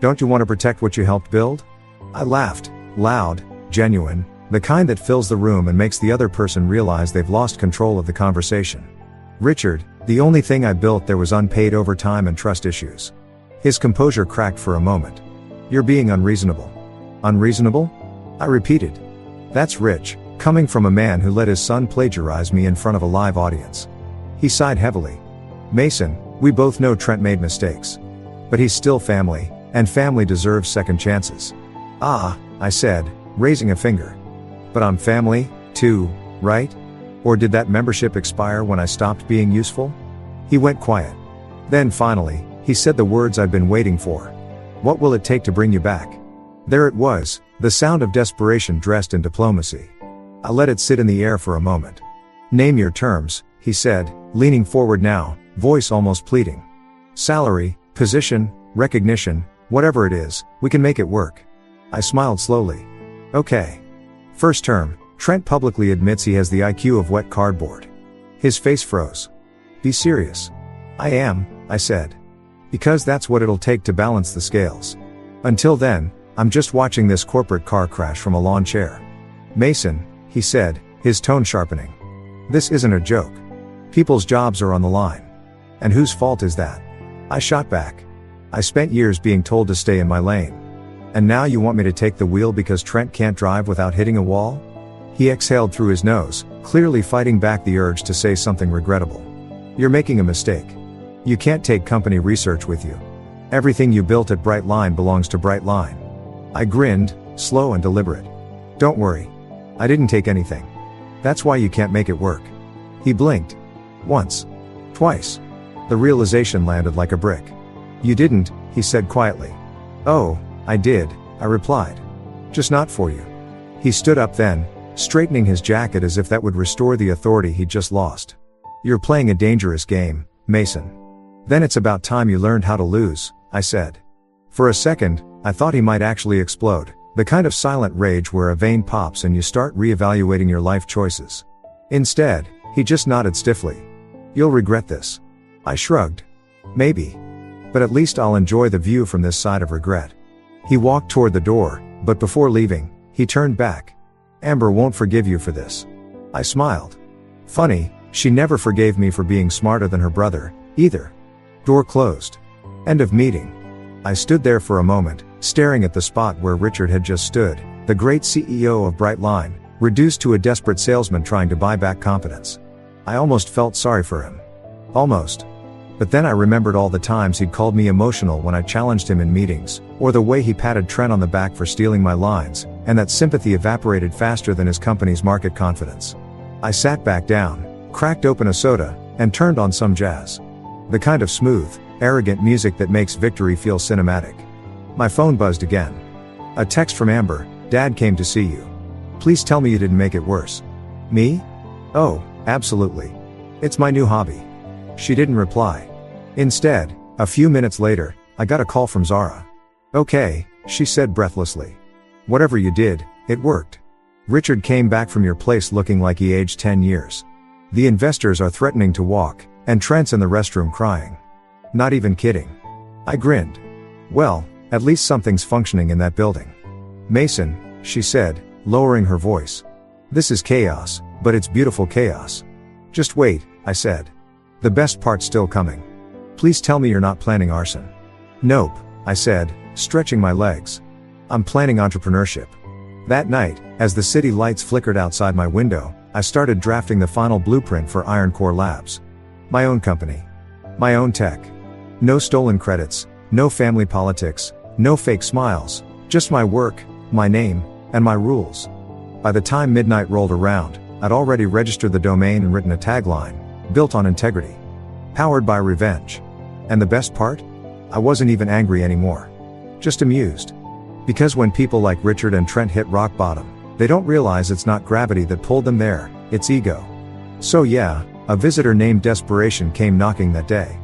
Don't you want to protect what you helped build?" I laughed, loud, genuine, the kind that fills the room and makes the other person realize they've lost control of the conversation. "Richard, the only thing I built there was unpaid overtime and trust issues." His composure cracked for a moment. "You're being unreasonable." "Unreasonable?" I repeated. "That's rich, coming from a man who let his son plagiarize me in front of a live audience." He sighed heavily. "Mason, we both know Trent made mistakes. But he's still family, and family deserves second chances." "Ah," I said, raising a finger. "But I'm family, too, right? Or did that membership expire when I stopped being useful?" He went quiet. Then finally, he said the words I'd been waiting for. "What will it take to bring you back?" There it was, the sound of desperation dressed in diplomacy. I let it sit in the air for a moment. "Name your terms," he said, leaning forward now, voice almost pleading. "Salary, position, recognition, whatever it is, we can make it work." I smiled slowly. "Okay. First term, Trent publicly admits he has the IQ of wet cardboard." His face froze. "Be serious." "I am," I said. "Because that's what it'll take to balance the scales. Until then, I'm just watching this corporate car crash from a lawn chair." "Mason," he said, his tone sharpening. "This isn't a joke. People's jobs are on the line. And whose fault is that?" I shot back. "I spent years being told to stay in my lane. And now you want me to take the wheel because Trent can't drive without hitting a wall?" He exhaled through his nose, clearly fighting back the urge to say something regrettable. "You're making a mistake. You can't take company research with you. Everything you built at Brightline belongs to Brightline." I grinned, slow and deliberate. "Don't worry. I didn't take anything. That's why you can't make it work." He blinked. Once. Twice. The realization landed like a brick. "You didn't," he said quietly. "Oh, I did," I replied. "Just not for you." He stood up then, straightening his jacket as if that would restore the authority he'd just lost. "You're playing a dangerous game, Mason. Then it's about time you learned how to lose," I said. For a second, I thought he might actually explode, the kind of silent rage where a vein pops and you start reevaluating your life choices. Instead, He just nodded stiffly. You'll regret this. I shrugged. Maybe. But at least I'll enjoy the view from this side of regret. He walked toward the door, but before leaving, he turned back. Amber won't forgive you for this. I smiled. Funny, she never forgave me for being smarter than her brother, either. Door closed. End of meeting. I stood there for a moment, staring at the spot where Richard had just stood, the great CEO of Brightline, reduced to a desperate salesman trying to buy back confidence. I almost felt sorry for him. Almost. But then I remembered all the times he'd called me emotional when I challenged him in meetings, or the way he patted Trent on the back for stealing my lines, and that sympathy evaporated faster than his company's market confidence. I sat back down, cracked open a soda, and turned on some jazz. The kind of smooth, arrogant music that makes victory feel cinematic. My phone buzzed again. A text from Amber. Dad came to see you. Please tell me you didn't make it worse. Me? Oh, absolutely. It's my new hobby. She didn't reply. Instead, a few minutes later, I got a call from Zara. Okay, she said breathlessly. Whatever you did, it worked. Richard came back from your place looking like he aged 10 years. The investors are threatening to walk, and Trent's in the restroom crying. Not even kidding. I grinned. Well, at least something's functioning in that building. Mason, she said, lowering her voice. This is chaos, but it's beautiful chaos. Just wait, I said. The best part's still coming. Please tell me you're not planning arson. Nope, I said, stretching my legs. I'm planning entrepreneurship. That night, as the city lights flickered outside my window, I started drafting the final blueprint for Iron Core Labs. My own company. My own tech. No stolen credits, no family politics, no fake smiles, just my work, my name, and my rules. By the time midnight rolled around, I'd already registered the domain and written a tagline, built on integrity. Powered by revenge. And the best part? I wasn't even angry anymore. Just amused. Because when people like Richard and Trent hit rock bottom, they don't realize it's not gravity that pulled them there, it's ego. So yeah, a visitor named Desperation came knocking that day.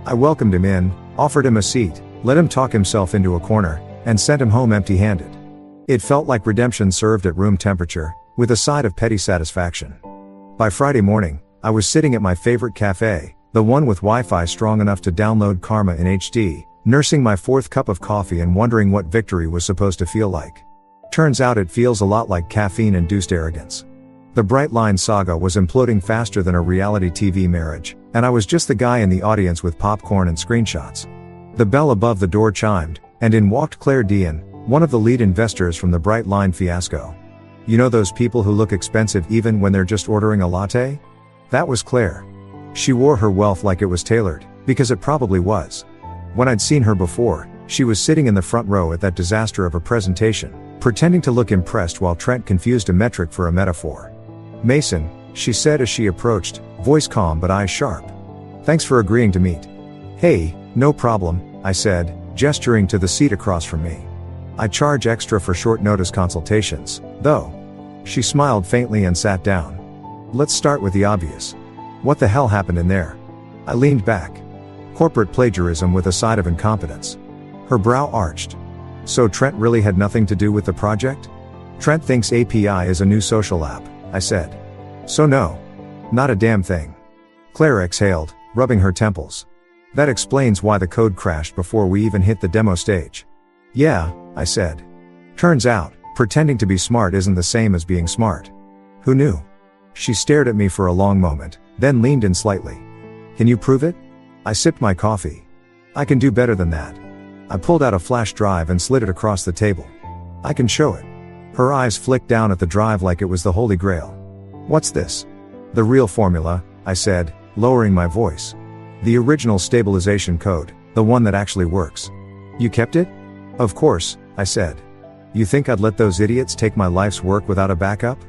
I welcomed him in, offered him a seat, let him talk himself into a corner, and sent him home empty-handed. It felt like redemption served at room temperature, with a side of petty satisfaction. By Friday morning, I was sitting at my favorite cafe, the one with Wi-Fi strong enough to download Karma in HD, nursing my fourth cup of coffee and wondering what victory was supposed to feel like. Turns out it feels a lot like caffeine-induced arrogance. The Brightline saga was imploding faster than a reality TV marriage, and I was just the guy in the audience with popcorn and screenshots. The bell above the door chimed, and in walked Claire Dean, one of the lead investors from the Brightline fiasco. You know those people who look expensive even when they're just ordering a latte? That was Claire. She wore her wealth like it was tailored, because it probably was. When I'd seen her before, she was sitting in the front row at that disaster of a presentation, pretending to look impressed while Trent confused a metric for a metaphor. Mason, she said as she approached, voice calm but eyes sharp. Thanks for agreeing to meet. Hey, no problem, I said, gesturing to the seat across from me. I charge extra for short notice consultations, though. She smiled faintly and sat down. Let's start with the obvious. What the hell happened in there? I leaned back. Corporate plagiarism with a side of incompetence. Her brow arched. So Trent really had nothing to do with the project? Trent thinks API is a new social app, I said. So no. Not a damn thing. Claire exhaled, rubbing her temples. That explains why the code crashed before we even hit the demo stage. Yeah, I said. Turns out, pretending to be smart isn't the same as being smart. Who knew? She stared at me for a long moment, then leaned in slightly. Can you prove it? I sipped my coffee. I can do better than that. I pulled out a flash drive and slid it across the table. I can show it. Her eyes flicked down at the drive like it was the Holy Grail. What's this? The real formula, I said, lowering my voice. The original stabilization code, the one that actually works. You kept it? Of course, I said. You think I'd let those idiots take my life's work without a backup?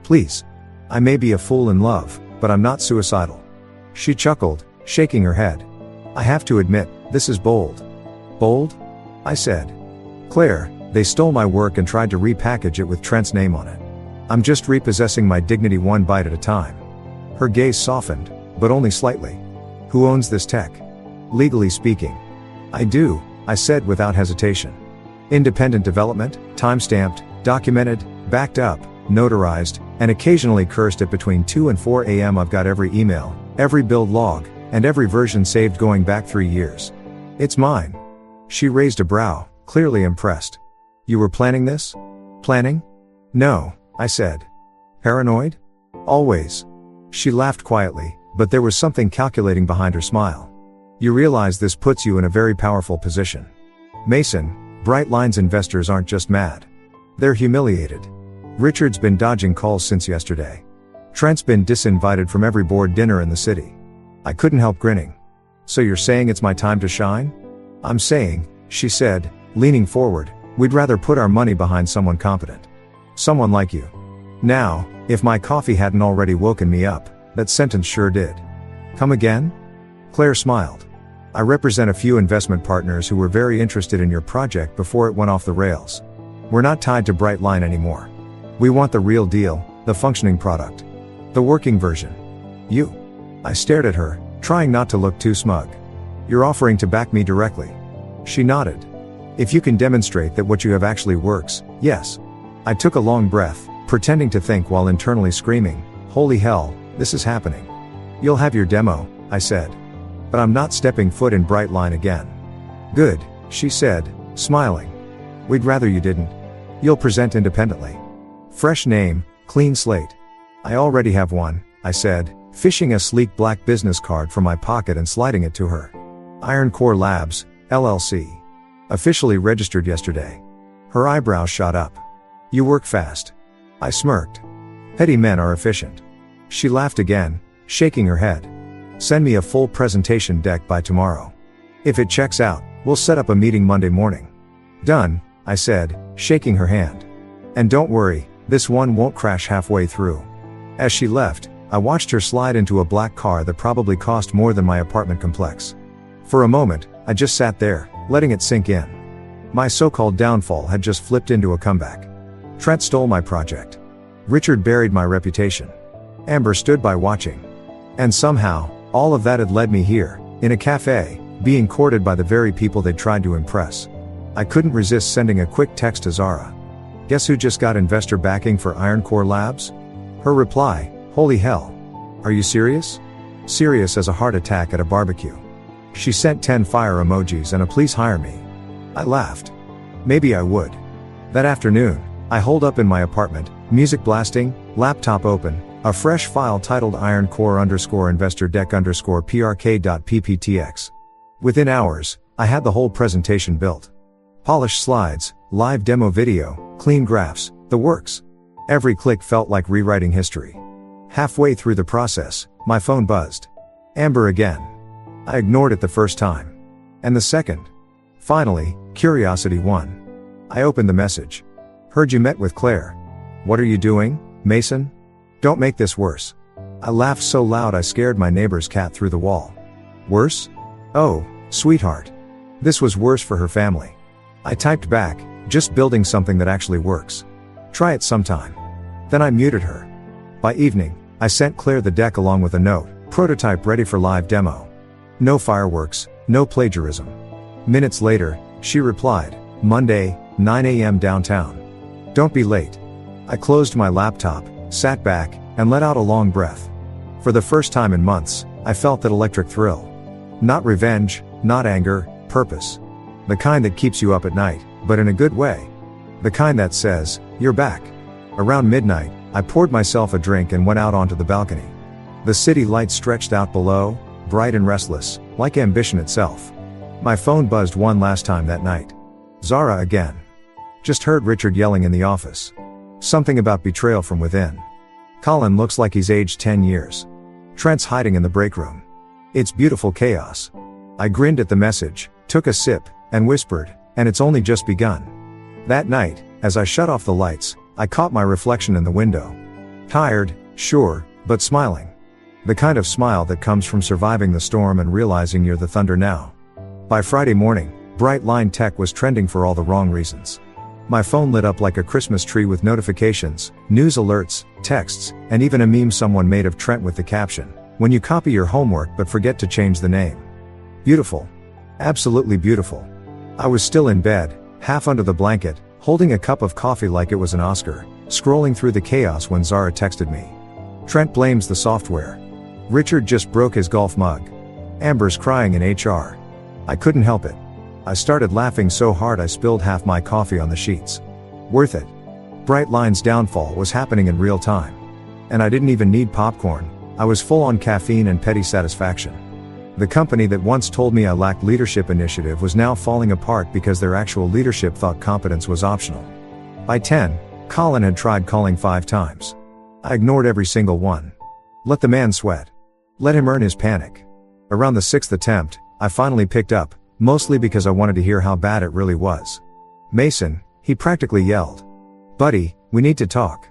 Please. I may be a fool in love, but I'm not suicidal. She chuckled, shaking her head. I have to admit, this is bold. Bold? I said. Claire, they stole my work and tried to repackage it with Trent's name on it. I'm just repossessing my dignity one bite at a time. Her gaze softened, but only slightly. Who owns this tech? Legally speaking. I do, I said without hesitation. Independent development, time-stamped, documented, backed up, notarized, and occasionally cursed at between 2 and 4 a.m. I've got every email, every build log, and every version saved going back 3 years. It's mine. She raised a brow, clearly impressed. You were planning this? Planning? No, I said. Paranoid? Always. She laughed quietly, but there was something calculating behind her smile. You realize this puts you in a very powerful position. Mason, Bright Line's investors aren't just mad. They're humiliated. Richard's been dodging calls since yesterday. Trent's been disinvited from every board dinner in the city. I couldn't help grinning. So you're saying it's my time to shine? I'm saying, she said, leaning forward, we'd rather put our money behind someone competent. Someone like you. Now, if my coffee hadn't already woken me up, that sentence sure did. Come again? Claire smiled. I represent a few investment partners who were very interested in your project before it went off the rails. We're not tied to Bright Line anymore. We want the real deal, the functioning product. The working version. You. I stared at her, trying not to look too smug. You're offering to back me directly. She nodded. If you can demonstrate that what you have actually works, yes. I took a long breath, pretending to think while internally screaming, holy hell, this is happening. You'll have your demo, I said. But I'm not stepping foot in Bright Line again. Good, she said, smiling. We'd rather you didn't. You'll present independently. Fresh name, clean slate. I already have one, I said, fishing a sleek black business card from my pocket and sliding it to her. Iron Core Labs, LLC. Officially registered yesterday. Her eyebrows shot up. You work fast. I smirked. Petty men are efficient. She laughed again, shaking her head. Send me a full presentation deck by tomorrow. If it checks out, we'll set up a meeting Monday morning. Done, I said, shaking her hand. And don't worry, this one won't crash halfway through. As she left, I watched her slide into a black car that probably cost more than my apartment complex. For a moment, I just sat there, letting it sink in. My so-called downfall had just flipped into a comeback. Trent stole my project. Richard buried my reputation. Amber stood by watching. And somehow, all of that had led me here, in a cafe, being courted by the very people they'd tried to impress. I couldn't resist sending a quick text to Zara. Guess who just got investor backing for Iron Core Labs? Her reply, holy hell. Are you serious? Serious as a heart attack at a barbecue. She sent 10 fire emojis and a please hire me. I laughed. Maybe I would. That afternoon, I holed up in my apartment, music blasting, laptop open, a fresh file titled Iron Core _investor deck _prk.pptx. Within hours, I had the whole presentation built. Polished slides, live demo video, clean graphs, the works. Every click felt like rewriting history. Halfway through the process, my phone buzzed. Amber again. I ignored it the first time. And the second. Finally, curiosity won. I opened the message. Heard you met with Claire. What are you doing, Mason? Don't make this worse. I laughed so loud I scared my neighbor's cat through the wall. Worse? Oh, sweetheart. This was worse for her family. I typed back, just building something that actually works. Try it sometime. Then I muted her. By evening, I sent Claire the deck along with a note, prototype ready for live demo. No fireworks, no plagiarism. Minutes later, she replied, Monday, 9 a.m. downtown. Don't be late. I closed my laptop, sat back, and let out a long breath. For the first time in months, I felt that electric thrill. Not revenge, not anger, purpose. The kind that keeps you up at night, but in a good way. The kind that says, you're back. Around midnight, I poured myself a drink and went out onto the balcony. The city lights stretched out below, bright and restless, like ambition itself. My phone buzzed one last time that night. Zara again. Just heard Richard yelling in the office. Something about betrayal from within. Colin looks like he's aged 10 years. Trent's hiding in the break room. It's beautiful chaos. I grinned at the message, took a sip, and whispered, and it's only just begun. That night, as I shut off the lights, I caught my reflection in the window. Tired, sure, but smiling. The kind of smile that comes from surviving the storm and realizing you're the thunder now. By Friday morning, Bright Line Tech was trending for all the wrong reasons. My phone lit up like a Christmas tree with notifications, news alerts, texts, and even a meme someone made of Trent with the caption, when you copy your homework but forget to change the name. Beautiful. Absolutely beautiful. I was still in bed, half under the blanket, holding a cup of coffee like it was an Oscar, scrolling through the chaos when Zara texted me. Trent blames the software. Richard just broke his golf mug. Amber's crying in HR. I couldn't help it. I started laughing so hard I spilled half my coffee on the sheets. Worth it. Brightline's downfall was happening in real time. And I didn't even need popcorn, I was full on caffeine and petty satisfaction. The company that once told me I lacked leadership initiative was now falling apart because their actual leadership thought competence was optional. By 10, Colin had tried calling 5 times. I ignored every single one. Let the man sweat. Let him earn his panic. Around the 6th attempt, I finally picked up, mostly because I wanted to hear how bad it really was. Mason, he practically yelled. Buddy, we need to talk.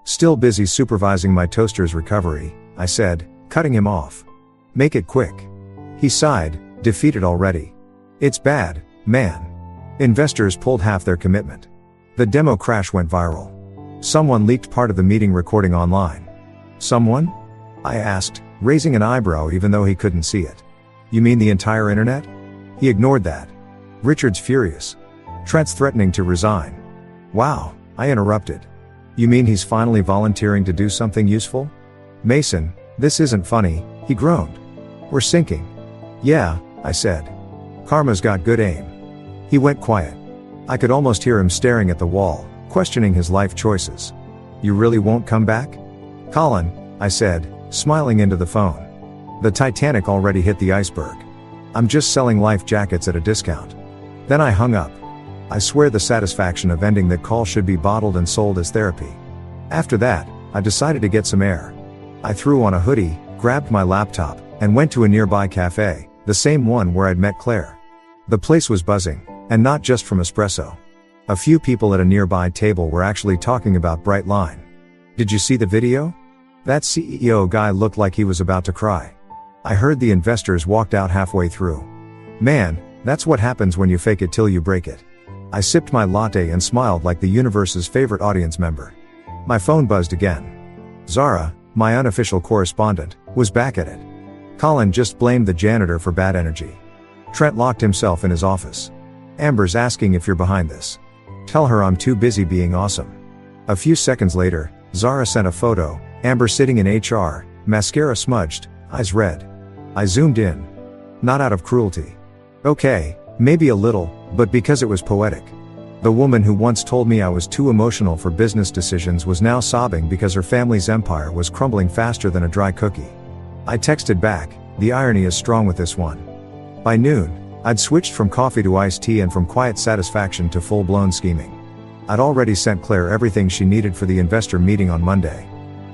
Still busy supervising my toaster's recovery, I said, cutting him off. Make it quick. He sighed, defeated already. It's bad, man. Investors pulled half their commitment. The demo crash went viral. Someone leaked part of the meeting recording online. Someone? I asked, raising an eyebrow even though he couldn't see it. You mean the entire internet? He ignored that. Richard's furious. Trent's threatening to resign. Wow, I interrupted. You mean he's finally volunteering to do something useful? Mason, this isn't funny, he groaned. We're sinking. Yeah, I said. Karma's got good aim. He went quiet. I could almost hear him staring at the wall, questioning his life choices. You really won't come back? Colin, I said, smiling into the phone. The Titanic already hit the iceberg. I'm just selling life jackets at a discount. Then I hung up. I swear the satisfaction of ending that call should be bottled and sold as therapy. After that, I decided to get some air. I threw on a hoodie, grabbed my laptop, and went to a nearby cafe, the same one where I'd met Claire. The place was buzzing, and not just from espresso. A few people at a nearby table were actually talking about Brightline. Did you see the video? That CEO guy looked like he was about to cry. I heard the investors walked out halfway through. Man, that's what happens when you fake it till you break it. I sipped my latte and smiled like the universe's favorite audience member. My phone buzzed again. Zara, my unofficial correspondent, was back at it. Colin just blamed the janitor for bad energy. Trent locked himself in his office. Amber's asking if you're behind this. Tell her I'm too busy being awesome. A few seconds later, Zara sent a photo, Amber sitting in HR, mascara smudged, eyes red. I zoomed in. Not out of cruelty. Okay, maybe a little, but because it was poetic. The woman who once told me I was too emotional for business decisions was now sobbing because her family's empire was crumbling faster than a dry cookie. I texted back, the irony is strong with this one. By noon, I'd switched from coffee to iced tea and from quiet satisfaction to full-blown scheming. I'd already sent Claire everything she needed for the investor meeting on Monday.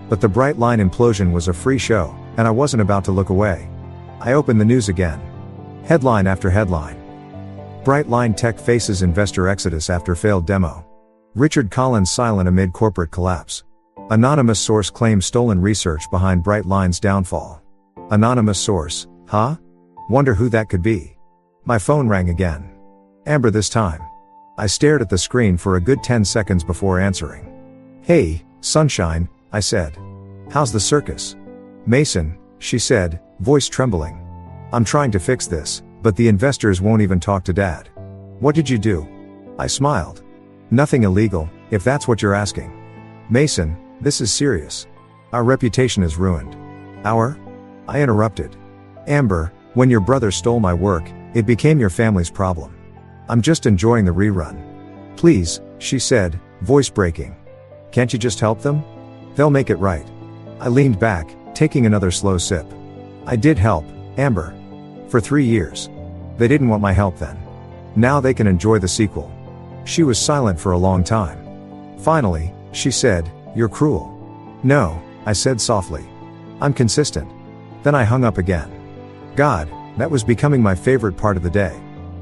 But the Brightline implosion was a free show, and I wasn't about to look away. I opened the news again. Headline after headline. Brightline Tech faces investor exodus after failed demo. Richard Collins silent amid corporate collapse. Anonymous source claims stolen research behind Brightline's downfall. Anonymous source, huh? Wonder who that could be. My phone rang again. Amber this time. I stared at the screen for a good 10 seconds before answering. Hey, sunshine, I said. How's the circus? Mason, she said, voice trembling. I'm trying to fix this, but the investors won't even talk to Dad. What did you do? I smiled. Nothing illegal, if that's what you're asking. Mason, this is serious. Our reputation is ruined. Our? I interrupted. Amber, when your brother stole my work, it became your family's problem. I'm just enjoying the rerun. Please, she said, voice breaking. Can't you just help them? They'll make it right. I leaned back, taking another slow sip. I did help, Amber. For 3 years. They didn't want my help then. Now they can enjoy the sequel. She was silent for a long time. Finally, she said, you're cruel. No, I said softly. I'm consistent. Then I hung up again. God, that was becoming my favorite part of the day.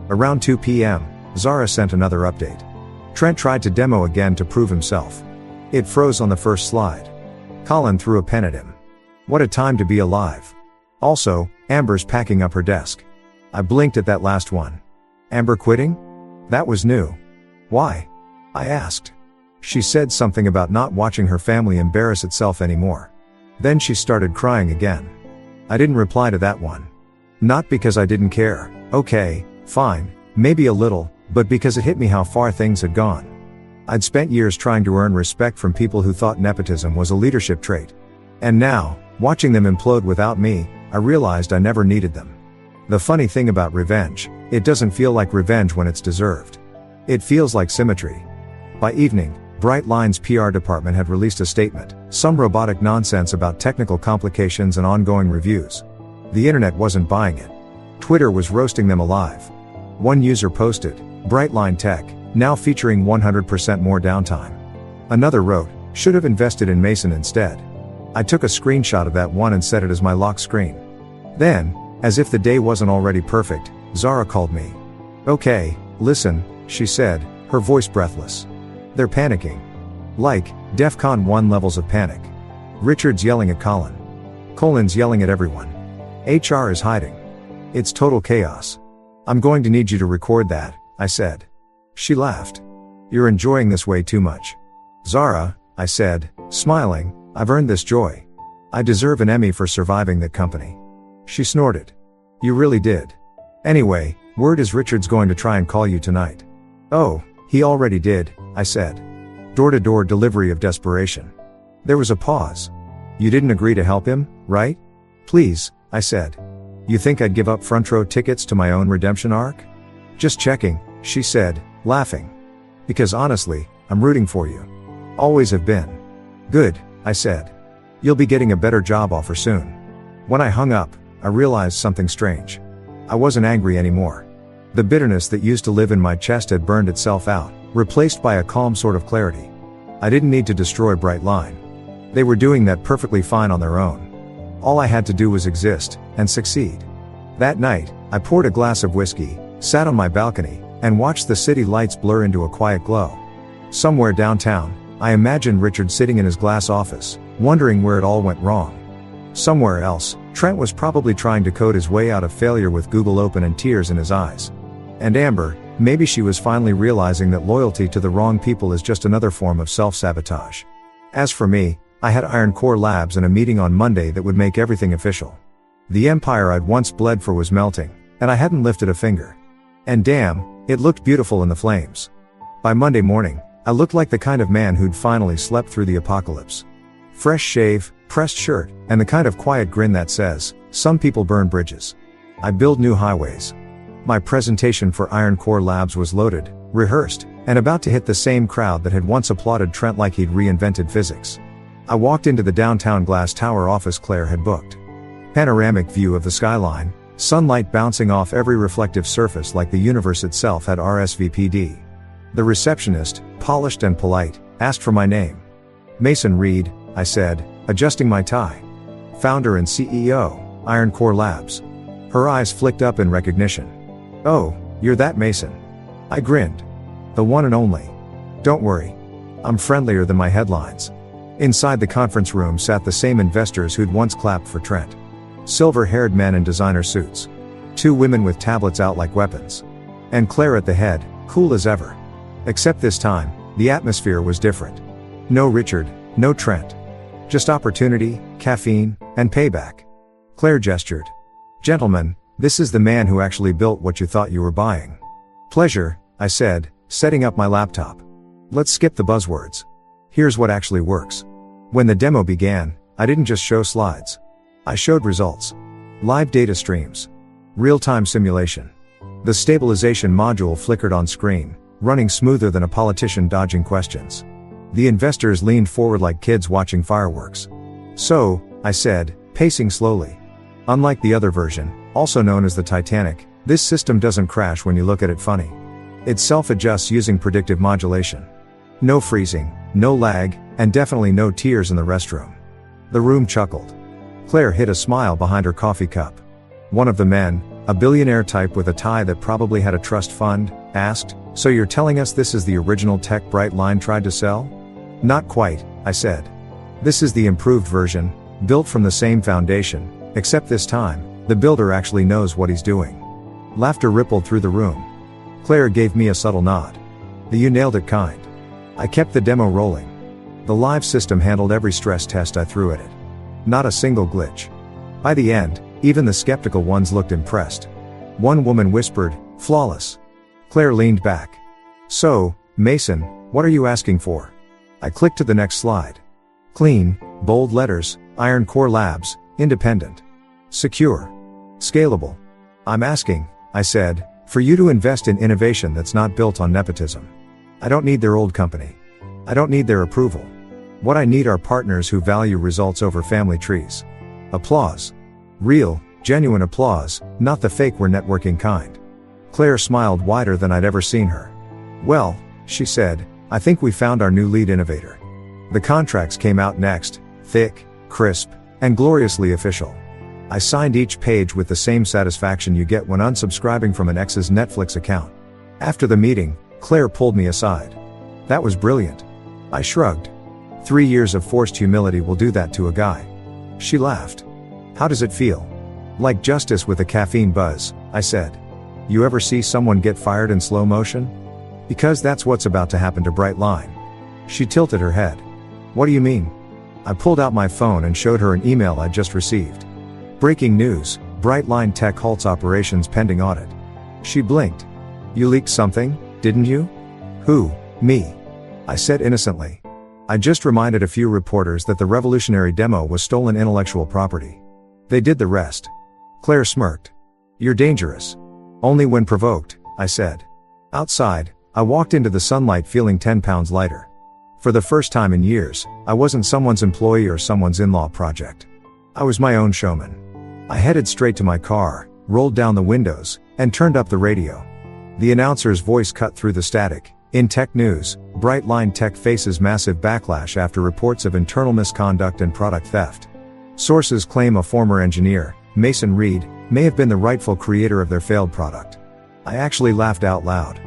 Around 2 p.m., Zara sent another update. Trent tried to demo again to prove himself. It froze on the first slide. Colin threw a pen at him. What a time to be alive. Also, Amber's packing up her desk. I blinked at that last one. Amber quitting? That was new. Why? I asked. She said something about not watching her family embarrass itself anymore. Then she started crying again. I didn't reply to that one. Not because I didn't care, okay, fine, maybe a little, but because it hit me how far things had gone. I'd spent years trying to earn respect from people who thought nepotism was a leadership trait. And now, watching them implode without me, I realized I never needed them. The funny thing about revenge, it doesn't feel like revenge when it's deserved. It feels like symmetry. By evening, Brightline's PR department had released a statement, some robotic nonsense about technical complications and ongoing reviews. The internet wasn't buying it. Twitter was roasting them alive. One user posted, "Brightline Tech, now featuring 100% more downtime." Another wrote, "Should have invested in Mason instead." I took a screenshot of that one and set it as my lock screen. Then, as if the day wasn't already perfect, Zara called me. "Okay, listen," she said, her voice breathless. "They're panicking. Like, DEFCON 1 levels of panic. Richard's yelling at Colin. Colin's yelling at everyone. HR is hiding. It's total chaos. I'm going to need you to record that," I said. She laughed. "You're enjoying this way too much." "Zara," I said, smiling, "I've earned this joy. I deserve an Emmy for surviving that company." She snorted. "You really did. Anyway, word is Richard's going to try and call you tonight." "Oh, he already did," I said. Door-to-door delivery of desperation. There was a pause. "You didn't agree to help him, right?" "Please," I said. "You think I'd give up front row tickets to my own redemption arc?" "Just checking," she said, laughing. "Because honestly, I'm rooting for you. Always have been." "Good," I said. "You'll be getting a better job offer soon." When I hung up, I realized something strange. I wasn't angry anymore. The bitterness that used to live in my chest had burned itself out, replaced by a calm sort of clarity. I didn't need to destroy Brightline. They were doing that perfectly fine on their own. All I had to do was exist, and succeed. That night, I poured a glass of whiskey, sat on my balcony, and watched the city lights blur into a quiet glow. Somewhere downtown, I imagined Richard sitting in his glass office, wondering where it all went wrong. Somewhere else, Trent was probably trying to code his way out of failure with Google open and tears in his eyes. And Amber, maybe she was finally realizing that loyalty to the wrong people is just another form of self-sabotage. As for me, I had Iron Core Labs and a meeting on Monday that would make everything official. The empire I'd once bled for was melting, and I hadn't lifted a finger. And damn, it looked beautiful in the flames. By Monday morning, I looked like the kind of man who'd finally slept through the apocalypse. Fresh shave, pressed shirt, and the kind of quiet grin that says, "Some people burn bridges. I build new highways." My presentation for Iron Core Labs was loaded, rehearsed, and about to hit the same crowd that had once applauded Trent like he'd reinvented physics. I walked into the downtown glass tower office Claire had booked. Panoramic view of the skyline, sunlight bouncing off every reflective surface like the universe itself had RSVP'd. The receptionist, polished and polite, asked for my name. "Mason Reed," I said, adjusting my tie. "Founder and CEO, Iron Core Labs." Her eyes flicked up in recognition. "Oh, you're that Mason." I grinned. "The one and only. Don't worry. I'm friendlier than my headlines." Inside the conference room sat the same investors who'd once clapped for Trent. Silver-haired men in designer suits. 2 women with tablets out like weapons. And Claire at the head, cool as ever. Except this time, the atmosphere was different. No Richard, no Trent. Just opportunity, caffeine, and payback. Claire gestured. "Gentlemen, this is the man who actually built what you thought you were buying." "Pleasure," I said, setting up my laptop. "Let's skip the buzzwords. Here's what actually works." When the demo began, I didn't just show slides. I showed results. Live data streams. Real-time simulation. The stabilization module flickered on screen, running smoother than a politician dodging questions. The investors leaned forward like kids watching fireworks. "So," I said, pacing slowly. "Unlike the other version, also known as the Titanic, this system doesn't crash when you look at it funny. It self-adjusts using predictive modulation. No freezing, no lag, and definitely no tears in the restroom." The room chuckled. Claire hid a smile behind her coffee cup. One of the men, a billionaire type with a tie that probably had a trust fund, asked, "So you're telling us this is the original tech Brightline tried to sell?" "Not quite," I said. "This is the improved version, built from the same foundation, except this time, the builder actually knows what he's doing." Laughter rippled through the room. Claire gave me a subtle nod. The "you nailed it" kind. I kept the demo rolling. The live system handled every stress test I threw at it. Not a single glitch. By the end, even the skeptical ones looked impressed. One woman whispered, "Flawless." Claire leaned back. "So, Mason, What are you asking for? I clicked to the next slide. Clean, bold letters, Iron Core Labs, independent. Secure. Scalable. I'm asking, I said, for you to invest in innovation that's not built on nepotism. I don't need their old company. I don't need their approval. What I need are partners who value results over family trees. Applause. Real, genuine applause, not the fake we're networking kind. Claire smiled wider than I'd ever seen her. Well, she said, I think we found our new lead innovator. The contracts came out next, thick, crisp, and gloriously official. I signed each page with the same satisfaction you get when unsubscribing from an ex's Netflix account. After the meeting, Claire pulled me aside. That was brilliant. I shrugged. 3 years of forced humility will do that to a guy. She laughed. How does it feel? Like justice with a caffeine buzz, I said. You ever see someone get fired in slow motion? Because that's what's about to happen to Brightline. She tilted her head. What do you mean? I pulled out my phone and showed her an email I'd just received. Breaking news, Brightline Tech halts operations pending audit. She blinked. You leaked something, didn't you? Who, me? I said innocently. I just reminded a few reporters that the revolutionary demo was stolen intellectual property. They did the rest. Claire smirked. You're dangerous. Only when provoked, I said. Outside, I walked into the sunlight feeling 10 pounds lighter. For the first time in years, I wasn't someone's employee or someone's in-law project. I was my own showman. I headed straight to my car, rolled down the windows, and turned up the radio. The announcer's voice cut through the static. In tech news, Brightline Tech faces massive backlash after reports of internal misconduct and product theft. Sources claim a former engineer, Mason Reed, may have been the rightful creator of their failed product. I actually laughed out loud.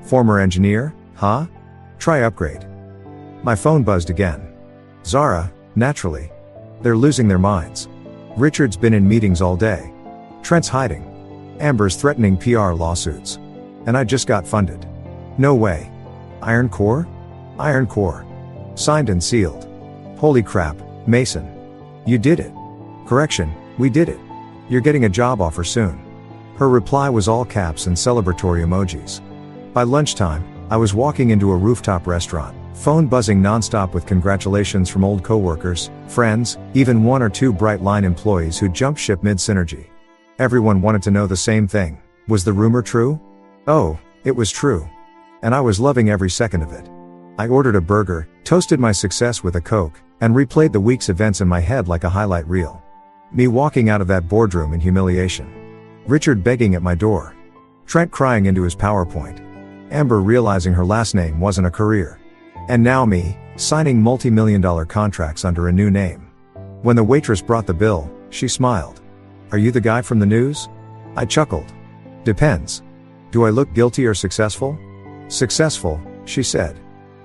Former engineer, huh? Try upgrade. My phone buzzed again. Zara, naturally. They're losing their minds. Richard's been in meetings all day. Trent's hiding. Amber's threatening PR lawsuits. And I just got funded. No way. Iron Core? Iron Core. Signed and sealed. Holy crap, Mason. You did it. Correction, we did it. You're getting a job offer soon. Her reply was all caps and celebratory emojis. By lunchtime, I was walking into a rooftop restaurant, phone buzzing nonstop with congratulations from old coworkers, friends, even 1 or 2 Brightline employees who jumped ship mid-synergy. Everyone wanted to know the same thing. Was the rumor true? Oh, it was true. And I was loving every second of it. I ordered a burger, toasted my success with a Coke, and replayed the week's events in my head like a highlight reel. Me walking out of that boardroom in humiliation. Richard begging at my door. Trent crying into his PowerPoint. Amber realizing her last name wasn't a career. And now me, signing multi-million-dollar contracts under a new name. When the waitress brought the bill, she smiled. Are you the guy from the news? I chuckled. Depends. Do I look guilty or successful? Successful, she said.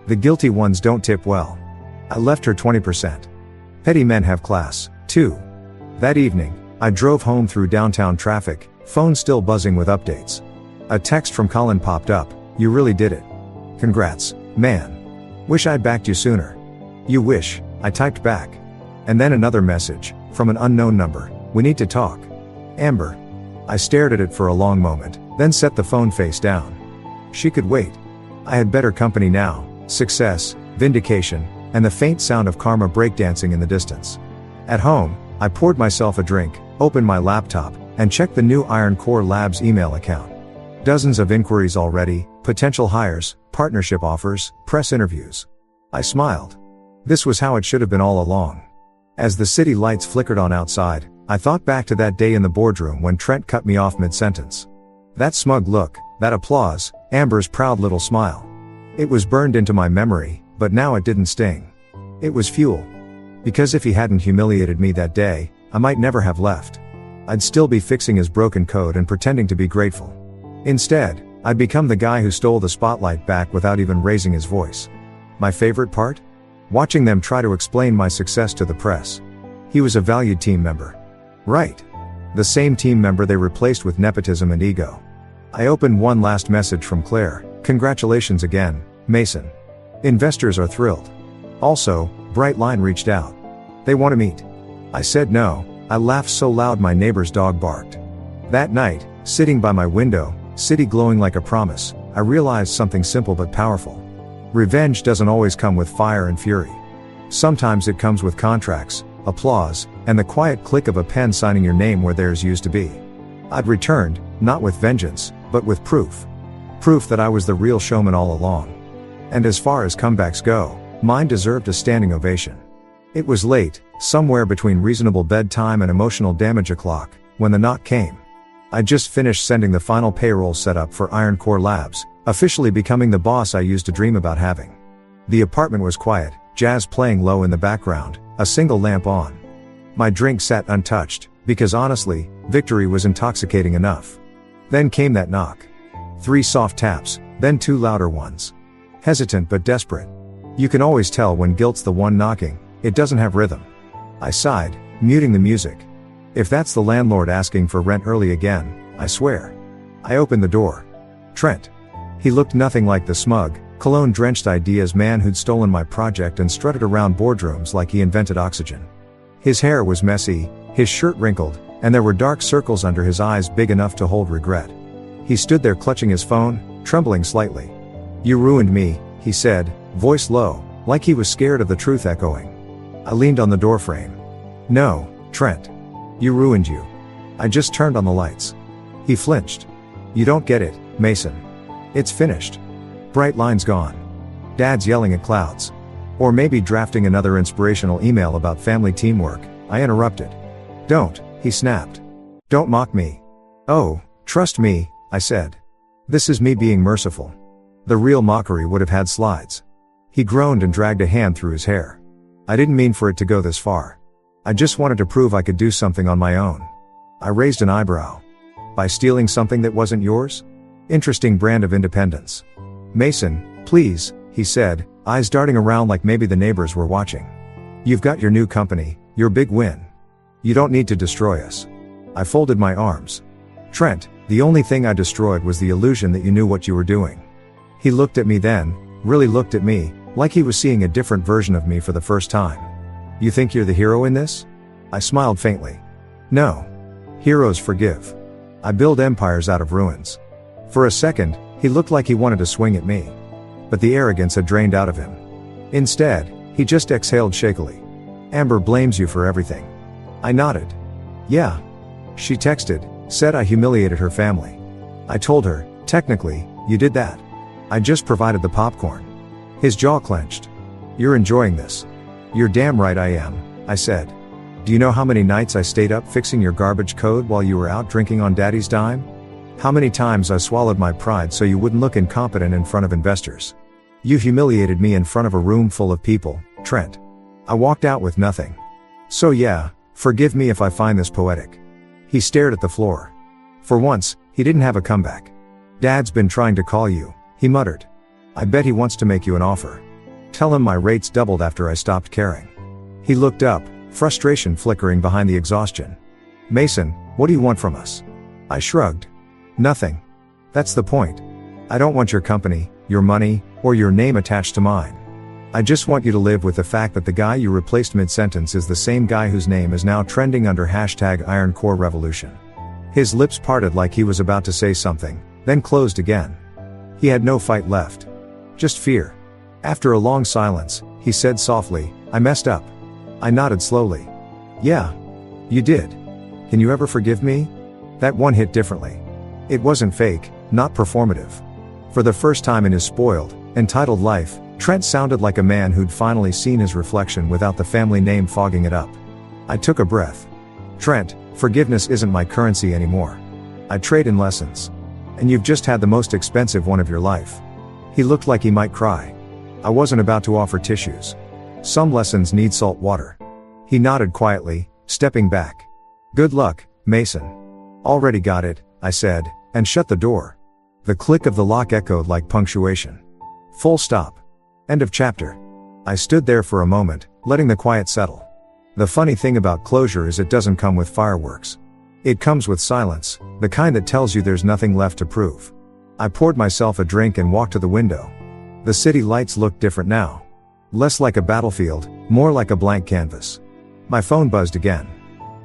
The guilty ones don't tip well. I left her 20%. Petty men have class, too. That evening, I drove home through downtown traffic, phone still buzzing with updates. A text from Colin popped up. You really did it. Congrats, man. Wish I'd backed you sooner. You wish, I typed back. And then another message, from an unknown number. We need to talk. Amber. I stared at it for a long moment, then set the phone face down. She could wait. I had better company now, success, vindication, and the faint sound of karma breakdancing in the distance. At home, I poured myself a drink, opened my laptop, and checked the new Iron Core Labs email account. Dozens of inquiries already, potential hires, partnership offers, press interviews. I smiled. This was how it should have been all along. As the city lights flickered on outside, I thought back to that day in the boardroom when Trent cut me off mid-sentence. That smug look, that applause, Amber's proud little smile. It was burned into my memory, but now it didn't sting. It was fuel. Because if he hadn't humiliated me that day, I might never have left. I'd still be fixing his broken code and pretending to be grateful. Instead, I'd become the guy who stole the spotlight back without even raising his voice. My favorite part? Watching them try to explain my success to the press. He was a valued team member. Right. The same team member they replaced with nepotism and ego. I opened one last message from Claire. Congratulations again, Mason. Investors are thrilled. Also, Brightline reached out. They want to meet. I said no. I laughed so loud my neighbor's dog barked. That night, sitting by my window, city glowing like a promise, I realized something simple but powerful. Revenge doesn't always come with fire and fury. Sometimes it comes with contracts, applause, and the quiet click of a pen signing your name where theirs used to be. I'd returned, not with vengeance, but with proof. Proof that I was the real showman all along. And as far as comebacks go, mine deserved a standing ovation. It was late, somewhere between reasonable bedtime and emotional damage o'clock, when the knock came. I'd just finished sending the final payroll setup for Iron Core Labs, officially becoming the boss I used to dream about having. The apartment was quiet, jazz playing low in the background, a single lamp on. My drink sat untouched, because honestly, victory was intoxicating enough. Then came that knock. 3 soft taps, then 2 louder ones. Hesitant but desperate. You can always tell when guilt's the one knocking, it doesn't have rhythm. I sighed, muting the music. If that's the landlord asking for rent early again, I swear. I opened the door. Trent. He looked nothing like the smug, cologne-drenched ideas man who'd stolen my project and strutted around boardrooms like he invented oxygen. His hair was messy, his shirt wrinkled, and there were dark circles under his eyes big enough to hold regret. He stood there clutching his phone, trembling slightly. "You ruined me," he said, voice low, like he was scared of the truth echoing. I leaned on the doorframe. "No, Trent. You ruined you. I just turned on the lights." He flinched. "You don't get it, Mason. It's finished. Bright lines gone. Dad's yelling at clouds. Or maybe drafting another inspirational email about family teamwork," I interrupted. "Don't," he snapped. "Don't mock me." "Oh, trust me," I said. "This is me being merciful." The real mockery would have had slides. He groaned and dragged a hand through his hair. "I didn't mean for it to go this far. I just wanted to prove I could do something on my own." I raised an eyebrow. "By stealing something that wasn't yours? Interesting brand of independence." "Mason, please," he said, eyes darting around like maybe the neighbors were watching. "You've got your new company, your big win. You don't need to destroy us." I folded my arms. "Trent, the only thing I destroyed was the illusion that you knew what you were doing." He looked at me then, really looked at me, like he was seeing a different version of me for the first time. "You think you're the hero in this?" I smiled faintly. "No. Heroes forgive. I build empires out of ruins." For a second, he looked like he wanted to swing at me. But the arrogance had drained out of him. Instead, he just exhaled shakily. "Amber blames you for everything." I nodded. "Yeah. She texted, said I humiliated her family. I told her, technically, you did that. I just provided the popcorn." His jaw clenched. "You're enjoying this." "You're damn right I am," I said. "Do you know how many nights I stayed up fixing your garbage code while you were out drinking on Daddy's dime? How many times I swallowed my pride so you wouldn't look incompetent in front of investors? You humiliated me in front of a room full of people, Trent." I walked out with nothing. "So yeah, forgive me if I find this poetic." He stared at the floor. For once, he didn't have a comeback. "Dad's been trying to call you," he muttered. "I bet he wants to make you an offer. Tell him my rates doubled after I stopped caring." He looked up, frustration flickering behind the exhaustion. "Mason, what do you want from us?" I shrugged. "Nothing. That's the point. I don't want your company, your money, or your name attached to mine. I just want you to live with the fact that the guy you replaced mid-sentence is the same guy whose name is now trending under #Iron Core Revolution." His lips parted like he was about to say something, then closed again. He had no fight left. Just fear. After a long silence, he said softly, "I messed up." I nodded slowly. "Yeah. You did. Can you ever forgive me?" That one hit differently. It wasn't fake, not performative. For the first time in his spoiled, entitled life, Trent sounded like a man who'd finally seen his reflection without the family name fogging it up. I took a breath. "Trent, forgiveness isn't my currency anymore. I trade in lessons. And you've just had the most expensive one of your life." He looked like he might cry. I wasn't about to offer tissues. Some lessons need salt water. He nodded quietly, stepping back. "Good luck, Mason." "Already got it," I said, and shut the door. The click of the lock echoed like punctuation. Full stop. End of chapter. I stood there for a moment, letting the quiet settle. The funny thing about closure is it doesn't come with fireworks. It comes with silence, the kind that tells you there's nothing left to prove. I poured myself a drink and walked to the window. The city lights looked different now. Less like a battlefield, more like a blank canvas. My phone buzzed again.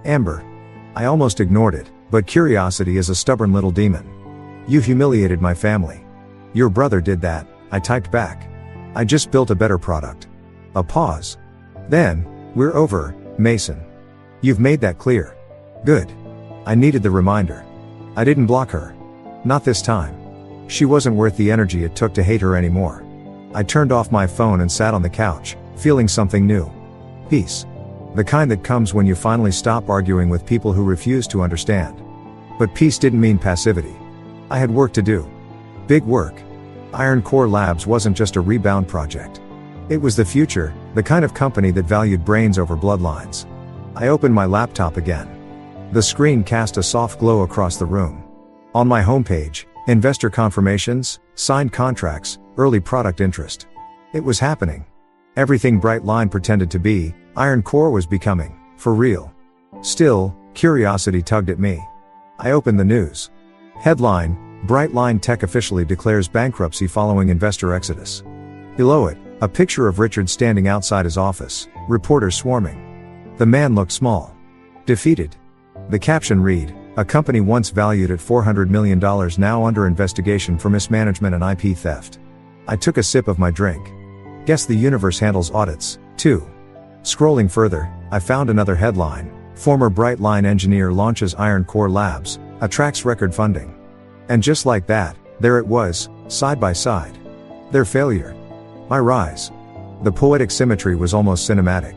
Amber. I almost ignored it, but curiosity is a stubborn little demon. "You humiliated my family." "Your brother did that," I typed back. I just built a better product. A pause. Then, we're over, Mason. You've made that clear. Good. I needed the reminder. I didn't block her. Not this time. She wasn't worth the energy it took to hate her anymore. I turned off my phone and sat on the couch, feeling something new. Peace. The kind that comes when you finally stop arguing with people who refuse to understand. But peace didn't mean passivity. I had work to do. Big work. Iron Core Labs wasn't just a rebound project. It was the future, the kind of company that valued brains over bloodlines. I opened my laptop again. The screen cast a soft glow across the room. On my homepage, investor confirmations, signed contracts, early product interest. It was happening. Everything Brightline pretended to be, Iron Core was becoming, for real. Still, curiosity tugged at me. I opened the news. Headline: Brightline Tech officially declares bankruptcy following investor exodus. Below it, a picture of Richard standing outside his office, reporters swarming. The man looked small. Defeated. The caption read, "A company once valued at $400 million now under investigation for mismanagement and IP theft." I took a sip of my drink. Guess the universe handles audits, too. Scrolling further, I found another headline: Former Brightline engineer launches Iron Core Labs, attracts record funding. And just like that, there it was, side by side. Their failure. My rise. The poetic symmetry was almost cinematic.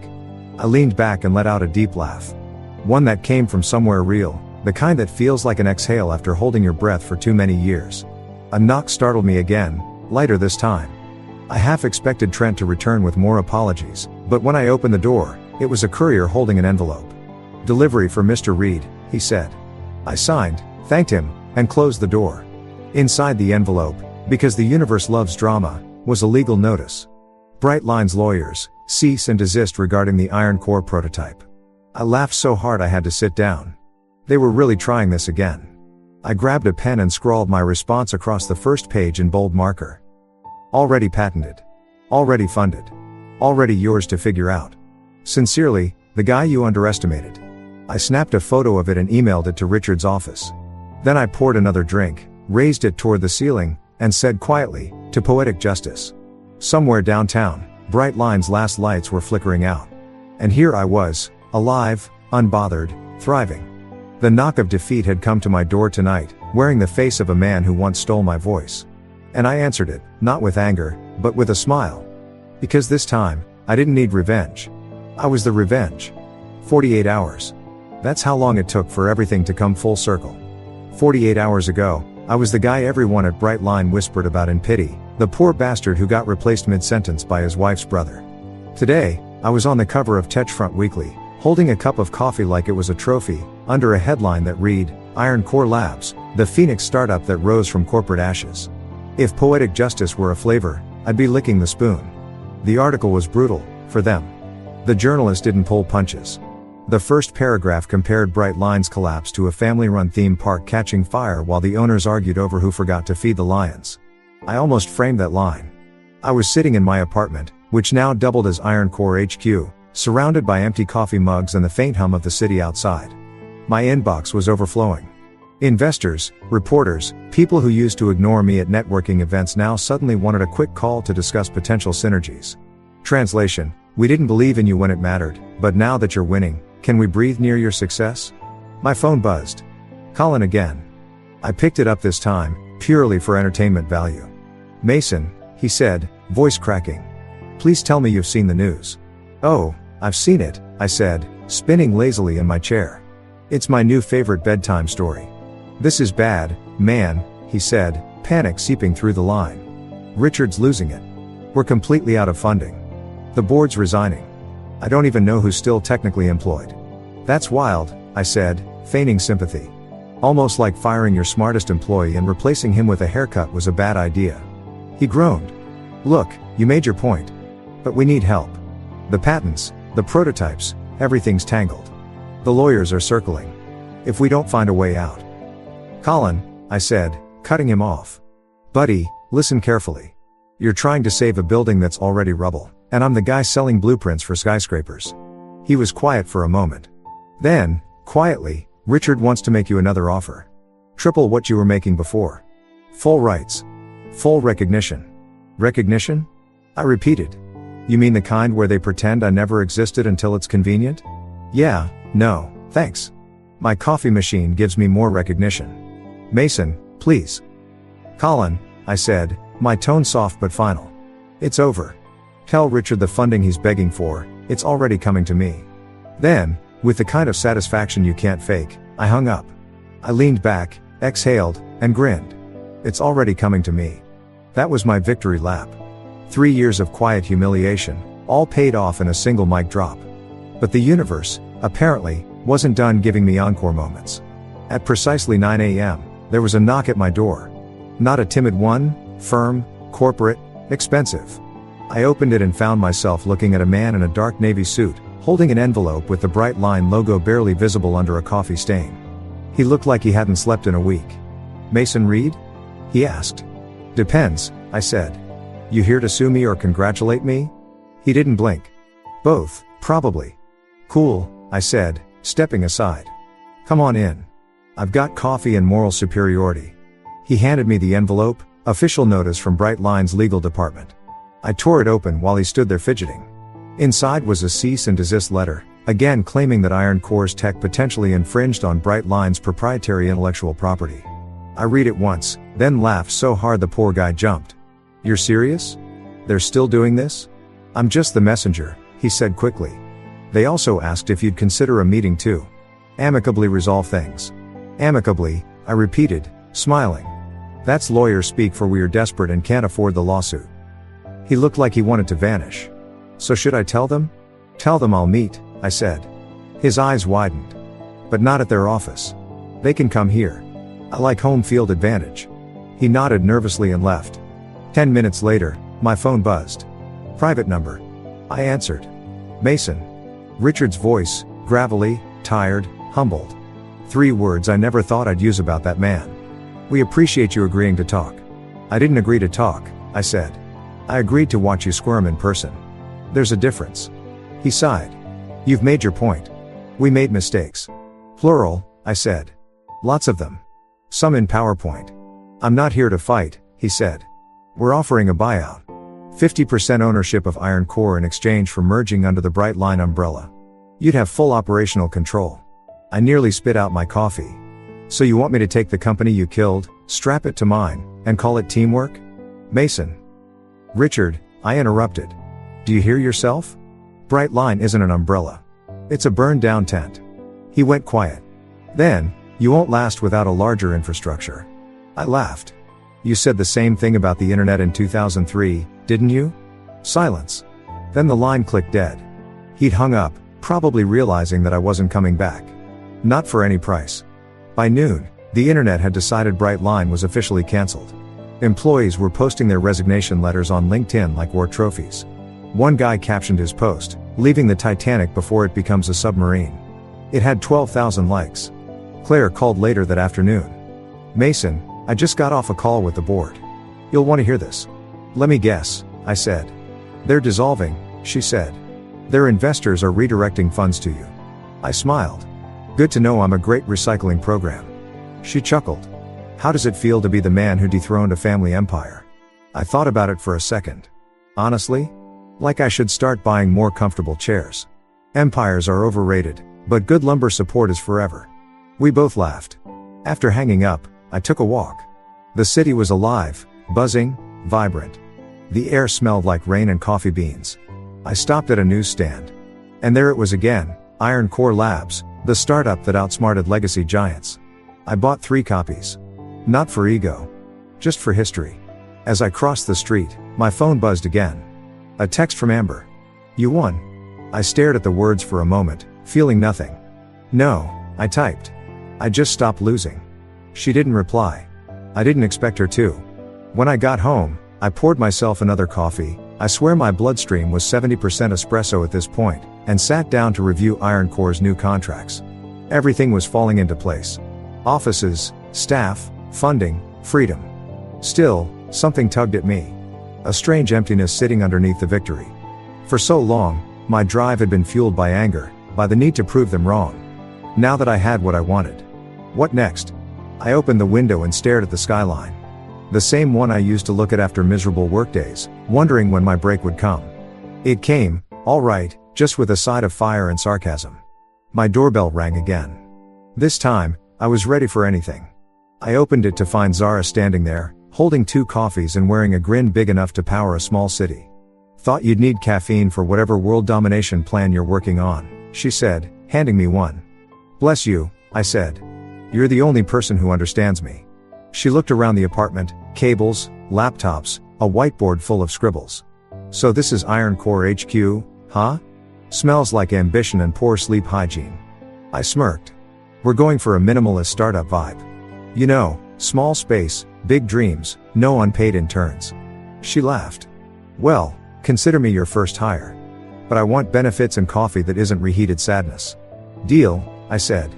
I leaned back and let out a deep laugh. One that came from somewhere real, the kind that feels like an exhale after holding your breath for too many years. A knock startled me again, lighter this time. I half expected Trent to return with more apologies, but when I opened the door, it was a courier holding an envelope. "Delivery for Mr. Reed," he said. I signed, thanked him, and closed the door. Inside the envelope, because the universe loves drama, was a legal notice. Brightline's lawyers, cease and desist regarding the Iron Core prototype. I laughed so hard I had to sit down. They were really trying this again. I grabbed a pen and scrawled my response across the first page in bold marker. Already patented. Already funded. Already yours to figure out. Sincerely, the guy you underestimated. I snapped a photo of it and emailed it to Richard's office. Then I poured another drink, raised it toward the ceiling, and said quietly, "To poetic justice." Somewhere downtown, Brightline's last lights were flickering out. And here I was, alive, unbothered, thriving. The knock of defeat had come to my door tonight, wearing the face of a man who once stole my voice. And I answered it, not with anger, but with a smile. Because this time, I didn't need revenge. I was the revenge. 48 hours. That's how long it took for everything to come full circle. 48 hours ago, I was the guy everyone at Brightline whispered about in pity, the poor bastard who got replaced mid-sentence by his wife's brother. Today, I was on the cover of Techfront Weekly, holding a cup of coffee like it was a trophy, under a headline that read, "Iron Core Labs, the Phoenix startup that rose from corporate ashes." If poetic justice were a flavor, I'd be licking the spoon. The article was brutal, for them. The journalist didn't pull punches. The first paragraph compared Brightline's collapse to a family-run theme park catching fire while the owners argued over who forgot to feed the lions. I almost framed that line. I was sitting in my apartment, which now doubled as Iron Core HQ, surrounded by empty coffee mugs and the faint hum of the city outside. My inbox was overflowing. Investors, reporters, people who used to ignore me at networking events now suddenly wanted a quick call to discuss potential synergies. Translation: "We didn't believe in you when it mattered, but now that you're winning, can we breathe near your success?" My phone buzzed. Colin again. I picked it up this time, purely for entertainment value. "Mason," he said, voice cracking. "Please tell me you've seen the news." "Oh, I've seen it," I said, spinning lazily in my chair. "It's my new favorite bedtime story." "This is bad, man," he said, panic seeping through the line. "Richard's losing it. We're completely out of funding. The board's resigning. I don't even know who's still technically employed." "That's wild," I said, feigning sympathy. "Almost like firing your smartest employee and replacing him with a haircut was a bad idea." He groaned. "Look, you made your point. But we need help. The patents, the prototypes, everything's tangled. The lawyers are circling. If we don't find a way out." "Colin," I said, cutting him off. "Buddy, listen carefully. You're trying to save a building that's already rubble, and I'm the guy selling blueprints for skyscrapers." He was quiet for a moment. Then, quietly, "Richard wants to make you another offer. Triple what you were making before. Full rights. Full recognition." "Recognition?" I repeated. You mean the kind where they pretend I never existed until it's convenient? Yeah, no, thanks. My coffee machine gives me more recognition. Mason, please. Colin, I said, my tone soft but final. It's over. Tell Richard the funding he's begging for, it's already coming to me. Then, with the kind of satisfaction you can't fake, I hung up. I leaned back, exhaled, and grinned. It's already coming to me. That was my victory lap. 3 years of quiet humiliation, all paid off in a single mic drop. But the universe, apparently, wasn't done giving me encore moments. At precisely 9 a.m., there was a knock at my door. Not a timid one, firm, corporate, expensive. I opened it and found myself looking at a man in a dark navy suit, holding an envelope with the Bright Line logo barely visible under a coffee stain. He looked like he hadn't slept in a week. Mason Reed? He asked. Depends, I said. You here to sue me or congratulate me? He didn't blink. Both, probably. Cool, I said, stepping aside. Come on in. I've got coffee and moral superiority. He handed me the envelope, official notice from Bright Line's legal department. I tore it open while he stood there fidgeting. Inside was a cease and desist letter, again claiming that Iron Core's tech potentially infringed on Bright Line's proprietary intellectual property. I read it once, then laughed so hard the poor guy jumped. You're serious? They're still doing this? I'm just the messenger, he said quickly. They also asked if you'd consider a meeting to amicably resolve things. Amicably, I repeated, smiling. That's lawyer speak for we are desperate and can't afford the lawsuit. He looked like he wanted to vanish. So should I tell them? Tell them I'll meet, I said. His eyes widened. But not at their office. They can come here. I like home field advantage. He nodded nervously and left. 10 minutes later, my phone buzzed. Private number. I answered. Mason. Richard's voice, gravelly, tired, humbled. 3 words I never thought I'd use about that man. We appreciate you agreeing to talk. I didn't agree to talk, I said. I agreed to watch you squirm in person. There's a difference. He sighed. You've made your point. We made mistakes. Plural, I said. Lots of them. Some in PowerPoint. I'm not here to fight, he said. We're offering a buyout. 50% ownership of Iron Core in exchange for merging under the Bright Line umbrella. You'd have full operational control. I nearly spit out my coffee. So you want me to take the company you killed, strap it to mine, and call it teamwork? Mason. Richard, I interrupted. Do you hear yourself? Bright Line isn't an umbrella. It's a burned down tent. He went quiet. Then, you won't last without a larger infrastructure. I laughed. You said the same thing about the internet in 2003, didn't you? Silence. Then the line clicked dead. He'd hung up, probably realizing that I wasn't coming back. Not for any price. By noon, the internet had decided Bright Line was officially cancelled. Employees were posting their resignation letters on LinkedIn like war trophies. One guy captioned his post, leaving the Titanic before it becomes a submarine. It had 12,000 likes. Claire called later that afternoon. Mason, I just got off a call with the board. You'll want to hear this. Let me guess, I said. They're dissolving, she said. Their investors are redirecting funds to you. I smiled. Good to know I'm a great recycling program. She chuckled. How does it feel to be the man who dethroned a family empire? I thought about it for a second. Honestly? Like I should start buying more comfortable chairs. Empires are overrated, but good lumber support is forever. We both laughed. After hanging up, I took a walk. The city was alive, buzzing, vibrant. The air smelled like rain and coffee beans. I stopped at a newsstand. And there it was again, Iron Core Labs, the startup that outsmarted legacy giants. I bought 3 copies. Not for ego. Just for history. As I crossed the street, my phone buzzed again. A text from Amber. You won. I stared at the words for a moment, feeling nothing. No, I typed. I just stopped losing. She didn't reply. I didn't expect her to. When I got home, I poured myself another coffee. I swear my bloodstream was 70% espresso at this point, and sat down to review Iron Core's new contracts. Everything was falling into place. Offices, staff, funding, freedom. Still, something tugged at me. A strange emptiness sitting underneath the victory. For so long, my drive had been fueled by anger, by the need to prove them wrong. Now that I had what I wanted. What next? I opened the window and stared at the skyline. The same one I used to look at after miserable workdays, wondering when my break would come. It came, all right, just with a side of fire and sarcasm. My doorbell rang again. This time, I was ready for anything. I opened it to find Zara standing there, holding 2 coffees and wearing a grin big enough to power a small city. "Thought you'd need caffeine for whatever world domination plan you're working on," she said, handing me one. "Bless you," I said. "You're the only person who understands me." She looked around the apartment, cables, laptops, a whiteboard full of scribbles. "So this is Iron Core HQ, huh? Smells like ambition and poor sleep hygiene." I smirked. "We're going for a minimalist startup vibe. You know, small space, big dreams, no unpaid interns." She laughed. "Well, consider me your first hire. But I want benefits and coffee that isn't reheated sadness." "Deal," I said.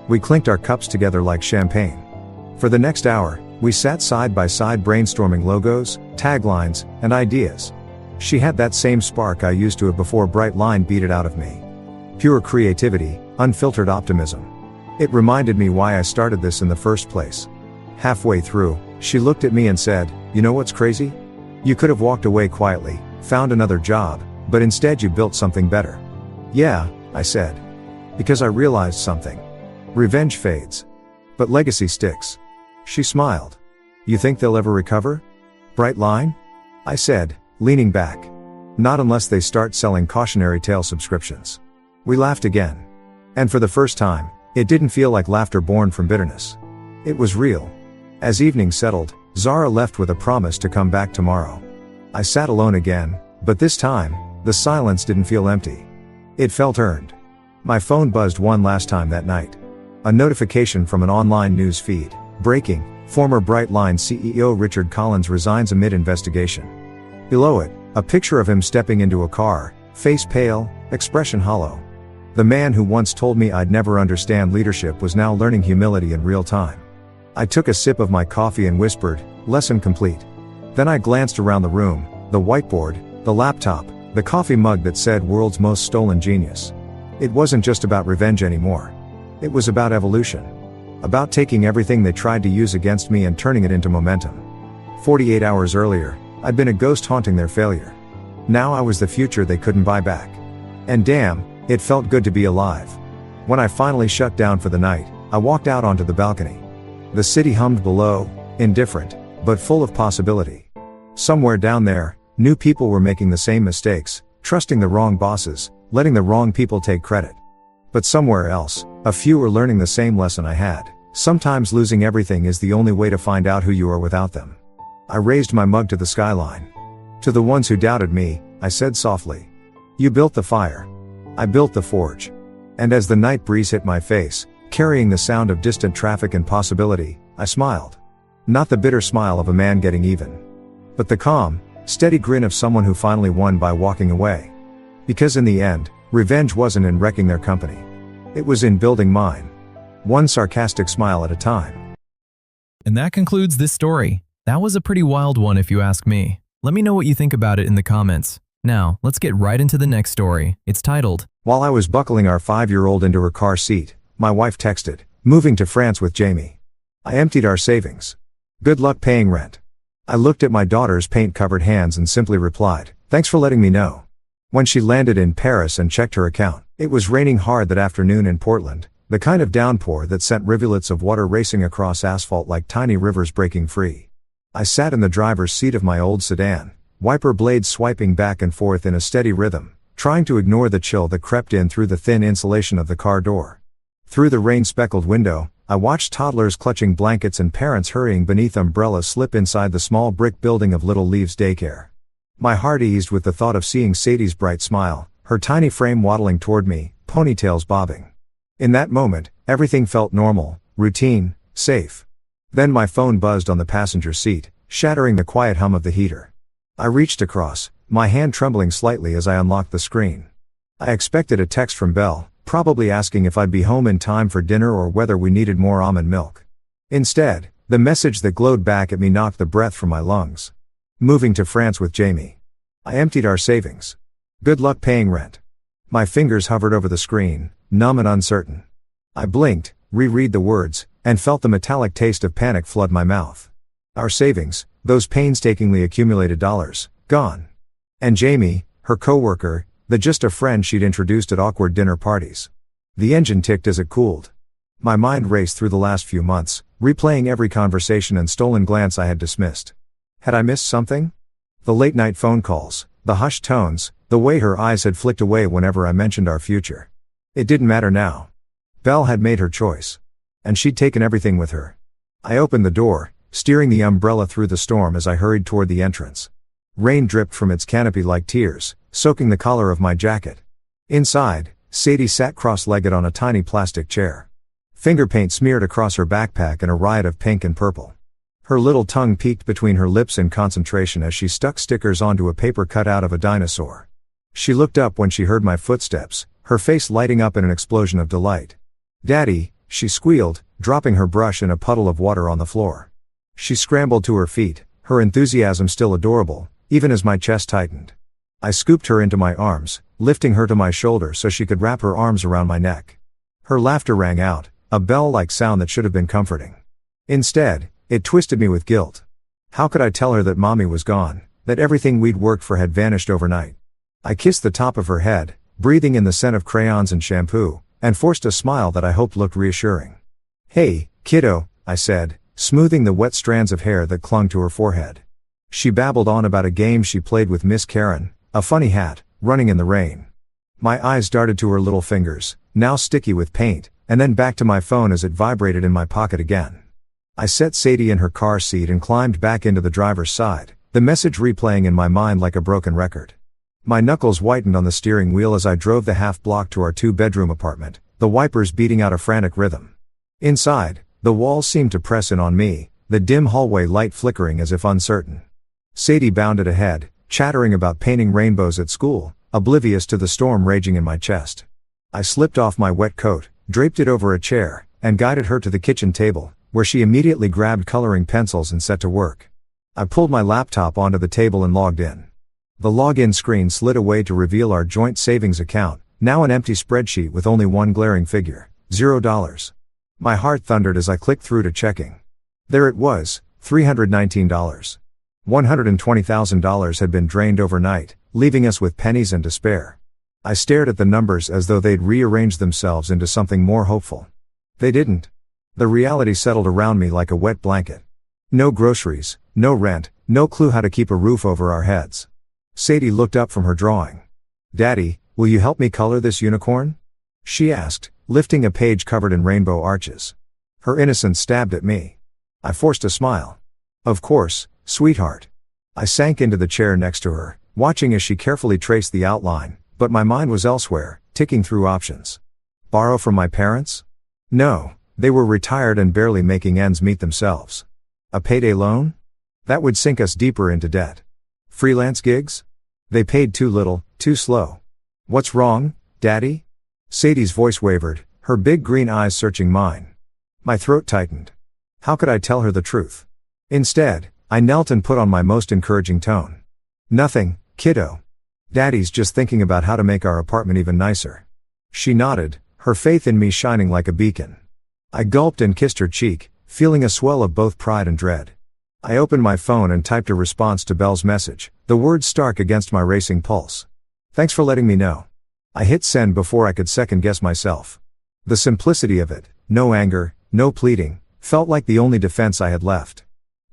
We clinked our cups together like champagne. For the next hour, we sat side by side brainstorming logos, taglines, and ideas. She had that same spark I used to have before Bright Line beat it out of me. Pure creativity, unfiltered optimism. It reminded me why I started this in the first place. Halfway through, she looked at me and said, "You know what's crazy? You could have walked away quietly, found another job, but instead you built something better." "Yeah," I said. "Because I realized something. Revenge fades. But legacy sticks." She smiled. "You think they'll ever recover? Bright Line?" I said, leaning back. "Not unless they start selling cautionary tale subscriptions." We laughed again. And for the first time, it didn't feel like laughter born from bitterness. It was real. As evening settled, Zara left with a promise to come back tomorrow. I sat alone again, but this time, the silence didn't feel empty. It felt earned. My phone buzzed one last time that night. A notification from an online news feed. Breaking: former Bright Line CEO Richard Collins resigns amid investigation. Below it, a picture of him stepping into a car, face pale, expression hollow. The man who once told me I'd never understand leadership was now learning humility in real time. I took a sip of my coffee and whispered, "Lesson complete." Then I glanced around the room, the whiteboard, the laptop, the coffee mug that said "World's Most Stolen Genius." It wasn't just about revenge anymore. It was about evolution. About taking everything they tried to use against me and turning it into momentum. 48 hours earlier, I'd been a ghost haunting their failure. Now I was the future they couldn't buy back. And damn, it felt good to be alive. When I finally shut down for the night, I walked out onto the balcony. The city hummed below, indifferent, but full of possibility. Somewhere down there, new people were making the same mistakes, trusting the wrong bosses, letting the wrong people take credit. But somewhere else, a few were learning the same lesson I had. Sometimes losing everything is the only way to find out who you are without them. I raised my mug to the skyline. "To the ones who doubted me," I said softly. "You built the fire. I built the forge." And as the night breeze hit my face, carrying the sound of distant traffic and possibility, I smiled. Not the bitter smile of a man getting even, but the calm, steady grin of someone who finally won by walking away. Because in the end, revenge wasn't in wrecking their company. It was in building mine. One sarcastic smile at a time. And that concludes this story. That was a pretty wild one if you ask me. Let me know what you think about it in the comments. Now, let's get right into the next story. It's titled, While I was buckling our 5-year-old into her car seat, my wife texted, "Moving to France with Jamie." I emptied our savings. "Good luck paying rent." I looked at my daughter's paint-covered hands and simply replied, "Thanks for letting me know." When she landed in Paris and checked her account, it was raining hard that afternoon in Portland, the kind of downpour that sent rivulets of water racing across asphalt like tiny rivers breaking free. I sat in the driver's seat of my old sedan, wiper blades swiping back and forth in a steady rhythm, trying to ignore the chill that crept in through the thin insulation of the car door. Through the rain-speckled window, I watched toddlers clutching blankets and parents hurrying beneath umbrellas slip inside the small brick building of Little Leaves Daycare. My heart eased with the thought of seeing Sadie's bright smile, her tiny frame waddling toward me, ponytails bobbing. In that moment, everything felt normal, routine, safe. Then my phone buzzed on the passenger seat, shattering the quiet hum of the heater. I reached across, my hand trembling slightly as I unlocked the screen. I expected a text from Belle, probably asking if I'd be home in time for dinner or whether we needed more almond milk. Instead, the message that glowed back at me knocked the breath from my lungs. Moving to France with Jamie. I emptied our savings. Good luck paying rent. My fingers hovered over the screen, numb and uncertain. I blinked, reread the words, and felt the metallic taste of panic flood my mouth. Our savings, those painstakingly accumulated dollars, gone. And Jamie, her coworker, just a friend she'd introduced at awkward dinner parties. The engine ticked as it cooled. My mind raced through the last few months, replaying every conversation and stolen glance I had dismissed. Had I missed something? The late-night phone calls, the hushed tones, the way her eyes had flicked away whenever I mentioned our future. It didn't matter now. Belle had made her choice. And she'd taken everything with her. I opened the door, steering the umbrella through the storm as I hurried toward the entrance. Rain dripped from its canopy like tears, soaking the collar of my jacket. Inside, Sadie sat cross-legged on a tiny plastic chair. Finger paint smeared across her backpack in a riot of pink and purple. Her little tongue peeked between her lips in concentration as she stuck stickers onto a paper cutout of a dinosaur. She looked up when she heard my footsteps, her face lighting up in an explosion of delight. "Daddy," she squealed, dropping her brush in a puddle of water on the floor. She scrambled to her feet, her enthusiasm still adorable, even as my chest tightened. I scooped her into my arms, lifting her to my shoulder so she could wrap her arms around my neck. Her laughter rang out, a bell-like sound that should have been comforting. Instead, it twisted me with guilt. How could I tell her that Mommy was gone, that everything we'd worked for had vanished overnight? I kissed the top of her head, breathing in the scent of crayons and shampoo, and forced a smile that I hoped looked reassuring. "Hey, kiddo," I said, smoothing the wet strands of hair that clung to her forehead. She babbled on about a game she played with Miss Karen, a funny hat, running in the rain. My eyes darted to her little fingers, now sticky with paint, and then back to my phone as it vibrated in my pocket again. I set Sadie in her car seat and climbed back into the driver's side, the message replaying in my mind like a broken record. My knuckles whitened on the steering wheel as I drove the half-block to our two-bedroom apartment, the wipers beating out a frantic rhythm. Inside, the walls seemed to press in on me, the dim hallway light flickering as if uncertain. Sadie bounded ahead, chattering about painting rainbows at school, oblivious to the storm raging in my chest. I slipped off my wet coat, draped it over a chair, and guided her to the kitchen table, where she immediately grabbed coloring pencils and set to work. I pulled my laptop onto the table and logged in. The login screen slid away to reveal our joint savings account, now an empty spreadsheet with only one glaring figure, $0. My heart thundered as I clicked through to checking. There it was, $319. $120,000 had been drained overnight, leaving us with pennies and despair. I stared at the numbers as though they'd rearranged themselves into something more hopeful. They didn't. The reality settled around me like a wet blanket. No groceries, no rent, no clue how to keep a roof over our heads. Sadie looked up from her drawing. "Daddy, will you help me color this unicorn?" she asked, lifting a page covered in rainbow arches. Her innocence stabbed at me. I forced a smile. "Of course, sweetheart." I sank into the chair next to her, watching as she carefully traced the outline, but my mind was elsewhere, ticking through options. Borrow from my parents? No, they were retired and barely making ends meet themselves. A payday loan? That would sink us deeper into debt. Freelance gigs? They paid too little, too slow. "What's wrong, Daddy?" Sadie's voice wavered, her big green eyes searching mine. My throat tightened. How could I tell her the truth? Instead, I knelt and put on my most encouraging tone. "Nothing, kiddo. Daddy's just thinking about how to make our apartment even nicer." She nodded, her faith in me shining like a beacon. I gulped and kissed her cheek, feeling a swell of both pride and dread. I opened my phone and typed a response to Belle's message, the words stark against my racing pulse. "Thanks for letting me know." I hit send before I could second-guess myself. The simplicity of it, no anger, no pleading, felt like the only defense I had left.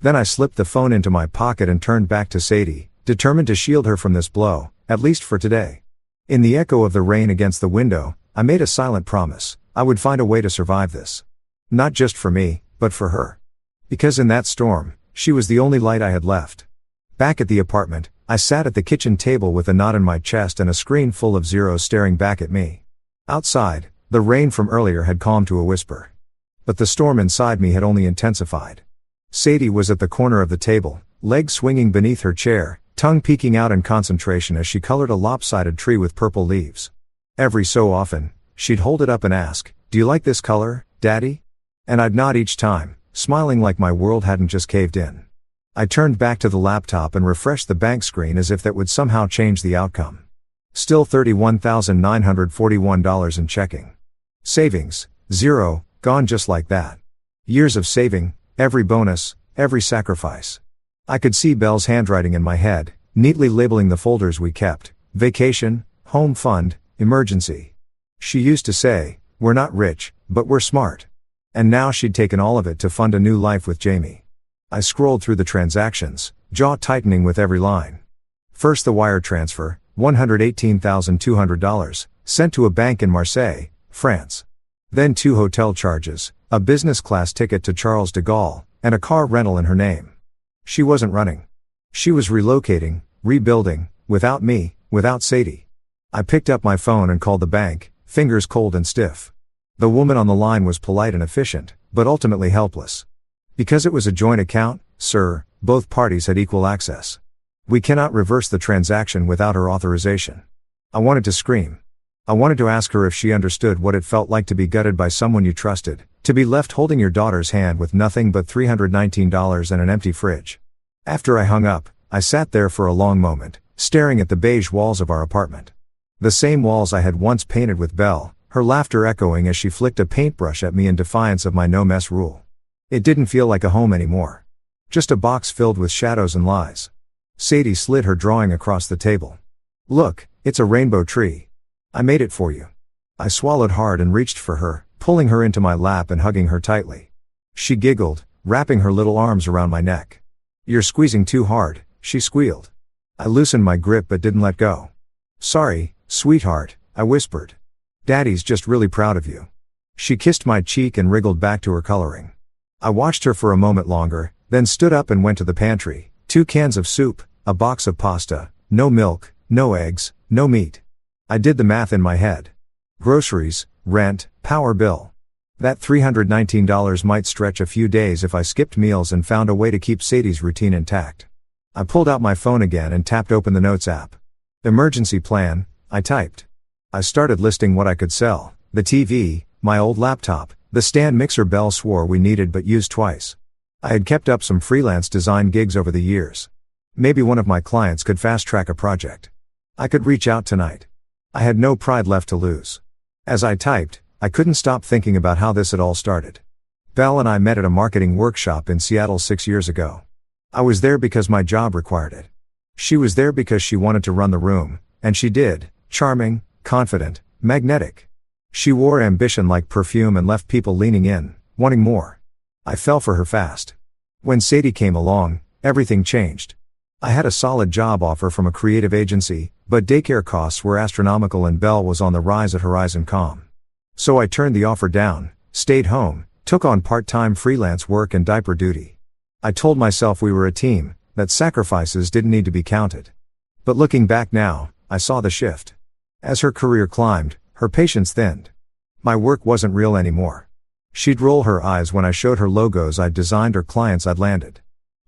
Then I slipped the phone into my pocket and turned back to Sadie, determined to shield her from this blow, at least for today. In the echo of the rain against the window, I made a silent promise: I would find a way to survive this. Not just for me, but for her. Because in that storm, she was the only light I had left. Back at the apartment, I sat at the kitchen table with a knot in my chest and a screen full of zeros staring back at me. Outside, the rain from earlier had calmed to a whisper. But the storm inside me had only intensified. Sadie was at the corner of the table, legs swinging beneath her chair, tongue peeking out in concentration as she colored a lopsided tree with purple leaves. Every so often, she'd hold it up and ask, "Do you like this color, Daddy?" And I'd nod each time, smiling like my world hadn't just caved in. I turned back to the laptop and refreshed the bank screen as if that would somehow change the outcome. Still $31,941 in checking. Savings, zero, gone just like that. Years of saving, every bonus, every sacrifice. I could see Belle's handwriting in my head, neatly labeling the folders we kept: vacation, home fund, emergency. She used to say, "We're not rich, but we're smart." And now she'd taken all of it to fund a new life with Jamie. I scrolled through the transactions, jaw tightening with every line. First the wire transfer, $118,200, sent to a bank in Marseille, France. Then 2 hotel charges, a business class ticket to Charles de Gaulle, and a car rental in her name. She wasn't running. She was relocating, rebuilding, without me, without Sadie. I picked up my phone and called the bank, fingers cold and stiff. The woman on the line was polite and efficient, but ultimately helpless. Because it was a joint account, sir, both parties had equal access. We cannot reverse the transaction without her authorization. I wanted to scream. I wanted to ask her if she understood what it felt like to be gutted by someone you trusted, to be left holding your daughter's hand with nothing but $319 and an empty fridge. After I hung up, I sat there for a long moment, staring at the beige walls of our apartment. The same walls I had once painted with Belle, her laughter echoing as she flicked a paintbrush at me in defiance of my no-mess rule. It didn't feel like a home anymore. Just a box filled with shadows and lies. Sadie slid her drawing across the table. "Look, it's a rainbow tree. I made it for you." I swallowed hard and reached for her, pulling her into my lap and hugging her tightly. She giggled, wrapping her little arms around my neck. "You're squeezing too hard," she squealed. I loosened my grip but didn't let go. "Sorry, sweetheart," I whispered. "Daddy's just really proud of you." She kissed my cheek and wriggled back to her coloring. I watched her for a moment longer, then stood up and went to the pantry. 2 cans of soup, a box of pasta, no milk, no eggs, no meat. I did the math in my head. Groceries, rent, power bill. That $319 might stretch a few days if I skipped meals and found a way to keep Sadie's routine intact. I pulled out my phone again and tapped open the Notes app. Emergency plan, I typed. I started listing what I could sell: the TV, my old laptop, the stand mixer Belle swore we needed but used twice. I had kept up some freelance design gigs over the years. Maybe one of my clients could fast-track a project. I could reach out tonight. I had no pride left to lose. As I typed, I couldn't stop thinking about how this had all started. Belle and I met at a marketing workshop in Seattle 6 years ago. I was there because my job required it. She was there because she wanted to run the room, and she did, charming, confident, magnetic. She wore ambition like perfume and left people leaning in, wanting more. I fell for her fast. When Sadie came along, everything changed. I had a solid job offer from a creative agency, but daycare costs were astronomical and Belle was on the rise at Horizon Com. So I turned the offer down, stayed home, took on part-time freelance work and diaper duty. I told myself we were a team, that sacrifices didn't need to be counted. But looking back now, I saw the shift. As her career climbed, her patience thinned. My work wasn't real anymore. She'd roll her eyes when I showed her logos I'd designed or clients I'd landed.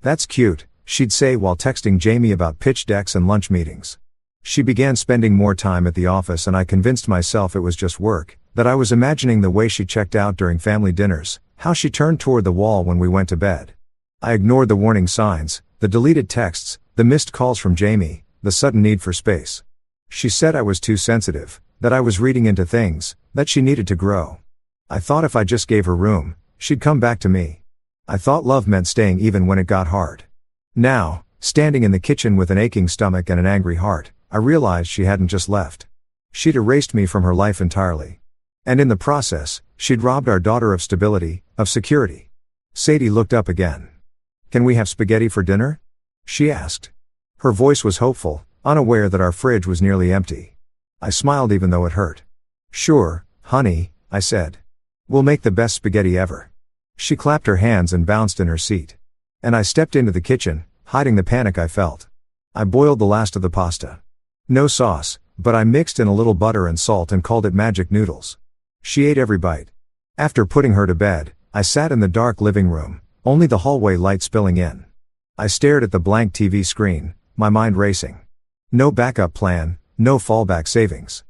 "That's cute," she'd say while texting Jamie about pitch decks and lunch meetings. She began spending more time at the office and I convinced myself it was just work, that I was imagining the way she checked out during family dinners, how she turned toward the wall when we went to bed. I ignored the warning signs, the deleted texts, the missed calls from Jamie, the sudden need for space. She said I was too sensitive, that I was reading into things, that she needed to grow. I thought if I just gave her room, she'd come back to me. I thought love meant staying even when it got hard. Now, standing in the kitchen with an aching stomach and an angry heart, I realized she hadn't just left. She'd erased me from her life entirely. And in the process, she'd robbed our daughter of stability, of security. Sadie looked up again. "Can we have spaghetti for dinner?" she asked. Her voice was hopeful, unaware that our fridge was nearly empty. I smiled even though it hurt. "Sure, honey," I said. "We'll make the best spaghetti ever." She clapped her hands and bounced in her seat. And I stepped into the kitchen, hiding the panic I felt. I boiled the last of the pasta. No sauce, but I mixed in a little butter and salt and called it magic noodles. She ate every bite. After putting her to bed, I sat in the dark living room, only the hallway light spilling in. I stared at the blank TV screen, my mind racing. No backup plan, no fallback savings.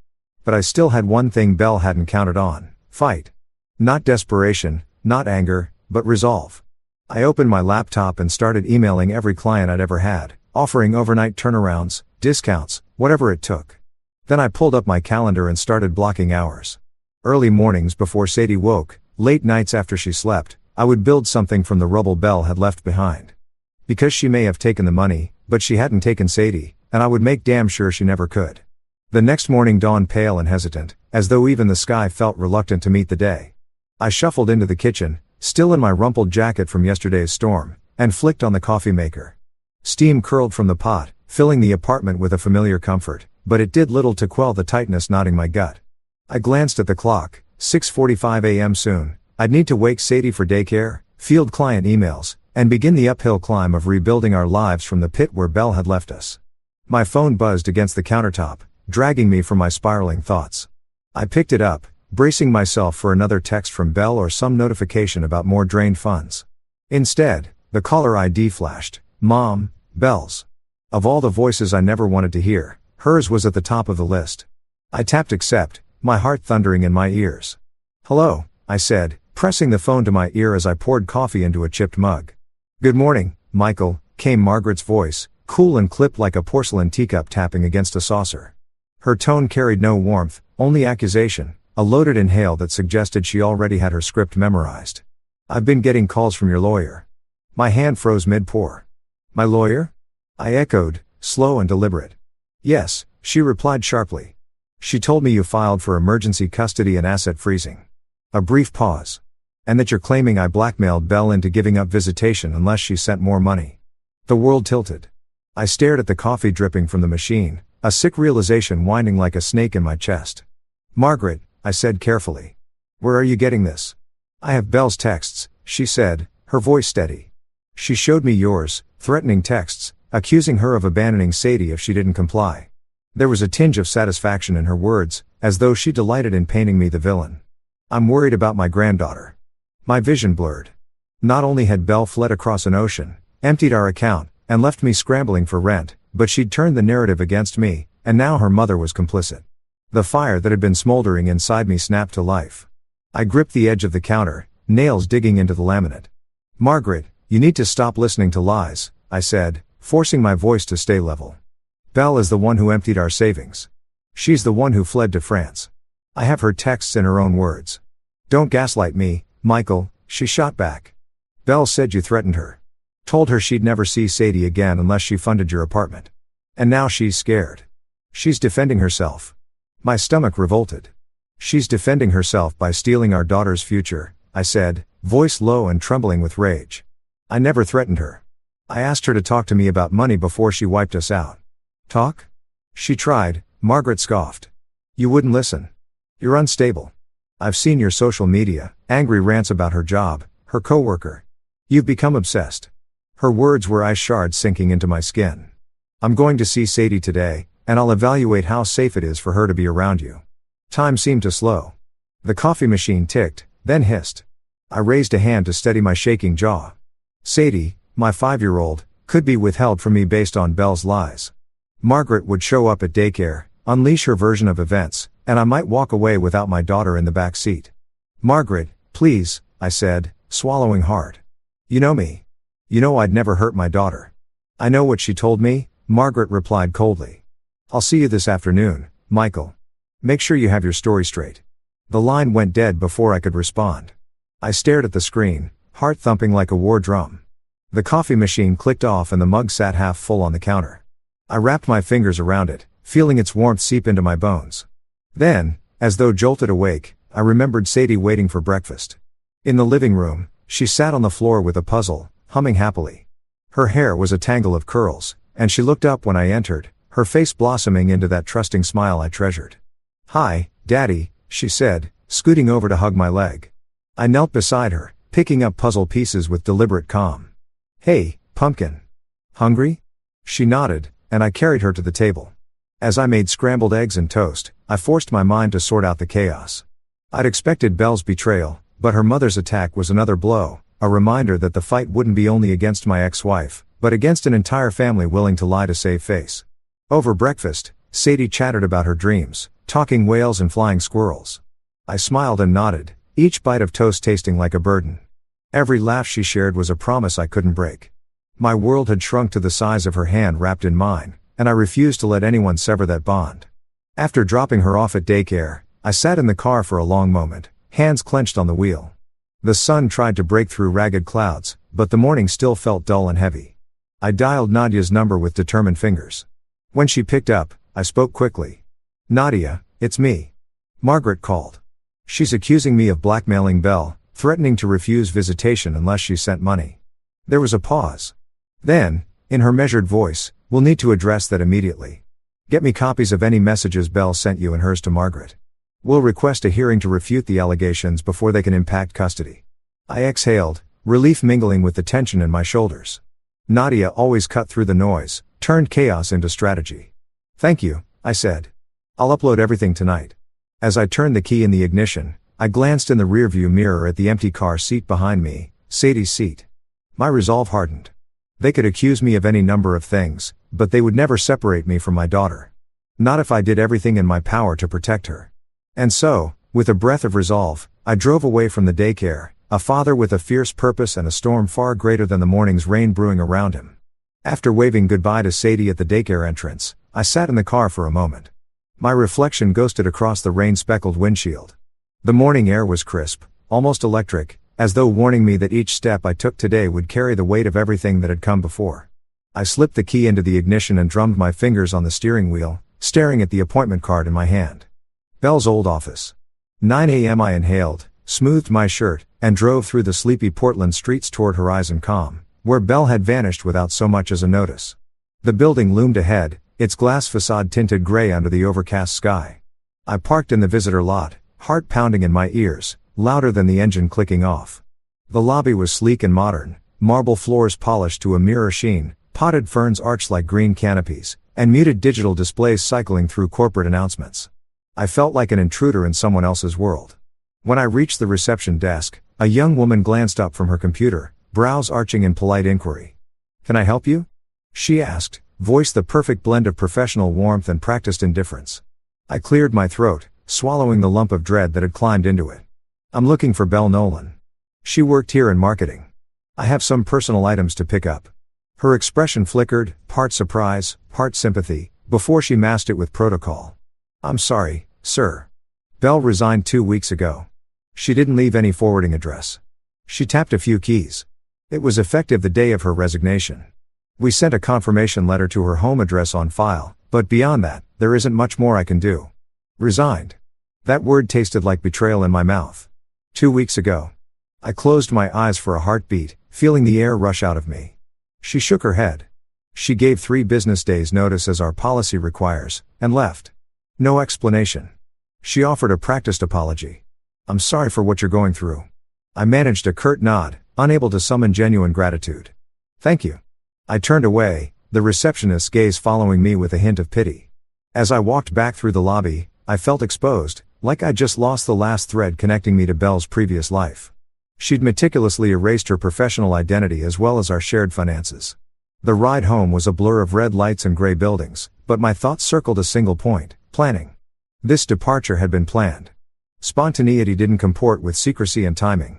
But I still had one thing Belle hadn't counted on: fight. Not desperation, not anger, but resolve. I opened my laptop and started emailing every client I'd ever had, offering overnight turnarounds, discounts, whatever it took. Then I pulled up my calendar and started blocking hours. Early mornings before Sadie woke, late nights after she slept, I would build something from the rubble Belle had left behind. Because she may have taken the money, but she hadn't taken Sadie, and I would make damn sure she never could. The next morning dawned pale and hesitant, as though even the sky felt reluctant to meet the day. I shuffled into the kitchen, still in my rumpled jacket from yesterday's storm, and flicked on the coffee maker. Steam curled from the pot, filling the apartment with a familiar comfort, but it did little to quell the tightness knotting my gut. I glanced at the clock, 6:45 a.m. soon. I'd need to wake Sadie for daycare, field client emails, and begin the uphill climb of rebuilding our lives from the pit where Belle had left us. My phone buzzed against the countertop, dragging me from my spiraling thoughts. I picked it up, bracing myself for another text from Belle or some notification about more drained funds. Instead, the caller ID flashed. Mom, Belle's. Of all the voices I never wanted to hear, hers was at the top of the list. I tapped accept, my heart thundering in my ears. Hello, I said, pressing the phone to my ear as I poured coffee into a chipped mug. Good morning, Michael, came Margaret's voice, cool and clipped like a porcelain teacup tapping against a saucer. Her tone carried no warmth, only accusation, a loaded inhale that suggested she already had her script memorized. I've been getting calls from your lawyer. My hand froze mid-pour. My lawyer? I echoed, slow and deliberate. Yes, she replied sharply. She told me you filed for emergency custody and asset freezing. A brief pause. And that you're claiming I blackmailed Belle into giving up visitation unless she sent more money. The world tilted. I stared at the coffee dripping from the machine, a sick realization winding like a snake in my chest. Margaret, I said carefully. Where are you getting this? I have Belle's texts, she said, her voice steady. She showed me yours, threatening texts, accusing her of abandoning Sadie if she didn't comply. There was a tinge of satisfaction in her words, as though she delighted in painting me the villain. I'm worried about my granddaughter. My vision blurred. Not only had Belle fled across an ocean, emptied our account, and left me scrambling for rent, but she'd turned the narrative against me, and now her mother was complicit. The fire that had been smoldering inside me snapped to life. I gripped the edge of the counter, nails digging into the laminate. Margaret, you need to stop listening to lies, I said, forcing my voice to stay level. Belle is the one who emptied our savings. She's the one who fled to France. I have her texts in her own words. Don't gaslight me, Michael, she shot back. Belle said you threatened her. Told her she'd never see Sadie again unless she funded your apartment. And now she's scared. She's defending herself. My stomach revolted. She's defending herself by stealing our daughter's future, I said, voice low and trembling with rage. I never threatened her. I asked her to talk to me about money before she wiped us out. Talk? She tried, Margaret scoffed. You wouldn't listen. You're unstable. I've seen your social media, angry rants about her job, her coworker. You've become obsessed. Her words were ice shards sinking into my skin. I'm going to see Sadie today, and I'll evaluate how safe it is for her to be around you. Time seemed to slow. The coffee machine ticked, then hissed. I raised a hand to steady my shaking jaw. Sadie, my 5-year-old, could be withheld from me based on Belle's lies. Margaret would show up at daycare, unleash her version of events, and I might walk away without my daughter in the back seat. Margaret, please, I said, swallowing hard. You know me. You know I'd never hurt my daughter. I know what she told me, Margaret replied coldly. I'll see you this afternoon, Michael. Make sure you have your story straight. The line went dead before I could respond. I stared at the screen, heart thumping like a war drum. The coffee machine clicked off and the mug sat half full on the counter. I wrapped my fingers around it, feeling its warmth seep into my bones. Then, as though jolted awake, I remembered Sadie waiting for breakfast. In the living room, she sat on the floor with a puzzle, humming happily. Her hair was a tangle of curls, and she looked up when I entered, her face blossoming into that trusting smile I treasured. Hi, Daddy, she said, scooting over to hug my leg. I knelt beside her, picking up puzzle pieces with deliberate calm. Hey, pumpkin. Hungry? She nodded, and I carried her to the table. As I made scrambled eggs and toast, I forced my mind to sort out the chaos. I'd expected Belle's betrayal, but her mother's attack was another blow, a reminder that the fight wouldn't be only against my ex-wife, but against an entire family willing to lie to save face. Over breakfast, Sadie chattered about her dreams, talking whales and flying squirrels. I smiled and nodded, each bite of toast tasting like a burden. Every laugh she shared was a promise I couldn't break. My world had shrunk to the size of her hand wrapped in mine, and I refused to let anyone sever that bond. After dropping her off at daycare, I sat in the car for a long moment, hands clenched on the wheel. The sun tried to break through ragged clouds, but the morning still felt dull and heavy. I dialed Nadia's number with determined fingers. When she picked up, I spoke quickly. "Nadia, it's me. Margaret called. She's accusing me of blackmailing Belle, threatening to refuse visitation unless she sent money." There was a pause. Then, in her measured voice, "We'll need to address that immediately. Get me copies of any messages Belle sent you and hers to Margaret. We'll request a hearing to refute the allegations before they can impact custody." I exhaled, relief mingling with the tension in my shoulders. Nadia always cut through the noise, turned chaos into strategy. "Thank you," I said. "I'll upload everything tonight." As I turned the key in the ignition, I glanced in the rearview mirror at the empty car seat behind me, Sadie's seat. My resolve hardened. They could accuse me of any number of things, but they would never separate me from my daughter. Not if I did everything in my power to protect her. And so, with a breath of resolve, I drove away from the daycare, a father with a fierce purpose and a storm far greater than the morning's rain brewing around him. After waving goodbye to Sadie at the daycare entrance, I sat in the car for a moment. My reflection ghosted across the rain-speckled windshield. The morning air was crisp, almost electric, as though warning me that each step I took today would carry the weight of everything that had come before. I slipped the key into the ignition and drummed my fingers on the steering wheel, staring at the appointment card in my hand. Belle's old office. 9 a.m. I inhaled, smoothed my shirt, and drove through the sleepy Portland streets toward Horizon Comm, where Belle had vanished without so much as a notice. The building loomed ahead, its glass facade tinted gray under the overcast sky. I parked in the visitor lot, heart pounding in my ears, louder than the engine clicking off. The lobby was sleek and modern, marble floors polished to a mirror sheen, potted ferns arched like green canopies, and muted digital displays cycling through corporate announcements. I felt like an intruder in someone else's world. When I reached the reception desk, a young woman glanced up from her computer, brows arching in polite inquiry. "Can I help you?" she asked, voice the perfect blend of professional warmth and practiced indifference. I cleared my throat, swallowing the lump of dread that had climbed into it. "I'm looking for Belle Nolan. She worked here in marketing. I have some personal items to pick up." Her expression flickered, part surprise, part sympathy, before she masked it with protocol. "I'm sorry, sir. Belle resigned 2 weeks ago. She didn't leave any forwarding address. She tapped a few keys. It was effective the day of her resignation. We sent a confirmation letter to her home address on file, but beyond that, there isn't much more I can do." Resigned. That word tasted like betrayal in my mouth. 2 weeks ago. I closed my eyes for a heartbeat, feeling the air rush out of me. She shook her head. She gave 3 business days notice as our policy requires, and left. No explanation. She offered a practiced apology. "I'm sorry for what you're going through." I managed a curt nod, unable to summon genuine gratitude. "Thank you." I turned away, the receptionist's gaze following me with a hint of pity. As I walked back through the lobby, I felt exposed, like I'd just lost the last thread connecting me to Belle's previous life. She'd meticulously erased her professional identity as well as our shared finances. The ride home was a blur of red lights and gray buildings, but my thoughts circled a single point: planning. This departure had been planned. Spontaneity didn't comport with secrecy and timing.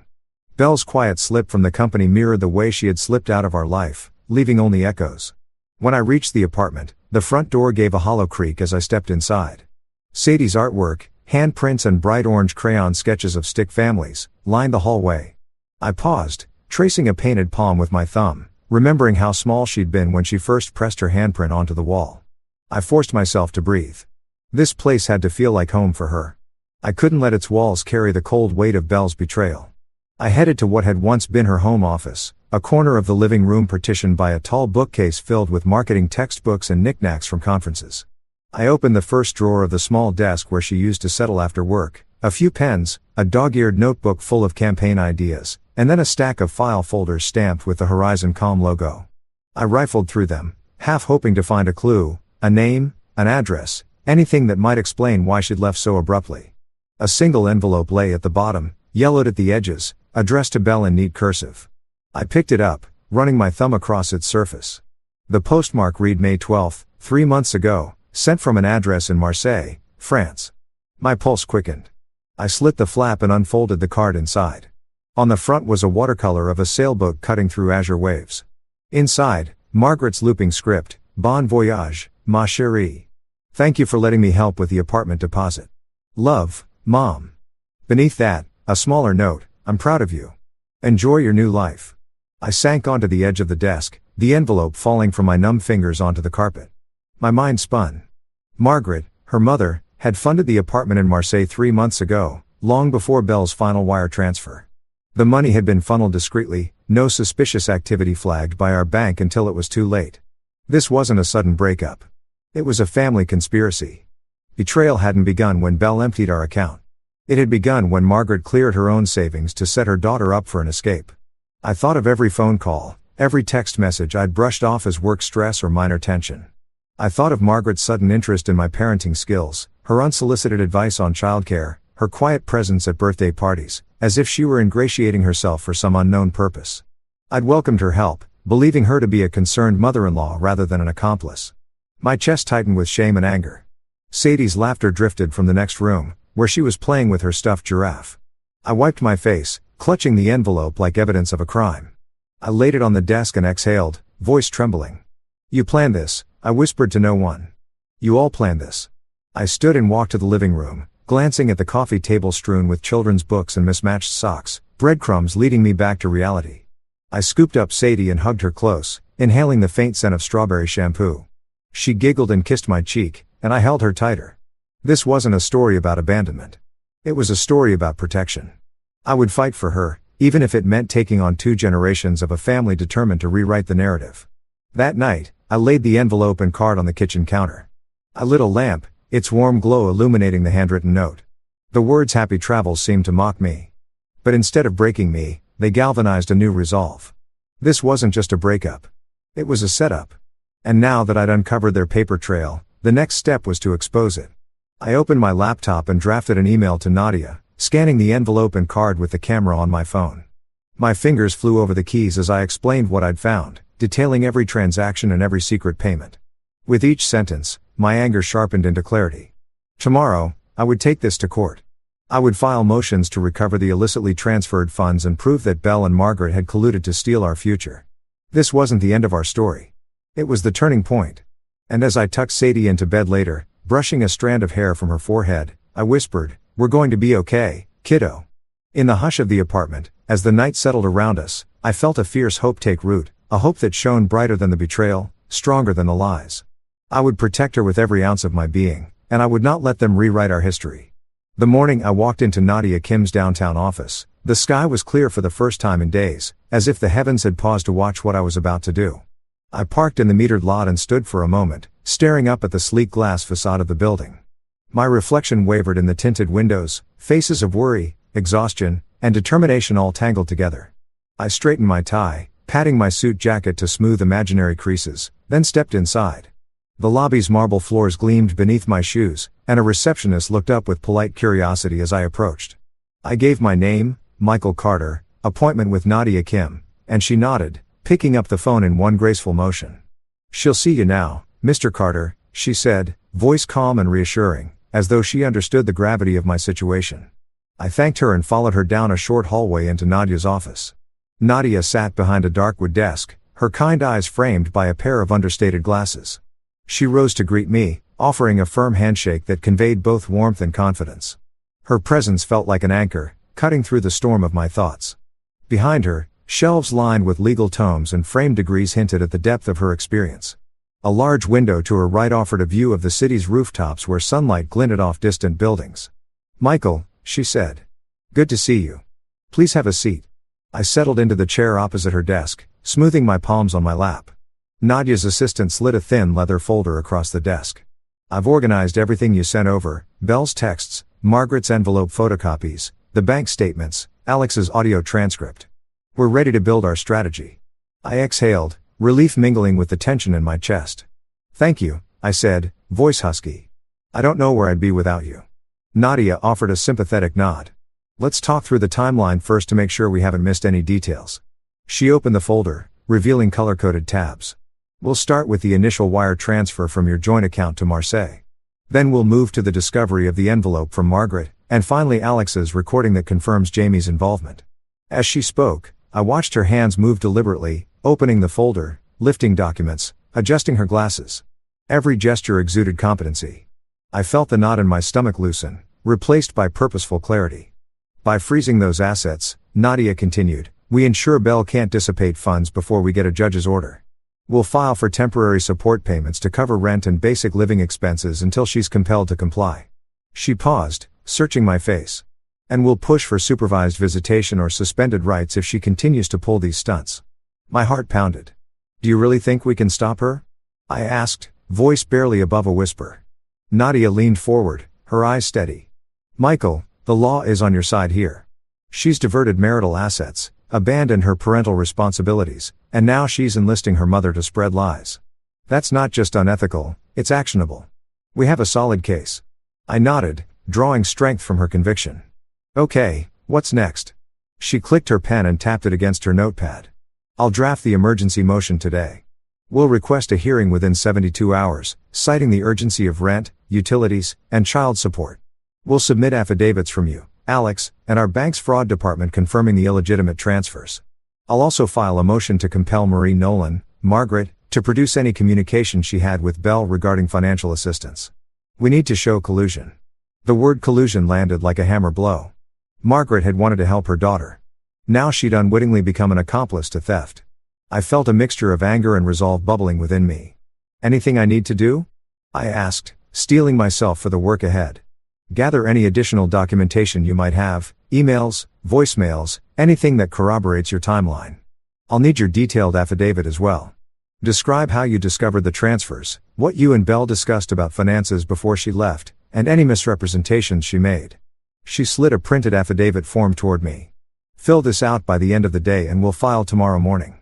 Belle's quiet slip from the company mirrored the way she had slipped out of our life, leaving only echoes. When I reached the apartment, the front door gave a hollow creak as I stepped inside. Sadie's artwork, handprints and bright orange crayon sketches of stick families, lined the hallway. I paused, tracing a painted palm with my thumb, remembering how small she'd been when she first pressed her handprint onto the wall. I forced myself to breathe. This place had to feel like home for her. I couldn't let its walls carry the cold weight of Belle's betrayal. I headed to what had once been her home office, a corner of the living room partitioned by a tall bookcase filled with marketing textbooks and knickknacks from conferences. I opened the first drawer of the small desk where she used to settle after work, a few pens, a dog-eared notebook full of campaign ideas, and then a stack of file folders stamped with the Horizon Comm logo. I rifled through them, half hoping to find a clue, a name, an address, anything that might explain why she'd left so abruptly. A single envelope lay at the bottom, yellowed at the edges, addressed to Belle in neat cursive. I picked it up, running my thumb across its surface. The postmark read May 12, 3 months ago, sent from an address in Marseille, France. My pulse quickened. I slit the flap and unfolded the card inside. On the front was a watercolor of a sailboat cutting through azure waves. Inside, Margaret's looping script: "Bon voyage, ma chérie. Thank you for letting me help with the apartment deposit. Love, Mom." Beneath that, a smaller note: I'm proud of you. Enjoy your new life. I sank onto the edge of the desk, the envelope falling from my numb fingers onto the carpet. My mind spun. Margaret, her mother, had funded the apartment in Marseille 3 months ago, long before Belle's final wire transfer. The money had been funneled discreetly, no suspicious activity flagged by our bank until it was too late. This wasn't a sudden breakup. It was a family conspiracy. Betrayal hadn't begun when Belle emptied our account. It had begun when Margaret cleared her own savings to set her daughter up for an escape. I thought of every phone call, every text message I'd brushed off as work stress or minor tension. I thought of Margaret's sudden interest in my parenting skills, her unsolicited advice on childcare, her quiet presence at birthday parties, as if she were ingratiating herself for some unknown purpose. I'd welcomed her help, believing her to be a concerned mother-in-law rather than an accomplice. My chest tightened with shame and anger. Sadie's laughter drifted from the next room, where she was playing with her stuffed giraffe. I wiped my face, clutching the envelope like evidence of a crime. I laid it on the desk and exhaled, voice trembling. You planned this, I whispered to no one. You all planned this. I stood and walked to the living room, glancing at the coffee table strewn with children's books and mismatched socks, breadcrumbs leading me back to reality. I scooped up Sadie and hugged her close, inhaling the faint scent of strawberry shampoo. She giggled and kissed my cheek, and I held her tighter. This wasn't a story about abandonment. It was a story about protection. I would fight for her, even if it meant taking on 2 generations of a family determined to rewrite the narrative. That night, I laid the envelope and card on the kitchen counter. I lit a lamp, its warm glow illuminating the handwritten note. The words "Happy Travels" seemed to mock me. But instead of breaking me, they galvanized a new resolve. This wasn't just a breakup. It was a setup. And now that I'd uncovered their paper trail, the next step was to expose it. I opened my laptop and drafted an email to Nadia, scanning the envelope and card with the camera on my phone. My fingers flew over the keys as I explained what I'd found, detailing every transaction and every secret payment. With each sentence, my anger sharpened into clarity. Tomorrow, I would take this to court. I would file motions to recover the illicitly transferred funds and prove that Belle and Margaret had colluded to steal our future. This wasn't the end of our story. It was the turning point. And as I tucked Sadie into bed later, brushing a strand of hair from her forehead, I whispered, "We're going to be okay, kiddo." In the hush of the apartment, as the night settled around us, I felt a fierce hope take root, a hope that shone brighter than the betrayal, stronger than the lies. I would protect her with every ounce of my being, and I would not let them rewrite our history. The morning I walked into Nadia Kim's downtown office, the sky was clear for the first time in days, as if the heavens had paused to watch what I was about to do. I parked in the metered lot and stood for a moment, staring up at the sleek glass facade of the building. My reflection wavered in the tinted windows, faces of worry, exhaustion, and determination all tangled together. I straightened my tie, patting my suit jacket to smooth imaginary creases, then stepped inside. The lobby's marble floors gleamed beneath my shoes, and a receptionist looked up with polite curiosity as I approached. I gave my name, Michael Carter, appointment with Nadia Kim, and she nodded, picking up the phone in one graceful motion. "She'll see you now, Mr. Carter," she said, voice calm and reassuring, as though she understood the gravity of my situation. I thanked her and followed her down a short hallway into Nadia's office. Nadia sat behind a dark wood desk, her kind eyes framed by a pair of understated glasses. She rose to greet me, offering a firm handshake that conveyed both warmth and confidence. Her presence felt like an anchor, cutting through the storm of my thoughts. Behind her, shelves lined with legal tomes and framed degrees hinted at the depth of her experience. A large window to her right offered a view of the city's rooftops where sunlight glinted off distant buildings. "Michael," she said. "Good to see you. Please have a seat." I settled into the chair opposite her desk, smoothing my palms on my lap. Nadia's assistant slid a thin leather folder across the desk. "I've organized everything you sent over, Belle's texts, Margaret's envelope photocopies, the bank statements, Alex's audio transcript. We're ready to build our strategy." I exhaled, relief mingling with the tension in my chest. "Thank you," I said, voice husky. "I don't know where I'd be without you." Nadia offered a sympathetic nod. "Let's talk through the timeline first to make sure we haven't missed any details." She opened the folder, revealing color-coded tabs. "We'll start with the initial wire transfer from your joint account to Marseille. Then we'll move to the discovery of the envelope from Margaret, and finally Alex's recording that confirms Jamie's involvement." As she spoke, I watched her hands move deliberately, opening the folder, lifting documents, adjusting her glasses. Every gesture exuded competency. I felt the knot in my stomach loosen, replaced by purposeful clarity. By freezing those assets, Nadia continued, we ensure Belle can't dissipate funds before we get a judge's order. We'll file for temporary support payments to cover rent and basic living expenses until she's compelled to comply. She paused, searching my face. And we'll push for supervised visitation or suspended rights if she continues to pull these stunts. My heart pounded. Do you really think we can stop her? I asked, voice barely above a whisper. Nadia leaned forward, her eyes steady. Michael, the law is on your side here. She's diverted marital assets, abandoned her parental responsibilities, and now she's enlisting her mother to spread lies. That's not just unethical, it's actionable. We have a solid case. I nodded, drawing strength from her conviction. Okay, what's next? She clicked her pen and tapped it against her notepad. I'll draft the emergency motion today. We'll request a hearing within 72 hours, citing the urgency of rent, utilities, and child support. We'll submit affidavits from you, Alex, and our bank's fraud department confirming the illegitimate transfers. I'll also file a motion to compel Marie Nolan, Margaret, to produce any communication she had with Belle regarding financial assistance. We need to show collusion. The word collusion landed like a hammer blow. Margaret had wanted to help her daughter. Now she'd unwittingly become an accomplice to theft. I felt a mixture of anger and resolve bubbling within me. Anything I need to do? I asked, steeling myself for the work ahead. Gather any additional documentation you might have, emails, voicemails, anything that corroborates your timeline. I'll need your detailed affidavit as well. Describe how you discovered the transfers, what you and Belle discussed about finances before she left, and any misrepresentations she made. She slid a printed affidavit form toward me. Fill this out by the end of the day and we'll file tomorrow morning.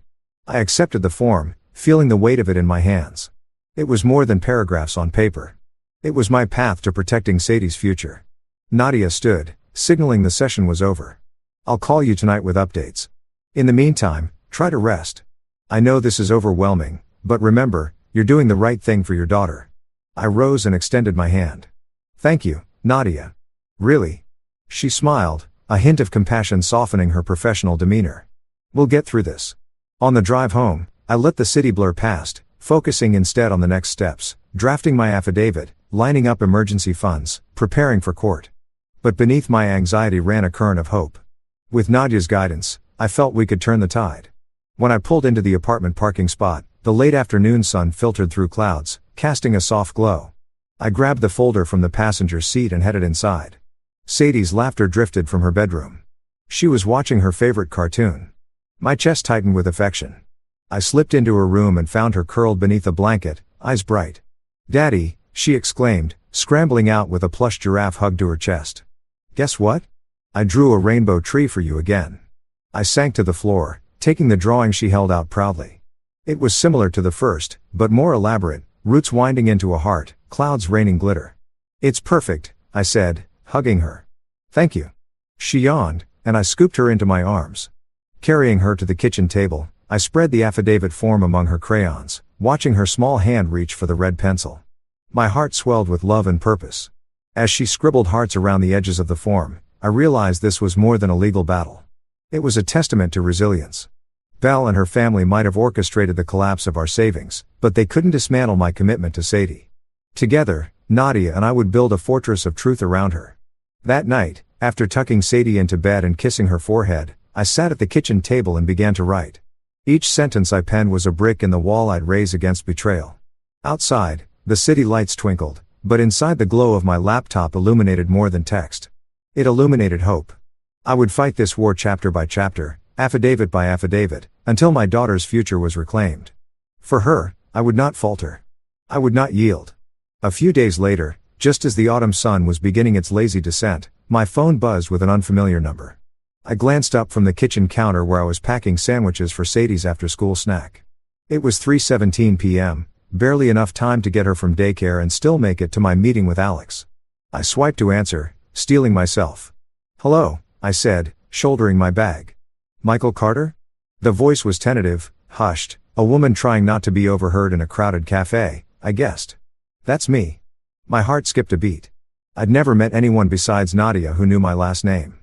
I accepted the form, feeling the weight of it in my hands. It was more than paragraphs on paper. It was my path to protecting Sadie's future. Nadia stood, signaling the session was over. I'll call you tonight with updates. In the meantime, try to rest. I know this is overwhelming, but remember, you're doing the right thing for your daughter. I rose and extended my hand. Thank you, Nadia. Really? She smiled, a hint of compassion softening her professional demeanor. We'll get through this. On the drive home, I let the city blur past, focusing instead on the next steps, drafting my affidavit, lining up emergency funds, preparing for court. But beneath my anxiety ran a current of hope. With Nadia's guidance, I felt we could turn the tide. When I pulled into the apartment parking spot, the late afternoon sun filtered through clouds, casting a soft glow. I grabbed the folder from the passenger seat and headed inside. Sadie's laughter drifted from her bedroom. She was watching her favorite cartoon. My chest tightened with affection. I slipped into her room and found her curled beneath a blanket, eyes bright. Daddy, she exclaimed, scrambling out with a plush giraffe hugged to her chest. Guess what? I drew a rainbow tree for you again. I sank to the floor, taking the drawing she held out proudly. It was similar to the first, but more elaborate, roots winding into a heart, clouds raining glitter. It's perfect, I said, hugging her. Thank you. She yawned, and I scooped her into my arms. Carrying her to the kitchen table, I spread the affidavit form among her crayons, watching her small hand reach for the red pencil. My heart swelled with love and purpose. As she scribbled hearts around the edges of the form, I realized this was more than a legal battle. It was a testament to resilience. Belle and her family might have orchestrated the collapse of our savings, but they couldn't dismantle my commitment to Sadie. Together, Nadia and I would build a fortress of truth around her. That night, after tucking Sadie into bed and kissing her forehead, I sat at the kitchen table and began to write. Each sentence I penned was a brick in the wall I'd raise against betrayal. Outside, the city lights twinkled, but inside the glow of my laptop illuminated more than text. It illuminated hope. I would fight this war chapter by chapter, affidavit by affidavit, until my daughter's future was reclaimed. For her, I would not falter. I would not yield. A few days later, just as the autumn sun was beginning its lazy descent, my phone buzzed with an unfamiliar number. I glanced up from the kitchen counter where I was packing sandwiches for Sadie's after-school snack. It was 3:17 p.m., barely enough time to get her from daycare and still make it to my meeting with Alex. I swiped to answer, steeling myself. Hello, I said, shouldering my bag. Michael Carter? The voice was tentative, hushed, a woman trying not to be overheard in a crowded cafe, I guessed. That's me. My heart skipped a beat. I'd never met anyone besides Nadia who knew my last name.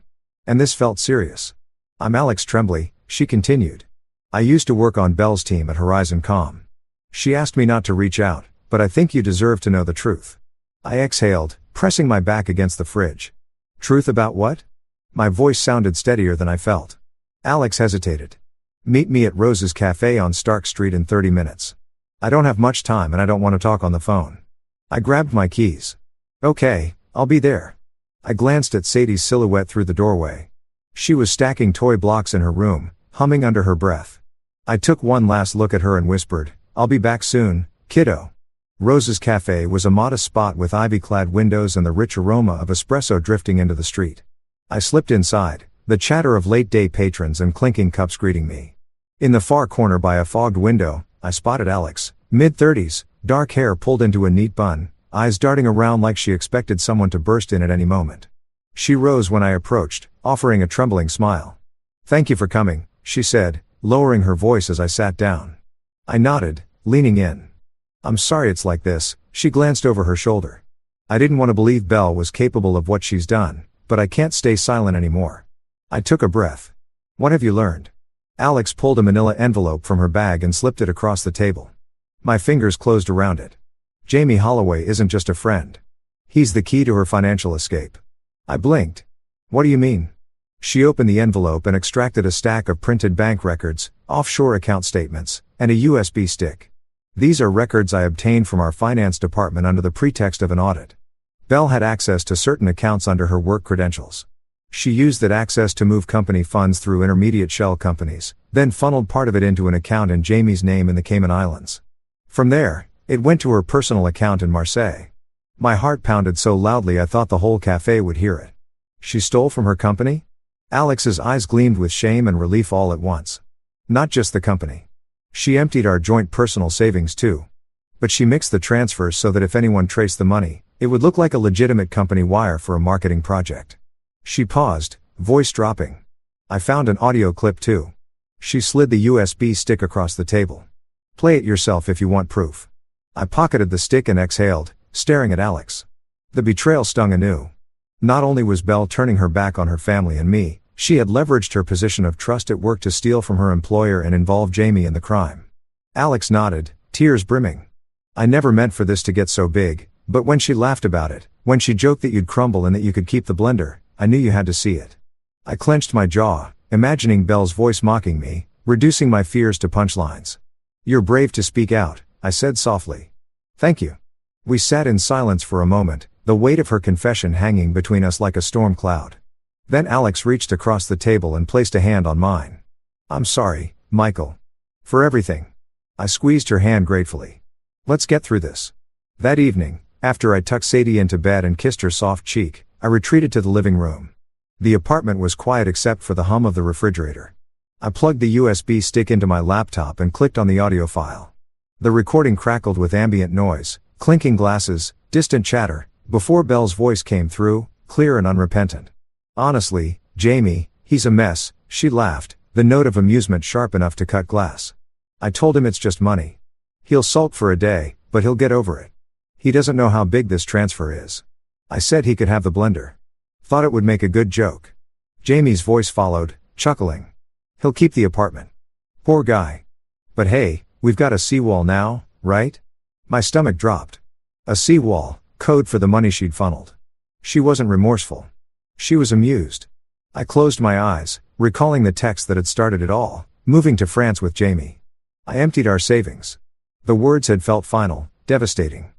And this felt serious. I'm Alex Tremblay, she continued. I used to work on Belle's team at Horizon Com. She asked me not to reach out, but I think you deserve to know the truth. I exhaled, pressing my back against the fridge. Truth about what? My voice sounded steadier than I felt. Alex hesitated. Meet me at Rose's Cafe on Stark Street in 30 minutes. I don't have much time and I don't want to talk on the phone. I grabbed my keys. Okay, I'll be there. I glanced at Sadie's silhouette through the doorway. She was stacking toy blocks in her room, humming under her breath. I took one last look at her and whispered, I'll be back soon, kiddo. Rose's Cafe was a modest spot with ivy-clad windows and the rich aroma of espresso drifting into the street. I slipped inside, the chatter of late-day patrons and clinking cups greeting me. In the far corner by a fogged window, I spotted Alex, mid-30s, dark hair pulled into a neat bun, eyes darting around like she expected someone to burst in at any moment. She rose when I approached, offering a trembling smile. Thank you for coming, she said, lowering her voice as I sat down. I nodded, leaning in. I'm sorry it's like this, she glanced over her shoulder. I didn't want to believe Belle was capable of what she's done, but I can't stay silent anymore. I took a breath. What have you learned? Alex pulled a manila envelope from her bag and slipped it across the table. My fingers closed around it. Jamie Holloway isn't just a friend. He's the key to her financial escape. I blinked. What do you mean? She opened the envelope and extracted a stack of printed bank records, offshore account statements, and a USB stick. These are records I obtained from our finance department under the pretext of an audit. Belle had access to certain accounts under her work credentials. She used that access to move company funds through intermediate shell companies, then funneled part of it into an account in Jamie's name in the Cayman Islands. From there, it went to her personal account in Marseille. My heart pounded so loudly I thought the whole cafe would hear it. She stole from her company? Alex's eyes gleamed with shame and relief all at once. Not just the company. She emptied our joint personal savings too. But she mixed the transfers so that if anyone traced the money, it would look like a legitimate company wire for a marketing project. She paused, voice dropping. I found an audio clip too. She slid the USB stick across the table. Play it yourself if you want proof. I pocketed the stick and exhaled, staring at Alex. The betrayal stung anew. Not only was Belle turning her back on her family and me, she had leveraged her position of trust at work to steal from her employer and involve Jamie in the crime. Alex nodded, tears brimming. I never meant for this to get so big, but when she laughed about it, when she joked that you'd crumble and that you could keep the blender, I knew you had to see it. I clenched my jaw, imagining Belle's voice mocking me, reducing my fears to punchlines. You're brave to speak out, I said softly. Thank you. We sat in silence for a moment, the weight of her confession hanging between us like a storm cloud. Then Alex reached across the table and placed a hand on mine. I'm sorry, Michael. For everything. I squeezed her hand gratefully. Let's get through this. That evening, after I tucked Sadie into bed and kissed her soft cheek, I retreated to the living room. The apartment was quiet except for the hum of the refrigerator. I plugged the USB stick into my laptop and clicked on the audio file. The recording crackled with ambient noise, clinking glasses, distant chatter, before Belle's voice came through, clear and unrepentant. Honestly, Jamie, he's a mess, she laughed, the note of amusement sharp enough to cut glass. I told him it's just money. He'll sulk for a day, but he'll get over it. He doesn't know how big this transfer is. I said he could have the blender. Thought it would make a good joke. Jamie's voice followed, chuckling. He'll keep the apartment. Poor guy. But hey, we've got a seawall now, right? My stomach dropped. A seawall, code for the money she'd funneled. She wasn't remorseful. She was amused. I closed my eyes, recalling the text that had started it all, moving to France with Jamie. I emptied our savings. The words had felt final, devastating.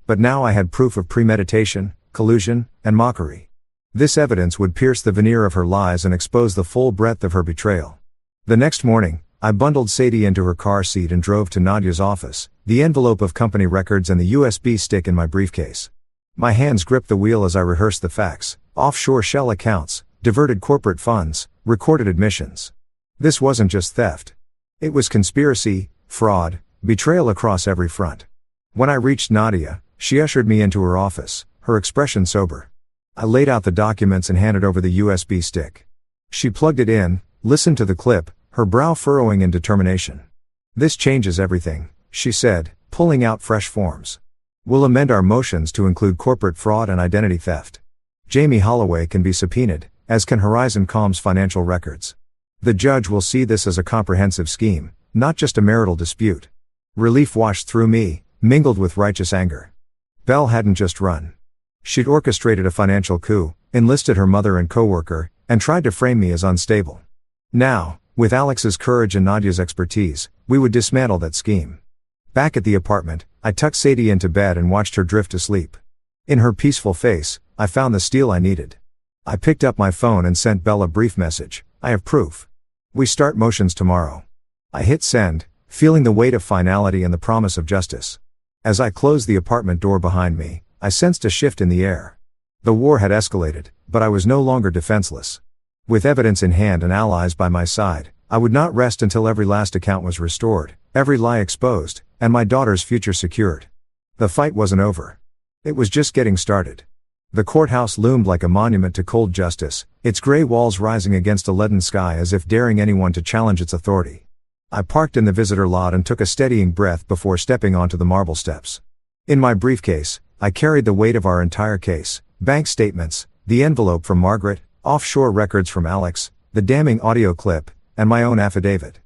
But now I had proof of premeditation, collusion, and mockery. This evidence would pierce the veneer of her lies and expose the full breadth of her betrayal. The next morning, I bundled Sadie into her car seat and drove to Nadia's office, the envelope of company records and the USB stick in my briefcase. My hands gripped the wheel as I rehearsed the facts: offshore shell accounts, diverted corporate funds, recorded admissions. This wasn't just theft. It was conspiracy, fraud, betrayal across every front. When I reached Nadia, she ushered me into her office, her expression sober. I laid out the documents and handed over the USB stick. She plugged it in, listened to the clip, her brow furrowing in determination. This changes everything, she said, pulling out fresh forms. We'll amend our motions to include corporate fraud and identity theft. Jamie Holloway can be subpoenaed, as can Horizon Com's financial records. The judge will see this as a comprehensive scheme, not just a marital dispute. Relief washed through me, mingled with righteous anger. Belle hadn't just run. She'd orchestrated a financial coup, enlisted her mother and coworker, and tried to frame me as unstable. Now, with Alex's courage and Nadia's expertise, we would dismantle that scheme. Back at the apartment, I tucked Sadie into bed and watched her drift to sleep. In her peaceful face, I found the steel I needed. I picked up my phone and sent Belle a brief message. I have proof. We start motions tomorrow. I hit send, feeling the weight of finality and the promise of justice. As I closed the apartment door behind me, I sensed a shift in the air. The war had escalated, but I was no longer defenseless. With evidence in hand and allies by my side, I would not rest until every last account was restored, every lie exposed, and my daughter's future secured. The fight wasn't over. It was just getting started. The courthouse loomed like a monument to cold justice, its gray walls rising against a leaden sky as if daring anyone to challenge its authority. I parked in the visitor lot and took a steadying breath before stepping onto the marble steps. In my briefcase, I carried the weight of our entire case: bank statements, the envelope from Margaret, offshore records from Alex, the damning audio clip, and my own affidavit.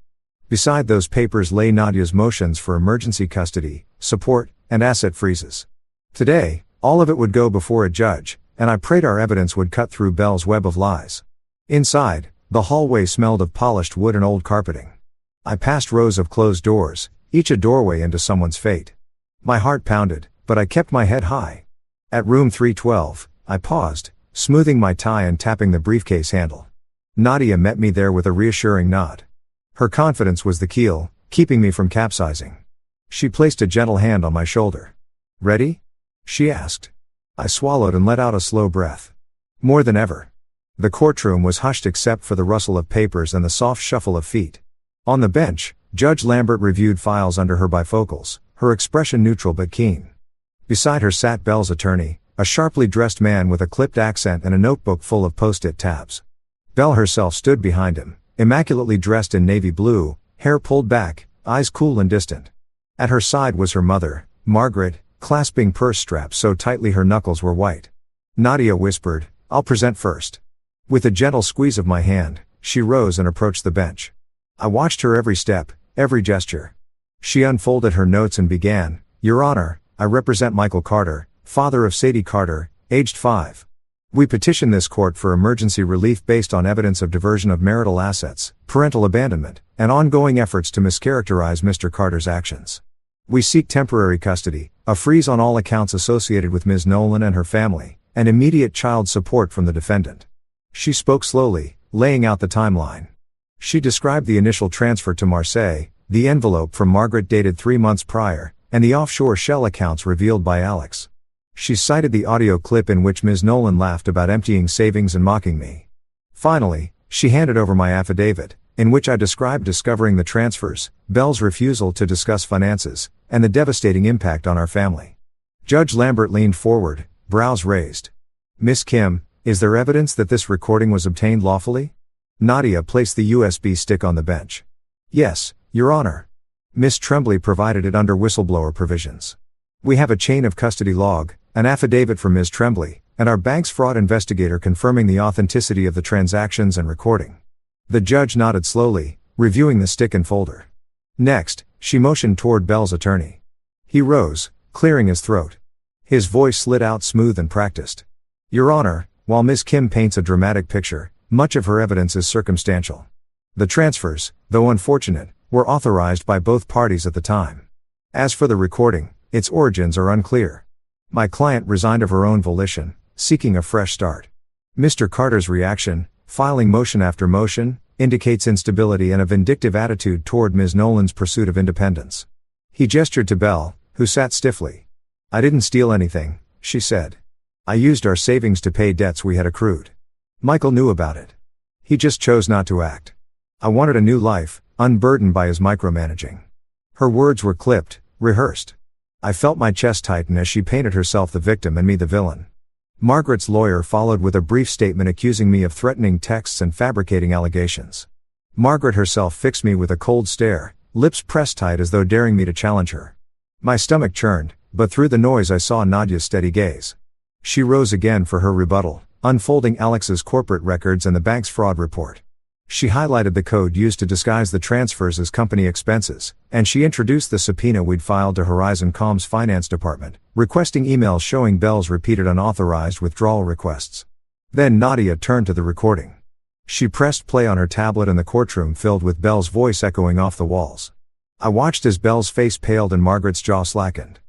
Beside those papers lay Nadia's motions for emergency custody, support, and asset freezes. Today, all of it would go before a judge, and I prayed our evidence would cut through Belle's web of lies. Inside, the hallway smelled of polished wood and old carpeting. I passed rows of closed doors, each a doorway into someone's fate. My heart pounded, but I kept my head high. At room 312, I paused, smoothing my tie and tapping the briefcase handle. Nadia met me there with a reassuring nod. Her confidence was the keel, keeping me from capsizing. She placed a gentle hand on my shoulder. "Ready?" she asked. I swallowed and let out a slow breath. More than ever. The courtroom was hushed except for the rustle of papers and the soft shuffle of feet. On the bench, Judge Lambert reviewed files under her bifocals, her expression neutral but keen. Beside her sat Belle's attorney, a sharply dressed man with a clipped accent and a notebook full of post-it tabs. Belle herself stood behind him, immaculately dressed in navy blue, hair pulled back, eyes cool and distant. At her side was her mother, Margaret, clasping purse straps so tightly her knuckles were white. Nadia whispered, "I'll present first." With a gentle squeeze of my hand, she rose and approached the bench. I watched her every step, every gesture. She unfolded her notes and began, "Your Honor, I represent Michael Carter, father of Sadie Carter, aged 5. We petition this court for emergency relief based on evidence of diversion of marital assets, parental abandonment, and ongoing efforts to mischaracterize Mr. Carter's actions. We seek temporary custody, a freeze on all accounts associated with Ms. Nolan and her family, and immediate child support from the defendant." She spoke slowly, laying out the timeline. She described the initial transfer to Marseille, the envelope from Margaret dated 3 months prior, and the offshore shell accounts revealed by Alex. She cited the audio clip in which Ms. Nolan laughed about emptying savings and mocking me. Finally, she handed over my affidavit, in which I described discovering the transfers, Belle's refusal to discuss finances, and the devastating impact on our family. Judge Lambert leaned forward, brows raised. "Miss Kim, is there evidence that this recording was obtained lawfully?" Nadia placed the USB stick on the bench. "Yes, Your Honor. Miss Tremblay provided it under whistleblower provisions. We have a chain of custody log, an affidavit from Ms. Tremblay, and our bank's fraud investigator confirming the authenticity of the transactions and recording." The judge nodded slowly, reviewing the stick and folder. Next, she motioned toward Belle's attorney. He rose, clearing his throat. His voice slid out smooth and practiced. "Your Honor, while Ms. Kim paints a dramatic picture, much of her evidence is circumstantial. The transfers, though unfortunate, were authorized by both parties at the time. As for the recording, its origins are unclear. My client resigned of her own volition, seeking a fresh start. Mr. Carter's reaction, filing motion after motion, indicates instability and a vindictive attitude toward Ms. Nolan's pursuit of independence." He gestured to Belle, who sat stiffly. "I didn't steal anything," she said. "I used our savings to pay debts we had accrued. Michael knew about it. He just chose not to act. I wanted a new life, unburdened by his micromanaging." Her words were clipped, rehearsed. I felt my chest tighten as she painted herself the victim and me the villain. Margaret's lawyer followed with a brief statement accusing me of threatening texts and fabricating allegations. Margaret herself fixed me with a cold stare, lips pressed tight as though daring me to challenge her. My stomach churned, but through the noise I saw Nadia's steady gaze. She rose again for her rebuttal, unfolding Alex's corporate records and the bank's fraud report. She highlighted the code used to disguise the transfers as company expenses, and she introduced the subpoena we'd filed to Horizon Com's finance department, requesting emails showing Belle's repeated unauthorized withdrawal requests. Then Nadia turned to the recording. She pressed play on her tablet and the courtroom filled with Belle's voice echoing off the walls. I watched as Belle's face paled and Margaret's jaw slackened.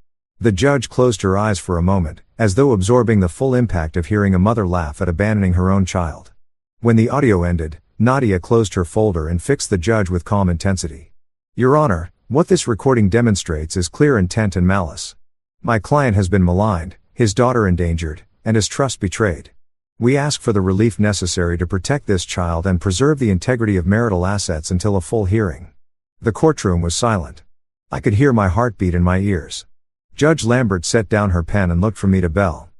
The judge closed her eyes for a moment, as though absorbing the full impact of hearing a mother laugh at abandoning her own child. When the audio ended, Nadia closed her folder and fixed the judge with calm intensity. Your Honor, what this recording demonstrates is clear intent and malice. My client has been maligned, his daughter endangered, and his trust betrayed. We ask for the relief necessary to protect this child and preserve the integrity of marital assets until a full hearing. The courtroom was silent. I could hear my heartbeat in my ears. Judge Lambert set down her pen and looked from me to Belle.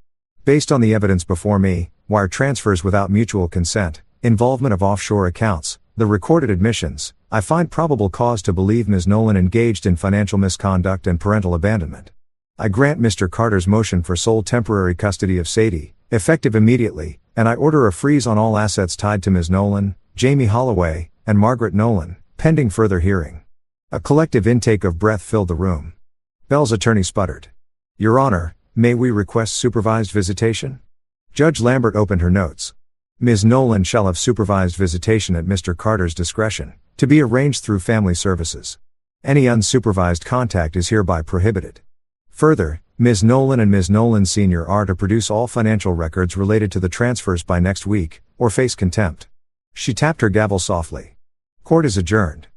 Based on the evidence before me, wire transfers without mutual consent, involvement of offshore accounts, the recorded admissions, I find probable cause to believe Ms. Nolan engaged in financial misconduct and parental abandonment. I grant Mr. Carter's motion for sole temporary custody of Sadie, effective immediately, and I order a freeze on all assets tied to Ms. Nolan, Jamie Holloway, and Margaret Nolan, pending further hearing. A collective intake of breath filled the room. Belle's attorney sputtered. Your Honor, may we request supervised visitation? Judge Lambert opened her notes. Ms. Nolan shall have supervised visitation at Mr. Carter's discretion, to be arranged through family services. Any unsupervised contact is hereby prohibited. Further, Ms. Nolan and Ms. Nolan Sr. are to produce all financial records related to the transfers by next week, or face contempt. She tapped her gavel softly. Court is adjourned.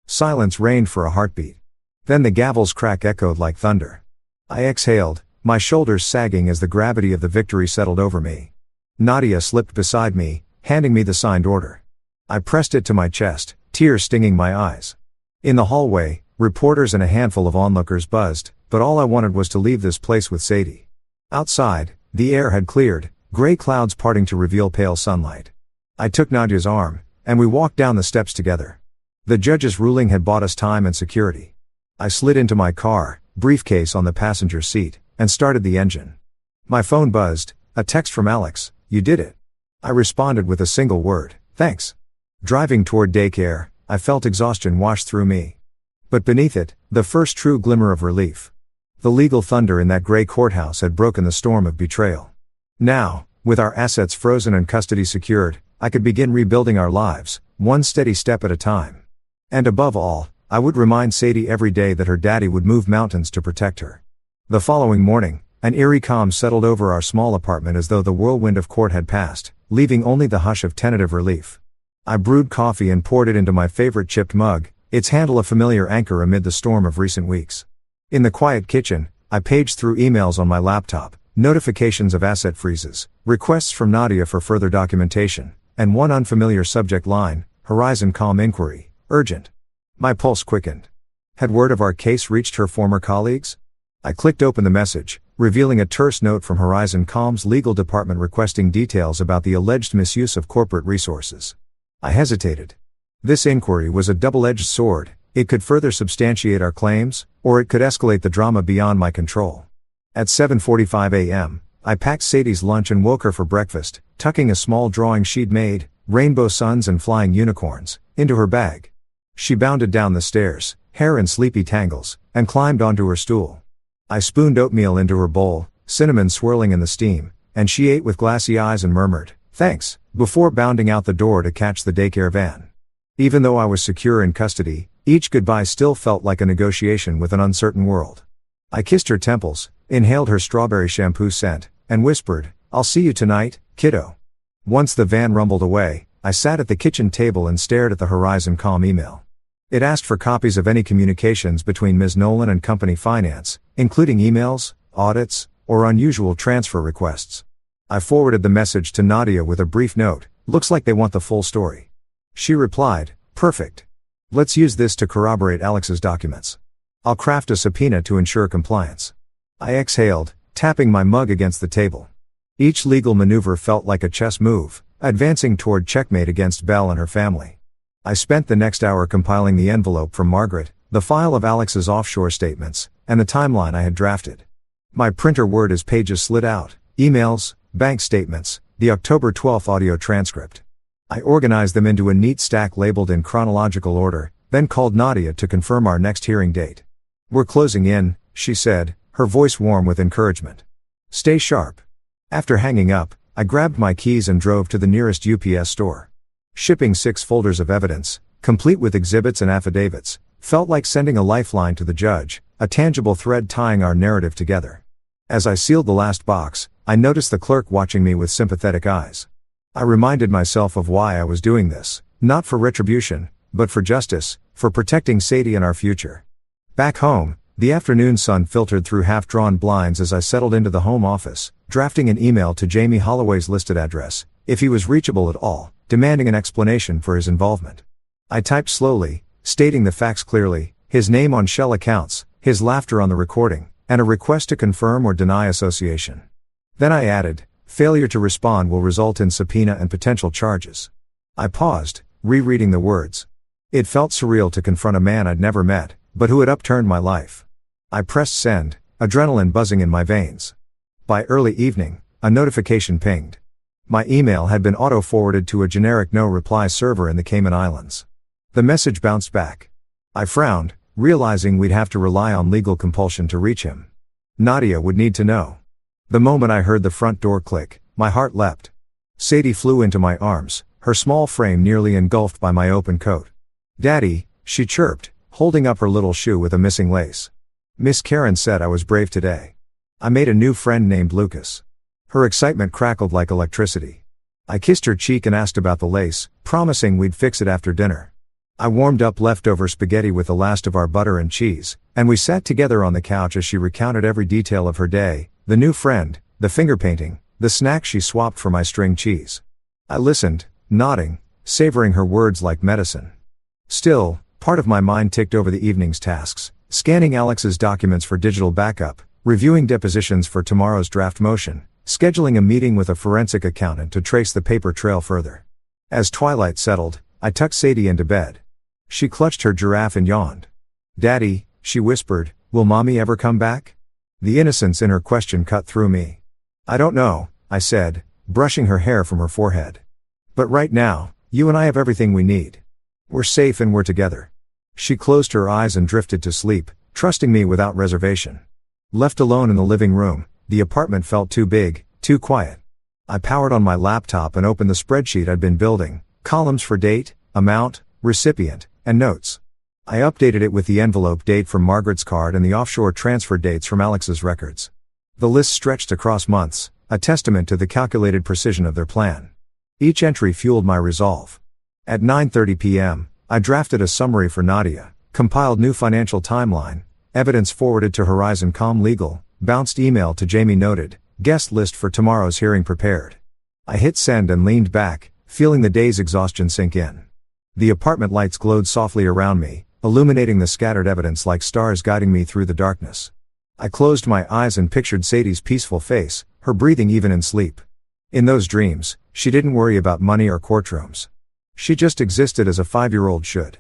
Silence reigned for a heartbeat. Then the gavel's crack echoed like thunder. I exhaled, my shoulders sagging as the gravity of the victory settled over me. Nadia slipped beside me, handing me the signed order. I pressed it to my chest, tears stinging my eyes. In the hallway, reporters and a handful of onlookers buzzed, but all I wanted was to leave this place with Sadie. Outside, the air had cleared, gray clouds parting to reveal pale sunlight. I took Nadia's arm, and we walked down the steps together. The judge's ruling had bought us time and security. I slid into my car, briefcase on the passenger seat, and started the engine. My phone buzzed, a text from Alex, you did it. I responded with a single word, thanks. Driving toward daycare, I felt exhaustion wash through me. But beneath it, the first true glimmer of relief. The legal thunder in that gray courthouse had broken the storm of betrayal. Now, with our assets frozen and custody secured, I could begin rebuilding our lives, one steady step at a time. And above all, I would remind Sadie every day that her daddy would move mountains to protect her. The following morning, an eerie calm settled over our small apartment as though the whirlwind of court had passed, leaving only the hush of tentative relief. I brewed coffee and poured it into my favorite chipped mug, its handle a familiar anchor amid the storm of recent weeks. In the quiet kitchen, I paged through emails on my laptop, notifications of asset freezes, requests from Nadia for further documentation, and one unfamiliar subject line, Horizon Calm Inquiry, urgent. My pulse quickened. Had word of our case reached her former colleagues? I clicked open the message, revealing a terse note from Horizon Calm's legal department requesting details about the alleged misuse of corporate resources. I hesitated. This inquiry was a double-edged sword. It could further substantiate our claims, or it could escalate the drama beyond my control. At 7:45 a.m., I packed Sadie's lunch and woke her for breakfast, tucking a small drawing she'd made, rainbow suns and flying unicorns, into her bag. She bounded down the stairs, hair in sleepy tangles, and climbed onto her stool. I spooned oatmeal into her bowl, cinnamon swirling in the steam, and she ate with glassy eyes and murmured, thanks, before bounding out the door to catch the daycare van. Even though I was secure in custody, each goodbye still felt like a negotiation with an uncertain world. I kissed her temples, inhaled her strawberry shampoo scent, and whispered, I'll see you tonight, kiddo. Once the van rumbled away, I sat at the kitchen table and stared at the Horizon Calm email. It asked for copies of any communications between Ms. Nolan and company finance, including emails, audits, or unusual transfer requests. I forwarded the message to Nadia with a brief note, looks like they want the full story. She replied, perfect. Let's use this to corroborate Alex's documents. I'll craft a subpoena to ensure compliance. I exhaled, tapping my mug against the table. Each legal maneuver felt like a chess move, advancing toward checkmate against Belle and her family. I spent the next hour compiling the envelope from Margaret, the file of Alex's offshore statements, and the timeline I had drafted. My printer word as pages slid out, emails, bank statements, the October 12th audio transcript. I organized them into a neat stack labeled in chronological order, then called Nadia to confirm our next hearing date. We're closing in, she said, her voice warm with encouragement. Stay sharp. After hanging up, I grabbed my keys and drove to the nearest UPS store. Shipping 6 folders of evidence, complete with exhibits and affidavits, felt like sending a lifeline to the judge, a tangible thread tying our narrative together. As I sealed the last box, I noticed the clerk watching me with sympathetic eyes. I reminded myself of why I was doing this, not for retribution, but for justice, for protecting Sadie and our future. Back home, the afternoon sun filtered through half-drawn blinds as I settled into the home office, drafting an email to Jamie Holloway's listed address, if he was reachable at all, demanding an explanation for his involvement. I typed slowly, stating the facts clearly, his name on shell accounts, his laughter on the recording, and a request to confirm or deny association. Then I added, failure to respond will result in subpoena and potential charges. I paused, rereading the words. It felt surreal to confront a man I'd never met, but who had upturned my life. I pressed send, adrenaline buzzing in my veins. By early evening, a notification pinged. My email had been auto-forwarded to a generic no-reply server in the Cayman Islands. The message bounced back. I frowned, realizing we'd have to rely on legal compulsion to reach him. Nadia would need to know. The moment I heard the front door click, my heart leapt. Sadie flew into my arms, her small frame nearly engulfed by my open coat. "Daddy," she chirped, holding up her little shoe with a missing lace. "Miss Karen said I was brave today. I made a new friend named Lucas." Her excitement crackled like electricity. I kissed her cheek and asked about the lace, promising we'd fix it after dinner. I warmed up leftover spaghetti with the last of our butter and cheese, and we sat together on the couch as she recounted every detail of her day, the new friend, the finger painting, the snack she swapped for my string cheese. I listened, nodding, savoring her words like medicine. Still, part of my mind ticked over the evening's tasks, scanning Alex's documents for digital backup, reviewing depositions for tomorrow's draft motion, scheduling a meeting with a forensic accountant to trace the paper trail further. As twilight settled, I tucked Sadie into bed. She clutched her giraffe and yawned. "Daddy," she whispered, "will Mommy ever come back?" The innocence in her question cut through me. "I don't know," I said, brushing her hair from her forehead. "But right now, you and I have everything we need. We're safe and we're together." She closed her eyes and drifted to sleep, trusting me without reservation. Left alone in the living room, the apartment felt too big, too quiet. I powered on my laptop and opened the spreadsheet I'd been building, columns for date, amount, recipient, and notes. I updated it with the envelope date from Margaret's card and the offshore transfer dates from Alex's records. The list stretched across months, a testament to the calculated precision of their plan. Each entry fueled my resolve. At 9:30 p.m., I drafted a summary for Nadia, compiled new financial timeline, evidence forwarded to Horizon Com Legal, bounced email to Jamie noted, guest list for tomorrow's hearing prepared. I hit send and leaned back, feeling the day's exhaustion sink in. The apartment lights glowed softly around me, illuminating the scattered evidence like stars guiding me through the darkness. I closed my eyes and pictured Sadie's peaceful face, her breathing even in sleep. In those dreams, she didn't worry about money or courtrooms. She just existed as a 5-year-old should.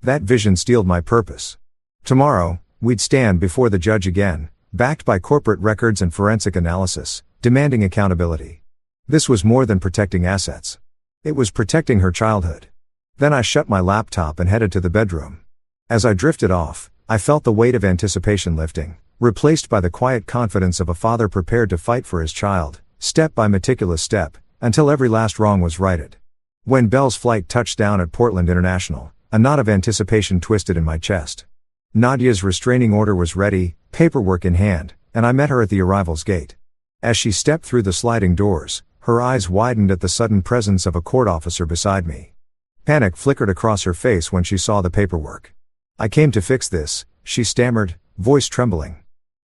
That vision steeled my purpose. Tomorrow, we'd stand before the judge again, backed by corporate records and forensic analysis, demanding accountability. This was more than protecting assets. It was protecting her childhood. Then I shut my laptop and headed to the bedroom. As I drifted off, I felt the weight of anticipation lifting, replaced by the quiet confidence of a father prepared to fight for his child, step by meticulous step, until every last wrong was righted. When Belle's flight touched down at Portland International, a knot of anticipation twisted in my chest. Nadia's restraining order was ready, paperwork in hand, and I met her at the arrival's gate. As she stepped through the sliding doors, her eyes widened at the sudden presence of a court officer beside me. Panic flickered across her face when she saw the paperwork. "I came to fix this," she stammered, voice trembling.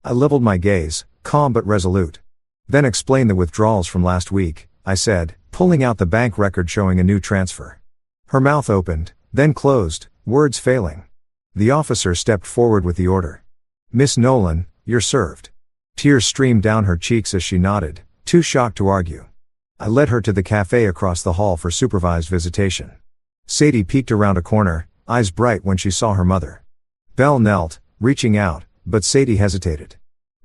I leveled my gaze, calm but resolute. "Then explain the withdrawals from last week," I said, pulling out the bank record showing a new transfer. Her mouth opened, then closed, words failing. The officer stepped forward with the order. "Miss Nolan, you're served." Tears streamed down her cheeks as she nodded, too shocked to argue. I led her to the cafe across the hall for supervised visitation. Sadie peeked around a corner, eyes bright when she saw her mother. Belle knelt, reaching out, but Sadie hesitated.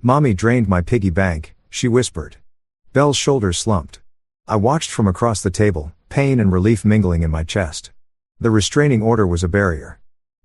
"Mommy drained my piggy bank," she whispered. Belle's shoulders slumped. I watched from across the table, pain and relief mingling in my chest. The restraining order was a barrier.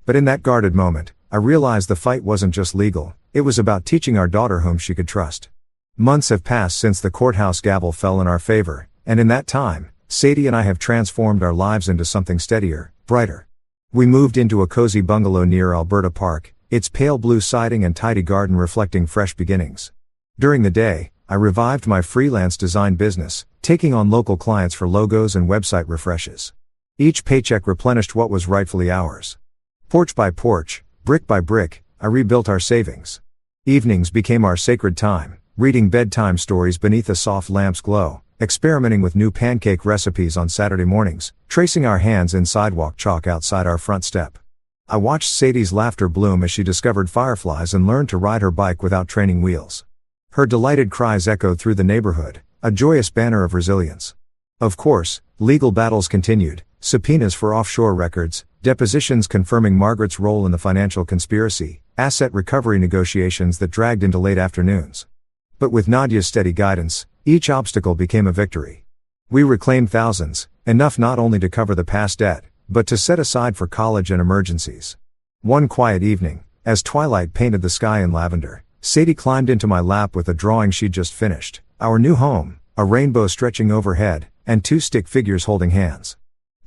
But in that guarded moment, I realized the fight wasn't just legal, it was about teaching our daughter whom she could trust. Months have passed since the courthouse gavel fell in our favor, and in that time, Sadie and I have transformed our lives into something steadier, brighter. We moved into a cozy bungalow near Alberta Park, its pale blue siding and tidy garden reflecting fresh beginnings. During the day, I revived my freelance design business, taking on local clients for logos and website refreshes. Each paycheck replenished what was rightfully ours. Porch by porch, brick by brick, I rebuilt our savings. Evenings became our sacred time, reading bedtime stories beneath a soft lamp's glow, experimenting with new pancake recipes on Saturday mornings, tracing our hands in sidewalk chalk outside our front step. I watched Sadie's laughter bloom as she discovered fireflies and learned to ride her bike without training wheels. Her delighted cries echoed through the neighborhood, a joyous banner of resilience. Of course, legal battles continued, subpoenas for offshore records, depositions confirming Margaret's role in the financial conspiracy, asset recovery negotiations that dragged into late afternoons. But with Nadia's steady guidance, each obstacle became a victory. We reclaimed thousands, enough not only to cover the past debt, but to set aside for college and emergencies. One quiet evening, as twilight painted the sky in lavender, Sadie climbed into my lap with a drawing she'd just finished, our new home, a rainbow stretching overhead, and two stick figures holding hands.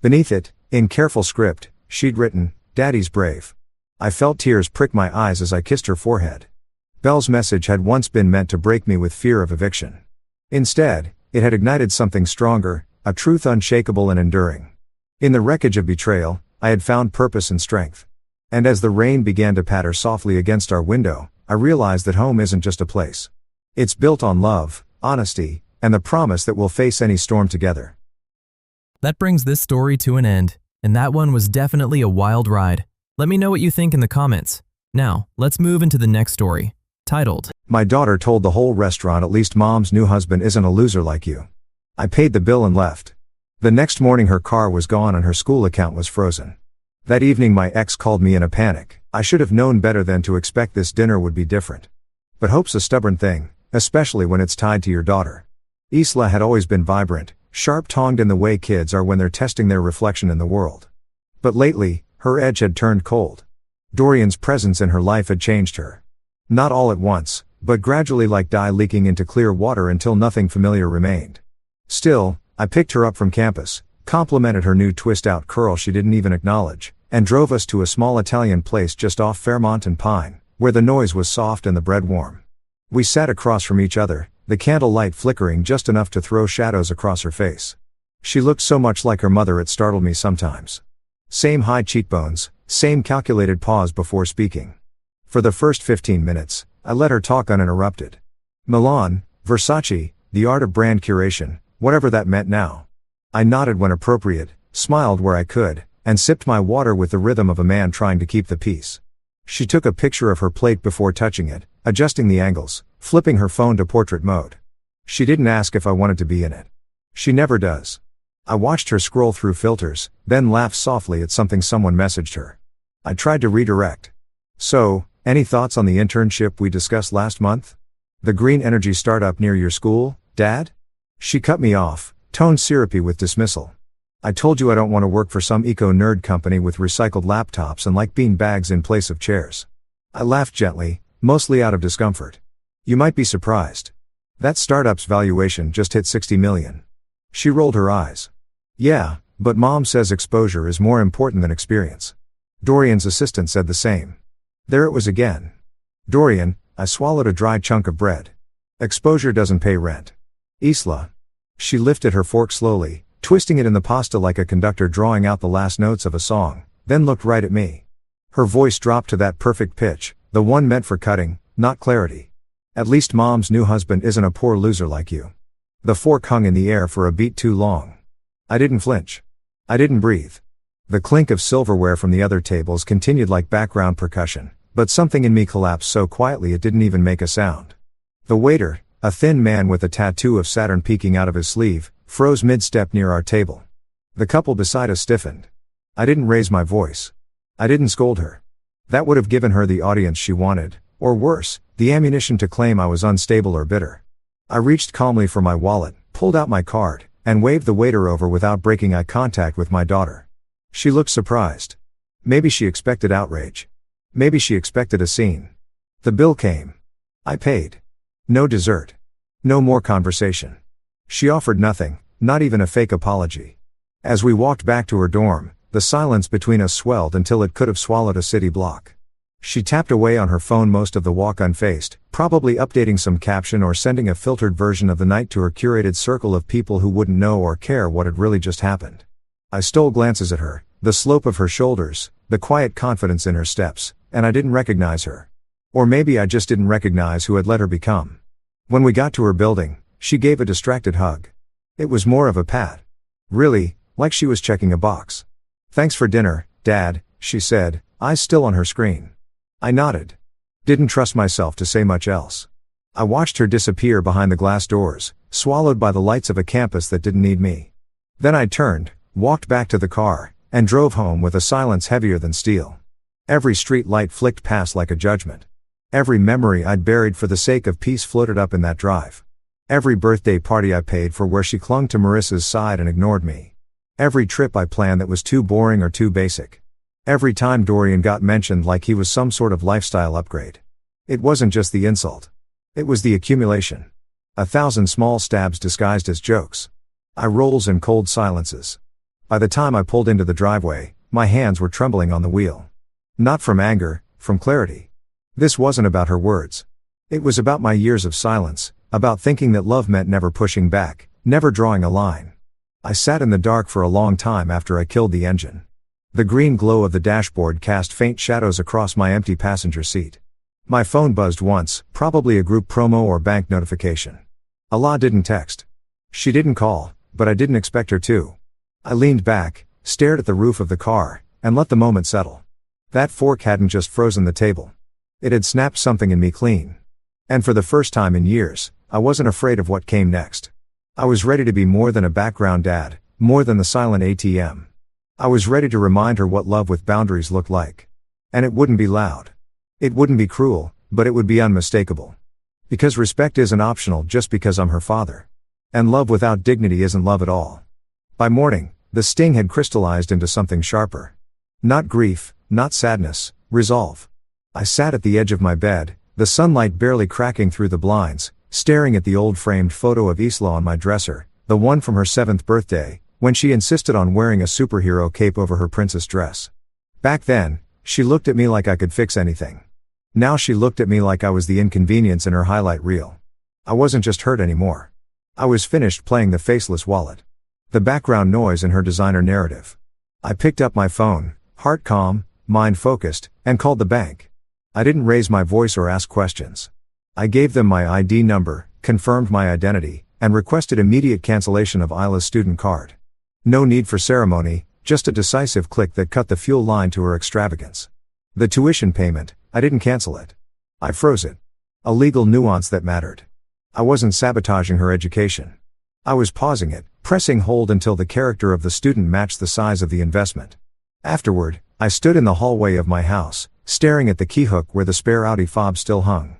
Beneath it, in careful script, she'd written, "Daddy's brave." I felt tears prick my eyes as I kissed her forehead. Belle's message had once been meant to break me with fear of eviction. Instead, it had ignited something stronger, a truth unshakable and enduring. In the wreckage of betrayal, I had found purpose and strength. And as the rain began to patter softly against our window, I realized that home isn't just a place. It's built on love, honesty, and the promise that we'll face any storm together. That brings this story to an end, and that one was definitely a wild ride. Let me know what you think in the comments. Now, let's move into the next story, titled, My daughter told the whole restaurant at least Mom's new husband isn't a loser like you. I paid the bill and left. The next morning her car was gone and her school account was frozen. That evening my ex called me in a panic. I should have known better than to expect this dinner would be different. But hope's a stubborn thing, especially when it's tied to your daughter. Isla had always been vibrant, sharp-tongued in the way kids are when they're testing their reflection in the world. But lately, her edge had turned cold. Dorian's presence in her life had changed her. Not all at once, but gradually like dye leaking into clear water until nothing familiar remained. Still, I picked her up from campus, complimented her new twist-out curl she didn't even acknowledge, and drove us to a small Italian place just off Fairmont and Pine, where the noise was soft and the bread warm. We sat across from each other, the candle light flickering just enough to throw shadows across her face. She looked so much like her mother it startled me sometimes. Same high cheekbones, same calculated pause before speaking. For the first 15 minutes, I let her talk uninterrupted. Milan, Versace, the art of brand curation, whatever that meant now. I nodded when appropriate, smiled where I could, and sipped my water with the rhythm of a man trying to keep the peace. She took a picture of her plate before touching it, adjusting the angles, flipping her phone to portrait mode. She didn't ask if I wanted to be in it. She never does. I watched her scroll through filters, then laughed softly at something someone messaged her. I tried to redirect. So, any thoughts on the internship we discussed last month? The green energy startup near your school, Dad? She cut me off, tone syrupy with dismissal. I told you I don't want to work for some eco-nerd company with recycled laptops and like bean bags in place of chairs. I laughed gently, mostly out of discomfort. You might be surprised. That startup's valuation just hit 60 million. She rolled her eyes. Yeah, but Mom says exposure is more important than experience. Dorian's assistant said the same. There it was again. Dorian, I swallowed a dry chunk of bread. Exposure doesn't pay rent. Isla. She lifted her fork slowly, twisting it in the pasta like a conductor drawing out the last notes of a song, then looked right at me. Her voice dropped to that perfect pitch, the one meant for cutting, not clarity. At least Mom's new husband isn't a poor loser like you. The fork hung in the air for a beat too long. I didn't flinch. I didn't breathe. The clink of silverware from the other tables continued like background percussion, but something in me collapsed so quietly it didn't even make a sound. The waiter, a thin man with a tattoo of Saturn peeking out of his sleeve, froze mid-step near our table. The couple beside us stiffened. I didn't raise my voice. I didn't scold her. That would have given her the audience she wanted, or worse, the ammunition to claim I was unstable or bitter. I reached calmly for my wallet, pulled out my card, and waved the waiter over without breaking eye contact with my daughter. She looked surprised. Maybe she expected outrage. Maybe she expected a scene. The bill came. I paid. No dessert. No more conversation. She offered nothing, not even a fake apology. As we walked back to her dorm, the silence between us swelled until it could have swallowed a city block. She tapped away on her phone most of the walk unfazed, probably updating some caption or sending a filtered version of the night to her curated circle of people who wouldn't know or care what had really just happened. I stole glances at her, the slope of her shoulders, the quiet confidence in her steps, and I didn't recognize her. Or maybe I just didn't recognize who had let her become. When we got to her building, she gave a distracted hug. It was more of a pat. Really, like she was checking a box. "Thanks for dinner, Dad," she said, eyes still on her screen. I nodded. Didn't trust myself to say much else. I watched her disappear behind the glass doors, swallowed by the lights of a campus that didn't need me. Then I turned, walked back to the car, and drove home with a silence heavier than steel. Every street light flicked past like a judgment. Every memory I'd buried for the sake of peace floated up in that drive. Every birthday party I paid for where she clung to Marissa's side and ignored me. Every trip I planned that was too boring or too basic. Every time Dorian got mentioned like he was some sort of lifestyle upgrade. It wasn't just the insult. It was the accumulation. 1,000 small stabs disguised as jokes. Eye rolls and cold silences. By the time I pulled into the driveway, my hands were trembling on the wheel. Not from anger, from clarity. This wasn't about her words. It was about my years of silence, about thinking that love meant never pushing back, never drawing a line. I sat in the dark for a long time after I killed the engine. The green glow of the dashboard cast faint shadows across my empty passenger seat. My phone buzzed once, probably a group promo or bank notification. Allah didn't text. She didn't call, but I didn't expect her to. I leaned back, stared at the roof of the car, and let the moment settle. That fork hadn't just frozen the table. It had snapped something in me clean. And for the first time in years, I wasn't afraid of what came next. I was ready to be more than a background dad, more than the silent ATM. I was ready to remind her what love with boundaries looked like. And it wouldn't be loud. It wouldn't be cruel, but it would be unmistakable. Because respect isn't optional just because I'm her father. And love without dignity isn't love at all. By morning, the sting had crystallized into something sharper. Not grief, not sadness, resolve. I sat at the edge of my bed, the sunlight barely cracking through the blinds, staring at the old framed photo of Isla on my dresser, the one from her 7th birthday, when she insisted on wearing a superhero cape over her princess dress. Back then, she looked at me like I could fix anything. Now she looked at me like I was the inconvenience in her highlight reel. I wasn't just hurt anymore. I was finished playing the faceless wallet. The background noise in her designer narrative. I picked up my phone, heart calm, mind focused, and called the bank. I didn't raise my voice or ask questions. I gave them my ID number, confirmed my identity, and requested immediate cancellation of Isla's student card. No need for ceremony, just a decisive click that cut the fuel line to her extravagance. The tuition payment, I didn't cancel it. I froze it. A legal nuance that mattered. I wasn't sabotaging her education. I was pausing it, pressing hold until the character of the student matched the size of the investment. Afterward, I stood in the hallway of my house, staring at the keyhook where the spare Audi fob still hung.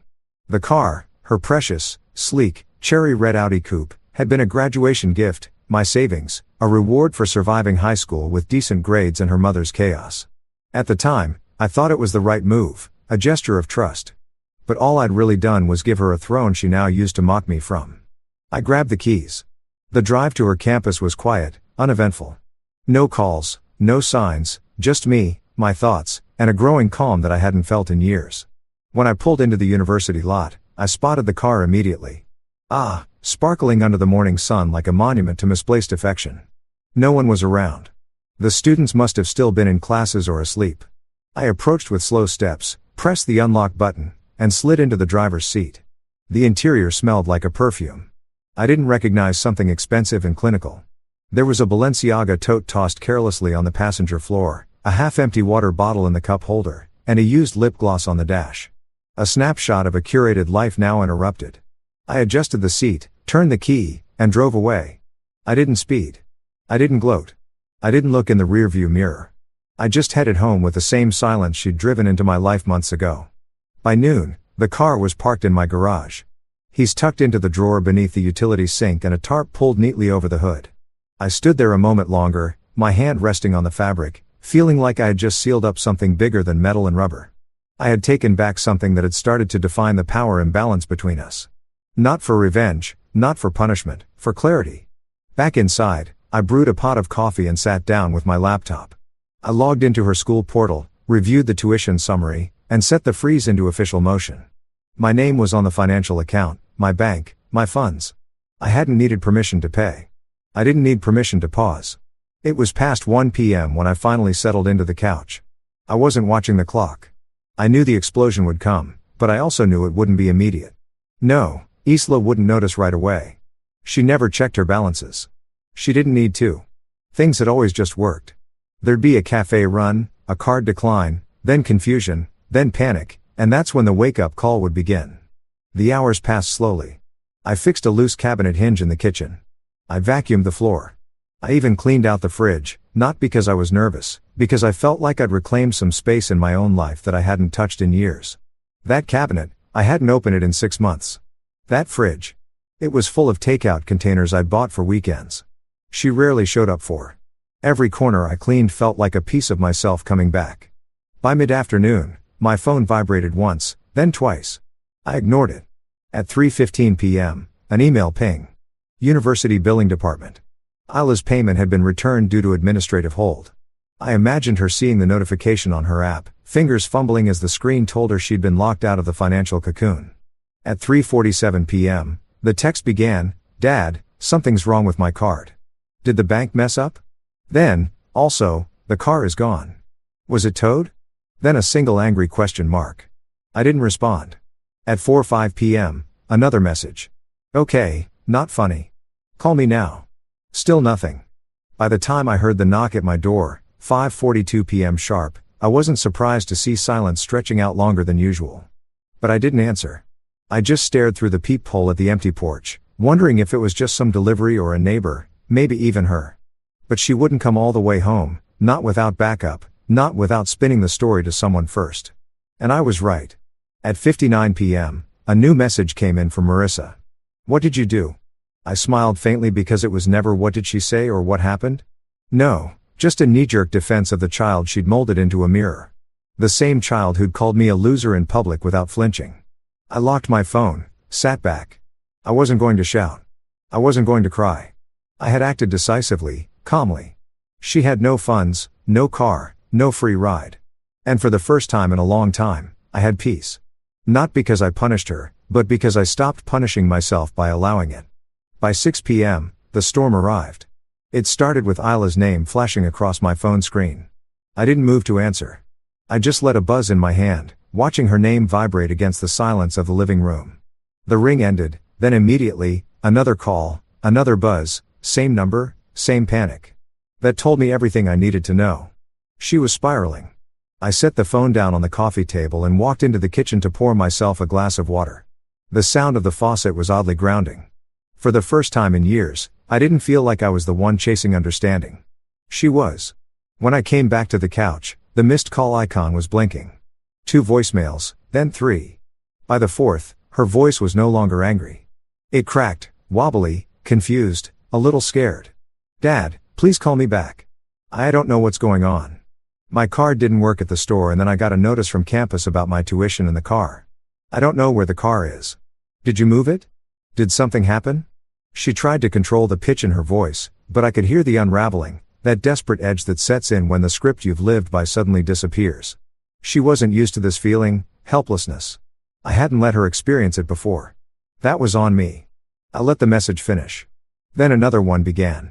The car, her precious, sleek, cherry red Audi coupe, had been a graduation gift, my savings, a reward for surviving high school with decent grades and her mother's chaos. At the time, I thought it was the right move, a gesture of trust. But all I'd really done was give her a throne she now used to mock me from. I grabbed the keys. The drive to her campus was quiet, uneventful. No calls, no signs, just me, my thoughts, and a growing calm that I hadn't felt in years. When I pulled into the university lot, I spotted the car immediately. Sparkling under the morning sun like a monument to misplaced affection. No one was around. The students must have still been in classes or asleep. I approached with slow steps, pressed the unlock button, and slid into the driver's seat. The interior smelled like a perfume. I didn't recognize something expensive and clinical. There was a Balenciaga tote tossed carelessly on the passenger floor, a half-empty water bottle in the cup holder, and a used lip gloss on the dash. A snapshot of a curated life now interrupted. I adjusted the seat, turned the key, and drove away. I didn't speed. I didn't gloat. I didn't look in the rearview mirror. I just headed home with the same silence she'd driven into my life months ago. By noon, the car was parked in my garage. He's tucked into the drawer beneath the utility sink and a tarp pulled neatly over the hood. I stood there a moment longer, my hand resting on the fabric, feeling like I had just sealed up something bigger than metal and rubber. I had taken back something that had started to define the power imbalance between us. Not for revenge, not for punishment, for clarity. Back inside, I brewed a pot of coffee and sat down with my laptop. I logged into her school portal, reviewed the tuition summary, and set the freeze into official motion. My name was on the financial account, my bank, my funds. I hadn't needed permission to pay. I didn't need permission to pause. It was past 1 p.m. when I finally settled into the couch. I wasn't watching the clock. I knew the explosion would come, but I also knew it wouldn't be immediate. No, Isla wouldn't notice right away. She never checked her balances. She didn't need to. Things had always just worked. There'd be a cafe run, a card decline, then confusion, then panic, and that's when the wake-up call would begin. The hours passed slowly. I fixed a loose cabinet hinge in the kitchen. I vacuumed the floor. I even cleaned out the fridge, not because I was nervous, because I felt like I'd reclaimed some space in my own life that I hadn't touched in years. That cabinet, I hadn't opened it in 6 months. That fridge. It was full of takeout containers I'd bought for weekends. She rarely showed up for. Every corner I cleaned felt like a piece of myself coming back. By mid-afternoon, my phone vibrated once, then twice. I ignored it. At 3:15 p.m., an email ping. University Billing Department. Isla's payment had been returned due to administrative hold. I imagined her seeing the notification on her app, fingers fumbling as the screen told her she'd been locked out of the financial cocoon. At 3:47 p.m., the text began, "Dad, something's wrong with my card. Did the bank mess up?" Then, also, "The car is gone. Was it towed?" Then a single angry question mark. I didn't respond. At 4:05 p.m., another message. "Okay, not funny. Call me now." Still nothing. By the time I heard the knock at my door, 5:42 p.m. sharp, I wasn't surprised to see silence stretching out longer than usual. But I didn't answer. I just stared through the peephole at the empty porch, wondering if it was just some delivery or a neighbor, maybe even her. But she wouldn't come all the way home, not without backup, not without spinning the story to someone first. And I was right. At 5:59 p.m., a new message came in from Marissa. "What did you do?" I smiled faintly because it was never what did she say or what happened. No, just a knee-jerk defense of the child she'd molded into a mirror. The same child who'd called me a loser in public without flinching. I locked my phone, sat back. I wasn't going to shout. I wasn't going to cry. I had acted decisively, calmly. She had no funds, no car, no free ride. And for the first time in a long time, I had peace. Not because I punished her, but because I stopped punishing myself by allowing it. By 6 p.m., the storm arrived. It started with Isla's name flashing across my phone screen. I didn't move to answer. I just let a buzz in my hand, watching her name vibrate against the silence of the living room. The ring ended, then immediately, another call, another buzz, same number, same panic. That told me everything I needed to know. She was spiraling. I set the phone down on the coffee table and walked into the kitchen to pour myself a glass of water. The sound of the faucet was oddly grounding. For the first time in years, I didn't feel like I was the one chasing understanding. She was. When I came back to the couch, the missed call icon was blinking. 2 voicemails, then 3. By the 4th, her voice was no longer angry. It cracked, wobbly, confused, a little scared. "Dad, please call me back. I don't know what's going on. My card didn't work at the store and then I got a notice from campus about my tuition and the car. I don't know where the car is. Did you move it? Did something happen?" She tried to control the pitch in her voice, but I could hear the unraveling, that desperate edge that sets in when the script you've lived by suddenly disappears. She wasn't used to this feeling, helplessness. I hadn't let her experience it before. That was on me. I let the message finish. Then another one began.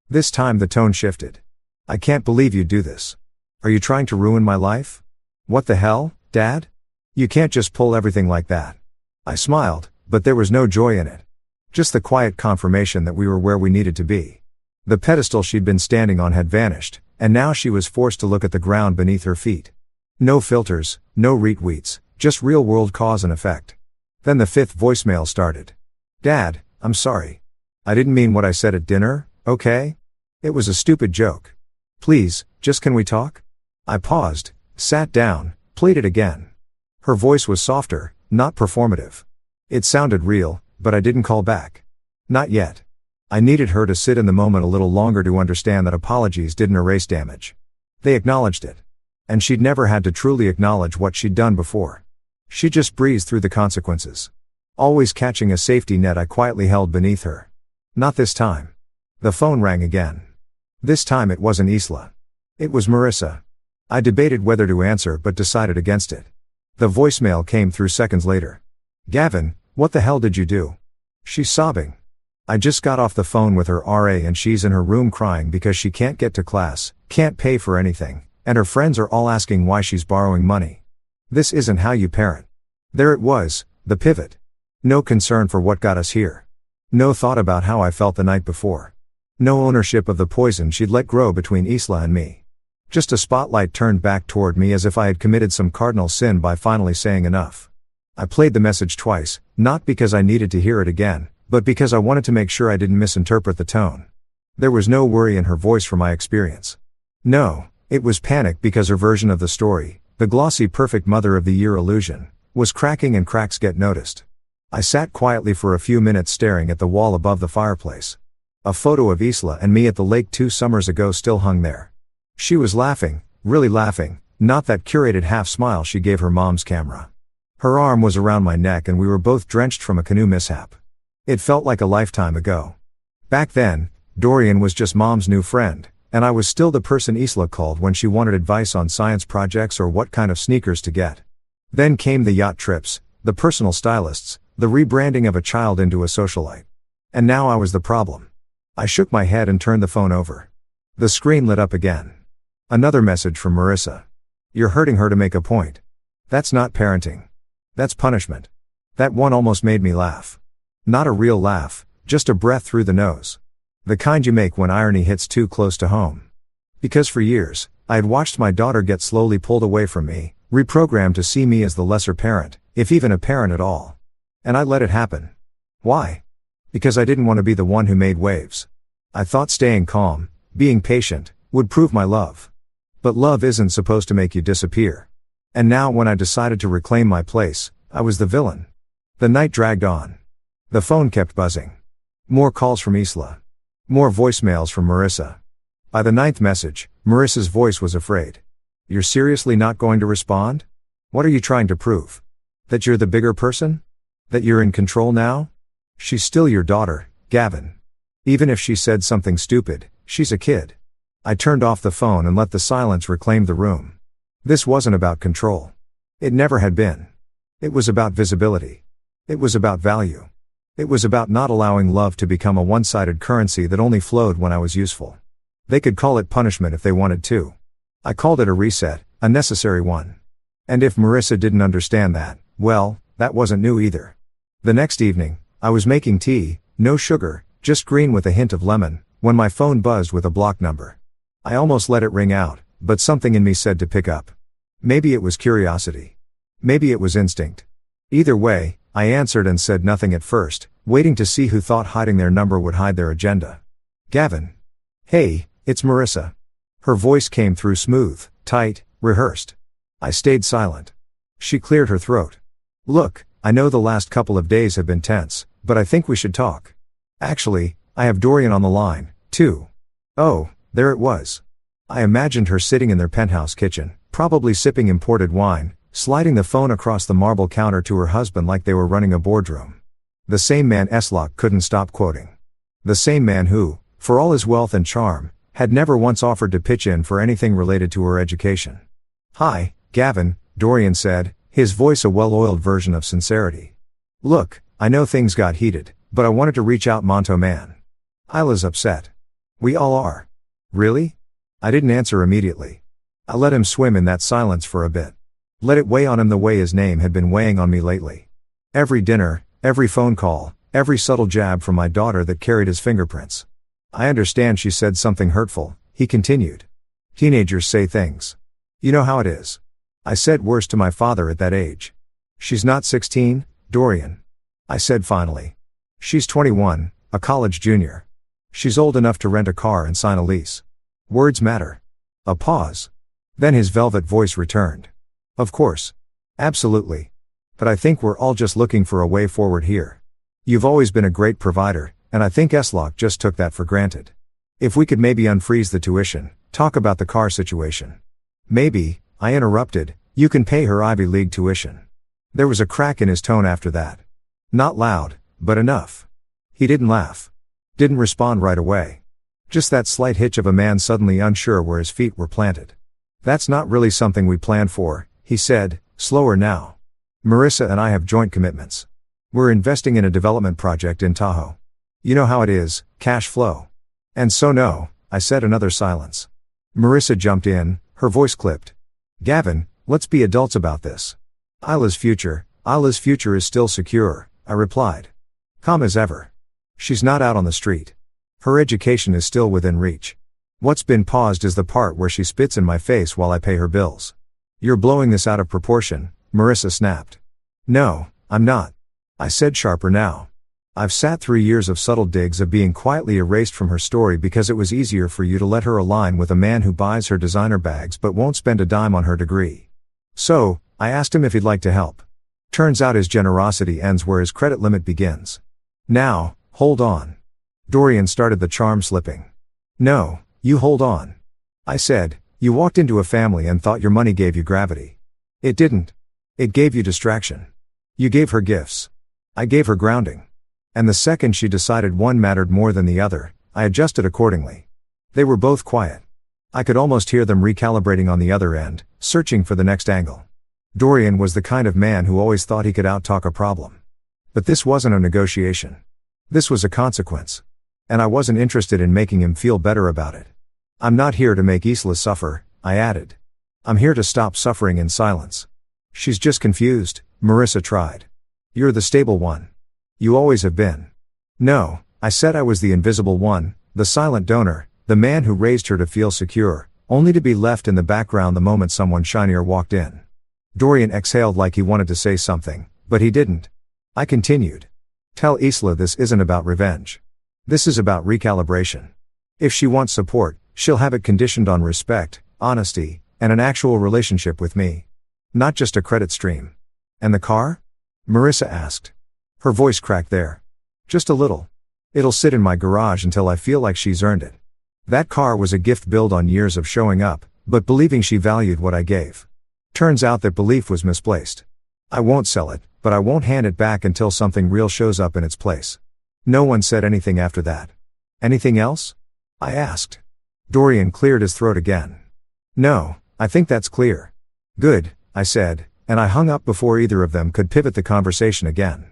This time the tone shifted. "I can't believe you'd do this. Are you trying to ruin my life? What the hell, Dad? You can't just pull everything like that." I smiled, but there was no joy in it. Just the quiet confirmation that we were where we needed to be. The pedestal she'd been standing on had vanished, and now she was forced to look at the ground beneath her feet. No filters, no retweets, just real-world cause and effect. Then the 5th voicemail started. "Dad, I'm sorry. I didn't mean what I said at dinner, okay? It was a stupid joke. Please, just can we talk?" I paused, sat down, played it again. Her voice was softer, not performative. It sounded real, but I didn't call back. Not yet. I needed her to sit in the moment a little longer to understand that apologies didn't erase damage. They acknowledged it. And she'd never had to truly acknowledge what she'd done before. She just breezed through the consequences. Always catching a safety net I quietly held beneath her. Not this time. The phone rang again. This time it wasn't Isla. It was Marissa. I debated whether to answer but decided against it. The voicemail came through seconds later. "Gavin, what the hell did you do?" She's sobbing. "I just got off the phone with her RA and she's in her room crying because she can't get to class, can't pay for anything, and her friends are all asking why she's borrowing money. This isn't how you parent." There it was, the pivot. No concern for what got us here. No thought about how I felt the night before. No ownership of the poison she'd let grow between Isla and me. Just a spotlight turned back toward me as if I had committed some cardinal sin by finally saying enough. I played the message twice, not because I needed to hear it again, but because I wanted to make sure I didn't misinterpret the tone. There was no worry in her voice from my experience. No, it was panic because her version of the story, the glossy perfect mother of the year illusion, was cracking and cracks get noticed. I sat quietly for a few minutes staring at the wall above the fireplace. A photo of Isla and me at the lake 2 summers ago still hung there. She was laughing, really laughing, not that curated half smile she gave her mom's camera. Her arm was around my neck and we were both drenched from a canoe mishap. It felt like a lifetime ago. Back then, Dorian was just mom's new friend, and I was still the person Isla called when she wanted advice on science projects or what kind of sneakers to get. Then came the yacht trips, the personal stylists, the rebranding of a child into a socialite. And now I was the problem. I shook my head and turned the phone over. The screen lit up again. Another message from Marissa. "You're hurting her to make a point. That's not parenting. That's punishment." That one almost made me laugh. Not a real laugh, just a breath through the nose. The kind you make when irony hits too close to home. Because for years, I had watched my daughter get slowly pulled away from me, reprogrammed to see me as the lesser parent, if even a parent at all. And I let it happen. Why? Because I didn't want to be the one who made waves. I thought staying calm, being patient, would prove my love. But love isn't supposed to make you disappear. And now when I decided to reclaim my place, I was the villain. The night dragged on. The phone kept buzzing. More calls from Isla. More voicemails from Marissa. By the 9th message, Marissa's voice was afraid. "You're seriously not going to respond? What are you trying to prove? That you're the bigger person? That you're in control now? She's still your daughter, Gavin. Even if she said something stupid, she's a kid." I turned off the phone and let the silence reclaim the room. This wasn't about control. It never had been. It was about visibility. It was about value. It was about not allowing love to become a one-sided currency that only flowed when I was useful. They could call it punishment if they wanted to. I called it a reset, a necessary one. And if Marissa didn't understand that, well, that wasn't new either. The next evening, I was making tea, no sugar, just green with a hint of lemon, when my phone buzzed with a blocked number. I almost let it ring out, but something in me said to pick up. Maybe it was curiosity. Maybe it was instinct. Either way, I answered and said nothing at first, waiting to see who thought hiding their number would hide their agenda. "Gavin. Hey, it's Marissa." Her voice came through smooth, tight, rehearsed. I stayed silent. She cleared her throat. "Look, I know the last couple of days have been tense, but I think we should talk. Actually, I have Dorian on the line, too." Oh, there it was. I imagined her sitting in their penthouse kitchen, probably sipping imported wine, sliding the phone across the marble counter to her husband like they were running a boardroom. The same man Eslock couldn't stop quoting. The same man who, for all his wealth and charm, had never once offered to pitch in for anything related to her education. "Hi, Gavin," Dorian said, his voice a well-oiled version of sincerity. "Look, I know things got heated, but I wanted to reach out, Monto man. Isla's upset. We all are." "Really?" I didn't answer immediately. I let him swim in that silence for a bit. Let it weigh on him the way his name had been weighing on me lately. Every dinner, every phone call, every subtle jab from my daughter that carried his fingerprints. "I understand she said something hurtful," he continued. "Teenagers say things. You know how it is. I said worse to my father at that age." "She's not 16, Dorian," I said finally. "She's 21, a college junior. She's old enough to rent a car and sign a lease. Words matter." A pause. Then his velvet voice returned. "Of course. Absolutely. But I think we're all just looking for a way forward here. You've always been a great provider, and I think Eslock just took that for granted. If we could maybe unfreeze the tuition, talk about the car situation. Maybe," I interrupted, "you can pay her Ivy League tuition." There was a crack in his tone after that. Not loud, but enough. He didn't laugh. Didn't respond right away. Just that slight hitch of a man suddenly unsure where his feet were planted. "That's not really something we planned for," he said, slower now. "Marissa and I have joint commitments. We're investing in a development project in Tahoe. You know how it is, cash flow." "And so no," I said. Another silence. Marissa jumped in, her voice clipped. "Gavin, let's be adults about this. Isla's future is still secure," I replied. Calm as ever. "She's not out on the street. Her education is still within reach. What's been paused is the part where she spits in my face while I pay her bills." "You're blowing this out of proportion," Marissa snapped. "No, I'm not," I said, sharper now. "I've sat through years of subtle digs of being quietly erased from her story because it was easier for you to let her align with a man who buys her designer bags but won't spend a dime on her degree. So, I asked him if he'd like to help. Turns out his generosity ends where his credit limit begins. Now, hold on." Dorian started the charm slipping. "No, you hold on," I said. "You walked into a family and thought your money gave you gravity. It didn't. It gave you distraction. You gave her gifts. I gave her grounding. And the second she decided one mattered more than the other, I adjusted accordingly. They were both quiet. I could almost hear them recalibrating on the other end, searching for the next angle. Dorian was the kind of man who always thought he could outtalk a problem. But this wasn't a negotiation. This was a consequence. And I wasn't interested in making him feel better about it. "I'm not here to make Isla suffer," I added. "I'm here to stop suffering in silence. She's just confused," Marissa tried. "You're the stable one. You always have been." "No," I said. "I was the invisible one, the silent donor, the man who raised her to feel secure, only to be left in the background the moment someone shinier walked in." Dorian exhaled like he wanted to say something, but he didn't. I continued. "Tell Isla this isn't about revenge. This is about recalibration. If she wants support, she'll have it conditioned on respect, honesty, and an actual relationship with me. Not just a credit stream." "And the car?" Marissa asked. Her voice cracked there. "Just a little. It'll sit in my garage until I feel like she's earned it. That car was a gift built on years of showing up, but believing she valued what I gave. Turns out that belief was misplaced. I won't sell it, but I won't hand it back until something real shows up in its place." No one said anything after that. "Anything else?" I asked. Dorian cleared his throat again. "No, I think that's clear." "Good," I said, and I hung up before either of them could pivot the conversation again.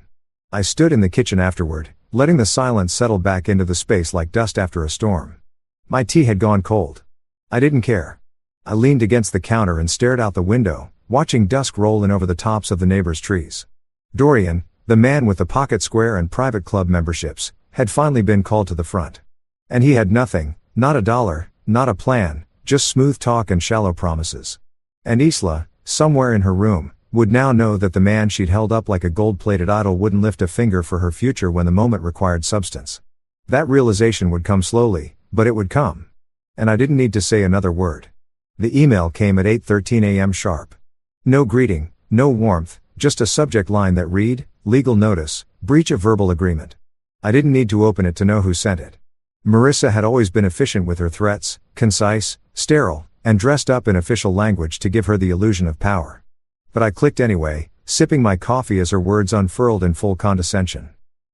I stood in the kitchen afterward, letting the silence settle back into the space like dust after a storm. My tea had gone cold. I didn't care. I leaned against the counter and stared out the window, watching dusk roll in over the tops of the neighbors' trees. Dorian, the man with the pocket square and private club memberships, had finally been called to the front. And he had nothing, not a dollar, not a plan, just smooth talk and shallow promises. And Isla, somewhere in her room, would now know that the man she'd held up like a gold-plated idol wouldn't lift a finger for her future when the moment required substance. That realization would come slowly, but it would come. And I didn't need to say another word. The email came at 8:13 a.m. sharp. No greeting, no warmth, just a subject line that read, "Legal notice, breach of verbal agreement." I didn't need to open it to know who sent it. Marissa had always been efficient with her threats, concise, sterile, and dressed up in official language to give her the illusion of power. But I clicked anyway, sipping my coffee as her words unfurled in full condescension.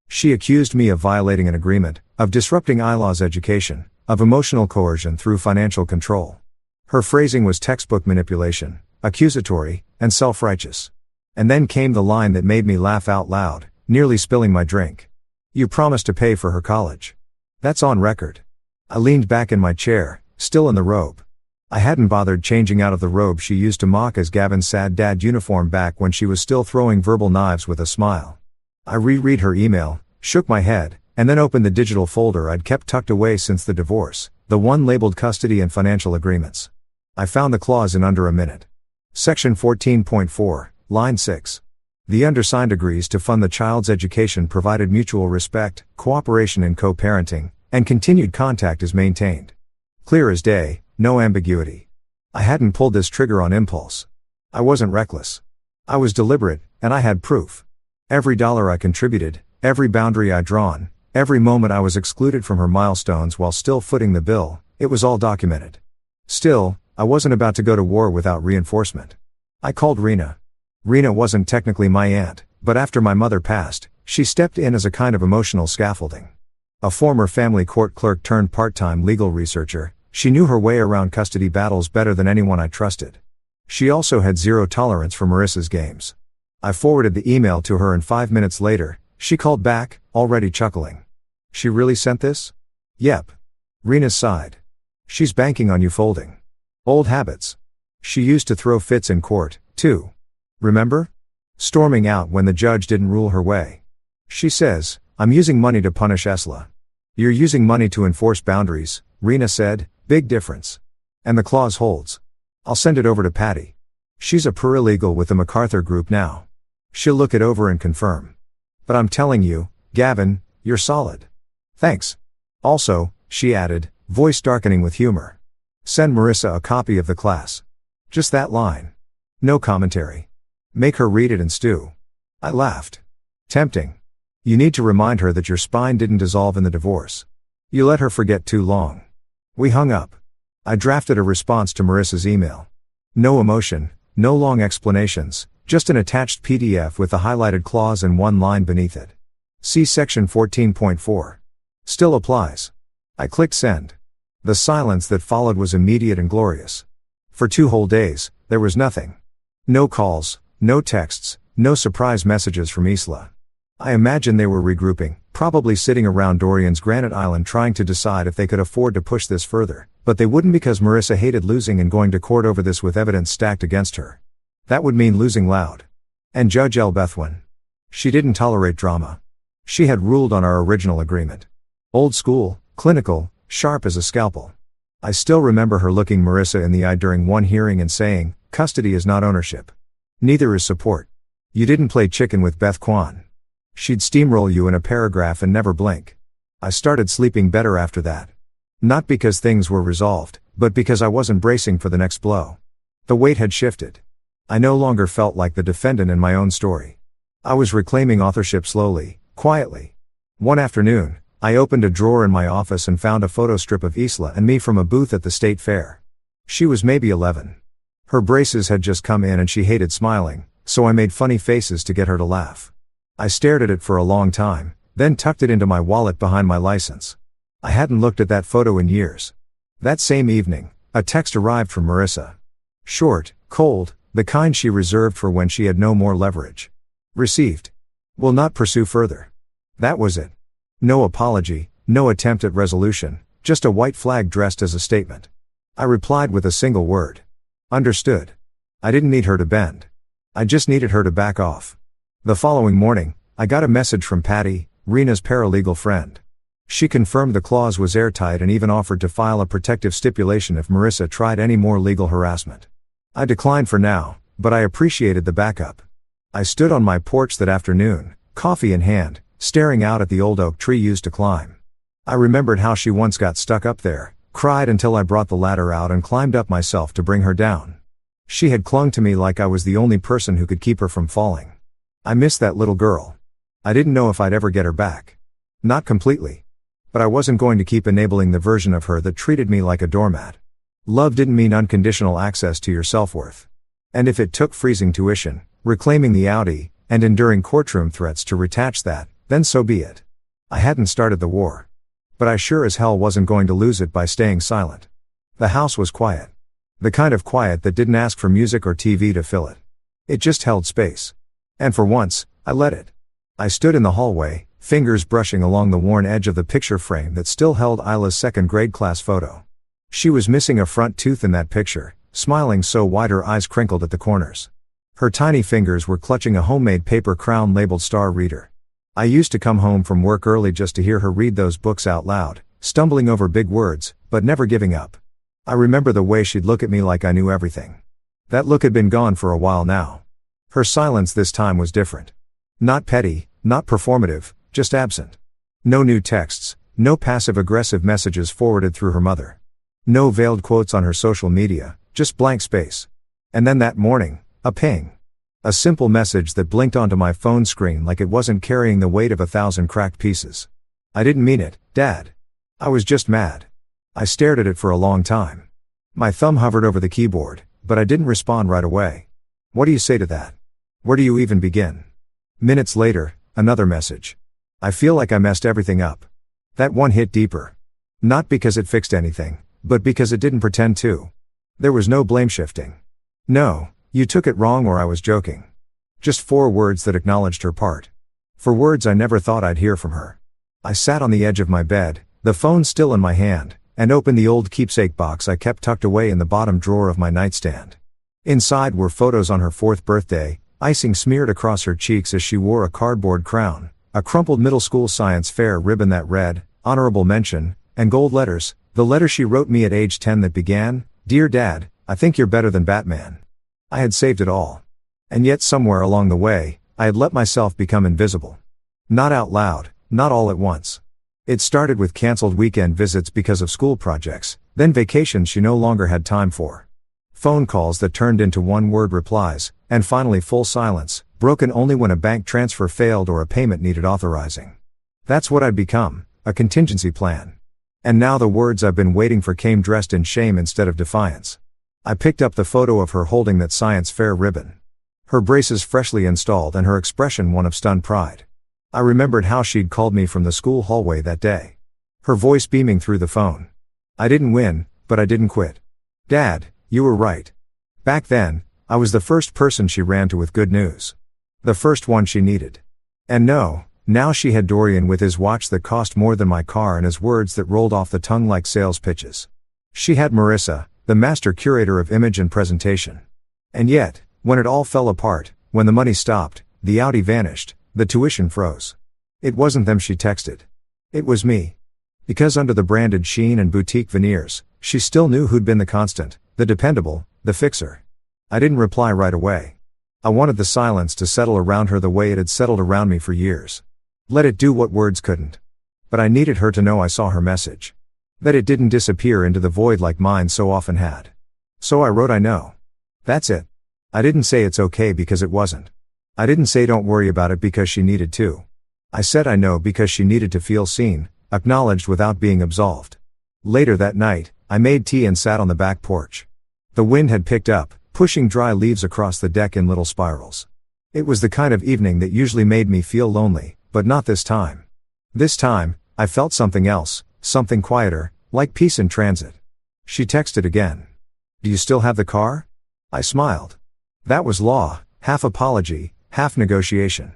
She accused me of violating an agreement, of disrupting Isla's education, of emotional coercion through financial control. Her phrasing was textbook manipulation, accusatory, and self-righteous. And then came the line that made me laugh out loud, nearly spilling my drink. "You promised to pay for her college. That's on record." I leaned back in my chair, still in the robe. I hadn't bothered changing out of the robe she used to mock as Gavin's sad dad uniform back when she was still throwing verbal knives with a smile. I reread her email, shook my head, and then opened the digital folder I'd kept tucked away since the divorce, the one labeled custody and financial agreements. I found the clause in under a minute. Section 14.4, Line 6. The undersigned agrees to fund the child's education provided mutual respect, cooperation in co-parenting, and continued contact is maintained. Clear as day, no ambiguity. I hadn't pulled this trigger on impulse. I wasn't reckless. I was deliberate, and I had proof. Every dollar I contributed, every boundary I drawn, every moment I was excluded from her milestones while still footing the bill, it was all documented. Still, I wasn't about to go to war without reinforcement. I called Rena. Rena wasn't technically my aunt, but after my mother passed, she stepped in as a kind of emotional scaffolding. A former family court clerk turned part-time legal researcher, she knew her way around custody battles better than anyone I trusted. She also had zero tolerance for Marissa's games. I forwarded the email to her and 5 minutes later, she called back, already chuckling. She really sent this? Yep. Rena sighed. She's banking on you folding. Old habits. She used to throw fits in court, too. Remember? Storming out when the judge didn't rule her way. She says, I'm using money to punish Esla. You're using money to enforce boundaries, Rena said, big difference. And the clause holds. I'll send it over to Patty. She's a paralegal with the MacArthur Group now. She'll look it over and confirm. But I'm telling you, Gavin, you're solid. Thanks. Also, she added, voice darkening with humor. Send Marissa a copy of the class. Just that line. No commentary. Make her read it and stew. I laughed. Tempting. You need to remind her that your spine didn't dissolve in the divorce. You let her forget too long. We hung up. I drafted a response to Marissa's email. No emotion, no long explanations, just an attached PDF with the highlighted clause and one line beneath it. See section 14.4. Still applies. I clicked send. The silence that followed was immediate and glorious. For 2 whole days, there was nothing. No calls, no texts, no surprise messages from Isla. I imagine they were regrouping, probably sitting around Dorian's granite island trying to decide if they could afford to push this further, but they wouldn't because Marissa hated losing and going to court over this with evidence stacked against her. That would mean losing loud. And Judge Elbethwin. She didn't tolerate drama. She had ruled on our original agreement. Old school, clinical, sharp as a scalpel. I still remember her looking Marissa in the eye during one hearing and saying, custody is not ownership. Neither is support. You didn't play chicken with Beth Kwan. She'd steamroll you in a paragraph and never blink. I started sleeping better after that. Not because things were resolved, but because I wasn't bracing for the next blow. The weight had shifted. I no longer felt like the defendant in my own story. I was reclaiming authorship slowly, quietly. One afternoon, I opened a drawer in my office and found a photo strip of Isla and me from a booth at the state fair. She was maybe 11. Her braces had just come in and she hated smiling, so I made funny faces to get her to laugh. I stared at it for a long time, then tucked it into my wallet behind my license. I hadn't looked at that photo in years. That same evening, a text arrived from Marissa. Short, cold, the kind she reserved for when she had no more leverage. Received. Will not pursue further. That was it. No apology, no attempt at resolution, just a white flag dressed as a statement. I replied with a single word. Understood. I didn't need her to bend. I just needed her to back off. The following morning, I got a message from Patty, Rena's paralegal friend. She confirmed the clause was airtight and even offered to file a protective stipulation if Marissa tried any more legal harassment. I declined for now, but I appreciated the backup. I stood on my porch that afternoon, coffee in hand, staring out at the old oak tree used to climb. I remembered how she once got stuck up there, cried until I brought the ladder out and climbed up myself to bring her down. She had clung to me like I was the only person who could keep her from falling. I missed that little girl. I didn't know if I'd ever get her back. Not completely. But I wasn't going to keep enabling the version of her that treated me like a doormat. Love didn't mean unconditional access to your self-worth. And if it took freezing tuition, reclaiming the Audi, and enduring courtroom threats to retach that, then so be it. I hadn't started the war. But I sure as hell wasn't going to lose it by staying silent. The house was quiet. The kind of quiet that didn't ask for music or TV to fill it. It just held space. And for once, I let it. I stood in the hallway, fingers brushing along the worn edge of the picture frame that still held Isla's second grade class photo. She was missing a front tooth in that picture, smiling so wide her eyes crinkled at the corners. Her tiny fingers were clutching a homemade paper crown labeled Star Reader. I used to come home from work early just to hear her read those books out loud, stumbling over big words, but never giving up. I remember the way she'd look at me like I knew everything. That look had been gone for a while now. Her silence this time was different. Not petty, not performative, just absent. No new texts, no passive-aggressive messages forwarded through her mother. No veiled quotes on her social media, just blank space. And then that morning, a ping. A simple message that blinked onto my phone screen like it wasn't carrying the weight of 1,000 cracked pieces. I didn't mean it, Dad. I was just mad. I stared at it for a long time. My thumb hovered over the keyboard, but I didn't respond right away. What do you say to that? Where do you even begin? Minutes later, another message. I feel like I messed everything up. That one hit deeper. Not because it fixed anything, but because it didn't pretend to. There was no blame shifting. No, you took it wrong or I was joking. Just 4 words that acknowledged her part. For words I never thought I'd hear from her. I sat on the edge of my bed, the phone still in my hand, and opened the old keepsake box I kept tucked away in the bottom drawer of my nightstand. Inside were photos on her 4th birthday, icing smeared across her cheeks as she wore a cardboard crown, a crumpled middle school science fair ribbon that read, "Honorable Mention," and gold letters, the letter she wrote me at age 10 that began, "Dear Dad, I think you're better than Batman." I had saved it all. And yet somewhere along the way, I had let myself become invisible. Not out loud, not all at once. It started with canceled weekend visits because of school projects, then vacations she no longer had time for. Phone calls that turned into one-word replies, and finally full silence, broken only when a bank transfer failed or a payment needed authorizing. That's what I'd become, a contingency plan. And now the words I've been waiting for came dressed in shame instead of defiance. I picked up the photo of her holding that science fair ribbon. Her braces freshly installed and her expression one of stunned pride. I remembered how she'd called me from the school hallway that day. Her voice beaming through the phone. I didn't win, but I didn't quit. Dad, you were right. Back then, I was the first person she ran to with good news. The first one she needed. And no, now she had Dorian with his watch that cost more than my car and his words that rolled off the tongue like sales pitches. She had Marissa, the master curator of image and presentation. And yet, when it all fell apart, when the money stopped, the Audi vanished, the tuition froze. It wasn't them she texted. It was me. Because under the branded sheen and boutique veneers, she still knew who'd been the constant, the dependable, the fixer. I didn't reply right away. I wanted the silence to settle around her the way it had settled around me for years. Let it do what words couldn't. But I needed her to know I saw her message. That it didn't disappear into the void like mine so often had. So I wrote I know. That's it. I didn't say it's okay because it wasn't. I didn't say don't worry about it because she needed to. I said I know because she needed to feel seen, acknowledged without being absolved. Later that night, I made tea and sat on the back porch. The wind had picked up, pushing dry leaves across the deck in little spirals. It was the kind of evening that usually made me feel lonely, but not this time. This time, I felt something else, something quieter, like peace in transit. She texted again. Do you still have the car? I smiled. That was law, half apology, half negotiation.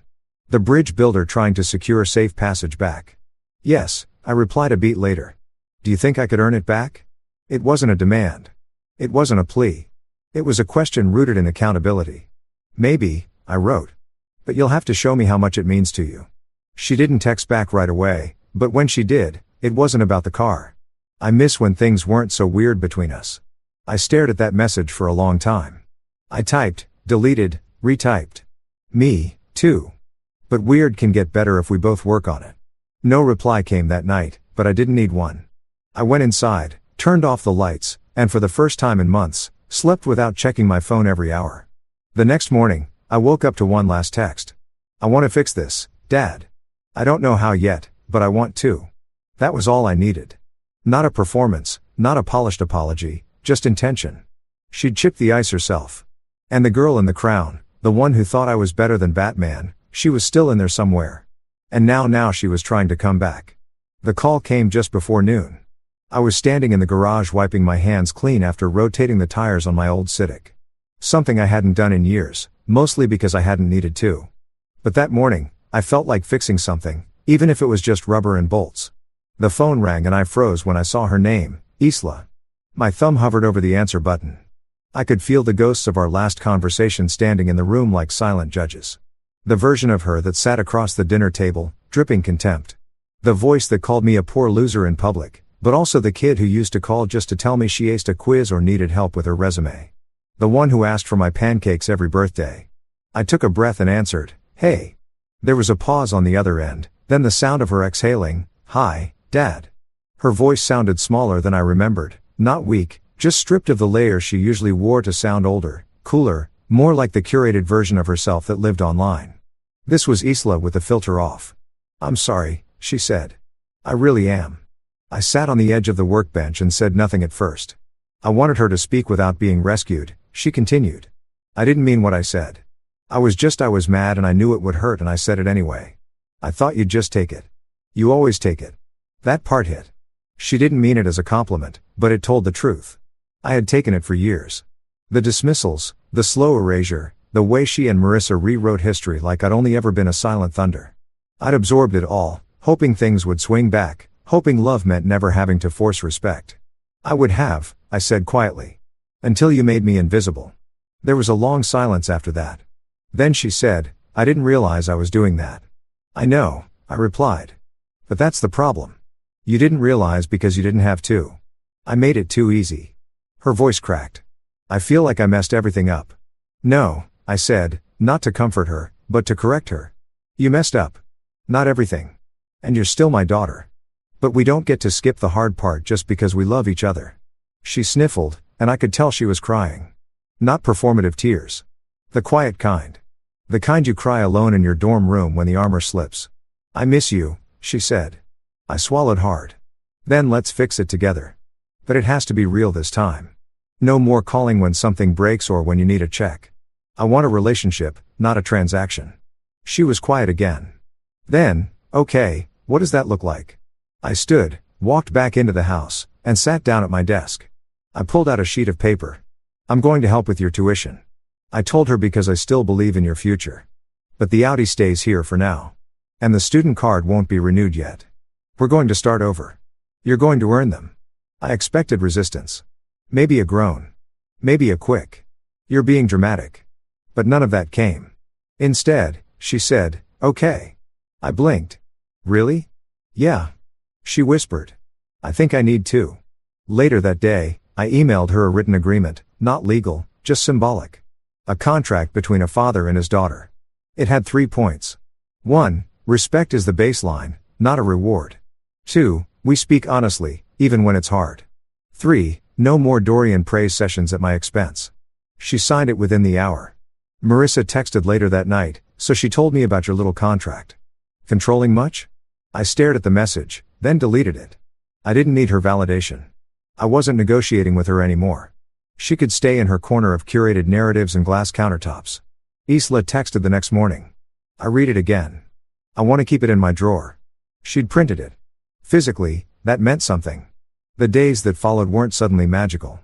The bridge builder trying to secure safe passage back. Yes, I replied a beat later. Do you think I could earn it back? It wasn't a demand. It wasn't a plea. It was a question rooted in accountability. Maybe, I wrote. But you'll have to show me how much it means to you. She didn't text back right away, but when she did, it wasn't about the car. I miss when things weren't so weird between us. I stared at that message for a long time. I typed, deleted, retyped. Me, too. But weird can get better if we both work on it. No reply came that night, but I didn't need one. I went inside, turned off the lights, and for the first time in months, slept without checking my phone every hour. The next morning, I woke up to one last text. I want to fix this, Dad. I don't know how yet, but I want to. That was all I needed. Not a performance, not a polished apology, just intention. She'd chipped the ice herself. And the girl in the crown, the one who thought I was better than Batman, she was still in there somewhere. And now she was trying to come back. The call came just before noon. I was standing in the garage wiping my hands clean after rotating the tires on my old Civic. Something I hadn't done in years, mostly because I hadn't needed to. But that morning, I felt like fixing something, even if it was just rubber and bolts. The phone rang and I froze when I saw her name, Isla. My thumb hovered over the answer button. I could feel the ghosts of our last conversation standing in the room like silent judges. The version of her that sat across the dinner table, dripping contempt. The voice that called me a poor loser in public, but also the kid who used to call just to tell me she aced a quiz or needed help with her resume. The one who asked for my pancakes every birthday. I took a breath and answered, hey. There was a pause on the other end, then the sound of her exhaling, hi, Dad. Her voice sounded smaller than I remembered, not weak, just stripped of the layers she usually wore to sound older, cooler, more like the curated version of herself that lived online. This was Isla with the filter off. I'm sorry, she said. I really am. I sat on the edge of the workbench and said nothing at first. I wanted her to speak without being rescued, she continued. I didn't mean what I said. I was mad and I knew it would hurt and I said it anyway. I thought you'd just take it. You always take it. That part hit. She didn't mean it as a compliment, but it told the truth. I had taken it for years. The dismissals, the slow erasure, the way she and Marissa rewrote history like I'd only ever been a silent thunder. I'd absorbed it all, hoping things would swing back, hoping love meant never having to force respect. I would have, I said quietly. Until you made me invisible. There was a long silence after that. Then she said, I didn't realize I was doing that. I know, I replied. But that's the problem. You didn't realize because you didn't have to. I made it too easy. Her voice cracked. I feel like I messed everything up. No, I said, not to comfort her, but to correct her. You messed up. Not everything. And you're still my daughter. But we don't get to skip the hard part just because we love each other. She sniffled, and I could tell she was crying. Not performative tears. The quiet kind. The kind you cry alone in your dorm room when the armor slips. I miss you, she said. I swallowed hard. Then let's fix it together. But it has to be real this time. No more calling when something breaks or when you need a check. I want a relationship, not a transaction. She was quiet again. Then, okay, what does that look like? I stood, walked back into the house, and sat down at my desk. I pulled out a sheet of paper. I'm going to help with your tuition. I told her because I still believe in your future. But the Audi stays here for now. And the student card won't be renewed yet. We're going to start over. You're going to earn them. I expected resistance. Maybe a groan. Maybe a quick. You're being dramatic. But none of that came. Instead, she said, okay. I blinked. Really? Yeah. She whispered. I think I need to. Later that day, I emailed her a written agreement, not legal, just symbolic. A contract between a father and his daughter. It had 3 points. 1. Respect is the baseline, not a reward. 2. We speak honestly, even when it's hard. 3. No more Dorian praise sessions at my expense. She signed it within the hour. Marissa texted later that night, so she told me about your little contract. Controlling much? I stared at the message, then deleted it. I didn't need her validation. I wasn't negotiating with her anymore. She could stay in her corner of curated narratives and glass countertops. Isla texted the next morning. I read it again. I want to keep it in my drawer. She'd printed it. Physically, that meant something. The days that followed weren't suddenly magical.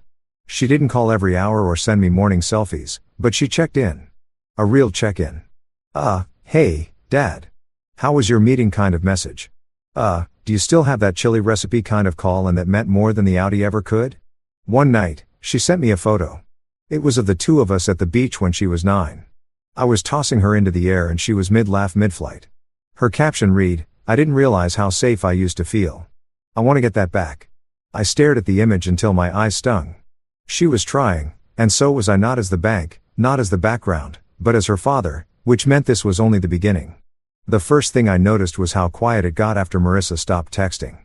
She didn't call every hour or send me morning selfies, but she checked in. A real check-in. Hey, Dad. How was your meeting kind of message. Do you still have that chili recipe kind of call and that meant more than the Audi ever could? One night, she sent me a photo. It was of the two of us at the beach when she was 9. I was tossing her into the air and she was mid-laugh mid-flight. Her caption read, I didn't realize how safe I used to feel. I want to get that back. I stared at the image until my eyes stung. She was trying, and so was I, not as the bank, not as the background, but as her father, which meant this was only the beginning. The first thing I noticed was how quiet it got after Marissa stopped texting.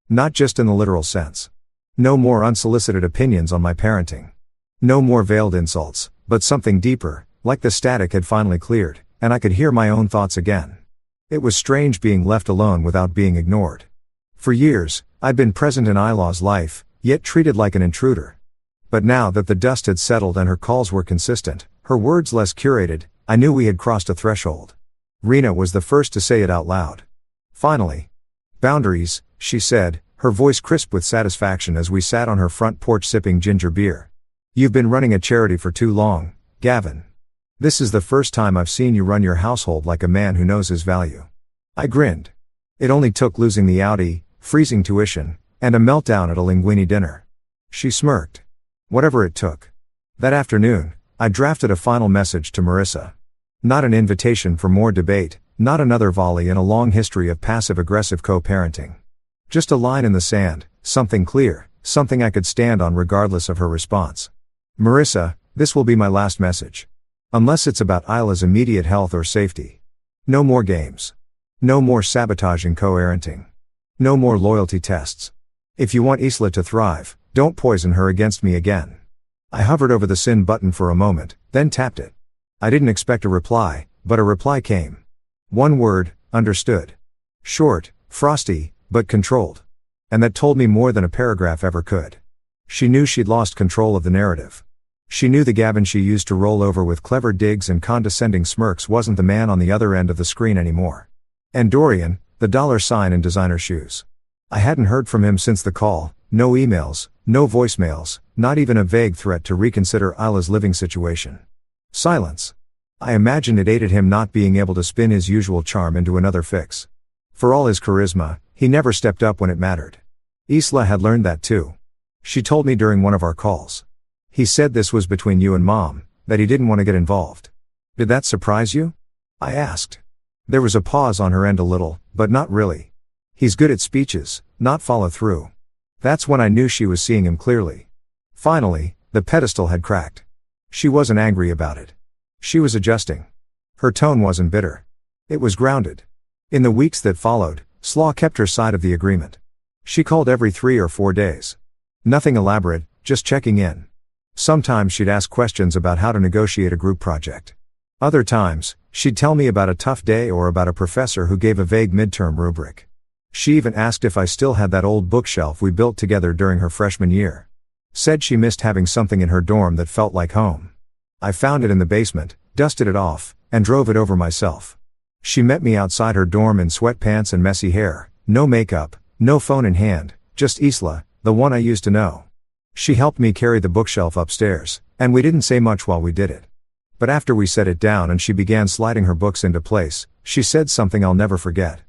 Not just in the literal sense. No more unsolicited opinions on my parenting. No more veiled insults, but something deeper, like the static had finally cleared, and I could hear my own thoughts again. It was strange being left alone without being ignored. For years, I'd been present in Ilah's life, yet treated like an intruder. But now that the dust had settled and her calls were consistent, her words less curated, I knew we had crossed a threshold. Rena was the first to say it out loud. Finally. Boundaries, she said, her voice crisp with satisfaction as we sat on her front porch sipping ginger beer. You've been running a charity for too long, Gavin. This is the first time I've seen you run your household like a man who knows his value. I grinned. It only took losing the Audi, freezing tuition, and a meltdown at a linguine dinner. She smirked. Whatever it took. That afternoon, I drafted a final message to Marissa. Not an invitation for more debate, not another volley in a long history of passive-aggressive co-parenting. Just a line in the sand, something clear, something I could stand on regardless of her response. Marissa, this will be my last message. Unless it's about Isla's immediate health or safety. No more games. No more sabotaging co-parenting. No more loyalty tests. If you want Isla to thrive, don't poison her against me again. I hovered over the send button for a moment, then tapped it. I didn't expect a reply, but a reply came. One word, understood. Short, frosty, but controlled. And that told me more than a paragraph ever could. She knew she'd lost control of the narrative. She knew the Gavin she used to roll over with clever digs and condescending smirks wasn't the man on the other end of the screen anymore. And Dorian, the $sign in designer shoes. I hadn't heard from him since the call, no emails, no voicemails, not even a vague threat to reconsider Isla's living situation. Silence. I imagined it aided him not being able to spin his usual charm into another fix. For all his charisma, he never stepped up when it mattered. Isla had learned that too. She told me during one of our calls. He said this was between you and Mom, that he didn't want to get involved. Did that surprise you? I asked. There was a pause on her end a little, but not really. He's good at speeches, not follow through. That's when I knew she was seeing him clearly. Finally, the pedestal had cracked. She wasn't angry about it. She was adjusting. Her tone wasn't bitter. It was grounded. In the weeks that followed, Slaw kept her side of the agreement. She called every 3 or 4 days. Nothing elaborate, just checking in. Sometimes she'd ask questions about how to negotiate a group project. Other times, she'd tell me about a tough day or about a professor who gave a vague midterm rubric. She even asked if I still had that old bookshelf we built together during her freshman year. Said she missed having something in her dorm that felt like home. I found it in the basement, dusted it off, and drove it over myself. She met me outside her dorm in sweatpants and messy hair, no makeup, no phone in hand, just Isla, the one I used to know. She helped me carry the bookshelf upstairs, and we didn't say much while we did it. But after we set it down and she began sliding her books into place, she said something I'll never forget.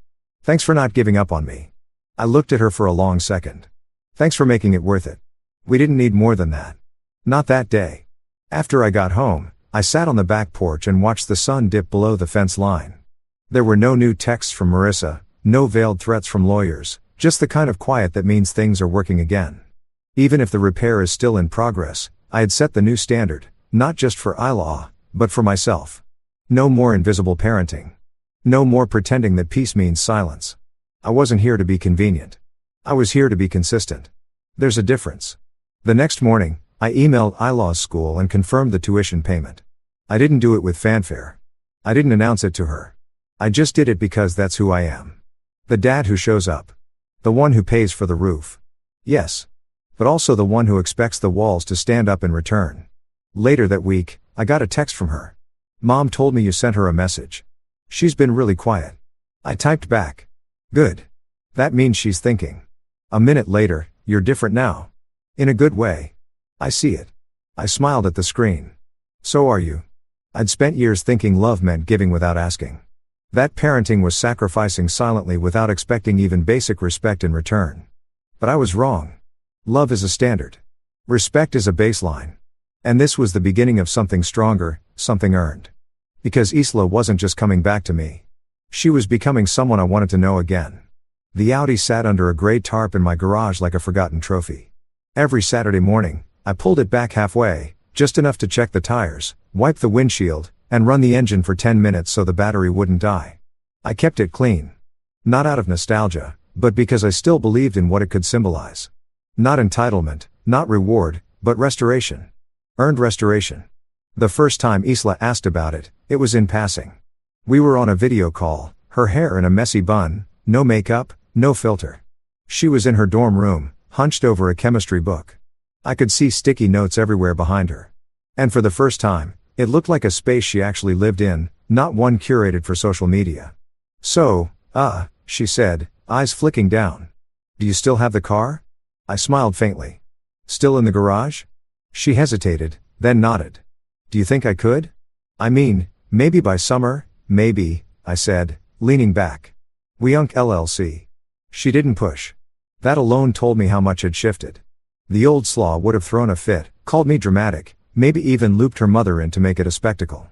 Thanks for not giving up on me. I looked at her for a long second. Thanks for making it worth it. We didn't need more than that. Not that day. After I got home, I sat on the back porch and watched the sun dip below the fence line. There were no new texts from Marissa, no veiled threats from lawyers, just the kind of quiet that means things are working again. Even if the repair is still in progress, I had set the new standard, not just for Isla, but for myself. No more invisible parenting. No more pretending that peace means silence. I wasn't here to be convenient. I was here to be consistent. There's a difference. The next morning, I emailed Isla's school and confirmed the tuition payment. I didn't do it with fanfare. I didn't announce it to her. I just did it because that's who I am. The dad who shows up. The one who pays for the roof. Yes. But also the one who expects the walls to stand up in return. Later that week, I got a text from her. Mom told me you sent her a message. She's been really quiet. I typed back. Good. That means she's thinking. A minute later, you're different now. In a good way. I see it. I smiled at the screen. So are you. I'd spent years thinking love meant giving without asking. That parenting was sacrificing silently without expecting even basic respect in return. But I was wrong. Love is a standard. Respect is a baseline. And this was the beginning of something stronger, something earned. Because Isla wasn't just coming back to me. She was becoming someone I wanted to know again. The Audi sat under a gray tarp in my garage like a forgotten trophy. Every Saturday morning, I pulled it back halfway, just enough to check the tires, wipe the windshield, and run the engine for 10 minutes so the battery wouldn't die. I kept it clean. Not out of nostalgia, but because I still believed in what it could symbolize. Not entitlement, not reward, but restoration. Earned restoration. The first time Isla asked about it, it was in passing. We were on a video call, her hair in a messy bun, no makeup, no filter. She was in her dorm room, hunched over a chemistry book. I could see sticky notes everywhere behind her. And for the first time, it looked like a space she actually lived in, not one curated for social media. So, she said, eyes flicking down. Do you still have the car? I smiled faintly. Still in the garage? She hesitated, then nodded. Do you think I could? I mean, maybe by summer, maybe, I said, leaning back. We Unk LLC. She didn't push. That alone told me how much had shifted. The old slaw would have thrown a fit, called me dramatic, maybe even looped her mother in to make it a spectacle.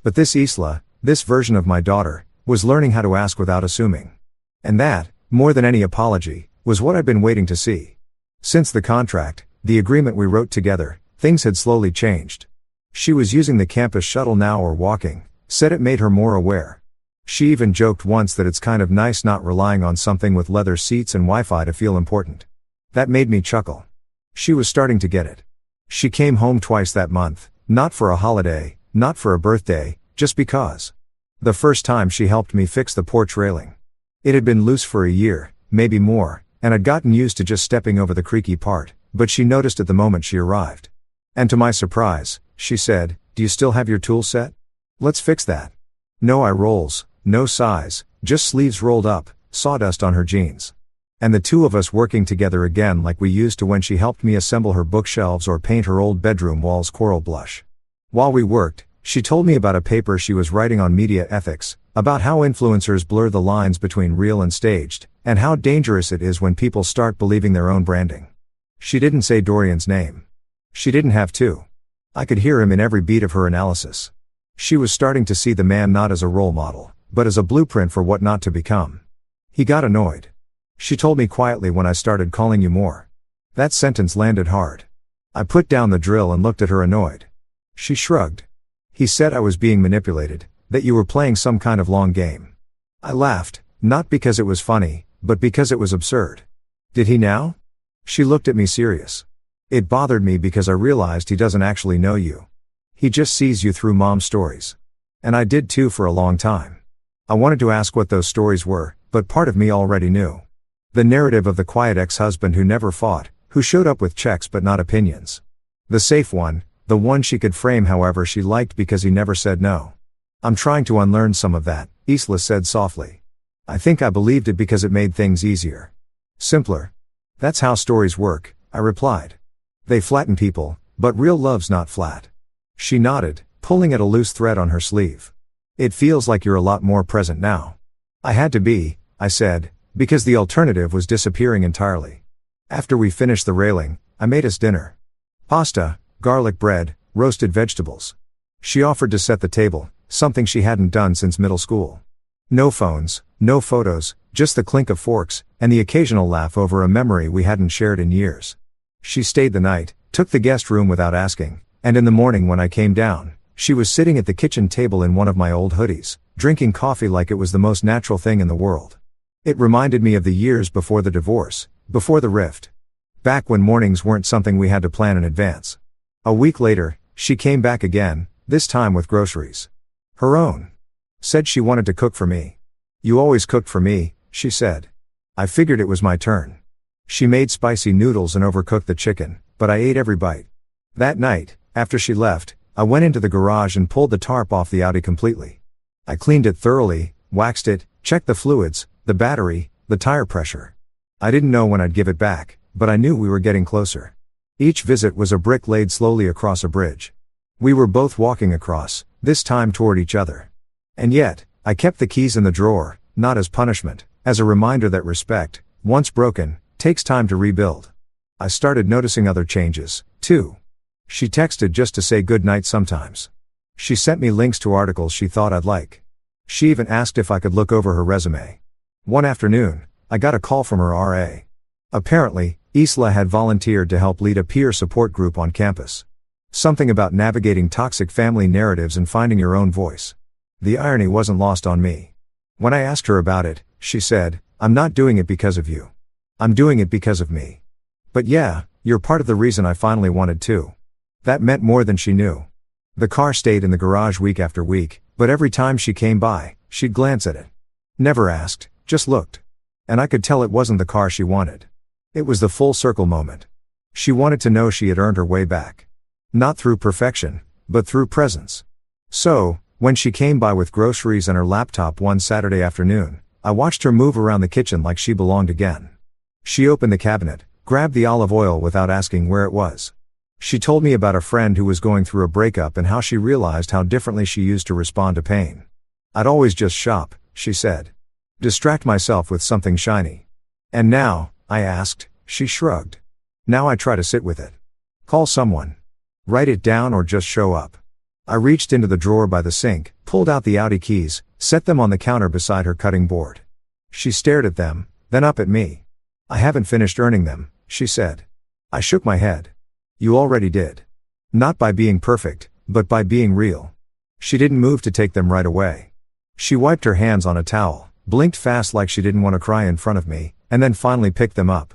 But this Isla, this version of my daughter, was learning how to ask without assuming. And that, more than any apology, was what I'd been waiting to see. Since the contract, the agreement we wrote together, things had slowly changed. She was using the campus shuttle now or walking, said it made her more aware. She even joked once that it's kind of nice not relying on something with leather seats and Wi-Fi to feel important. That made me chuckle. She was starting to get it. She came home twice that month, not for a holiday, not for a birthday, just because. The first time she helped me fix the porch railing. It had been loose for a year, maybe more, and I'd gotten used to just stepping over the creaky part, but she noticed it the moment she arrived. And to my surprise, she said, "Do you still have your tool set? Let's fix that." No eye rolls, no sighs, just sleeves rolled up, sawdust on her jeans. And the two of us working together again like we used to when she helped me assemble her bookshelves or paint her old bedroom walls coral blush. While we worked, she told me about a paper she was writing on media ethics, about how influencers blur the lines between real and staged, and how dangerous it is when people start believing their own branding. She didn't say Dorian's name. She didn't have to. I could hear him in every beat of her analysis. She was starting to see the man not as a role model, but as a blueprint for what not to become. He got annoyed. She told me quietly when I started calling you more. That sentence landed hard. I put down the drill and looked at her annoyed. She shrugged. He said I was being manipulated, that you were playing some kind of long game. I laughed, not because it was funny, but because it was absurd. Did he now? She looked at me serious. It bothered me because I realized he doesn't actually know you. He just sees you through mom's stories. And I did too for a long time. I wanted to ask what those stories were, but part of me already knew. The narrative of the quiet ex-husband who never fought, who showed up with checks but not opinions. The safe one, the one she could frame however she liked because he never said no. I'm trying to unlearn some of that, Isla said softly. I think I believed it because it made things easier. Simpler. That's how stories work, I replied. They flatten people, but real love's not flat. She nodded, pulling at a loose thread on her sleeve. It feels like you're a lot more present now. I had to be, I said, because the alternative was disappearing entirely. After we finished the railing, I made us dinner. Pasta, garlic bread, roasted vegetables. She offered to set the table, something she hadn't done since middle school. No phones, no photos, just the clink of forks, and the occasional laugh over a memory we hadn't shared in years. She stayed the night, took the guest room without asking, and in the morning when I came down, she was sitting at the kitchen table in one of my old hoodies, drinking coffee like it was the most natural thing in the world. It reminded me of the years before the divorce, before the rift. Back when mornings weren't something we had to plan in advance. A week later, she came back again, this time with groceries. Her own. Said she wanted to cook for me. You always cooked for me, she said. I figured it was my turn. She made spicy noodles and overcooked the chicken, but I ate every bite. That night, after she left, I went into the garage and pulled the tarp off the Audi completely. I cleaned it thoroughly, waxed it, checked the fluids, the battery, the tire pressure. I didn't know when I'd give it back, but I knew we were getting closer. Each visit was a brick laid slowly across a bridge. We were both walking across, this time toward each other. And yet, I kept the keys in the drawer, not as punishment, as a reminder that respect, once broken, takes time to rebuild. I started noticing other changes, too. She texted just to say good night sometimes. She sent me links to articles she thought I'd like. She even asked if I could look over her resume. One afternoon, I got a call from her RA. Apparently, Isla had volunteered to help lead a peer support group on campus. Something about navigating toxic family narratives and finding your own voice. The irony wasn't lost on me. When I asked her about it, she said, I'm not doing it because of you. I'm doing it because of me. But yeah, you're part of the reason I finally wanted to. That meant more than she knew. The car stayed in the garage week after week, but every time she came by, she'd glance at it. Never asked, just looked. And I could tell it wasn't the car she wanted. It was the full circle moment. She wanted to know she had earned her way back. Not through perfection, but through presence. So, when she came by with groceries and her laptop one Saturday afternoon, I watched her move around the kitchen like she belonged again. She opened the cabinet, grabbed the olive oil without asking where it was. She told me about a friend who was going through a breakup and how she realized how differently she used to respond to pain. I'd always just shop, she said. Distract myself with something shiny. And now, I asked, she shrugged. Now I try to sit with it. Call someone. Write it down or just show up. I reached into the drawer by the sink, pulled out the Audi keys, set them on the counter beside her cutting board. She stared at them, then up at me. I haven't finished earning them, she said. I shook my head. You already did. Not by being perfect, but by being real. She didn't move to take them right away. She wiped her hands on a towel, blinked fast like she didn't want to cry in front of me, and then finally picked them up.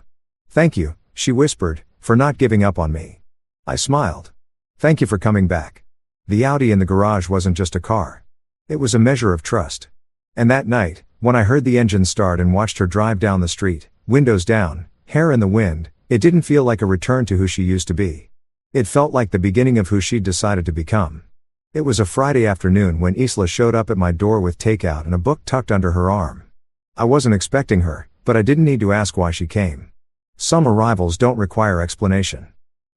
Thank you, she whispered, for not giving up on me. I smiled. Thank you for coming back. The Audi in the garage wasn't just a car. It was a measure of trust. And that night, when I heard the engine start and watched her drive down the street, windows down, hair in the wind, it didn't feel like a return to who she used to be. It felt like the beginning of who she'd decided to become. It was a Friday afternoon when Isla showed up at my door with takeout and a book tucked under her arm. I wasn't expecting her, but I didn't need to ask why she came. Some arrivals don't require explanation.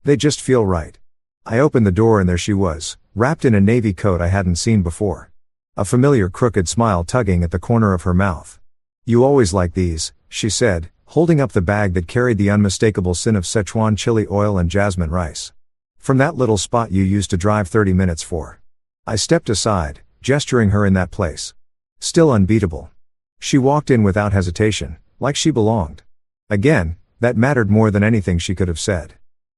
They just feel right. I opened the door and there she was, wrapped in a navy coat I hadn't seen before. A familiar crooked smile tugging at the corner of her mouth. "You always like these," she said, holding up the bag that carried the unmistakable scent of Szechuan chili oil and jasmine rice. "From that little spot you used to drive 30 minutes for." I stepped aside, gesturing her in that place. Still unbeatable. She walked in without hesitation, like she belonged. Again, that mattered more than anything she could have said.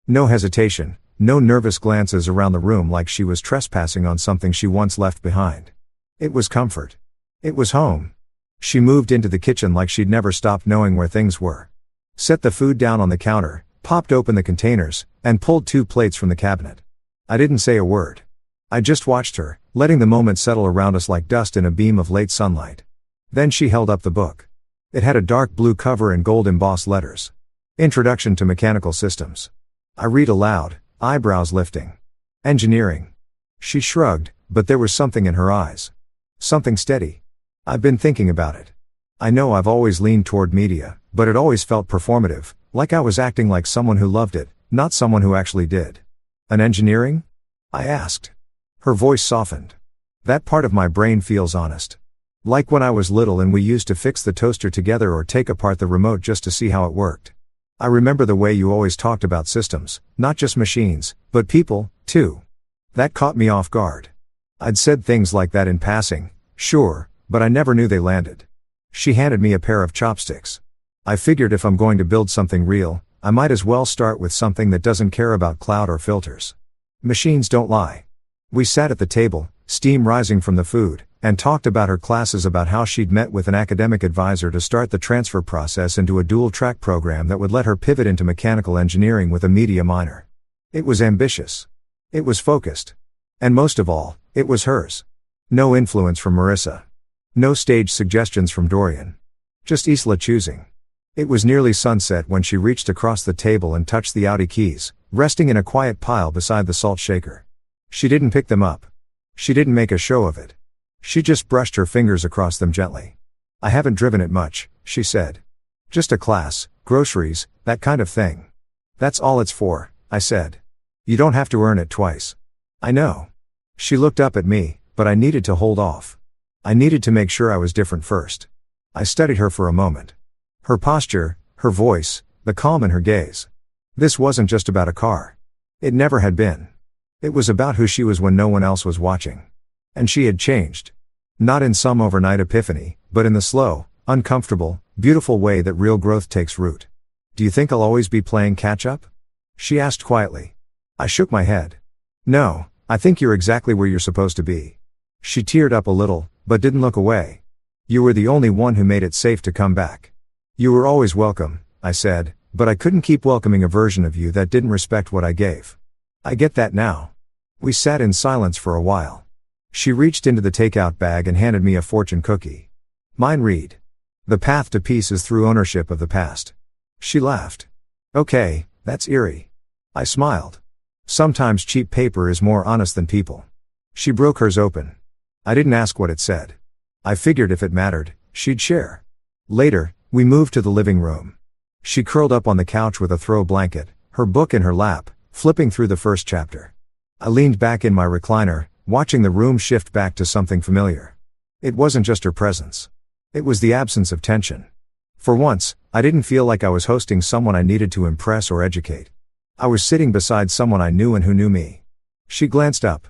No hesitation, no nervous glances around the room like she was trespassing on something she once left behind. It was comfort. It was home. She moved into the kitchen like she'd never stopped knowing where things were. Set the food down on the counter, popped open the containers, and pulled 2 plates from the cabinet. I didn't say a word. I just watched her, letting the moment settle around us like dust in a beam of late sunlight. Then she held up the book. It had a dark blue cover and gold embossed letters. Introduction to Mechanical Systems. I read aloud, eyebrows lifting. Engineering. She shrugged, but there was something in her eyes. Something steady. I've been thinking about it. I know I've always leaned toward media, but it always felt performative, like I was acting like someone who loved it, not someone who actually did. An engineering? I asked. Her voice softened. That part of my brain feels honest. Like when I was little and we used to fix the toaster together or take apart the remote just to see how it worked. I remember the way you always talked about systems, not just machines, but people, too. That caught me off guard. I'd said things like that in passing, sure, but I never knew they landed. She handed me a pair of chopsticks. I figured if I'm going to build something real, I might as well start with something that doesn't care about cloud or filters. Machines don't lie. We sat at the table, steam rising from the food, and talked about her classes, about how she'd met with an academic advisor to start the transfer process into a dual-track program that would let her pivot into mechanical engineering with a media minor. It was ambitious. It was focused. And most of all, it was hers. No influence from Marissa. No stage suggestions from Dorian. Just Isla choosing. It was nearly sunset when she reached across the table and touched the Audi keys, resting in a quiet pile beside the salt shaker. She didn't pick them up. She didn't make a show of it. She just brushed her fingers across them gently. "I haven't driven it much," she said. "Just a class, groceries, that kind of thing." "That's all it's for," I said. "You don't have to earn it twice." "I know." She looked up at me, but I needed to hold off. I needed to make sure I was different first. I studied her for a moment. Her posture, her voice, the calm in her gaze. This wasn't just about a car. It never had been. It was about who she was when no one else was watching. And she had changed. Not in some overnight epiphany, but in the slow, uncomfortable, beautiful way that real growth takes root. "Do you think I'll always be playing catch-up?" she asked quietly. I shook my head. "No, I think you're exactly where you're supposed to be." She teared up a little, but didn't look away. "You were the only one who made it safe to come back." "You were always welcome," I said, "but I couldn't keep welcoming a version of you that didn't respect what I gave." "I get that now." We sat in silence for a while. She reached into the takeout bag and handed me a fortune cookie. Mine read, "The path to peace is through ownership of the past." She laughed. "Okay, that's eerie." I smiled. Sometimes cheap paper is more honest than people. She broke hers open. I didn't ask what it said. I figured if it mattered, she'd share. Later, we moved to the living room. She curled up on the couch with a throw blanket, her book in her lap, flipping through the first chapter. I leaned back in my recliner, watching the room shift back to something familiar. It wasn't just her presence. It was the absence of tension. For once, I didn't feel like I was hosting someone I needed to impress or educate. I was sitting beside someone I knew and who knew me. She glanced up.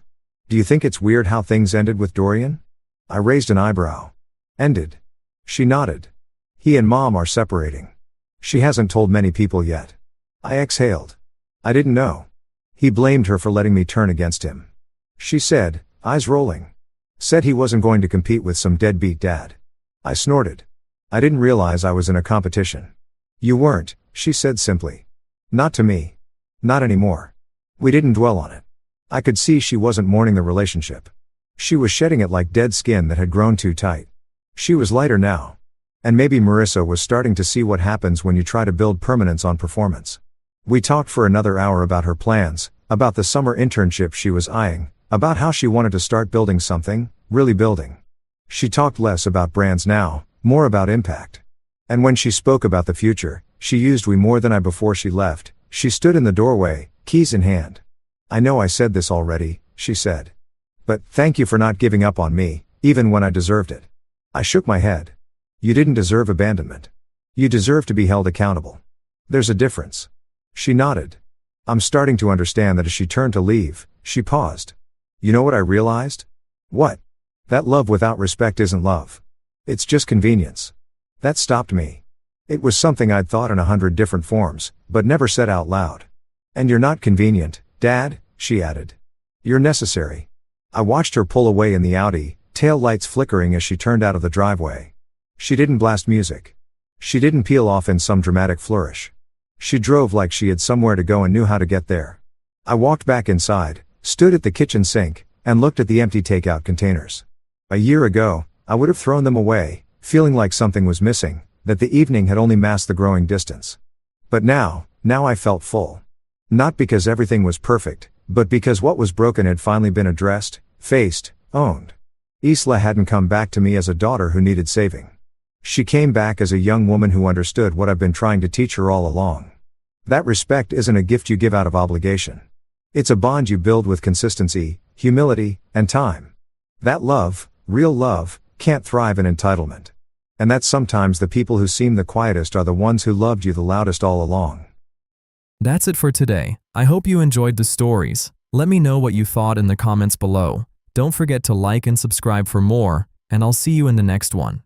"Do you think it's weird how things ended with Dorian?" I raised an eyebrow. "Ended?" She nodded. "He and Mom are separating. She hasn't told many people yet." I exhaled. I didn't know. He blamed her for letting me turn against him. She said, eyes rolling. Said he wasn't going to compete with some deadbeat dad. I snorted. I didn't realize I was in a competition. "You weren't," she said simply. "Not to me. Not anymore." We didn't dwell on it. I could see she wasn't mourning the relationship. She was shedding it like dead skin that had grown too tight. She was lighter now. And maybe Marissa was starting to see what happens when you try to build permanence on performance. We talked for another hour about her plans, about the summer internship she was eyeing, about how she wanted to start building something, really building. She talked less about brands now, more about impact. And when she spoke about the future, she used we more than I before she left. She stood in the doorway, keys in hand. I know I said this already, she said. But thank you for not giving up on me, even when I deserved it. I shook my head. You didn't deserve abandonment. You deserve to be held accountable. There's a difference. She nodded. I'm starting to understand that as she turned to leave, she paused. You know what I realized? What? That love without respect isn't love. It's just convenience. That stopped me. It was something I'd thought in 100 different forms, but never said out loud. And you're not convenient, Dad, she added. You're necessary. I watched her pull away in the Audi, tail lights flickering as she turned out of the driveway. She didn't blast music. She didn't peel off in some dramatic flourish. She drove like she had somewhere to go and knew how to get there. I walked back inside, stood at the kitchen sink, and looked at the empty takeout containers. A year ago, I would have thrown them away, feeling like something was missing, that the evening had only masked the growing distance. But now I felt full. Not because everything was perfect, but because what was broken had finally been addressed, faced, owned. Isla hadn't come back to me as a daughter who needed saving. She came back as a young woman who understood what I've been trying to teach her all along. That respect isn't a gift you give out of obligation. It's a bond you build with consistency, humility, and time. That love, real love, can't thrive in entitlement. And that sometimes the people who seem the quietest are the ones who loved you the loudest all along. That's it for today. I hope you enjoyed the stories. Let me know what you thought in the comments below. Don't forget to like and subscribe for more, and I'll see you in the next one.